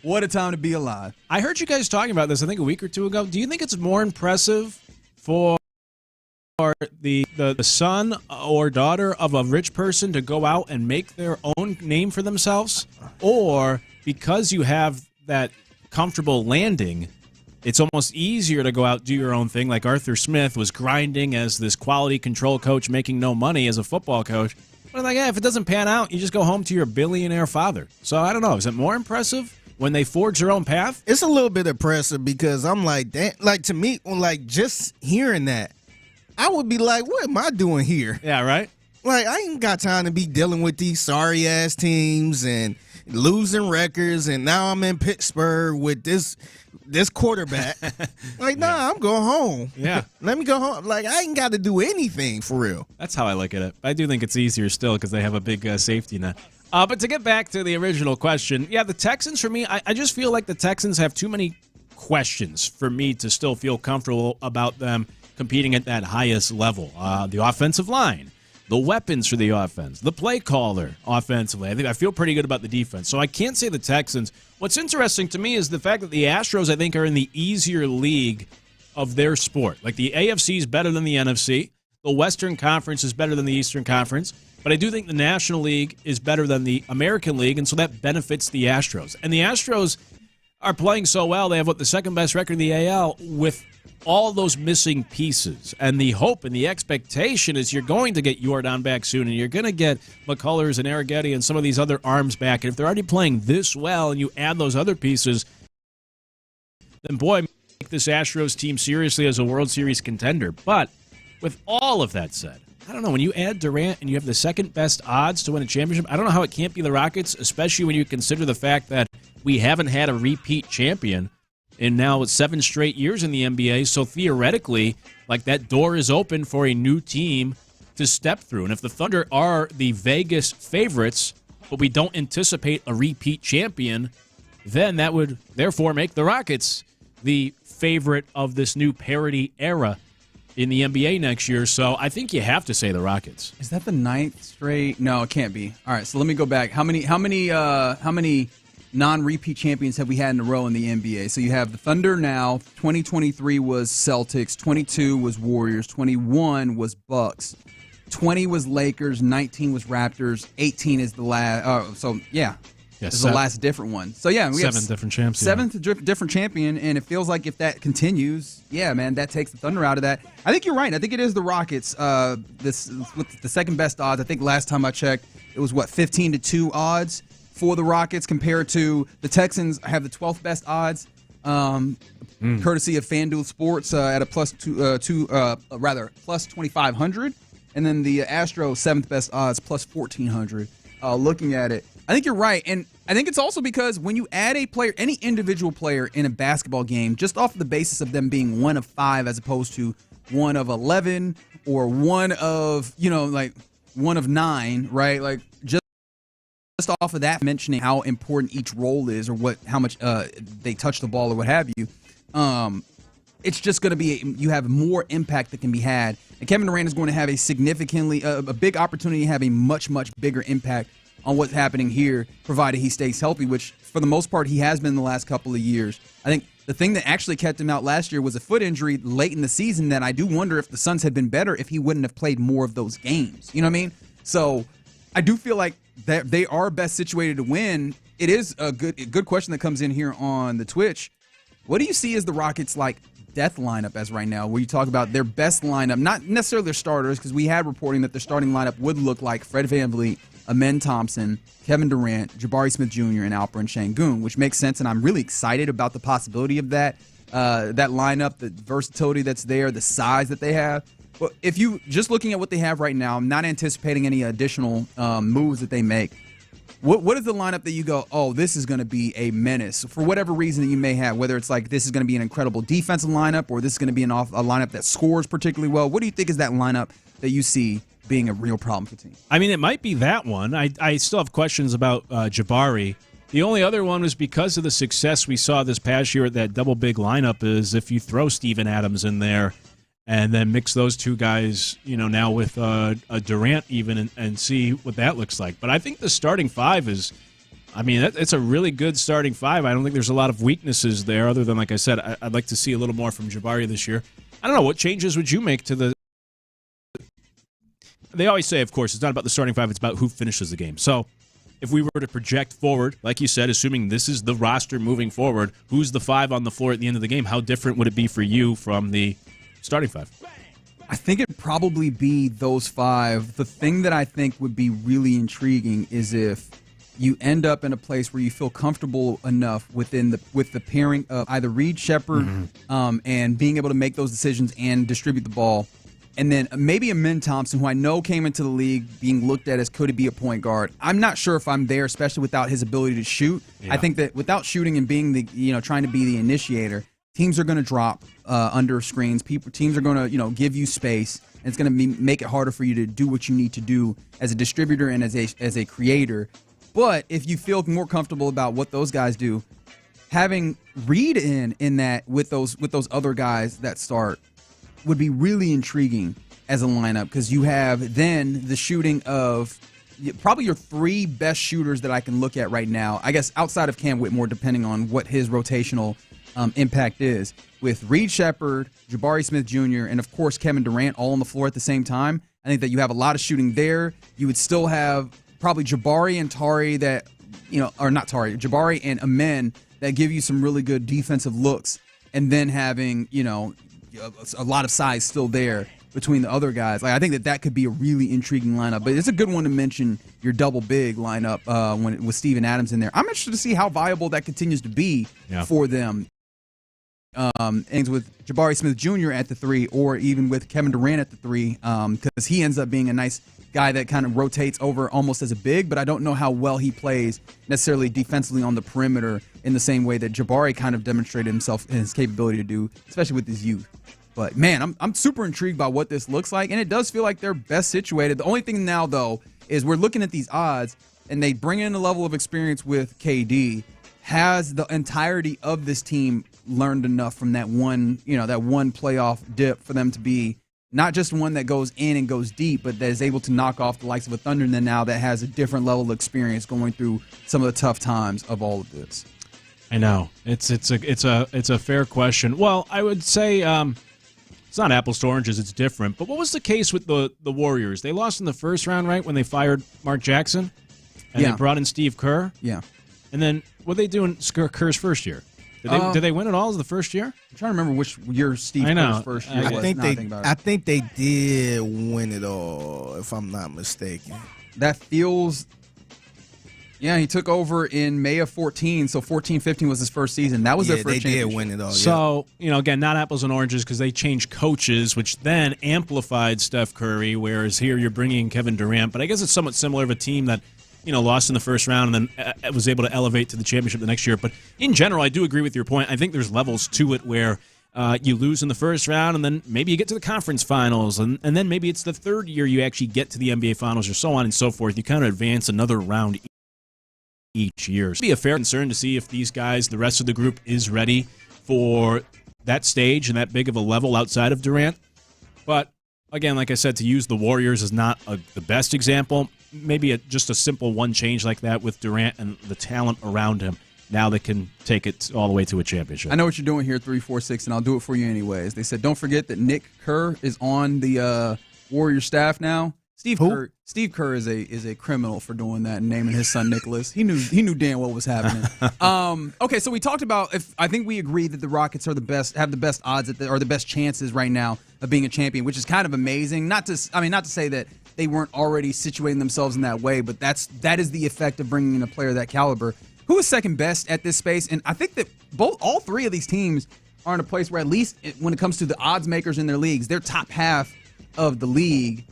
What a time to be alive. I heard you guys talking about this, I think a week or two ago. Do you think it's more impressive for the son or daughter of a rich person to go out and make their own name for themselves? Or because you have that comfortable landing, it's almost easier to go out and do your own thing, like Arthur Smith was grinding as this quality control coach, making no money as a football coach. But like, if it doesn't pan out, you just go home to your billionaire father. So I don't know. Is it more impressive when they forge their own path? It's a little bit impressive because I'm like, that, like, to me, like, just hearing that, I would be like, what am I doing here? Yeah, right? Like, I ain't got time to be dealing with these sorry-ass teams and losing records, and now I'm in Pittsburgh with this quarterback. Like, nah, I'm going home. Yeah. Let me go home. Like, I ain't got to do anything for real. That's how I look at it. I do think it's easier still because they have a big safety net. But to get back to the original question, yeah, the Texans, for me, I just feel like the Texans have too many questions for me to still feel comfortable about them competing at that highest level. The offensive line, the weapons for the offense, the play caller offensively. I feel pretty good about the defense. So I can't say the Texans. What's interesting to me is the fact that the Astros, I think, are in the easier league of their sport. Like, the AFC is better than the NFC. The Western Conference is better than the Eastern Conference. But I do think the National League is better than the American League, and so that benefits the Astros. And the Astros are playing so well. They have, the second-best record in the AL with all those missing pieces. And the hope and the expectation is you're going to get Yordan back soon, and you're going to get McCullers and Arrighetti and some of these other arms back. And if they're already playing this well and you add those other pieces, then, boy, make this Astros team seriously as a World Series contender. But with all of that said, I don't know, when you add Durant and you have the second-best odds to win a championship, I don't know how it can't be the Rockets, especially when you consider the fact that we haven't had a repeat champion in now 7 straight years in the NBA. So theoretically, like, that door is open for a new team to step through. And if the Thunder are the Vegas favorites, but we don't anticipate a repeat champion, then that would therefore make the Rockets the favorite of this new parity era in the NBA next year. So I think you have to say the Rockets. Is that the 9th straight? No, it can't be. All right, so let me go back. How many non-repeat champions have we had in a row in the NBA? So you have the Thunder now. 2023 was Celtics. 22 was Warriors. 21 was Bucks. 20 was Lakers. 19 was Raptors. 18 is the last. Is the last different one. So, yeah, we have 7 different champions. 7th different champion, and it feels like if that continues, yeah, man, that takes the Thunder out of that. I think you're right. I think it is the Rockets. This with the second best odds. I think last time I checked, it was 15-2 odds for the Rockets compared to the Texans have the 12th best odds, courtesy of FanDuel Sports at a plus 2,500, and then the Astros 7th best odds plus 1,400. Looking at it, I think you're right, and I think it's also because when you add a player, any individual player in a basketball game, just off the basis of them being 1 of 5 as opposed to 1 of 11 or 1 of 1 of 9, right? Like just off of that, mentioning how important each role is or how much they touch the ball or what have you. It's just going to be you have more impact that can be had, and Keven Durant is going to have a big opportunity to have a much bigger impact on what's happening here, provided he stays healthy, which for the most part he has been the last couple of years. I think the thing that actually kept him out last year was a foot injury late in the season that I do wonder if the Suns had been better if he wouldn't have played more of those games. You know what I mean? So I do feel like that they are best situated to win. It is a good question that comes in here on the Twitch. What do you see as the Rockets' death lineup as right now, where you talk about their best lineup, not necessarily their starters, because we had reporting that their starting lineup would look like Fred VanVleet, Amen Thompson, Kevin Durant, Jabari Smith Jr., and Alperen Şengün, which makes sense, and I'm really excited about the possibility of that lineup, the versatility that's there, the size that they have. But if you just looking at what they have right now, I'm not anticipating any additional moves that they make. What is the lineup that you go, oh, this is going to be a menace for whatever reason that you may have, whether it's like this is going to be an incredible defensive lineup or this is going to be a lineup that scores particularly well? What do you think is that lineup that you see being a real problem for teams? I mean, it might be that one. I still have questions about Jabari. The only other one was because of the success we saw this past year at that double big lineup is if you throw Steven Adams in there and then mix those two guys, now with a Durant even and see what that looks like. But I think the starting 5 is, it's a really good starting 5. I don't think there's a lot of weaknesses there other than, like I said, I'd like to see a little more from Jabari this year. I don't know, what changes would you make to the... They always say, of course, it's not about the starting 5, it's about who finishes the game. So if we were to project forward, like you said, assuming this is the roster moving forward, who's the 5 on the floor at the end of the game? How different would it be for you from the starting 5? I think it'd probably be those 5. The thing that I think would be really intriguing is if you end up in a place where you feel comfortable enough with the pairing of either Reed Shepherd and being able to make those decisions and distribute the ball and then maybe Amen Thompson, who I know came into the league being looked at as could he be a point guard. I'm not sure if I'm there, especially without his ability to shoot. Yeah. I think that without shooting and being trying to be the initiator, teams are going to drop under screens. Teams are going to give you space, and it's going to make it harder for you to do what you need to do as a distributor and as a creator. But if you feel more comfortable about what those guys do, having Reed in that with those other guys that start would be really intriguing as a lineup, because you have then the shooting of probably your 3 best shooters that I can look at right now, I guess outside of Cam Whitmore, depending on what his rotational impact is, with Reed Shepherd, Jabari Smith Jr., and of course Kevin Durant all on the floor at the same time. I think that you have a lot of shooting there. You would still have probably Jabari and Tari Jabari and Amen that give you some really good defensive looks, and then having a lot of size still there between the other guys. I think that could be a really intriguing lineup. But it's a good one to mention your double big lineup with Steven Adams in there. I'm interested to see how viable that continues to be for them. And with Jabari Smith Jr. at the 3, or even with Kevin Durant at the 3, because he ends up being a nice guy that kind of rotates over almost as a big, but I don't know how well he plays necessarily defensively on the perimeter in the same way that Jabari kind of demonstrated himself and his capability to do, especially with his youth. But man, I'm super intrigued by what this looks like, and it does feel like they're best situated. The only thing now, though, is we're looking at these odds, and they bring in a level of experience with KD. Has the entirety of this team learned enough from that one playoff dip for them to be not just one that goes in and goes deep, but that is able to knock off the likes of a Thunder now that has a different level of experience going through some of the tough times of all of this? I know it's a fair question. Well, I would say it's not apples to oranges; it's different. But what was the case with the Warriors? They lost in the first round, right, when they fired Mark Jackson, and they brought in Steve Kerr. Yeah, and then what they do in Kerr's first year? Did they win it all as the first year? I'm trying to remember which year Steve Kerr's first year was. I think they did win it all, if I'm not mistaken. That feels. Yeah, he took over in May of 14, so 14-15 was his first season. That was their first championship. They did win it all. So, again, not apples and oranges because they changed coaches, which then amplified Steph Curry, whereas here you're bringing Kevin Durant. But I guess it's somewhat similar of a team that, lost in the first round and then was able to elevate to the championship the next year. But in general, I do agree with your point. I think there's levels to it where you lose in the first round and then maybe you get to the conference finals and then maybe it's the third year you actually get to the NBA finals or so on and so forth. You kind of advance another round each year. It'd be a fair concern to see if these guys, the rest of the group, is ready for that stage and that big of a level outside of Durant. But again, like I said, to use the Warriors is not the best example. Maybe just a simple one change like that with Durant and the talent around him. Now they can take it all the way to a championship. I know what you're doing here, 346, and I'll do it for you anyways. They said, don't forget that Nick Kerr is on the Warrior staff now. Steve Kerr is a criminal for doing that and naming his son Nicholas. He knew damn well what was happening. Okay, so we talked about I think we agree that the Rockets are have the best odds or the best chances right now of being a champion, which is kind of amazing. Not to say that they weren't already situating themselves in that way, but that is the effect of bringing in a player of that caliber. Who is second best at this space? And I think that all three of these teams are in a place where, at least when it comes to the odds makers in their leagues, they're top half of the league.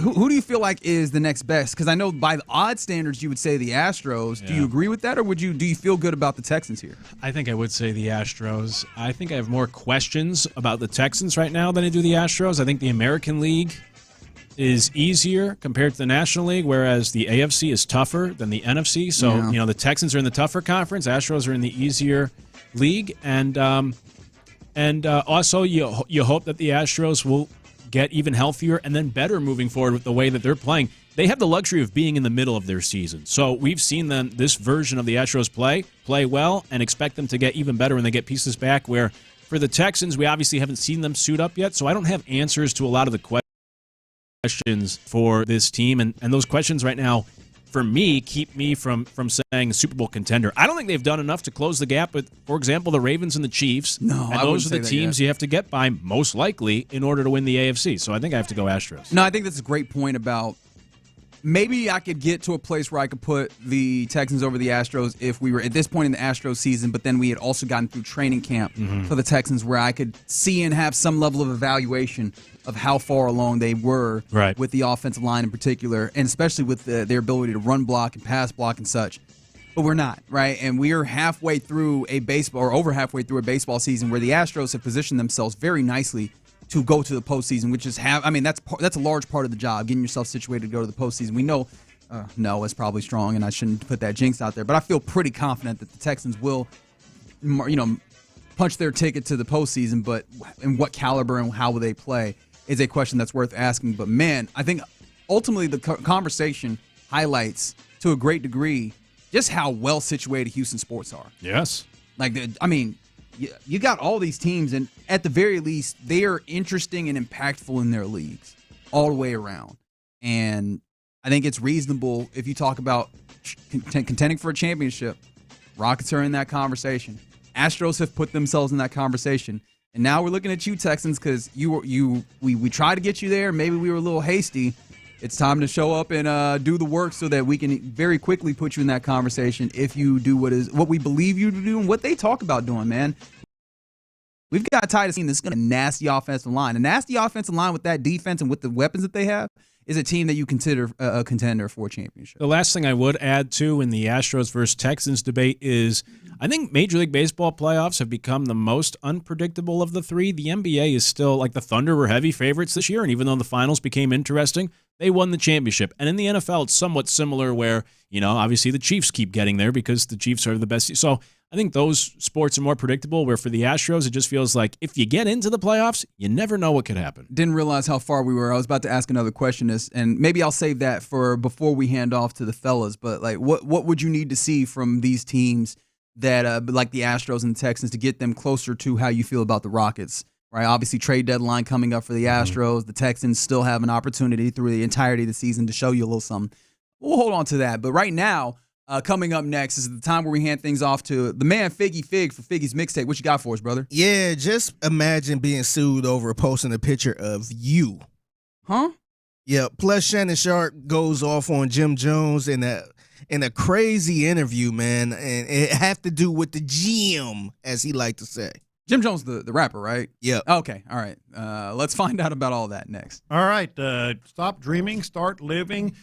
Who do you feel like is the next best? Because I know by the odd standards you would say the Astros. Yeah. Do you agree with that, or do you feel good about the Texans here? I think I would say the Astros. I think I have more questions about the Texans right now than I do the Astros. I think the American League is easier compared to the National League, whereas the AFC is tougher than the NFC. So, the Texans are in the tougher conference. Astros are in the easier league. And also you hope that the Astros will get even healthier and then better moving forward with the way that they're playing. They have the luxury of being in the middle of their season. So we've seen them, this version of the Astros play well, and expect them to get even better when they get pieces back, where for the Texans, we obviously haven't seen them suit up yet. So I don't have answers to a lot of the questions for this team. And those questions right now, for me, keep me from saying Super Bowl contender. I don't think they've done enough to close the gap with, for example, the Ravens and the Chiefs. No, and those are the teams you have to get by, most likely, in order to win the AFC. So I think I have to go Astros. No, I think that's a great point about maybe I could get to a place where I could put the Texans over the Astros if we were at this point in the Astros season, but then we had also gotten through training camp for the Texans where I could see and have some level of evaluation of how far along they were with the offensive line in particular, and especially with their ability to run block and pass block and such. But we're not, right? And we are halfway through a baseball, or over halfway through a baseball season where the Astros have positioned themselves very nicely to go to the postseason, which is that's a large part of the job, getting yourself situated to go to the postseason. We know, no, it's probably strong, and I shouldn't put that jinx out there, but I feel pretty confident that the Texans will, punch their ticket to the postseason. But in what caliber and how will they play is a question that's worth asking. But man, I think ultimately the conversation highlights to a great degree just how well situated Houston sports are. Yes. You got all these teams, and at the very least, they are interesting and impactful in their leagues all the way around. And I think it's reasonable if you talk about contending for a championship. Rockets are in that conversation. Astros have put themselves in that conversation. And now we're looking at you, Texans, because we tried to get you there. Maybe we were a little hasty. It's time to show up and do the work so that we can very quickly put you in that conversation if you do what we believe you to do and what they talk about doing, man. We've got tied a team that's going to nasty offensive line. A nasty offensive line with that defense and with the weapons that they have is a team that you consider a contender for a championship. The last thing I would add, too, in the Astros versus Texans debate is I think Major League Baseball playoffs have become the most unpredictable of the three. The NBA is still, like the Thunder were heavy favorites this year, and even though the finals became interesting, they won the championship. And in the NFL, it's somewhat similar where, obviously the Chiefs keep getting there because the Chiefs are the best. So I think those sports are more predictable, where for the Astros, it just feels like if you get into the playoffs, you never know what could happen. Didn't realize how far we were. I was about to ask another question, and maybe I'll save that for before we hand off to the fellas. But like, what would you need to see from these teams that, like the Astros and the Texans, to get them closer to how you feel about the Rockets? Right, obviously trade deadline coming up for the Astros. The Texans still have an opportunity through the entirety of the season to show you a little something. We'll hold on to that. But right now, coming up next is the time where we hand things off to the man Figgy Fig for Figgy's Mixtape. What you got for us, brother? Yeah, just imagine being sued over posting a picture of you. Huh? Yeah, plus Shannon Sharp goes off on Jim Jones in a crazy interview, man, and it have to do with the gym, as he liked to say. Jim Jones, the rapper, right? Yep. Okay, all right. Let's find out about all that next. All right, stop dreaming, start living.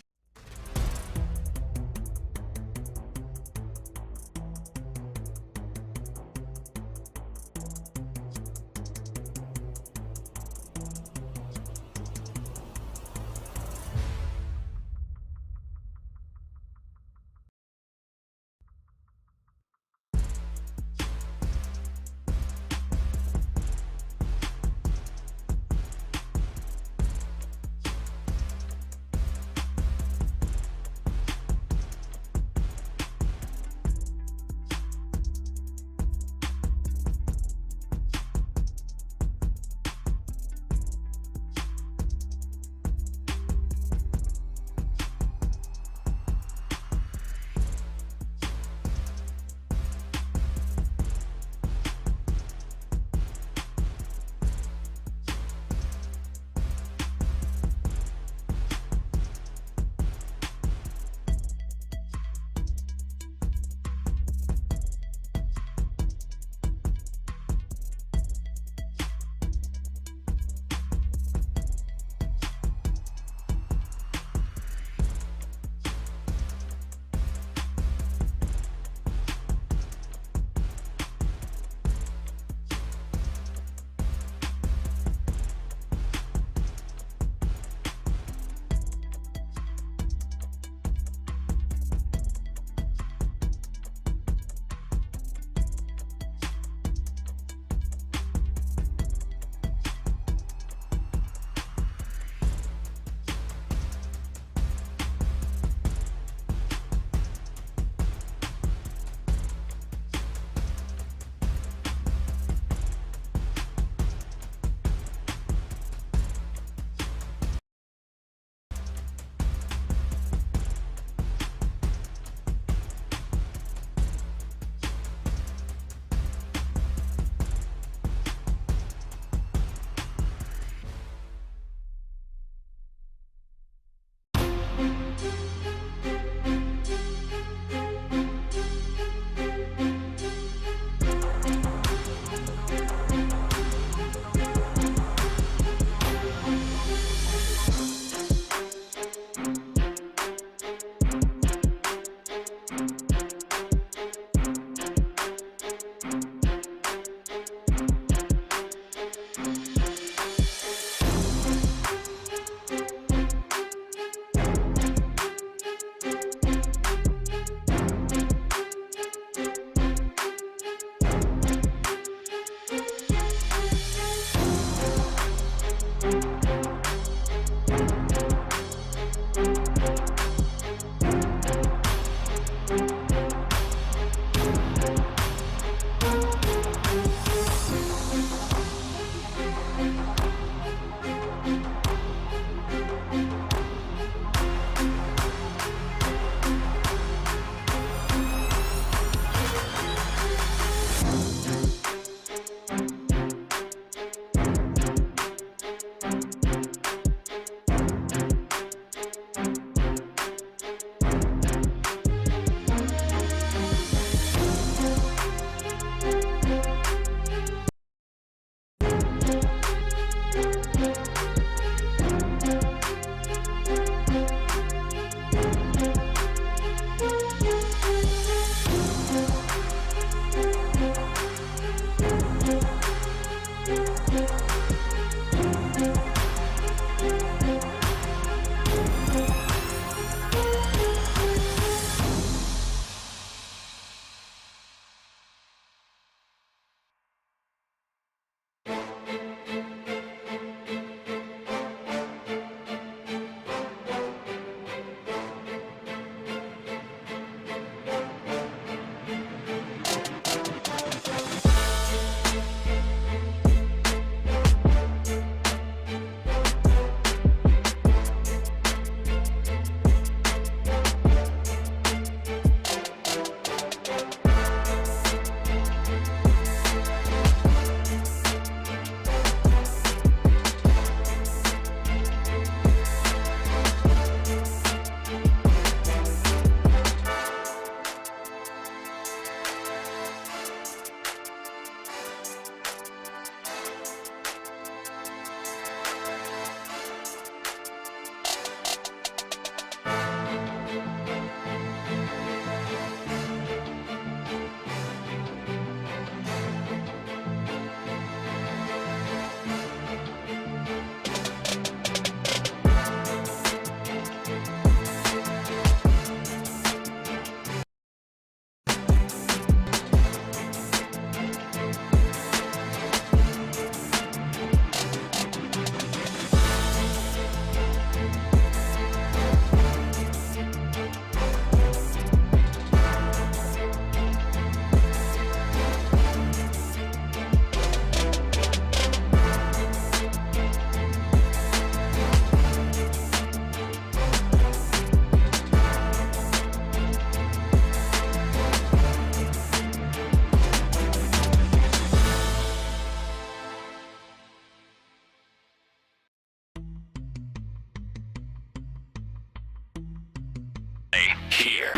here.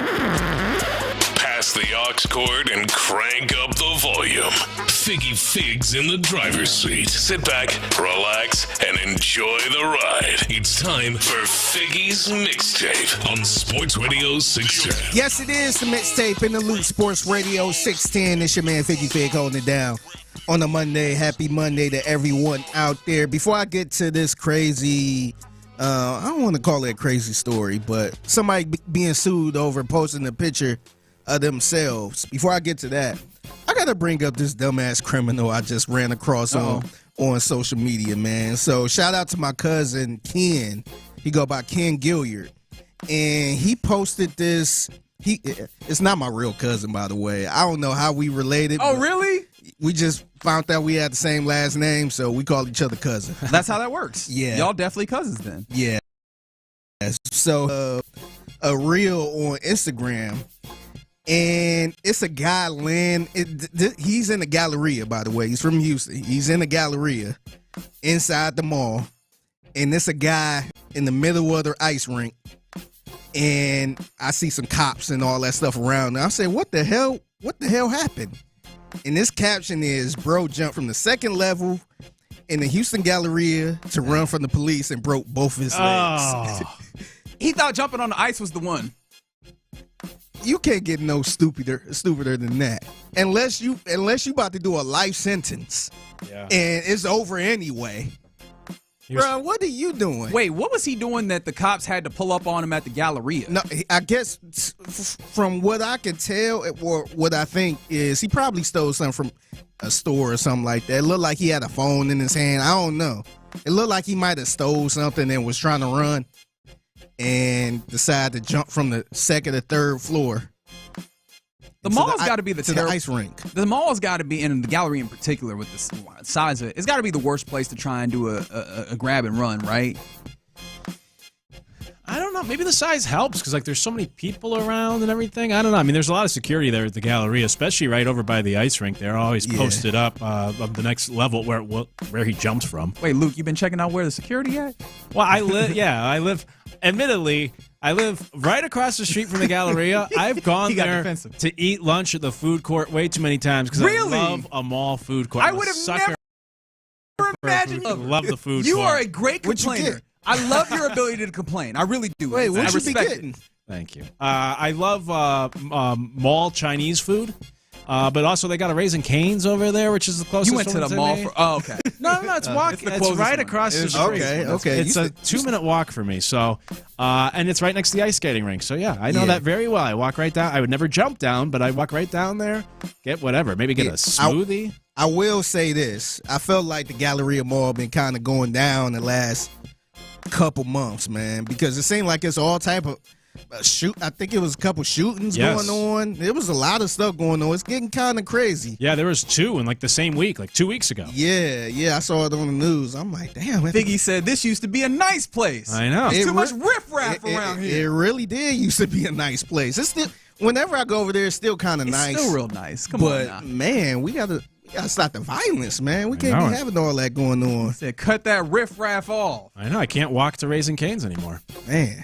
Pass the aux cord and crank up the volume. Figgy Figs in the driver's seat. Sit back, relax, and enjoy the ride. It's time for Figgy's Mixtape on Sports Radio 610. Yes, it is the mixtape in the loop. Sports Radio 610. It's your man Figgy Fig holding it down on a Monday. Happy Monday to everyone out there. Before I get to this crazy, I don't want to call it a crazy story, but somebody being sued over posting a picture of themselves. Before I get to that, I gotta bring up this dumbass criminal I just ran across on social media, man. So shout out to my cousin Ken. He go by Ken Gilliard, and he posted this. It's not my real cousin, by the way. I don't know how we related. Oh, really? We just found out we had the same last name, so we call each other cousin. That's how that works. Yeah, y'all definitely cousins then. Yeah. So a reel on Instagram. And it's a guy he's in the Galleria, by the way. He's from Houston. He's in the Galleria inside the mall. And it's a guy in the middle of the ice rink. And I see some cops and all that stuff around. And I say, what the hell happened? And this caption is, bro jumped from the second level in the Houston Galleria to run from the police and broke both his legs. He thought jumping on the ice was the one. You can't get no stupider than that. Unless you about to do a life sentence. Yeah. And it's over anyway. Bro, what are you doing? Wait, what was he doing that the cops had to pull up on him at the Galleria? No, I guess from what I can tell, or what I think is he probably stole something from a store or something like that. It looked like he had a phone in his hand. I don't know. It looked like he might have stole something and was trying to run and decided to jump from the second or third floor. The mall's got to be the ice rink. The mall's got to be, and the gallery in particular with the size of it, it's got to be the worst place to try and do a grab and run, right? I don't know. Maybe the size helps because there's so many people around and everything. I don't know. I mean, there's a lot of security there at the Galleria, especially right over by the ice rink. They're always posted up of the next level where he jumped from. Wait, Luke, you been checking out where the security at? Well, I live. Admittedly, I live right across the street from the Galleria. I've gone there to eat lunch at the food court way too many times because I love a mall food court. I would have never imagined. I love the food court. You are a great complainer. I love your ability to complain. I really do. Wait, what I you be getting? Thank you. I love mall Chinese food. But also they got a Raising Cane's over there, which is the closest. You went to the mall for? Oh, okay. No, it's walking. It's right across the street. Okay. It's a 2-minute walk for me. So, and it's right next to the ice skating rink. So yeah, I know that very well. I walk right down. I would never jump down, but I walk right down there, get whatever. Maybe get a smoothie. I will say this: I felt like the Galleria Mall been kind of going down the last couple months, man, because it seemed like it's all type of. I think it was a couple shootings going on. There was a lot of stuff going on. It's getting kind of crazy. Yeah, there was 2 in the same week, 2 weeks ago. Yeah, I saw it on the news. I'm like, damn. Figgy said this used to be a nice place. I know. There's too much riffraff around here. It really did used to be a nice place. It's still, whenever I go over there, it's still kind of nice. It's still real nice. Come on now. But, man, we got to stop the violence, man. We can't be having all that going on. He said, cut that riffraff off. I know. I can't walk to Raising Cane's anymore. Man.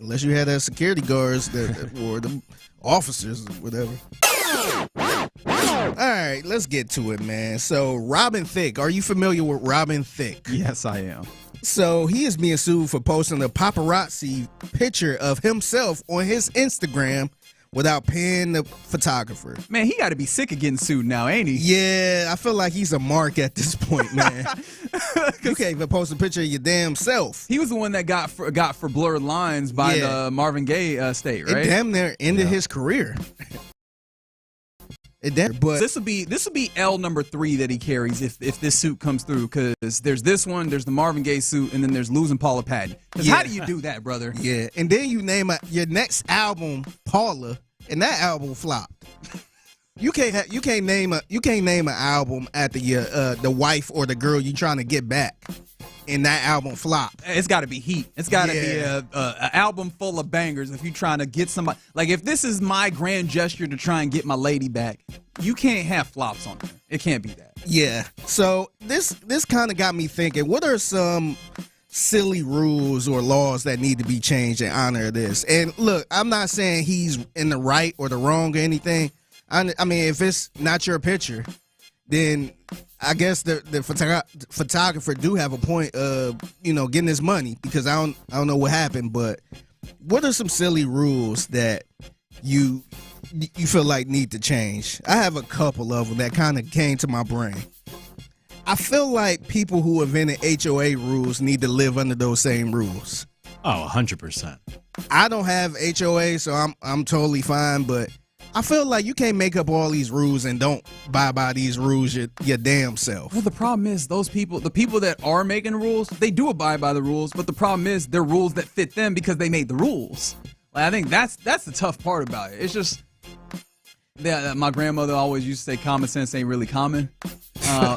Unless you had security guards or the officers or whatever. All right, let's get to it, man. So, Robin Thicke. Are you familiar with Robin Thicke? Yes, I am. So, he is being sued for posting a paparazzi picture of himself on his Instagram without paying the photographer. Man, he got to be sick of getting sued now, ain't he? Yeah, I feel like he's a mark at this point, man. You can't even post a picture of your damn self. He was the one that got for Blurred Lines by the Marvin Gaye estate, right? It damn near ended his career. But this will be L number 3 that he carries if this suit comes through, because there's this one, there's the Marvin Gaye suit, and then there's losing Paula Patton. How do you do that, brother? Yeah, and then you name your next album Paula, and that album flopped. You can't name an album after the wife or the girl you trying to get back, and that album flop. It's got to be heat. It's got to be an album full of bangers. If you're trying to get somebody, if this is my grand gesture to try and get my lady back, you can't have flops on there. It can't be that. Yeah. So this kind of got me thinking. What are some silly rules or laws that need to be changed in honor of this. And look, I'm not saying he's in the right or the wrong or anything. I mean, if it's not your picture, then I guess the photographer do have a point of, getting his money, because I don't know what happened, but what are some silly rules that you feel like need to change? I have a couple of them that kind of came to my brain. I feel like people who invented HOA rules need to live under those same rules. Oh, 100%. I don't have HOA, so I'm totally fine, but I feel like you can't make up all these rules and don't abide by these rules your damn self. Well, the problem is the people that are making rules, they do abide by the rules, but the problem is they're rules that fit them because they made the rules. Like, I think that's the tough part about it. It's just my grandmother always used to say common sense ain't really common.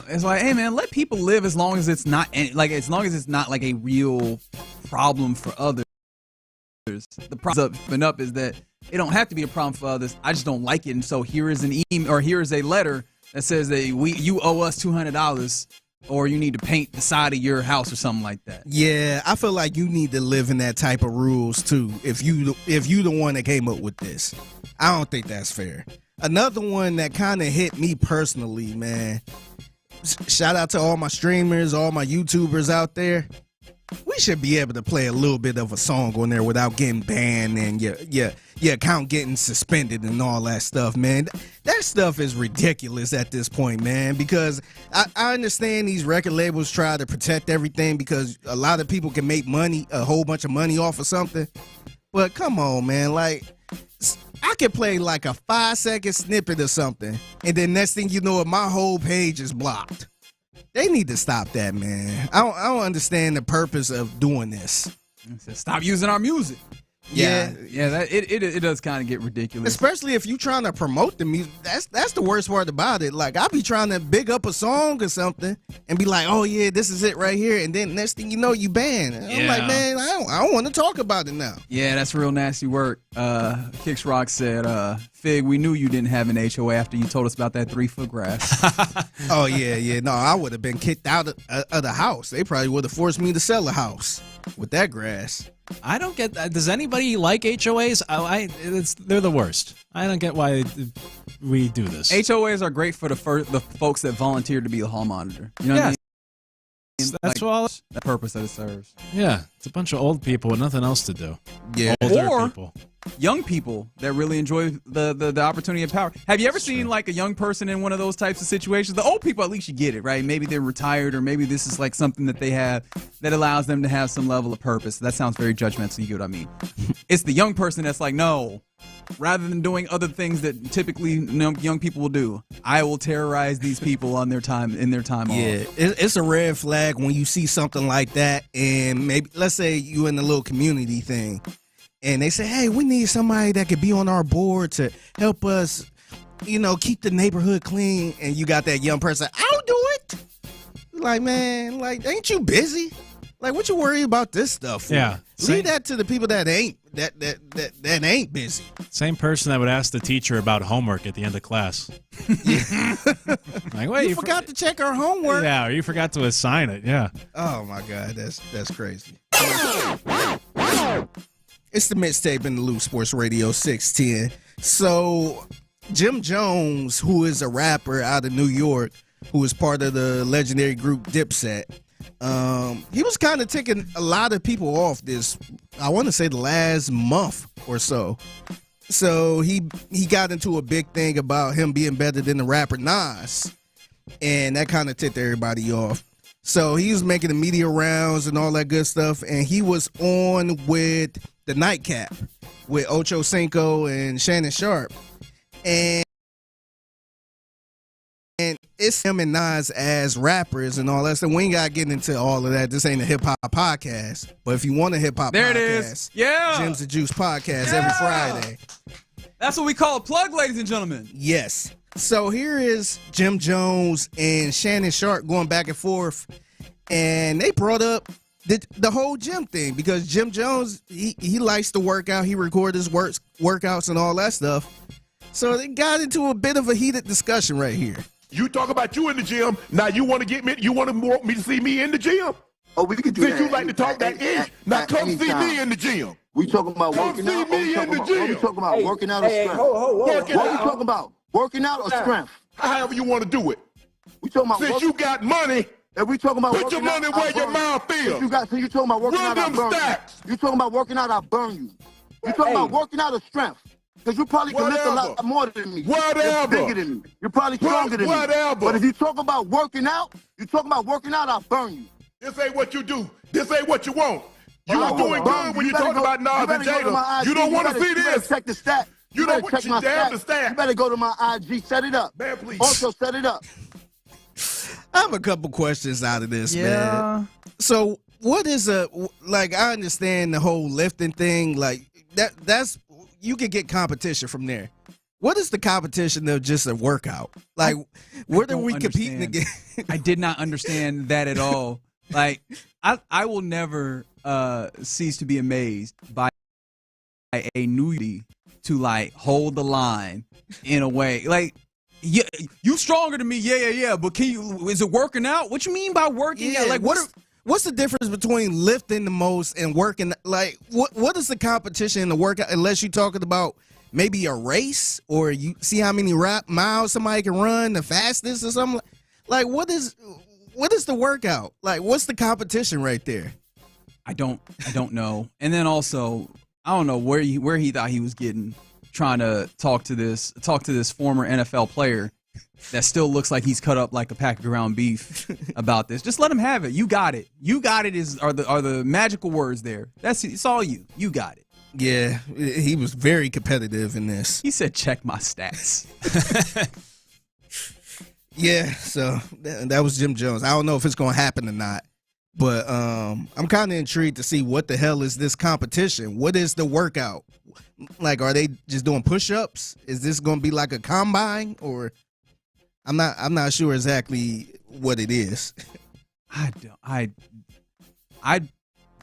It's like, hey man, let people live as long as it's not like a real problem for others. The problem up is that it don't have to be a problem for others. I just don't like it, and so here is an email, or here is a letter that says that you owe us $200, or you need to paint the side of your house or something like that. Yeah, I feel like you need to live in that type of rules too. If you the one that came up with this, I don't think that's fair. Another one that kind of hit me personally, man. Shout out to all my streamers, all my YouTubers out there. We should be able to play a little bit of a song on there without getting banned and your account getting suspended and all that stuff, man. That stuff is ridiculous at this point, man, because I understand these record labels try to protect everything because a lot of people can make money, a whole bunch of money off of something. But come on, man, like, I could play like a 5-second snippet or something, and then next thing you know, my whole page is blocked. They need to stop that, man. I don't understand the purpose of doing this. Stop using our music. Yeah, it does kind of get ridiculous. Especially if you're trying to promote the music. That's the worst part about it. Like, I'll be trying to big up a song or something and be like, oh yeah, this is it right here, and then next thing you know, you banned. I'm like, man, I don't want to talk about it now. Yeah, that's real nasty work. Kicks Rock said, Fig, we knew you didn't have an HOA after you told us about that 3-foot grass. Oh yeah. No, I would have been kicked out of the house. They probably would have forced me to sell the house with that grass. I don't get that. Does anybody like HOAs? They're the worst. I don't get why we do this. HOAs are great for the folks that volunteer to be the hall monitor. You know what I mean? That's all. The purpose that it serves. Yeah, it's a bunch of old people with nothing else to do. Yeah, older people. Young people that really enjoy the opportunity of power. Have you ever seen like a young person in one of those types of situations? The old people, at least you get it, right? Maybe they're retired, or maybe this is like something that they have that allows them to have some level of purpose. That sounds very judgmental. You get what I mean? It's the young person that's like, no. Rather than doing other things that typically young people will do, I will terrorize these people in their time off. Yeah, it's a red flag when you see something like that, and maybe let's say you in a little community thing, and they say, hey, we need somebody that could be on our board to help us, keep the neighborhood clean, and you got that young person, I'll do it. Like, man, like, ain't you busy? Like, what you worry about this stuff for? Yeah. Leave that to the people that ain't ain't busy. Same person that would ask the teacher about homework at the end of class. Like, wait, you forgot to check our homework. Yeah, or you forgot to assign it. Yeah. Oh my God, that's crazy. It's the mixtape in the loop, Sports Radio 610. So, Jim Jones, who is a rapper out of New York, who is part of the legendary group Dipset, he was kind of ticking a lot of people off this, I want to say the last month or so. So he got into a big thing about him being better than the rapper Nas, and that kind of ticked everybody off. So he was making the media rounds and all that good stuff, and he was on with the Nightcap with Ocho Cinco and Shannon Sharp, and it's him and Nas as rappers and all that stuff. We ain't got to get into all of that. This ain't a hip-hop podcast. But if you want a hip-hop there podcast, it is. Yeah. Jim's the Juice podcast every Friday. That's what we call a plug, ladies and gentlemen. Yes. So here is Jim Jones and Shannon Sharp going back and forth. And they brought up the whole Jim thing because Jim Jones, he likes to work out. He records his workouts and all that stuff. So they got into a bit of a heated discussion right here. You talk about you in the gym. Now you want to get me? You want me to see me in the gym? Oh, we could do Since that. you like to talk that ish, now come see me in the gym. We talking about Come working see out. me in the What gym. we talking about? Working out or strength? What we talking about? Working out or strength? However you want to do it. We talking about Since you got money, if we talking about put your money where your mouth feels. So you talking about working Run out, I them burn stacks. you. You talking about working out, I burn you. You talking about working out or strength? Because you probably can lift a lot more than me. Whatever. You're bigger than me. You're probably stronger than me. Whatever. But if you talk about working out, I burn you. This ain't what you do. This ain't what you want. You Hold are on, doing hold on. good when You you're talking better about Nas and Jada. You don't want to see You better this. check the stat. You don't want check my the stat. stat. You better go to my IG. Set it up. Man, please. Also, set it up. I have a couple questions out of this, Yeah. man. So, what is I understand the whole lifting thing, like that's you can get competition from there. What is the competition of just a workout? Like, what are we competing against? I did not understand that at all. Like, I will never cease to be amazed by a newbie to like hold the line in a way. Like, yeah, you stronger than me, yeah. But is it working out? What you mean by working out? Like, what's the difference between lifting the most and working? Like, what is the competition in the workout? Unless you're talking about maybe a race or you see how many miles somebody can run the fastest or something. Like, what is the workout? Like, what's the competition right there? I don't know. And then also, I don't know where he thought he was getting, trying to talk to this former NFL player that still looks like he's cut up like a pack of ground beef about this. Just let him have it. You got it. You got it are the magical words there. It's all you. You got it. Yeah, he was very competitive in this. He said, check my stats. Yeah, so that was Jim Jones. I don't know if it's going to happen or not, but I'm kind of intrigued to see what the hell is this competition? What is the workout? Like, are they just doing push-ups? Is this going to be like a combine, or I'm not sure exactly what it is. I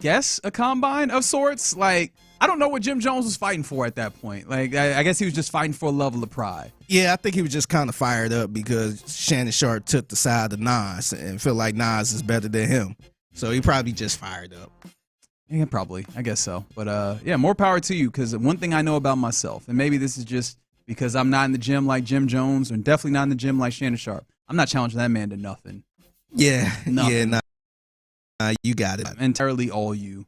guess a combine of sorts. Like, I don't know what Jim Jones was fighting for at that point. Like, I guess he was just fighting for a level of pride. Yeah, I think he was just kind of fired up because Shannon Sharp took the side of Nas and felt like Nas is better than him. So he probably just fired up. Yeah, probably. I guess so. But, yeah, more power to you, because one thing I know about myself, and maybe this is just because I'm not in the gym like Jim Jones and definitely not in the gym like Shannon Sharp, I'm not challenging that man to nothing. Yeah, nothing. Yeah, nah, you got it. Entirely all you.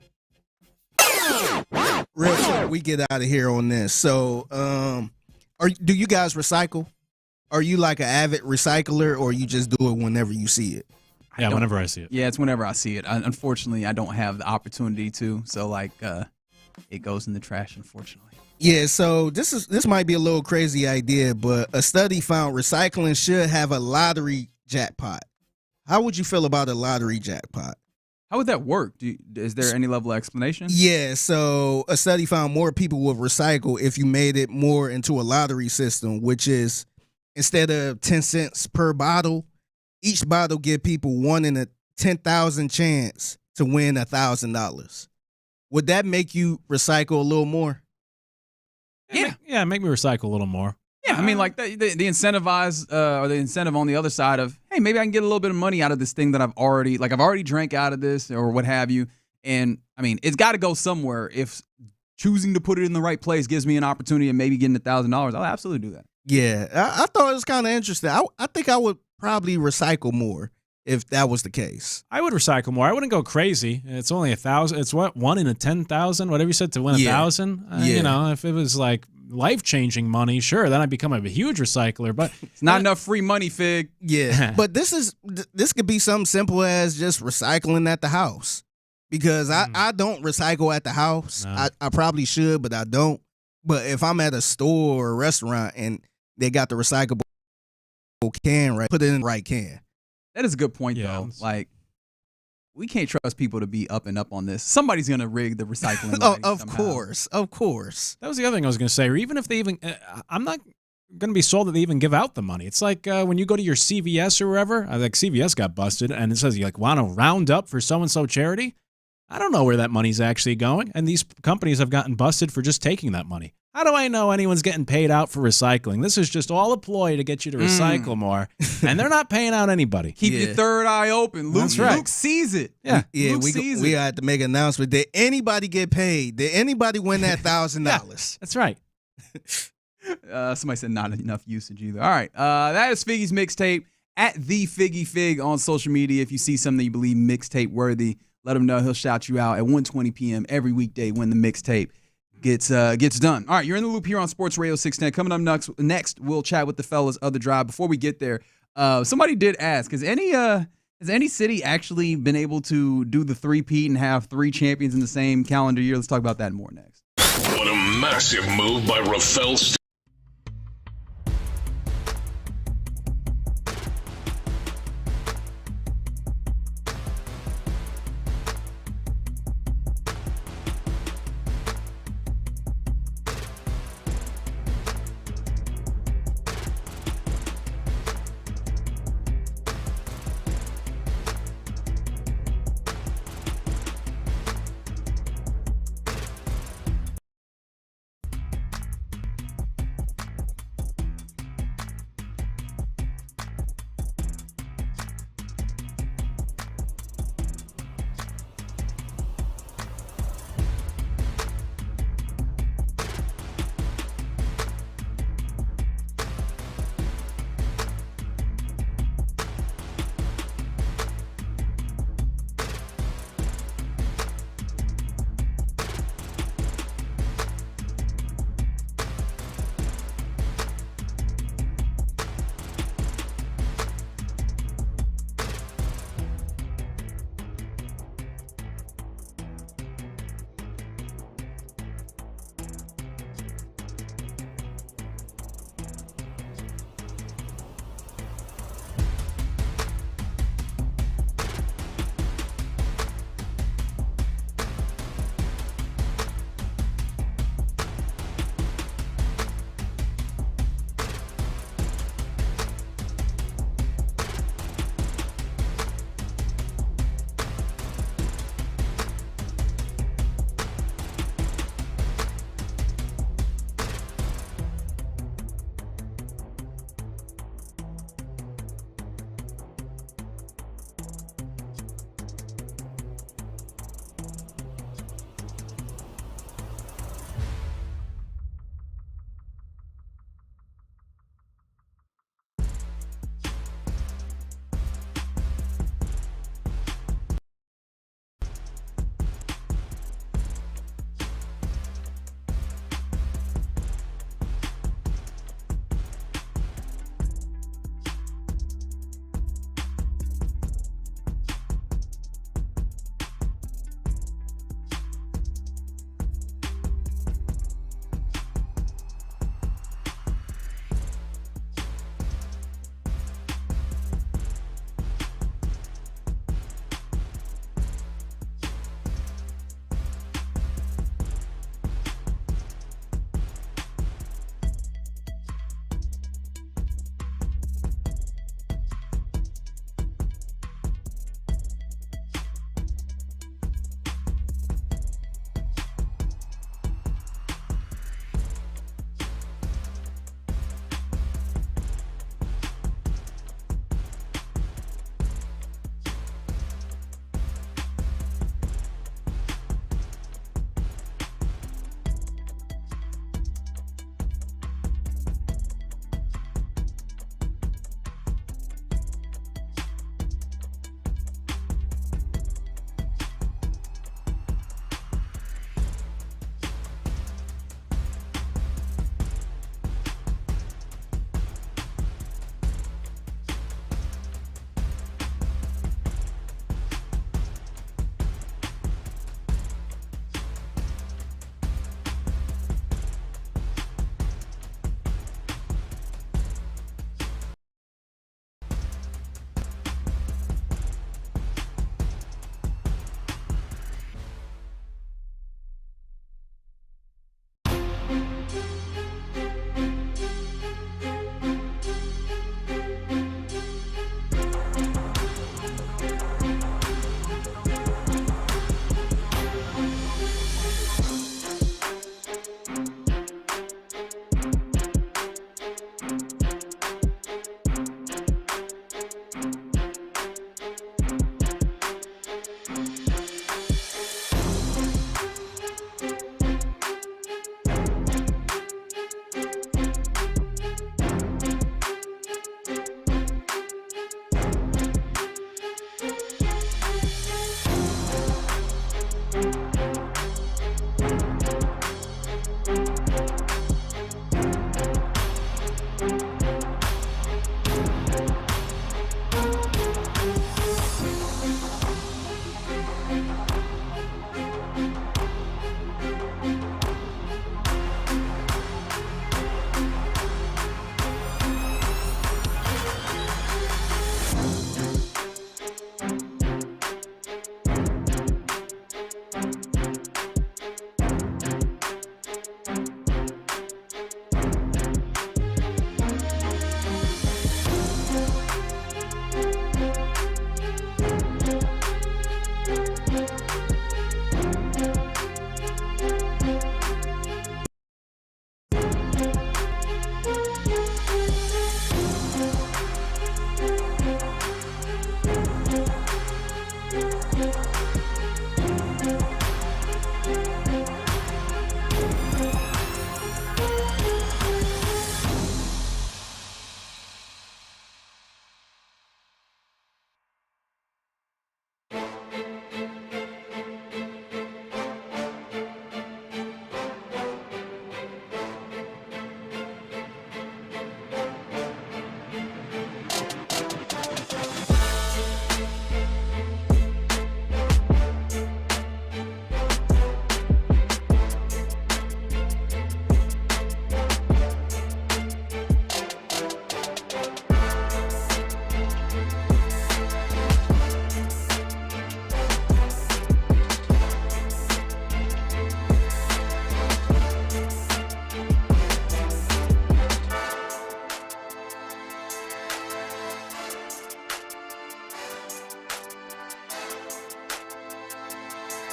Real quick, we get out of here on this. So, do you guys recycle? Are you like an avid recycler, or you just do it whenever you see it? Yeah, whenever I see it. Yeah, it's whenever I see it. Unfortunately, I don't have the opportunity to. So, like, it goes in the trash, unfortunately. Yeah, so this might be a little crazy idea, but a study found recycling should have a lottery jackpot. How would you feel about a lottery jackpot? How would that work? Is there any level of explanation? Yeah, so a study found more people would recycle if you made it more into a lottery system, which is instead of 10 cents per bottle, each bottle give people 1 in a 10,000 chance to win $1,000. Would that make you recycle a little more? Yeah, make me recycle a little more. Yeah, I mean, like the incentivize or the incentive on the other side of, hey, maybe I can get a little bit of money out of this thing that I've already drank out of this or what have you. And I mean, it's got to go somewhere. If choosing to put it in the right place gives me an opportunity and maybe getting $1,000, I'll absolutely do that. Yeah, I thought it was kind of interesting. I think I would probably recycle more if that was the case. I would recycle more. I wouldn't go crazy. It's only 1,000. It's what, 1 in a 10,000, whatever you said, to win 1,000. You know, if it was like life-changing money, sure, then I'd become a huge recycler. But it's not enough free money, Fig. Yeah, but this could be something simple as just recycling at the house, because I don't recycle at the house. No. I probably should, but I don't. But if I'm at a store or a restaurant and they got the recyclable can, right, put it in the right can. That is a good point, though. Like, we can't trust people to be up and up on this. Somebody's going to rig the recycling. Of course. That was the other thing I was going to say. Or even if they even, I'm not going to be sold that they even give out the money. It's like when you go to your CVS or wherever, like CVS got busted, and it says you like want to round up for so-and-so charity. I don't know where that money's actually going, and these companies have gotten busted for just taking that money. How do I know anyone's getting paid out for recycling? This is just all a ploy to get you to recycle more, and they're not paying out anybody. Keep your third eye open. Luke, That's right. Luke sees it. Yeah, Luke sees it. We had to make an announcement. Did anybody get paid? Did anybody win that $1,000? That's right. Somebody said not enough usage either. All right. That is Figgy's mixtape at the Figgy Fig on social media. If you see something you believe mixtape worthy, let him know. He'll shout you out at 1:20 p.m. every weekday when the mixtape gets done. All right, you're in the loop here on Sports Radio 610. Coming up next, we'll chat with the fellas of the drive. Before we get there, somebody did ask, has any city actually been able to do the three-peat and have 3 champions in the same calendar year? Let's talk about that more next. What a massive move by Rafael.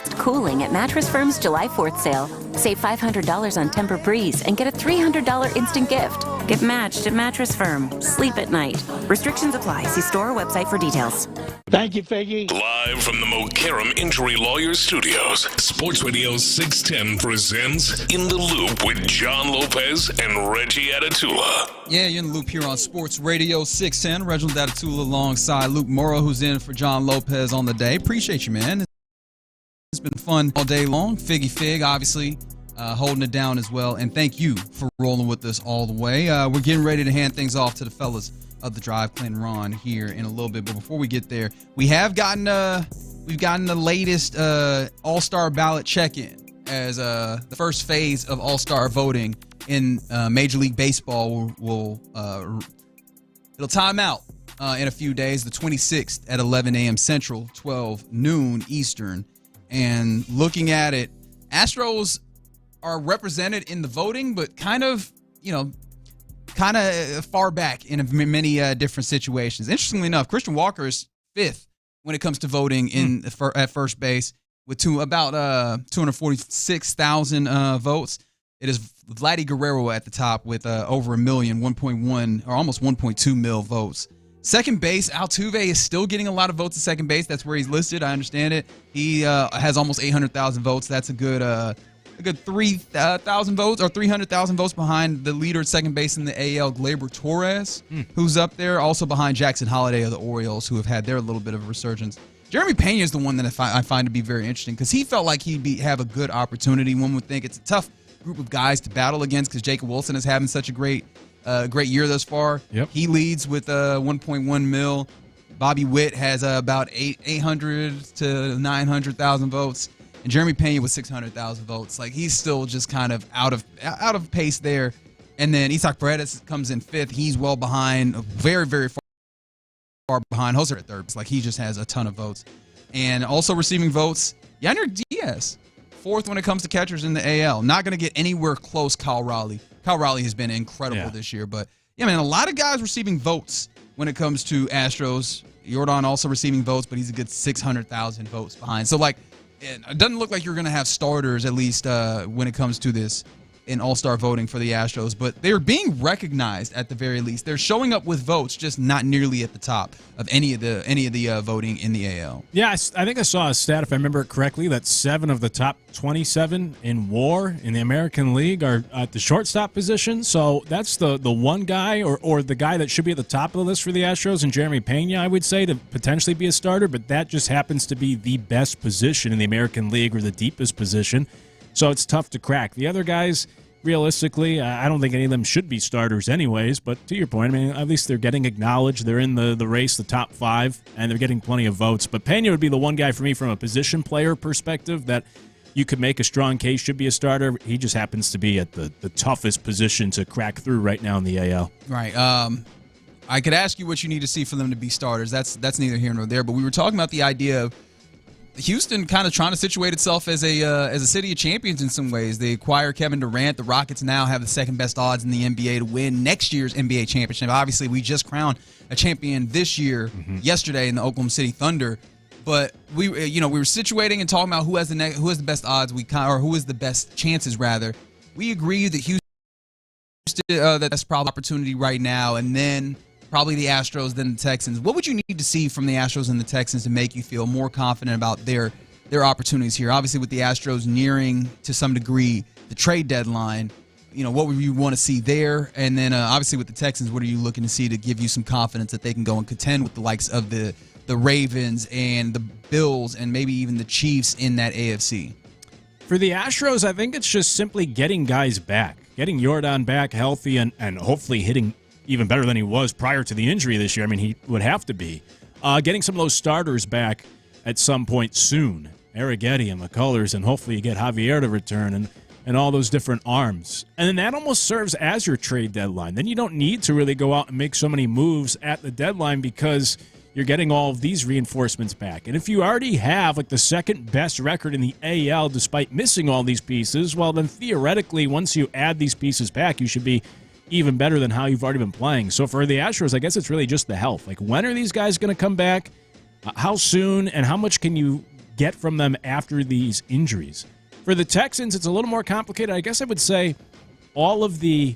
Next cooling at Mattress Firm's July 4th sale. Save $500 on Tempur-Breeze and get a $300 instant gift. Get matched at Mattress Firm. Sleep at night. Restrictions apply. See store or website for details. Thank you, Figgy. Live from the Mokaram Injury Lawyers Studios, Sports Radio 610 presents In the Loop with John Lopez and Reggie Atatula. Yeah, you're in the loop here on Sports Radio 610. Reginald Atatula alongside Luke Morrow, who's in for John Lopez on the day. Appreciate you, man. It's been fun all day long. Figgy Fig, obviously, holding it down as well. And thank you for rolling with us all the way. We're getting ready to hand things off to the fellas of the Drive, Clint and Ron, here in a little bit. But before we get there, we've gotten the latest All-Star ballot check-in as the first phase of All-Star voting in Major League Baseball it'll time out in a few days, the 26th at 11 a.m. Central, 12 noon Eastern. And looking at it, Astros are represented in the voting, but kind of far back in many different situations. Interestingly enough, Christian Walker is fifth when it comes to voting at first base with about 246,000 votes. It is Vladdy Guerrero at the top with over 1 million, 1.1 or almost 1.2 mil votes. Second base, Altuve is still getting a lot of votes at second base. That's where he's listed. I understand it. He has almost 800,000 votes. That's a good 3,000 votes or 300,000 votes behind the leader at second base in the AL, Gleyber Torres, who's up there. Also behind Jackson Holliday of the Orioles, who have had their little bit of a resurgence. Jeremy Pena is the one that I find to be very interesting because he felt like he'd have a good opportunity. One would think it's a tough group of guys to battle against because Jacob Wilson is having such a great year thus far. Yep. He leads with 1.1 mil. Bobby Witt has about 800 to 900,000 votes, and Jeremy Pena with 600,000 votes. Like, he's still just kind of out of pace there. And then Isaac Paredes comes in fifth. He's well behind, very, very far behind Jose at third. Like, he just has a ton of votes. And also receiving votes, Yannier Diaz, fourth when it comes to catchers in the AL. Not going to get anywhere close, Kyle Raleigh. Kyle Raleigh has been incredible this year. But, yeah, man, a lot of guys receiving votes when it comes to Astros. Jordan also receiving votes, but he's a good 600,000 votes behind. So, like, it doesn't look like you're going to have starters, at least when it comes to this, in all-star voting for the Astros, but they're being recognized at the very least. They're showing up with votes, just not nearly at the top of any of the voting in the AL. Yeah, I think I saw a stat, if I remember it correctly, that 7 of the top 27 in WAR in the American League are at the shortstop position. So that's the one guy or the guy that should be at the top of the list for the Astros, and Jeremy Pena, I would say, to potentially be a starter, but that just happens to be the best position in the American League or the deepest position. So it's tough to crack. The other guys, realistically, I don't think any of them should be starters anyways, but to your point, I mean, at least they're getting acknowledged. They're in the race, the top 5, and they're getting plenty of votes. But Pena would be the one guy for me from a position player perspective that you could make a strong case should be a starter. He just happens to be at the toughest position to crack through right now in the AL. Right. I could ask you what you need to see for them to be starters. That's neither here nor there, but we were talking about the idea of Houston kind of trying to situate itself as a city of champions in some ways. They acquire Keven Durant. The Rockets now have the second best odds in the NBA to win next year's NBA championship. Obviously, we just crowned a champion this year, yesterday in the Oklahoma City Thunder. But we were situating and talking about who has the best odds, or who has the best chances rather. We agree that Houston that's probably an opportunity right now, and then probably the Astros, then the Texans. What would you need to see from the Astros and the Texans to make you feel more confident about their opportunities here? Obviously, with the Astros nearing, to some degree, the trade deadline, what would you want to see there? And then, obviously, with the Texans, what are you looking to see to give you some confidence that they can go and contend with the likes of the Ravens and the Bills and maybe even the Chiefs in that AFC? For the Astros, I think it's just simply getting guys back, getting Jordan back healthy and hopefully hitting even better than he was prior to the injury this year. I mean, he would have to be. Getting some of those starters back at some point soon. Arrighetti and McCullers, and hopefully you get Javier to return and all those different arms. And then that almost serves as your trade deadline. Then you don't need to really go out and make so many moves at the deadline because you're getting all of these reinforcements back. And if you already have like the second best record in the AL despite missing all these pieces, well, then theoretically, once you add these pieces back, you should be even better than how you've already been playing. So for the Astros, I guess it's really just the health. Like, when are these guys going to come back? How soon? And how much can you get from them after these injuries. For the Texans, it's a little more complicated. I guess I would say all of the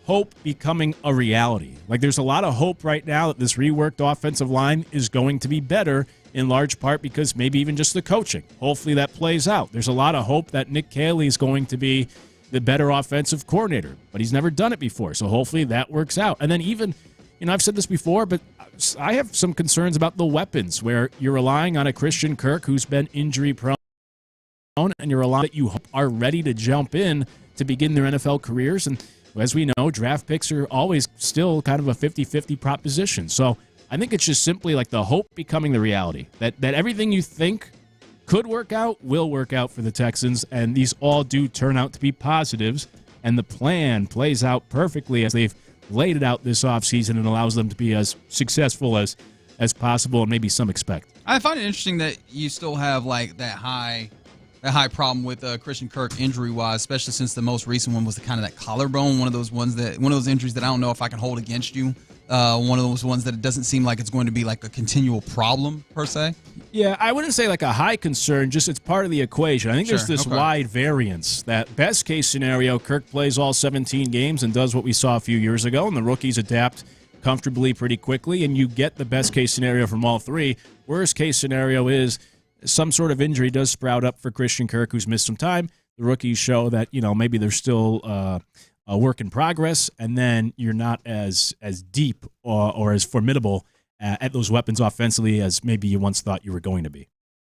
hope becoming a reality. Like, there's a lot of hope right now that this reworked offensive line is going to be better, in large part because maybe even just the coaching. Hopefully that plays out. There's a lot of hope that Nick Caley is going to be the better offensive coordinator, but he's never done it before, so hopefully that works out. And then even, I've said this before, but I have some concerns about the weapons, where you're relying on a Christian Kirk who's been injury-prone, and you're relying that you are ready to jump in to begin their NFL careers. And as we know, draft picks are always still kind of a 50-50 proposition. So I think it's just simply like the hope becoming the reality, that everything you think could work out will work out for the Texans, and these all do turn out to be positives, and the plan plays out perfectly as they've laid it out this offseason and allows them to be as successful as possible, and maybe some expect. I find it interesting that you still have like that high problem with Christian Kirk injury-wise, especially since the most recent one was that collarbone, one of those injuries that I don't know if I can hold against you. One of those ones that it doesn't seem like it's going to be like a continual problem per se. Yeah, I wouldn't say like a high concern, just it's part of the equation. I think there's this wide variance that best case scenario, Kirk plays all 17 games and does what we saw a few years ago, and the rookies adapt comfortably pretty quickly, and you get the best case scenario from all three. Worst case scenario is some sort of injury does sprout up for Christian Kirk, who's missed some time. The rookies show that, maybe they're still a work in progress, and then you're not as deep or as formidable at those weapons offensively as maybe you once thought you were going to be.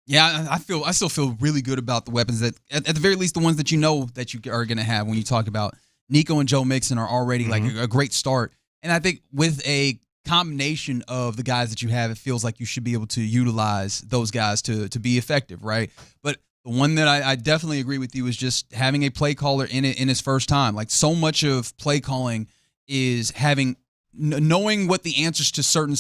Yeah, I still feel really good about the weapons that, at the very least, the ones that you know that you are going to have. When you talk about Nico and Joe Mixon are already like a great start, and I think with a combination of the guys that you have, it feels like you should be able to utilize those guys to be effective, right? But the one that I definitely agree with you is just having a play caller in his first time. Like, so much of play calling is knowing what the answers to certain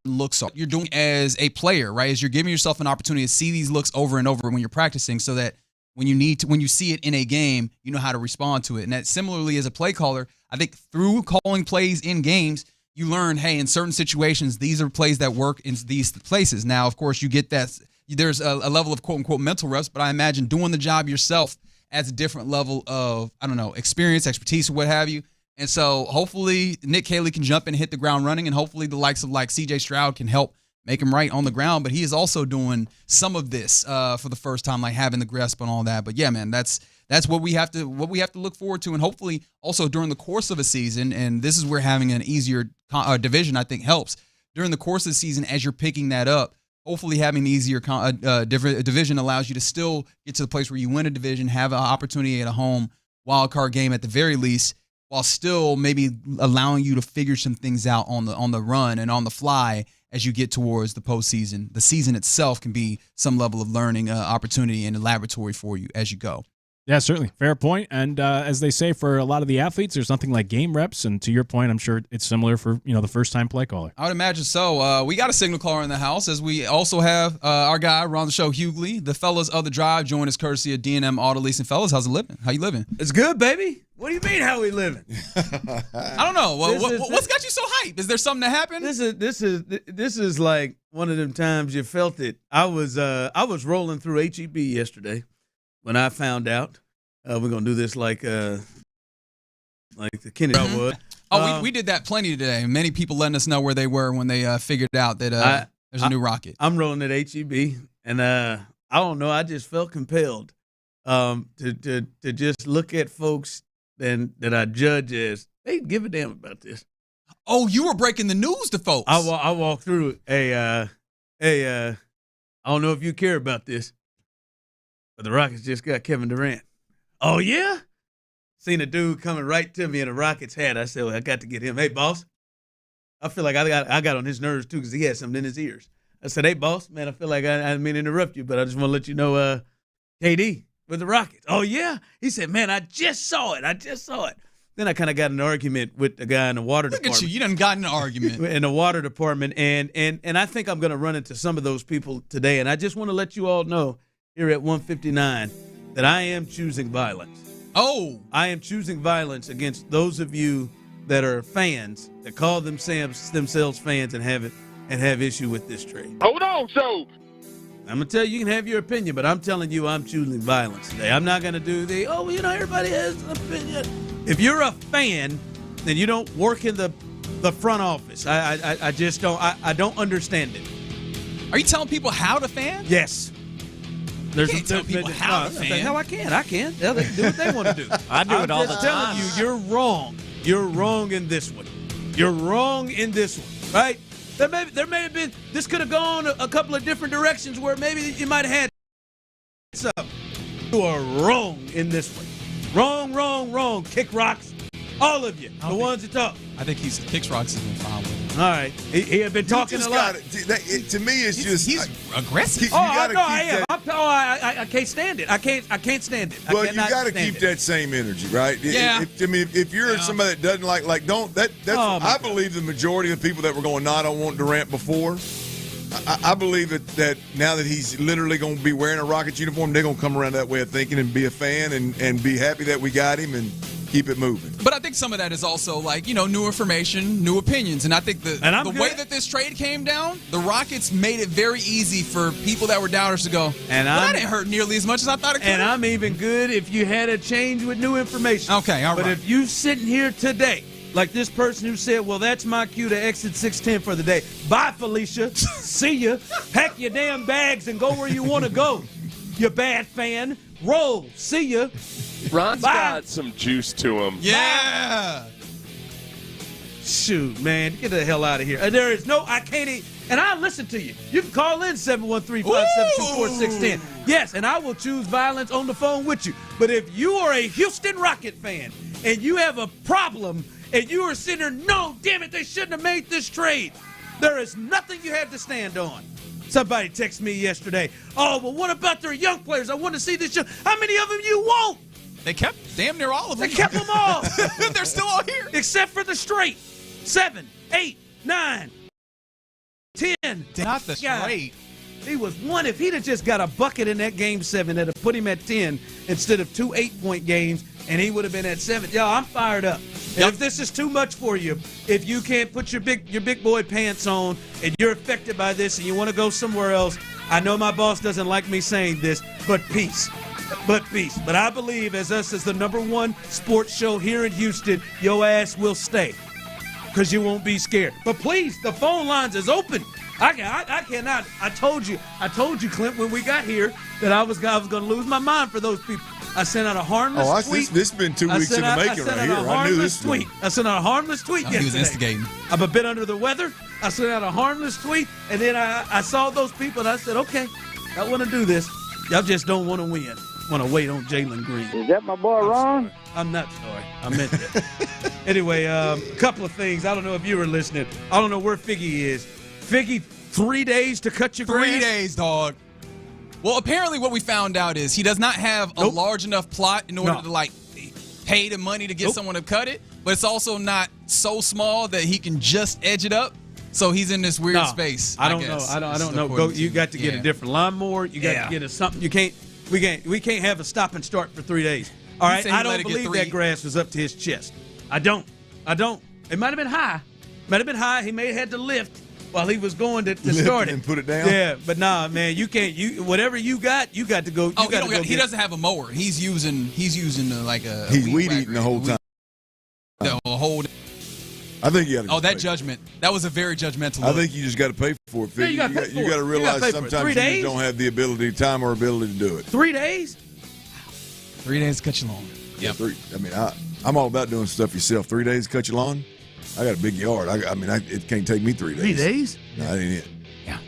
looks are. You're doing as a player, right? As you're giving yourself an opportunity to see these looks over and over when you're practicing, so that when you see it in a game, you know how to respond to it. And that similarly as a play caller, I think through calling plays in games, you learn, hey, in certain situations, these are plays that work in these places. Now, of course, you get that. There's a level of quote-unquote mental reps, but I imagine doing the job yourself adds a different level of, experience, expertise, or what have you. And so hopefully Nick Caley can jump in and hit the ground running, and hopefully the likes of like C.J. Stroud can help make him right on the ground. But he is also doing some of this for the first time, like having the grasp on all that. But yeah, man, that's what we have to look forward to, and hopefully also during the course of a season. And this is where having an easier division, I think, helps during the course of the season as you're picking that up. Hopefully having an easier different division allows you to still get to the place where you win a division, have an opportunity at a home wild card game at the very least, while still maybe allowing you to figure some things out on the run and on the fly as you get towards the postseason. The season itself can be some level of learning opportunity and a laboratory for you as you go. Yeah, certainly. Fair point. And as they say, for a lot of the athletes, there's nothing like game reps. And to your point, I'm sure it's similar for the first-time play caller. I would imagine so. We got a signal caller in the house, as we also have our guy around the show, Hughley. The fellas of the drive join us courtesy of D&M Auto Leasing. Fellas, how's it living? How you living? It's good, baby. What do you mean, how we living? I don't know. What's got you so hyped? Is there something that happened? This is like one of them times you felt it. I was rolling through HEB yesterday when I found out we're gonna do this like the Kennedy would. We did that plenty today. Many people letting us know where they were when they figured out that there's a new rocket. I'm rolling at HEB, and I don't know. I just felt compelled to just look at folks that I judge as they give a damn about this. Oh, you were breaking the news to folks. I walked through. I don't know if you care about this, but the Rockets just got Keven Durant. Oh, yeah? Seen a dude coming right to me in a Rockets hat. I said, well, I got to get him. Hey, boss. I feel like I got on his nerves, too, because he had something in his ears. I said, hey, boss, man, I feel like I didn't mean to interrupt you, but I just want to let you know KD with the Rockets. Oh, yeah? He said, man, I just saw it. Then I kind of got in an argument with the guy in the water department. Look at you. You done got in an argument. In the water department, and I think I'm going to run into some of those people today, and I just want to let you all know here at 159 that I am choosing violence. Oh. I am choosing violence against those of you that are fans, that call themselves fans and have issue with this trade. Hold on, so I'm going to tell you, you can have your opinion, but I'm telling you I'm choosing violence today. I'm not going to do everybody has an opinion. If you're a fan, then you don't work in the front office. I just don't. I don't understand it. Are you telling people how to fan? Yes. You can't tell people how to fan. The hell I can. I can. They do what they want to do. I do it all the time. I'm just telling you, you're wrong. You're wrong in this one. You're wrong in this one, right? There may have been, this could have gone a couple of different directions where maybe you might have had something. You are wrong in this one. Wrong. Kick rocks. All of you. The ones that talk. I think Kicks Rocks has been fine with it. All right. He had been talking a lot. To me, it's he's aggressive. I am. I can't stand it. I can't stand it. Well, you got to keep that same energy, right? Yeah. If you're somebody that doesn't I believe the majority of people that were going, I don't want Durant before. I believe that now that he's literally going to be wearing a Rockets uniform, they're going to come around that way of thinking and be a fan and be happy that we got him and keep it moving. But I think some of that is also new information, new opinions. And I think the way that this trade came down, the Rockets made it very easy for people that were doubters to go, that didn't hurt nearly as much as I thought it could. And I'm even good if you had a change with new information. Okay, all right. But if you sitting here today, like this person who said, well, that's my cue to exit 610 for the day. Bye, Felicia. See ya. Pack your damn bags and go where you want to go. You bad fan. Roll. See ya. Ron's got some juice to him. Yeah. Shoot, man. Get the hell out of here. There is I can't eat. And I'll listen to you. You can call in 713-572-4610. Yes, and I will choose violence on the phone with you. But if you are a Houston Rocket fan and you have a problem and you are sitting there, no, damn it, they shouldn't have made this trade. There is nothing you have to stand on. Somebody texted me yesterday, well, what about their young players? I want to see this young. How many of them you want? They kept damn near all of them. They kept them all. They're still all here. Except for the straight. 7, 8, 9, 10. Not the straight. He was one. If he'd have just got a bucket in that game 7, that'd have put him at 10 instead of 2 8-point games, and he would have been at 7. Y'all, I'm fired up. And if this is too much for you, if you can't put your big boy pants on and you're affected by this and you want to go somewhere else, I know my boss doesn't like me saying this, but peace. But I believe as the number one sports show here in Houston, your ass will stay because you won't be scared. But please, the phone lines is open. I cannot. I told you, Clint, when we got here that I was going to lose my mind for those people. I sent out a harmless tweet. This has been 2 weeks in the making right here. I knew this tweet. I sent out a harmless tweet yesterday. He was instigating. I'm a bit under the weather. I sent out a harmless tweet, and then I saw those people, and I said, okay, I want to do this. Y'all just don't want to win. Want to wait on Jalen Green. Is that my boy Ron? I'm not sorry. I meant that. Anyway, a couple of things. I don't know if you were listening. I don't know where Figgy is. Figgy, 3 days to cut your grass? 3 days, dog. Well, apparently what we found out is he does not have a large enough plot in order to, pay the money to get someone to cut it, but it's also not so small that he can just edge it up. So he's in this weird space. I don't know. I don't know. You got to get a different lawnmower. You got to get something. We can't have a stop and start for 3 days. All right. I don't believe that grass was up to his chest. I don't. It might have been high. He may have had to lift while he was going to start it and put it down. Yeah, but nah, man, you can't. Whatever you got to go. He doesn't have a mower. He's using He's weed eating the whole time. The whole. I think you got to. Oh, that judgment. That was a very judgmental. I think you just got to pay for it. Yeah, you got to realize sometimes you just don't have the time or ability to do it. 3 days. 3 days to cut your lawn. Yeah. I'm all about doing stuff yourself. 3 days to cut your lawn. I got a big yard. It can't take me 3 days. 3 days? No, that ain't it. Yeah.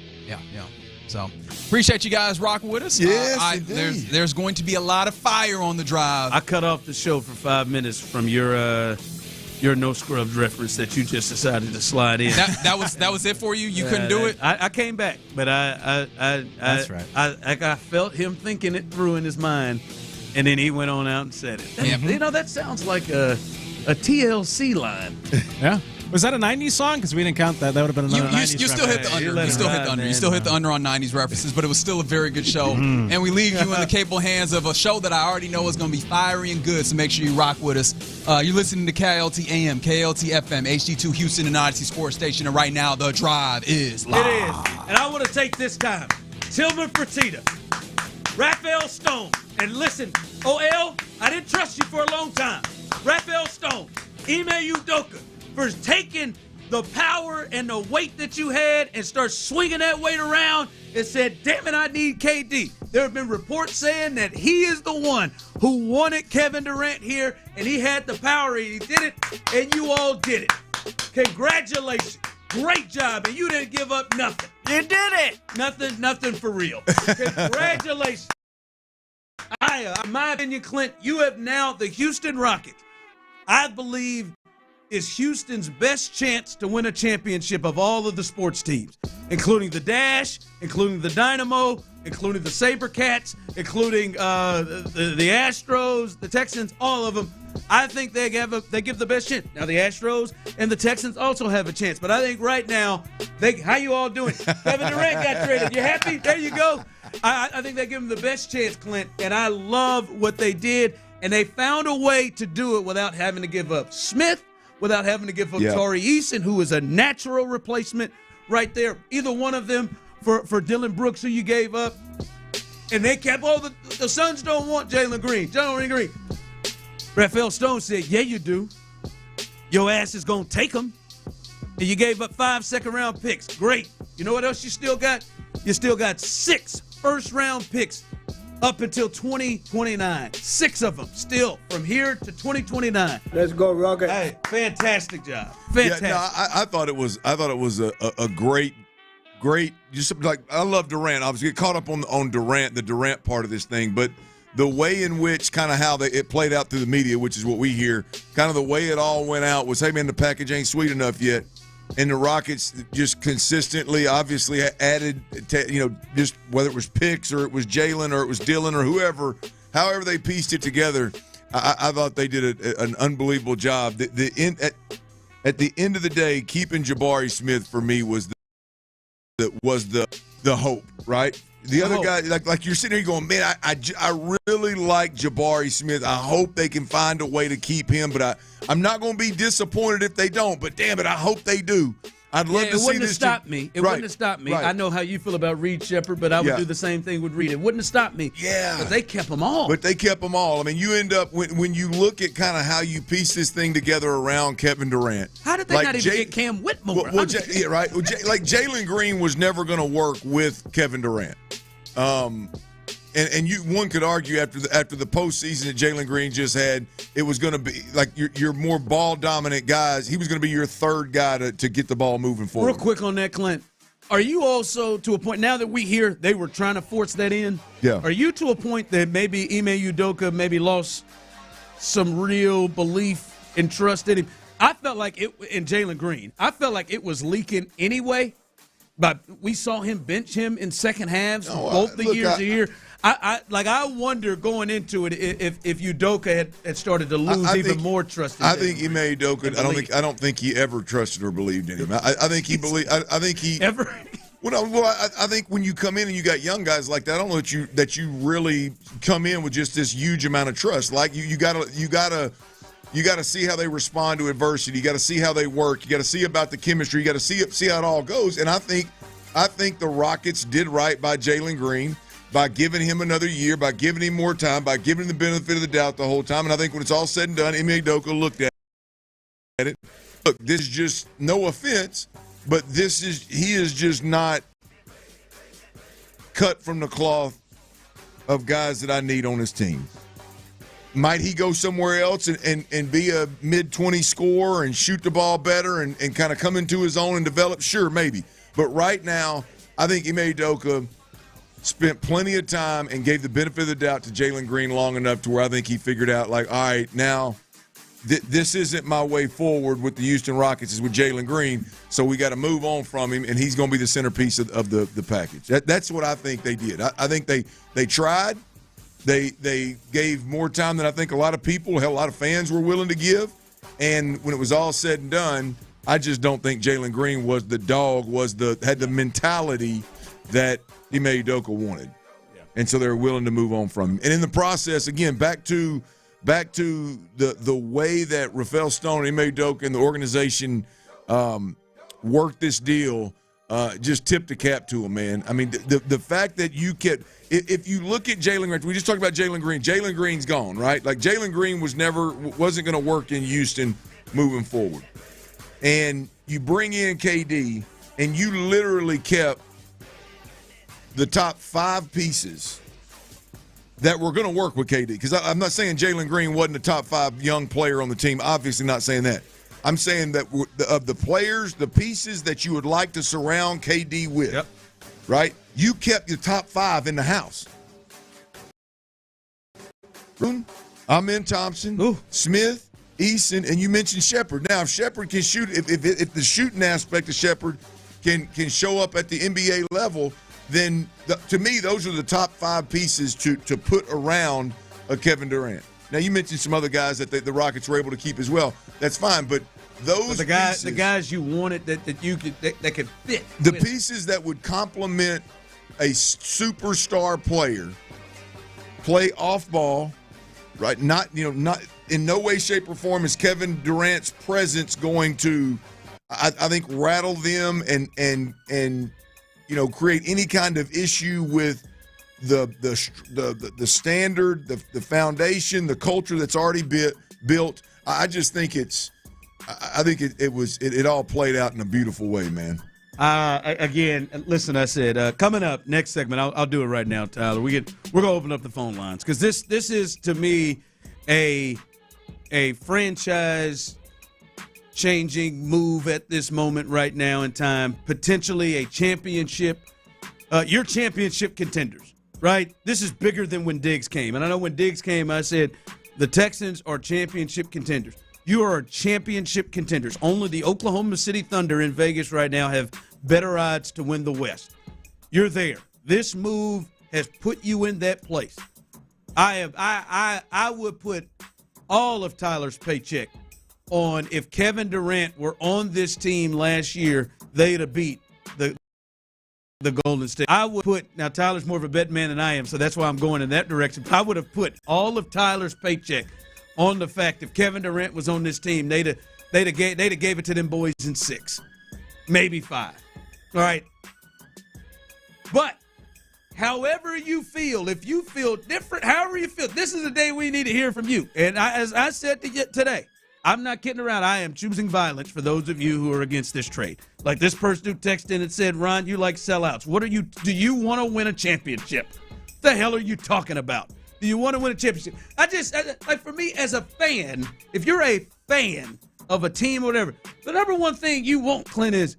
So appreciate you guys rocking with us. Yes, there's going to be a lot of fire on the drive. I cut off the show for 5 minutes from your no scrubs reference that you just decided to slide in. That was it for you. You couldn't do it. I came back, but that's right. I felt him thinking it through in his mind, and then he went on out and said it. That sounds like a TLC line. Yeah. Was that a 90s song? Because we didn't count that. That would have been another 90s You still hit the under. You still hit the under on 90s references, but it was still a very good show. And we leave you in the capable hands of a show that I already know is going to be fiery and good, so make sure you rock with us. You're listening to KLT AM, KLT FM, HD2 Houston and Odyssey Sports Station, and right now the drive is live. It is. And I want to take this time Tillman Fertitta, Rafael Stone, and listen, OL, I didn't trust you for a long time. Rafael Stone, Ime Udoka, for taking the power and the weight that you had and start swinging that weight around and said, damn it, I need KD. There have been reports saying that he is the one who wanted Kevin Durant here, and he had the power, and he did it, and you all did it. Congratulations. Great job, and you didn't give up nothing. You did it. Nothing for real. Congratulations. In my opinion, Clint, you have now the Houston Rockets, I believe, is Houston's best chance to win a championship of all of the sports teams, including the Dash, including the Dynamo, including the SaberCats, including the Astros, the Texans, all of them. I think they give the best chance. Now, the Astros and the Texans also have a chance, but I think right now, how you all doing? Kevin Durant got traded. You happy? There you go. I think they give them the best chance, Clint, and I love what they did, and they found a way to do it without having to give up Smith, without having to give up Torrey Eason, who is a natural replacement right there. Either one of them for Dylan Brooks, who you gave up. And they kept the Suns don't want Jalen Green. Rafael Stone said, yeah, you do. Your ass is going to take them. And you gave up 5 second-round picks. Great. You know what else you still got? You still got 6 first-round picks up until 2029. 6 of them still from here to 2029. Let's go, Rocket. Hey, fantastic job. Fantastic. Yeah, no, I thought it was a great. Just like I love Durant. I was get caught up on Durant, the Durant part of this thing, but the way in which kind of how it played out through the media, which is what we hear, kind of the way it all went out was, hey man, the package ain't sweet enough yet. And the Rockets just consistently, obviously, added, just whether it was picks or it was Jalen or it was Dylan or whoever, however they pieced it together, I thought they did an unbelievable job. At the end of the day, keeping Jabari Smith for me was the hope, right? The other guy, like you're sitting there going, man, I really like Jabari Smith. I hope they can find a way to keep him, but I'm not going to be disappointed if they don't. But damn it, I hope they do. I'd love to see this. It wouldn't have stopped me. It wouldn't have stopped me. Right. I know how you feel about Reed Shepherd, but I would do the same thing with Reed. It wouldn't have stopped me. Yeah. But they kept them all. I mean, you end up, when you look at kind of how you piece this thing together around Kevin Durant. How did they not even get Cam Whitmore? Yeah, right. Like Jalen Green was never going to work with Kevin Durant. And one could argue after the postseason that Jalen Green just had, it was going to be like your more ball dominant guys. He was going to be your third guy to get the ball moving forward. Real quick on that, Clint. Are you also to a point now that we hear they were trying to force that in? Yeah. Are you to a point that maybe Ime Udoka maybe lost some real belief and trust in him? I felt like it in Jalen Green. I felt like it was leaking anyway. But we saw him bench him in second halves both the years here. I wonder going into it if Udoka had started to lose even more trust in him. I think Ime Udoka. I don't think he ever trusted or believed in him. I think he believed. I think he ever. I think when you come in and you got young guys like that, I don't know that you really come in with just this huge amount of trust. Like you gotta see how they respond to adversity. You got to see how they work. You got to see about the chemistry. You got to see how it all goes. And I think the Rockets did right by Jalen Green by giving him another year, by giving him more time, by giving him the benefit of the doubt the whole time. And I think when it's all said and done, Ime Udoka looked at it. Look, this is just no offense, but he is just not cut from the cloth of guys that I need on his team. Might he go somewhere else and be a mid-20 scorer and shoot the ball better and kind of come into his own and develop? Sure, maybe. But right now, I think Ime Udoka spent plenty of time and gave the benefit of the doubt to Jalen Green long enough to where I think he figured out, like, all right, now this isn't my way forward with the Houston Rockets is with Jalen Green, so we got to move on from him, and he's going to be the centerpiece of the package. That's what I think they did. I think they tried. They gave more time than I think a lot of people, a lot of fans were willing to give. And when it was all said and done, I just don't think Jalen Green was the dog, had the mentality that Ime Udoka wanted. Yeah. And so they were willing to move on from him. And in the process, again, back to the way that Rafael Stone and Ime Udoka and the organization worked this deal, just tip the cap to him, man. I mean, the fact that you kept – if you look at Jalen Green – we just talked about Jalen Green. Jalen Green's gone, right? Like, Jalen Green wasn't going to work in Houston moving forward. And you bring in KD, and you literally kept the top 5 pieces that were going to work with KD. Because I'm not saying Jalen Green wasn't a top 5 young player on the team. Obviously not saying that. I'm saying that of the players, the pieces that you would like to surround KD with, right? You kept your top 5 in the house. Amen Thompson, Smith, Eason, and you mentioned Shepard. Now, if Shepard can shoot, if the shooting aspect of Shepard can show up at the NBA level, then to me, those are the top 5 pieces to put around a Keven Durant. Now, you mentioned some other guys that the Rockets were able to keep as well. That's fine, but those the guys you wanted that could fit. The pieces that would complement a superstar player, play off ball, right? Not in no way, shape, or form is Keven Durant's presence going to, I think, rattle them and create any kind of issue with the standard, the foundation, the culture that's already built. I just think it all played out in a beautiful way, man. Again, listen, I said coming up next segment, I'll do it right now, Tyler. We're gonna open up the phone lines because this is to me a franchise changing move at this moment right now in time. Potentially a championship. Your championship contenders, right? This is bigger than when Diggs came, and I know when Diggs came, I said the Texans are championship contenders. You are championship contenders. Only the Oklahoma City Thunder in Vegas right now have better odds to win the West. You're there. This move has put you in that place. I would put all of Tyler's paycheck on if Keven Durant were on this team last year, they'd have beat the Golden State. I would put, now Tyler's more of a bet man than I am, so that's why I'm going in that direction. I would have put all of Tyler's paycheck on the fact if Keven Durant was on this team, they'd have gave it to them boys in 6, maybe 5. All right. But however you feel, if you feel different, however you feel, this is the day we need to hear from you. And as I said today, I'm not kidding around. I am choosing violence for those of you who are against this trade. Like this person who texted in and said, Ron, you like sellouts. Do you want to win a championship? What the hell are you talking about? Do you want to win a championship? Like for me as a fan, if you're a fan of a team or whatever, the number one thing you want, Clint, is,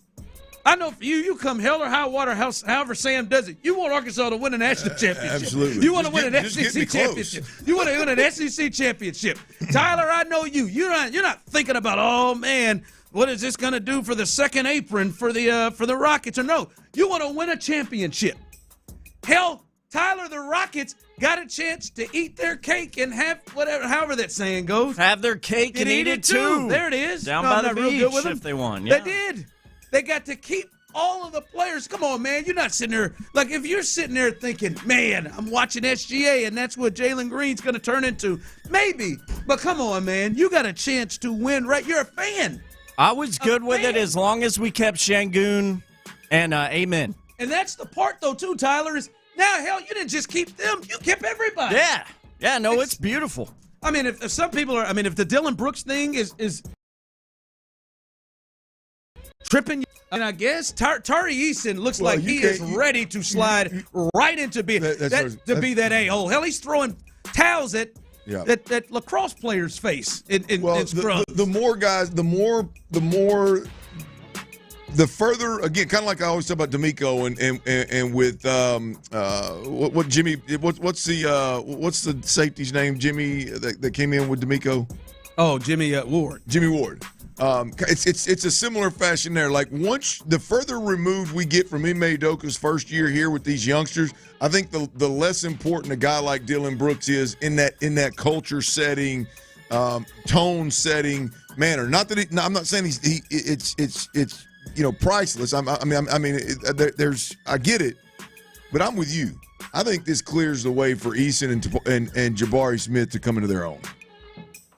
I know for you come hell or high water, however Sam does it, you want Arkansas to win a national championship. Absolutely. You want to win an SEC championship. You want to win an SEC championship. Tyler, I know you. You're not thinking about, oh, man, what is this going to do for the second apron for the Rockets? Or no, you want to win a championship. Hell, Tyler, the Rockets got a chance to eat their cake and have whatever, however that saying goes. Have their cake and eat it too. There it is. Down by the beach if they won. Yeah. They did. They got to keep all of the players. Come on, man. You're not sitting there. Like, if you're sitting there thinking, man, I'm watching SGA and that's what Jalen Green's going to turn into. Maybe. But come on, man. You got a chance to win, right? You're a fan. I was good with it as long as we kept Şengün and Amen. And that's the part, though, too, Tyler, is now, hell, you didn't just keep them. You kept everybody. Yeah. Yeah, no, it's beautiful. I mean, if some people are, if the Dylan Brooks thing is tripping, and I guess Tari Eason looks like he is ready to slide right into being that a-hole. Hell, he's throwing towels at lacrosse player's face in scrubs. The more guys, the further, again, kind of like I always talk about D'Amico and with what Jimmy, what's the safety's name? Jimmy that came in with D'Amico. Oh, Jimmy Ward. Jimmy Ward. It's a similar fashion there. Like, once the further removed we get from Ime Udoka's first year here with these youngsters, I think the less important a guy like Dylan Brooks is in that culture setting, tone setting manner. Not that I'm not saying it's priceless. I get it, but I'm with you. I think this clears the way for Eason and Jabari Smith to come into their own.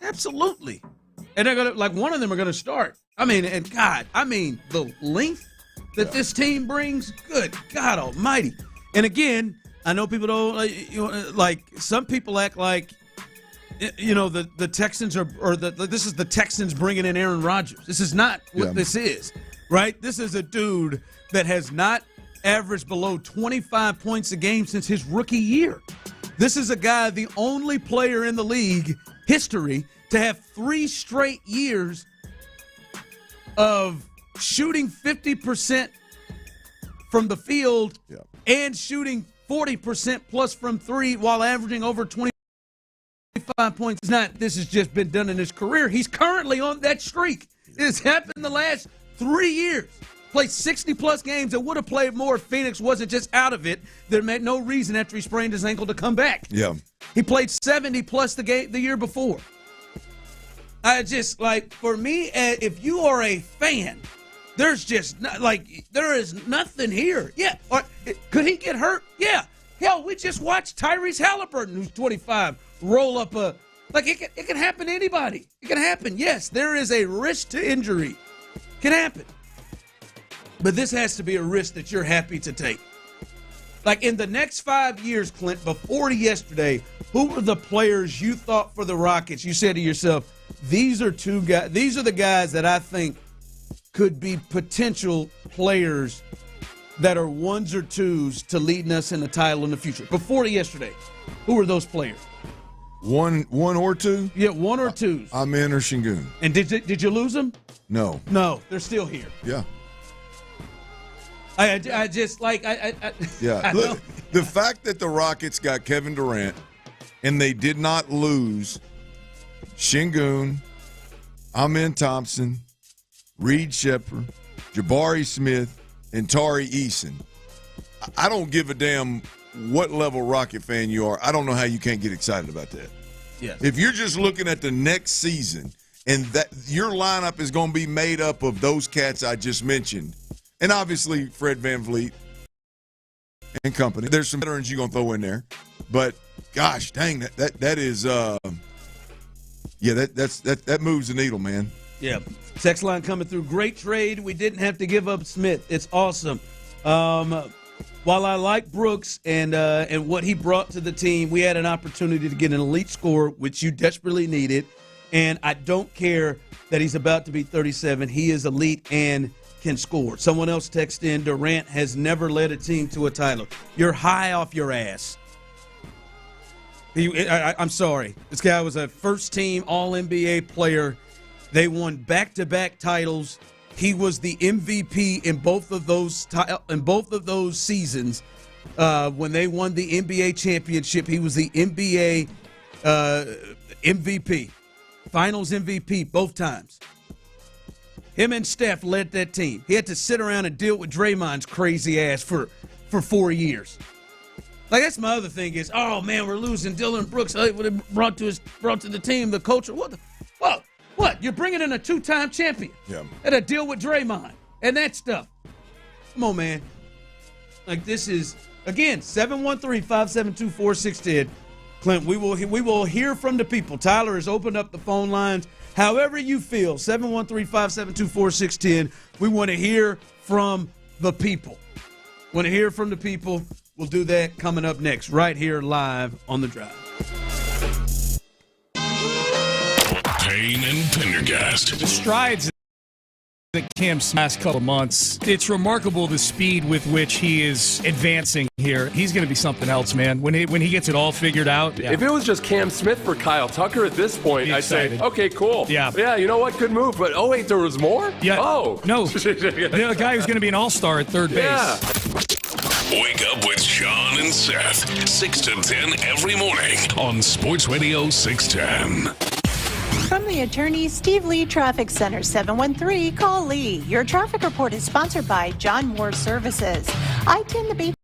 Absolutely. And they're gonna, like, one of them are gonna start. The length that this team brings, good God almighty. And again, I know people don't like some people act like the Texans this is the Texans bringing in Aaron Rodgers. This is not what this is, right? This is a dude that has not averaged below 25 points a game since his rookie year. This is a guy, the only player in the league history to have 3 straight years of shooting 50% from the field and shooting 40% plus from 3 while averaging over 25 points. This has just been done in his career. He's currently on that streak. It has happened the last 3 years. Played 60-plus games and would have played more if Phoenix wasn't just out of it. There made no reason after he sprained his ankle to come back. Yeah. He played 70-plus the year before. I just, for me, if you are a fan, there's just, there is nothing here. Yeah. Could he get hurt? Yeah. Hell, we just watched Tyrese Halliburton, who's 25, roll up it can happen to anybody. It can happen. Yes, there is a risk to injury. It can happen. But this has to be a risk that you're happy to take. Like in the next 5 years, Clint, before yesterday, who were the players you thought for the Rockets? You said to yourself, these are the guys that I think could be potential players that are 1s or 2s to leading us in the title in the future. Before yesterday, who were those players? One or 2? Yeah, 1 or 2s. Amen or Şengün. And did you lose them? No. No, they're still here. Yeah. I just yeah. Look, the fact that the Rockets got Keven Durant and they did not lose Şengün, Amen Thompson, Reed Shepherd, Jabari Smith, and Tari Eason. I don't give a damn what level Rocket fan you are. I don't know how you can't get excited about that. Yes. If you're just looking at the next season and that your lineup is going to be made up of those cats I just mentioned, and obviously Fred VanVleet and company. There's some veterans you're going to throw in there. But, gosh, dang, that is that moves the needle, man. Yeah. Text line coming through. Great trade. We didn't have to give up Smith. It's awesome. While I like Brooks and what he brought to the team, we had an opportunity to get an elite scorer, which you desperately needed. And I don't care that he's about to be 37. He is elite and can score. Someone else texted in, Durant has never led a team to a title. You're high off your ass. I'm sorry. This guy was a first-team All-NBA player. They won back-to-back titles. He was the MVP in both of those seasons. When they won the NBA championship, he was the NBA MVP, Finals MVP both times. Him and Steph led that team. He had to sit around and deal with Draymond's crazy ass for 4 years. Like, that's my other thing is, oh man, we're losing Dylan Brooks. Brought to the team, the culture. What? You're bringing in a 2-time champion. Yeah. Had to deal with Draymond and that stuff. Come on, man. Like, this is, again, 713-572-4610. Clint, we will hear from the people. Tyler has opened up the phone lines. However you feel, 713-572-4610. We want to hear from the people. Want to hear from the people. We'll do that coming up next, right here live on The Drive. Payne and Pendergast. The strides that Cam's last couple of months, it's remarkable the speed with which he is advancing here. He's going to be something else, man. When he gets it all figured out. Yeah. If it was just Cam Smith for Kyle Tucker at this point, I'd say, okay, cool. Yeah, you know what? Good move. But, oh, wait, there was more? Yeah. Oh. No. The guy who's going to be an all-star at third base. Yeah. Wake up with Sean and Seth, 6 to 10 every morning on Sports Radio 610. From the attorney Steve Lee Traffic Center, 713, call Lee. Your traffic report is sponsored by John Moore Services. I tend to be...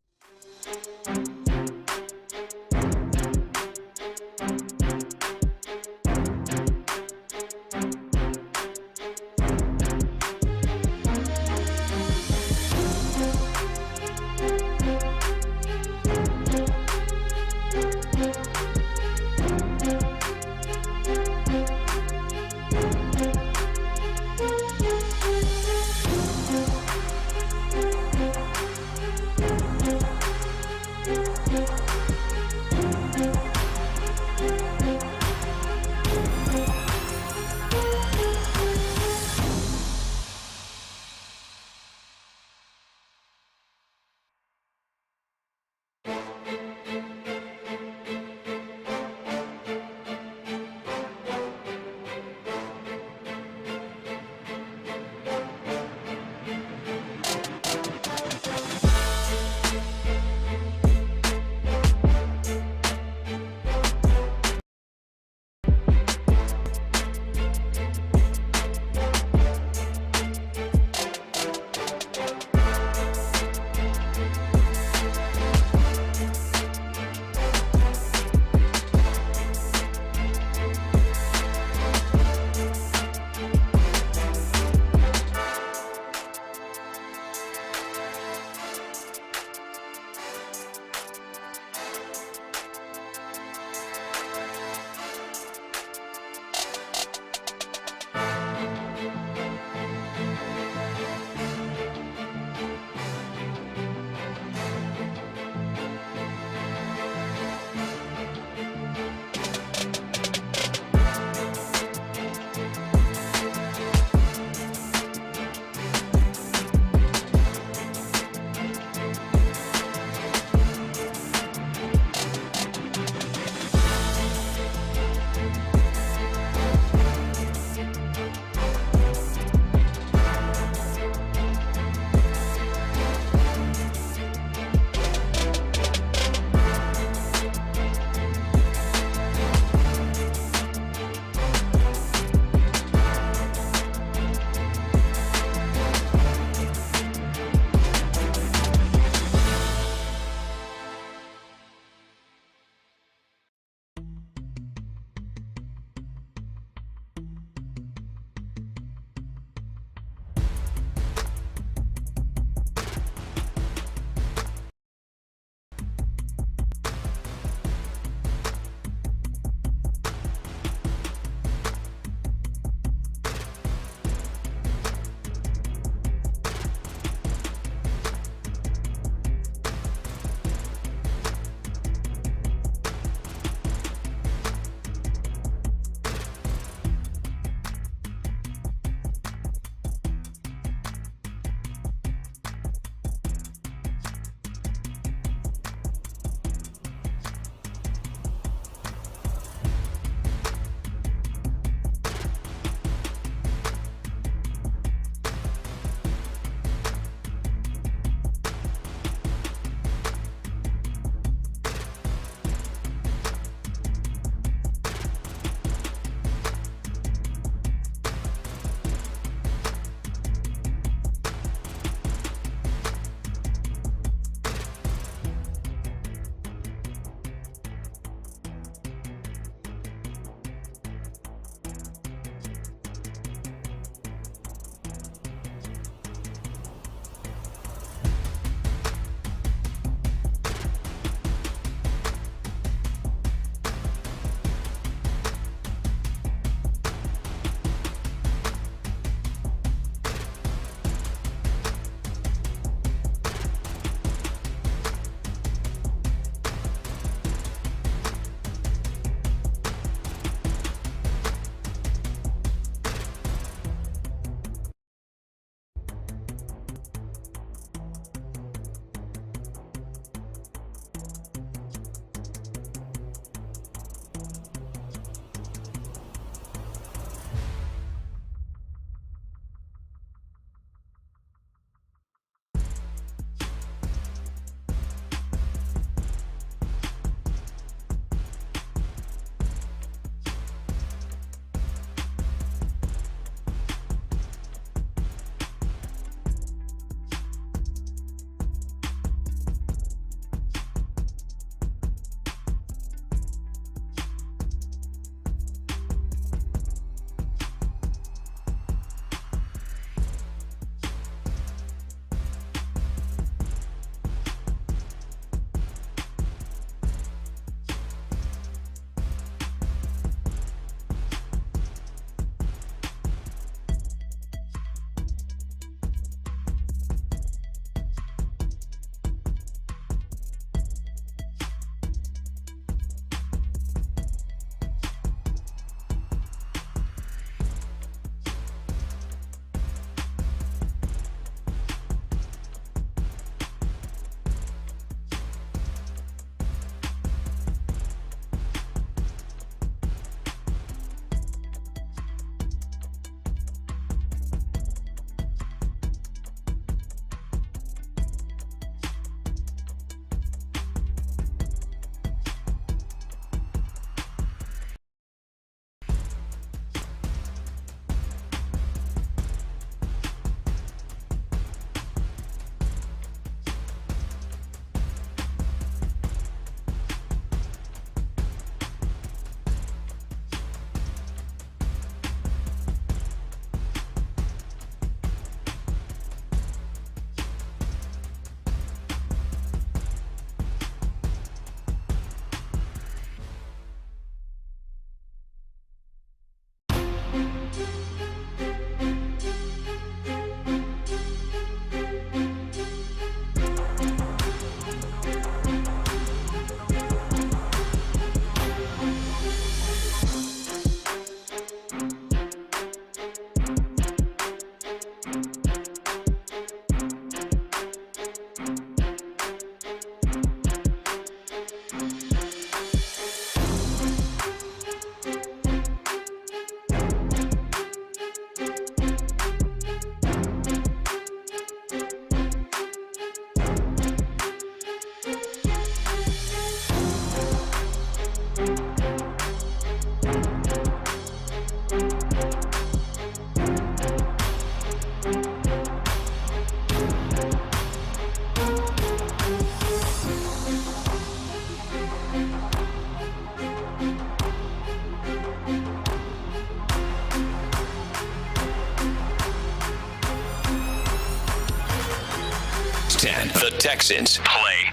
The Texans play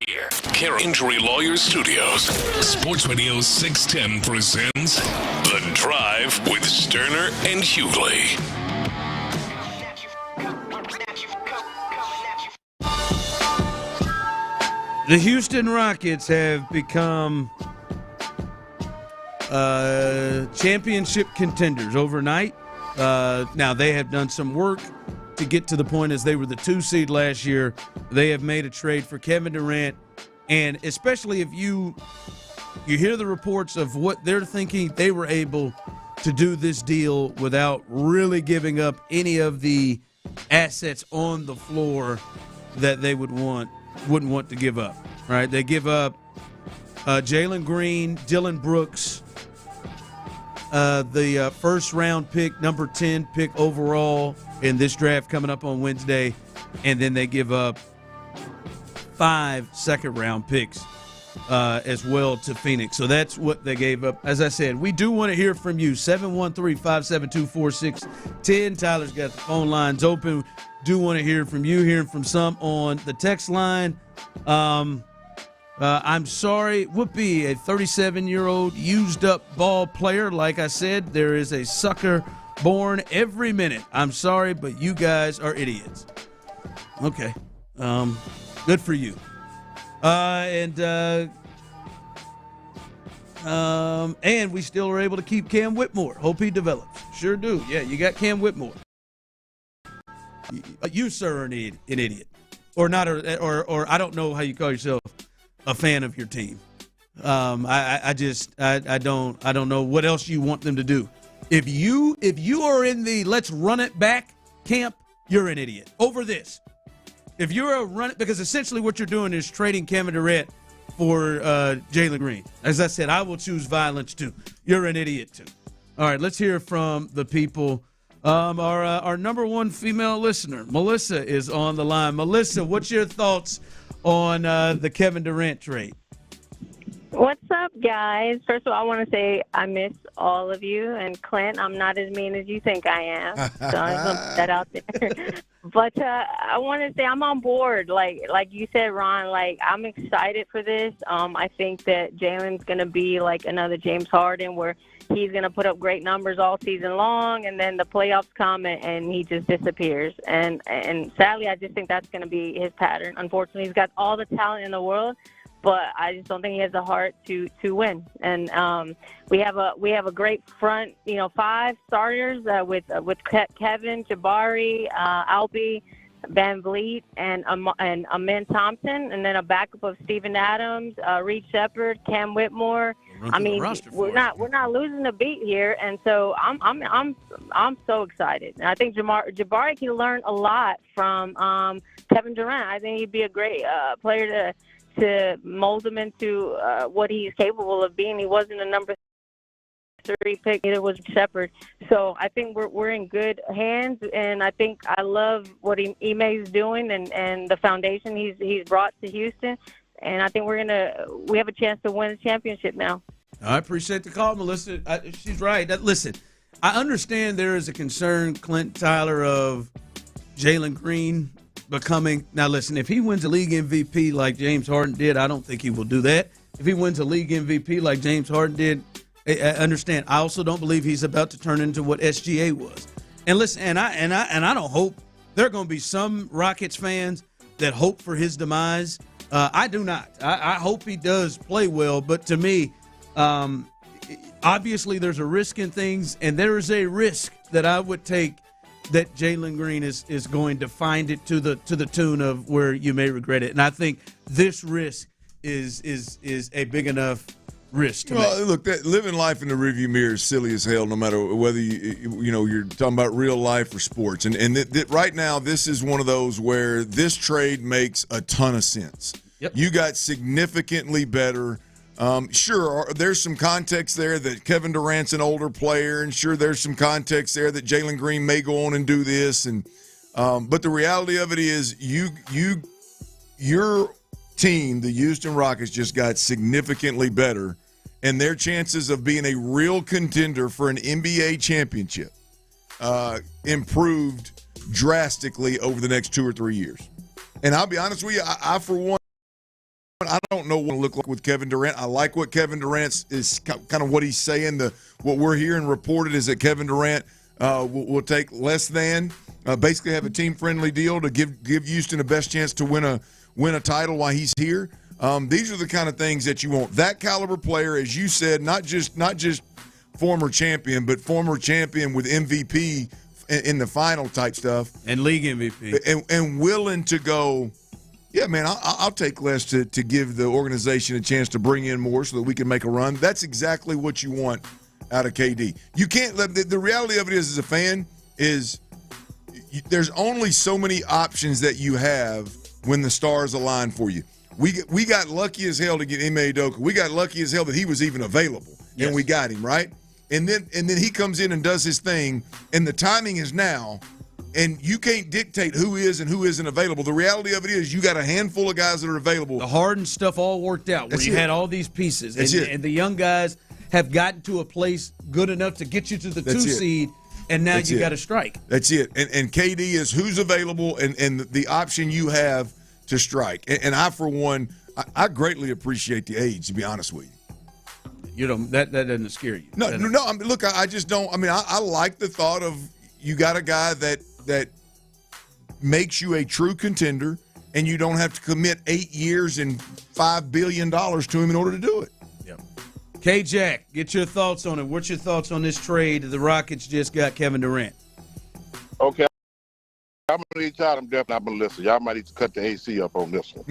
here. Care Injury Lawyers Studios. Sports Radio 610 presents The Drive with Stoerner and Hughley. The Houston Rockets have become championship contenders overnight. Now, they have done some work to get to the point as they were the 2 seed last year. They have made a trade for Keven Durant, and especially if you hear the reports of what they're thinking, they were able to do this deal without really giving up any of the assets on the floor that they wouldn't want to give up, right? They give up Jalen Green, Dylan Brooks, the first-round pick, number 10 pick overall in this draft coming up on Wednesday, and then they give up 5 second-round picks as well to Phoenix. So that's what they gave up. As I said, we do want to hear from you, 713-572-4610. Tyler's got the phone lines open. Do want to hear from you, hearing from some on the text line. I'm sorry, Whoopi, a 37-year-old used-up ball player. Like I said, there is a sucker born every minute. I'm sorry, but you guys are idiots. Okay. Good for you. And we still are able to keep Cam Whitmore. Hope he develops. Sure do. Yeah, you got Cam Whitmore. You, sir, are an idiot. Or not, or I don't know how you call yourself a fan of your team. I don't know what else you want them to do. If you are in the let's run it back camp, you're an idiot over this. If you're a run, because essentially what you're doing is trading Keven Durant for Jalen Green. As I said, I will choose violence too. You're an idiot too. All right, let's hear from the people. Our number one female listener, Melissa, is on the line. Melissa, what's your thoughts on the Keven Durant trade? What's up, guys? First of all, I want to say I miss all of you. And Clint, I'm not as mean as you think I am. So I'm going to put that out there. But I want to say I'm on board. Like you said, Ron, I'm excited for this. I think that Jalen's going to be like another James Harden where he's going to put up great numbers all season long, and then the playoffs come and he just disappears. And sadly, I just think that's going to be his pattern. Unfortunately, he's got all the talent in the world, but I just don't think he has the heart to win. And we have a great front, 5 starters with Keven, Jabari, Albie, Van Vliet, and Amen Thompson, and then a backup of Steven Adams, Reed Shepard, Cam Whitmore. I mean, we're not losing a beat here, and so I'm so excited. And I think Jabari can learn a lot from Keven Durant. I think he'd be a great player to mold him into what he's capable of being. He wasn't a number 3 pick, neither was Shepard. So I think we're in good hands, and I think I love what Ime's doing and the foundation he's brought to Houston. And I think we have a chance to win the championship now. I appreciate the call, Melissa. She's right. Listen, I understand there is a concern, Clint, Tyler, of Jalen Green becoming. Now, listen, if he wins a league MVP like James Harden did, I don't think he will do that. If he wins a league MVP like James Harden did, I understand. I also don't believe he's about to turn into what SGA was. And listen, and I don't hope there are going to be some Rockets fans that hope for his demise. I do not. I hope he does play well, but to me, obviously there's a risk in things, and there is a risk that I would take that Jalen Green is going to find it to the tune of where you may regret it. And I think this risk is a big enough risk to make. Look, living life in the rearview mirror is silly as hell, no matter whether you're talking about real life or sports. And right now, this is one of those where this trade makes a ton of sense. Yep. You got significantly better. Sure, there's some context there that Keven Durant's an older player, and sure, there's some context there that Jalen Green may go on and do this. But the reality of it is, your team, the Houston Rockets, just got significantly better, and their chances of being a real contender for an NBA championship improved drastically over the next 2 or 3 years. And I'll be honest with you, I for one, I don't know what it look like with Kevin Durant. I like what Kevin Durant is kind of what he's saying. What we're hearing reported is that Kevin Durant will take less than, basically have a team-friendly deal to give Houston the best chance to win a title while he's here. These are the kind of things that you want. That caliber player, as you said, not just former champion, but former champion with MVP in the final type stuff. And league MVP. And willing to go, yeah, man, I'll take less to give the organization a chance to bring in more so that we can make a run. That's exactly what you want out of KD. You can't let the reality of it is, as a fan, is there's only so many options that you have when the stars align for you. We got lucky as hell to get Ime Udoka. We got lucky as hell that he was even available, and we got him, right? And then he comes in and does his thing, and the timing is now. And you can't dictate who is and who isn't available. The reality of it is you got a handful of guys that are available. The Harden stuff all worked out where you had all these pieces. And the young guys have gotten to a place good enough to get you to the 2 seed, and now you got to strike. That's it. And KD is who's available and the option you have to strike. And I, for one, I greatly appreciate the age, to be honest with you. You know, that doesn't scare you. No. I mean, look, I just don't. I mean, I like the thought of you got a guy that makes you a true contender, and you don't have to commit 8 years and $5 billion to him in order to do it. Yep. K-Jack, get your thoughts on it. What's your thoughts on this trade? The Rockets just got Kevin Durant. Okay. I'm going to need y'all. I'm definitely not going to listen. Y'all might need to cut the AC up on this one.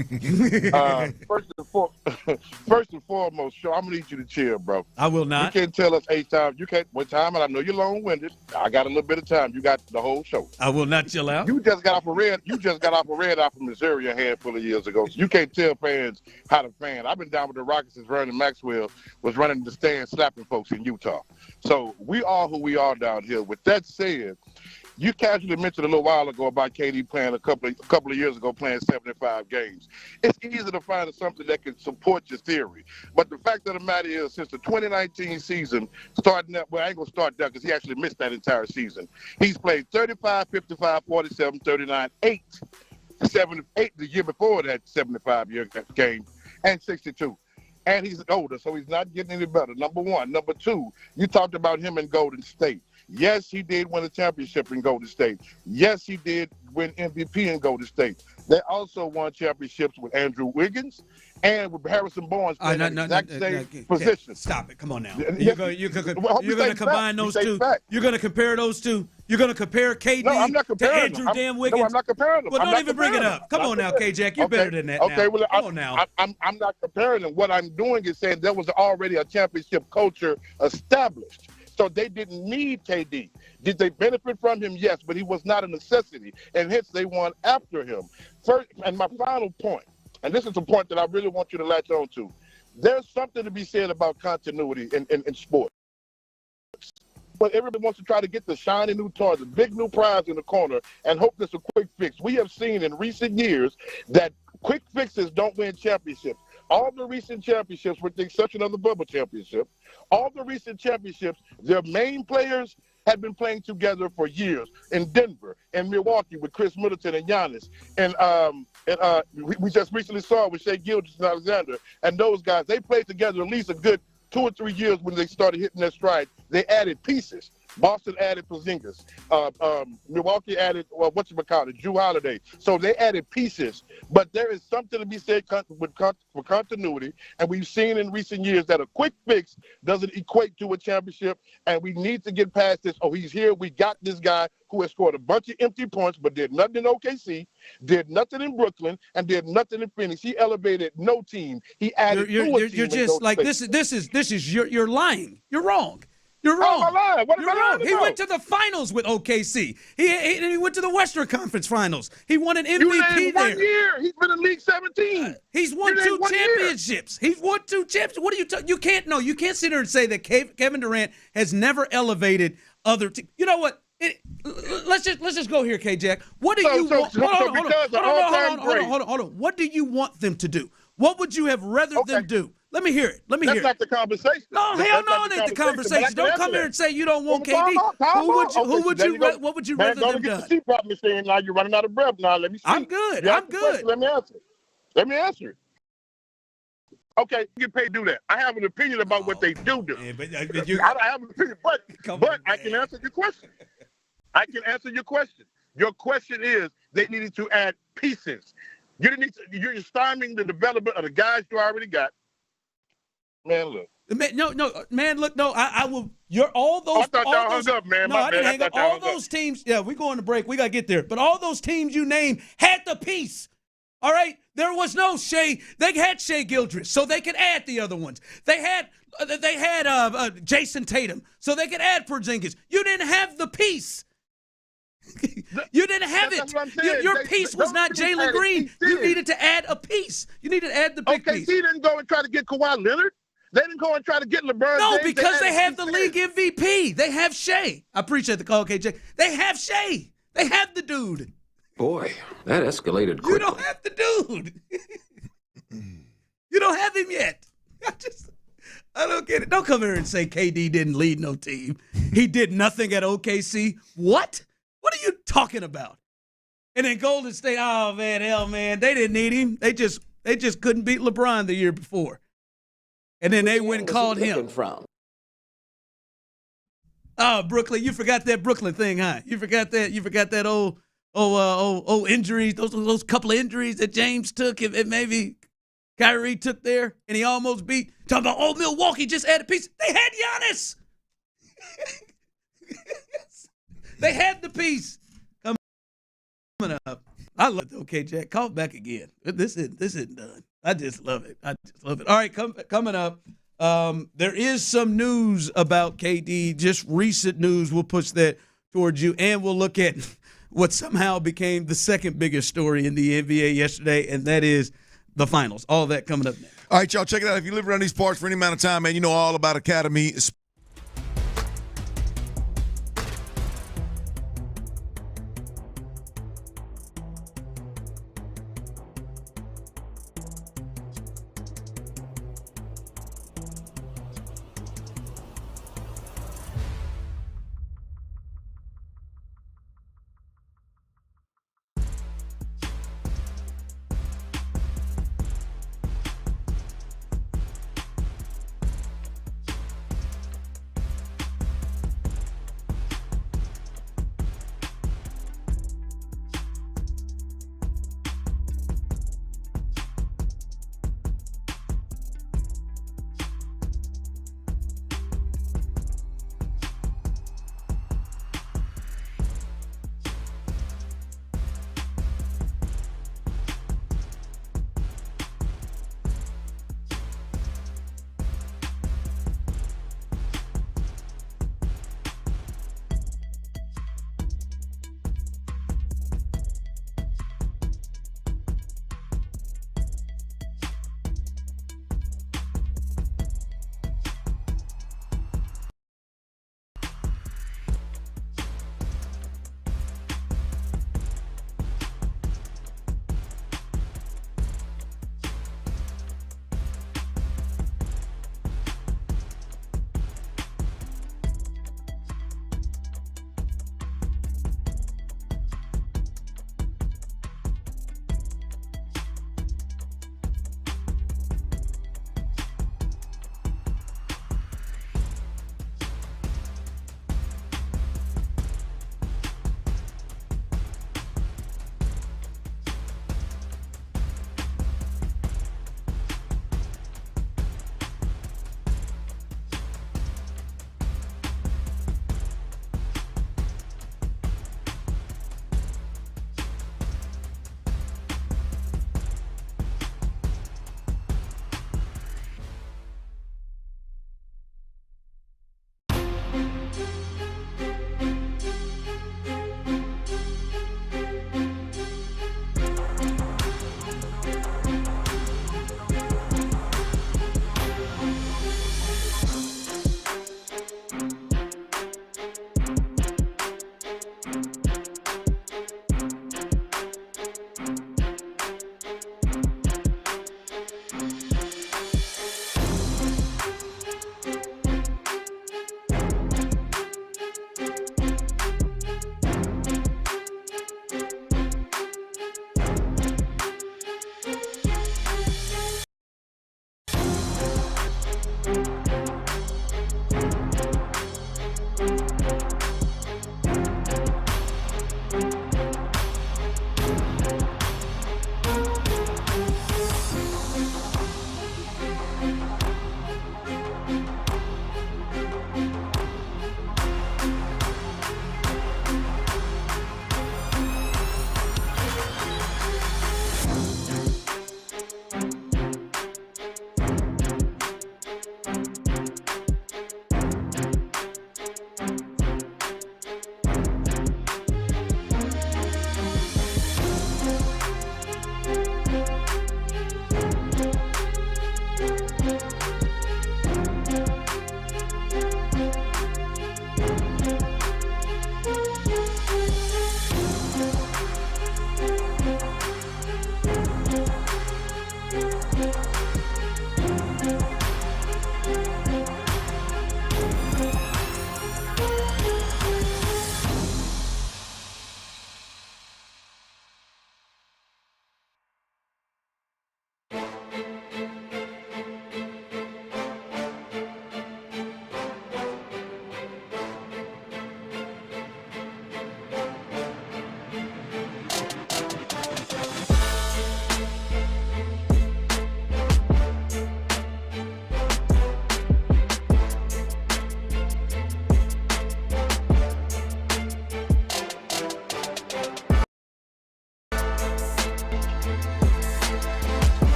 First and foremost, I'm going to need you to chill, bro. I will not. You can't tell us 8 times. You can't. One time, and I know you're long-winded. I got a little bit of time. You got the whole show. I will not chill out. You just got off a red. You just got off a red out from Missouri a handful of years ago. So you can't tell fans how to fan. I've been down with the Rockets since Vernon Maxwell was running the stand slapping folks in Utah. So we are who we are down here. With that said, you casually mentioned a little while ago about KD playing a couple of years ago, playing 75 games. It's easy to find something that can support your theory. But the fact of the matter is, since the 2019 season, starting that, well, I ain't going to start that because he actually missed that entire season. He's played 35, 55, 47, 39, 8, 78 the year before that 75-year game, and 62. And he's older, so he's not getting any better, number one. Number two, you talked about him in Golden State. Yes, he did win a championship in Golden State. Yes, he did win MVP in Golden State. They also won championships with Andrew Wiggins and with Harrison Barnes playing the exact same position. Stop it. Come on now. You're going to combine those two. You're going to compare those two. You're going to compare KD to Andrew damn Wiggins. No, I'm not comparing them. Well, don't even bring it up. Come on now, K-Jack. You're better than that now. Okay, well, come on now. I'm not comparing them. What I'm doing is saying there was already a championship culture established. So they didn't need KD. Did they benefit from him? Yes, but he was not a necessity, and hence they won after him. First, and my final point, and this is a point that I really want you to latch on to. There's something to be said about continuity in sports. But everybody wants to try to get the shiny new toy, the big new prize in the corner, and hope there's a quick fix. We have seen in recent years that quick fixes don't win championships. All the recent championships, with the exception of the Bubble Championship, all the recent championships, their main players had been playing together for years in Denver and Milwaukee with Chris Middleton and Giannis. And we just recently saw it with Shai Gilgeous-Alexander. And those guys, they played together at least a good 2 or 3 years when they started hitting their stride. They added pieces. Boston added Porzingis. Milwaukee added, Jrue Holiday. So they added pieces. But there is something to be said for continuity. And we've seen in recent years that a quick fix doesn't equate to a championship. And we need to get past this. Oh, he's here. We got this guy who has scored a bunch of empty points, but did nothing in OKC, did nothing in Brooklyn, and did nothing in Phoenix. He elevated no team. He added You're just like, this is you're lying. You're wrong. You're wrong. Oh, am I lying? What am I lying about? He went to the finals with OKC. He went to the Western Conference Finals. He won an MVP there. 1 year. He's been in League 17. He's won 2 championships. He's won 2 championships. What are you talking? You can't sit there and say that Kevin Durant has never elevated other teams. You know what? Let's just go here, K-Jack. What do you want? Hold on. What do you want them to do? What would you have rather them do? Let me hear it. Let me That's hear not it. the conversation. No, hell no, it ain't the conversation. Don't come here and say you don't want KD. What would you rather them done? See, probably saying now you're running out of breath. Now let me speak. I'm good. I'm good. Let me answer. Let me answer it. Okay, you get paid to do that. I have an opinion about what they do. Man, but I have an opinion, but I can answer your question. I can answer your question. Your question is they needed to add pieces. You didn't need to, you're stymieing the development of the guys you already got. Man, look. I will. You're all those. I thought y'all hung up, man. No, I didn't hang up. All those teams. Yeah, we're going to break. We got to get there. But all those teams you named had the piece. All right, there was no Shea. They had Shea Gildress, so they could add the other ones. They had Jason Tatum, so they could add Porzingis. You didn't have the piece. You didn't have it. Your piece was not Jalen Green. You needed to add a piece. You needed to add the big piece. OKC didn't go and try to get Kawhi Leonard. They didn't go and try to get LeBron. No, James. because they have the league MVP. They have Shea. I appreciate the call, KJ. They have Shea. They have the dude. Boy, that escalated quickly. You don't have the dude. You don't have him yet. I don't get it. Don't come here and say KD didn't lead no team. He did nothing at OKC. What? What are you talking about? And then Golden State, oh man, hell man, they didn't need him. They just couldn't beat LeBron the year before. And then they went and called him. Oh, Brooklyn, you forgot that Brooklyn thing, huh? You forgot that old injuries, those couple of injuries that James took and maybe Kyrie took there, and he almost beat. Talking about, Milwaukee just added a piece. They had Giannis. They had the piece. Coming up. I love it. Okay, Jack, call it back again. This isn't done. I just love it. All right, coming up, there is some news about KD, just recent news. We'll push that towards you, and we'll look at what somehow became the second biggest story in the NBA yesterday, and that is the finals. All that coming up next. All right, y'all, check it out. If you live around these parts for any amount of time, man, you know all about Academy.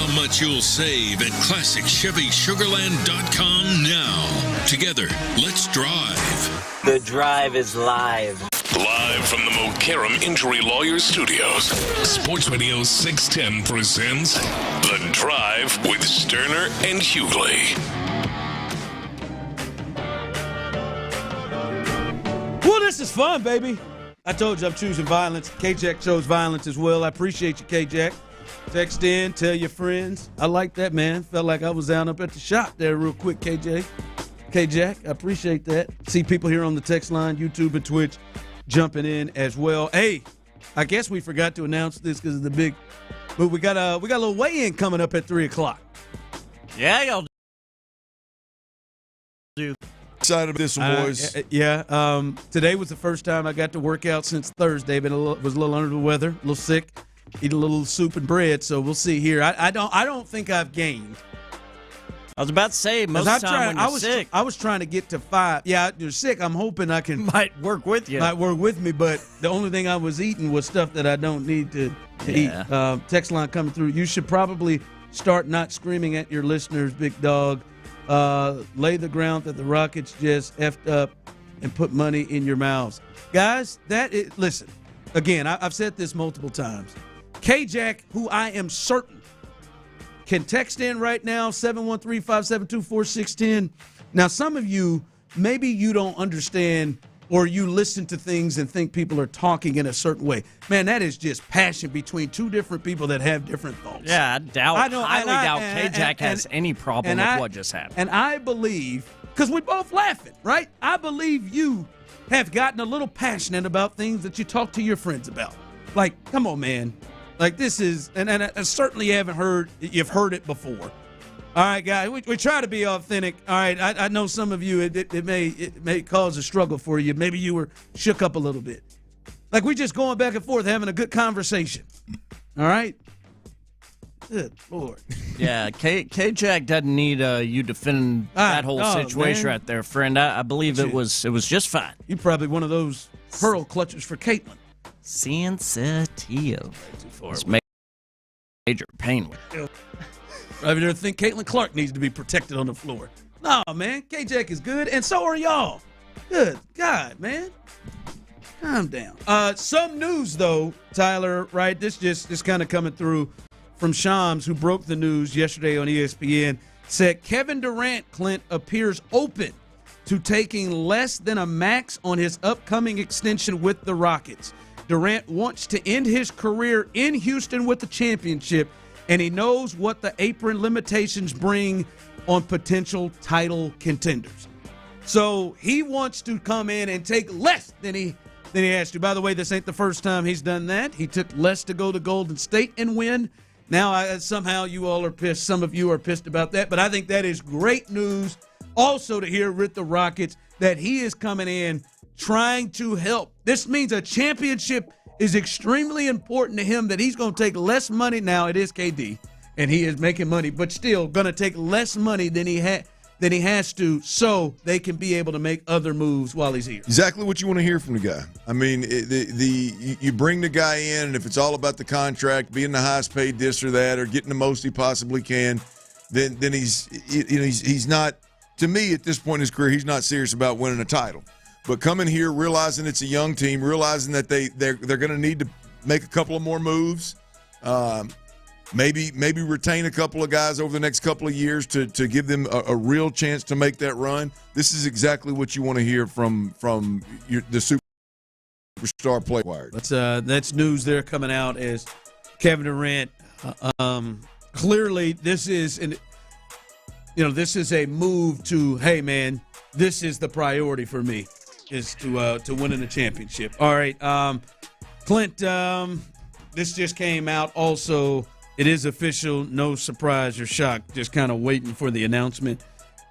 how much you'll save at ClassicChevySugarland.com now. Together, let's drive. The drive is live. Live from the Mokaram Injury Lawyers Studios, Sports Radio 610 presents The Drive with Stoerner and Hughley. Well, this is fun, baby. I told you I'm choosing violence. K-Jack chose violence as well. I appreciate you, K-Jack. Text in, tell your friends. I like that, man. Felt like I was down up at the shop there real quick, KJ. K-Jack, I appreciate that. See people here on the text line, YouTube and Twitch jumping in as well. Hey, I guess we forgot to announce this because of the big, but we got a little weigh-in coming up at 3:00. Yeah, y'all do. Excited about this one, boys. Today was the first time I got to work out since Thursday. Was a little under the weather, a little sick. Eat a little soup and bread, so we'll see here. I don't think I've gained. I was about to say, most of the time when you're sick. I was trying to get to 5. Yeah, you're sick. I'm hoping I can. Might work with you. Might work with me, but the only thing I was eating was stuff that I don't need to eat. Text line coming through. You should probably start not screaming at your listeners, big dog. Lay the ground that the Rockets just effed up and put money in your mouths. Guys, listen, again, I've said this multiple times. K-Jack, who I am certain can text in right now, 713-572-4610. Now, some of you, maybe you don't understand or you listen to things and think people are talking in a certain way. Man, that is just passion between two different people that have different thoughts. Yeah, I highly doubt K-Jack has any problem with what just happened. And I believe, because we're both laughing, right? I believe you have gotten a little passionate about things that you talk to your friends about. Like, come on, man. Like, this is, and I certainly you've heard it before. All right, guys, we try to be authentic. All right, I know some of you, it may cause a struggle for you. Maybe you were shook up a little bit. Like, we just going back and forth, having a good conversation. All right? Good Lord. Yeah, K-Jack doesn't need you defending that whole situation right there, friend. I believe it was just fine. You're probably one of those pearl clutchers for Caitlin. Sensitive. It's major pain. I don't think Caitlin Clark needs to be protected on the floor. No, man. K-Jack is good, and so are y'all. Good God, man. Calm down. Some news, though, Tyler, right? This just kind of coming through from Shams, who broke the news yesterday on ESPN, said Kevin Durant, Clint, appears open to taking less than a max on his upcoming extension with the Rockets. Durant wants to end his career in Houston with the championship, and he knows what the apron limitations bring on potential title contenders. So he wants to come in and take less than he has to. By the way, this ain't the first time he's done that. He took less to go to Golden State and win. Now, somehow you all are pissed. Some of you are pissed about that, but I think that is great news also to hear with the Rockets that he is coming in trying to help. This means a championship is extremely important to him, that he's going to take less money. Now, it is KD, and he is making money, but still going to take less money than he has to, so they can be able to make other moves while he's here. Exactly what you want to hear from the guy. I mean, you bring the guy in, and if it's all about the contract, being the highest paid this or that, or getting the most he possibly can, then he's not, to me at this point in his career, he's not serious about winning a title. But coming here, realizing it's a young team, realizing that they're going to need to make a couple of more moves, maybe retain a couple of guys over the next couple of years to give them a real chance to make that run. This is exactly what you want to hear from the superstar player. That's news there coming out as Kevin Durant. Clearly, this is a move to, hey man, this is the priority for me, is to winning the championship. All right, Clint, this just came out also. It is official, no surprise or shock, just kind of waiting for the announcement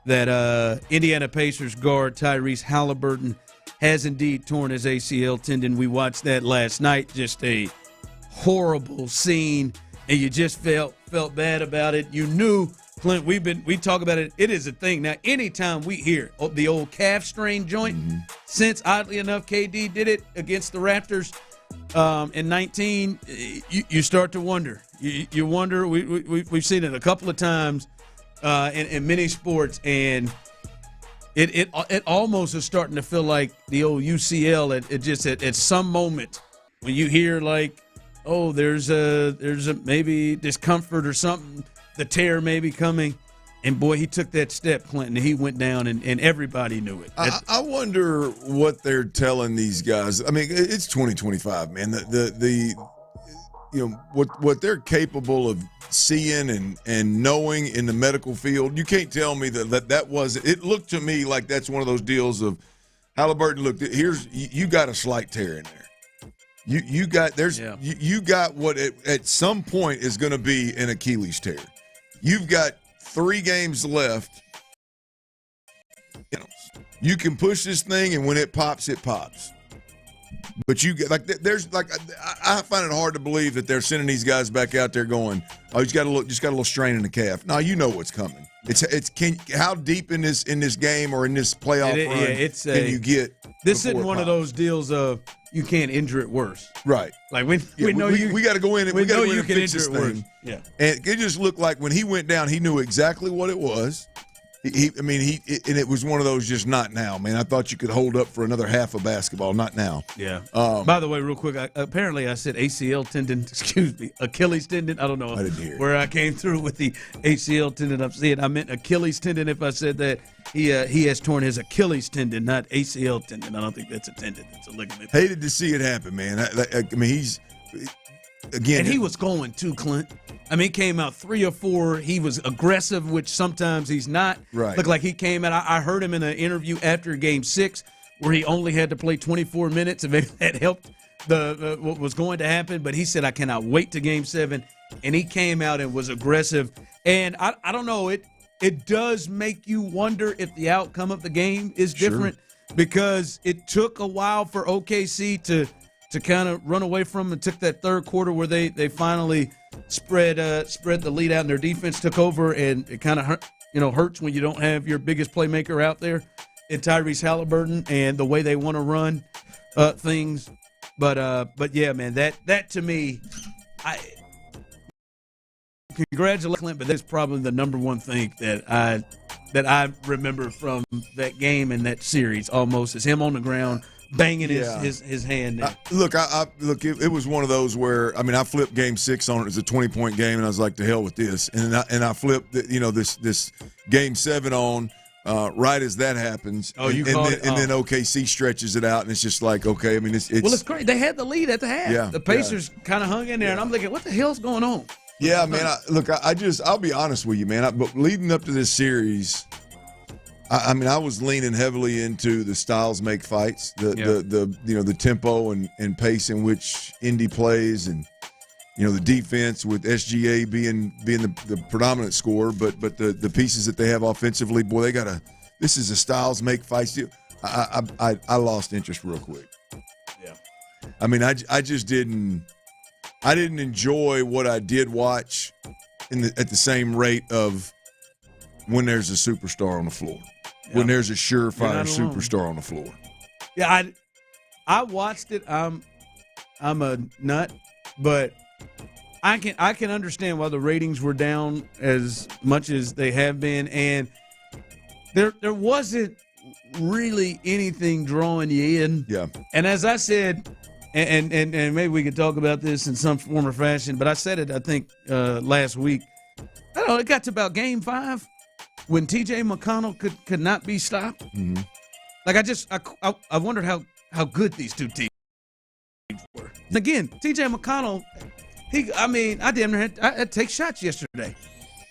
that Indiana Pacers guard Tyrese Halliburton has indeed torn his ACL tendon. We watched that last night, just a horrible scene, and you just felt bad about it. You knew, Clint, we talk about it. It is a thing. Now, anytime we hear the old calf strain joint, since, oddly enough, KD did it against the Raptors, in 19, you start to wonder. You wonder. We've seen it a couple of times in many sports, and it almost is starting to feel like the old UCL. It just at some moment when you hear like, oh, there's a maybe discomfort or something, the tear may be coming. And, boy, he took that step, Clinton, and he went down, and everybody knew it. I wonder what they're telling these guys. I mean, it's 2025, man. What they're capable of seeing and knowing in the medical field. You can't tell me that was – it looked to me like that's one of those deals of Halliburton looked – you got a slight tear in there. You got what at some point is going to be an Achilles tear. You've got 3 games left. You can push this thing, and when it pops, it pops. But you get I find it hard to believe that they're sending these guys back out there going, oh, he's got a little strain in the calf. No, you know what's coming. How deep in this game or in this playoff run can you get? This isn't one of those deals of you can't injure it worse. Right. Like we know we got to go in and we got to go in and fix this thing. Yeah. And it just looked like when he went down, he knew exactly what it was. And it was one of those just not now, man. I thought you could hold up for another half of basketball, not now. Yeah. By the way, real quick, apparently I said ACL tendon, Achilles tendon. I don't know I didn't hear where I came through with the ACL tendon. I'm saying I meant Achilles tendon if I said that. He has torn his Achilles tendon, not ACL tendon. I don't think that's a tendon. It's a ligament. Hated to see it happen, man. I mean, he's – again. And he was going too, Clint. I mean, he came out 3 or 4. He was aggressive, which sometimes he's not. Right. Looked like he came out. I heard him in an interview after Game 6 where he only had to play 24 minutes, and maybe that helped what was going to happen. But he said, I cannot wait to Game 7. And he came out and was aggressive. And I don't know. It does make you wonder if the outcome of the game is different because it took a while for OKC to kind of run away from and took that third quarter where they finally spread the lead out and their defense took over, and it kind of hurts when you don't have your biggest playmaker out there in Tyrese Halliburton and the way they want to run things. But yeah, man, that to me, I congratulate Clint, but that's probably the number one thing that I remember from that game and that series almost is him on the ground banging his hand there. It was one of those where, I mean, I flipped Game 6 on it. It was a 20-point game, and I was like, to hell with this. And I flipped, this Game 7 on right as that happens. Oh, and then OKC stretches it out, and it's just like, okay, I mean, it's well, it's great. They had the lead at the half. Yeah, the Pacers kind of hung in there, and I'm thinking, what the hell's going on? Yeah, man. I'll be honest with you, man. But leading up to this series, I mean, I was leaning heavily into the styles make fights, the tempo and pace in which Indy plays, and the defense with SGA being the predominant scorer, but the pieces that they have offensively, boy, this is a styles make fights deal. I lost interest real quick. Yeah, I mean, I just didn't enjoy what I did watch at the same rate of when there's a superstar on the floor. When there's a surefire superstar on the floor. Yeah, I watched it. I'm a nut, but I can understand why the ratings were down as much as they have been, and there wasn't really anything drawing you in. Yeah. And as I said, and maybe we could talk about this in some form or fashion, but I said it I think last week. I don't know. It got to about Game 5. When T.J. McConnell could not be stopped. Mm-hmm. Like I wondered how good these two teams were. And again, T.J. McConnell, I damn near had to take shots yesterday.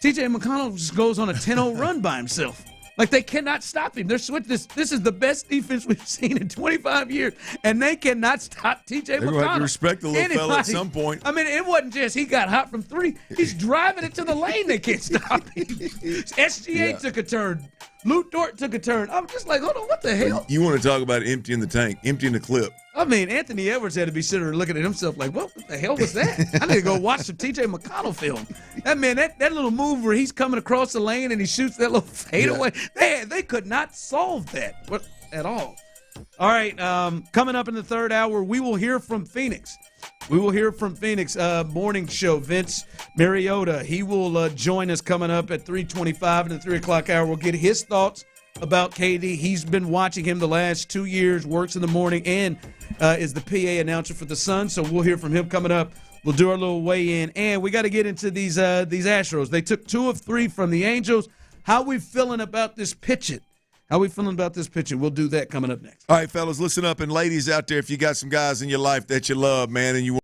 T.J. McConnell just goes on a 10-0 run by himself. Like they cannot stop him. This is the best defense we've seen in 25 years, and they cannot stop T.J. McConnell. They're going to have to respect the little fella at some point. I mean, it wasn't just he got hot from 3. He's driving it to the lane. They can't stop him. SGA took a turn. Luke Dort took a turn. I'm just like, hold on, what the hell? You want to talk about emptying the tank, emptying the clip. I mean, Anthony Edwards had to be sitting there looking at himself like, what the hell was that? I need to go watch some T.J. McConnell film. That man, that little move where he's coming across the lane and he shoots that little fadeaway, they could not solve that at all. All right, coming up in the third hour, we will hear from Phoenix. Morning show. Vince Mariota, he will join us coming up at 3:25 in the 3 o'clock hour. We'll get his thoughts about KD. He's been watching him the last 2 years, works in the morning, and is the PA announcer for the Suns. So we'll hear from him coming up. We'll do our little weigh-in. And we got to get into these Astros. They took 2 of 3 from the Angels. How we feeling about this pitching? We'll do that coming up next. All right, fellas, listen up. And ladies out there, if you got some guys in your life that you love, man, and you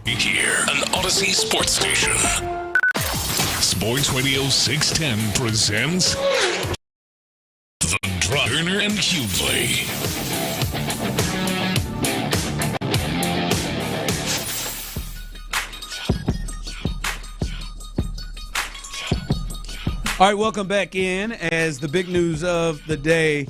Here, an Odyssey sports station. Sports Radio 610 presents The Drive. Stoerner and Hughley. All right, welcome back in as the big news of the day,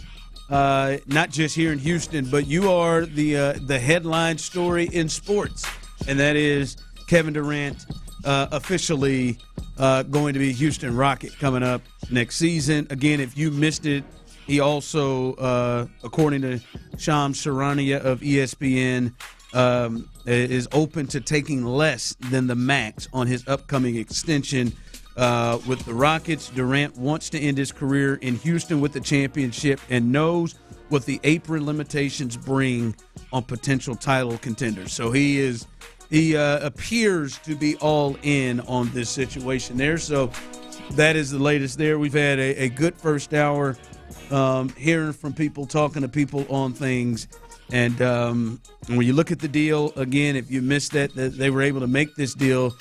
not just here in Houston, but you are the headline story in sports, and that is Keven Durant officially going to be a Houston Rocket coming up next season. Again, if you missed it, he also, according to Shams Charania of ESPN, is open to taking less than the max on his upcoming extension with the Rockets. Durant wants to end his career in Houston with the championship and knows what the apron limitations bring on potential title contenders. So he appears to be all in on this situation there. So that is the latest there. We've had a good first hour hearing from people, talking to people on things. And when you look at the deal, again, if you missed that they were able to make this deal,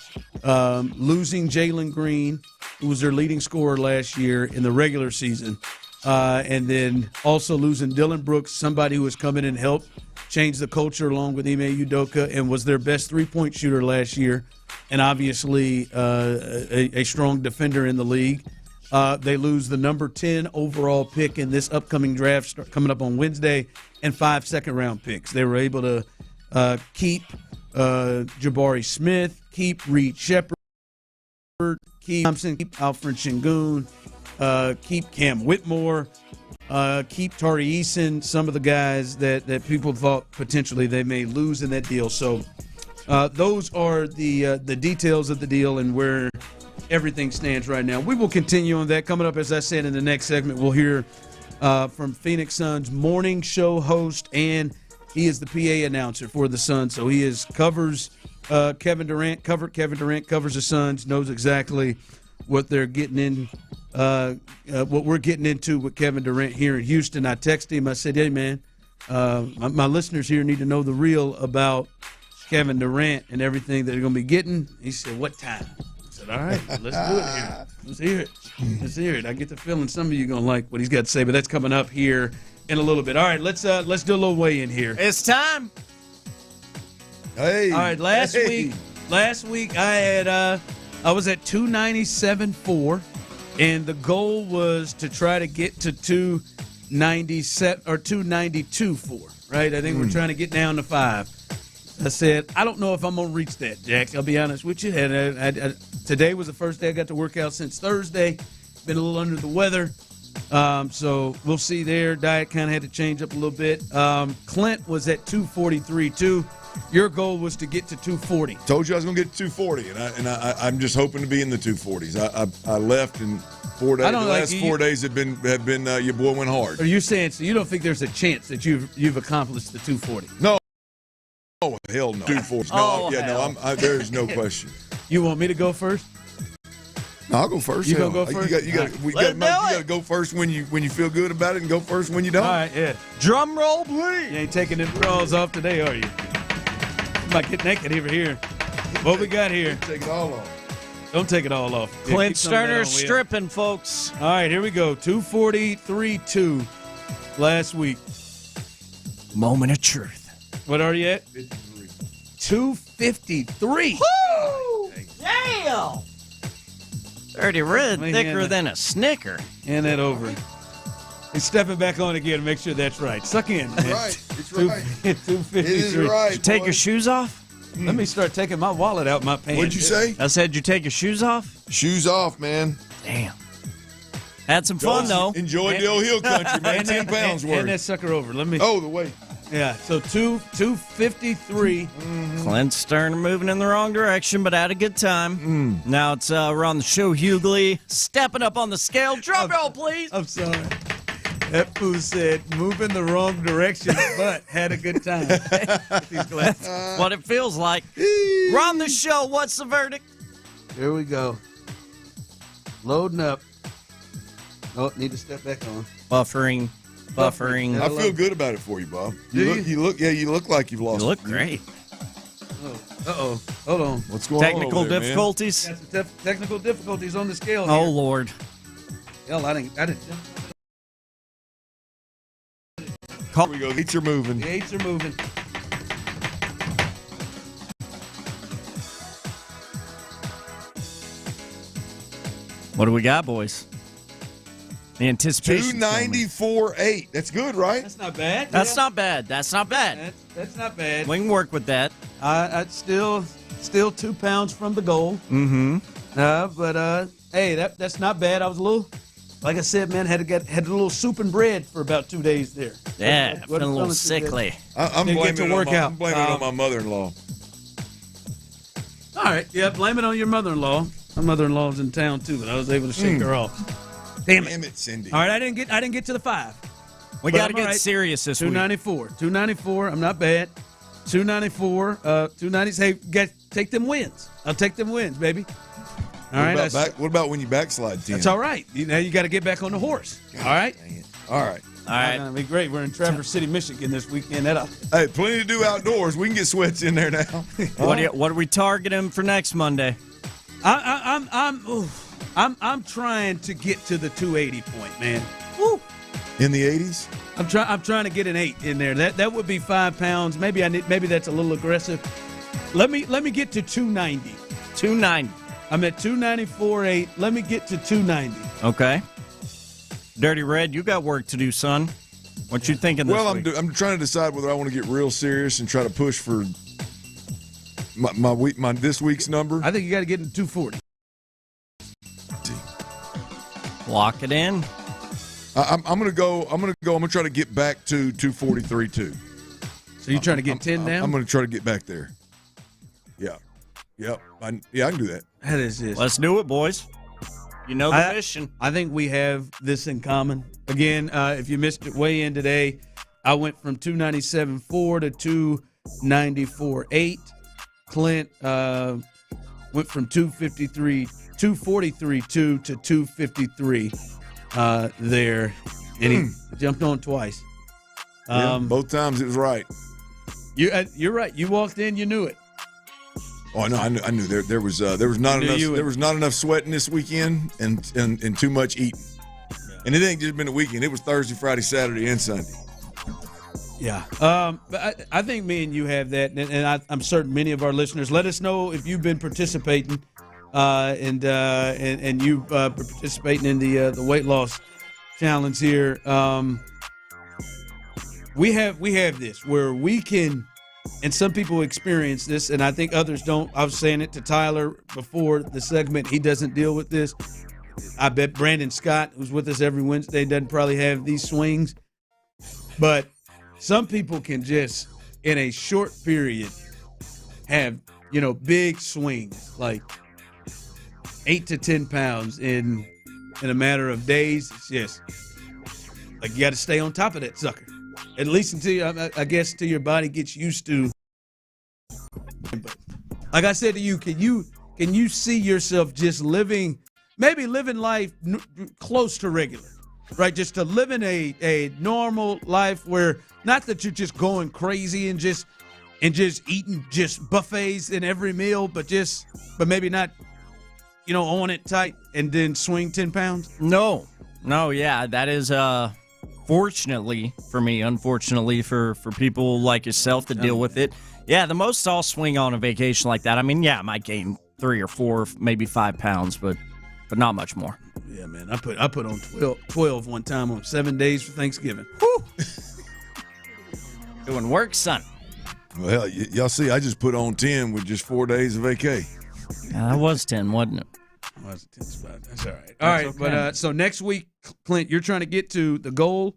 losing Jalen Green, who was their leading scorer last year in the regular season, and then also losing Dylan Brooks, somebody who has come in and helped change the culture along with Ime Udoka and was their best three-point shooter last year, and obviously a strong defender in the league. They lose the number 10 overall pick in this upcoming draft coming up on Wednesday and 5 second-round picks. They were able to keep Jabari Smith, keep Reed Shepard, keep Thompson, keep Alfred Şengün, keep Cam Whitmore, keep Tari Eason, some of the guys that people thought potentially they may lose in that deal. So those are the details of the deal and where everything stands right now. We will continue on that. Coming up, as I said, in the next segment, we'll hear from Phoenix Suns morning show host, and he is the PA announcer for the Suns. So he covers Keven Durant, covers the Suns, knows exactly what they're getting in, what we're getting into with Keven Durant here in Houston. I texted him. I said, "Hey, man, my listeners here need to know the real about Keven Durant and everything that they're going to be getting." He said, "What time?" I said, "All right, let's do it here. Let's hear it. Let's hear it." I get the feeling some of you are going to like what he's got to say, but that's coming up here in a little bit. All right, let's do a little weigh-in here. It's time. Hey. All right, last week I was at 297.4, and the goal was to try to get to 297 or 292.4, right? I think we're trying to get down to 5. I said, I don't know if I'm going to reach that, Jack. I'll be honest with you. And today was the first day I got to work out since Thursday. Been a little under the weather. So we'll see there. Diet kind of had to change up a little bit. Clint was at 243.2. Your goal was to get to 240. Told you I was going to get to 240, and I'm just hoping to be in the 240s. I left in 4 days. The last 4 days have been your boy went hard. Are you saying so you don't think there's a chance that you've accomplished the 240? No. Oh, hell no. 240. No, there's no question. You want me to go first? No, I'll go first. You gonna go first? You got to go first when you feel good about it, and go first when you don't. All right, yeah. Drum roll, please. You ain't taking them draws off today, are you? I might get naked over here. What we got here? Take it all off. Don't take it all off. Clint Stoerner stripping, folks. All right, here we go. 243.2 last week. Moment of truth. What are you at? 253. Woo! Damn! Dirty red, thicker than a Snicker. Hand that over. He's stepping back on again to make sure that's right. Suck in, man. It's right. 253. It is right. Did you take your shoes off? Let me start taking my wallet out my pants. What'd you say? I said, you take your shoes off? Shoes off, man. Damn. Had some fun, though. Enjoyed the old hill country, man. 10 pounds worth. Hand that sucker over. Let me. Oh, the weight. Yeah, so 253. Clint Stoerner moving in the wrong direction, but had a good time. Now it's we're on the show. Hughley stepping up on the scale. Drum roll, please. I'm sorry. That fool said, move in the wrong direction, but had a good time. That's what it feels like. We're on the show. What's the verdict? Here we go. Loading up. Oh, need to step back on. Buffering. I feel good about it for you, Bob. You look like you've lost. You look great. Oh. Uh-oh. Hold on. What's going Technical on over there, difficulties. Got some technical difficulties on the scale Oh, here. Lord. Hell, I didn't. Here we go. The eights are moving. The eights are moving. What do we got, boys? The anticipation. 294.8. That's good, right? That's not bad. That's not bad. That's not bad. That's not bad. We can work with that. It's still 2 pounds from the goal. Mm-hmm. But hey, that's not bad. I was a little, like I said, man, had a little soup and bread for about 2 days there. Yeah, Wasn't feeling a little too sickly. I'm Didn't blaming get to it work on out. I'm blaming it on my mother-in-law. All right, yeah, blame it on your mother-in-law. My mother-in-law's in town too, but I was able to shake her off. Damn it, Cindy. All right, I didn't get to the 5. We But got to I'm get all right. serious this week. 294. I'm not bad. 294. 290. Hey, take them wins. I'll take them wins, baby. All right. What about when you backslide, Tim? That's all right. Now you got to get back on the horse. All right. All right. All right. That'll be great. We're in Traverse City, Michigan this weekend. Hey, plenty to do outdoors. We can get sweats in there now. What are we targeting for next Monday? I'm trying to get to the 280 point, man. Woo. In the 80s? I'm trying to get an 8 in there. That would be 5 pounds. Maybe that's a little aggressive. Let me get to 290. 290. I'm at 294.8. Let me get to 290. Okay. Dirty Red, you got work to do, son. What you thinking this Well, week? I'm trying to decide whether I want to get real serious and try to push for my this week's number. I think you got to get in 240. Lock it in. I'm gonna go. I'm gonna try to get back to 243 too. So you're trying to get 10 down? I'm gonna try to get back there. Yeah. Yep. I can do that. That is this. Let's do it, boys. You know the mission. I think we have this in common. Again, if you missed it way in today, I went from 297.4 to 294.8. Clint went from 243.2 to 253 there, and he jumped on twice. Both times it was right. You're right. You walked in, you knew it. Oh no, I knew there was not enough sweating this weekend and too much eating. And it ain't just been a weekend. It was Thursday, Friday, Saturday, and Sunday. Yeah. But I think me and you have that, and I'm certain many of our listeners. Let us know if you've been participating, and you participating in the weight loss challenge here. We have this where we can. And some people experience this, and I think others don't. I was saying it to Tyler before the segment. He doesn't deal with this. I bet Brandon Scott, who's with us every Wednesday, doesn't probably have these swings. But some people can just, in a short period, have, big swings, like 8 to 10 pounds in a matter of days. It's just, like, you got to stay on top of that sucker. At least until until your body gets used to. But like I said to you, can you see yourself just living life close to regular, right? Just to living a normal life where not that you're just going crazy and just eating just buffets in every meal, but maybe not, on it tight and then swing 10 pounds. No, yeah, that is fortunately for me, unfortunately for people like yourself to deal with it. Yeah, the most I'll swing on a vacation like that. I mean, yeah, I might gain 3 or 4, maybe 5 pounds, but not much more. Yeah, man, I put on 12 one time on 7 days for Thanksgiving. Woo! Doing work, son. Well, y'all see, I just put on 10 with just 4 days of vacay. Yeah, that was 10, wasn't it? That was a 10 spot. That's all right. All right, okay. But so next week, Clint, you're trying to get to the goal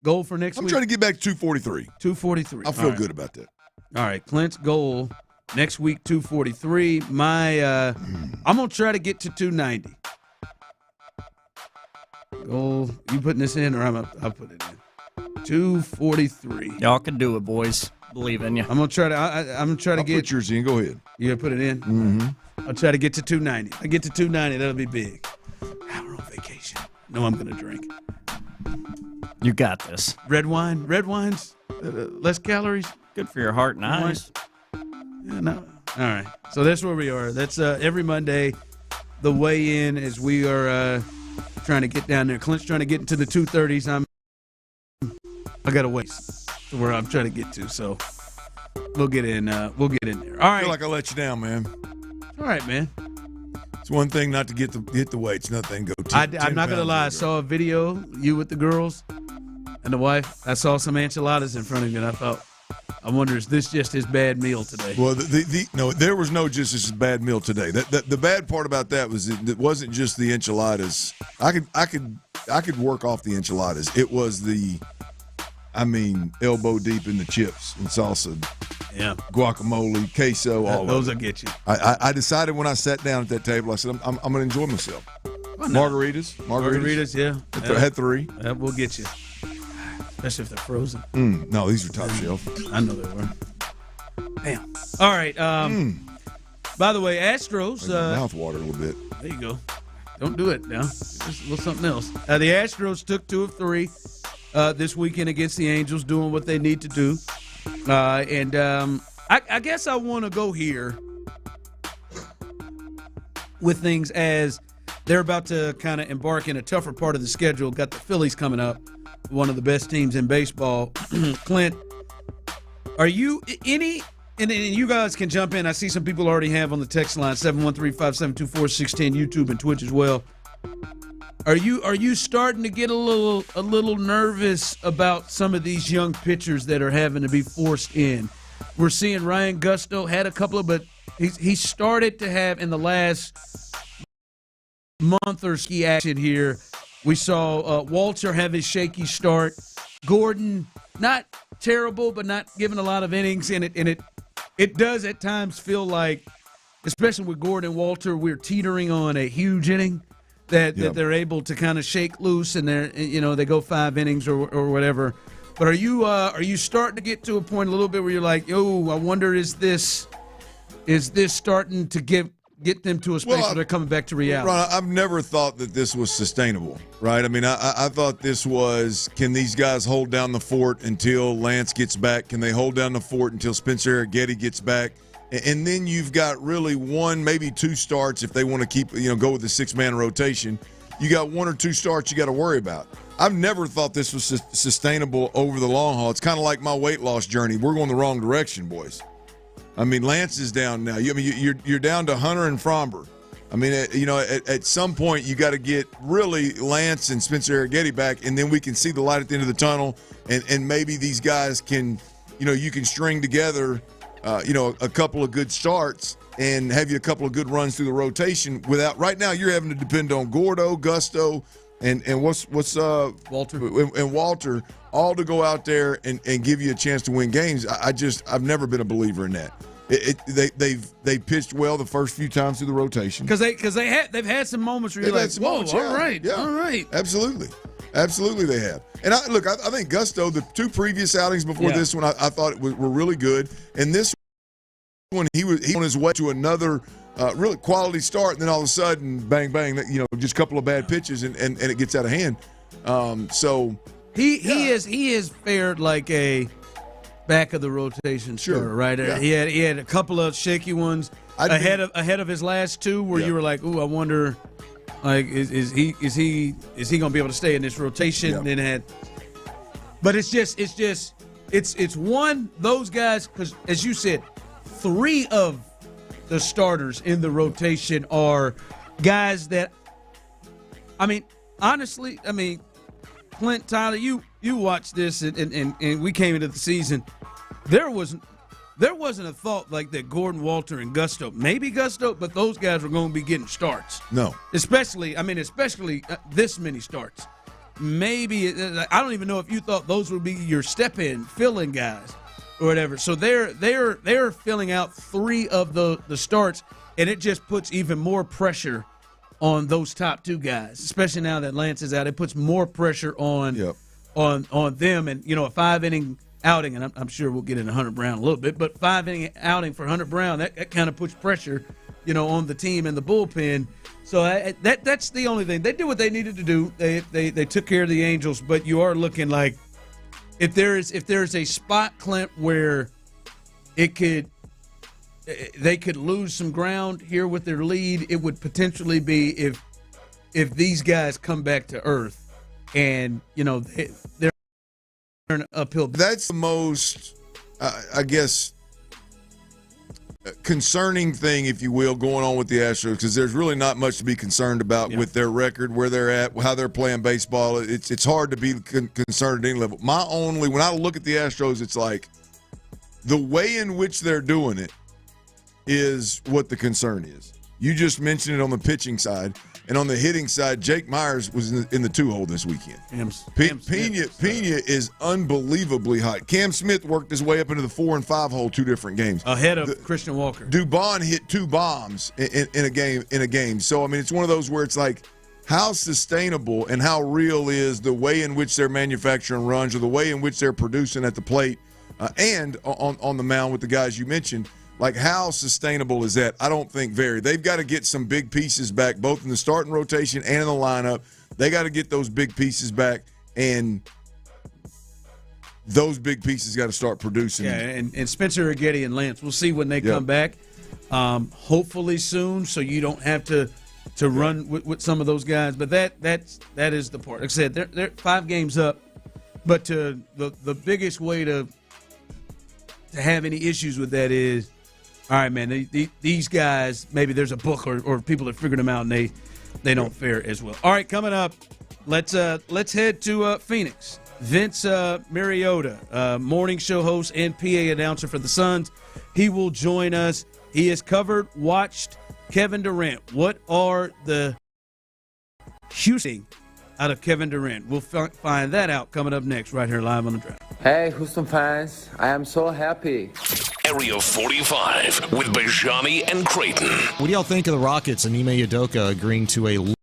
for next week? I'm trying to get back to 243. 243. I feel good about that. All right, Clint's goal next week, 243. I'm going to try to get to 290. Goal, you putting this in or I'll put it in. 243. Y'all can do it, boys. Believe in you. I'm going to try to I'll get put yours in. Go ahead. You going to put it in? Mm-hmm. I'll try to get to 290. I get to 290, that'll be big. We're on vacation. No, I'm going to drink. You got this. Red wine's less calories. Good for your heart and eyes. Yeah, no. All right. So that's where we are. That's every Monday. The weigh-in as we are trying to get down there. Clint's trying to get into the 230s. I got to wait to where I'm trying to get to. So we'll get in. We'll get in there. All right. I feel like I let you down, man. All right, man. It's one thing not to get the weights. Nothing go. I'm not gonna lie. I saw a video you with the girls and the wife. I saw some enchiladas in front of you, and I thought, I wonder, is this just his bad meal today? Well, no, there was no just his bad meal today. The bad part about that was it wasn't just the enchiladas. I could work off the enchiladas. It was elbow deep in the chips and salsa. Yeah, guacamole, queso, all those of will get you. I decided when I sat down at that table, I said, I'm going to enjoy myself. Margaritas, yeah. I had 3. That will get you, especially if they're frozen. No, these are top shelf. I know they were. Damn. All right. By the way, Astros. Mouth water a little bit. There you go. Don't do it now. Just a little something else. The Astros took 2 of 3 this weekend against the Angels, doing what they need to do. I guess I want to go here with things as they're about to kind of embark in a tougher part of the schedule. Got the Phillies coming up, one of the best teams in baseball. Clint, are you any – and you guys can jump in. I see some people already have on the text line, 713-572-4610, YouTube and Twitch as well. Are you starting to get a little nervous about some of these young pitchers that are having to be forced in? We're seeing Ryan Gusto had a couple of, but he started to have in the last month or ski action here. We saw Walter have his shaky start. Gordon, not terrible, but not giving a lot of innings in it. And it does at times feel like, especially with Gordon and Walter, we're teetering on a huge inning. That they're able to kind of shake loose and they go 5 innings or whatever. But are you starting to get to a point a little bit where you're like, I wonder is this starting to get them to a space where they're coming back to reality? Ron, I've never thought that this was sustainable, right? I mean, I thought this was, can these guys hold down the fort until Lance gets back? Can they hold down the fort until Spencer Arrighetti gets back? And then you've got really 1, maybe 2 starts if they want to keep, go with the 6-man rotation. You got 1 or 2 starts you got to worry about. I've never thought this was sustainable over the long haul. It's kind of like my weight loss journey. We're going the wrong direction, boys. I mean, Lance is down now. You're down to Hunter and Fromber. I mean, at some point you got to get really Lance and Spencer Arrighetti back, and then we can see the light at the end of the tunnel, and maybe these guys can, you can string together a couple of good starts and have you a couple of good runs through the rotation without. Right now, you're having to depend on Gordo, Gusto, and what's Walter and Walter, all to go out there and give you a chance to win games. I've never been a believer in that. They pitched well the first few times through the rotation because they've had some moments where you're like, whoa, all right, absolutely they have. And I think Gusto, the 2 previous outings before this one, I thought were really good. And this one, he was on his way to another really quality start, and then all of a sudden, bang, bang, just a couple of bad pitches, and it gets out of hand. So he is fared like a back of the rotation starter, right? Yeah. He had a couple of shaky ones ahead of his last 2 where you were like, ooh, I wonder. Like, is he gonna be able to stay in this rotation? Yeah. But it's one those guys, because as you said, 3 of the starters in the rotation are guys that, I mean, honestly, Clint, Tyler, you watched this and we came into the season, there wasn't a thought like that Gordon, Walter, and Gusto, maybe Gusto, but those guys were going to be getting starts. No. Especially this many starts. Maybe, I don't even know if you thought those would be your step-in, fill-in guys or whatever. So they're filling out 3 of the starts, and it just puts even more pressure on those top 2 guys, especially now that Lance is out. It puts more pressure on them, and, a 5-inning outing, and I'm sure we'll get into Hunter Brown a little bit, but 5-inning outing for Hunter Brown, that kind of puts pressure, on the team and the bullpen. So that's the only thing. They did what they needed to do. They took care of the Angels, but you are looking like if there's a spot, Clint, where it could they could lose some ground here with their lead. It would potentially be if these guys come back to earth and, they're an uphill. That's the most, I guess, concerning thing, if you will, going on with the Astros, because there's really not much to be concerned about with their record, where they're at, how they're playing baseball. It's hard to be concerned at any level. When I look at the Astros, it's like the way in which they're doing it is what the concern is. You just mentioned it on the pitching side. And on the hitting side, Jake Myers was in the 2-hole this weekend. Pena is unbelievably hot. Cam Smith worked his way up into the 4 and 5 hole 2 different games. Ahead of Christian Walker. Dubon hit 2 bombs in a game. So, I mean, it's one of those where it's like, how sustainable and how real is the way in which they're manufacturing runs, or the way in which they're producing at the plate and on the mound with the guys you mentioned. Like, how sustainable is that? I don't think very. They've got to get some big pieces back, both in the starting rotation and in the lineup. They got to get those big pieces back, and those big pieces got to start producing. Yeah, and Spencer Urquidy and Lance, we'll see when they come back. Hopefully soon, so you don't have to run with some of those guys. But that is the part. Like I said, they're 5 games up. But the biggest way to have any issues with that is, all right, man, these guys, maybe there's a book or people that figured them out and they don't fare as well. All right, coming up, let's head to Phoenix. Vince Mariota, morning show host and PA announcer for the Suns. He will join us. He has watched Kevin Durant. What are the shooting out of Kevin Durant? We'll find that out coming up next right here live on the Drive. Hey, Houston fans, I am so happy. Area 45 with Bijani and Creighton. What do y'all think of the Rockets and Ime Udoka agreeing to a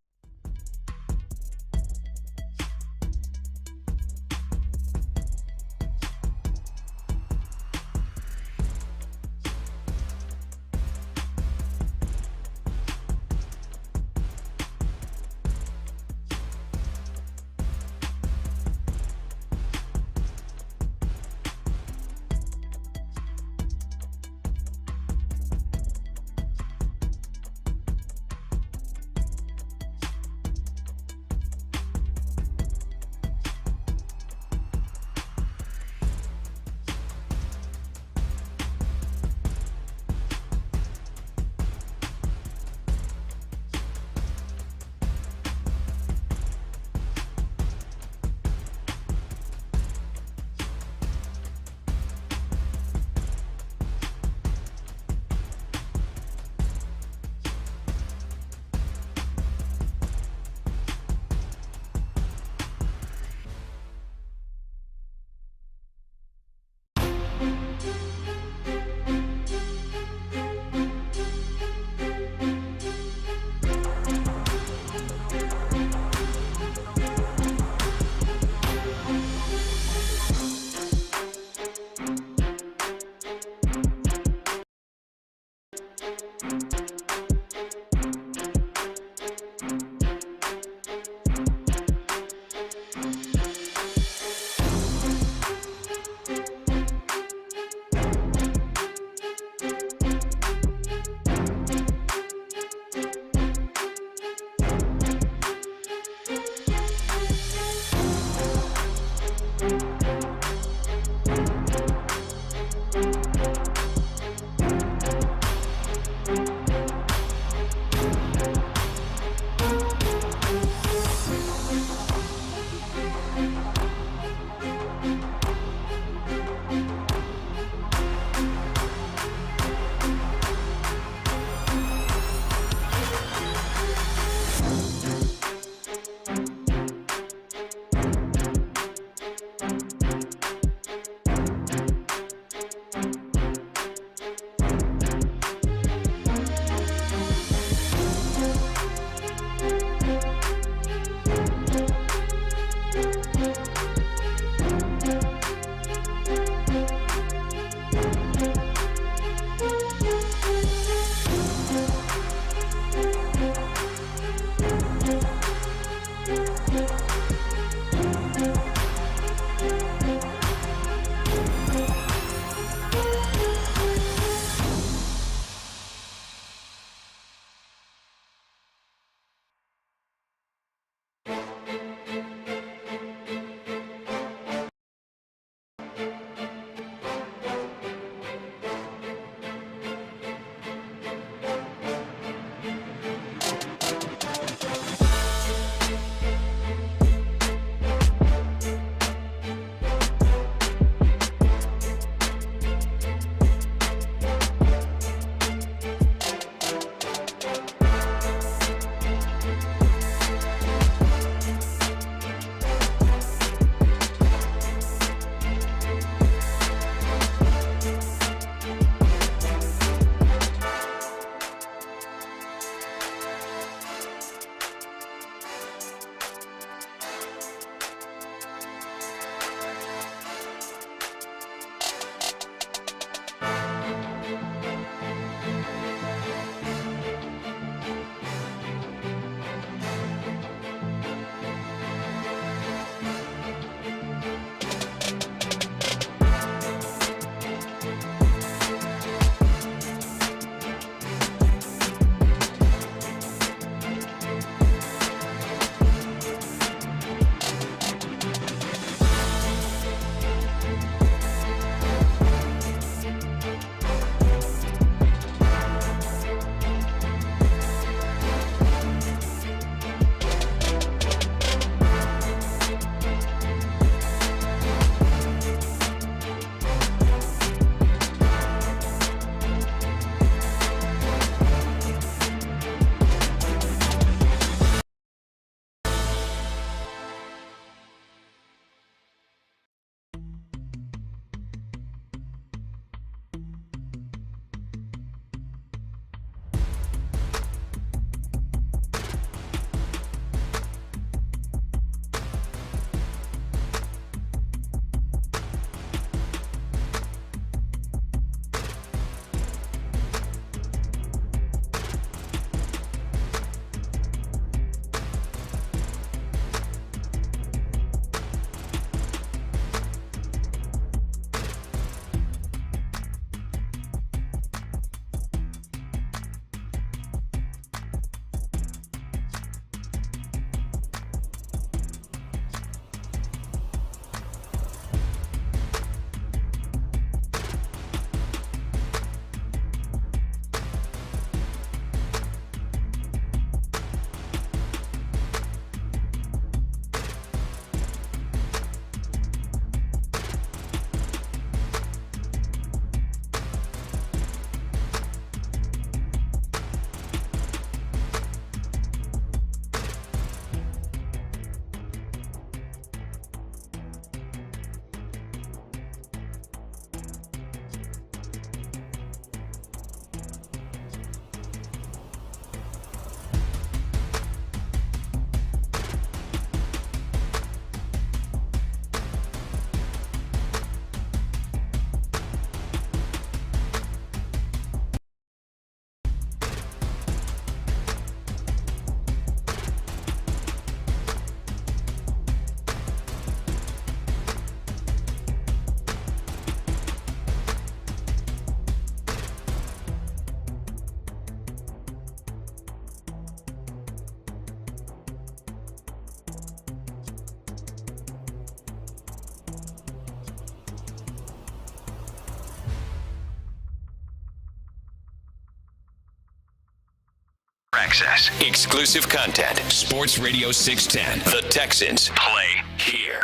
access, exclusive content. Sports Radio 610. The Texans play here.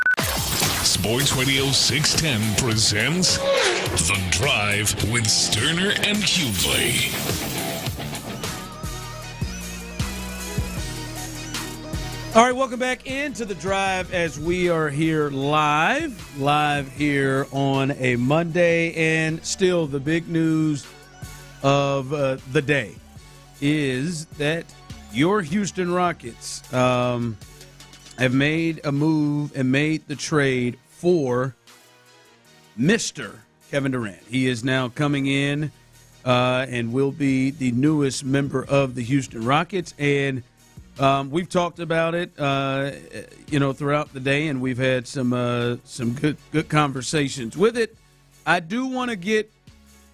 Sports Radio 610 presents The Drive with Stoerner and Hughley. All right, welcome back into The Drive as we are here live here on a Monday. And still the big news of the day is that your Houston Rockets have made a move and made the trade for Mr. Keven Durant. He is now coming in and will be the newest member of the Houston Rockets. And we've talked about it, throughout the day, and we've had some good conversations with it. I do want to get,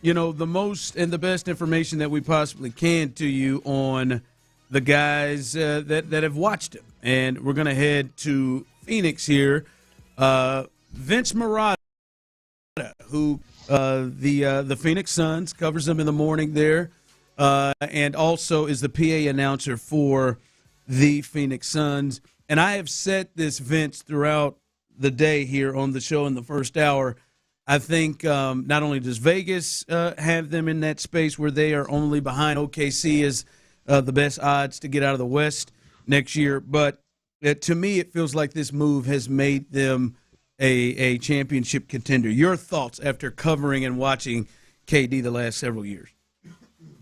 the most and the best information that we possibly can to you on the guys that have watched him. And we're going to head to Phoenix here. Vince Marotta, who the Phoenix Suns, covers them in the morning there, and also is the PA announcer for the Phoenix Suns. And I have said this, Vince, throughout the day here on the show in the first hour. I think not only does Vegas have them in that space where they are only behind OKC as the best odds to get out of the West next year, but to me it feels like this move has made them a championship contender. Your thoughts after covering and watching KD the last several years?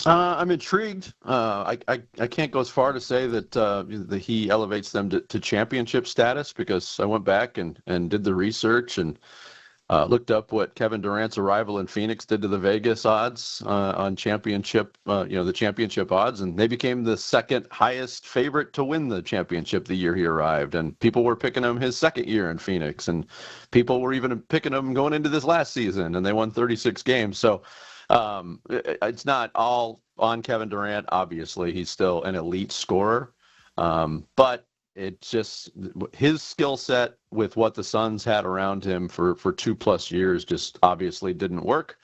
I'm intrigued. I can't go as far to say that he elevates them to championship status, because I went back and did the research and looked up what Kevin Durant's arrival in Phoenix did to the Vegas odds on championship, the championship odds, and they became the second highest favorite to win the championship the year he arrived. And people were picking him his second year in Phoenix, and people were even picking him going into this last season, and they won 36 games. So it's not all on Kevin Durant. Obviously, he's still an elite scorer, but it's just his skill set with what the Suns had around him for 2+ years just obviously didn't work.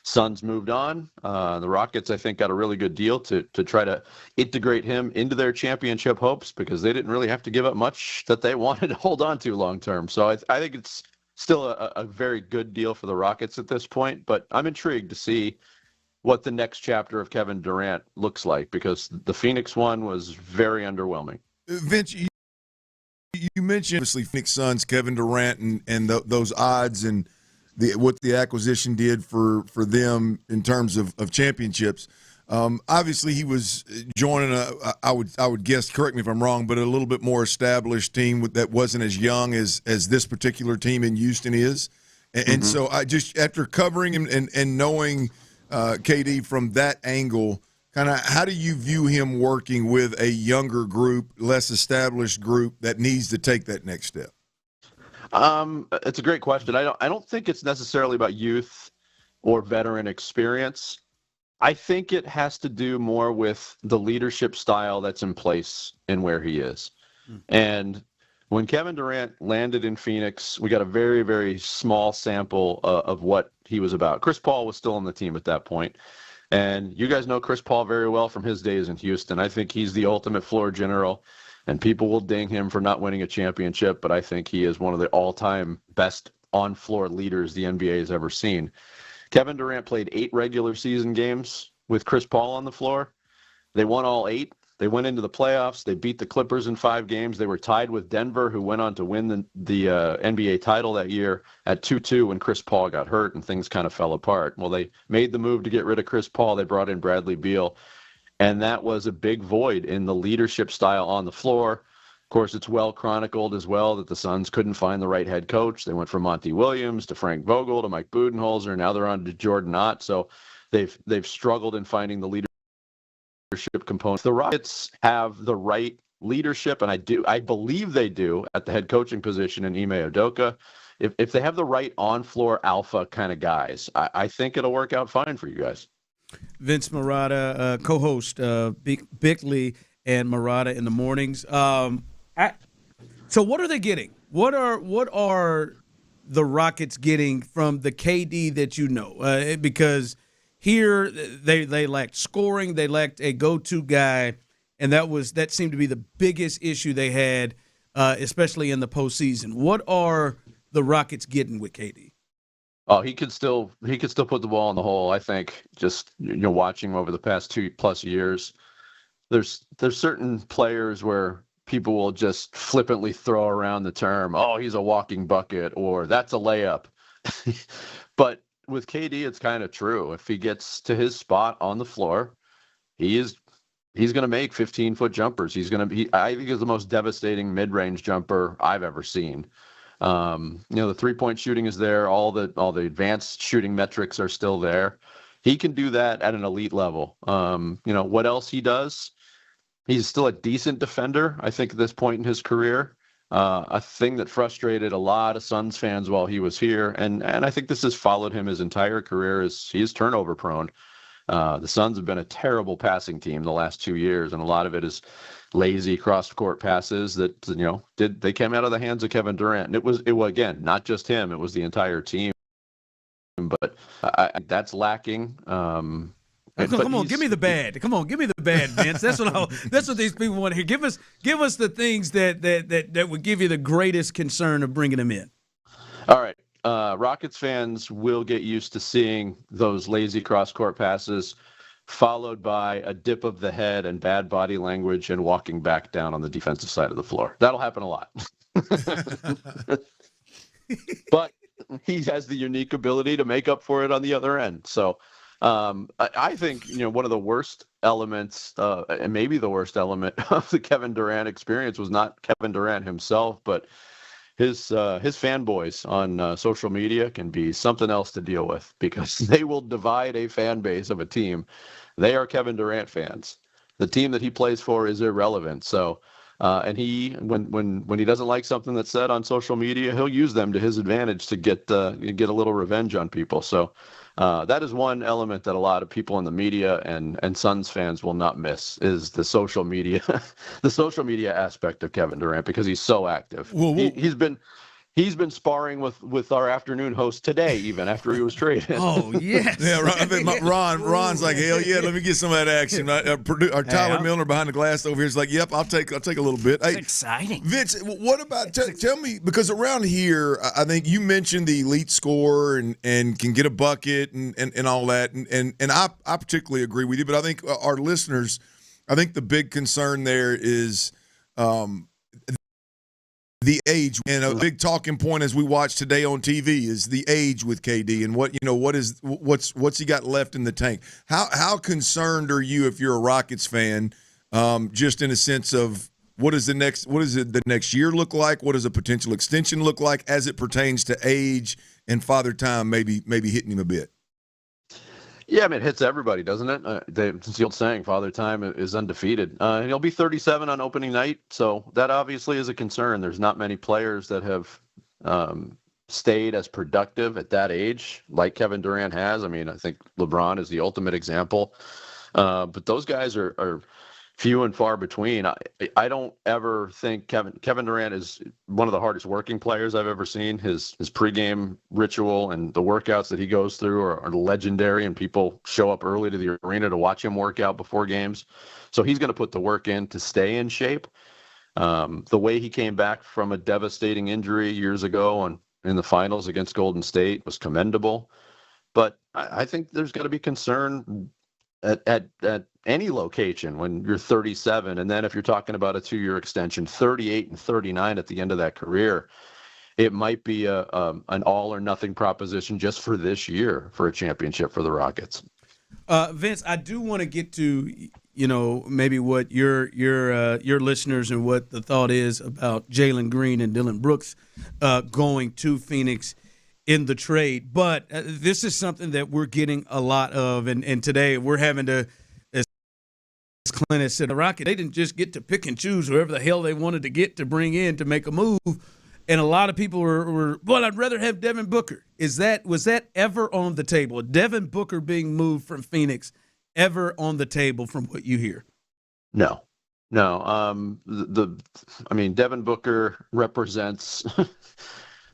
Suns moved on. The Rockets, I think, got a really good deal to try to integrate him into their championship hopes, because they didn't really have to give up much that they wanted to hold on to long term. So I think it's still a very good deal for the Rockets at this point, but I'm intrigued to see what the next chapter of Kevin Durant looks like, because the Phoenix one was very underwhelming. Vince, you mentioned obviously Phoenix Suns, Kevin Durant, and those odds and what the acquisition did for them in terms of championships. Obviously, he was joining I would guess, correct me if I'm wrong, but a little bit more established team that wasn't as young as this particular team in Houston is. And so I just, after covering him and knowing KD from that angle, kind of how do you view him working with a younger group, less established group that needs to take that next step? It's a great question. I don't think it's necessarily about youth or veteran experience. I think it has to do more with the leadership style that's in place and where he is. And when Kevin Durant landed in Phoenix, we got a very, very small sample of what he was about. Chris Paul was still on the team at that point. And you guys know Chris Paul very well from his days in Houston. I think he's the ultimate floor general, and people will ding him for not winning a championship, but I think he is one of the all-time best on-floor leaders the NBA has ever seen. Kevin Durant played 8 regular season games with Chris Paul on the floor. They won all 8. They went into the playoffs. They beat the Clippers in 5 games. They were tied with Denver, who went on to win the NBA title that year at 2-2 when Chris Paul got hurt and things kind of fell apart. Well, they made the move to get rid of Chris Paul. They brought in Bradley Beal, and that was a big void in the leadership style on the floor. Of course, it's well chronicled as well that the Suns couldn't find the right head coach. They went from Monty Williams to Frank Vogel to Mike Budenholzer. Now they're on to Jordan Ott. So they've struggled in finding the leadership components. The Rockets have the right leadership, and I believe they do at the head coaching position in Ime Udoka. If they have the right on-floor alpha kind of guys, I think it'll work out fine for you guys. Vince Marotta, co-host Bickley and Marotta in the mornings. So what are they getting? What are the Rockets getting from the KD that you know? Because here they lacked scoring, they lacked a go-to guy and that seemed to be the biggest issue they had, especially in the postseason. What are the Rockets getting with KD? Oh, he could still put the ball in the hole. I think just watching him over the past 2+ years, there's certain players where people will just flippantly throw around the term, "Oh, he's a walking bucket," or "That's a layup." But with KD, it's kind of true. If he gets to his spot on the floor, he's going to make 15-foot jumpers. I think he's the most devastating mid-range jumper I've ever seen. The three-point shooting is there. All the advanced shooting metrics are still there. He can do that at an elite level. What else he does? He's still a decent defender, I think, at this point in his career. A thing that frustrated a lot of Suns fans while he was here, and I think this has followed him his entire career, is he is turnover prone. The Suns have been a terrible passing team the last 2 years, and a lot of it is lazy cross-court passes that they came out of the hands of Kevin Durant. And it was again not just him; it was the entire team. But that's lacking. Come on, give me the bad. Come on, give me the bad, Vince. That's what these people want to hear. Give us the things that would give you the greatest concern of bringing them in. All right. Rockets fans will get used to seeing those lazy cross-court passes followed by a dip of the head and bad body language and walking back down on the defensive side of the floor. That'll happen a lot. But he has the unique ability to make up for it on the other end. So I think, one of the worst elements, and maybe the worst element of the Kevin Durant experience was not Kevin Durant himself, but his fanboys on social media can be something else to deal with, because they will divide a fan base of a team. They are Kevin Durant fans. The team that he plays for is irrelevant. So, and when he doesn't like something that's said on social media, he'll use them to his advantage to get a little revenge on people. So that is one element that a lot of people in the media and Suns fans will not miss, is the social media, the social media aspect of Kevin Durant, because he's so active. He's been sparring with our afternoon host today, even after he was traded. Oh, yes. Yeah, Ron's like, hell yeah, let me get some of that action. Our Tyler Milner behind the glass over here is like, yep, I'll take a little bit. It's exciting. Vince, what about tell me, because around here, I think you mentioned the elite scorer and can get a bucket and all that, and I particularly agree with you, but I think our listeners, I think the big concern there is the age, and a big talking point as we watch today on TV is the age with KD and what's he got left in the tank. How concerned are you, if you're a Rockets fan, just in a sense of what does the next year look like? What does a potential extension look like as it pertains to age and father time maybe hitting him a bit? Yeah, I mean, it hits everybody, doesn't it? It's the old saying, Father Time is undefeated. And he'll be 37 on opening night, so that obviously is a concern. There's not many players that have stayed as productive at that age like Kevin Durant has. I mean, I think LeBron is the ultimate example. But those guys are few and far between. I don't ever think Kevin Durant is one of the hardest working players I've ever seen. His pregame ritual and the workouts that he goes through are legendary, and people show up early to the arena to watch him work out before games. So he's going to put the work in to stay in shape. The way he came back from a devastating injury years ago in the finals against Golden State was commendable. But I think there's got to be concern at any location when you're 37, and then if you're talking about a 2-year extension, 38 and 39 at the end of that career, it might be an all or nothing proposition just for this year for a championship for the Rockets. Vince, I do want to get to maybe what your listeners and what the thought is about Jalen Green and Dylan Brooks going to Phoenix in the trade, but this is something that we're getting a lot of, and today we're having to, as Clint has said, the Rockets, they didn't just get to pick and choose whoever the hell they wanted to get to bring in to make a move, and a lot of people were well, I'd rather have Devin Booker. Was that ever on the table? Devin Booker being moved from Phoenix ever on the table from what you hear? No. I mean, Devin Booker represents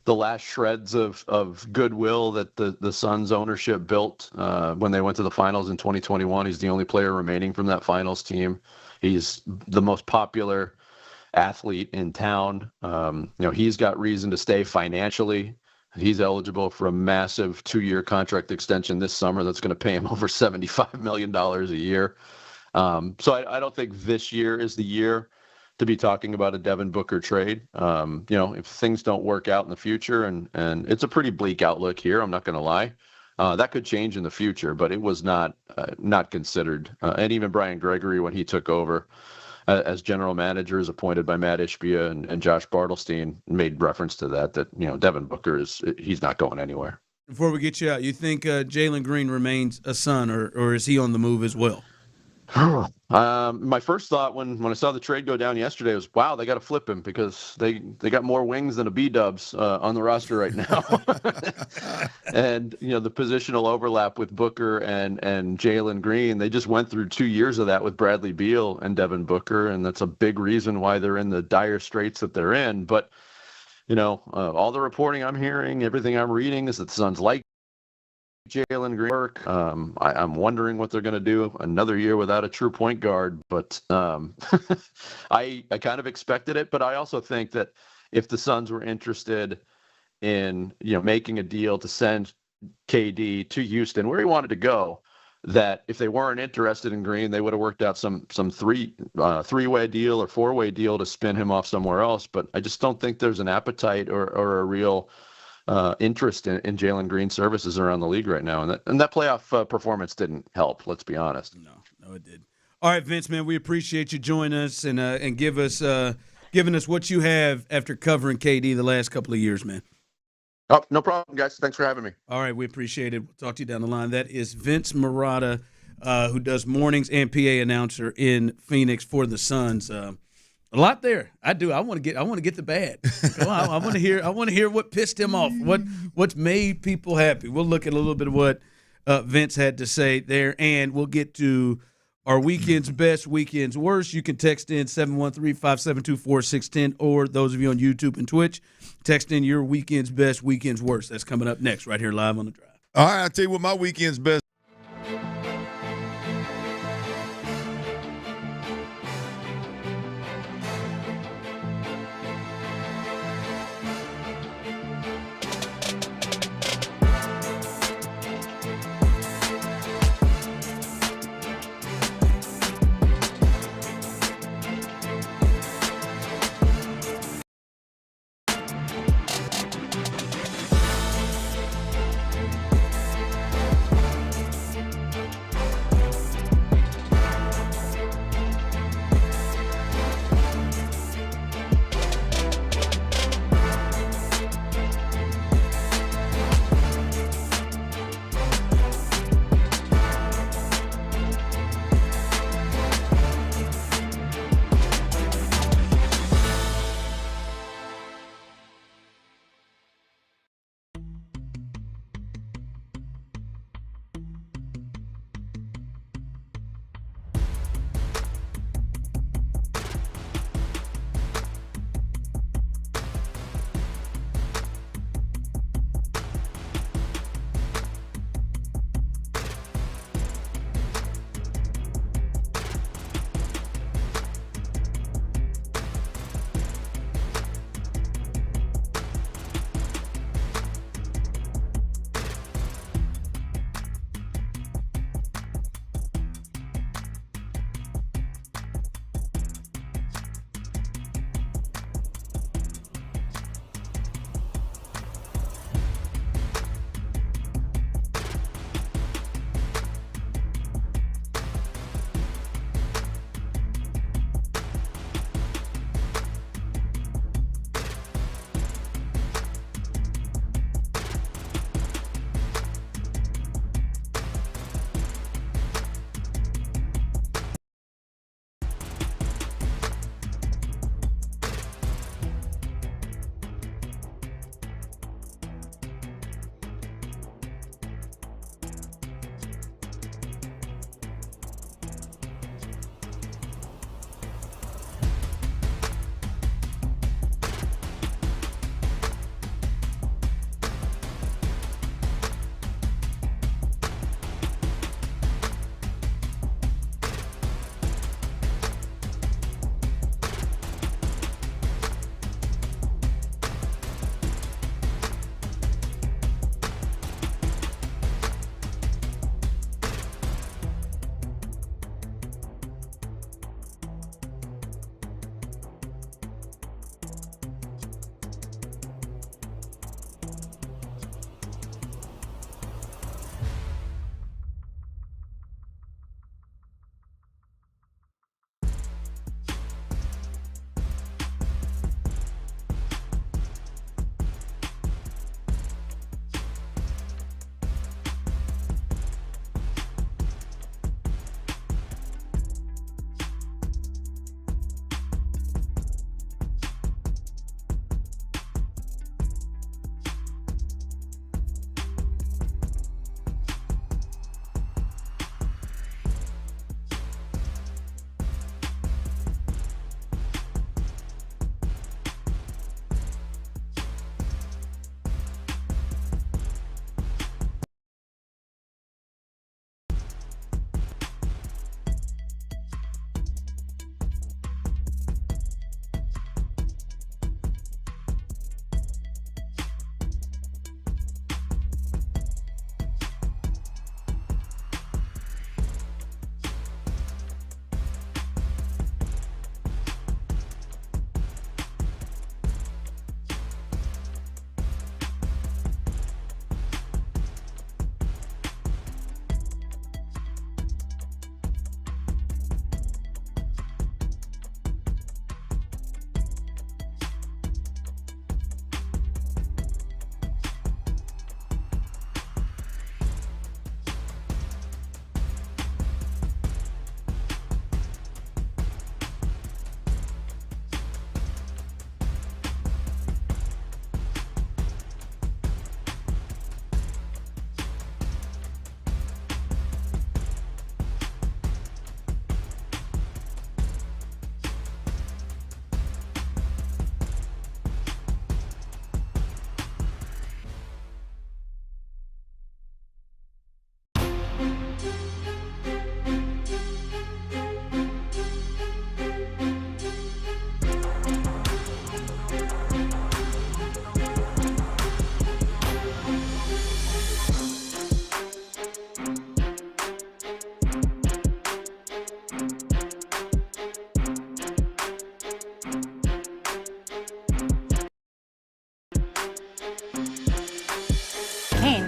the last shreds of goodwill that the Suns ownership built when they went to the finals in 2021. He's the only player remaining from that finals team. He's the most popular athlete in town. He's got reason to stay financially. He's eligible for a massive 2-year contract extension this summer that's going to pay him over $75 million a year. So I don't think this year is the year to be talking about a Devin Booker trade. If things don't work out in the future, and it's a pretty bleak outlook here, I'm not going to lie, that could change in the future, but it was not considered. And even Brian Gregory, when he took over as general manager, is appointed by Matt Ishbia and Josh Bartelstein, made reference to that Devin Booker he's not going anywhere. Before we get you out, you think Jalen Green remains a Sun, or is he on the move as well? My first thought when I saw the trade go down yesterday was, wow, they got to flip him because they got more wings than a B-dubs on the roster right now. And, the positional overlap with Booker and Jalen Green, they just went through 2 years of that with Bradley Beal and Devin Booker, and that's a big reason why they're in the dire straits that they're in. But, all the reporting I'm hearing, everything I'm reading is that the Suns like Jalen Green work. I'm wondering what they're going to do another year without a true point guard, but I kind of expected it. But I also think that if the Suns were interested in making a deal to send KD to Houston, where he wanted to go, that if they weren't interested in Green, they would have worked out some three-way deal or four-way deal to spin him off somewhere else. But I just don't think there's an appetite or a real interest in Jalen Green's services around the league right now, and that playoff performance didn't help. Let's be honest. No, it did. All right, Vince, man, we appreciate you joining us and giving us what you have after covering KD the last couple of years, man. Oh, no problem, guys. Thanks for having me. All right, we appreciate it. We'll talk to you down the line. That is Vince Marotta, who does mornings and PA announcer in Phoenix for the Suns. A lot there. I do. I want to get the bad. I want to hear what pissed him off. What's made people happy. We'll look at a little bit of what Vince had to say there, and we'll get to our weekend's best, weekend's worst. You can text in 713-572-4610, or those of you on YouTube and Twitch, text in your weekend's best, weekend's worst. That's coming up next right here live on The Drive. All right, I'll tell you what my weekend's best.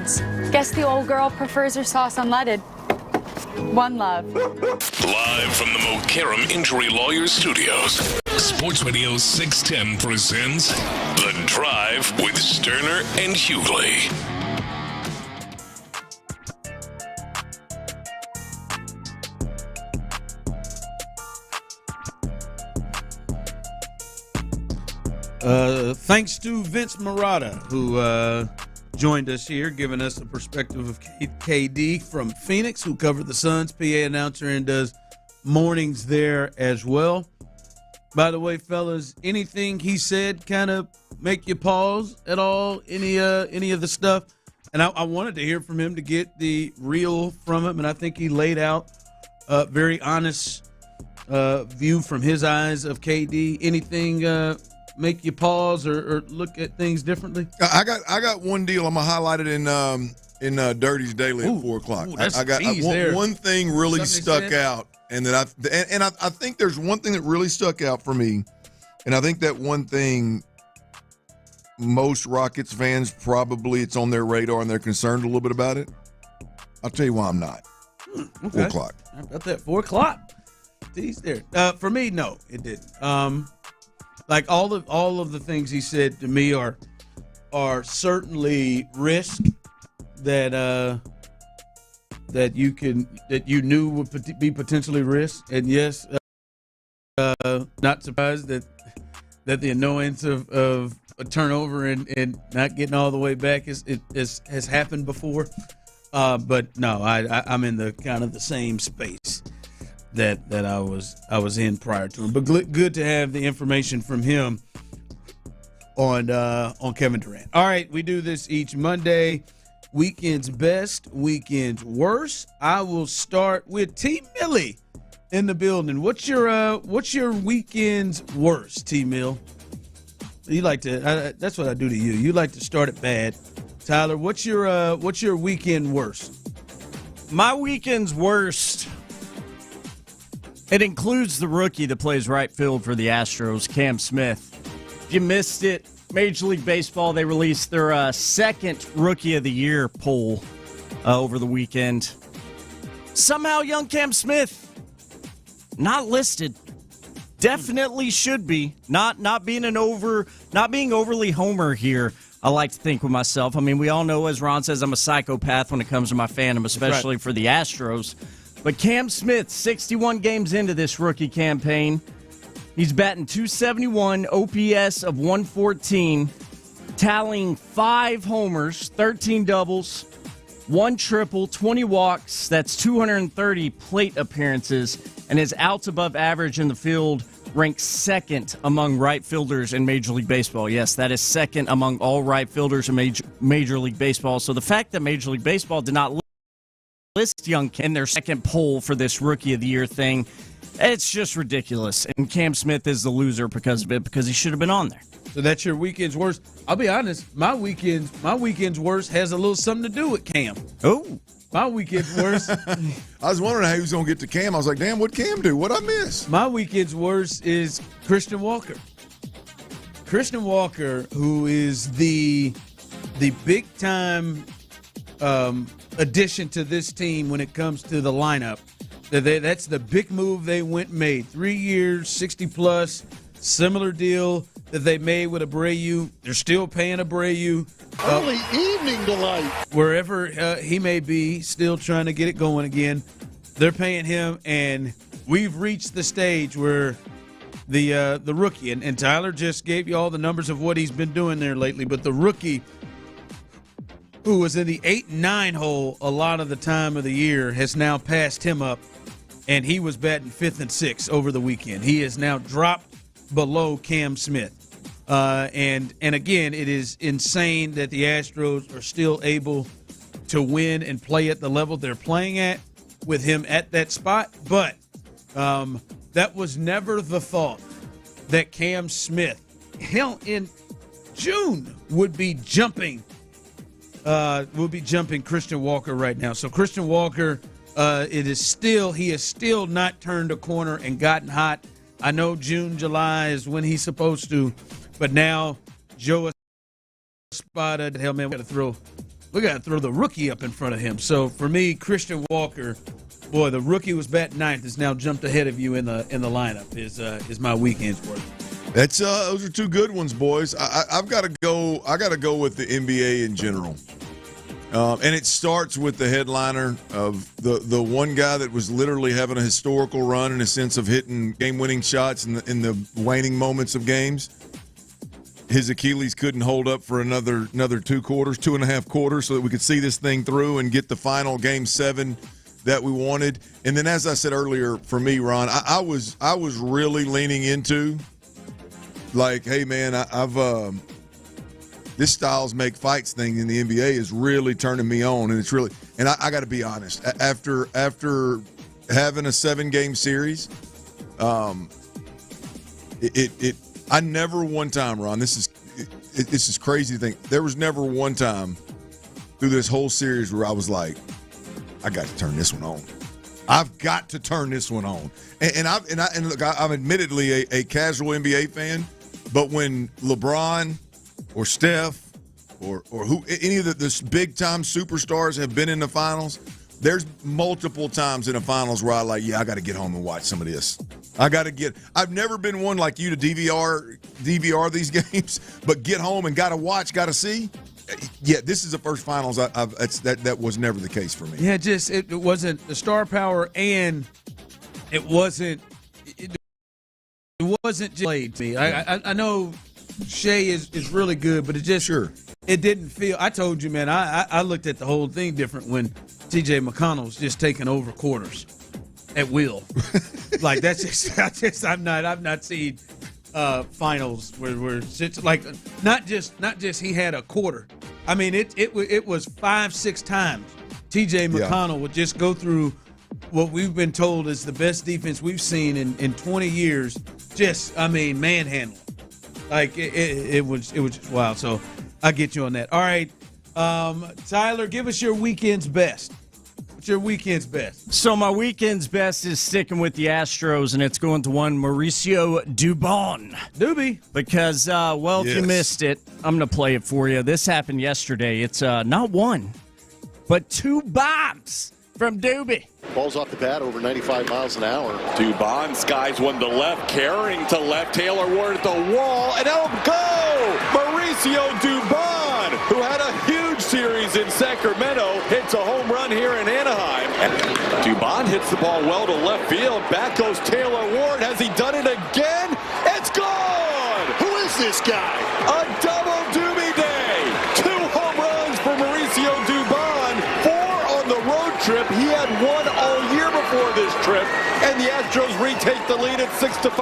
Texans. Guess the old girl prefers her sauce unleaded. One love. Live from the Mokaram Injury Lawyers Studios, Sports Radio 610 presents The Drive with Stoerner and Hughley. Thanks to Vince Marotta, who joined us here, giving us a perspective of KD from Phoenix, who covered the Suns, PA announcer, and does mornings there as well. By the way, fellas, anything he said kind of make you pause at all? Any of the stuff? And I wanted to hear from him to get the real from him, and I think he laid out a very honest view from his eyes of KD. Anything make you pause or look at things differently? I got one deal. I'm gonna highlight it in Dirty's Daily at 4 o'clock. I got one thing really stuck out, and I think there's one thing that really stuck out for me, and I think that one thing most Rockets fans probably it's on their radar and they're concerned a little bit about it. I'll tell you why I'm not. Okay. 4 o'clock. How about that? 4 o'clock. He's there. For me, no, it didn't. Like all of the things he said to me are certainly risk that you knew would be potentially risk, and yes, not surprised that the annoyance of a turnover and not getting all the way back has happened before. But no, I'm in the kind of the same space that I was in prior to him. But good to have the information from him on Keven Durant. All right, we do this each Monday. Weekend's best, weekend's worst. I will start with T. Millie in the building. What's your weekend's worst, T. Mill? You like to? That's what I do to you. You like to start it bad. Tyler, what's your weekend worst? My weekend's worst. It includes the rookie that plays right field for the Astros, Cam Smith. If you missed it, Major League Baseball, they released their second Rookie of the Year poll over the weekend. Somehow young Cam Smith, not listed. Definitely should be. Not being overly homer here, I like to think with myself. I mean, we all know, as Ron says, I'm a psychopath when it comes to my fandom, especially for the Astros. But Cam Smith, 61 games into this rookie campaign, he's batting .271, OPS of 114, tallying 5 homers, 13 doubles, 1 triple, 20 walks. That's 230 plate appearances, and his outs above average in the field ranks second among right fielders in Major League Baseball. Yes, that is second among all right fielders in Major League Baseball. So the fact that Major League Baseball did not list young Cam in their second poll for this Rookie of the Year thing, it's just ridiculous. And Cam Smith is the loser because of it, because he should have been on there. So that's your weekend's worst. I'll be honest, my weekend's worst has a little something to do with Cam. Oh. My weekend's worst. I was wondering how he was going to get to Cam. I was like, damn, what'd Cam do? What'd I miss? My weekend's worst is Christian Walker. Christian Walker, who is the big-time addition to this team when it comes to the lineup. That's the big move they went and made. 3 years, 60-plus, similar deal that they made with Abreu. They're still paying Abreu. Early evening delight. Wherever he may be, still trying to get it going again. They're paying him, and we've reached the stage where the rookie, and Tyler just gave you all the numbers of what he's been doing there lately, but the rookie who was in the 8 and 9 hole a lot of the time of the year has now passed him up, and he was batting 5th and 6th over the weekend. He has now dropped below Cam Smith. And again, it is insane that the Astros are still able to win and play at the level they're playing at with him at that spot. But that was never the thought that Cam Smith, hell, in June, would be jumping Christian Walker right now. So Christian Walker, he has still not turned a corner and gotten hot. I know June, July is when he's supposed to, but now Joe spotted. Hell, man, we got to throw we got to throw the rookie up in front of him. So for me, Christian Walker, boy, the rookie was batting ninth, has now jumped ahead of you in the lineup. Is my weekend's work. That's those are two good ones, boys. I've got to go. I got to go with the NBA in general, and it starts with the headliner of the one guy that was literally having a historical run in a sense of hitting game-winning shots in the waning moments of games. His Achilles couldn't hold up for another 2.5 quarters, so that we could see this thing through and get the final Game 7 that we wanted. And then, as I said earlier, for me, Ron, I was really leaning into, like, hey man, I've this styles make fights thing in the NBA is really turning me on, and it's really, and I got to be honest, after having a 7-game series, I never one time, Ron, this is crazy to think, there was never one time through this whole series where I was like, I got to turn this one on. I've got to turn this one on. And look, I'm admittedly a casual NBA fan, but when LeBron or Steph or who any of the big time superstars have been in the finals, there's multiple times in the finals where I got to get home and watch some of this. I've never been one like you to DVR these games, but get home and got to watch, got to see. Yeah, this is the first finals that was never the case for me. Yeah, just it wasn't the star power, and it wasn't just played to me. I know Shea is really good, but it just it didn't feel. I told you, man, I looked at the whole thing different when T.J. McConnell's just taking over quarters at will. Like that's just I've not seen finals where it's like not just he had a quarter. I mean it was 5-6 times T.J. McConnell would just go through what we've been told is the best defense we've seen in 20 years. Just manhandling. Like it was just wild. So I get you on that. All right, Tyler, give us your weekend's best. What's your weekend's best? So my weekend's best is sticking with the Astros, and it's going to one Mauricio Dubon. Doobie. Because, if you missed it, I'm going to play it for you. This happened yesterday. It's not one, but 2 bombs from Doobie. Ball's off the bat over 95 miles an hour. Dubon skies one to left, carrying to left. Taylor Ward at the wall, and it'll go! Mauricio Dubon, who had a huge series in Sacramento, hits a home run here in Anaheim. And Dubon hits the ball well to left field. Back goes Taylor Ward. Has he done it again? It's gone! Who is this guy? A double Doobie Day! 2 home runs for Mauricio Dubon. 4 on the road trip. He had 1 all year before this trip, and the Astros retake the lead at 6-5.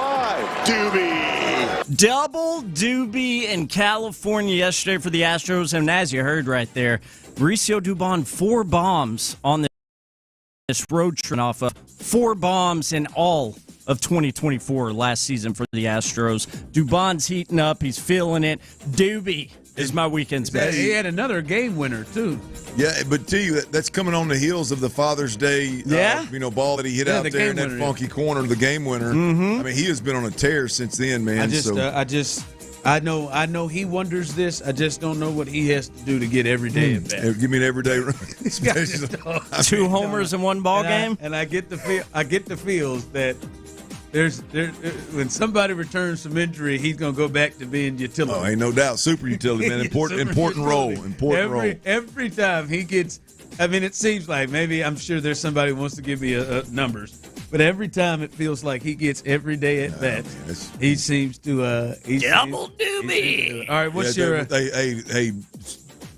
Doobie. Double Doobie in California yesterday for the Astros, and as you heard right there, Mauricio Dubon 4 bombs on this road trip, off of 4 bombs in all of 2024 last season for the Astros. Dubon's heating up. He's feeling it. Doobie is my weekend's best. He had another game winner, too. Yeah, but to you, that's coming on the heels of the Father's Day ball that he hit out there in that funky corner, the game winner. Mm-hmm. I mean, he has been on a tear since then, man. I know he wonders this. I just don't know what he has to do to get every day at bat. Give me an everyday run. 2 homers in 1 ball game. And I get the feels that there's when somebody returns from injury, he's gonna go back to being utility. Oh, ain't no doubt, super utility, man. Important role. Every time he gets, I mean, it seems like maybe I'm sure there's somebody who wants to give me numbers, but every time it feels like he gets every day at bat. He seems to double Doobie. All right, what's your hey?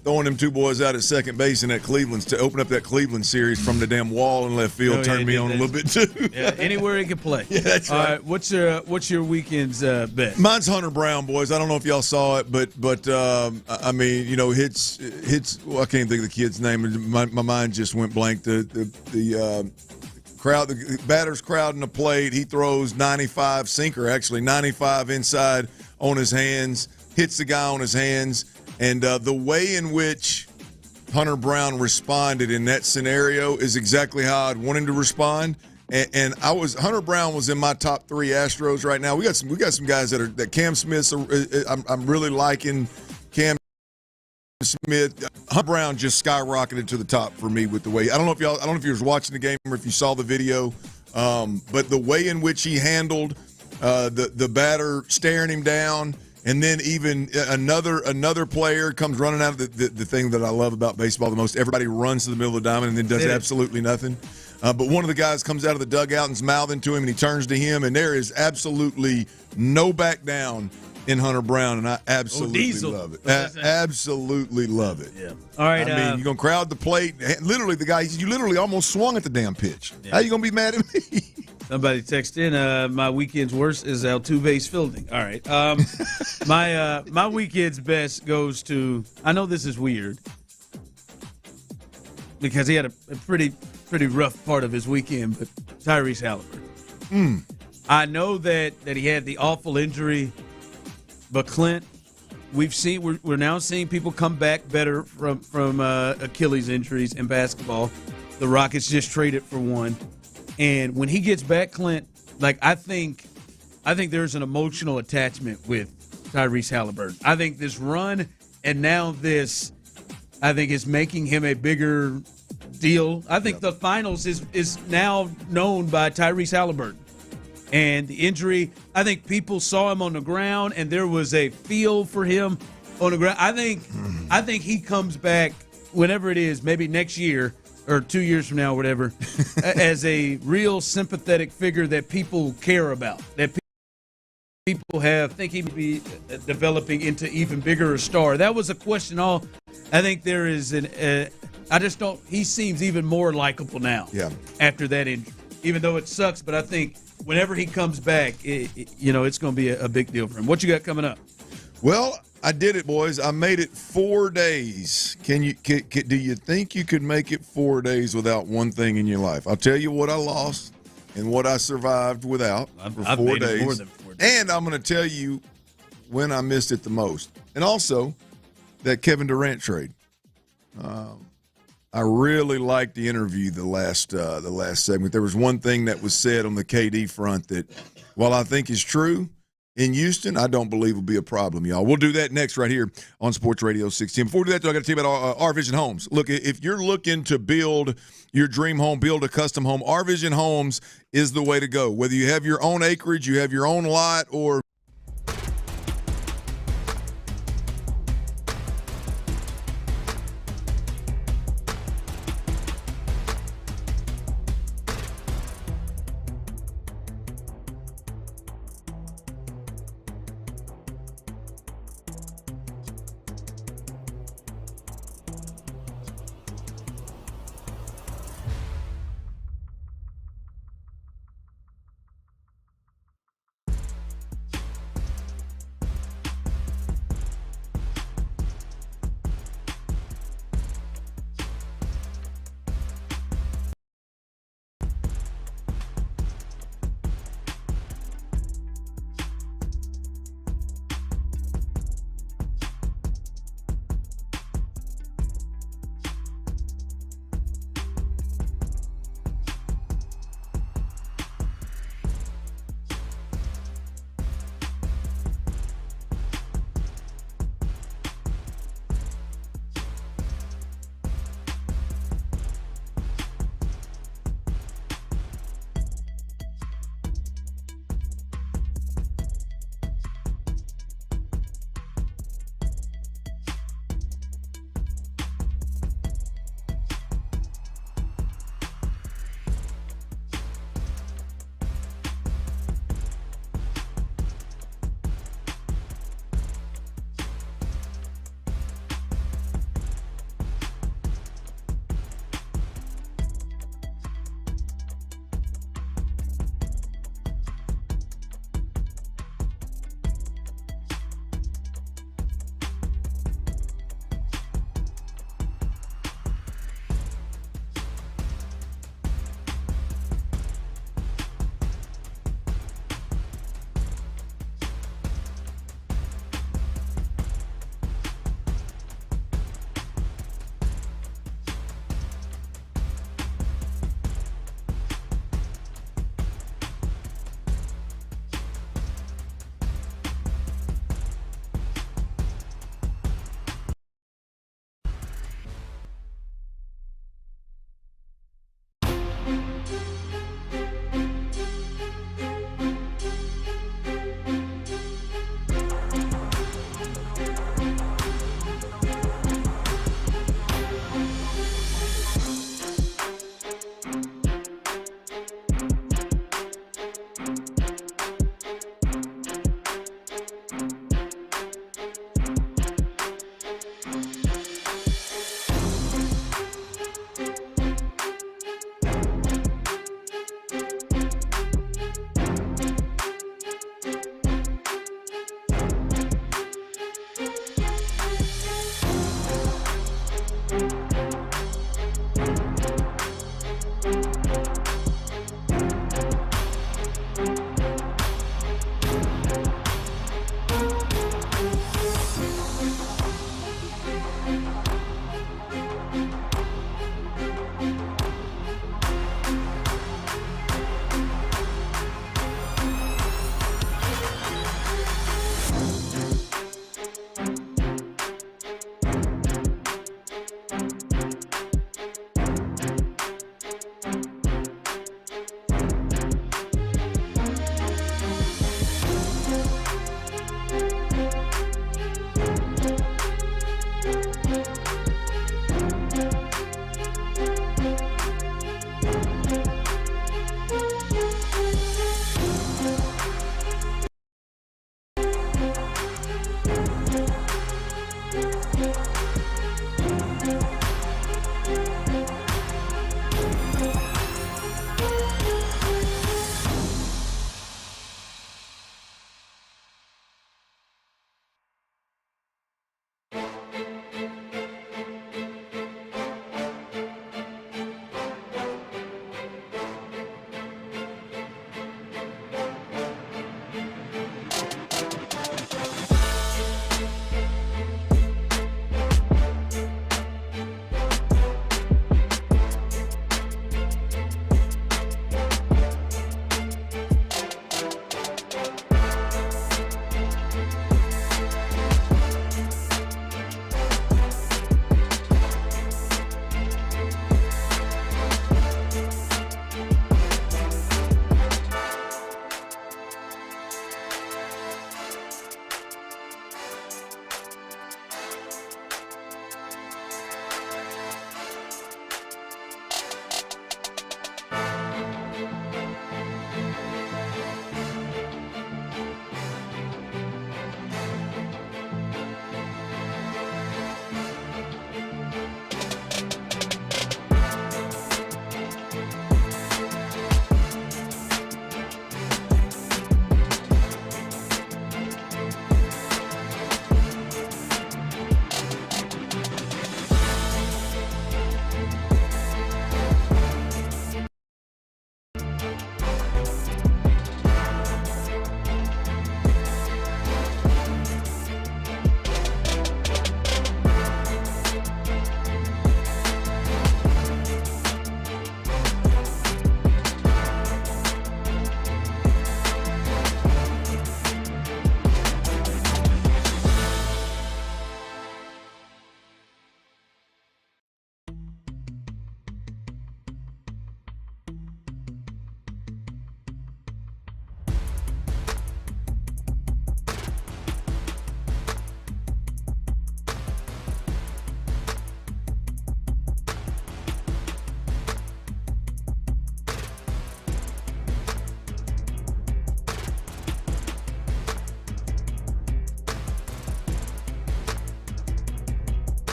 Throwing them 2 boys out at second base in that Cleveland to open up that Cleveland series from the damn wall in left field turned me on a little bit too. Yeah, anywhere he can play. Yeah, that's right. All right, what's your weekend's bet? Mine's Hunter Brown, boys. I don't know if y'all saw it, but I mean, you know, hits. Well, I can't think of the kid's name. My mind just went blank. The crowd, the batter's crowding the plate. He throws 95 sinker, actually 95 inside on his hands. Hits the guy on his hands. And the way in which Hunter Brown responded in that scenario is exactly how I'd want him to respond. And Hunter Brown was in my top 3 Astros right now. We got some guys that Cam Smith's. I'm really liking Cam Smith. Hunter Brown just skyrocketed to the top for me with the way. I don't know if you was watching the game or if you saw the video, but the way in which he handled the batter staring him down, and then even another player comes running out of the thing that I love about baseball the most. Everybody runs to the middle of the diamond and then does absolutely nothing. But one of the guys comes out of the dugout and's mouthing to him, and he turns to him, and there is absolutely no back down in Hunter Brown, and I absolutely love it. Absolutely love it. Yeah. All right. I mean, you're going to crowd the plate. Literally, the guy, you literally almost swung at the damn pitch. Yeah. How you going to be mad at me? Somebody text in, my weekend's worst is Altuve's fielding. All right. My weekend's best goes to, I know this is weird, because he had a pretty rough part of his weekend, but Tyrese Halliburton. I know that he had the awful injury, but Clint, we're now seeing people come back better from Achilles injuries in basketball. The Rockets just traded for one, and when he gets back, Clint, like I think there's an emotional attachment with Tyrese Halliburton. I think this run and now this, I think is making him a bigger deal. I think the finals is now known by Tyrese Halliburton. And the injury, I think people saw him on the ground, and there was a feel for him on the ground. I think he comes back whenever it is, maybe next year or 2 years from now, whatever, as a real sympathetic figure that people care about, that people think he would be developing into even bigger a star. That was a question. I think there is I just don't. He seems even more likable now. Yeah. After that injury, even though it sucks, but I think whenever he comes back, it's going to be a big deal for him. What you got coming up? Well, I did it, boys. I made it 4 days. Do you think you could make it 4 days without one thing in your life? I'll tell you what I lost and what I survived without for 4 days. More than 4 days. And I'm going to tell you when I missed it the most. And also that Keven Durant trade. I really liked the interview the last segment. There was one thing that was said on the KD front that, while I think is true, in Houston, I don't believe will be a problem, y'all. We'll do that next right here on Sports Radio 16. Before we do that, though, I got to tell you about Our Vision Homes. Look, if you're looking to build your dream home, build a custom home, Our Vision Homes is the way to go. Whether you have your own acreage, you have your own lot, or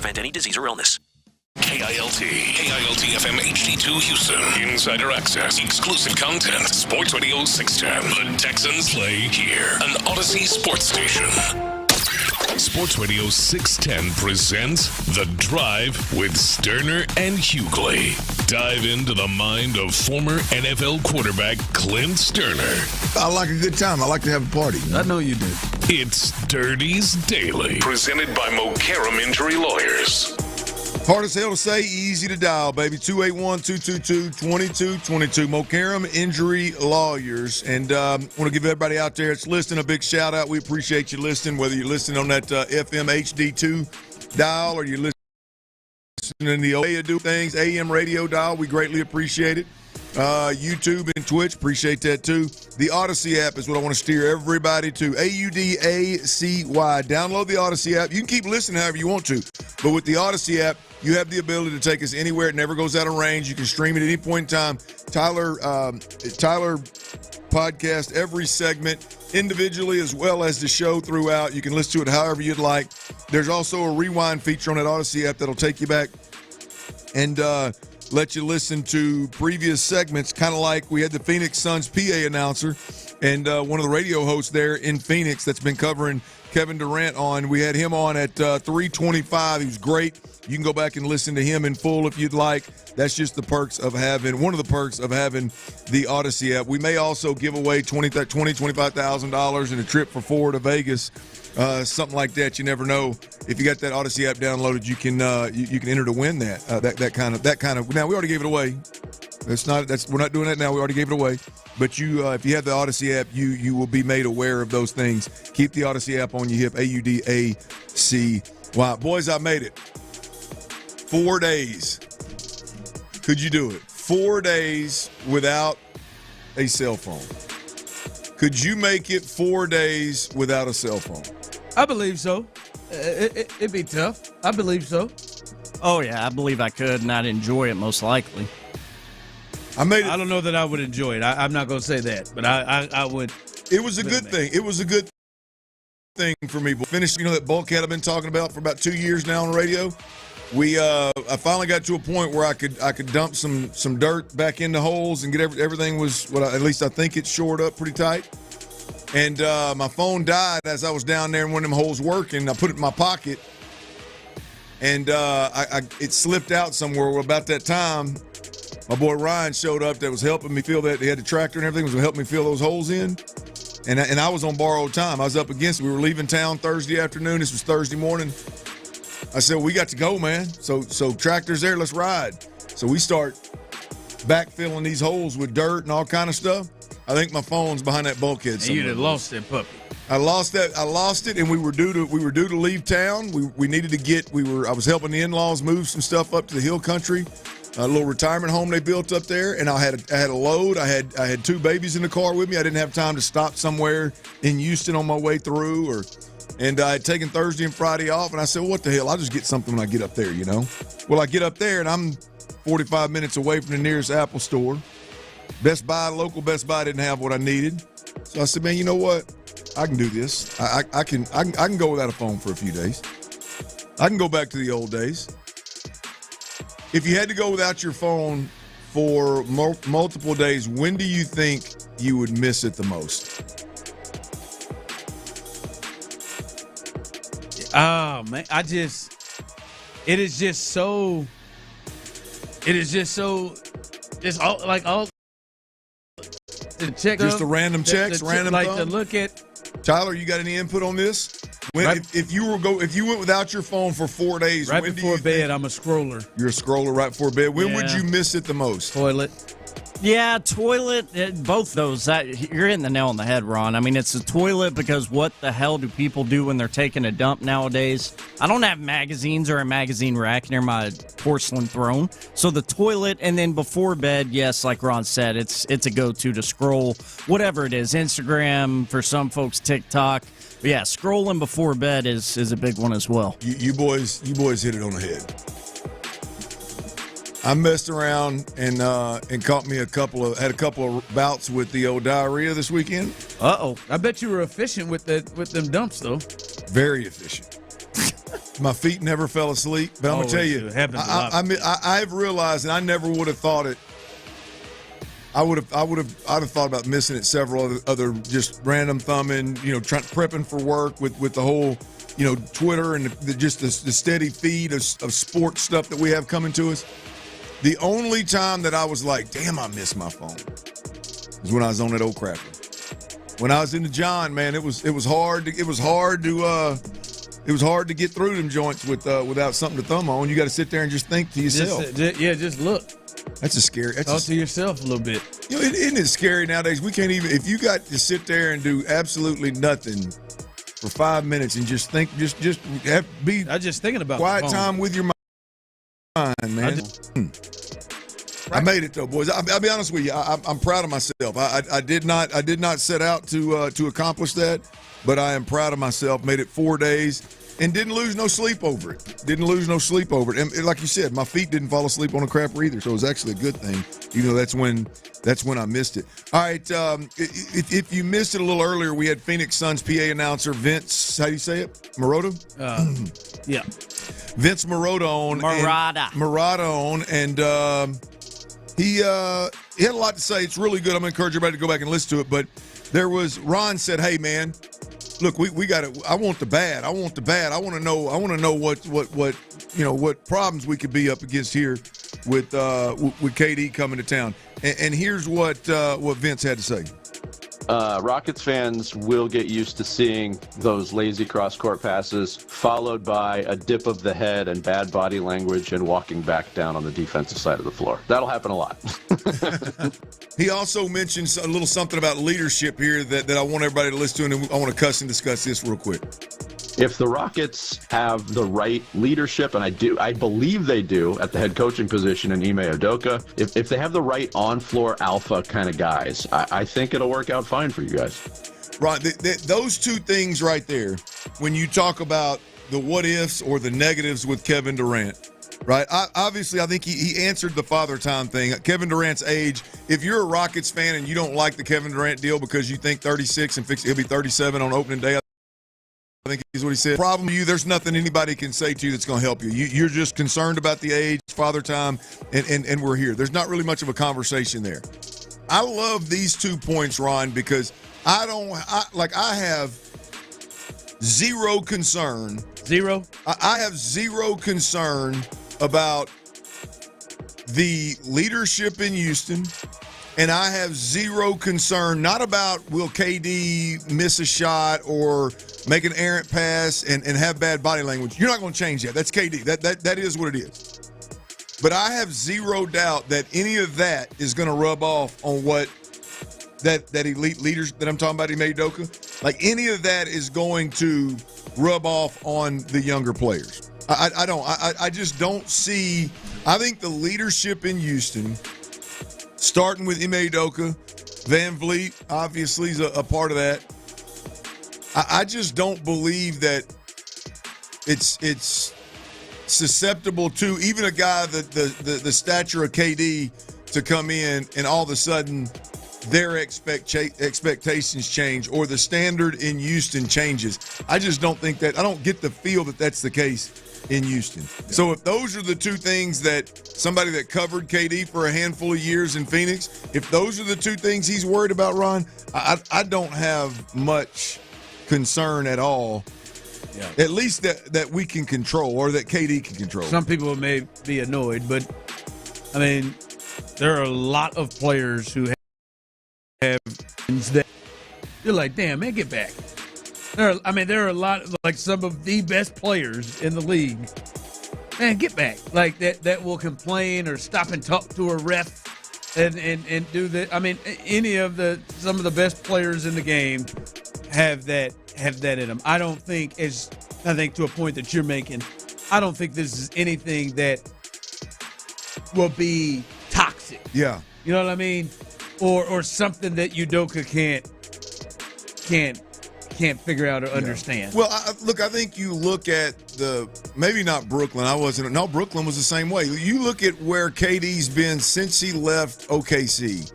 prevent any disease or illness. KILT FM HD2 Houston. Insider access, exclusive content. Sports Radio 610. The Texans play here. An Odyssey sports station. Sports Radio 610 presents The Drive with Stoerner and Hughley. Dive into the mind of former NFL quarterback Clint Stoerner. I like a good time. I like to have a party. I know you do. It's Dirty's Daily. Presented by Mokaram Injury Lawyers. Hard as hell to say, easy to dial, baby. 281-222-2222. Mokaram Injury Lawyers. And I want to give everybody out there that's listening a big shout out. We appreciate you listening, whether you're listening on that FM HD2 dial or you're listening in the way to do things, AM radio dial. We greatly appreciate it. YouTube and Twitch, appreciate that too. The Odyssey app is what I want to steer everybody to. AUDACY. Download the Odyssey app. You can keep listening however you want to, but with the Odyssey app, you have the ability to take us anywhere. It never goes out of range. You can stream it at any point in time. Tyler podcast, every segment individually as well as the show throughout. You can listen to it however you'd like. There's also a rewind feature on that Odyssey app that'll take you back and let you listen to previous segments, kind of like we had the Phoenix Suns PA announcer and one of the radio hosts there in Phoenix that's been covering Keven Durant on. We had him on at 3:25. He was great. You can go back and listen to him in full if you'd like. That's just the perks of having, one of the perks of having the Odyssey app. We may also give away $25,000 and a trip for 4 to Vegas, something like that. You never know. If you got that Odyssey app downloaded, you can enter to win that that kind of. Now we already gave it away. We're not doing that now. We already gave it away. But if you have the Odyssey app, you will be made aware of those things. Keep the Odyssey app on your hip. AUDACY. Boys, I made it. 4 days. Could you do it? 4 days without a cell phone. Could you make it 4 days without a cell phone? I believe so. It'd be tough. I believe so. Oh, yeah, I believe I could, and I'd enjoy it most likely. I don't know that I would enjoy it. I'm not going to say that, but I would. It was a good thing. It was a good thing for me. Finished, that bulkhead I've been talking about for about 2 years now on radio. I finally got to a point where I could dump some dirt back into holes and get everything was at least I think it's shored up pretty tight. And my phone died as I was down there in one of them holes working. I put it in my pocket, and it slipped out somewhere. Well, about that time, my boy Ryan showed up that was helping me fill that. He had the tractor and everything, was helping me fill those holes in. And I was on borrowed time. I was up against it. We were leaving town Thursday afternoon. This was Thursday morning. I said, we got to go, man. So tractor's there. Let's ride. So we start backfilling these holes with dirt and all kind of stuff. I think my phone's behind that bulkhead somewhere. You'd have lost that puppy. I lost it, and we were due to leave town. We needed to get. I was helping the in-laws move some stuff up to the hill country, a little retirement home they built up there. And I had a load. I had 2 babies in the car with me. I didn't have time to stop somewhere in Houston on my way through, and I had taken Thursday and Friday off. And I said, well, what the hell? I'll just get something when I get up there, Well, I get up there, and I'm 45 minutes away from the nearest Apple store. Local Best Buy didn't have what I needed. So I said, man, you know what? I can do this. I can go without a phone for a few days. I can go back to the old days. If you had to go without your phone for multiple days, when do you think you would miss it the most? Oh, man. It is just so, it's all like all the check. Just the random checks, random like to look at. Tyler, you got any input on this? If you went without your phone for 4 days, right before bed, I'm a scroller. You're a scroller right before bed. When would you miss it the most? Toilet. Yeah, toilet, both those. You're hitting the nail on the head, Ron. I mean, it's the toilet because what the hell do people do when they're taking a dump nowadays? I don't have magazines or a magazine rack near my porcelain throne. So the toilet, and then before bed, yes, like Ron said, it's a go-to to scroll, whatever it is, Instagram, for some folks, TikTok. But yeah, scrolling before bed is a big one as well. You boys hit it on the head. I messed around and caught me had a couple of bouts with the old diarrhea this weekend. Uh-oh. I bet you were efficient with them dumps, though. Very efficient. My feet never fell asleep. But I'm going to tell you, I've realized, and I never would have thought it. I'd have thought about missing it several other just random thumbing, prepping for work with the whole, Twitter and the steady feed of sports stuff that we have coming to us. The only time that I was like, damn, I missed my phone is when I was on that old crapper. When I was in the John, man, it was hard to get through them joints without something to thumb on. You got to sit there and just think to yourself. Just look. That's a scary. Talk to yourself a little bit. Isn't it scary nowadays? We can't even. If you got to sit there and do absolutely nothing for 5 minutes and just think, I'm just thinking about quiet time with your mind, man. I made it though, boys. I'll be honest with you. I'm proud of myself. I did not set out to accomplish that, but I am proud of myself. Made it 4 days. And didn't lose no sleep over it. And like you said, my feet didn't fall asleep on a crapper either, so it was actually a good thing, even though that's when I missed it. All right, if you missed it a little earlier, we had Phoenix Suns PA announcer Vince, how do you say it? Marotta? Yeah. Vince Marotta on. Marotta on, and he had a lot to say. It's really good. I'm going to encourage everybody to go back and listen to it. But Ron said, hey, man, look, we got it. I want the bad. I want to know what problems we could be up against here with KD coming to town. And here's what Vince had to say. Rockets fans will get used to seeing those lazy cross-court passes followed by a dip of the head and bad body language and walking back down on the defensive side of the floor. That'll happen a lot. He also mentioned a little something about leadership here that I want everybody to listen to, and I want to cuss and discuss this real quick. If the Rockets have the right leadership, and I believe they do at the head coaching position in Ime Udoka, if they have the right on-floor alpha kind of guys, I think it'll work out fine for you guys. Right, those two things right there, when you talk about the what-ifs or the negatives with Kevin Durant, right? Obviously, I think he answered the father time thing. Kevin Durant's age, if you're a Rockets fan and you don't like the Kevin Durant deal because you think 36 and he'll be 37 on opening day, I think is what he said. Problem to you, there's nothing anybody can say to you that's going to help you. You're just concerned about the age, father time, and we're here. There's not really much of a conversation there. I love these 2 points, Ron, because I have zero concern. Zero? I have zero concern about the leadership in Houston. And I have zero concern, not about will KD miss a shot or make an errant pass and have bad body language. You're not going to change that. That's KD. That is what it is. But I have zero doubt that any of that is going to rub off on what that elite leaders that I'm talking about, Ime Udoka. Like any of that is going to rub off on the younger players. I just don't see. I think the leadership in Houston, starting with Ime Udoka, Van Vliet obviously is a part of that. I just don't believe that it's susceptible to even a guy that the stature of KD to come in and all of a sudden their expectations change or the standard in Houston changes. I just don't think that. I don't get the feel that that's the case in Houston. Yeah. So if those are the two things that somebody that covered KD for a handful of years in Phoenix, if those are the two things he's worried about, Ron, I don't have much concern at all. Yeah. At least that we can control or that KD can control. Some people may be annoyed, but I mean, there are a lot of players who have that you're like, damn, man, get back. There are a lot of, like, some of the best players in the league. Man, get back. Like that will complain or stop and talk to a ref and do that. I mean, some of the best players in the game have that in them. I think to a point that you're making, I don't think this is anything that will be toxic. Yeah. You know what I mean? Or something that Udoka can't figure out or understand. Well, I think you look at maybe not Brooklyn. Brooklyn was the same way. You look at where KD's been since he left OKC.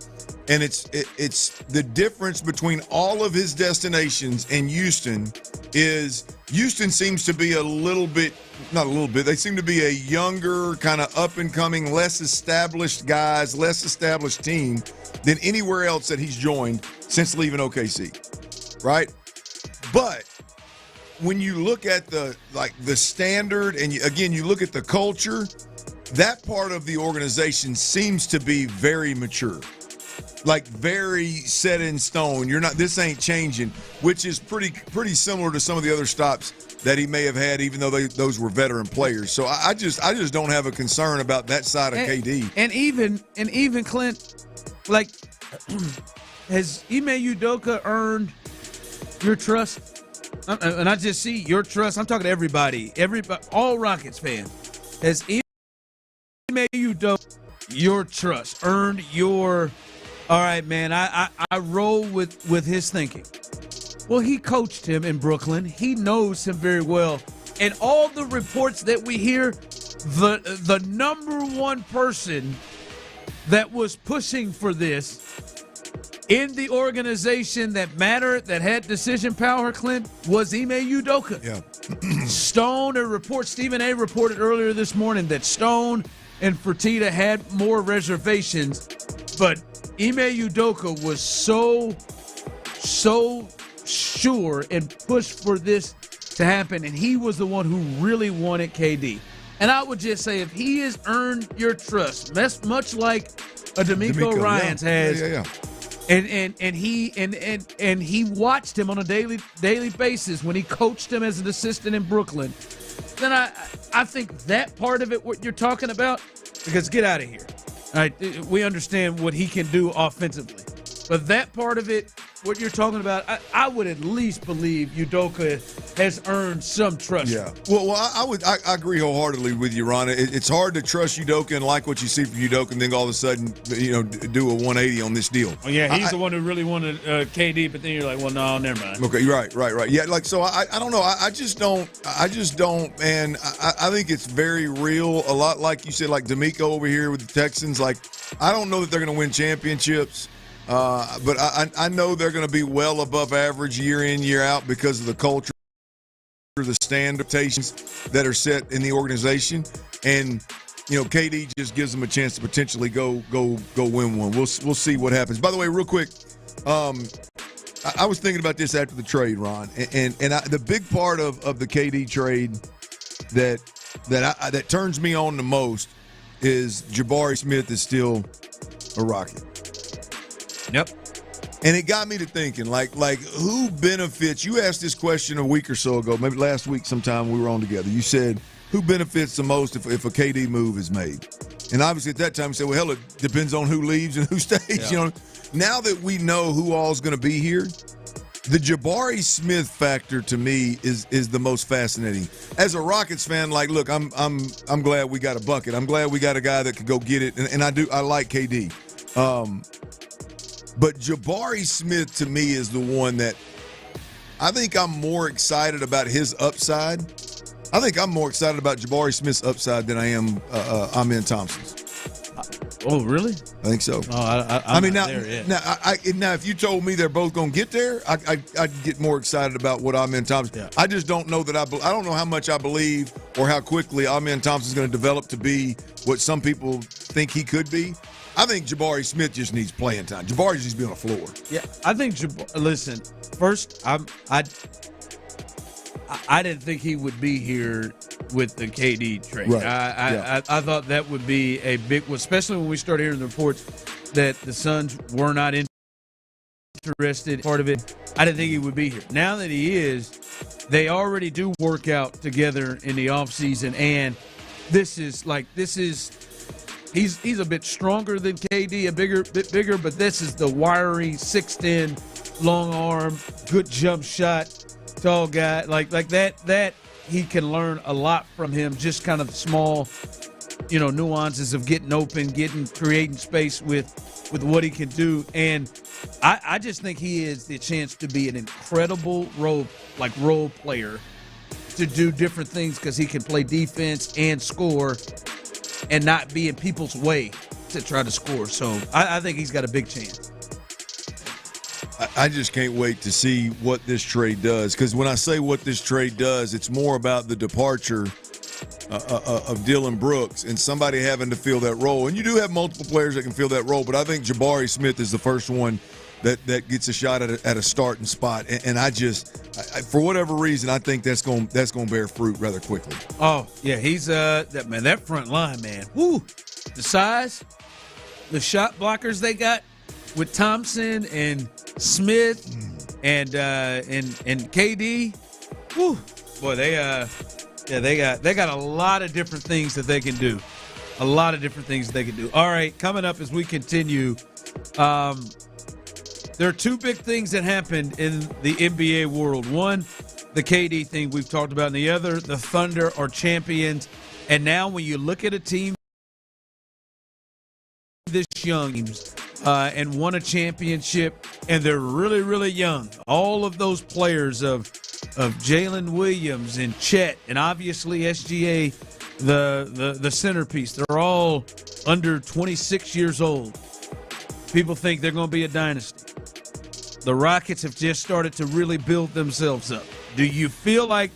And it's the difference between all of his destinations and Houston is Houston seems to be they seem to be a younger, kind of up-and-coming, less established guys, less established team than anywhere else that he's joined since leaving OKC, right? But when you look at the standard and, you look at the culture, that part of the organization seems to be very mature. Like very set in stone. This ain't changing, which is pretty similar to some of the other stops that he may have had, even though those were veteran players. So I just don't have a concern about that side of KD. And even Clint, like, has Ime Udoka earned your trust? And I just see your trust. I'm talking to everybody, all Rockets fans. Has Ime Udoka your trust earned your? All right, man, I roll with his thinking. Well, he coached him in Brooklyn. He knows him very well. And all the reports that we hear, the number one person that was pushing for this in the organization that mattered, that had decision power, Clint, was Ime Udoka. Yeah. Stephen A. reported earlier this morning that Stone and Fertitta had more reservations, but Ime Udoka was so sure and pushed for this to happen, and he was the one who really wanted KD. And I would just say, if he has earned your trust, much like a D'Amico Ryans has, and he watched him on a daily basis when he coached him as an assistant in Brooklyn, then I think that part of it, what you're talking about, because get out of here. All right, we understand what he can do offensively. But that part of it, what you're talking about, I would at least believe Udoka has earned some trust. Yeah. Well, I agree wholeheartedly with you, Ron. It's hard to trust Udoka and like what you see from Udoka, and then all of a sudden, do a 180 on this deal. Oh, yeah, he's the one who really wanted KD, but then you're like, well, no, never mind. Okay, right. Yeah, so I don't know. I just don't, man. I think it's very real. A lot like you said, like D'Amico over here with the Texans. Like, I don't know that they're going to win championships. But I know they're going to be well above average year in, year out because of the culture, the standards that are set in the organization. And, KD just gives them a chance to potentially go win one. We'll see what happens. By the way, real quick, I was thinking about this after the trade, Ron, and the big part of the KD trade that turns me on the most is Jabari Smith is still a Rocket. Yep. And it got me to thinking, like who benefits? You asked this question a week or so ago, maybe last week sometime we were on together. You said, who benefits the most if a KD move is made? And obviously at that time, you said, well, hell, it depends on who leaves and who stays. Yeah. Now that we know who all's going to be here, the Jabari Smith factor to me is the most fascinating. As a Rockets fan, like, look, I'm glad we got a bucket. I'm glad we got a guy that could go get it, and I like KD. But Jabari Smith, to me, is the one that I think I'm more excited about his upside. I think I'm more excited about Jabari Smith's upside than I am Amen Thompson's. Oh, really? I think so. Oh, I mean, not there yet. Now, if you told me they're both going to get there, I'd get more excited about what Amen Thompson. Yeah. I just don't know that I don't know how much I believe or how quickly Amen Thompson's going to develop to be what some people think he could be. I think Jabari Smith just needs playing time. Jabari just needs to be on the floor. Yeah, I think listen, first, I didn't think he would be here with the KD trade. Right. I thought that would be a big, especially when we started hearing the reports that the Suns were not interested. Part of it, I didn't think he would be here. Now that he is, they already do work out together in the offseason, and he's a bit stronger than KD, a bit bigger, but this is the wiry 6'10", long arm, good jump shot, tall guy. Like that he can learn a lot from him, just kind of the small, nuances of getting open, creating space with what he can do. And I just think he is the chance to be an incredible role player, to do different things because he can play defense and score and not be in people's way to try to score. So I think he's got a big chance. I just can't wait to see what this trade does. Because when I say what this trade does, it's more about the departure of Dylan Brooks and somebody having to fill that role. And you do have multiple players that can fill that role, but I think Jabari Smith is the first one that gets a shot at a starting spot. And I for whatever reason, I think that's going to bear fruit rather quickly. Oh yeah, he's that front line, man. Woo, the size, the shot blockers they got with Thompson and Smith and KD. Woo, boy, they got a lot of different things that they can do. A lot of different things that they can do. All right, coming up as we continue, there are two big things that happened in the NBA world. One, the KD thing we've talked about, and the other, the Thunder are champions. And now when you look at a team this young and won a championship, and they're really, really young, all of those players of Jalen Williams and Chet, and obviously SGA, the centerpiece, they're all under 26 years old. People think they're going to be a dynasty. The Rockets have just started to really build themselves up. Do you feel like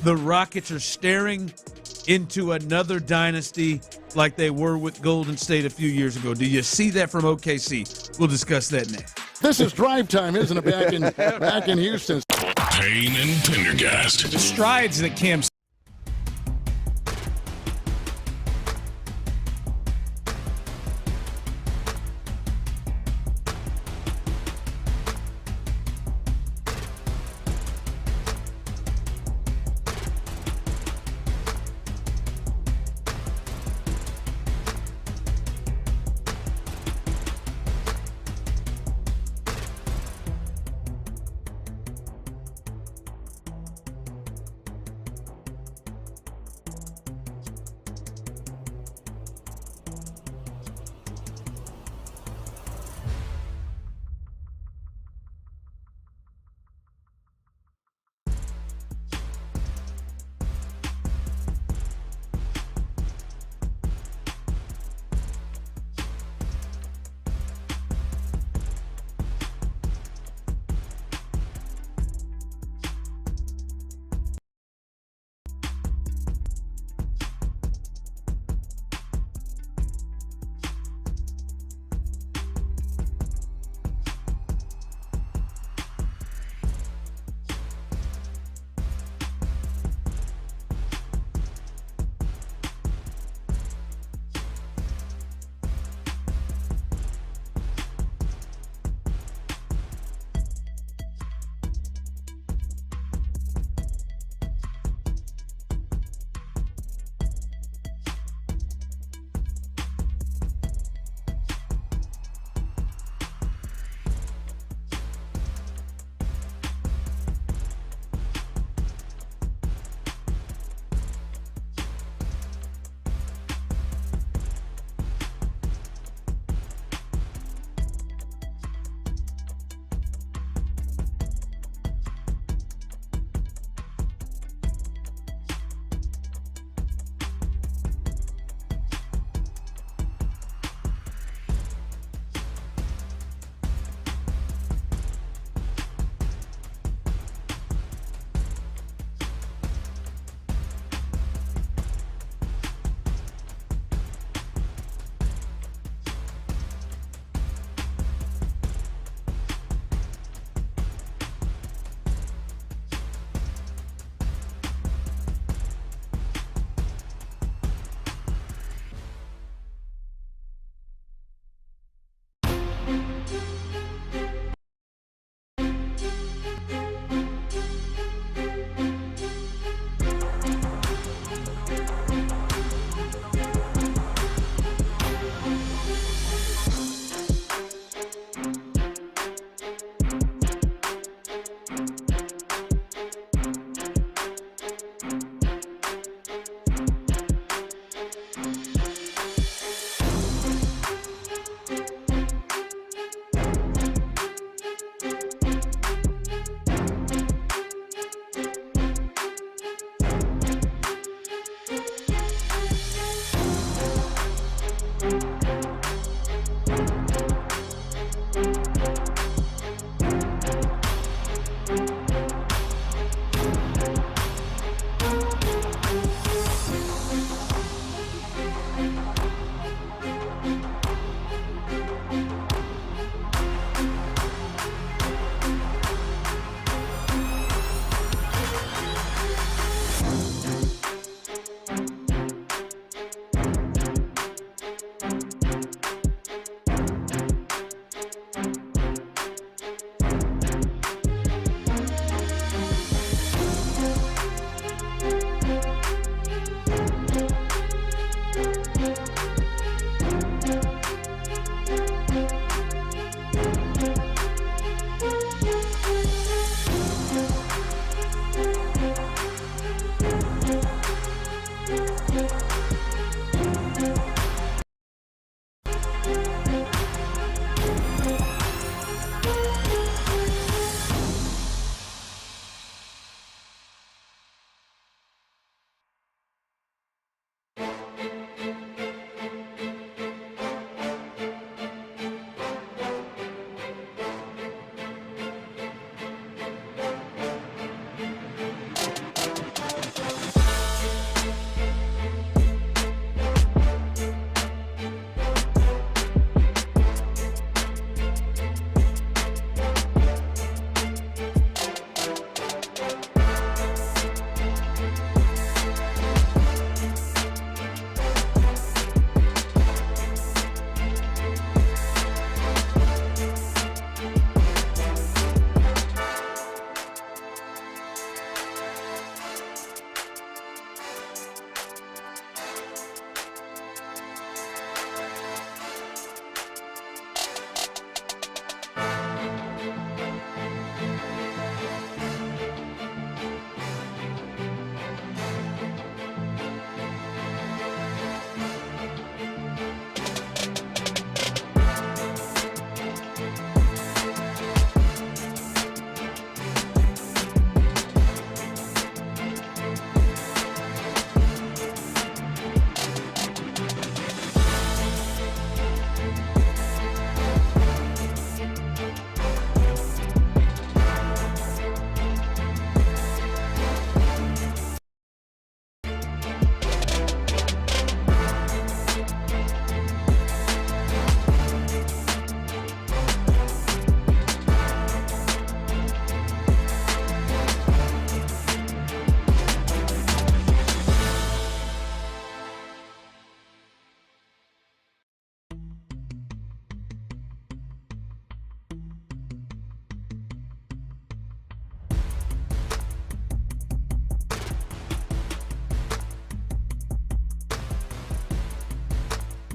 the Rockets are staring into another dynasty like they were with Golden State a few years ago? Do you see that from OKC? We'll discuss that next. This is drive time, isn't it, back in Houston? Payne and Pendergast. The strides that Cam's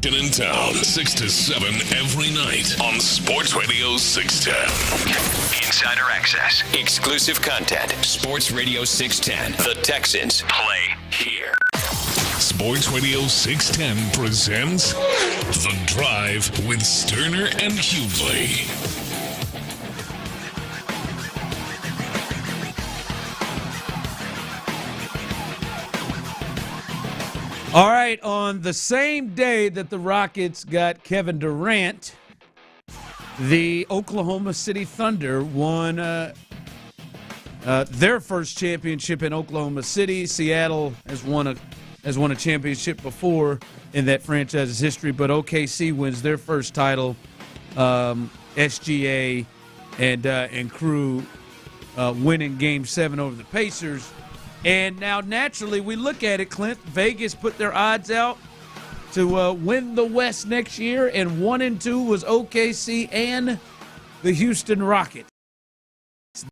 rocking in town, 6 to 7 every night on Sports Radio 610. Insider access, exclusive content. Sports Radio 610. The Texans play here. Sports Radio 610 presents The Drive with Stoerner and Hughley. All right, on the same day that the Rockets got Kevin Durant, the Oklahoma City Thunder won their first championship in Oklahoma City. Seattle has won a championship before in that franchise's history, but OKC wins their first title. SGA and crew winning Game 7 over the Pacers. And now, naturally, we look at it, Clint. Vegas put their odds out to win the West next year, and 1 and 2 was OKC and the Houston Rockets.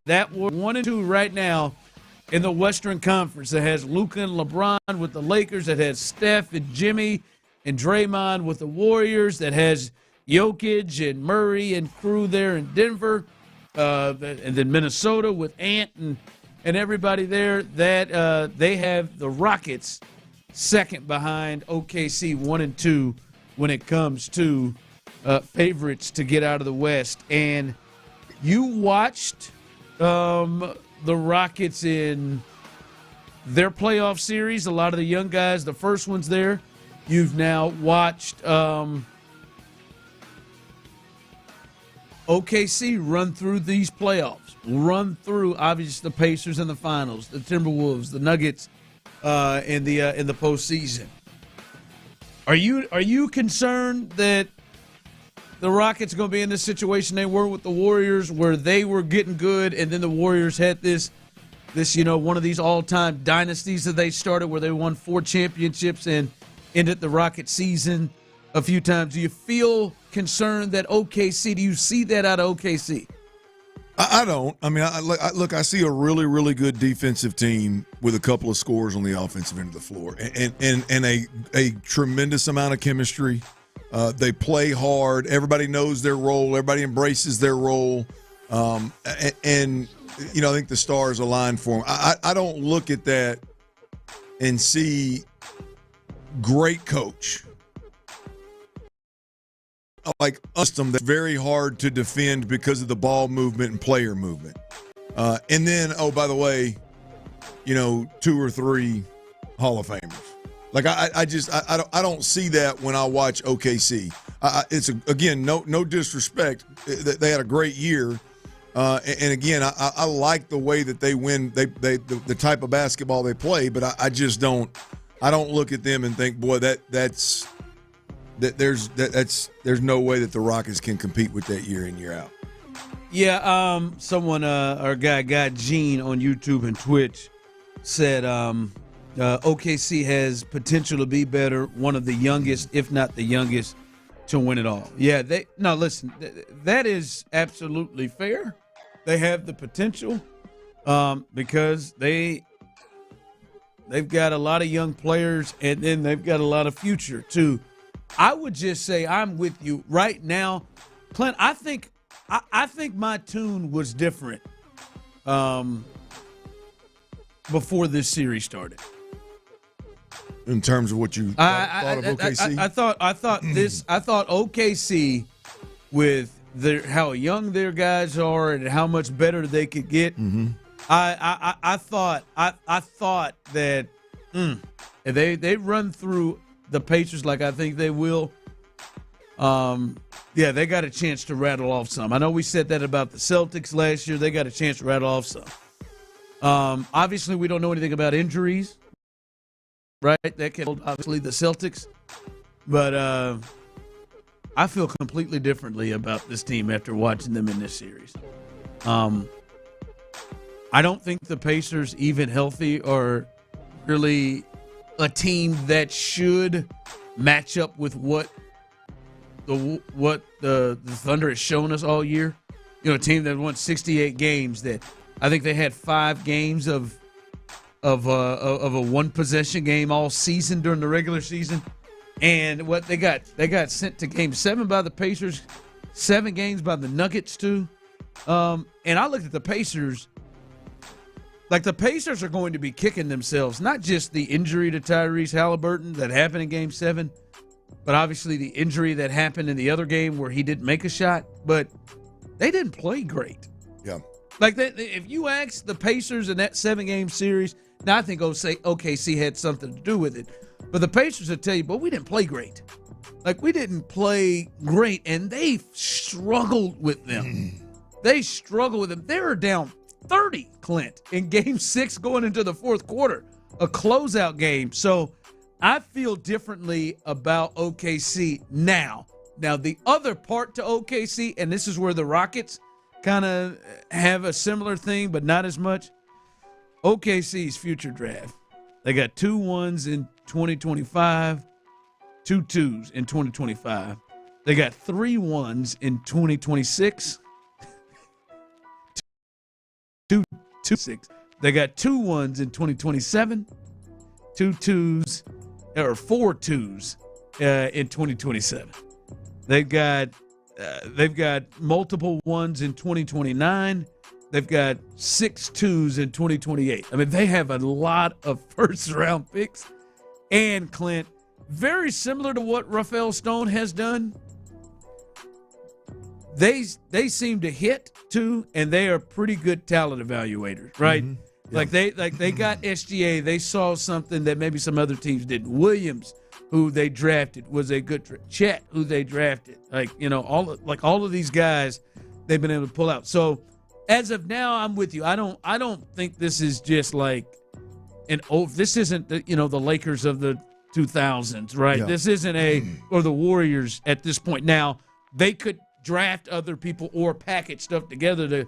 That was 1 and 2 right now in the Western Conference. It has Luka and LeBron with the Lakers. It has Steph and Jimmy and Draymond with the Warriors. That has Jokic and Murray and crew there in Denver. And then Minnesota with Ant and everybody there. That they have the Rockets second behind OKC 1 and 2 when it comes to favorites to get out of the West. And you watched the Rockets in their playoff series. A lot of the young guys, the first ones there. You've now watched OKC run through these playoffs. Run through, obviously, the Pacers in the finals, the Timberwolves, the Nuggets in the postseason. Are you concerned that the Rockets are going to be in this situation they were with the Warriors, where they were getting good, and then the Warriors had this one of these all-time dynasties that they started, where they won 4 championships and ended the Rocket season a few times? Do you feel concerned that OKC? Do you see that out of OKC? I don't. I mean, I see a really, really good defensive team with a couple of scores on the offensive end of the floor, and a tremendous amount of chemistry. They play hard. Everybody knows their role. Everybody embraces their role. And I think the stars align for them. I don't look at that and see great coach. Like system that's very hard to defend because of the ball movement and player movement. And then, by the way, 2 or 3 Hall of Famers. Like I don't see that when I watch OKC. It's again no disrespect. They had a great year, and again I like the way that they win. The type of basketball they play, but I just don't. I don't look at them and think, boy, there's no way that the Rockets can compete with that year in, year out. Yeah, someone, our guy Gene on YouTube and Twitch said OKC has potential to be better, one of the youngest, if not the youngest, to win it all. Yeah, listen, that is absolutely fair. They have the potential because they've got a lot of young players, and then they've got a lot of future too. I would just say I'm with you right now, Clint. I think my tune was different before this series started. In terms of what you thought of OKC, I thought OKC with how young their guys are and how much better they could get. Mm-hmm. I thought that if they run through the Pacers like I think they will, they got a chance to rattle off some. I know we said that about the Celtics last year. They got a chance to rattle off some. Obviously, we don't know anything about injuries, right? That can hold, obviously, the Celtics. But I feel completely differently about this team after watching them in this series. I don't think the Pacers, even healthy, are really a team that should match up with what the Thunder has shown us all year. A team that won 68 games. That I think they had 5 games of a one possession game all season during the regular season. And what they got sent to Game 7 by the Pacers, 7 games by the Nuggets too. And I looked at the Pacers. Like, the Pacers are going to be kicking themselves, not just the injury to Tyrese Halliburton that happened in Game 7, but obviously the injury that happened in the other game where he didn't make a shot. But they didn't play great. Yeah. Like, if you ask the Pacers in that 7-game series, now I think OKC had something to do with it. But the Pacers will tell you, but we didn't play great. Like, we didn't play great, and they struggled with them. They struggled with them. They were down 30, Clint, in Game 6 going into the fourth quarter, a closeout game. So I feel differently about OKC now. Now, the other part to OKC, and this is where the Rockets kind of have a similar thing, but not as much. OKC's future draft. They got 2 1s in 2025, 2 2s in 2025. They got 3 1s in 2026. 2 6. They got 2 1s in 2027, 2 2s or 4 2s in 2027. They've got multiple 1s in 2029. They've got 6 2s in 2028. I mean, they have a lot of first-round picks. And, Clint, very similar to what Rafael Stone has done, they seem to hit, too, and they are pretty good talent evaluators, right? Mm-hmm. Yeah. They got SGA. They saw something that maybe some other teams didn't. Williams, who they drafted, was a good Chet, who they drafted. All of these guys they've been able to pull out. So, as of now, I'm with you. I don't think this is just like this isn't the Lakers of the 2000s, right? Yeah. This isn't or the Warriors at this point. Now, they could draft other people or package stuff together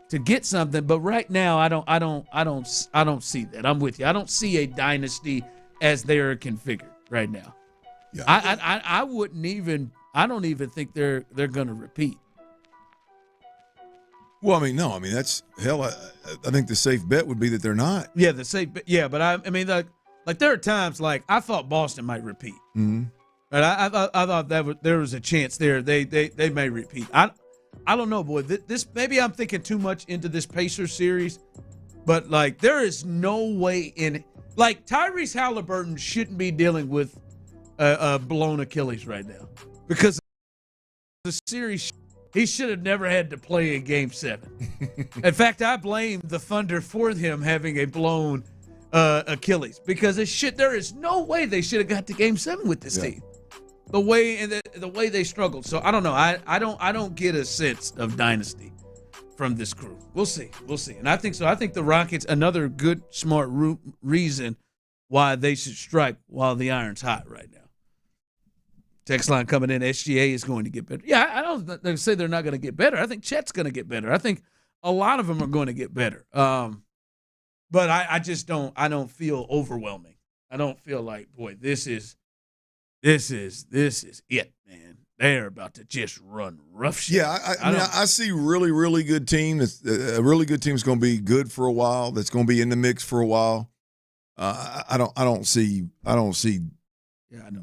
to get something, but right now I don't see that. I'm with you. I don't see a dynasty as they're configured right now. Yeah. I don't even think they're going to repeat. Well, I mean, no. I mean, that's hell. I think the safe bet would be that they're not. Yeah, the safe bet. Yeah, but I mean, like there are times like I thought Boston might repeat. Mm-hmm. But I thought there was a chance there. They may repeat. I don't know, boy. This maybe I'm thinking too much into this Pacers series, but like there is no way in it. Like Tyrese Halliburton shouldn't be dealing with a blown Achilles right now because the series. He should have never had to play in Game 7. In fact, I blame the Thunder for him having a blown Achilles because there is no way they should have got to Game 7 with this team. The way they struggled. So I don't know. I don't get a sense of dynasty from this crew. We'll see. And I think so. I think the Rockets, another good, smart reason why they should strike while the iron's hot right now. Text line coming in, SGA is going to get better. Yeah, I don't say they're not going to get better. I think Chet's going to get better. I think a lot of them are going to get better. But I just don't feel overwhelming. I don't feel like, boy, this is it, man. They're about to just run roughshod. Yeah, I see really, really good team. A really good team is going to be good for a while. That's going to be in the mix for a while. I don't see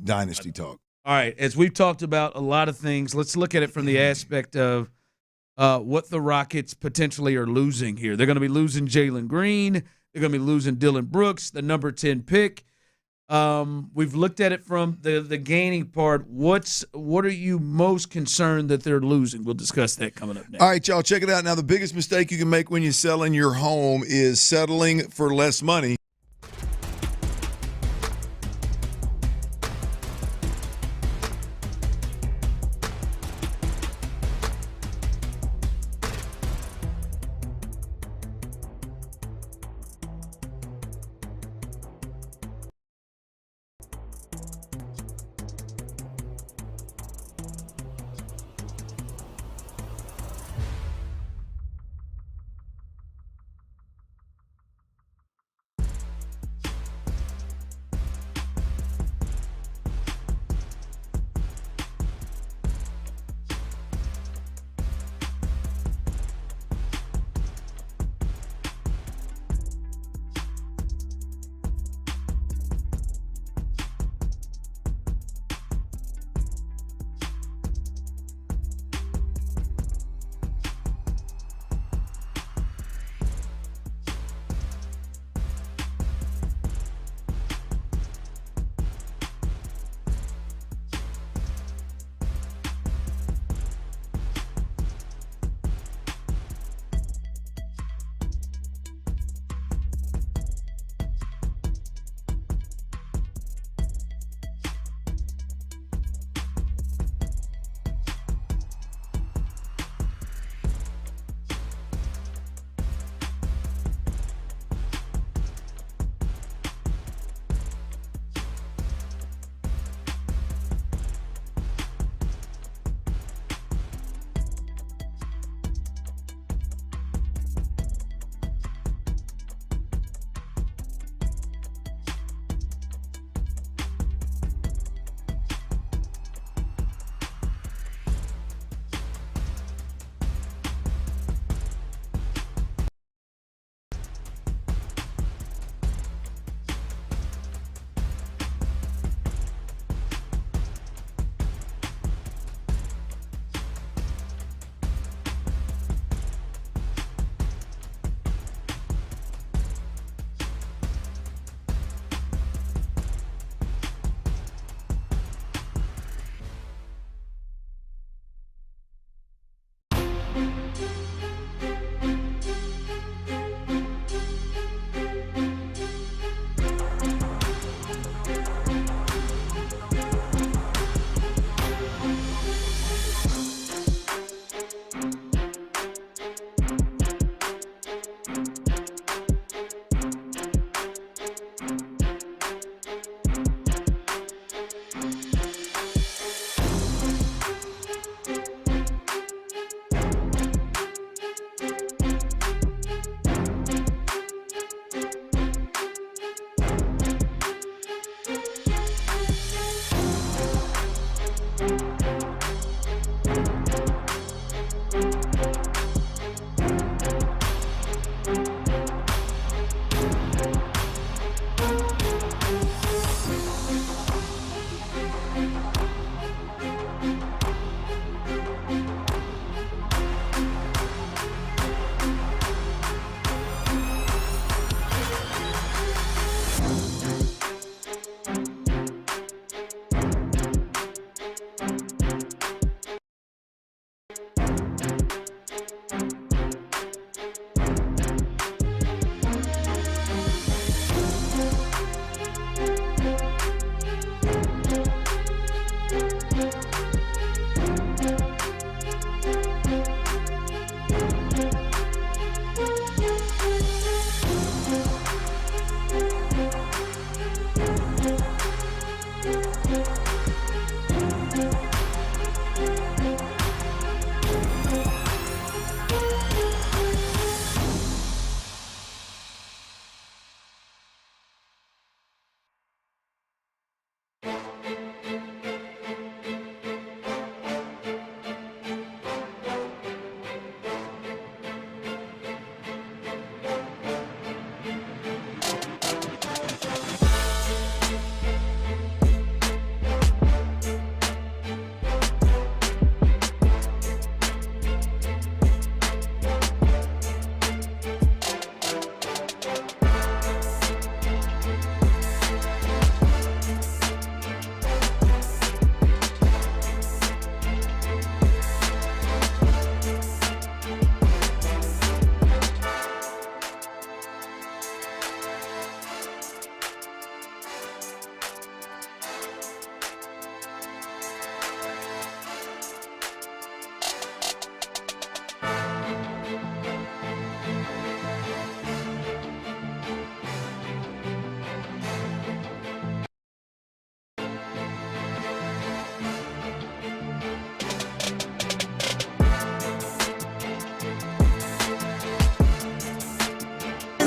dynasty talk. All right, as we've talked about a lot of things, let's look at it from the aspect of what the Rockets potentially are losing here. They're going to be losing Jalen Green. They're going to be losing Dylan Brooks, the number 10 pick. We've looked at it from the gaining part. What are you most concerned that they're losing? We'll discuss that coming up next. All right, y'all, check it out. Now, the biggest mistake you can make when you're selling your home is settling for less money.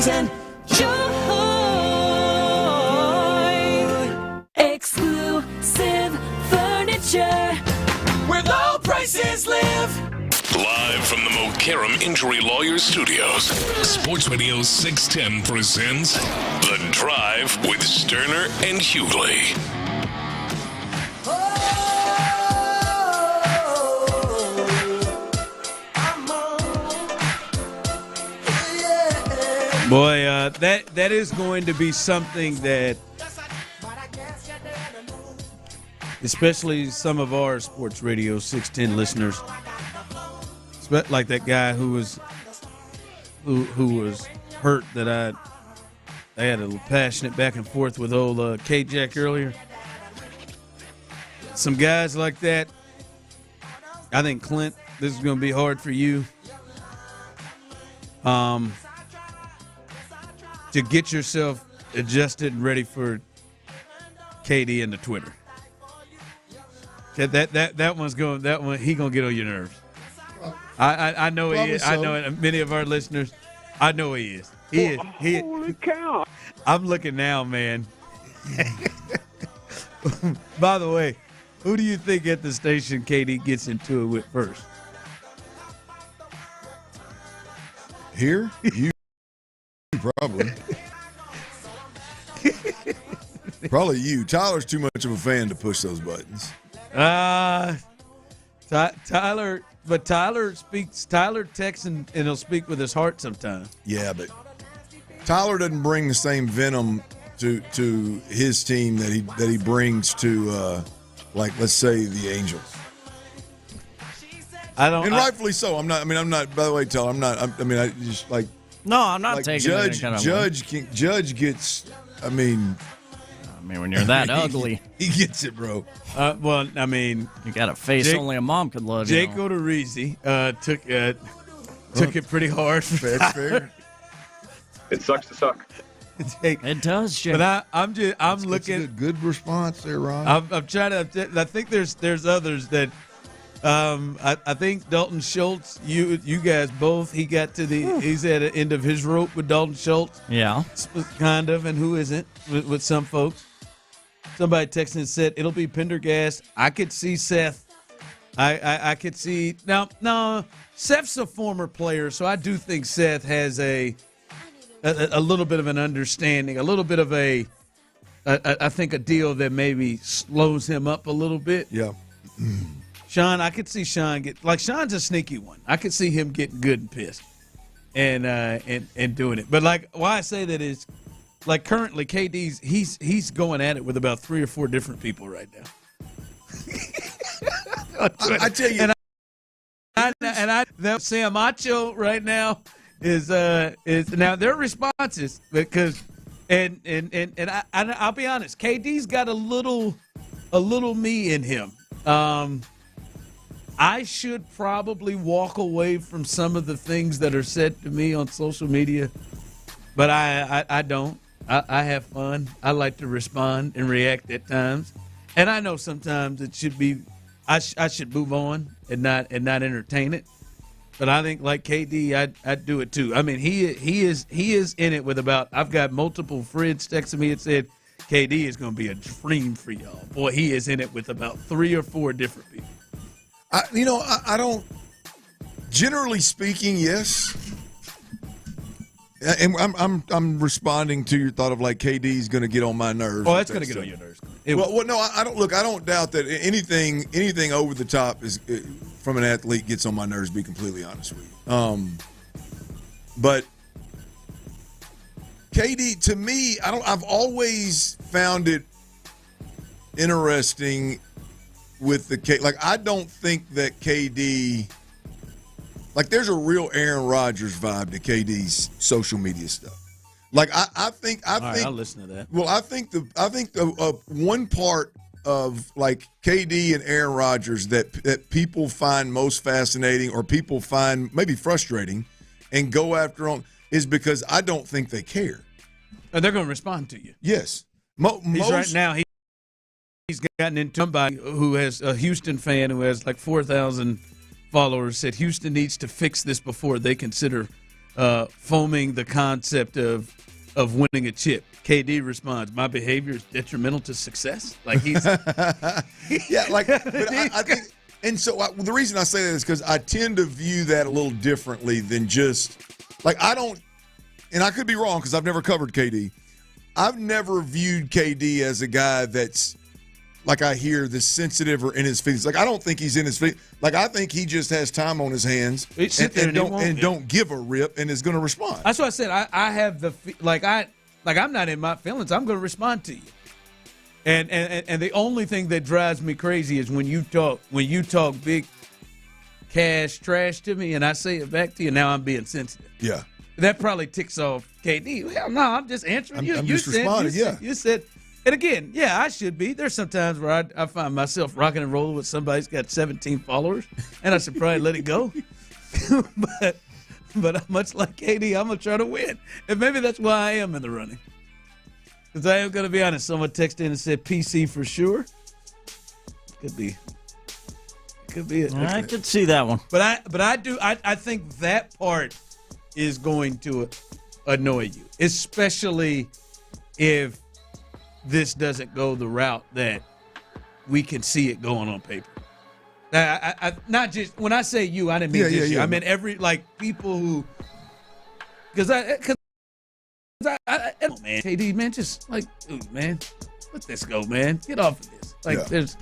610 Joy. Exclusive furniture where low prices live. Live from the Mokaram Injury Lawyers Studios, Sports Radio 610 presents The Drive with Stoerner and Hughley. Boy, that is going to be something that, especially some of our Sports Radio 610 listeners, like that guy who was hurt, that I had a little passionate back and forth with old K-Jack earlier. Some guys like that, I think, Clint, this is going to be hard for you. To get yourself adjusted and ready for KD and the Twitter. That one's going. That one he gonna get on your nerves. I know he is. So. I know it. Many of our listeners. I know he is. He is. Holy cow! I'm looking now, man. By the way, who do you think at the station KD gets into it with first? Here, you. Probably. Probably you. Tyler's too much of a fan to push those buttons. Tyler texts and he'll speak with his heart sometimes. Yeah, but Tyler doesn't bring the same venom to his team that he brings to like, let's say, the Angels. Rightfully so. I'm not. By the way, Tyler, I'm not. I just like. No, I'm not like taking Judge. Kind of Judge gets. I mean, when you're that ugly, he gets it, bro. Well, I mean, you got a face only a mom could love. Jake Odorizzi took it pretty hard. That's fair. It sucks to suck. It does, Jake. But I'm looking. A good response there, Ron. I'm trying to. I think there's others that. I think Dalton Schultz, you guys both, he's at the end of his rope with Dalton Schultz. Yeah. Kind of, and who isn't with some folks. Somebody texted and said, it'll be Pendergast. I could see Seth. I could see. Now, Seth's a former player, so I do think Seth has a little bit of an understanding, a little bit of I think a deal that maybe slows him up a little bit. Yeah. Sean, I could see Sean Sean's a sneaky one. I could see him getting good and pissed and doing it. But why I say that is currently KD's he's going at it with about 3 or 4 different people right now. I tell you, that Sam Acho right now is now their responses because and I'll be honest, KD's got a little me in him. I should probably walk away from some of the things that are said to me on social media, but I don't. I have fun. I like to respond and react at times, and I know sometimes it should be I should move on and not entertain it. But I think like KD, I'd do it too. I mean, he is in it with about. I've got multiple friends texting me and said KD is going to be a dream for y'all. Boy, he is in it with about 3 or 4 different people. I don't. Generally speaking, yes. And I'm responding to your thought of like KD's going to get on my nerves. Oh, that's going to get on your nerves. Well, no, I don't. Look, I don't doubt that anything over the top is from an athlete gets on my nerves. To be completely honest with you. But KD, to me, I've always found it interesting with the I don't think that KD, there's a real Aaron Rodgers vibe to KD's social media stuff. I think I'll listen to that. Well, I think the one part of KD and Aaron Rodgers that people find most fascinating or people find maybe frustrating and go after on is because I don't think they care. And they're going to respond to you. Yes. He's right now. He's gotten into somebody who has a Houston fan who has 4,000 followers said Houston needs to fix this before they consider foaming the concept of winning a chip. KD responds, "My behavior is detrimental to success." Like he's yeah, like but I think, and so the reason I say that is because I tend to view that a little differently than just like I don't, and I could be wrong because I've never covered KD. I've never viewed KD as a guy that's like I hear this sensitive or in his feelings. Like I don't think he's in his feelings. Like I think he just has time on his hands and don't give a rip and is going to respond. That's what I said. I have the I'm not in my feelings. I'm going to respond to you. And the only thing that drives me crazy is when you talk big cash trash to me and I say it back to you. Now I'm being sensitive. Yeah, that probably ticks off KD. Hell no, I'm just answering you. I'm just responding. You said. And again, yeah, I should be. There's some times where I find myself rocking and rolling with somebody who's got 17 followers, and I should probably let it go. But much like KD, I'm going to try to win. And maybe that's why I am in the running. Because I am going to be honest. Someone texted in and said PC for sure. Could be it. I could see that one. But I think that part is going to annoy you, especially if this doesn't go the route that we can see it going on paper. I not just when I say you, I didn't mean just you. I meant every people who, because man, KD, man, just dude, man, let this go, man, get off of this.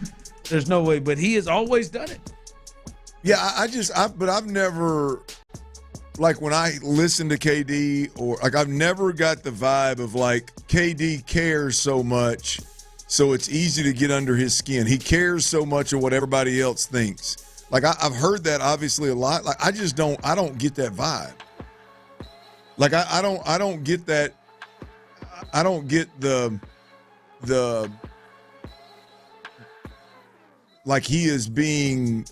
There's no way, but he has always done it. Yeah, but I've never. Like when I listen to KD or I've never got the vibe of KD cares so much, so it's easy to get under his skin. He cares so much of what everybody else thinks. I've heard that obviously a lot. I don't get that vibe. I don't get that. I don't get the he is being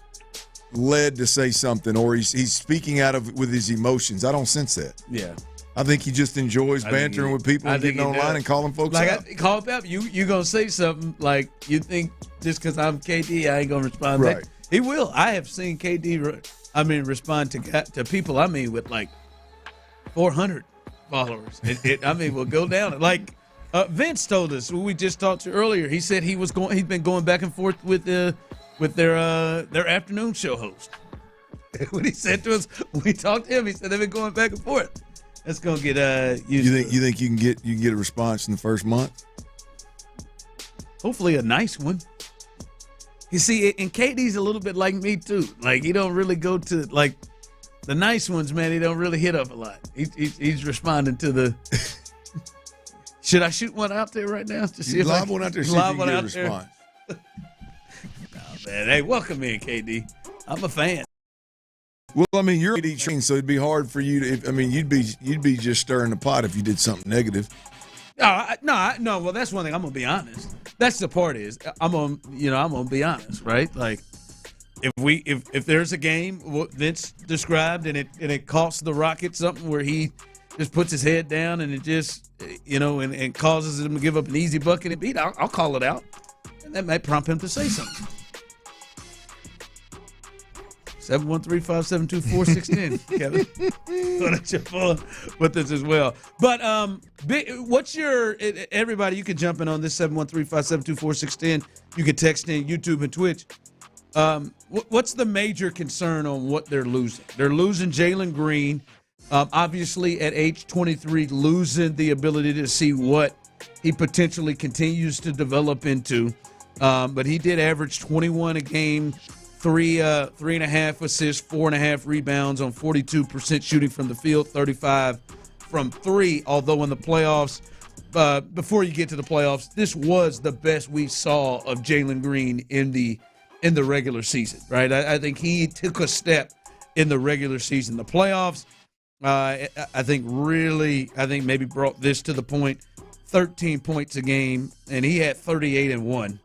led to say something or he's speaking with his emotions. I don't sense that. Yeah. I think he just enjoys bantering with people and getting online and calling folks out. Call it up. You going to say something you think just because I'm KD, I ain't going to respond right. back. He will. I have seen KD respond to people with 400 followers. Will go down. Vince told us, who we just talked to earlier, he said he's been going back and forth with their afternoon show host. When he said to us, when we talked to him, he said they've been going back and forth. That's gonna get used. You think you can get a response in the first month? Hopefully, a nice one. You see, and KD's a little bit like me too. He don't really go to the nice ones, man. He don't really hit up a lot. He's responding to the. Should I shoot one out there right now to see if lob one out there? See if you can get a response. Man, hey, welcome in, KD. I'm a fan. Well, you're KD trained, so it'd be hard for you to. You'd be just stirring the pot if you did something negative. No. Well, that's one thing. I'm gonna be honest. That's the part is I'm gonna be honest, right? If there's a game what Vince described and it costs the Rockets something where he just puts his head down and it just and causes him to give up an easy bucket and beat, I'll call it out, and that might prompt him to say something. 713-572-4610, Kevin. Go to your phone with this as well. But what's your – everybody, you can jump in on this, 713-572-4610. You can text in YouTube and Twitch. What's the major concern on what they're losing? They're losing Jalen Green, obviously at age 23, losing the ability to see what he potentially continues to develop into. But he did average 21 a game, 3.5 assists, 4.5 rebounds on 42% shooting from the field, 35 from three. Although in the playoffs, before you get to the playoffs, this was the best we saw of Jalen Green in the regular season, right? I think he took a step in the regular season. The playoffs, I think maybe brought this to the point. 13 points a game, and he had 38 and 1.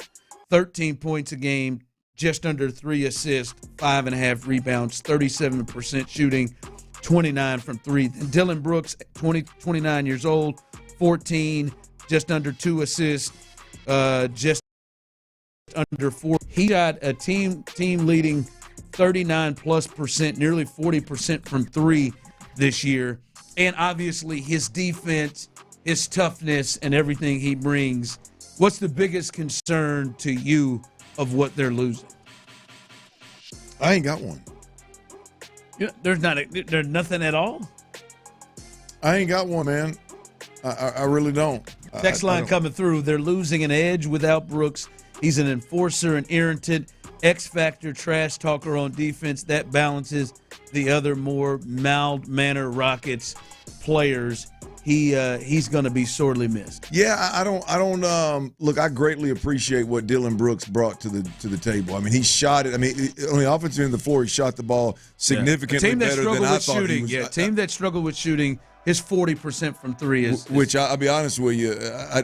13 points a game, just under 3 assists, 5.5 rebounds, 37% shooting, 29 from three. And Dylan Brooks, 29 years old, 14, just under 2 assists, just under 4. He got a team leading 39+%, nearly 40% from three this year. and obviously his defense, his toughness, and everything he brings, what's the biggest concern to you of what they're losing? I ain't got one. Yeah, there's nothing at all. I ain't got one, man. I really don't. Text line coming through. They're losing an edge without Brooks. He's an enforcer, an irritant, X-factor, trash talker on defense. That balances the other more mild-mannered Rockets players. He's going to be sorely missed. Yeah, I don't look, I greatly appreciate what Dillon Brooks brought to the table. I mean, he shot it. I mean, on the offensive end of the floor, he shot the ball significantly better than I thought shooting, he was. Yeah, team that struggled with shooting, his 40% from three is which I'll be honest with you,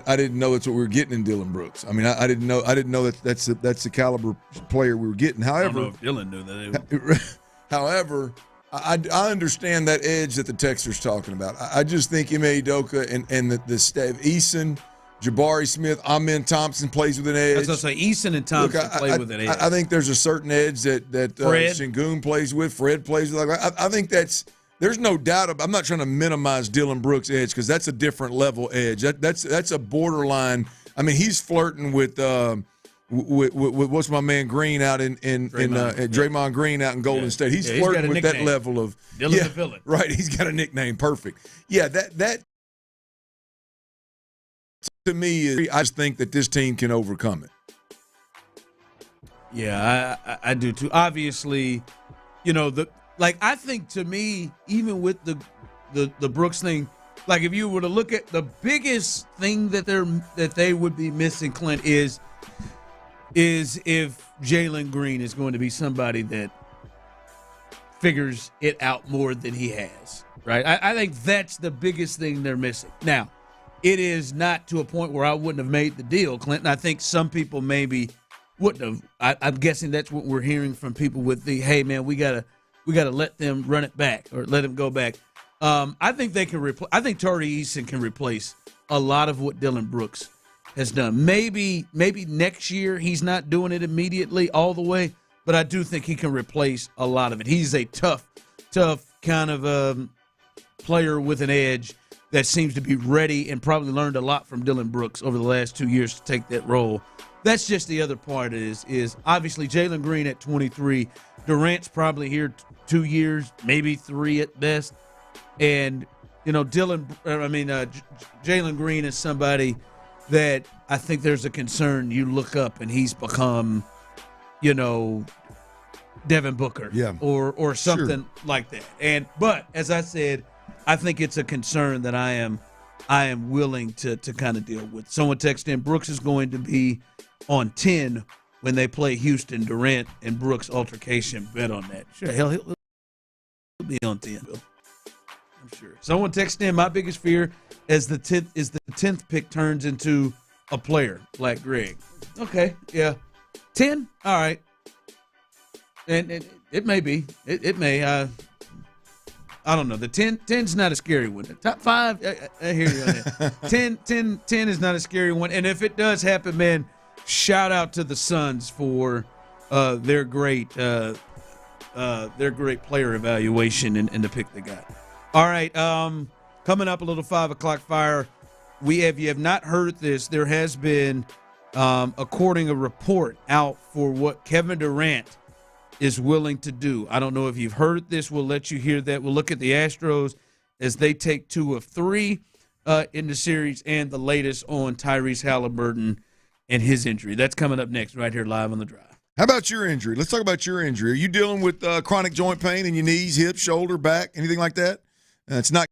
I didn't know that's what we were getting in Dillon Brooks. I mean, I didn't know that's the caliber player we were getting. However, I don't know if Dillon knew that. However, I understand that edge that the texter's talking about. I just think Ime Udoka and the staff, Eason, Jabari Smith, Amen Thompson plays with an edge. I was going to say Eason and Thompson play with an edge. I think there's a certain edge that Sengun plays with, Fred plays with. I think there's no doubt about. I'm not trying to minimize Dillon Brooks' edge because that's a different level edge. That's a borderline. I mean, he's flirting with what's my man Green out in Draymond Green out in Golden State. He's flirting with that level of Dillon the villain. Right, he's got a nickname. Perfect. Yeah, that to me is. I just think that this team can overcome it. Yeah, I do too. Obviously, I think to me, even with the Brooks thing, like if you were to look at the biggest thing that they would be missing, Clint, is if Jalen Green is going to be somebody that figures it out more than he has, right? I think that's the biggest thing they're missing. Now, it is not to a point where I wouldn't have made the deal, Clinton. I think some people maybe wouldn't have. I'm guessing that's what we're hearing from people with the, hey, man, we gotta let them run it back or let them go back. I think they can replace. I think Tari Eason can replace a lot of what Dillon Brooks has done. Maybe next year he's not doing it immediately all the way, but I do think he can replace a lot of it. He's a tough kind of player with an edge that seems to be ready and probably learned a lot from Dillon Brooks over the last 2 years to take that role. That's just the other part is obviously Jalen Green at 23. Durant's probably here 2 years, maybe 3 at best. And, Jalen Green is somebody that I think there's a concern. You look up and he's become, Devin Booker or something like that. But as I said, I think it's a concern that I am willing to kind of deal with. Someone texted in, Brooks is going to be on 10 when they play Houston. Durant and Brooks altercation. Bet on that. Sure, hell, he'll be on 10. I'm sure. Someone texted in, my biggest fear is the 10th pick turns into a player like Greg. Okay, yeah. 10? All right. And it may be. It may. I don't know. The 10's not a scary one. The top 5, I hear you on that. 10 is not a scary one. And if it does happen, man, shout out to the Suns for their great player evaluation and the pick they got. All right, coming up a little 5 o'clock fire. If you have not heard this, there has been, according a report out for what Kevin Durant is willing to do. I don't know if you've heard this. We'll let you hear that. We'll look at the Astros as they take 2 of 3 in the series, and the latest on Tyrese Halliburton and his injury. That's coming up next right here live on The Drive. How about your injury? Let's talk about your injury. Are you dealing with chronic joint pain in your knees, hips, shoulder, back, anything like that? It's not.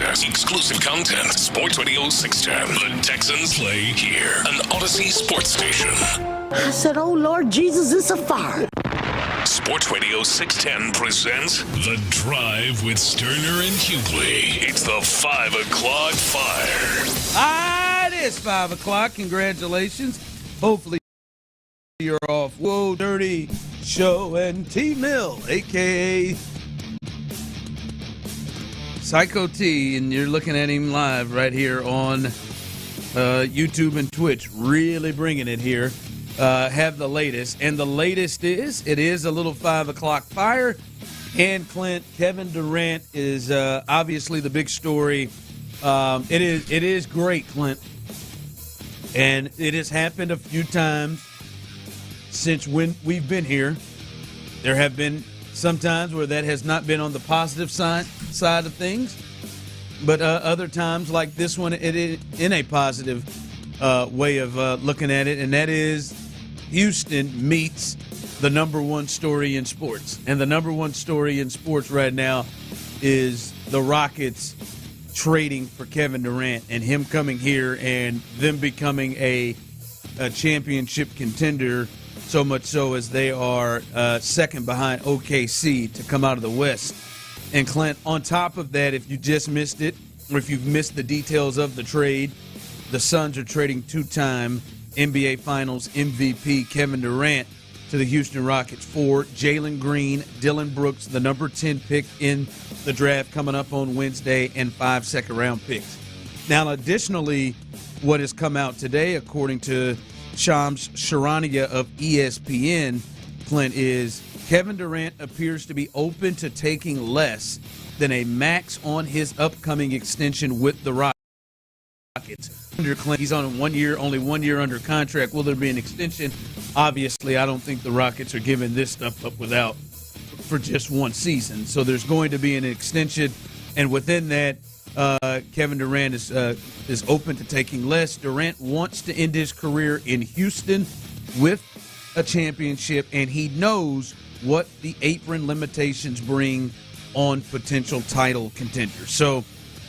access, exclusive content. Sports Radio 610. The Texans play here. An Odyssey sports station. I said, oh, Lord Jesus, it's a fire. Sports Radio 610 presents The Drive with Stoerner and Hughley. It's the 5 o'clock fire. It is 5 o'clock. Congratulations. Hopefully you're off. Whoa, Dirty Show and T-Mill, a.k.a. Psycho T, and you're looking at him live right here on YouTube and Twitch. Really bringing it here. Have the latest. And the latest is, it is a little 5 o'clock fire. And Clint, Kevin Durant is obviously the big story. It is great, Clint. And it has happened a few times since when we've been here. There have been some times where that has not been on the positive side of things. But other times, like this one, it is in a positive way of looking at it. And that is Houston meets the number one story in sports. And the number one story in sports right now is the Rockets trading for Kevin Durant and him coming here and them becoming a championship contender, so much so as they are second behind OKC to come out of the West. And Clint, on top of that, if you just missed it, or if you've missed the details of the trade, the Suns are trading two-time NBA Finals MVP Kevin Durant to the Houston Rockets for Jalen Green, Dillon Brooks, the number 10 pick in the draft coming up on Wednesday, and 5 second-round picks. Now, additionally, what has come out today, according to Shams Charania of ESPN, Clint, is Kevin Durant appears to be open to taking less than a max on his upcoming extension with the Rockets. Under Clint, he's on only 1 year under contract. Will there be an extension? Obviously, I don't think the Rockets are giving this stuff up for just one season. So there's going to be an extension, and within that, Kevin Durant is open to taking less. Durant wants to end his career in Houston with a championship, and he knows what the apron limitations bring on potential title contenders. So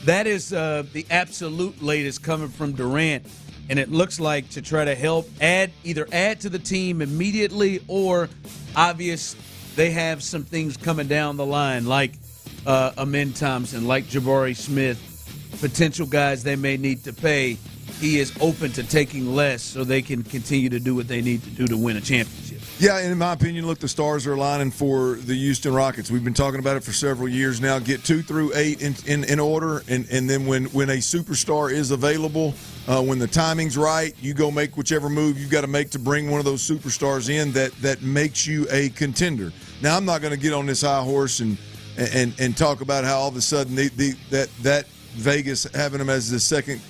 that is the absolute latest coming from Durant, and it looks like to try to help either add to the team immediately, or obvious they have some things coming down the line, like Amen Thompson, like Jabari Smith, potential guys they may need to pay. He is open to taking less so they can continue to do what they need to do to win a championship. Yeah, in my opinion, look, the stars are aligning for the Houston Rockets. We've been talking about it for several years now. Get 2 through 8 in order, and then when a superstar is available, when the timing's right, you go make whichever move you've got to make to bring one of those superstars in that makes you a contender. Now, I'm not going to get on this high horse and talk about how all of a sudden that Vegas having them as the second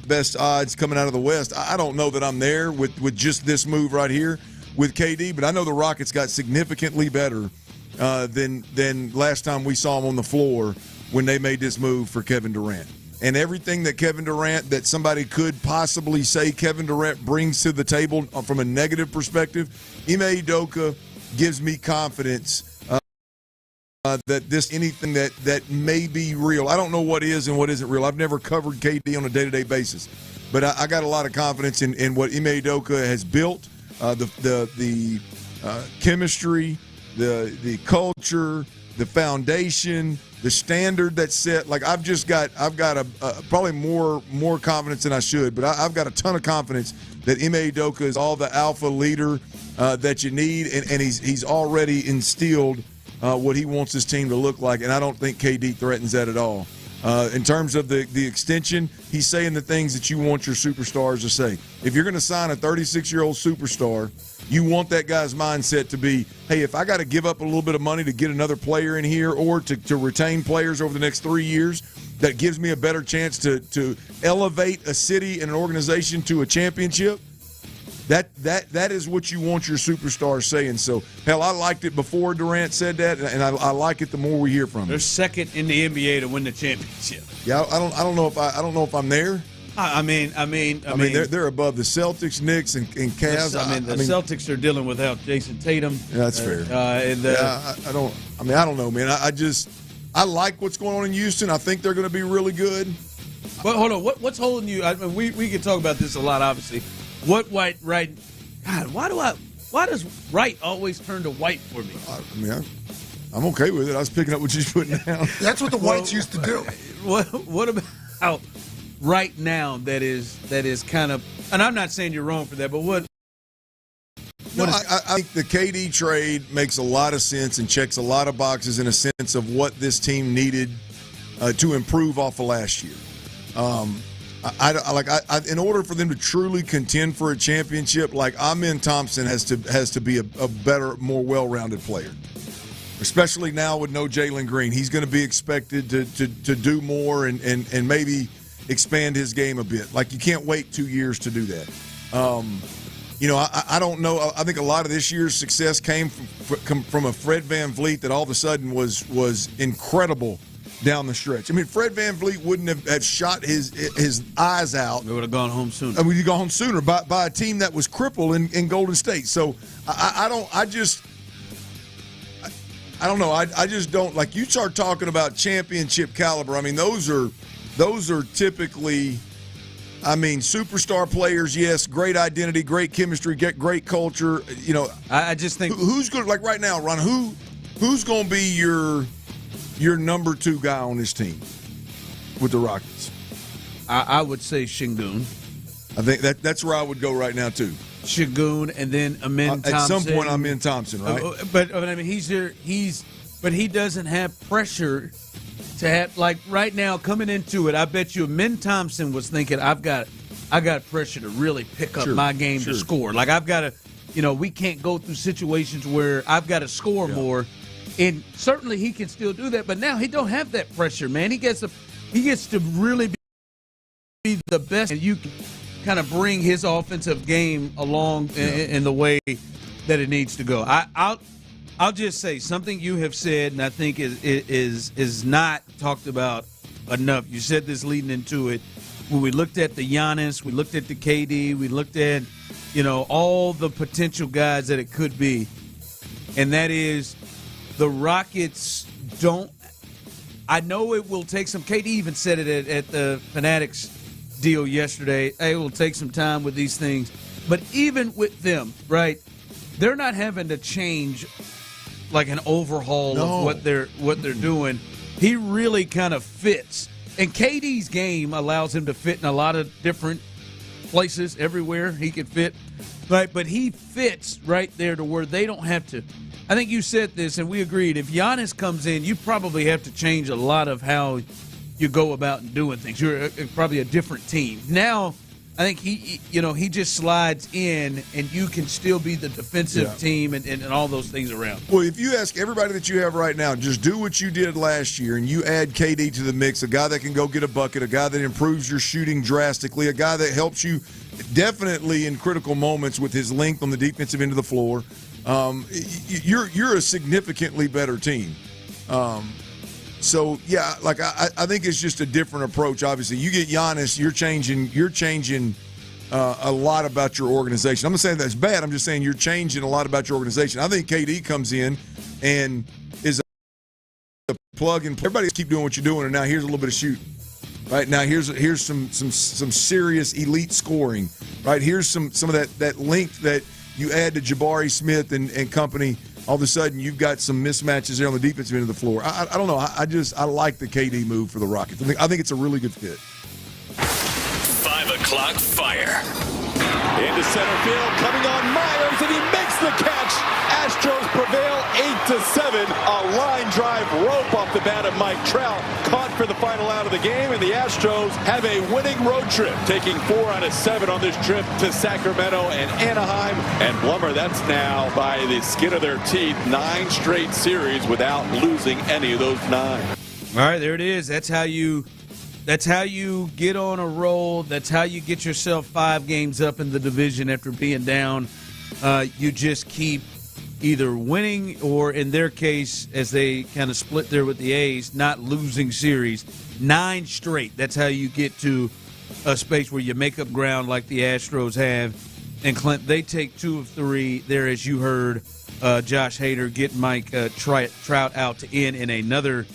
best odds coming out of the West. I don't know that I'm there with just this move right here with KD, but I know the Rockets got significantly better than last time we saw them on the floor when they made this move for Kevin Durant. And everything that that somebody could possibly say Kevin Durant brings to the table from a negative perspective, Ime Udoka gives me confidence that anything that may be real. I don't know what is and what isn't real. I've never covered KD on a day-to-day basis, but I got a lot of confidence in what Ime Udoka has built, the chemistry, the culture, the foundation, the standard that's set. Like I've got a probably more confidence than I should, but I've got a ton of confidence that Ime Udoka is all the alpha leader that you need, and he's already instilled what he wants his team to look like, and I don't think KD threatens that at all. In terms of the extension, he's saying the things that you want your superstars to say. If you're going to sign a 36-year-old superstar, you want that guy's mindset to be, hey, if I got to give up a little bit of money to get another player in here or to retain players over the next 3 years, that gives me a better chance to elevate a city and an organization to a championship, That is what you want your superstars saying. So, hell, I liked it before Durant said that, and I like it the more we hear from him. They're second in the NBA to win the championship. Yeah, I don't know if I'm there. I mean, they're above the Celtics, Knicks, and Cavs. The Celtics are dealing without Jason Tatum. Yeah, that's fair. I don't know, man. I like what's going on in Houston. I think they're going to be really good. But hold on, what's holding you? I mean, we can talk about this a lot, obviously. What white right? God, why does right always turn to white for me? I mean, I'm okay with it. I was picking up what she's putting down. That's what the whites used to do. What about right now that is kind of, and I'm not saying you're wrong for that, but what? I think the KD trade makes a lot of sense and checks a lot of boxes in a sense of what this team needed to improve off of last year. In order for them to truly contend for a championship, like Amen Thompson has to be a better, more well-rounded player. Especially now with no Jalen Green, he's going to be expected to do more and maybe expand his game a bit. Like, you can't wait 2 years to do that. I don't know. I think a lot of this year's success came from a Fred VanVleet that all of a sudden was incredible down the stretch. I mean, Fred VanVleet wouldn't have shot his eyes out. We would have gone home sooner. I mean, he'd gone home sooner by a team that was crippled in Golden State. So I don't know. I just don't, like, you start talking about championship caliber. I mean, those are typically, I mean, superstar players. Yes, great identity, great chemistry, great culture. I just think who's good. Like right now, Ron, who's going to be your number 2 guy on this team with the Rockets? I would say Şengün. I think that's where I would go right now too. Şengün, and then Amen Thompson. At some point, Amen Thompson, right? But I mean, but he doesn't have pressure to have, like, right now coming into it. I bet you Amen Thompson was thinking, I got pressure to really pick up my game to score. Like, I've got to, we can't go through situations where I've got to score more. And certainly he can still do that, but now he don't have that pressure, man. He gets to really be the best, and you can kind of bring his offensive game along in the way that it needs to go. I'll just say something you have said, and I think is not talked about enough. You said this leading into it. When we looked at the Giannis, we looked at the KD, we looked at, all the potential guys that it could be, and that is the Rockets don't. I know it will take some. KD even said it at the Fanatics deal yesterday. It will take some time with these things, but even with them, right? They're not having to change like an overhaul of what they're doing. He really kind of fits, and KD's game allows him to fit in a lot of different places, everywhere he could fit. Right, but he fits right there to where they don't have to. I think you said this, and we agreed. If Giannis comes in, you probably have to change a lot of how you go about doing things. You're probably a different team. Now, I think he just slides in, and you can still be the defensive team and all those things around. Well, if you ask everybody that you have right now, just do what you did last year, and you add KD to the mix, a guy that can go get a bucket, a guy that improves your shooting drastically, a guy that helps you definitely in critical moments with his length on the defensive end of the floor. You're a significantly better team. So yeah, like I think it's just a different approach. Obviously, you get Giannis, you're changing a lot about your organization. I'm not saying that's bad. I'm just saying you're changing a lot about your organization. I think KD comes in and is a plug and play. Everybody keep doing what you're doing, and now here's a little bit of shooting. Right now, here's some serious elite scoring. Right, here's some of that length that you add to Jabari Smith and company. All of a sudden, you've got some mismatches there on the defensive end of the floor. I don't know. I like the KD move for the Rockets. I think it's a really good fit. 5 o'clock fire. Into center field, coming on Myers, and he makes the catch. Astros prevail 8-7. A line drive rope off the bat of Mike Trout, caught for the final out of the game, and the Astros have a winning road trip, taking 4 out of 7 on this trip to Sacramento and Anaheim. And Blummer, that's now by the skin of their teeth, 9 straight series without losing any of those 9. All right, there it is. That's how you get on a roll. That's how you get yourself 5 games up in the division after being down. You just keep either winning or, in their case, as they kind of split there with the A's, not losing series. 9 straight. That's how you get to a space where you make up ground like the Astros have. And, Clint, they take 2 of 3 there, as you heard Josh Hader get Mike Trout out to end in another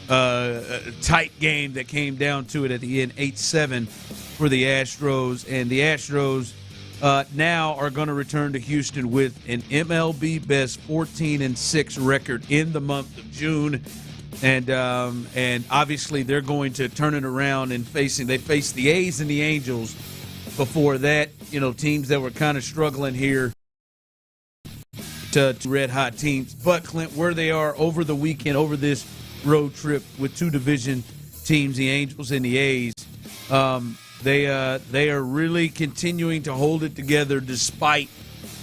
tight game that came down to it at the end, 8-7 for the Astros. And the Astros now are going to return to Houston with an MLB best 14-6 record in the month of June. And obviously they're going to turn it around and they faced the A's and the Angels before that, teams that were kind of struggling here to red-hot teams. But, Clint, where they are over the weekend, over this road trip with two division teams, the Angels and the A's, they are really continuing to hold it together despite,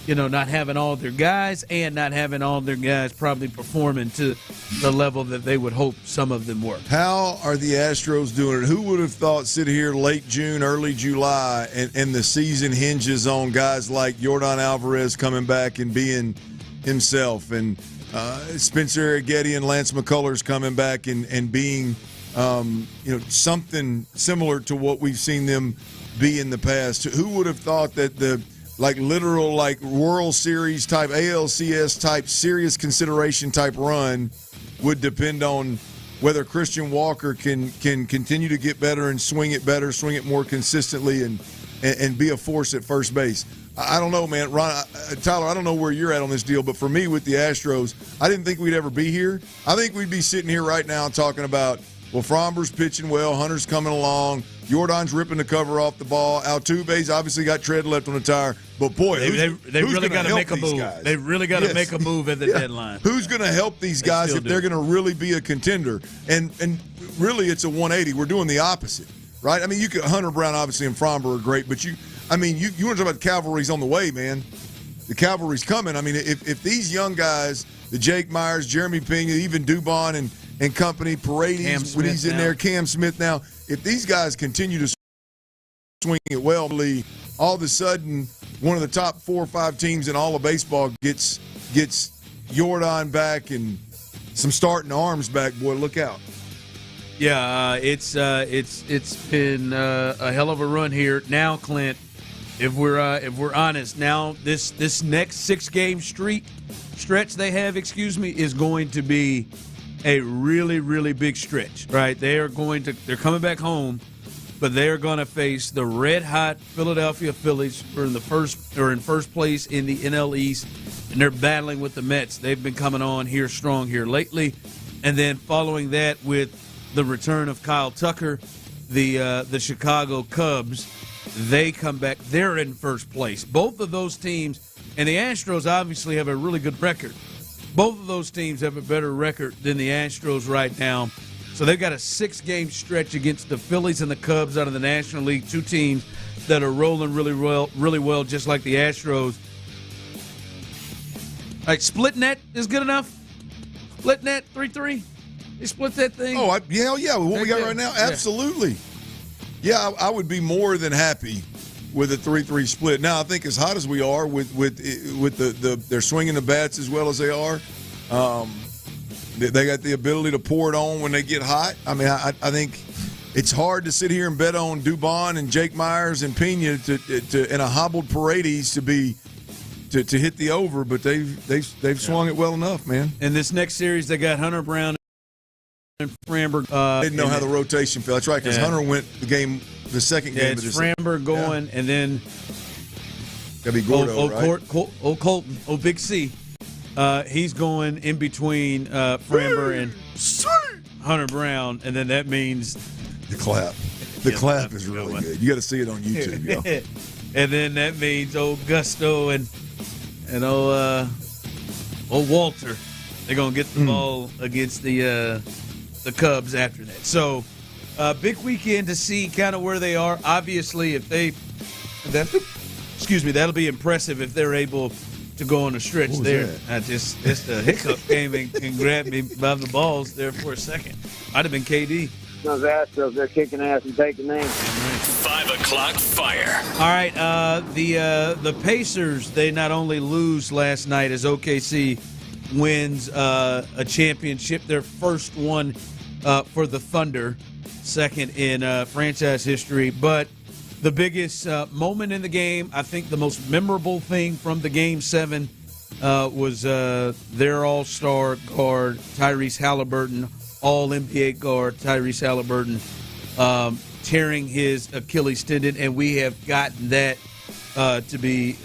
not having all their guys and not having all their guys probably performing to the level that they would hope some of them were. How are the Astros doing it? Who would have thought sit here late June, early July, and the season hinges on guys like Yordan Alvarez coming back and being himself, and Spencer Arrighetti and Lance McCullers coming back and being something similar to what we've seen them be in the past. Who would have thought that the literal World Series type, ALCS type, serious consideration type run would depend on whether Christian Walker can continue to get better and swing it more consistently and be a force at first base. I don't know, man. Ron, Tyler, I don't know where you're at on this deal, but for me with the Astros, I didn't think we'd ever be here. I think we'd be sitting here right now talking about, well, Framber's pitching well, Hunter's coming along, Jordan's ripping the cover off the ball, Altuve's obviously got tread left on the tire, but boy, they really got to make a move. Guys? They really got to make a move at the deadline. Who's going to help these guys if they're going to really be a contender? And really, it's a 180. We're doing the opposite, right? I mean, Hunter Brown obviously and Framber are great, but you want to talk about the cavalry's on the way, man. The cavalry's coming. I mean, if these young guys, the Jake Myers, Jeremy Pena, even Dubon and company, Paredes when he's in there, Cam Smith now, if these guys continue to swing it well, all of a sudden one of the top 4 or 5 teams in all of baseball gets Yordan back and some starting arms back. Boy, look out. Yeah, it's been a hell of a run here. Now, Clint, if we're honest, now this next 6-game stretch they have, is going to be a really, really big stretch, right? They're coming back home, but they're going to face the red-hot Philadelphia Phillies who are in first place in the NL East, and they're battling with the Mets. They've been coming on here strong here lately, and then following that with the return of Kyle Tucker, the Chicago Cubs, they come back. They're in first place. Both of those teams, and the Astros obviously have a really good record. Both of those teams have a better record than the Astros right now. So they've got a 6-game stretch against the Phillies and the Cubs out of the National League, 2 teams that are rolling really well, just like the Astros. All right, split net is good enough? Split net, 3-3? They split that thing? Oh, yeah. What we got right now? Absolutely. Yeah, I would be more than happy with a 3-3 split. Now, I think as hot as we are with they're swinging the bats as well as they are, they got the ability to pour it on when they get hot. I mean, I think it's hard to sit here and bet on Dubon and Jake Myers and Pena to and a hobbled Paredes to hit the over, but they've swung it well enough, man. In this next series, they got Hunter Brown and Framber. Didn't know how the rotation felt. That's right, because Hunter went the second game. It's Framber going, and then gotta be Gordo, right? Colton, Big C. He's going in between Framber and Hunter Brown, and then that means the clap. The clap is really good. You got to see it on YouTube, yo. And then that means old Gusto and old Walter. They're gonna get the ball against the Cubs after that. So, big weekend to see kind of where they are. Obviously, that'll be impressive if they're able to go on a stretch there. Just a hiccup came and grabbed me by the balls there for a second. I'd have been KD. Those Astros, they're kicking ass and taking names. 5 o'clock fire. All right, the Pacers, they not only lose last night as OKC wins a championship, their first one for the Thunder, second in franchise history, but the biggest moment in the game, I think the most memorable thing from the Game 7 was their all-star guard, Tyrese Halliburton, All-NBA guard Tyrese Halliburton tearing his Achilles tendon, and we have gotten that to be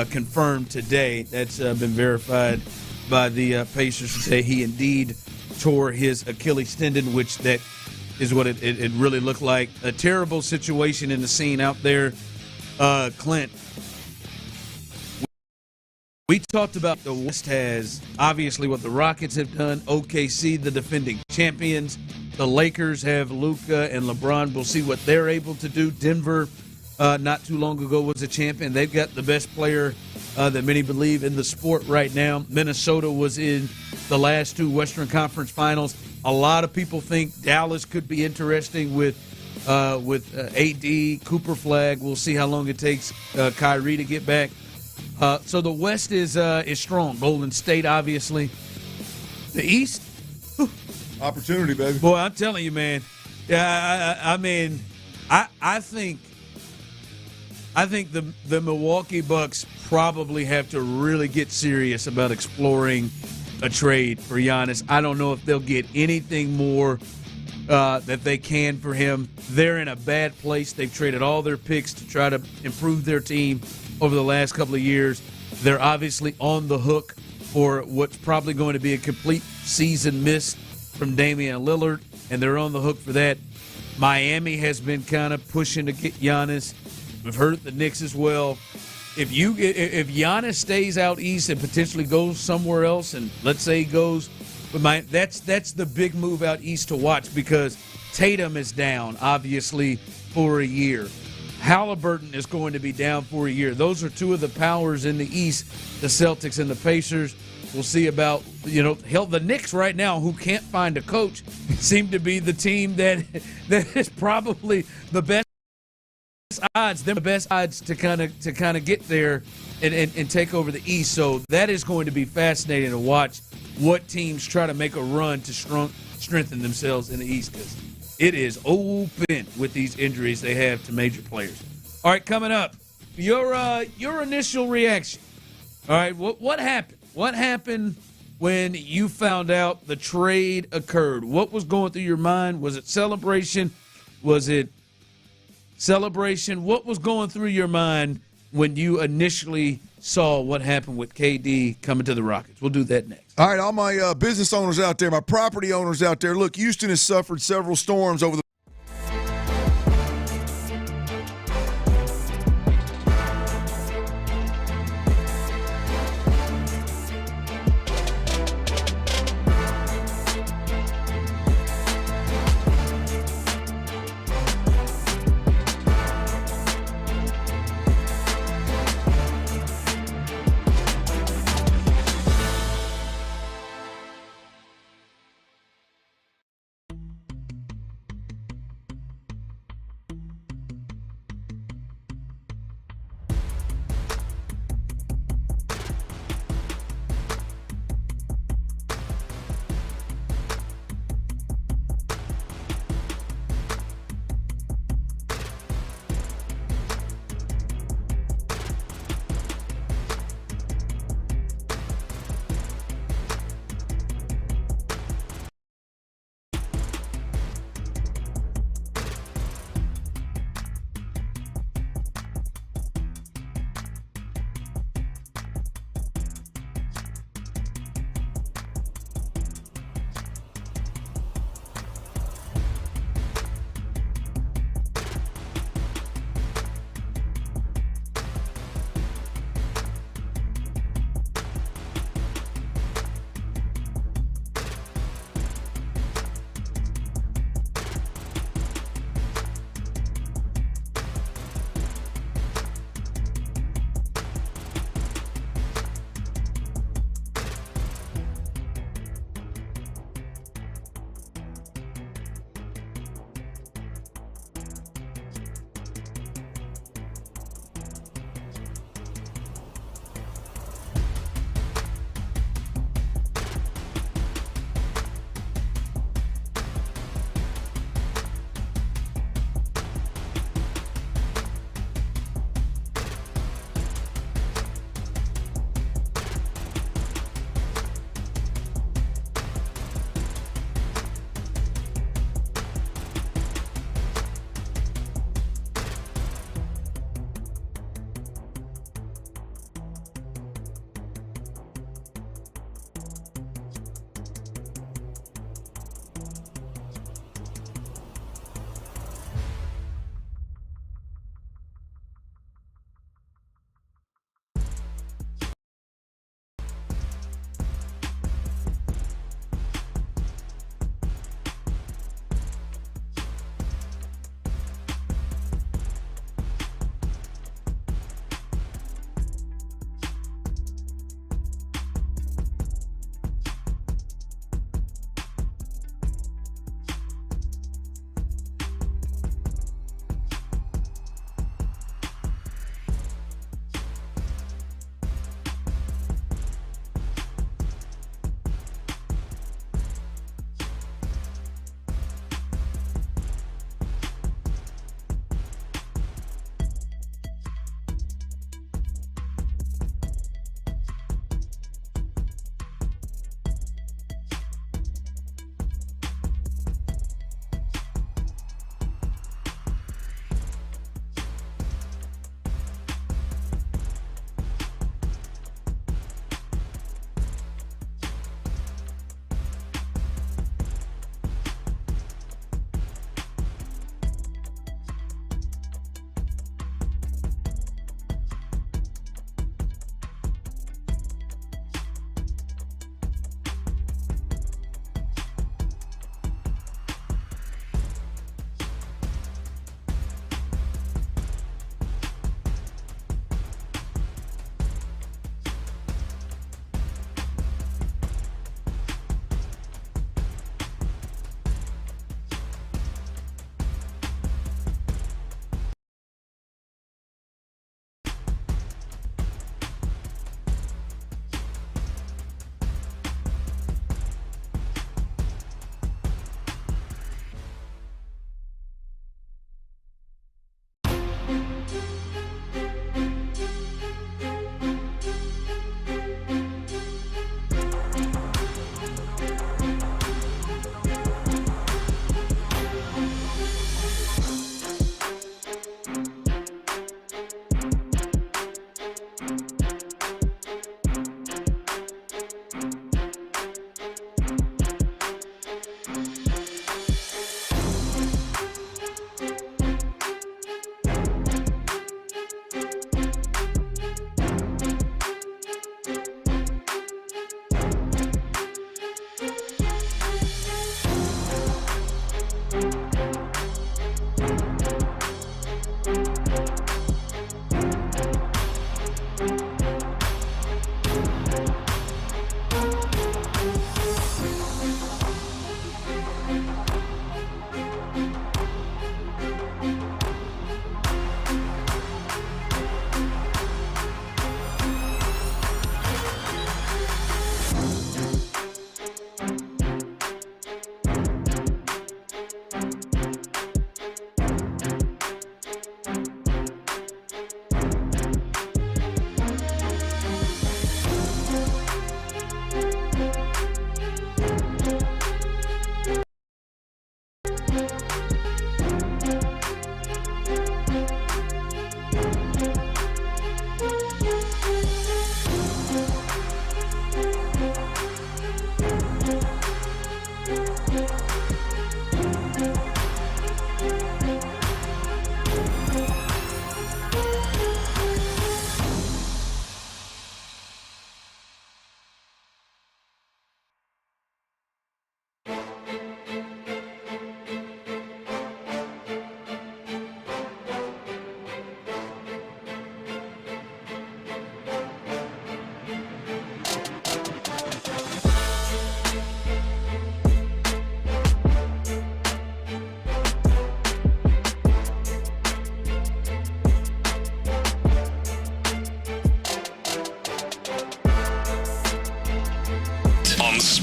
confirmed today. That's been verified by the Pacers to say he indeed tore his Achilles tendon, which that is what it really looked like. A terrible situation in the scene out there. Clint, we talked about the West has obviously what the Rockets have done. OKC, the defending champions. The Lakers have Luka and LeBron. We'll see what they're able to do. Denver, not too long ago, was a champion. They've got the best player that many believe in the sport right now. Minnesota was in the last two Western Conference Finals. A lot of people think Dallas could be interesting with AD, Cooper Flag. We'll see how long it takes Kyrie to get back. So the West is strong. Golden State, obviously. The East, opportunity, baby. Boy, I'm telling you, man. Yeah, I mean, I think the Milwaukee Bucks probably have to really get serious about exploring a trade for Giannis. I don't know if they'll get anything more that they can for him. They're in a bad place. They've traded all their picks to try to improve their team over the last couple of years. They're obviously on the hook for what's probably going to be a complete season miss from Damian Lillard, and they're on the hook for that. Miami has been kind of pushing to get Giannis. We've heard the Knicks as well. If Giannis stays out east and potentially goes somewhere else, and let's say he goes with that's the big move out east to watch, because Tatum is down, obviously, for a year. Halliburton is going to be down for a year. Those are two of the powers in the East, the Celtics and the Pacers. We'll see about, the Knicks right now, who can't find a coach, seem to be the team that is probably the best odds. They're the best odds to kind of get there and take over the East. So that is going to be fascinating to watch what teams try to make a run to strengthen themselves in the East, because it is open with these injuries they have to major players. All right, coming up, your initial reaction. All right, what happened? What happened when you found out the trade occurred? What was going through your mind? Was it celebration? Was it celebration? What was going through your mind when you initially saw what happened with KD coming to the Rockets? We'll do that next. All right, all my business owners out there, my property owners out there, look, Houston has suffered several storms over the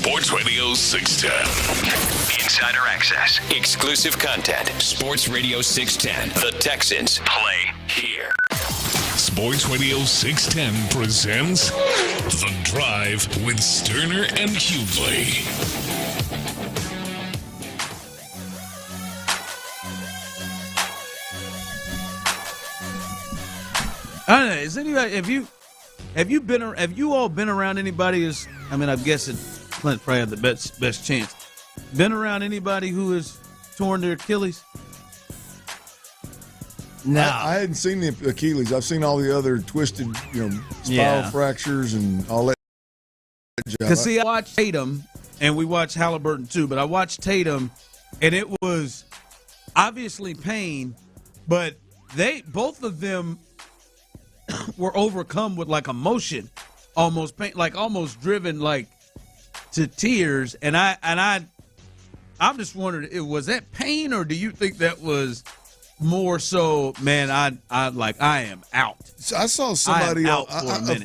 Sports Radio 610. Insider access, exclusive content. Sports Radio 610. The Texans play here. Sports Radio 610 presents The Drive with Stoerner and Hughley. I don't know. Is anybody? Have you all been around anybody? I'm guessing Clint probably had the best chance. Been around anybody who has torn their Achilles? No, I hadn't seen the Achilles. I've seen all the other twisted, spiral fractures and all that. Because see, I watched Tatum, and we watched Halliburton too. But I watched Tatum, and it was obviously pain, but both of them were overcome with like emotion, almost pain, like almost driven like to tears. And I'm just wondering, was that pain, or do you think that was more so, man, I am out? So I saw somebody, a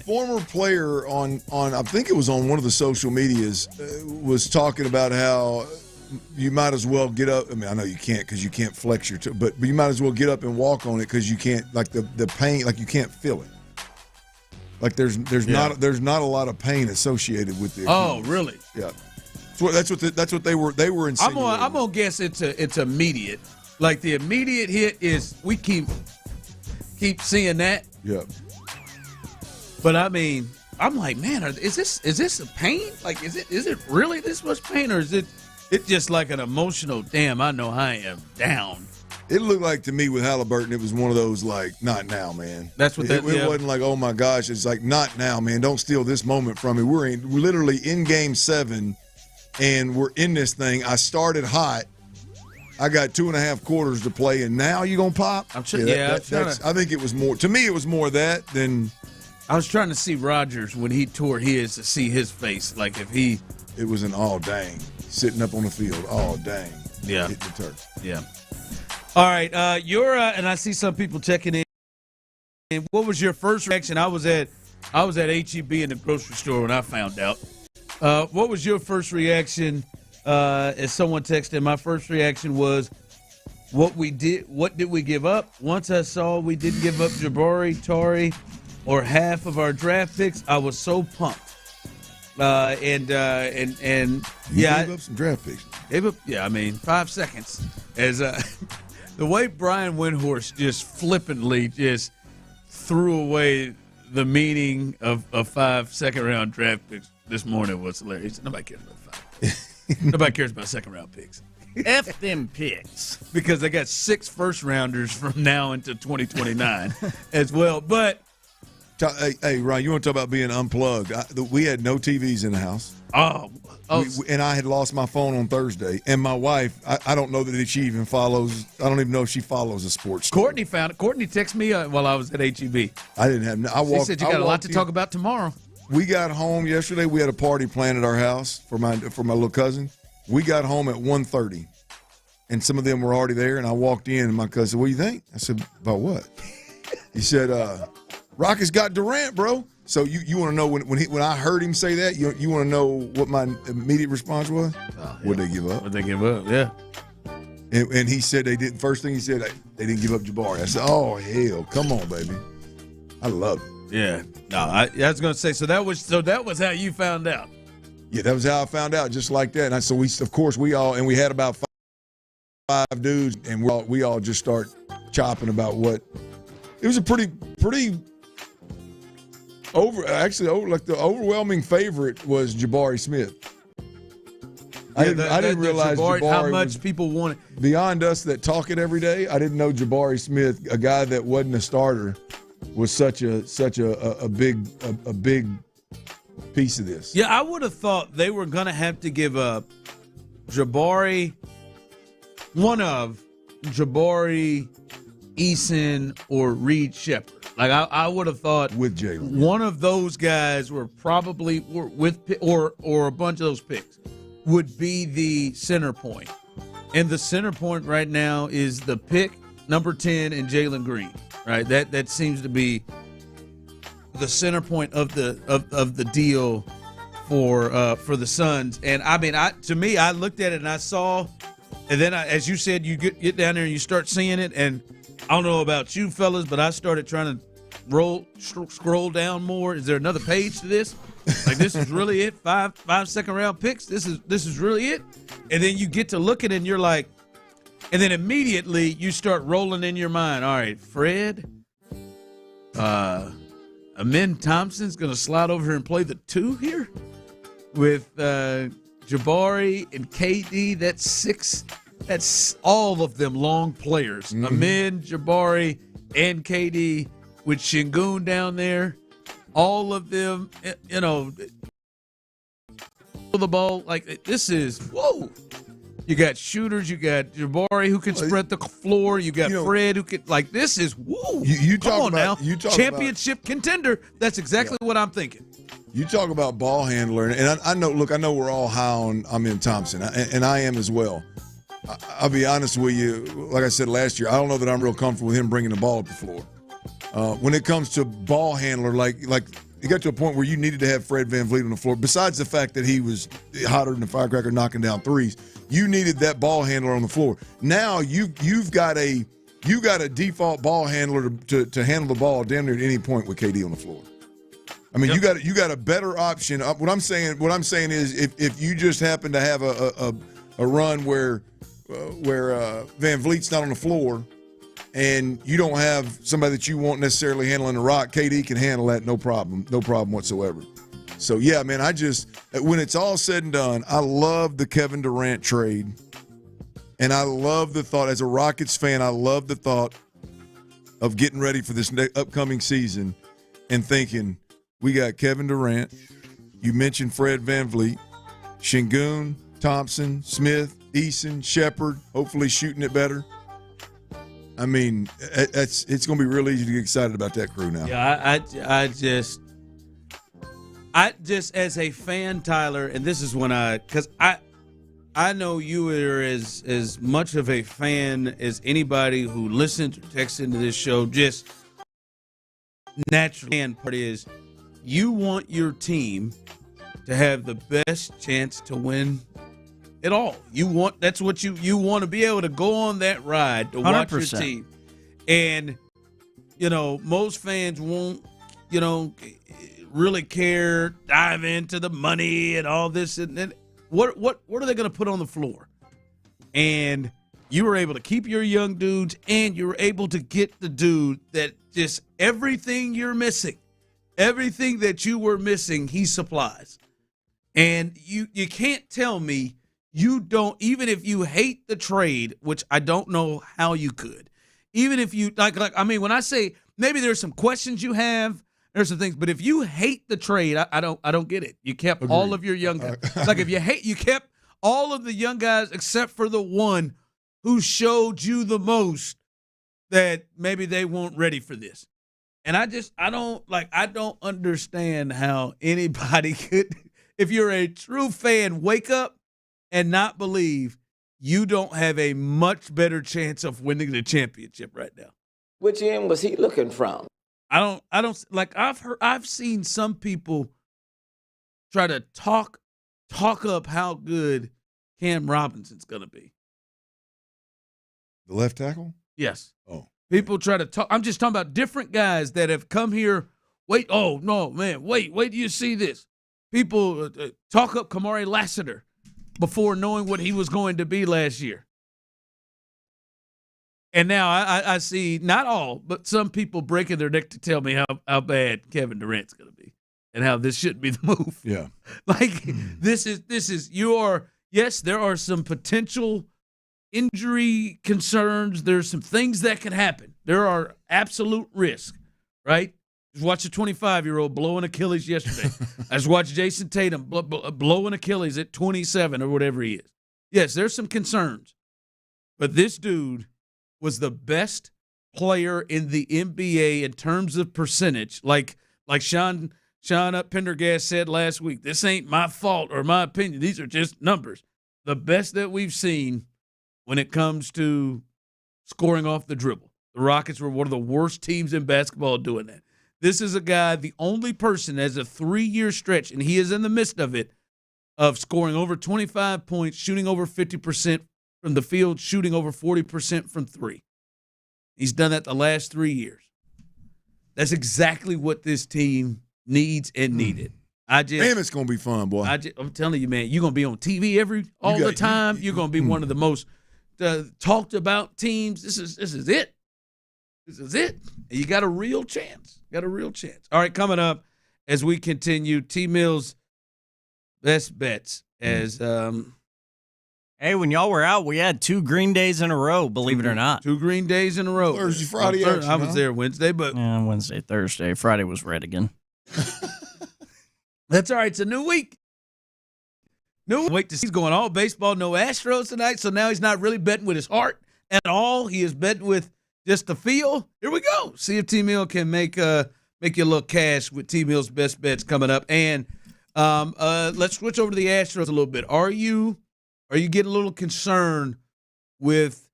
former player on I think it was on one of the social medias, was talking about how you might as well get up. I mean, I know you can't because you can't flex your but you might as well get up and walk on it because you can't, like the pain, like you can't feel it. Like there's not a lot of pain associated with the Achilles. Oh, really? Yeah. That's what they were insinuating. I'm gonna guess it's immediate. Like the immediate hit is we keep seeing that. Yeah. But I mean, I'm like, man, is this a pain? Like, is it really this much pain, or is it just like an emotional? Damn, I know I am down. It looked like to me with Halliburton, it was one of those like, not now, man. That's what it wasn't like, oh my gosh, it's like, not now, man. Don't steal this moment from me. We're literally in Game 7, and we're in this thing. I started hot. I got 2.5 quarters to play, and now you gonna pop? I think it was more. To me, it was more that than. I was trying to see Rodgers when he tore his, to see his face, like if he. It was an all dang sitting up on the field. All dang. Yeah. Hitting the turf. Yeah. All right. You're and I see some people checking in. And what was your first reaction? I was at HEB in the grocery store when I found out. What was your first reaction? As someone texted, my first reaction was, what did we give up? Once I saw we didn't give up Jabari, Tari, or half of our draft picks, I was so pumped. You gave up some draft picks. Gave up, 5 seconds. As the way Brian Windhorst just flippantly just threw away the meaning of 5 second-round draft picks this morning was hilarious. Nobody cares about 5. Nobody cares about second-round picks. F them picks. Because they got 6 first-rounders from now until 2029 as well. But hey, Ryan, you want to talk about being unplugged? We had no TVs in the house. And I had lost my phone on Thursday. And my wife, I don't know that she even follows. I don't even know if she follows a sports story. Courtney found it. Courtney texted me while I was at HEB. I didn't have. She said you got a lot to talk about tomorrow. We got home yesterday. We had a party planned at our house for my little cousin. We got home at 1:30, and some of them were already there. And I walked in, and my cousin said, "What do you think?" I said, "About what?" He said, "Rockets got Durant, bro." So you want to know when I heard him say that? You want to know what my immediate response was? What'd they give up? What'd they give up? Yeah. And he said they didn't. First thing he said, they didn't give up Jabari. I said, "Oh hell, come on, baby." I love it. Yeah. No, I was going to say. So that was how you found out. Yeah, that was how I found out, just like that. And we had about five dudes, and we all just start chopping about what. It was a pretty the overwhelming favorite was Jabari Smith. I didn't realize Jabari how much people wanted. Beyond us that talk it every day, I didn't know Jabari Smith, a guy that wasn't a starter, was such a big piece of this. Yeah, I would have thought they were going to have to give up Jabari, Eason, or Reed Shepherd. Like I would have thought with Jalen, one of those guys were probably or a bunch of those picks would be the center point. And the center point right now is the pick number 10 and Jalen Green. Right, that seems to be the center point of the deal for the Suns. And I mean, to me, I looked at it and I saw, and then as you said, you get down there and you start seeing it. And I don't know about you fellas, but I started trying to scroll down more. Is there another page to this? Like, this is really it? Five second round picks? This is really it? And then you get to look at it and you're like, and then immediately you start rolling in your mind. All right, Fred, Amin Thompson's going to slide over here and play the 2 here with Jabari and KD. That's 6. That's all of them long players. Mm-hmm. Amin, Jabari, and KD with Şengün down there. All of them, you know, the ball. Like, this is, whoa. You got shooters. You got Jabari who can spread the floor. You got Fred who can, like, this is, whoa. You Come talk on about, now. You talk Championship contender. That's exactly what I'm thinking. You talk about ball handler, and I know we're all high on Amin Thompson, and I am as well. I'll be honest with you. Like I said last year, I don't know that I'm real comfortable with him bringing the ball up the floor. When it comes to ball handler, like you got to a point where you needed to have Fred VanVleet on the floor. Besides the fact that he was hotter than a firecracker knocking down threes, you needed that ball handler on the floor. Now you've got a default ball handler to handle the ball damn near at any point with KD on the floor. I mean, yep. you got a better option. What I'm saying is if you just happen to have a run where VanVleet's not on the floor, and you don't have somebody that you won't necessarily handling the rock, KD can handle that, no problem whatsoever. So, yeah, man, when it's all said and done, I love the Kevin Durant trade. And I love the thought, as a Rockets fan, I love the thought of getting ready for this upcoming season and thinking, we got Kevin Durant, you mentioned Fred VanVleet, Şengün, Thompson, Smith, Eason, Shepard, hopefully shooting it better. I mean, it's going to be real easy to get excited about that crew now. Yeah, I just as a fan, Tyler, and this is when because I know you are as much of a fan as anybody who listens or texts into this show. Just naturally, and part is you want your team to have the best chance to win it all. That's what you want to be able to go on that ride to 100%. Watch your team. And, most fans won't, really care, dive into the money and all this. And then what are they going to put on the floor? And you were able to keep your young dudes, and you were able to get the dude that just everything you're missing, everything that you were missing, he supplies. And you can't tell me you don't, even if you hate the trade, which I don't know how you could, even if you when I say maybe there's some questions you have, there's some things, but if you hate the trade, I don't get it. You kept Agreed. All of your young guys. Like if you kept all of the young guys except for the one who showed you the most that maybe they weren't ready for this. And I don't understand how anybody could, if you're a true fan, wake up and not believe you don't have a much better chance of winning the championship right now. Which end was he looking from? I don't like I've seen some people try to talk up how good Cam Robinson's going to be. The left tackle? Yes. Oh. People try to talk. I'm just talking about different guys that have come here. Wait, oh, no, man, wait do you see this? People talk up Kamari Lassiter before knowing what he was going to be last year. And now I see not all, but some people breaking their neck to tell me how bad Kevin Durant's going to be and how this shouldn't be the move. Yeah. This is yes, there are some potential injury concerns. There's some things that can happen. There are absolute risks, right? Just watch a 25-year-old blow an Achilles yesterday. I just watched Jason Tatum blow an Achilles at 27 or whatever he is. Yes, there's some concerns. But this dude was the best player in the NBA in terms of percentage. Like Sean Pendergast said last week, this ain't my fault or my opinion. These are just numbers. The best that we've seen when it comes to scoring off the dribble. The Rockets were one of the worst teams in basketball doing that. This is a guy, the only person that has a 3-year stretch, and he is in the midst of it, of scoring over 25 points, shooting over 50% from the field, shooting over 40% from three. He's done that the last 3 years. That's exactly what this team needs and needed. Damn, it's going to be fun, boy. I'm telling you, man, you're going to be on TV all the time. You're going to be one of the most talked about teams. This is it. This is it. And you got a real chance. All right, coming up as we continue, T-Mill's best bets as Hey, when y'all were out, we had 2 Green Days in a row, believe it or not. 2 Green Days in a row. Thursday, Friday action, I was there Wednesday, but Wednesday, Thursday. Friday was red again. That's all right. It's a new week. Wait to see. He's going all baseball, no Astros tonight, so now he's not really betting with his heart at all. He is betting with just the feel. Here we go. See if T-Mill can make you a little cash with T-Mill's best bets coming up. And let's switch over to the Astros a little bit. Are you getting a little concerned with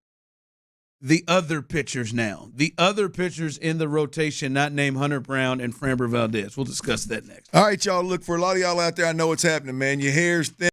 the other pitchers now? The other pitchers in the rotation, not named Hunter Brown and Framber Valdez. We'll discuss that next. All right, y'all. Look, for a lot of y'all out there, I know what's happening, man. Your hair's thin.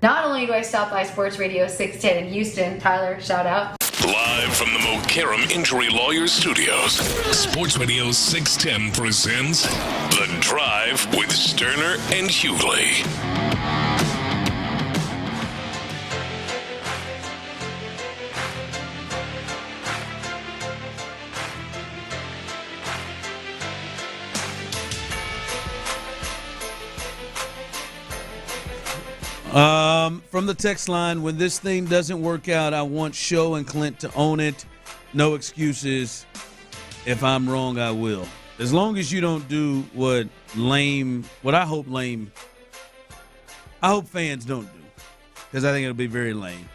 Not only do I stop by Sports Radio 610 in Houston, Tyler, shout out. Live from the Mokaram Injury Lawyers Studios, Sports Radio 610 presents The Drive with Stoerner and Hughley. From the text line, when this thing doesn't work out, I want Show and Clint to own it. No excuses. If I'm wrong, I will. As long as you don't do what I hope fans don't do, because I think it'll be very lame.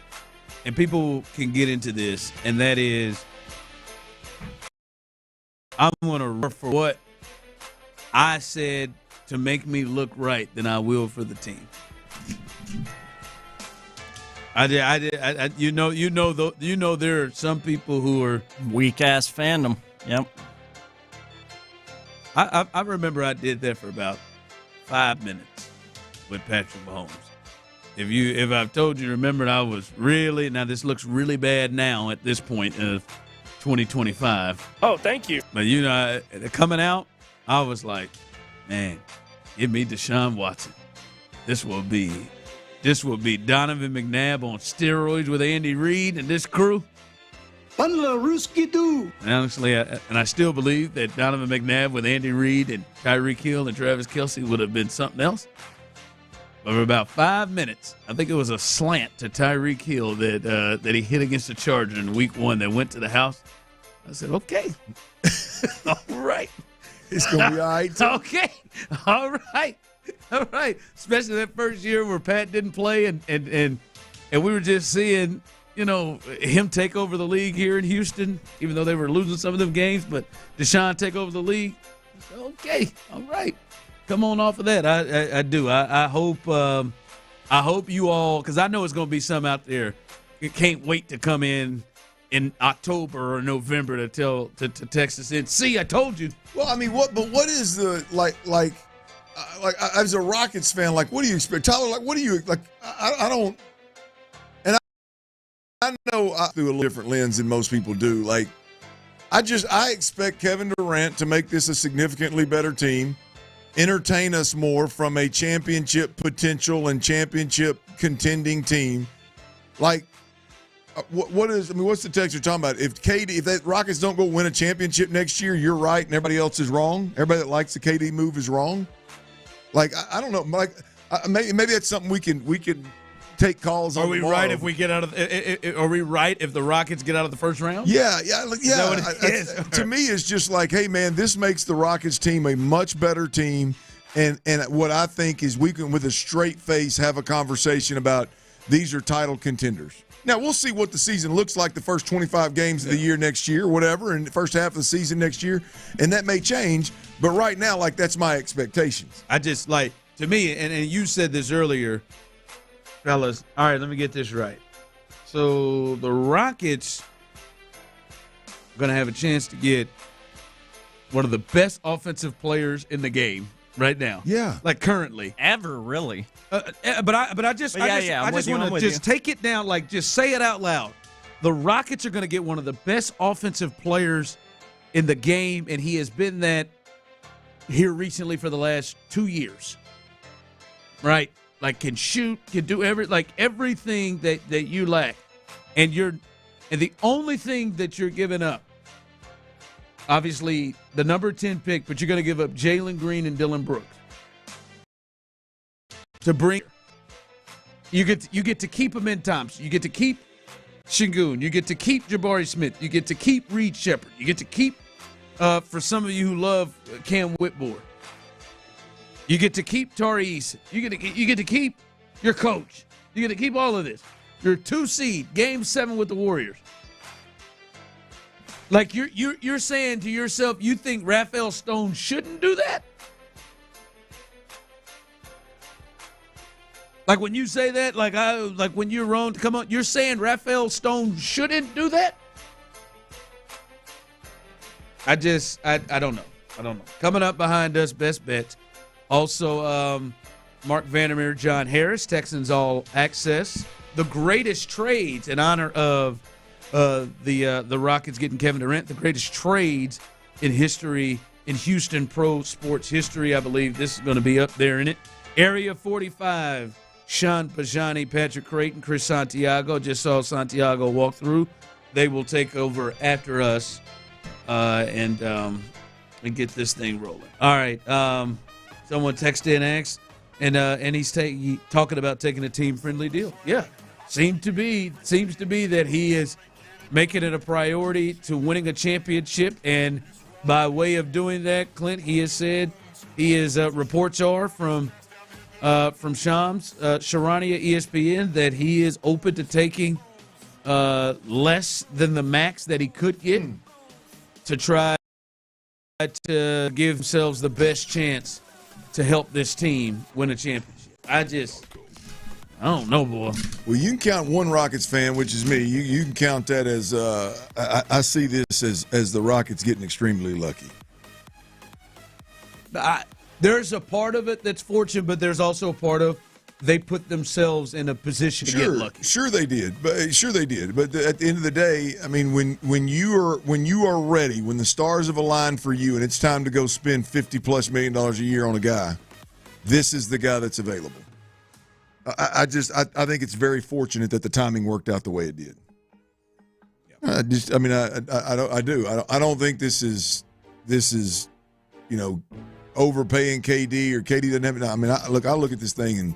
And people can get into this, and that is, I'm going to work for what I said to make me look right than I will for the team. You know, there are some people who are weak ass fandom. Yep. I remember I did that for about 5 minutes with Patrick Mahomes. If I've told you, remember, I was really, now this looks really bad now at this point of 2025. Oh, thank you. But coming out, I was like, man, give me Deshaun Watson. This will be Donovan McNabb on steroids with Andy Reid and this crew. And honestly, I still believe that Donovan McNabb with Andy Reid and Tyreek Hill and Travis Kelce would have been something else. But for about 5 minutes, I think it was a slant to Tyreek Hill that he hit against the Chargers in Week 1 that went to the house. I said, okay, all right. It's going to be all right, too. Okay, all right. All right, especially that first year where Pat didn't play and we were just seeing, him take over the league here in Houston, even though they were losing some of them games. But Deshaun take over the league. Okay, all right, come on off of that. I do. I hope you all, because I know it's going to be some out there. You can't wait to come in October or November to tell to Texas in. See, I told you. Well, I mean, what is the like as a Rockets fan, like, what do you expect, Tyler? Like, what do you like? I don't, and I know I through a little different lens than most people do. Like, I expect Kevin Durant to make this a significantly better team, entertain us more from a championship potential and championship contending team. Like, what's the text you're talking about? If that Rockets don't go win a championship next year, you're right, and everybody else is wrong. Everybody that likes the KD move is wrong. Like, I don't know. Like, maybe that's something we can take calls on. Are we tomorrow. right if we get out of? Are we right if the Rockets get out of the first round? Yeah. Is that what it is? To me, it's just like, hey, man, this makes the Rockets team a much better team, and what I think is we can, with a straight face, have a conversation about these are title contenders. Now, we'll see what the season looks like the first 25 games of the year next year, whatever, and the first half of the season next year, and that may change. But right now, like, that's my expectations. I just, like, to me, and you said this earlier, fellas. All right, let me get this right. So the Rockets are going to have a chance to get one of the best offensive players in the game right now. Yeah. Like, currently. Ever, really. But I just want to just take it down, like, just say it out loud. The Rockets are going to get one of the best offensive players in the game, and he has been that here recently for the last 2 years. Right? Like, can shoot, can do everything that you lack. And the only thing that you're giving up, obviously the number 10 pick, but you're going to give up Jalen Green and Dylan Brooks. To bring, you get to keep them in Thompson. You get to keep Şengün. You get to keep Jabari Smith. You get to keep Reed Shepherd. You get to keep, for some of you who love Cam Whitmore, you get to keep Tari Eason. You get to keep your coach. You get to keep all of this. You're 2 seed, Game 7 with the Warriors. Like, you're saying to yourself, you think Rafael Stone shouldn't do that? Like, when you say that, like when you're wrong, come on, you're saying Rafael Stone shouldn't do that? I don't know. Coming up behind us, best bets. Also, Mark Vandermeer, John Harris, Texans All Access. The greatest trades in honor of the Rockets getting Kevin Durant, the greatest trades in history, in Houston pro sports history. I believe this is going to be up there in it. Area 45, Sean Bijani, Patrick Creighton, Chris Santiago. Just saw Santiago walk through. They will take over after us and get this thing rolling. All right. Someone texted in, asked, and he's talking about taking a team-friendly deal. Yeah. Seems to be that he is making it a priority to winning a championship, and by way of doing that, Clint, he has said reports are from Shams Charania, ESPN, that he is open to taking less than the max that he could get to try to give themselves the best chance to help this team win a championship. I don't know, boy. Well, you can count one Rockets fan, which is me. You can count that as I see this as the Rockets getting extremely lucky. There's a part of it that's fortunate, but there's also a part of they put themselves in a position to get lucky. Sure they did. But at the end of the day, I mean, when you are ready, when the stars have aligned for you, and it's time to go spend $50+ million a year on a guy, this is the guy that's available. I think it's very fortunate that the timing worked out the way it did. I don't think this is overpaying KD or KD doesn't have it. I mean, I look at this thing and,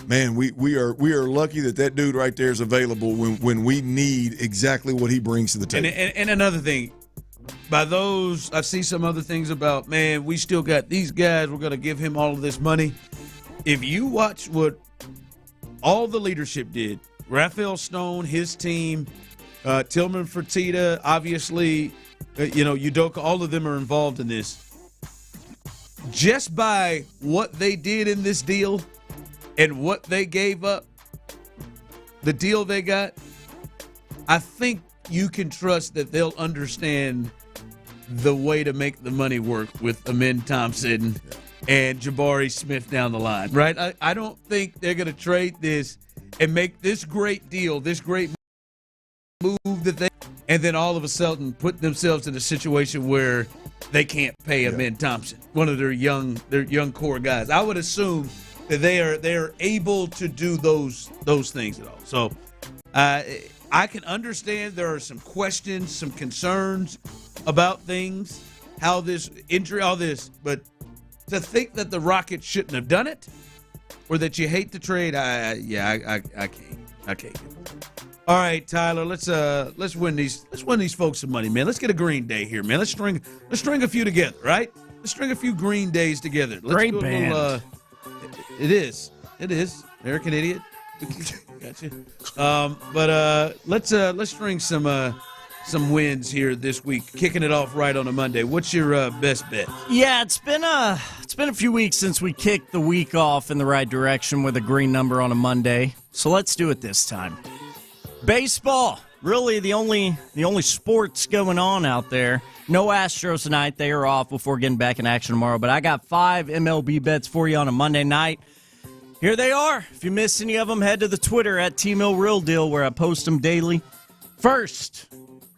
man, we are lucky that dude right there is available when we need exactly what he brings to the table. And another thing, by those, I see some other things about, man, we still got these guys, we're going to give him all of this money. If you watch what all the leadership did, Rafael Stone, his team, Tillman Fertitta, obviously, Udoka, all of them are involved in this. Just by what they did in this deal and what they gave up, the deal they got, I think you can trust that they'll understand the way to make the money work with Amen Thompson and Jabari Smith down the line, right? I don't think they're going to trade this and make this great deal, this great move and then all of a sudden put themselves in a situation where they can't pay Amen Thompson, one of their young core guys. I would assume that they are able to do those things at all. So I can understand there are some questions, some concerns about things, how this injury, all this, but to think that the Rockets shouldn't have done it or that you hate the trade, I can't. All right, Tyler, let's win these folks some money, man. Let's get a Green Day here, man. Let's string a few together, right? Let's string a few Green Days together. Great band. It is. American Idiot. Gotcha. But let's string some wins here this week. Kicking it off right on a Monday. What's your best bet? Yeah, it's been a few weeks since we kicked the week off in the right direction with a green number on a Monday. So let's do it this time. Baseball, really the only sports going on out there. No Astros tonight. They are off before getting back in action tomorrow. But I got 5 MLB bets for you on a Monday night. Here they are. If you miss any of them, head to the Twitter at @TMillRealDeal where I post them daily. First,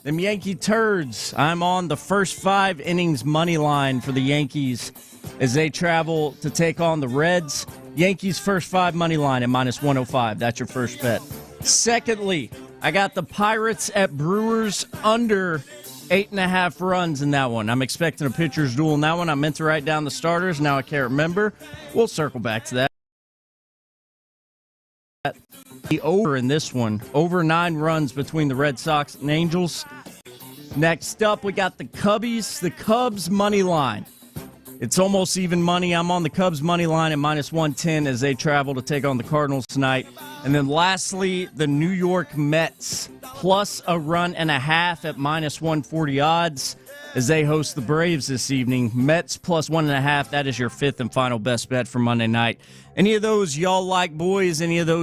them Yankee turds. I'm on the first 5 innings money line for the Yankees as they travel to take on the Reds. Yankees first 5 money line at -105. That's your first bet. Secondly, I got the Pirates at Brewers under 8.5 runs in that one. I'm expecting a pitcher's duel in that one. I meant to write down the starters. Now I can't remember. We'll circle back to that. The over in this one. Over 9 runs between the Red Sox and Angels. Next up, we got the Cubbies. The Cubs money line. It's almost even money. I'm on the Cubs money line at -110 as they travel to take on the Cardinals tonight. And then lastly, the New York Mets plus a run and a half at -140 odds as they host the Braves this evening. Mets plus 1.5. That is your 5th and final best bet for Monday night. Any of those y'all like, boys? Any of those